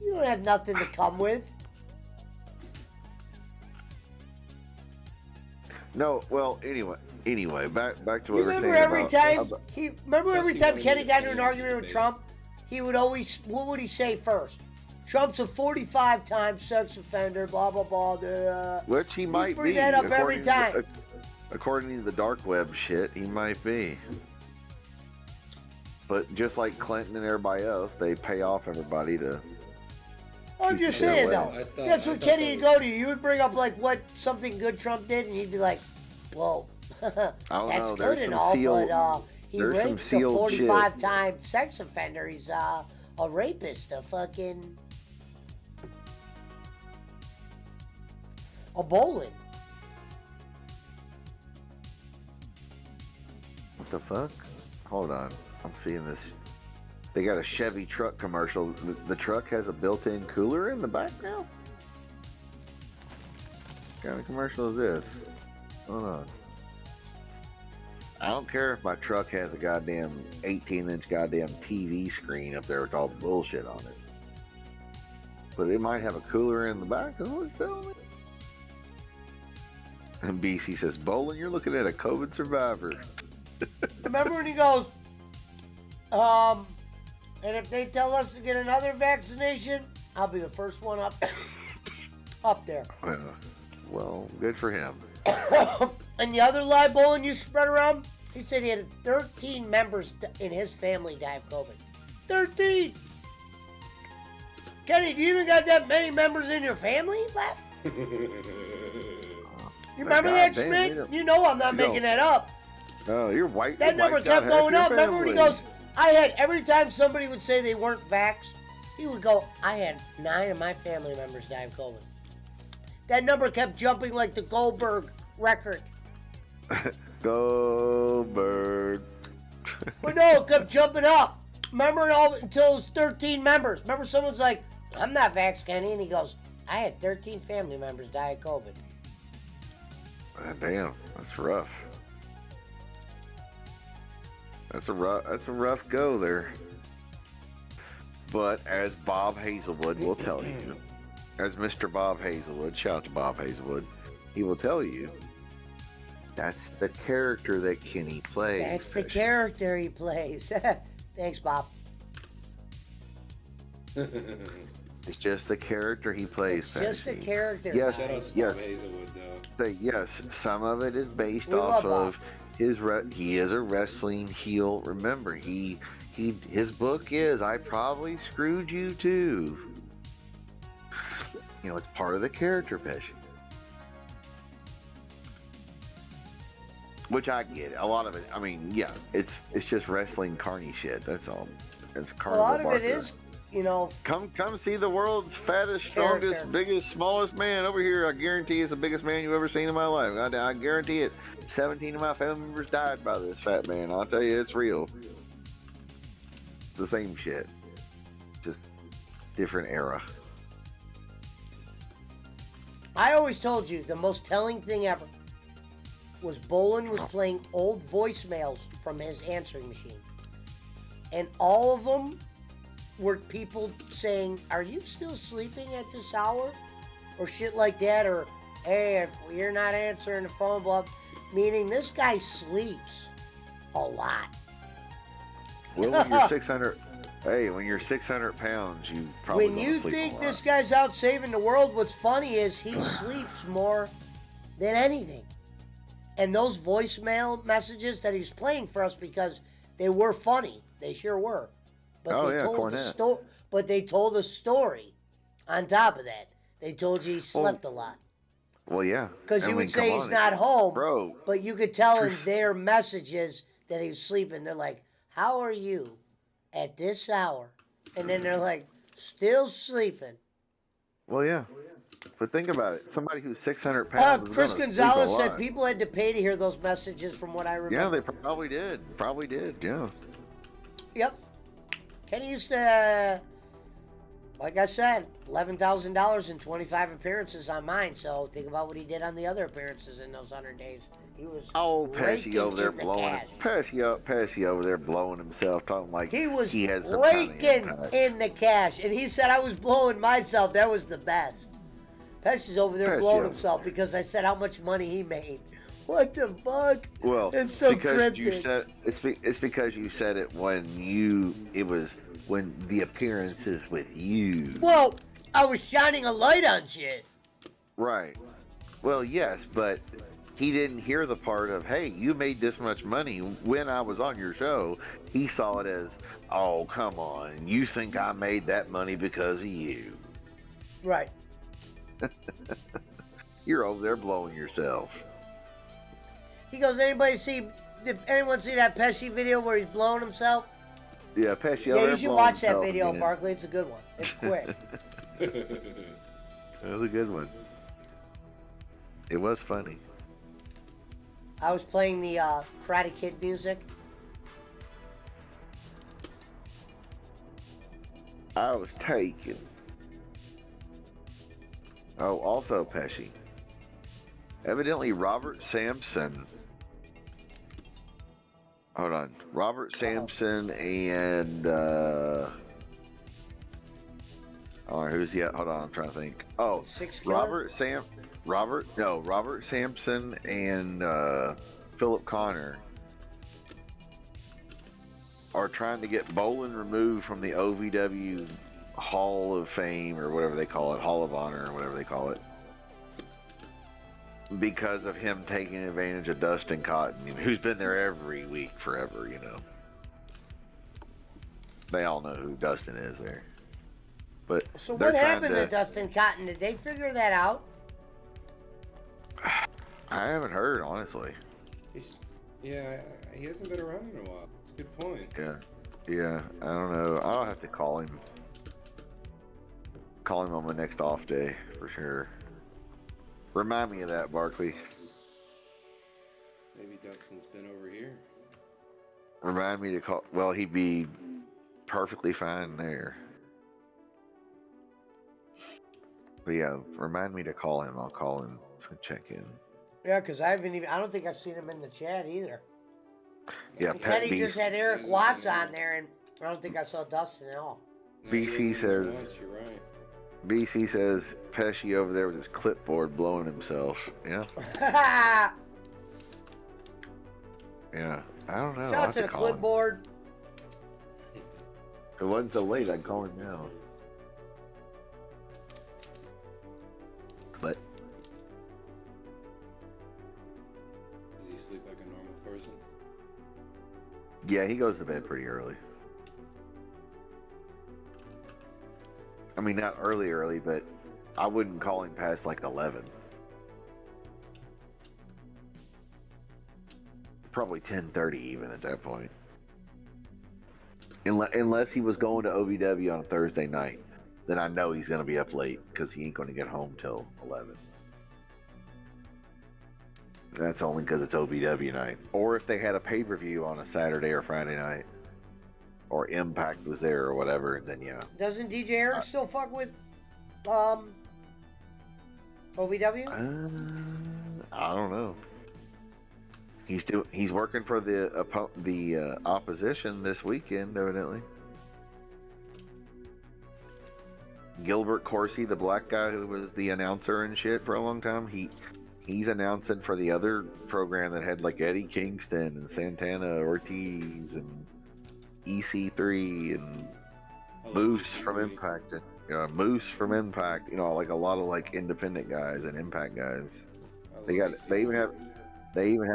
You don't have nothing to come with. No, well, anyway, back to what we're saying. Remember every time Kenny got into an argument with Trump, he would always, what would he say first? Trump's a 45-time sex offender, blah, blah, blah. Which he might be. Bring that up every time. According to the dark web shit, he might be. But just like Clinton and everybody else, they pay off everybody to... I'm just saying, though. That's what Kenny would go to. You would bring up, what something good Trump did, and he'd be like, well, that's good and all, but he raped a 45-time sex offender. He's a rapist, a fucking... Oh, bowling. What the fuck? Hold on. I'm seeing this. They got a Chevy truck commercial. The truck has a built-in cooler in the background? What kind of commercial is this? Hold on. I don't care if my truck has a goddamn 18-inch goddamn TV screen up there with all the bullshit on it. But it might have a cooler in the back. That's what it's telling me. And BC says, Bowling, you're looking at a COVID survivor. Remember when he goes, and if they tell us to get another vaccination, I'll be the first one up up there. Well, good for him. And the other lie Bowling you spread around, he said he had 13 members in his family die of COVID. 13! Kenny, do you even got that many members in your family left? You remember that, Schmidt? You know I'm not making that up. No, you're white. That number kept going up. Remember when he goes, I had, every time somebody would say they weren't vaxxed, he would go, I had 9 of my family members die of COVID. That number kept jumping like the Goldberg record. Goldberg. But no, it kept jumping up. Remember until it was 13 members. Remember someone's like, I'm not vaxxed, Kenny. And he goes, I had 13 family members die of COVID. Damn, that's rough. That's a rough go there. But as Bob Hazelwood will tell you, as Mr. Bob Hazelwood, shout out to Bob Hazelwood, he will tell you, that's the character that Kenny plays. That's the character he plays. Thanks, Bob. It's just the character he plays. It's just the character. Yes, Shout out to yes. Bob Hazelwood, though. Yes, some of it is based We off love of he is a wrestling heel. Remember, his book is I Probably Screwed You Too. You know, it's part of the character, Pesci. Which I get. A lot of it, I mean, yeah, it's just wrestling carny shit. That's all. It's A Carnival lot of it Barker. is, you know. Come see the world's fattest, strongest, Character. biggest, smallest man over here. I guarantee it's the biggest man you've ever seen in my life. I guarantee it. 17 of my family members died by this fat man. I'll tell you, it's real. It's the same shit. Just different era. I always told you the most telling thing ever was Bolin was playing old voicemails from his answering machine. And all of them were people saying, are you still sleeping at this hour? Or shit like that. Or, hey, if you're not answering the phone, blah. Meaning this guy sleeps a lot. Well, when you're 600, hey, when you're 600 pounds, you probably When don't you sleep think a lot. this guy's out saving the world, what's funny is he sleeps more than anything. And those voicemail messages that he's playing for us because they were funny. They sure were. But Oh, they yeah, told the Cornette. But they told a story on top of that. They told you he slept a lot. Well, yeah. Because I you mean, would say come he's on, not home, bro. but you could tell in their messages that he was sleeping. They're like, how are you at this hour? And then they're like, still sleeping. Well, yeah. But think about it. Somebody who's 600 pounds. is Chris gonna sleep Gonzalez a said lot. people had to pay to hear those messages from what I remember. Yeah, they probably did. Probably did. Yeah. Yep. Kenny used to, like I said, $11,000 and 25 appearances on mine. So think about what he did on the other appearances in those 100 days. He was Pesci raking over there in the blowing cash. Pesci over there blowing himself, talking like He was he has some kind of raking impact. in the cash, and he said I was blowing myself. That was the best. Pesci's over there Pesci blowing over himself because I said how much money he made. What the fuck? Well, It's so because cryptic. you said it's because you said it when the appearance is with you. Well, I was shining a light on shit. Right. Well, yes, but he didn't hear the part of, hey, you made this much money when I was on your show. He saw it as, oh, come on, you think I made that money because of you. Right. You're over there blowing yourself. He goes, did anyone see that Pesci video where he's blowing himself? Yeah, Pesci. Yeah, you should watch that video, Barkley. It's a good one. It's quick. That was a good one. It was funny. I was playing the Karate Kid music. I was taken. Oh, also Pesci. Evidently, Robert Sampson. Hold on. Robert Sampson and who's the? Hold on, I'm trying to think. Oh, Robert Sampson and Philip Connor are trying to get Bolin removed from the OVW Hall of Fame or whatever they call it, Hall of Honor or whatever they call it, because of him taking advantage of Dustin Cotton, who's been there every week forever, you know. They all know who Dustin is there. But So they're what happened trying to Dustin Cotton? Did they figure that out? I haven't heard, honestly. Yeah, he hasn't been around in a while. It's a good point. Yeah, I don't know. I'll have to call him. Call him on my next off day, for sure. Remind me of that, Barkley. Maybe Dustin's been over here. Remind me to call. Well, he'd be perfectly fine there. But yeah, remind me to call him. I'll call him to check in. Yeah, because I don't think I've seen him in the chat either. Yeah, And Pet Kenny B. just had Eric Watts on there, and I don't think I saw Dustin at all. BC says. You're right. BC says Pesci over there with his clipboard blowing himself. Yeah. Yeah. I don't know. I'll Shout out have to the call him. clipboard. If it wasn't so late, I'd call him now. But Does he sleep like a normal person? yeah, he goes to bed pretty early. I mean, not early, but I wouldn't call him past like 11. Probably 10:30 even at that point. Unless he was going to OVW on a Thursday night, then I know he's going to be up late because he ain't going to get home till 11. That's only because it's OVW night. Or if they had a pay-per-view on a Saturday or Friday night, or Impact was there or whatever, then yeah. Doesn't DJ Eric still fuck with OVW? I don't know. He's working for the opposition this weekend, evidently. Gilbert Corsi, the black guy who was the announcer and shit for a long time, he's announcing for the other program that had like Eddie Kingston and Santana Ortiz and EC3 and Moose from Impact, Moose from Impact. You know, like a lot of like independent guys and Impact guys. They even have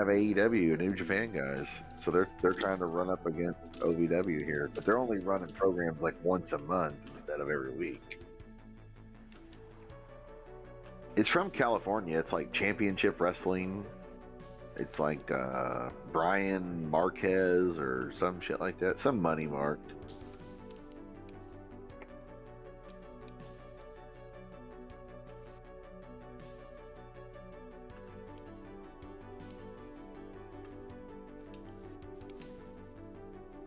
AEW and New Japan guys. So they're trying to run up against OVW here, but they're only running programs like once a month instead of every week. It's from California. It's like Championship Wrestling. It's like Brian Marquez or some shit like that. Some money marked.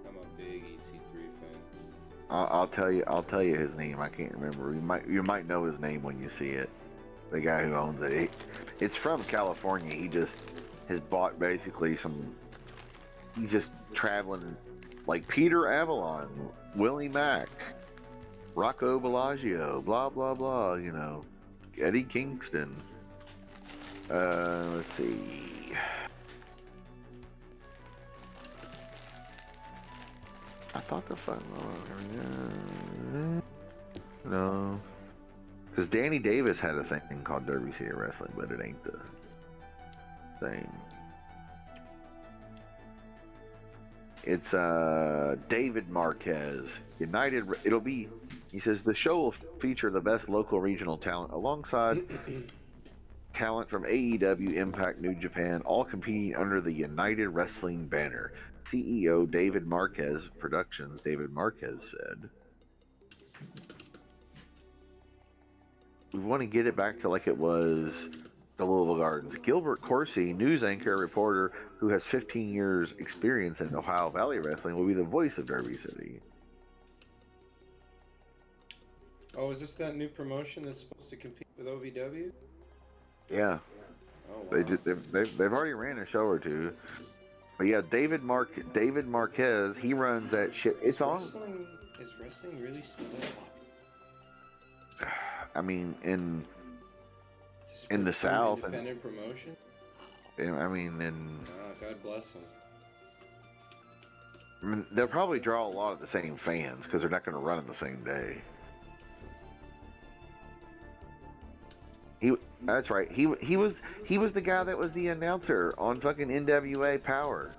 I'm a big EC3 fan. I'll tell you his name. I can't remember. You might know his name when you see it. The guy who owns it. It's from California. He just has bought basically he's just traveling like Peter Avalon, Willie Mack, Rocco Bellagio, blah blah blah, you know, Eddie Kingston. Let's see. I thought the fun no. Because Danny Davis had a thing called Derby City Wrestling, but it ain't the same. It's David Marquez. United, he says, the show will feature the best local regional talent alongside talent from AEW, Impact, New Japan, all competing under the United Wrestling banner. CEO David Marquez Productions, David Marquez said, we want to get it back to like it was the Louisville Gardens. Gilbert Corsi, news anchor reporter who has 15 years experience in Ohio Valley Wrestling, will be the voice of Derby City. Oh, is this that new promotion that's supposed to compete with OVW? Yeah. Oh, wow. They've already ran a show or two. But yeah, David Marquez, he runs that shit. It's on. Is wrestling really still that popular? I mean, in the South, independent promotion. I mean, God bless them. I mean, they'll probably draw a lot of the same fans because they're not going to run on the same day. That's right. He was the guy that was the announcer on fucking NWA Power.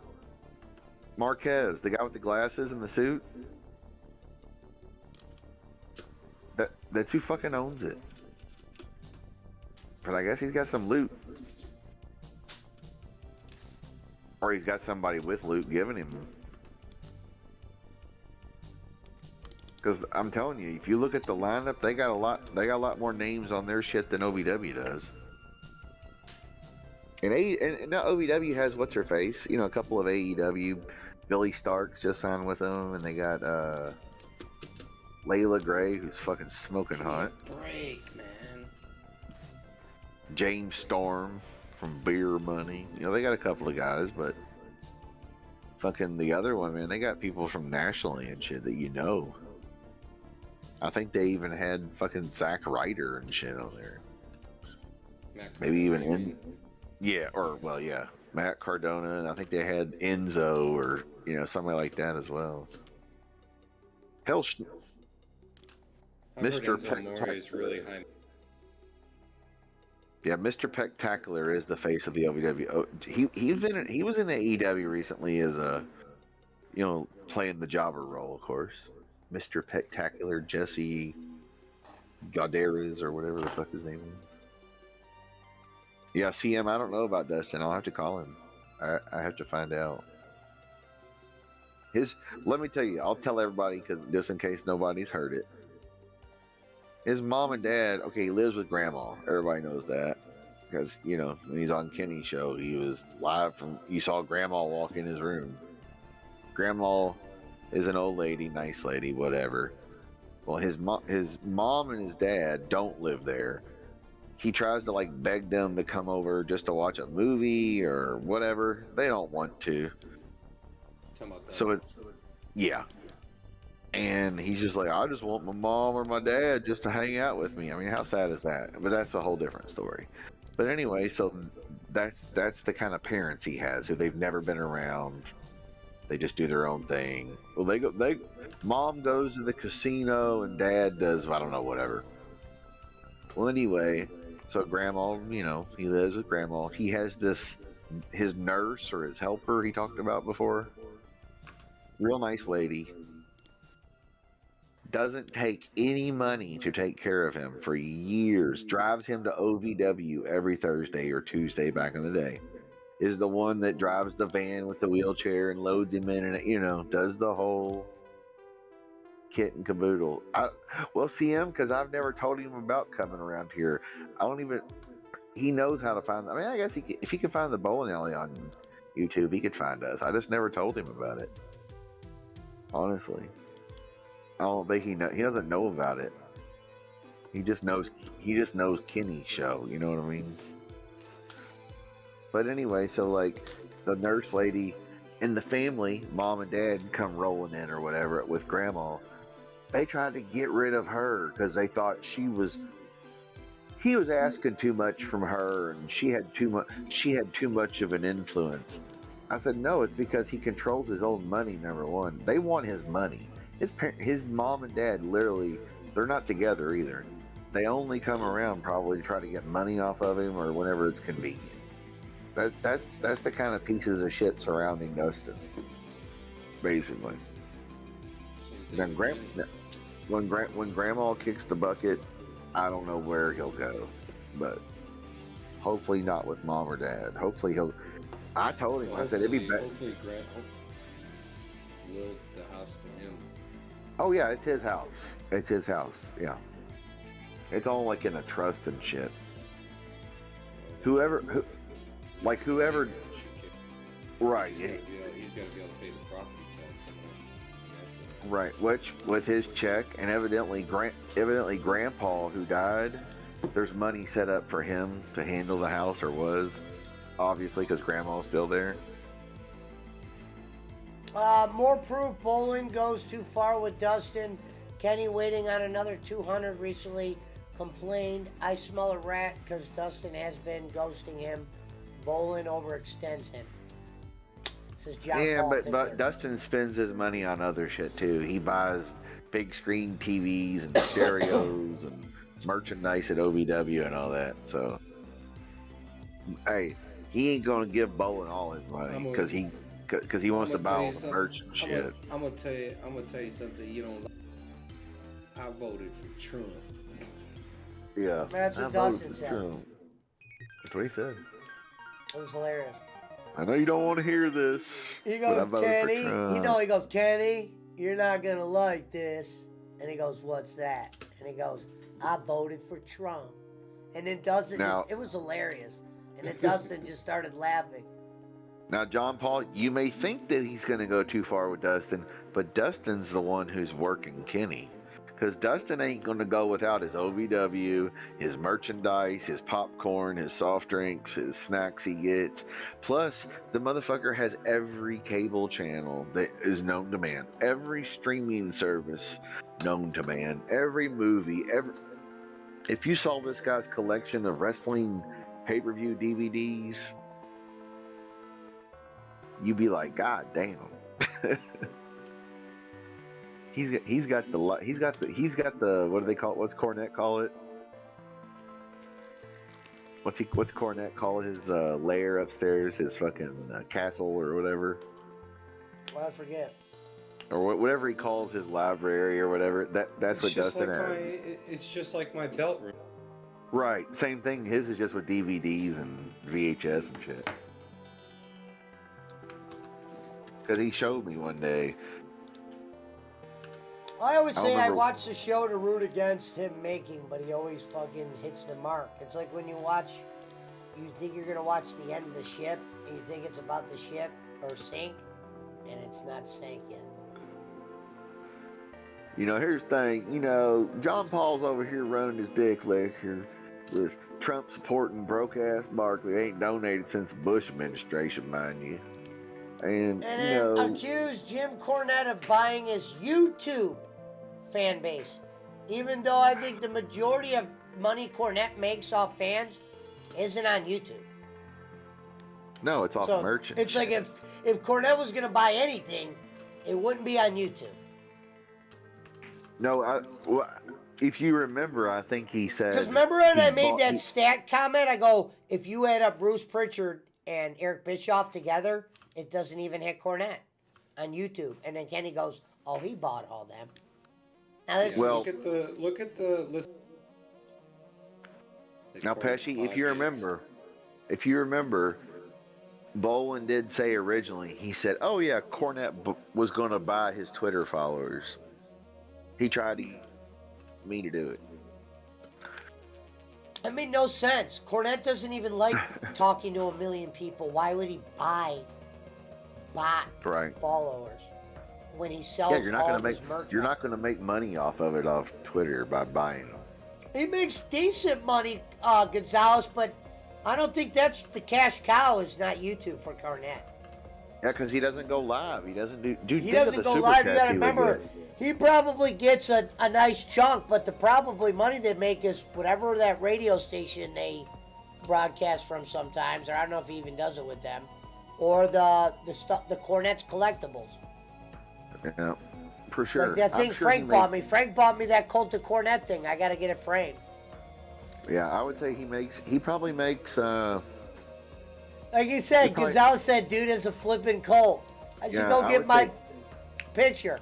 Marquez, the guy with the glasses and the suit. That's who fucking owns it. But I guess he's got some loot. Or he's got somebody with loot giving him. Because I'm telling you, if you look at the lineup, they got a lot more names on their shit than OVW does. And now OVW has what's her face, a couple of AEW. Billy Starks just signed with them, and they got Layla Gray, who's fucking smoking hot. Break, man. James Storm from Beer Money. They got a couple of guys, but fucking the other one, man, they got people from nationally and shit that you know. I think they even had fucking Zack Ryder and shit on there. Maybe even Matt Cardona, and I think they had Enzo or somebody like that as well. Hell, Mr. Enzo is really high. Yeah, Mr. Pectacular is the face of the OVW. He was in the AEW recently as a playing the jobber role, of course. Mr. Pectacular, Jesse Gauderas, or whatever the fuck his name is. Yeah, CM, I don't know about Dustin. I'll have to call him. I have to find out. Let me tell you, I'll tell everybody, because just in case nobody's heard it. His mom and dad, okay, he lives with grandma. Everybody knows that. Because, when he's on Kenny's show, he was live you saw grandma walk in his room. Grandma is an old lady, nice lady, whatever. Well, his mom and his dad don't live there. He tries to beg them to come over just to watch a movie or whatever. They don't want to. So yeah. And he's just like, I just want my mom or my dad just to hang out with me. I mean, how sad is that? But that's a whole different story. But anyway, so that's the kind of parents he has, who they've never been around. They just do their own thing. Well, mom goes to the casino and dad does, I don't know, whatever. Well, anyway, so grandma, he lives with grandma. He has his nurse or his helper he talked about before. Real nice lady. Doesn't take any money to take care of him for years. Drives him to OVW every Thursday or Tuesday back in the day. Is the one that drives the van with the wheelchair and loads him in and, does the whole kit and caboodle. Well, see him, because I've never told him about coming around here. He knows how to find, I guess if he can find the bowling alley on YouTube, he could find us. I just never told him about it. Honestly. I don't think he doesn't know about it. He just knows Kenny's show, you know what I mean? But anyway, so the nurse lady and the family, mom and dad, come rolling in or whatever with grandma. They tried to get rid of her because they thought he was asking too much from her and she had too much of an influence. I said, no, it's because he controls his own money, number one. They want his money. His mom and dad, literally, they're not together either. They only come around probably to try to get money off of him or whenever it's convenient. That's the kind of pieces of shit surrounding Dustin, basically. Then when grandma kicks the bucket, I don't know where he'll go, but hopefully not with mom or dad. Hopefully I told him, I said it'd be better. Hopefully Grant willed the house to him. Oh yeah, it's his house. It's his house. Yeah. It's all in a trust and shit. whoever, whoever, right? He's got to be able to pay the property tax. Right, which with his check and evidently Grandpa who died, there's money set up for him to handle the house, or was, obviously, because Grandma's still there. More proof Bolin goes too far with Dustin. Kenny waiting on another 200 recently complained, I smell a rat because Dustin has been ghosting him. Bolin overextends him. Says John Yeah, Paul but Pickler. Dustin spends his money on other shit too. He buys big screen TVs and stereos and merchandise at OVW and all that. So, hey, he ain't gonna give Bolin all his money because he wants to buy all the merch and shit. I'm gonna tell you something you don't like. I voted for Trump. Yeah, That's what I voted Dustin for said. Trump. That's what he said. It was hilarious. I know you don't want to hear this. He but I goes, voted for Kenny, Trump. he goes, Kenny, you're not going to like this. And he goes, what's that? And he goes, I voted for Trump. And then Dustin Now- it was hilarious. And then Dustin just started laughing. Now, John Paul, you may think that he's going to go too far with Dustin, but Dustin's the one who's working Kenny. Because Dustin ain't going to go without his OVW, his merchandise, his popcorn, his soft drinks, his snacks he gets. Plus, the motherfucker has every cable channel that is known to man, every streaming service known to man, every movie, If you saw this guy's collection of wrestling pay-per-view DVDs, you'd be like, God damn. He's got the what do they call it? What's Cornette call it? What's Cornette call his lair upstairs? His fucking castle or whatever, Well, I forget. or whatever he calls his library or whatever. That's what Dustin has. It's just like my belt room. Right, same thing. His is just with DVDs and VHS and shit. Because he showed me one day. I always I say I remember- watch the show to root against him making, but he always fucking hits the mark. It's like when you think you're going to watch the end of the ship, and you think it's about the ship or sink, and it's not sank yet. Here's the thing. John Paul's over here running his dick lecture with Trump supporting broke ass Barkley. Ain't donated since the Bush administration, mind you. And then accused Jim Cornette of buying his YouTube fan base. Even though I think the majority of money Cornette makes off fans isn't on YouTube. no, it's off So merchant. it's like if Cornette was going to buy anything, it wouldn't be on YouTube. No, if you remember, I think he said. Because remember when I made that he- stat comment? I go, if you add up Bruce Pritchard and Eric Bischoff together, it doesn't even hit Cornette on YouTube. And then Kenny goes, oh, he bought all them. Now this look at the list. Now, Pesci, if you remember, Bolin did say originally, he said, oh yeah, Cornette was going to buy his Twitter followers. He tried to get me to do it. That made no sense. Cornette doesn't even like talking to a million people. Why would he buy bot Right. followers when he sells Yeah, you're not all going of to his make merch? you're not going to make money off of it off Twitter by buying them. He makes decent money, Gonzalez, but I don't think that's the cash cow is not YouTube for Cornette. Yeah, because he doesn't go live. He doesn't do. Dude, He think of doesn't the go super live. You chats gotta he would remember, get. he probably gets a nice chunk, but the probably money they make is whatever that radio station they broadcast from sometimes, or I don't know if he even does it with them, or the stuff, the Cornette's collectibles. Yeah, for sure. Like that I'm thing sure Frank he bought makes- me. Frank bought me that Colt of Cornette thing. I gotta get it framed. Yeah, I would say he probably makes. Like he said, He probably- Gonzalez said, dude is a flipping Colt. I should Yeah, go I get would my say- picture.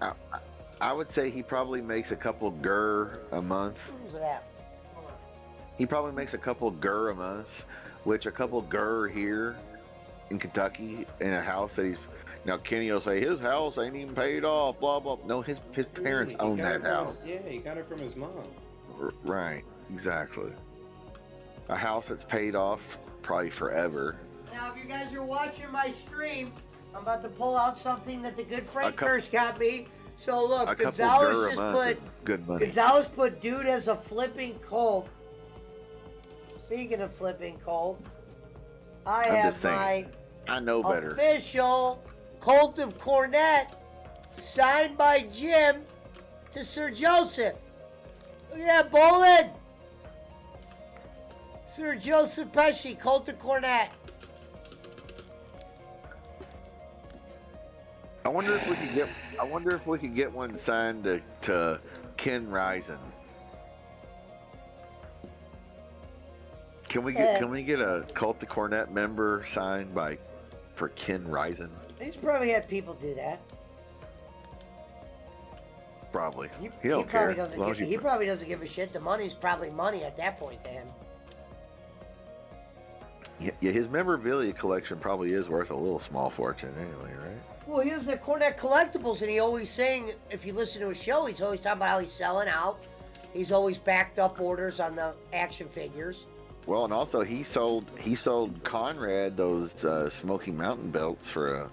I would say he probably makes a couple gur a month. Who's that? He probably makes a couple gur a month, which a couple gur here in Kentucky in a house that he's. Now Kenny will say his house ain't even paid off. Blah blah. No, his parents He own got it that from house. he got it from his mom. Right, exactly. A house that's paid off probably forever. Now, if you guys are watching my stream, I'm about to pull out something that the good Frank couple- Kirsch got me. So look, A couple Gonzalez Gur a just month put is good money. Gonzalez put dude as a flipping Colt. Speaking of flipping Colt, I I'm have just saying, I know my better. official Colt of Cornet signed by Jim to Sir Joseph. Look at that, Bolin. Sir Joseph Pesci, Colt of Cornet. I wonder if we could get one signed to Ken Risen. Can we get a Cult of Cornet member signed for Ken Risen? He's probably had people do that. Probably. He don't care. probably doesn't. As long as He you- probably doesn't give a shit. The money's probably money at that point to him. Yeah, his memorabilia collection probably is worth a little small fortune anyway, right? Well, he has the Cornet collectibles, and he always saying, if you listen to his show, he's always talking about how he's selling out. He's always backed up orders on the action figures. Well, and also he sold Conrad those Smoky Mountain belts for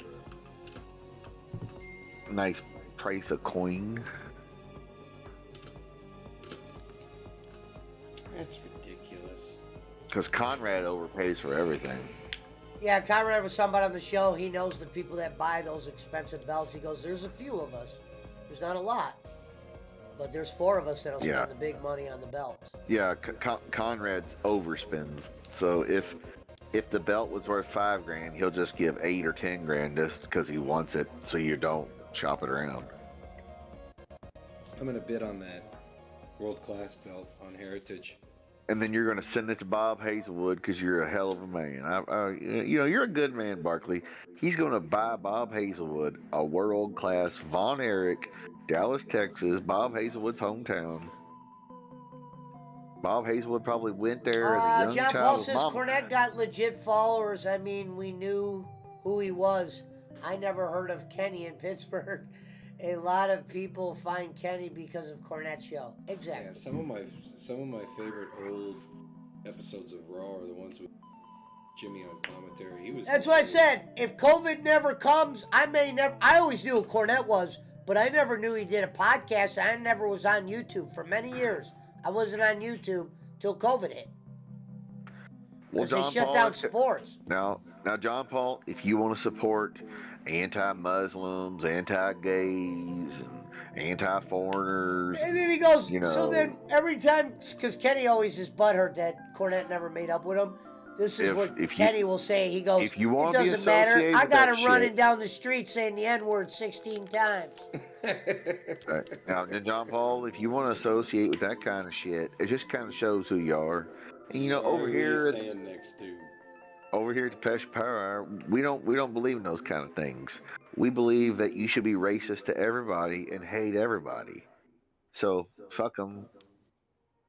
a nice price of coin. That's ridiculous. Because Conrad overpays for everything. Yeah, Conrad was somebody on the show. He knows the people that buy those expensive belts. He goes, there's a few of us. There's not a lot. But there's 4 of us that'll spend Yeah. the big money on the belts. Yeah, Conrad overspends. So if the belt was worth $5,000, he'll just give $8 or $10,000 just because he wants it, so you don't shop it around. I'm gonna bid on that world-class belt on Heritage. And then you're going to send it to Bob Hazelwood because you're a hell of a man. You're a good man, Barkley. He's going to buy Bob Hazelwood a world-class Von Erich, Dallas, Texas, Bob Hazelwood's hometown. Bob Hazelwood probably went there as a young John child. Paul with says Mama. Cornette got legit followers. I mean, we knew who he was. I never heard of Kenny in Pittsburgh. A lot of people find Kenny because of Cornette's show. Exactly. Yeah, some of my favorite old episodes of Raw are the ones with Jimmy on commentary. He was. That's what I said. If COVID never comes, I always knew who Cornette was, but I never knew he did a podcast. I never was on YouTube for many years. I wasn't on YouTube till COVID hit. Well, Because they John shut Paul, down sports. Now, John Paul, if you want to support anti-Muslims, anti-gays, and anti-foreigners, And then he goes, you know, so then every time, because Kenny always is butthurt that Cornette never made up with him. This is what Kenny will say. He goes, if you it want to be doesn't matter. associated I with got that him running shit- down the street saying the N-word 16 times. Now, John Paul, if you want to associate with that kind of shit, it just kind of shows who you are. And over Who here, you stand next to. over here at the Pesh Power Hour, we don't believe in those kind of things. We believe that you should be racist to everybody and hate everybody. So fuck them.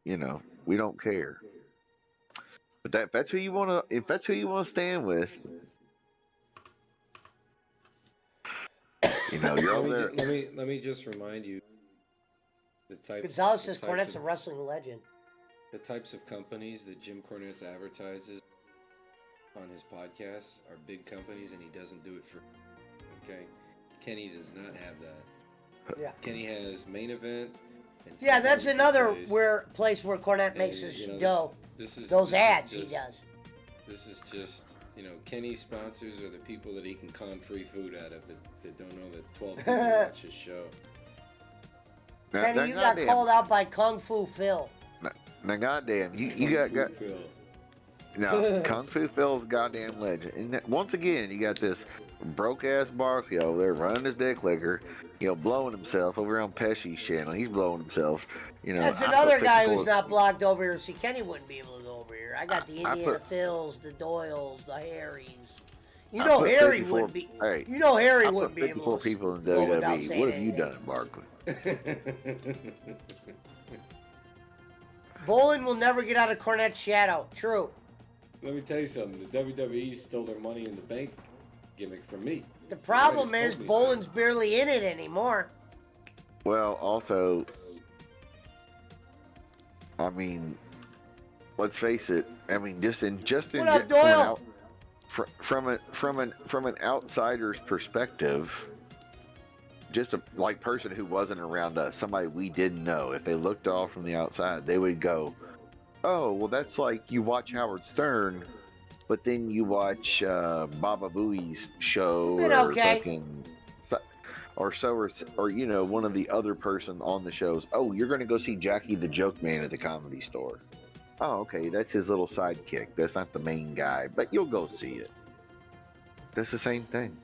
We don't care. But if that's who you want to stand with, you're over there. Let me just remind you the type. Gonzalez the says types Cornette's a of- wrestling legend. The types of companies that Jim Cornette advertises on his podcasts are big companies, and he doesn't do it for. Okay, Kenny does not have that. Yeah. Kenny has Main Event. And Yeah, some that's other another place. place where Cornette And, makes his this- dough. This is Those this is ads just- he does. This is just, Kenny's sponsors are the people that he can con free food out of that don't know that 12 people watch his show. Kenny, you got called out by Kung Fu Phil. Now, goddamn, you got. Now, Kung Fu Phil's a goddamn legend. And once again, you got this broke ass Barkley over there running his dick liquor, blowing himself over on Pesci's channel. He's blowing himself. That's I another put guy people- w's not blocked over here. See, Kenny wouldn't be able to go over here. I got the I Indiana put- Phils, the Doyles, the Harrys. I put Harry 54 wouldn't be. Hey, Harry I put wouldn't be 54 able to people in go without WWE. saying What have you anything. done, Barkley? Bolin will never get out of Cornette's shadow. True. Let me tell you something. The WWE stole their money in the bank gimmick from me. The problem Nobody's is told me so. Bolin's barely in it anymore. Well, also, I mean, let's face it. I mean, just in What up, Doyle? From an outsider's perspective, just a person who wasn't around us, somebody we didn't know, if they looked off from the outside, they would go, "Oh, well, that's like you watch Howard Stern, but then you watch Baba Booey's show, Been or okay. fucking, or you know, one of the other person on the shows. Oh, you're going to go see Jackie the Joke Man at the Comedy Store. Oh, okay, that's his little sidekick. That's not the main guy, but you'll go see it. That's the same thing.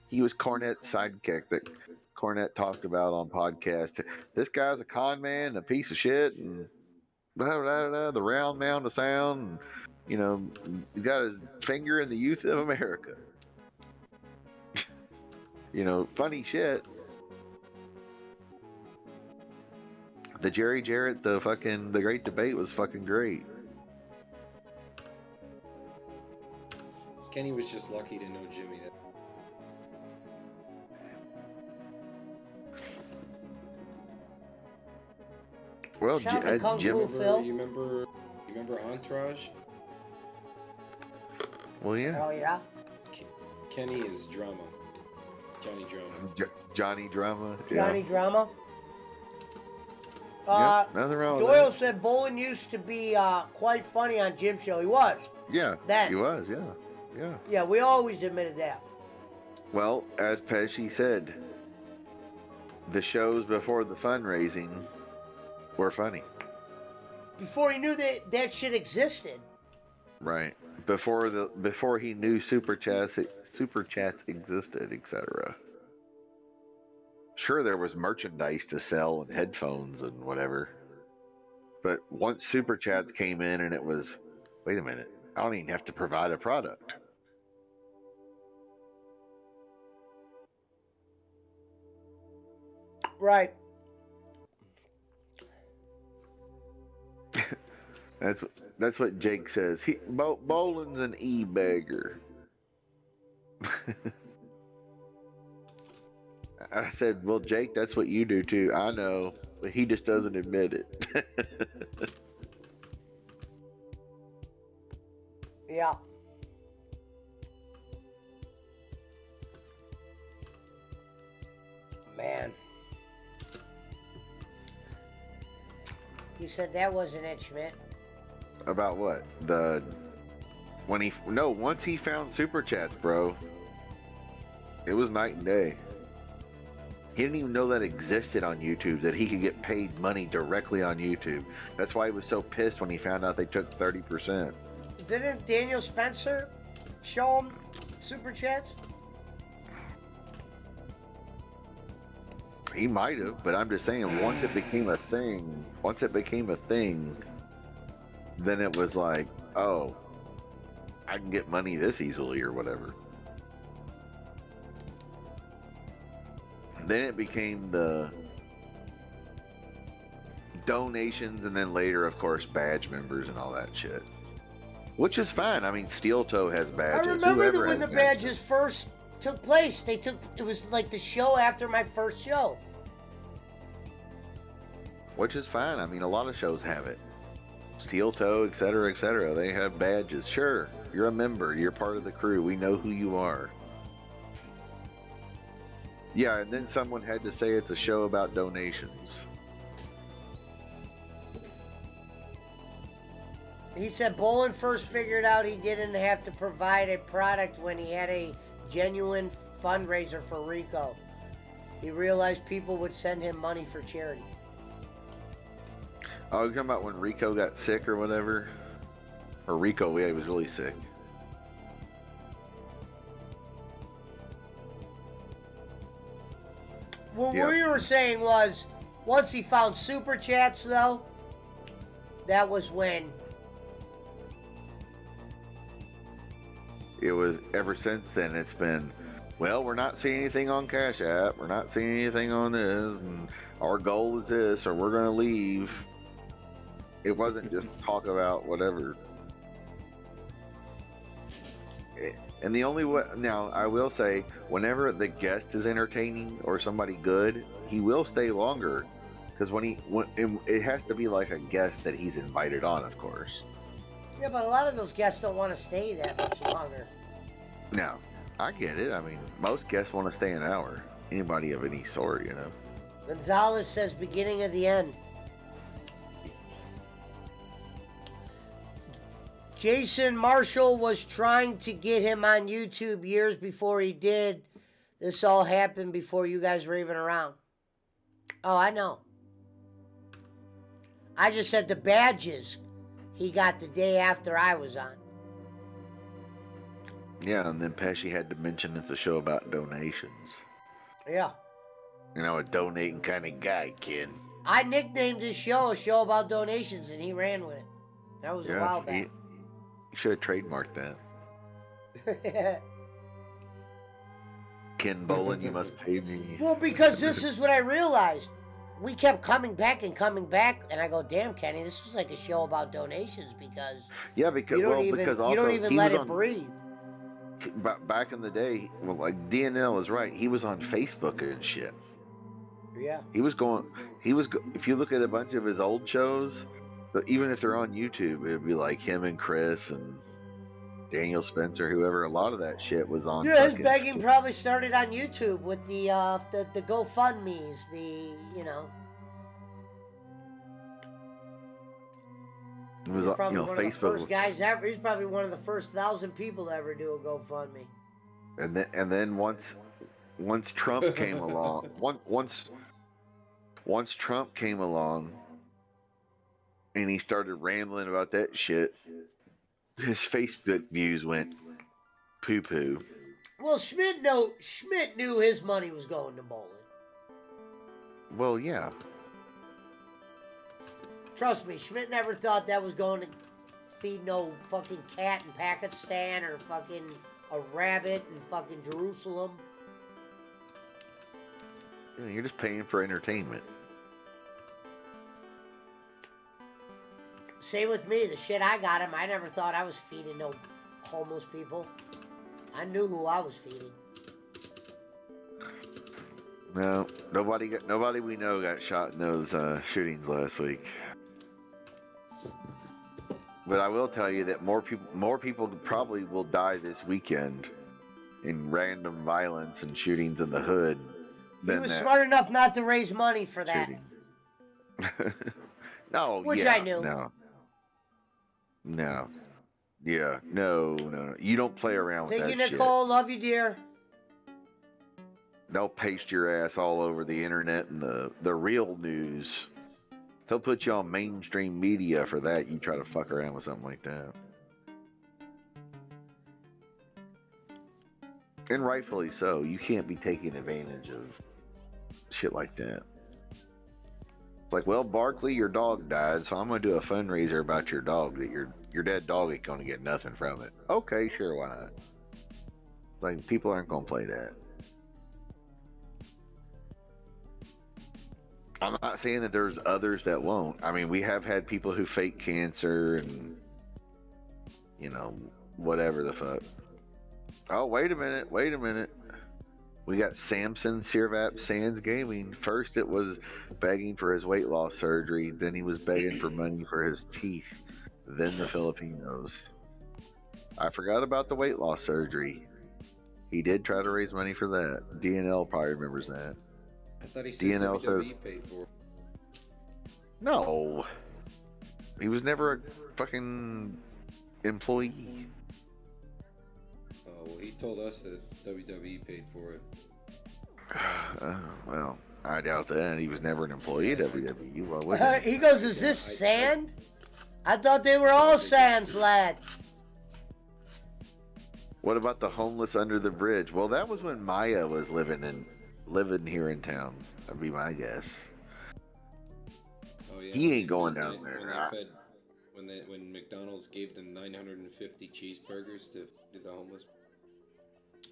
He was Cornette's sidekick that Cornette talked about on podcast. This guy's a con man, a piece of shit, and blah, blah, blah, the round mound of sound. And, you know, he's got his finger in the youth of America. You know, funny shit. The Jerry Jarrett, the Great Debate was fucking great. Kenny was just lucky to know Jimmy. Well, Shout out to Kung Jim. Fu Phil. You remember Entourage? Well, yeah. Oh yeah. Kenny is drama. Johnny Drama. Johnny Drama. Johnny Yeah. Drama. Nothing wrong with Doyle that. said Bolin used to be quite funny on Jim's show. He was. Yeah. Then. He was. Yeah. Yeah. Yeah, we always admitted that. Well, as Pesci said, the shows before the fundraising were funny. Before he knew that shit existed. Right. Before he knew super chats existed, etc. Sure, there was merchandise to sell and headphones and whatever. But once super chats came in and it was, wait a minute, I don't even have to provide a product. Right. That's what Jake says. Bolin's an e-bagger. I said, well, Jake, that's what you do too. I know, but he just doesn't admit it. Yeah. Man. You said that wasn't it, Schmidt. About what? Once he found super chats, bro, it was night and day. He didn't even know that existed on YouTube, that he could get paid money directly on YouTube. That's why he was so pissed when he found out they took 30%. Didn't Daniel Spencer show him super chats? He might have, but I'm just saying, once it became a thing, then it was like, oh, I can get money this easily or whatever. Then it became the donations, and then later, of course, badge members and all that shit. Which is fine. I mean, Steel Toe has badges. I remember Whoever when has the badges first took place. It was like the show after my first show. Which is fine. I mean, a lot of shows have it. Steel Toe, etc., they have badges. Sure, you're a member. You're part of the crew. We know who you are. Yeah, and then someone had to say it's a show about donations. He said Bolin first figured out he didn't have to provide a product when he had a genuine fundraiser for Rico. He realized people would send him money for charity. Oh, you're talking about when Rico got sick or whatever? Or Rico, yeah, he was really sick. What Yep. we were saying was, once he found super chats, though, that was when. It was, ever since then, it's been, well, we're not seeing anything on Cash App. We're not seeing anything on this. And our goal is this, or we're going to leave. It wasn't just talk about whatever. And the only way, now I will say, whenever the guest is entertaining or somebody good, he will stay longer, because when it has to be like a guest that he's invited on, of course. Yeah, but a lot of those guests don't want to stay that much longer. No, I get it. I mean, most guests want to stay an hour. Anybody of any sort, you know. Gonzalez says beginning of the end. Jason Marshall was trying to get him on YouTube years before he did. This all happened before you guys were even around. Oh, I know. I just said the badges he got the day after I was on. Yeah, and then Pesci had to mention it's a show about donations. Yeah. You know, a donating kind of guy, kid. I nicknamed this show a show about donations, and he ran with it. That was a while back. You should have trademarked that. Ken Bolin, you must pay me. Well, because this is what I realized. We kept coming back, and I go, damn, Kenny, this is like a show about donations because Yeah, because you don't well, even, because you also don't even he let was it on, breathe. Back in the day, well, like DNL is right. He was on Facebook and shit. Yeah. He was. If you look at a bunch of his old shows, but even if they're on YouTube, it'd be like him and Chris and Daniel Spencer, whoever. A lot of that shit was on. Yeah, his fucking- begging probably started on YouTube with the GoFundMe's, It was, He's probably you know, one of the Facebook, first guys ever. He's probably one of the first 1,000 people to ever do a GoFundMe. and then once Trump came along, once Trump came along, and he started rambling about that shit, his Facebook views went poo poo. Well, Schmidt knew his money was going to bowling. Well, yeah. Trust me, Schmidt never thought that was going to feed no fucking cat in Pakistan or fucking a rabbit in fucking Jerusalem. You know, you're just paying for entertainment. Same with me. The shit I got him, I never thought I was feeding no homeless people. I knew who I was feeding. No, nobody we know got shot in those shootings last week. But I will tell you that more people probably will die this weekend in random violence and shootings in the hood. He was smart enough not to raise money for that. No, Which yeah, I knew. No. Yeah, no. You don't play around with Thank you, that shit. Nicole. Love you, dear. They'll paste your ass all over the internet and the real news. They'll put you on mainstream media for that. You try to fuck around with something like that. And rightfully so. You can't be taking advantage of shit like that. It's like, well, Barkley, your dog died, so I'm going to do a fundraiser about your dog, that your dead dog ain't going to get nothing from it. Okay, sure, why not? Like, people aren't going to play that. I'm not saying that there's others that won't. I mean, we have had people who fake cancer and, you know, whatever the fuck. Oh, wait a minute. We got Samson Sirvat Sands Gaming. First it was begging for his weight loss surgery. Then he was begging for money for his teeth. Then the Filipinos. I forgot about the weight loss surgery. He did try to raise money for that. DNL probably remembers that. I thought he said DNL WWE says, paid for it. no. He was never a fucking employee. Oh, well, he told us that WWE paid for it. Well, I doubt that. He was never an employee at WWE. Why would He goes, is this sand? I thought they were all sands, lad. What about the homeless under the bridge? Well, that was when Maya was living here in town. That'd be my guess. Oh yeah. He ain't going down When there. they fed, when McDonald's gave them 950 cheeseburgers to the homeless.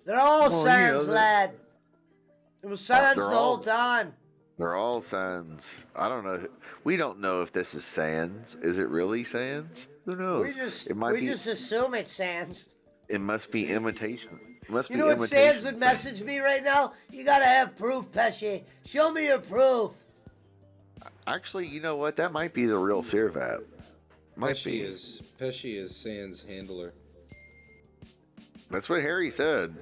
They're all Well, sands, yeah, lad. It was sands they're the all- whole time. They're all Sands. I don't know. We don't know if this is Sands. Is it really Sands? Who knows? We just it might be. just assume it's sands. It must be imitation. It must You be know what imitation. Sands would message me right now? You gotta have proof, Pesci. Show me your proof. Actually, you know what? That might be the real Sirvat. Might Pesci be. is Sans handler. That's what Harry said.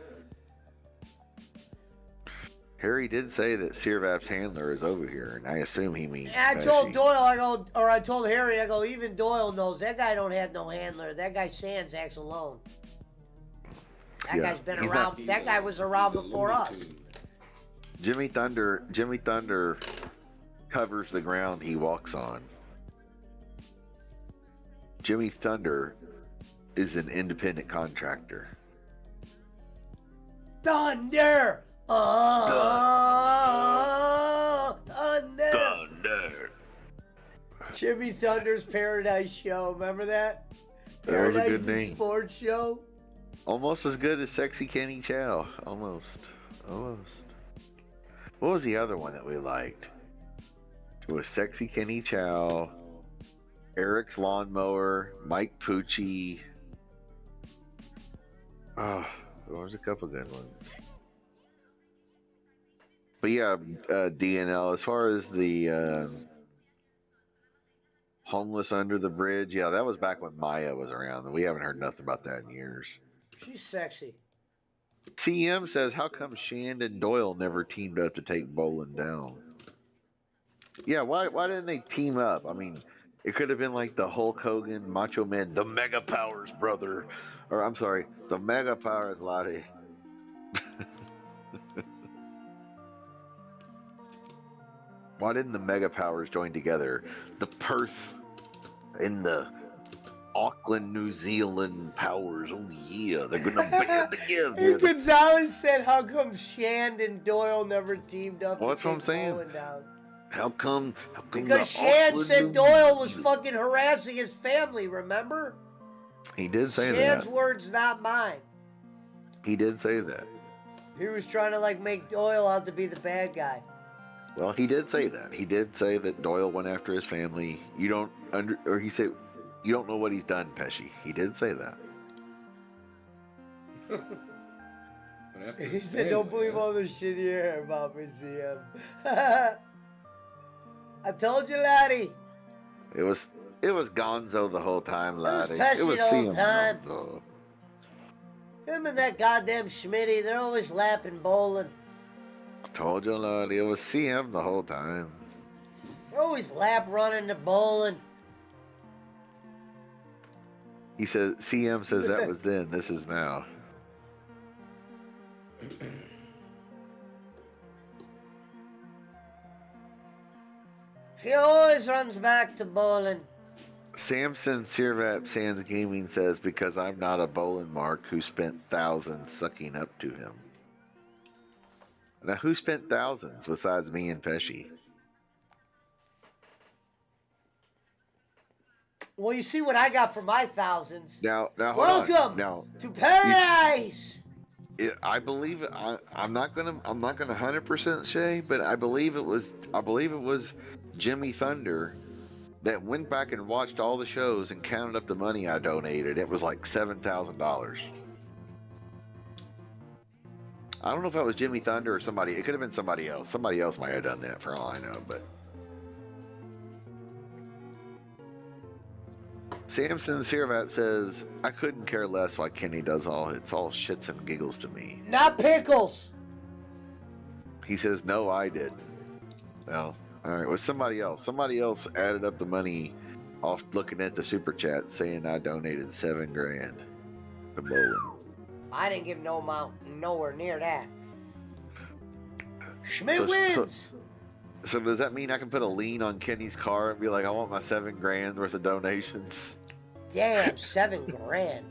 Harry did say that Sirvap's handler is over here, and I assume he means And I told Pesci. Doyle, I told Harry, even Doyle knows that guy don't have no handler. That guy Sands acts alone. That Yeah, guy's been he's around. not- That guy was around before us. Jimmy Thunder covers the ground he walks on. Jimmy Thunder is an independent contractor. Thunder! Thunder! Thunder! Jimmy Thunder's Paradise Show. Remember that? That was a Paradise good and name. Sports Show. Almost as good as Sexy Kenny Chow. Almost. What was the other one that we liked? It was Sexy Kenny Chow, Eric's Lawnmower, Mike Pucci. Oh, there was a couple good ones. But yeah, DNL, as far as the homeless under the bridge, yeah, that was back when Maya was around. We haven't heard nothing about that in years. She's sexy. CM says, how come Shand and Doyle never teamed up to take Bolin down? Yeah, why didn't they team up? I mean, it could have been like the Hulk Hogan, Macho Man, the Mega Powers brother. Or, I'm sorry, the Mega Powers Lottie. Why didn't the Mega Powers join together? The Perth and the Auckland, New Zealand Powers. Oh yeah, they're gonna band And together. Gonzalez said, how come Shand and Doyle never teamed up Well, to that's what I'm take saying. Bolin down? How come Because the Shand Auckland, said New Doyle was Zealand- fucking harassing his family, remember? He did say Shand's that. words, not mine. He did say that. He was trying to make Doyle out to be the bad guy. Well, he did say that. He did say that Doyle went after his family. You don't he said, you don't know what he's done, Pesci. He did say that. He said, don't believe all the shit you hear about me, CM. I told you, laddie. It was Gonzo the whole time, laddie. Pesci the whole CM time. Gonzo. Him and that goddamn Schmitty, they're always lapping bowling. Told you, laddie. It was CM the whole time. They're always lap running the bowling. He says, CM says that was then. This is now. He always runs back to bowling. Samson Sirvap Sands Gaming says, because I'm not a bowling mark who spent thousands sucking up to him. Now, who spent thousands besides me and Pesci? Well, you see what I got for my thousands. Now, hold Welcome on. Now, to paradise. I believe it. I'm not gonna 100% say, but I believe it was Jimmy Thunder that went back and watched all the shows and counted up the money I donated. It was like $7,000. I don't know if that was Jimmy Thunder or somebody. It could have been somebody else. Somebody else might have done that for all I know, but. Samson Sirvat says, I couldn't care less why Kenny does it's all shits and giggles to me. Not pickles. He says, no, I didn't. Well, all right, it was somebody else. Somebody else added up the money off looking at the super chat saying I donated $7,000 to bowling. I didn't give no amount nowhere near that. Schmidt wins. So does that mean I can put a lien on Kenny's car and be like, I want my $7,000 worth of donations? Damn, $7,000.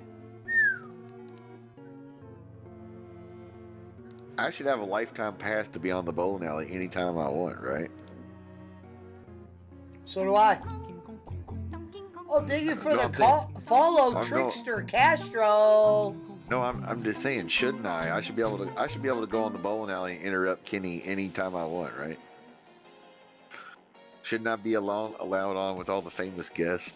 I should have a lifetime pass to be on the bowling alley anytime I want, right? So do I. Oh, thank you for the follow, Trickster Castro. No, I'm just saying, shouldn't I? I should be able to go on the bowling alley and interrupt Kenny anytime I want, right? Shouldn't I be allowed on with all the famous guests?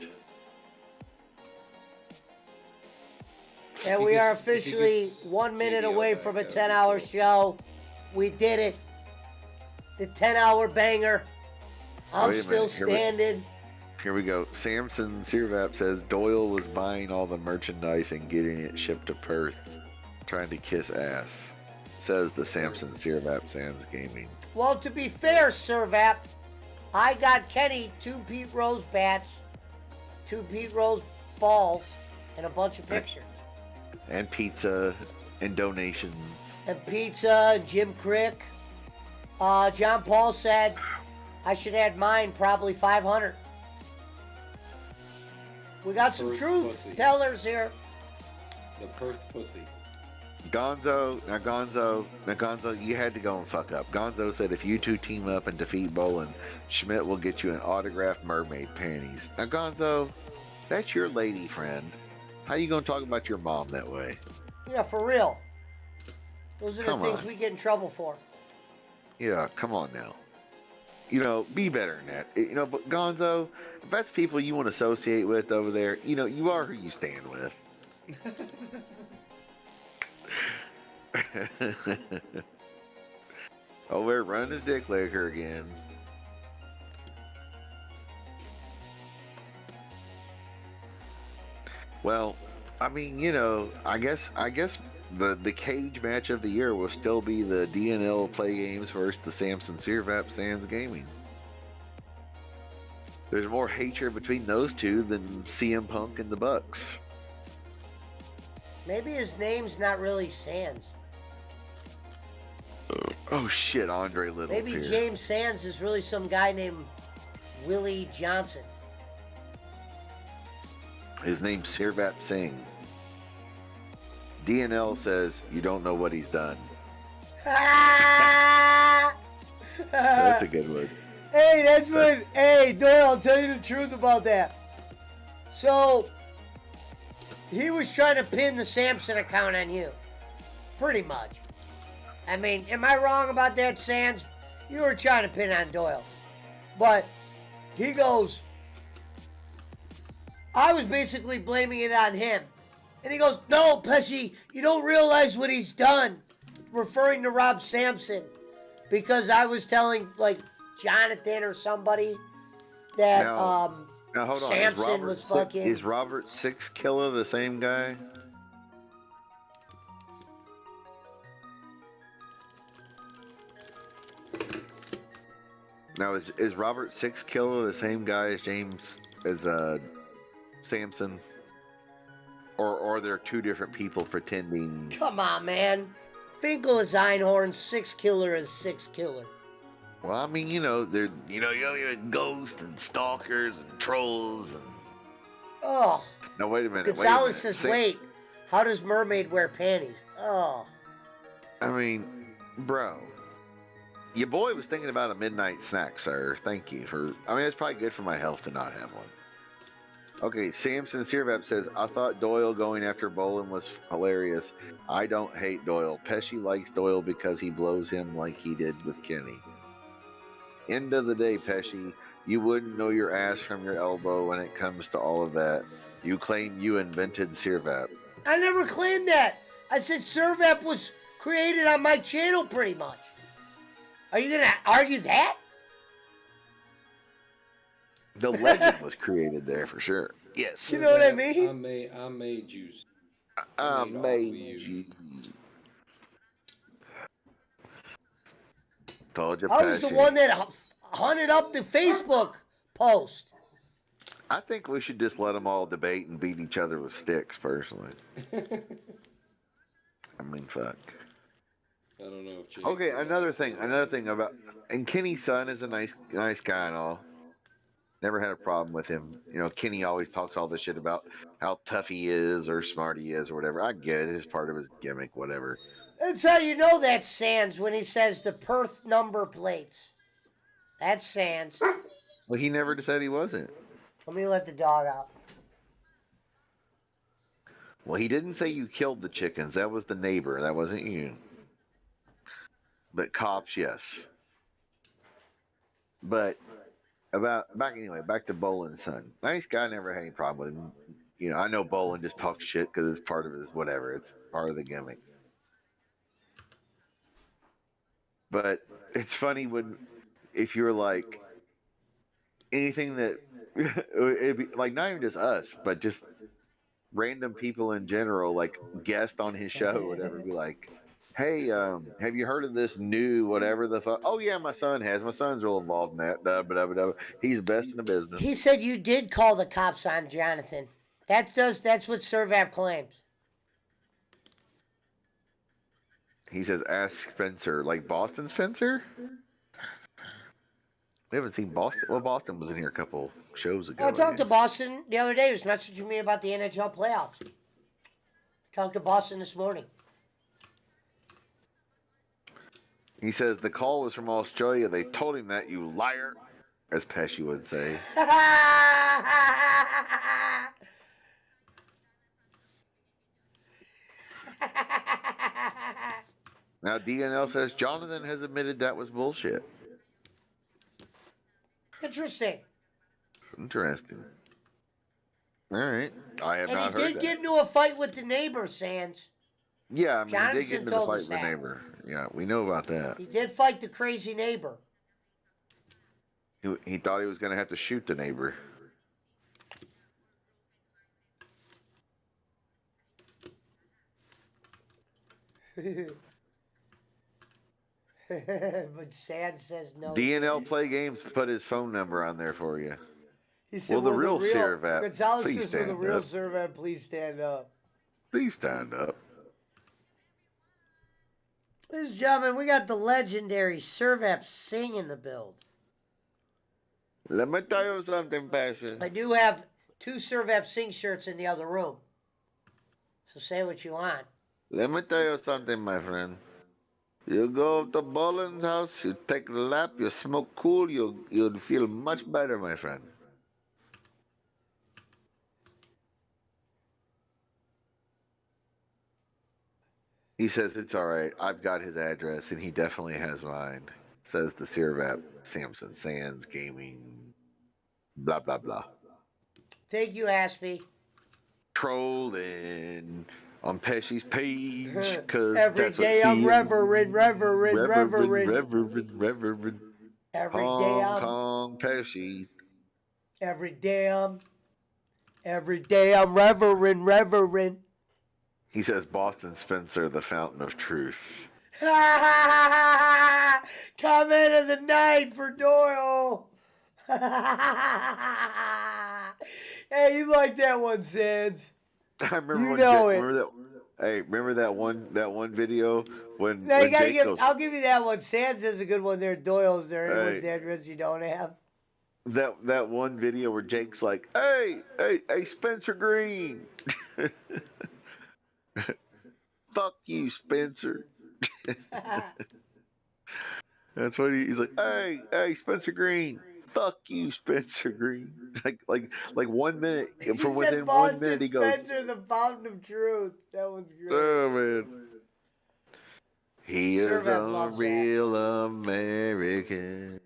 And we are officially 1 minute away from a 10-hour show. We did it. The 10-hour banger. I'm Wait a still minute, Here we go. Samson Sirvap says Doyle was buying all the merchandise and getting it shipped to Perth, trying to kiss ass. Says the Samson Sirvap Sands Gaming. Well, to be fair, Servap, I got Kenny 2 Pete Rose bats, 2 Pete Rose balls, and a bunch of pictures. And pizza and donations. And pizza, Jim Crick. John Paul said I should add mine, probably 500. We got some Perth truth pussy. tellers here. The Perth pussy. Gonzo, you had to go and fuck up. Gonzo said if you two team up and defeat Bolin, Schmidt will get you an autographed mermaid panties. Now, Gonzo, that's your lady friend. How you gonna talk about your mom that way? Yeah, for real. Those are the Come things on. we get in trouble for. Yeah, come on now. You know, be better than that. You know, but Gonzo, if that's people you want to associate with over there, you know, you are who you stand with. Oh, we're running his dick liquor again. Well, I mean, you know, I guess the cage match of the year will still be the DNL Play Games versus the Samson Sirvap Sands Gaming. There's more hatred between those two than CM Punk and the Bucks. Maybe his name's not really Sands. Oh shit, Andre Little's Maybe here. James Sands is really some guy named Willie Johnson. His name's Sirvap Singh. DNL says you don't know what he's done. That's a good one. Hey, that's what. Hey, Doyle, I'll tell you the truth about that. So, he was trying to pin the Samson account on you. Pretty much. I mean, am I wrong about that, Sands? You were trying to pin on Doyle. But, he goes, I was basically blaming it on him. And he goes, no, Pesci, you don't realize what he's done. Referring to Rob Sampson. Because I was telling, like, Jonathan or somebody that Now hold on. Samson was fucking... Is Robert Sixkiller the same guy? Now is Robert Sixkiller the same guy as Samson? Or are there two different people pretending? Come on, man. Finkel is Einhorn, Six Killer is Six Killer. Well, I mean, you know, you got ghosts and stalkers and trolls and... Oh. No, wait a minute. Gonzalez says, wait, how does Mermaid wear panties? Oh. I mean, bro, your boy was thinking about a midnight snack, sir. Thank you for... I mean, it's probably good for my health to not have one. Okay, Samson Sirvap says, I thought Doyle going after Bolin was hilarious. I don't hate Doyle. Pesci likes Doyle because he blows him like he did with Kenny. End of the day, Pesci, you wouldn't know your ass from your elbow when it comes to all of that. You claim you invented Sirvap. I never claimed that. I said Sirvap was created on my channel pretty much. Are you going to argue that? The legend was created there for sure. Yes. You know what I mean? I made you. I made you. Told you, I was the Pesci. one that hunted up the Facebook post. I think we should just let them all debate and beat each other with sticks, personally. I mean, fuck. I don't know if Jake Okay, another thing about, and Kenny's son is a nice guy and all. Never had a problem with him. You know, Kenny always talks all this shit about how tough he is or smart he is or whatever. I get it. It's part of his gimmick, whatever. That's how you know that's Sands when he says the Perth number plates. That's Sands. Well, he never said he wasn't. Let me let the dog out. Well, he didn't say you killed the chickens. That was the neighbor. That wasn't you. But cops, yes. But back to Bolin's son. Nice guy, never had any problem with him. You know, I know Bolin just talks shit because it's part of his whatever. It's part of the gimmick. But it's funny if you're like anything that it'd be like not even just us, but just random people in general, like guest on his show, or whatever. Be like, hey, have you heard of this new whatever the fuck? Oh yeah, my son has. My son's real involved in that. He's the best in the business. He said you did call the cops on Jonathan. That's what Servap claims. He says, ask Spencer, like Boston Spencer. We haven't seen Boston. Well, Boston was in here a couple shows ago. I talked to Boston the other day. He was messaging me about the NHL playoffs. Talked to Boston this morning. He says the call was from Australia. They told him that, you liar, as Pesci would say. Now DNL says Jonathan has admitted that was bullshit. Interesting. Interesting. All right. I have not heard that. And he did get into a fight with the neighbor, Sands. Yeah, I mean, Jonathan he did get into the told fight us with the that. neighbor. Yeah, we know about that. He did fight the crazy neighbor. He thought he was going to have to shoot the neighbor. But Sands says no. DNL Play Games put his phone number on there for you. He said, well, the real Servap, Gonzalez please says, will the stand real up. Servap please stand up? Please stand up. Ladies and gentlemen, we got the legendary Servap Singh in the build. Let me tell you something, Passion. I do have 2 Servap Singh shirts in the other room. So say what you want. Let me tell you something, my friend. You go to Boland's house, you take a lap, you smoke cool, you'll feel much better, my friend. He says it's all right. I've got his address, and he definitely has mine. Says the Servap Samson Sands Gaming. Blah blah blah. Thank you, Aspie. Trolling on Pesci's page. Cause Every that's what day I'm he- revering. Reverend. Every Hong day I'm Kong Pesci. every day I'm revering. He says Boston Spencer, the fountain of truth. Comment of the night for Doyle. Hey, you like that one, Sands? I remember You when know Jake- it. remember that. Hey, remember that one video when, No, you when gotta Jake give. goes, I'll give you that one. Sands is a good one there. Doyle's there. Anyone's Hey. address you don't have. that one video where Jake's like, hey, Spencer Green. Fuck you, Spencer. That's what he's like. Hey, Spencer Green. Fuck you, Spencer Green. Like 1 minute He from said within Boston 1 minute he goes, Spencer, the fountain of truth. That one's great. oh man. He is Servap a loves that. real American.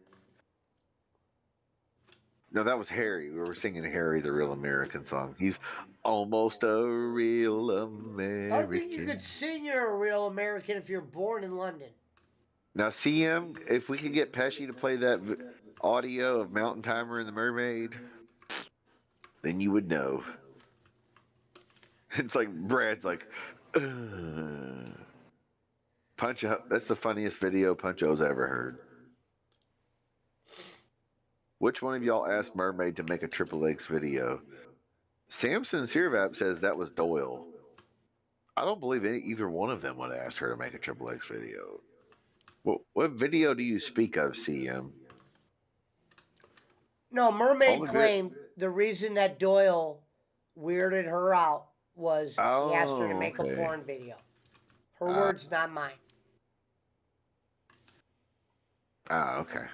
No, that was Harry. We were singing Harry, the Real American song. He's almost a real I don't think you American. could sing you're a real American if you're born in London. Now, CM, if we could get Pesci to play that audio of Mountain Timer and the Mermaid, then you would know. It's like Brad's like, Punch-O. That's the funniest video Punch-O's ever heard. Which one of y'all asked Mermaid to make a Triple X video? Samson Servap says that was Doyle. I don't believe either one of them would have asked her to make a Triple X video. What video do you speak of, CM? No, Mermaid Only claimed the reason that Doyle weirded her out was he asked her to make okay. a porn video. Her words, not mine. Okay.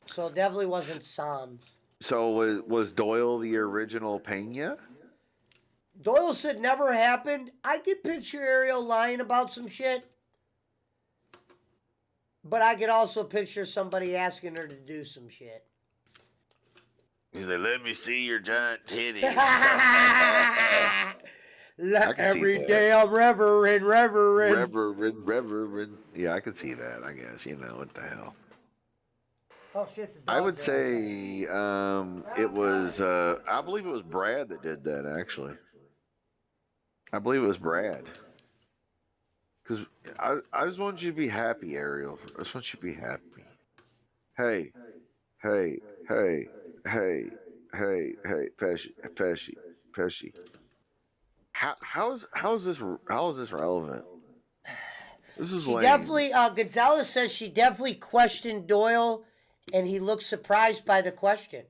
So it definitely wasn't Sam's. So was Doyle the original Pena? Doyle said never happened. I could picture Ariel lying about some shit. But I could also picture somebody asking her to do some shit. He's like, let me see your giant titties. Every day I'm revering. Reverend. Yeah, I can see that, I guess. You know, what the hell. Oh shit! The I would dogs are outside. say it was. I believe it was Brad that did that. Actually, I believe it was Brad. Because I just want you to be happy, Ariel. I just want you to be happy. Hey, hey, hey, hey, hey, hey, Pesci. How is this relevant? This is She lame. definitely. Gonzalez says she definitely questioned Doyle, and he looked surprised by the question.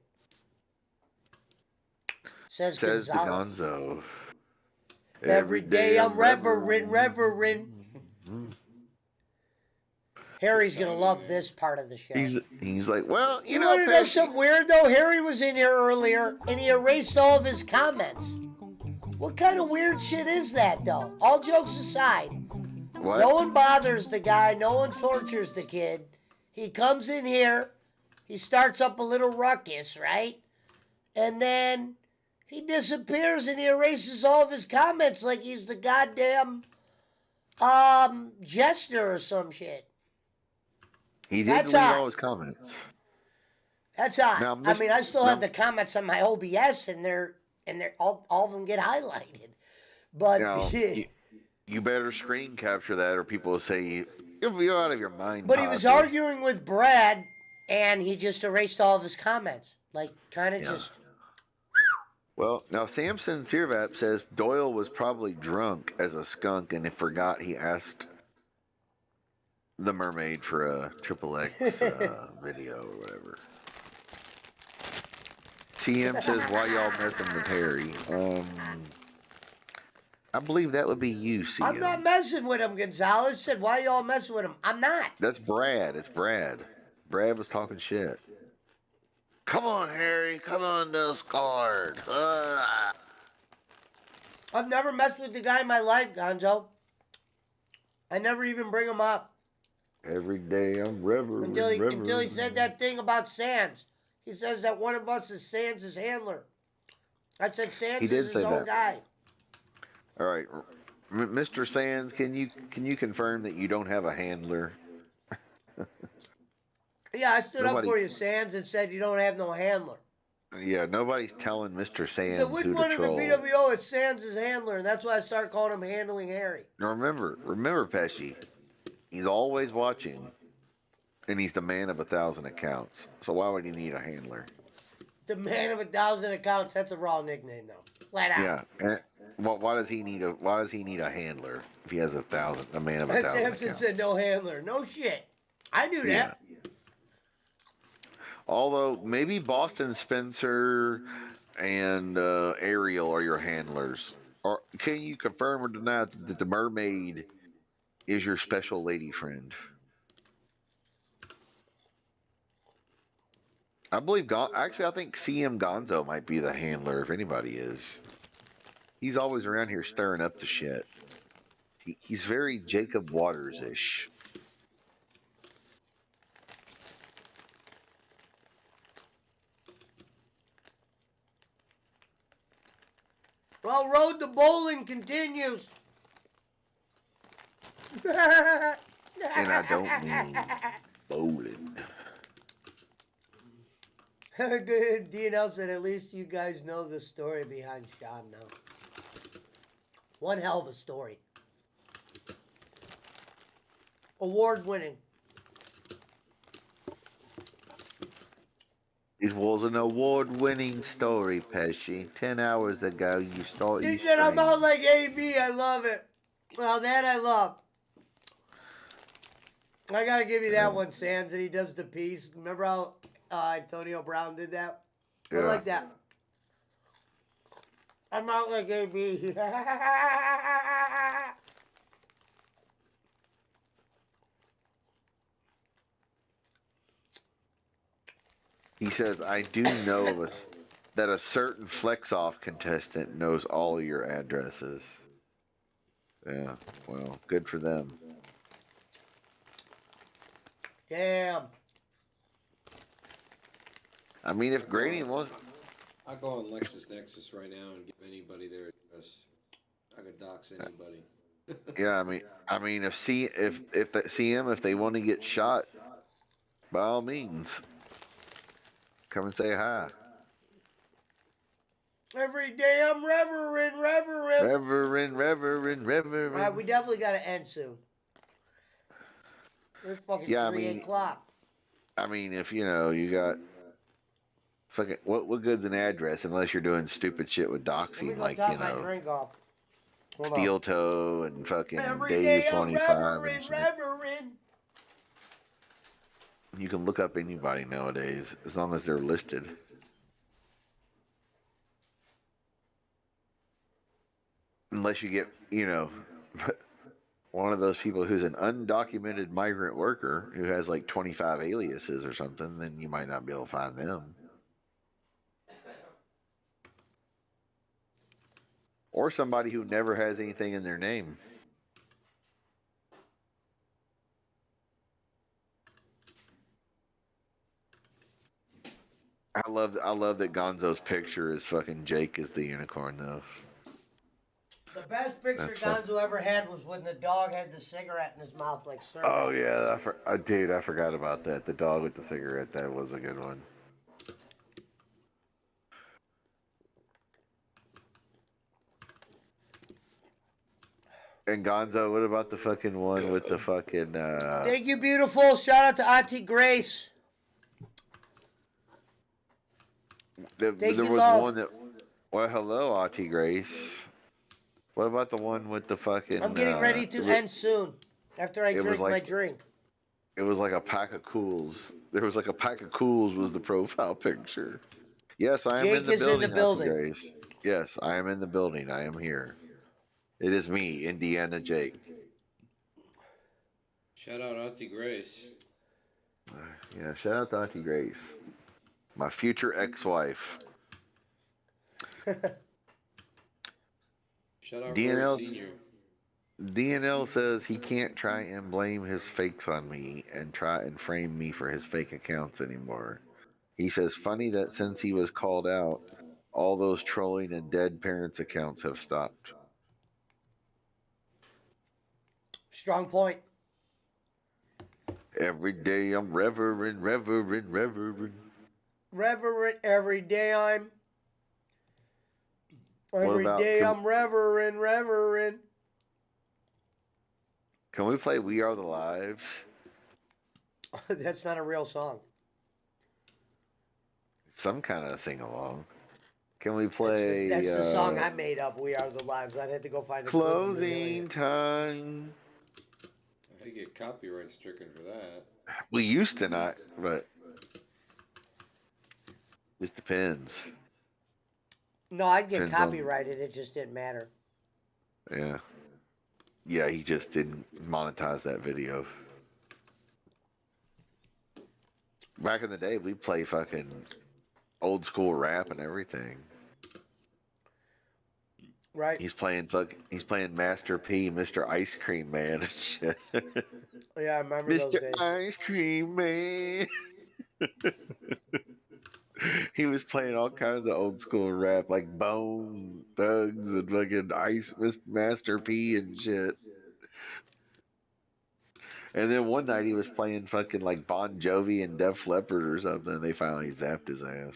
Says the Gonzalez. Gonzo. Every day I'm revering. Harry's gonna love this part of the show. He's like, well, You want to know something weird though? Harry was in here earlier and he erased all of his comments. What kind of weird shit is that though? All jokes aside, what? No one bothers the guy. No one tortures the kid. He comes in here. He starts up a little ruckus, right? And then he disappears and he erases all of his comments like he's the goddamn jester or some shit. He did delete all his comments. That's odd. Now, I mean, I still have the comments on my OBS, and they're all of them get highlighted. But now, you better screen capture that, or people will say you're out of your mind. But he was arguing with Brad, and he just erased all of his comments, like kind of just. Well, now Samson Sirvat says Doyle was probably drunk as a skunk, and he forgot he asked the mermaid for a XXX video or whatever. CM says, why y'all messing with Harry? I believe that would be you, CM. I'm not messing with him, Gonzalez said, why y'all messing with him? I'm not. That's Brad. It's Brad. Brad was talking shit. Come on, Harry. Come on, Discord. I've never messed with the guy in my life, Gonzo. I never even bring him up. Every day I'm revering. Until he said that thing about Sands. He says that one of us is Sands' handler. I said Sands is his own guy. All right, Mr. Sands, can you confirm that you don't have a handler? Yeah, I stood up for you, Sands, and said you don't have no handler. Yeah, nobody's telling Mr. Sands So which who one to in the troll. BWO is Sands' handler, and that's why I started calling him Handling Harry. Now remember, Pesci, he's always watching, and he's the man of 1,000 accounts. So why would he need a handler? The man of 1,000 accounts. That's a raw nickname, though. Flat out. Yeah. Why does he need a handler if he has 1,000? A man of 1,000 Samson accounts. said no handler. No shit. I knew that. Yeah. Although maybe Boston Spencer and Ariel are your handlers. Or can you confirm or deny that the mermaid is your special lady friend? I believe, actually, I think CM Gonzo might be the handler, if anybody is. He's always around here stirring up the shit. He's very Jacob Waters-ish. Well, Road to Bowling continues. And I don't mean bowling. Good. DNL said at least you guys know the story behind Sean now. One hell of a story. Award winning. It was an award-winning story, Pesci. 10 hours ago, you started. He said I'm out like AB. I love it. Well, that I love. I gotta give you that one, Sands, that he does the piece. Remember how Antonio Brown did that? I like that. I'm out like AB. He says, I do know that a certain Flex-Off contestant knows all your addresses. Yeah, well, good for them. Damn. I mean, if Grady wants... I'll go on LexisNexis right now and give anybody their address. I could dox anybody. Yeah, I mean, if the CM, if they want to get shot, by all means. Come and say hi. Every day I'm revering. Reverend. All right, we definitely got to end soon. It's fucking 3 o'clock. I mean, if you got fucking what good's an address unless you're doing stupid shit with Let me doxing, go like top my drink off. Hold Steel on. Toe and fucking Every Dave day I'm 25 and shit. revering. You can look up anybody nowadays as long as they're listed. Unless you get, one of those people who's an undocumented migrant worker who has like 25 aliases or something, then you might not be able to find them. Or somebody who never has anything in their name. I love that Gonzo's picture is fucking Jake is the unicorn though. The best picture That's Gonzo ever had was when the dog had the cigarette in his mouth like Sir. Oh yeah, dude, I forgot about that. The dog with the cigarette, that was a good one. And Gonzo, what about the fucking one with the fucking Thank you, beautiful. Shout out to Auntie Grace. there was love. one that well, hello, Auntie Grace. What about the one with the fucking I'm getting ready to end soon after I drink my drink. It was like a pack of cools. There was like a pack of cools was the profile picture. Yes, I am Jake in the is building, in the building. Auntie Grace. Yes, I am in the building. I am here. It is me, Indiana Jake. Shout out Auntie Grace. Yeah, shout out to Auntie Grace. My future ex-wife. Shout out DNL, Roy Senior. DNL says he can't try and blame his fakes on me and try and frame me for his fake accounts anymore. He says, funny that since he was called out, all those trolling and dead parents accounts have stopped. Strong point. Every day I'm revering. Reverent every day I'm. Every about- day can- I'm revering. Can we play We Are the Lives? That's not a real song. Some kind of sing-along. Can we play... That's the song I made up, We Are the Lives. I'd have to go find a clip of me doing Closing it. time. I get copyright stricken for that. We used to not, but... Just depends. No, I'd get Depends on- copyrighted. It just didn't matter. Yeah. Yeah, he just didn't monetize that video. Back in the day, we play fucking old school rap and everything. Right. He's playing Master P, Mr. Ice Cream Man and shit. Yeah, I remember those Mr. days. Ice Cream Man. He was playing all kinds of old school rap, like Bones, Thugs, and fucking Ice Master P and shit. And then one night he was playing fucking like Bon Jovi and Def Leppard or something, and they finally zapped his ass.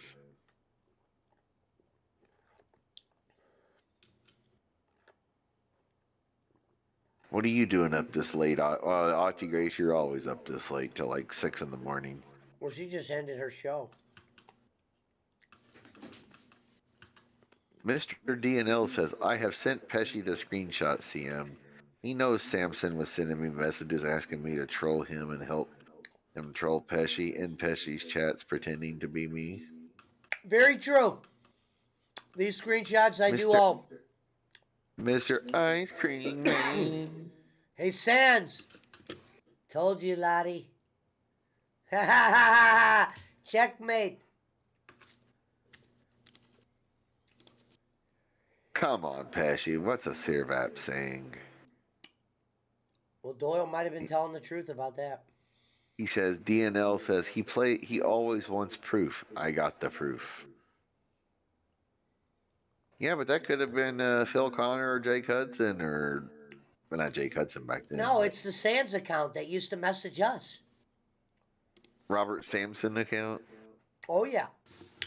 What are you doing up this late? Auntie Grace, you're always up this late till like 6 in the morning. Well, she just ended her show. Mr. DNL says, I have sent Pesci the screenshot, CM. He knows Samson was sending me messages asking me to troll him and help him troll Pesci in Pesci's chats pretending to be me. Very true. These screenshots I do Mr. all. Mr. Ice Cream Man. Hey, Sans. Told you, laddie. Ha ha ha ha ha. Checkmate. Come on, Pesci. What's a Sirvap saying? Well, Doyle might have been telling the truth about that. He says, DNL says, he always wants proof. I got the proof. Yeah, but that could have been Phil Connor or Jake Hudson or... Well, not Jake Hudson back then. No, it's the Sans account that used to message us. Robert Sampson account? Oh yeah,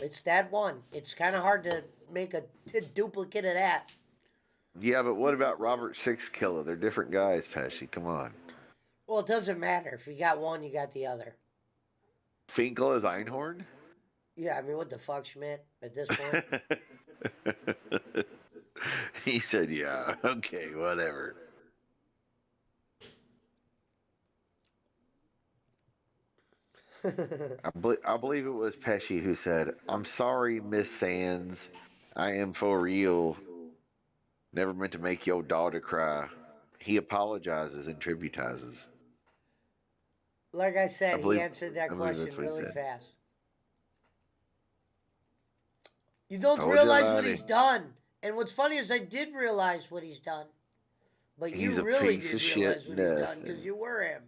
it's that one. It's kind of hard to make a duplicate of that. Yeah, but what about Robert Sixkiller? They're different guys, Pesci. Come on. Well, it doesn't matter. If you got one, you got the other. Finkel is Einhorn? Yeah, I mean, what the fuck, Schmidt? At this point. He said, "Yeah, okay, whatever." I believe it was Pesci who said, "I'm sorry, Miss Sands. I am for real. Never meant to make your daughter cry." He apologizes and tributizes. Like I said, believe- he answered that I believe question that's what he really said. fast. You don't Told you, realize what laddie. he's done. And what's funny is I did realize what he's done. But He's you a really piece did of realize shit what he's done nothing. because you were him.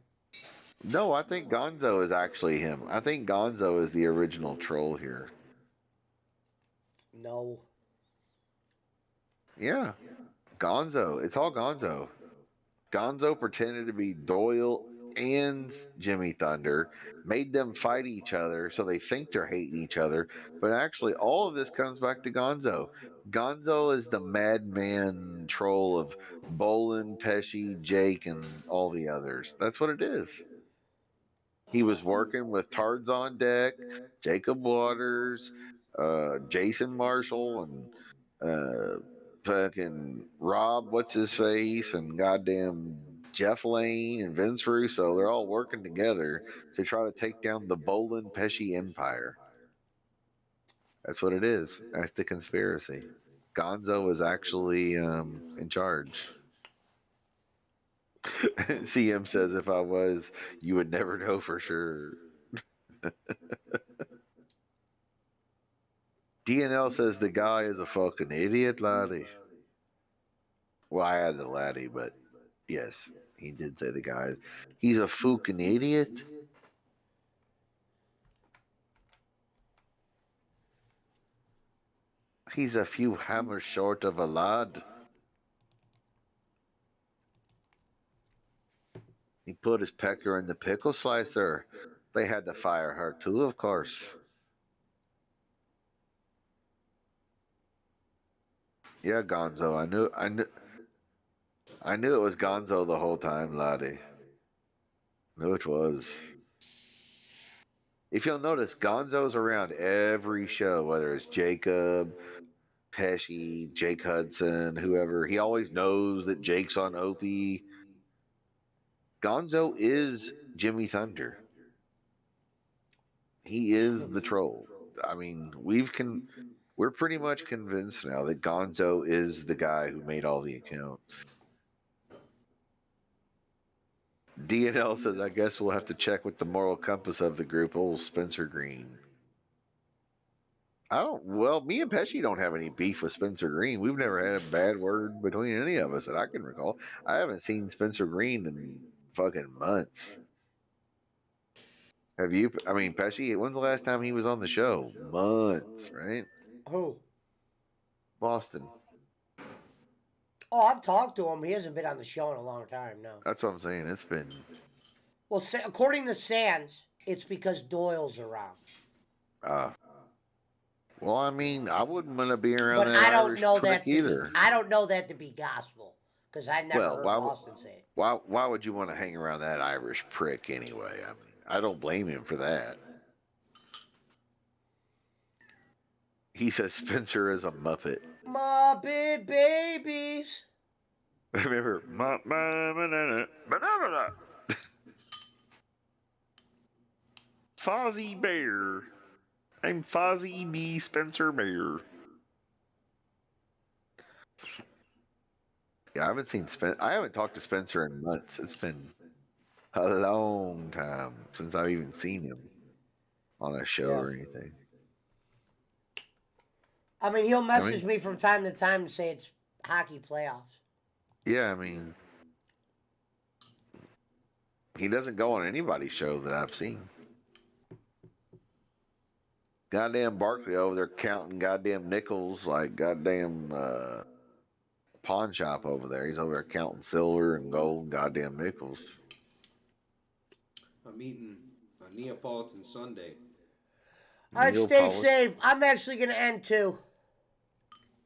No, I think Gonzo is actually him. I think Gonzo is the original troll here. No. Yeah. Gonzo. It's all Gonzo. Gonzo pretended to be Doyle and Jimmy Thunder, made them fight each other so they think they're hating each other. But actually, all of this comes back to Gonzo. Gonzo is the madman troll of Bolin, Pesci, Jake, and all the others. That's what it is. He was working with Tards on Deck, Jacob Waters, Jason Marshall, and fucking Rob, what's his face, and goddamn Jeff Lane and Vince Russo. They're all working together to try to take down the Bolin Pesci empire. That's what it is. That's the conspiracy. Gonzo is actually in charge. CM says, if I was, you would never know for sure. DNL says the guy is a fucking idiot, laddie. Well, I added a laddie, but yes, he did say the guy. He's a fucking idiot. He's a few hammers short of a lad. He put his pecker in the pickle slicer. They had to fire her too, of course. Yeah, Gonzo. I knew it was Gonzo the whole time, laddie. Knew it was. If you'll notice, Gonzo's around every show, whether it's Jacob, Pesci, Jake Hudson, whoever. He always knows that Jake's on Opie. Gonzo is Jimmy Thunder. He is the troll. I mean, we're pretty much convinced now that Gonzo is the guy who made all the accounts. DNL says, I guess we'll have to check with the moral compass of the group, old Spencer Green. Well, me and Pesci don't have any beef with Spencer Green. We've never had a bad word between any of us that I can recall. I haven't seen Spencer Green in fucking months. Have you? I mean, Pesci, when's the last time he was on the show? Months, right? Who? Boston. Oh, I've talked to him. He hasn't been on the show in a long time, no. That's what I'm saying. It's been. Well, according to Sands, it's because Doyle's around. Well, I mean, I wouldn't want to be around But that I don't Irish know prick that either. I don't know that to be gospel because I never heard why, Boston say it. why would you want to hang around that Irish prick anyway? I mean, I don't blame him for that. He says Spencer is a Muppet. Muppet babies. Remember, Fozzie Bear. I'm Fozzie B. Spencer Bear. Yeah, I haven't talked to Spencer in months. It's been a long time since I've even seen him on a show or anything. I mean, he'll message me from time to time and say it's hockey playoffs. Yeah, I mean, he doesn't go on anybody's show that I've seen. Goddamn Barkley over there counting goddamn nickels like goddamn pawn shop over there. He's over there counting silver and gold and goddamn nickels. I'm eating a Neapolitan sundae. All right, Neil stay Pollack. safe. I'm actually gonna end too.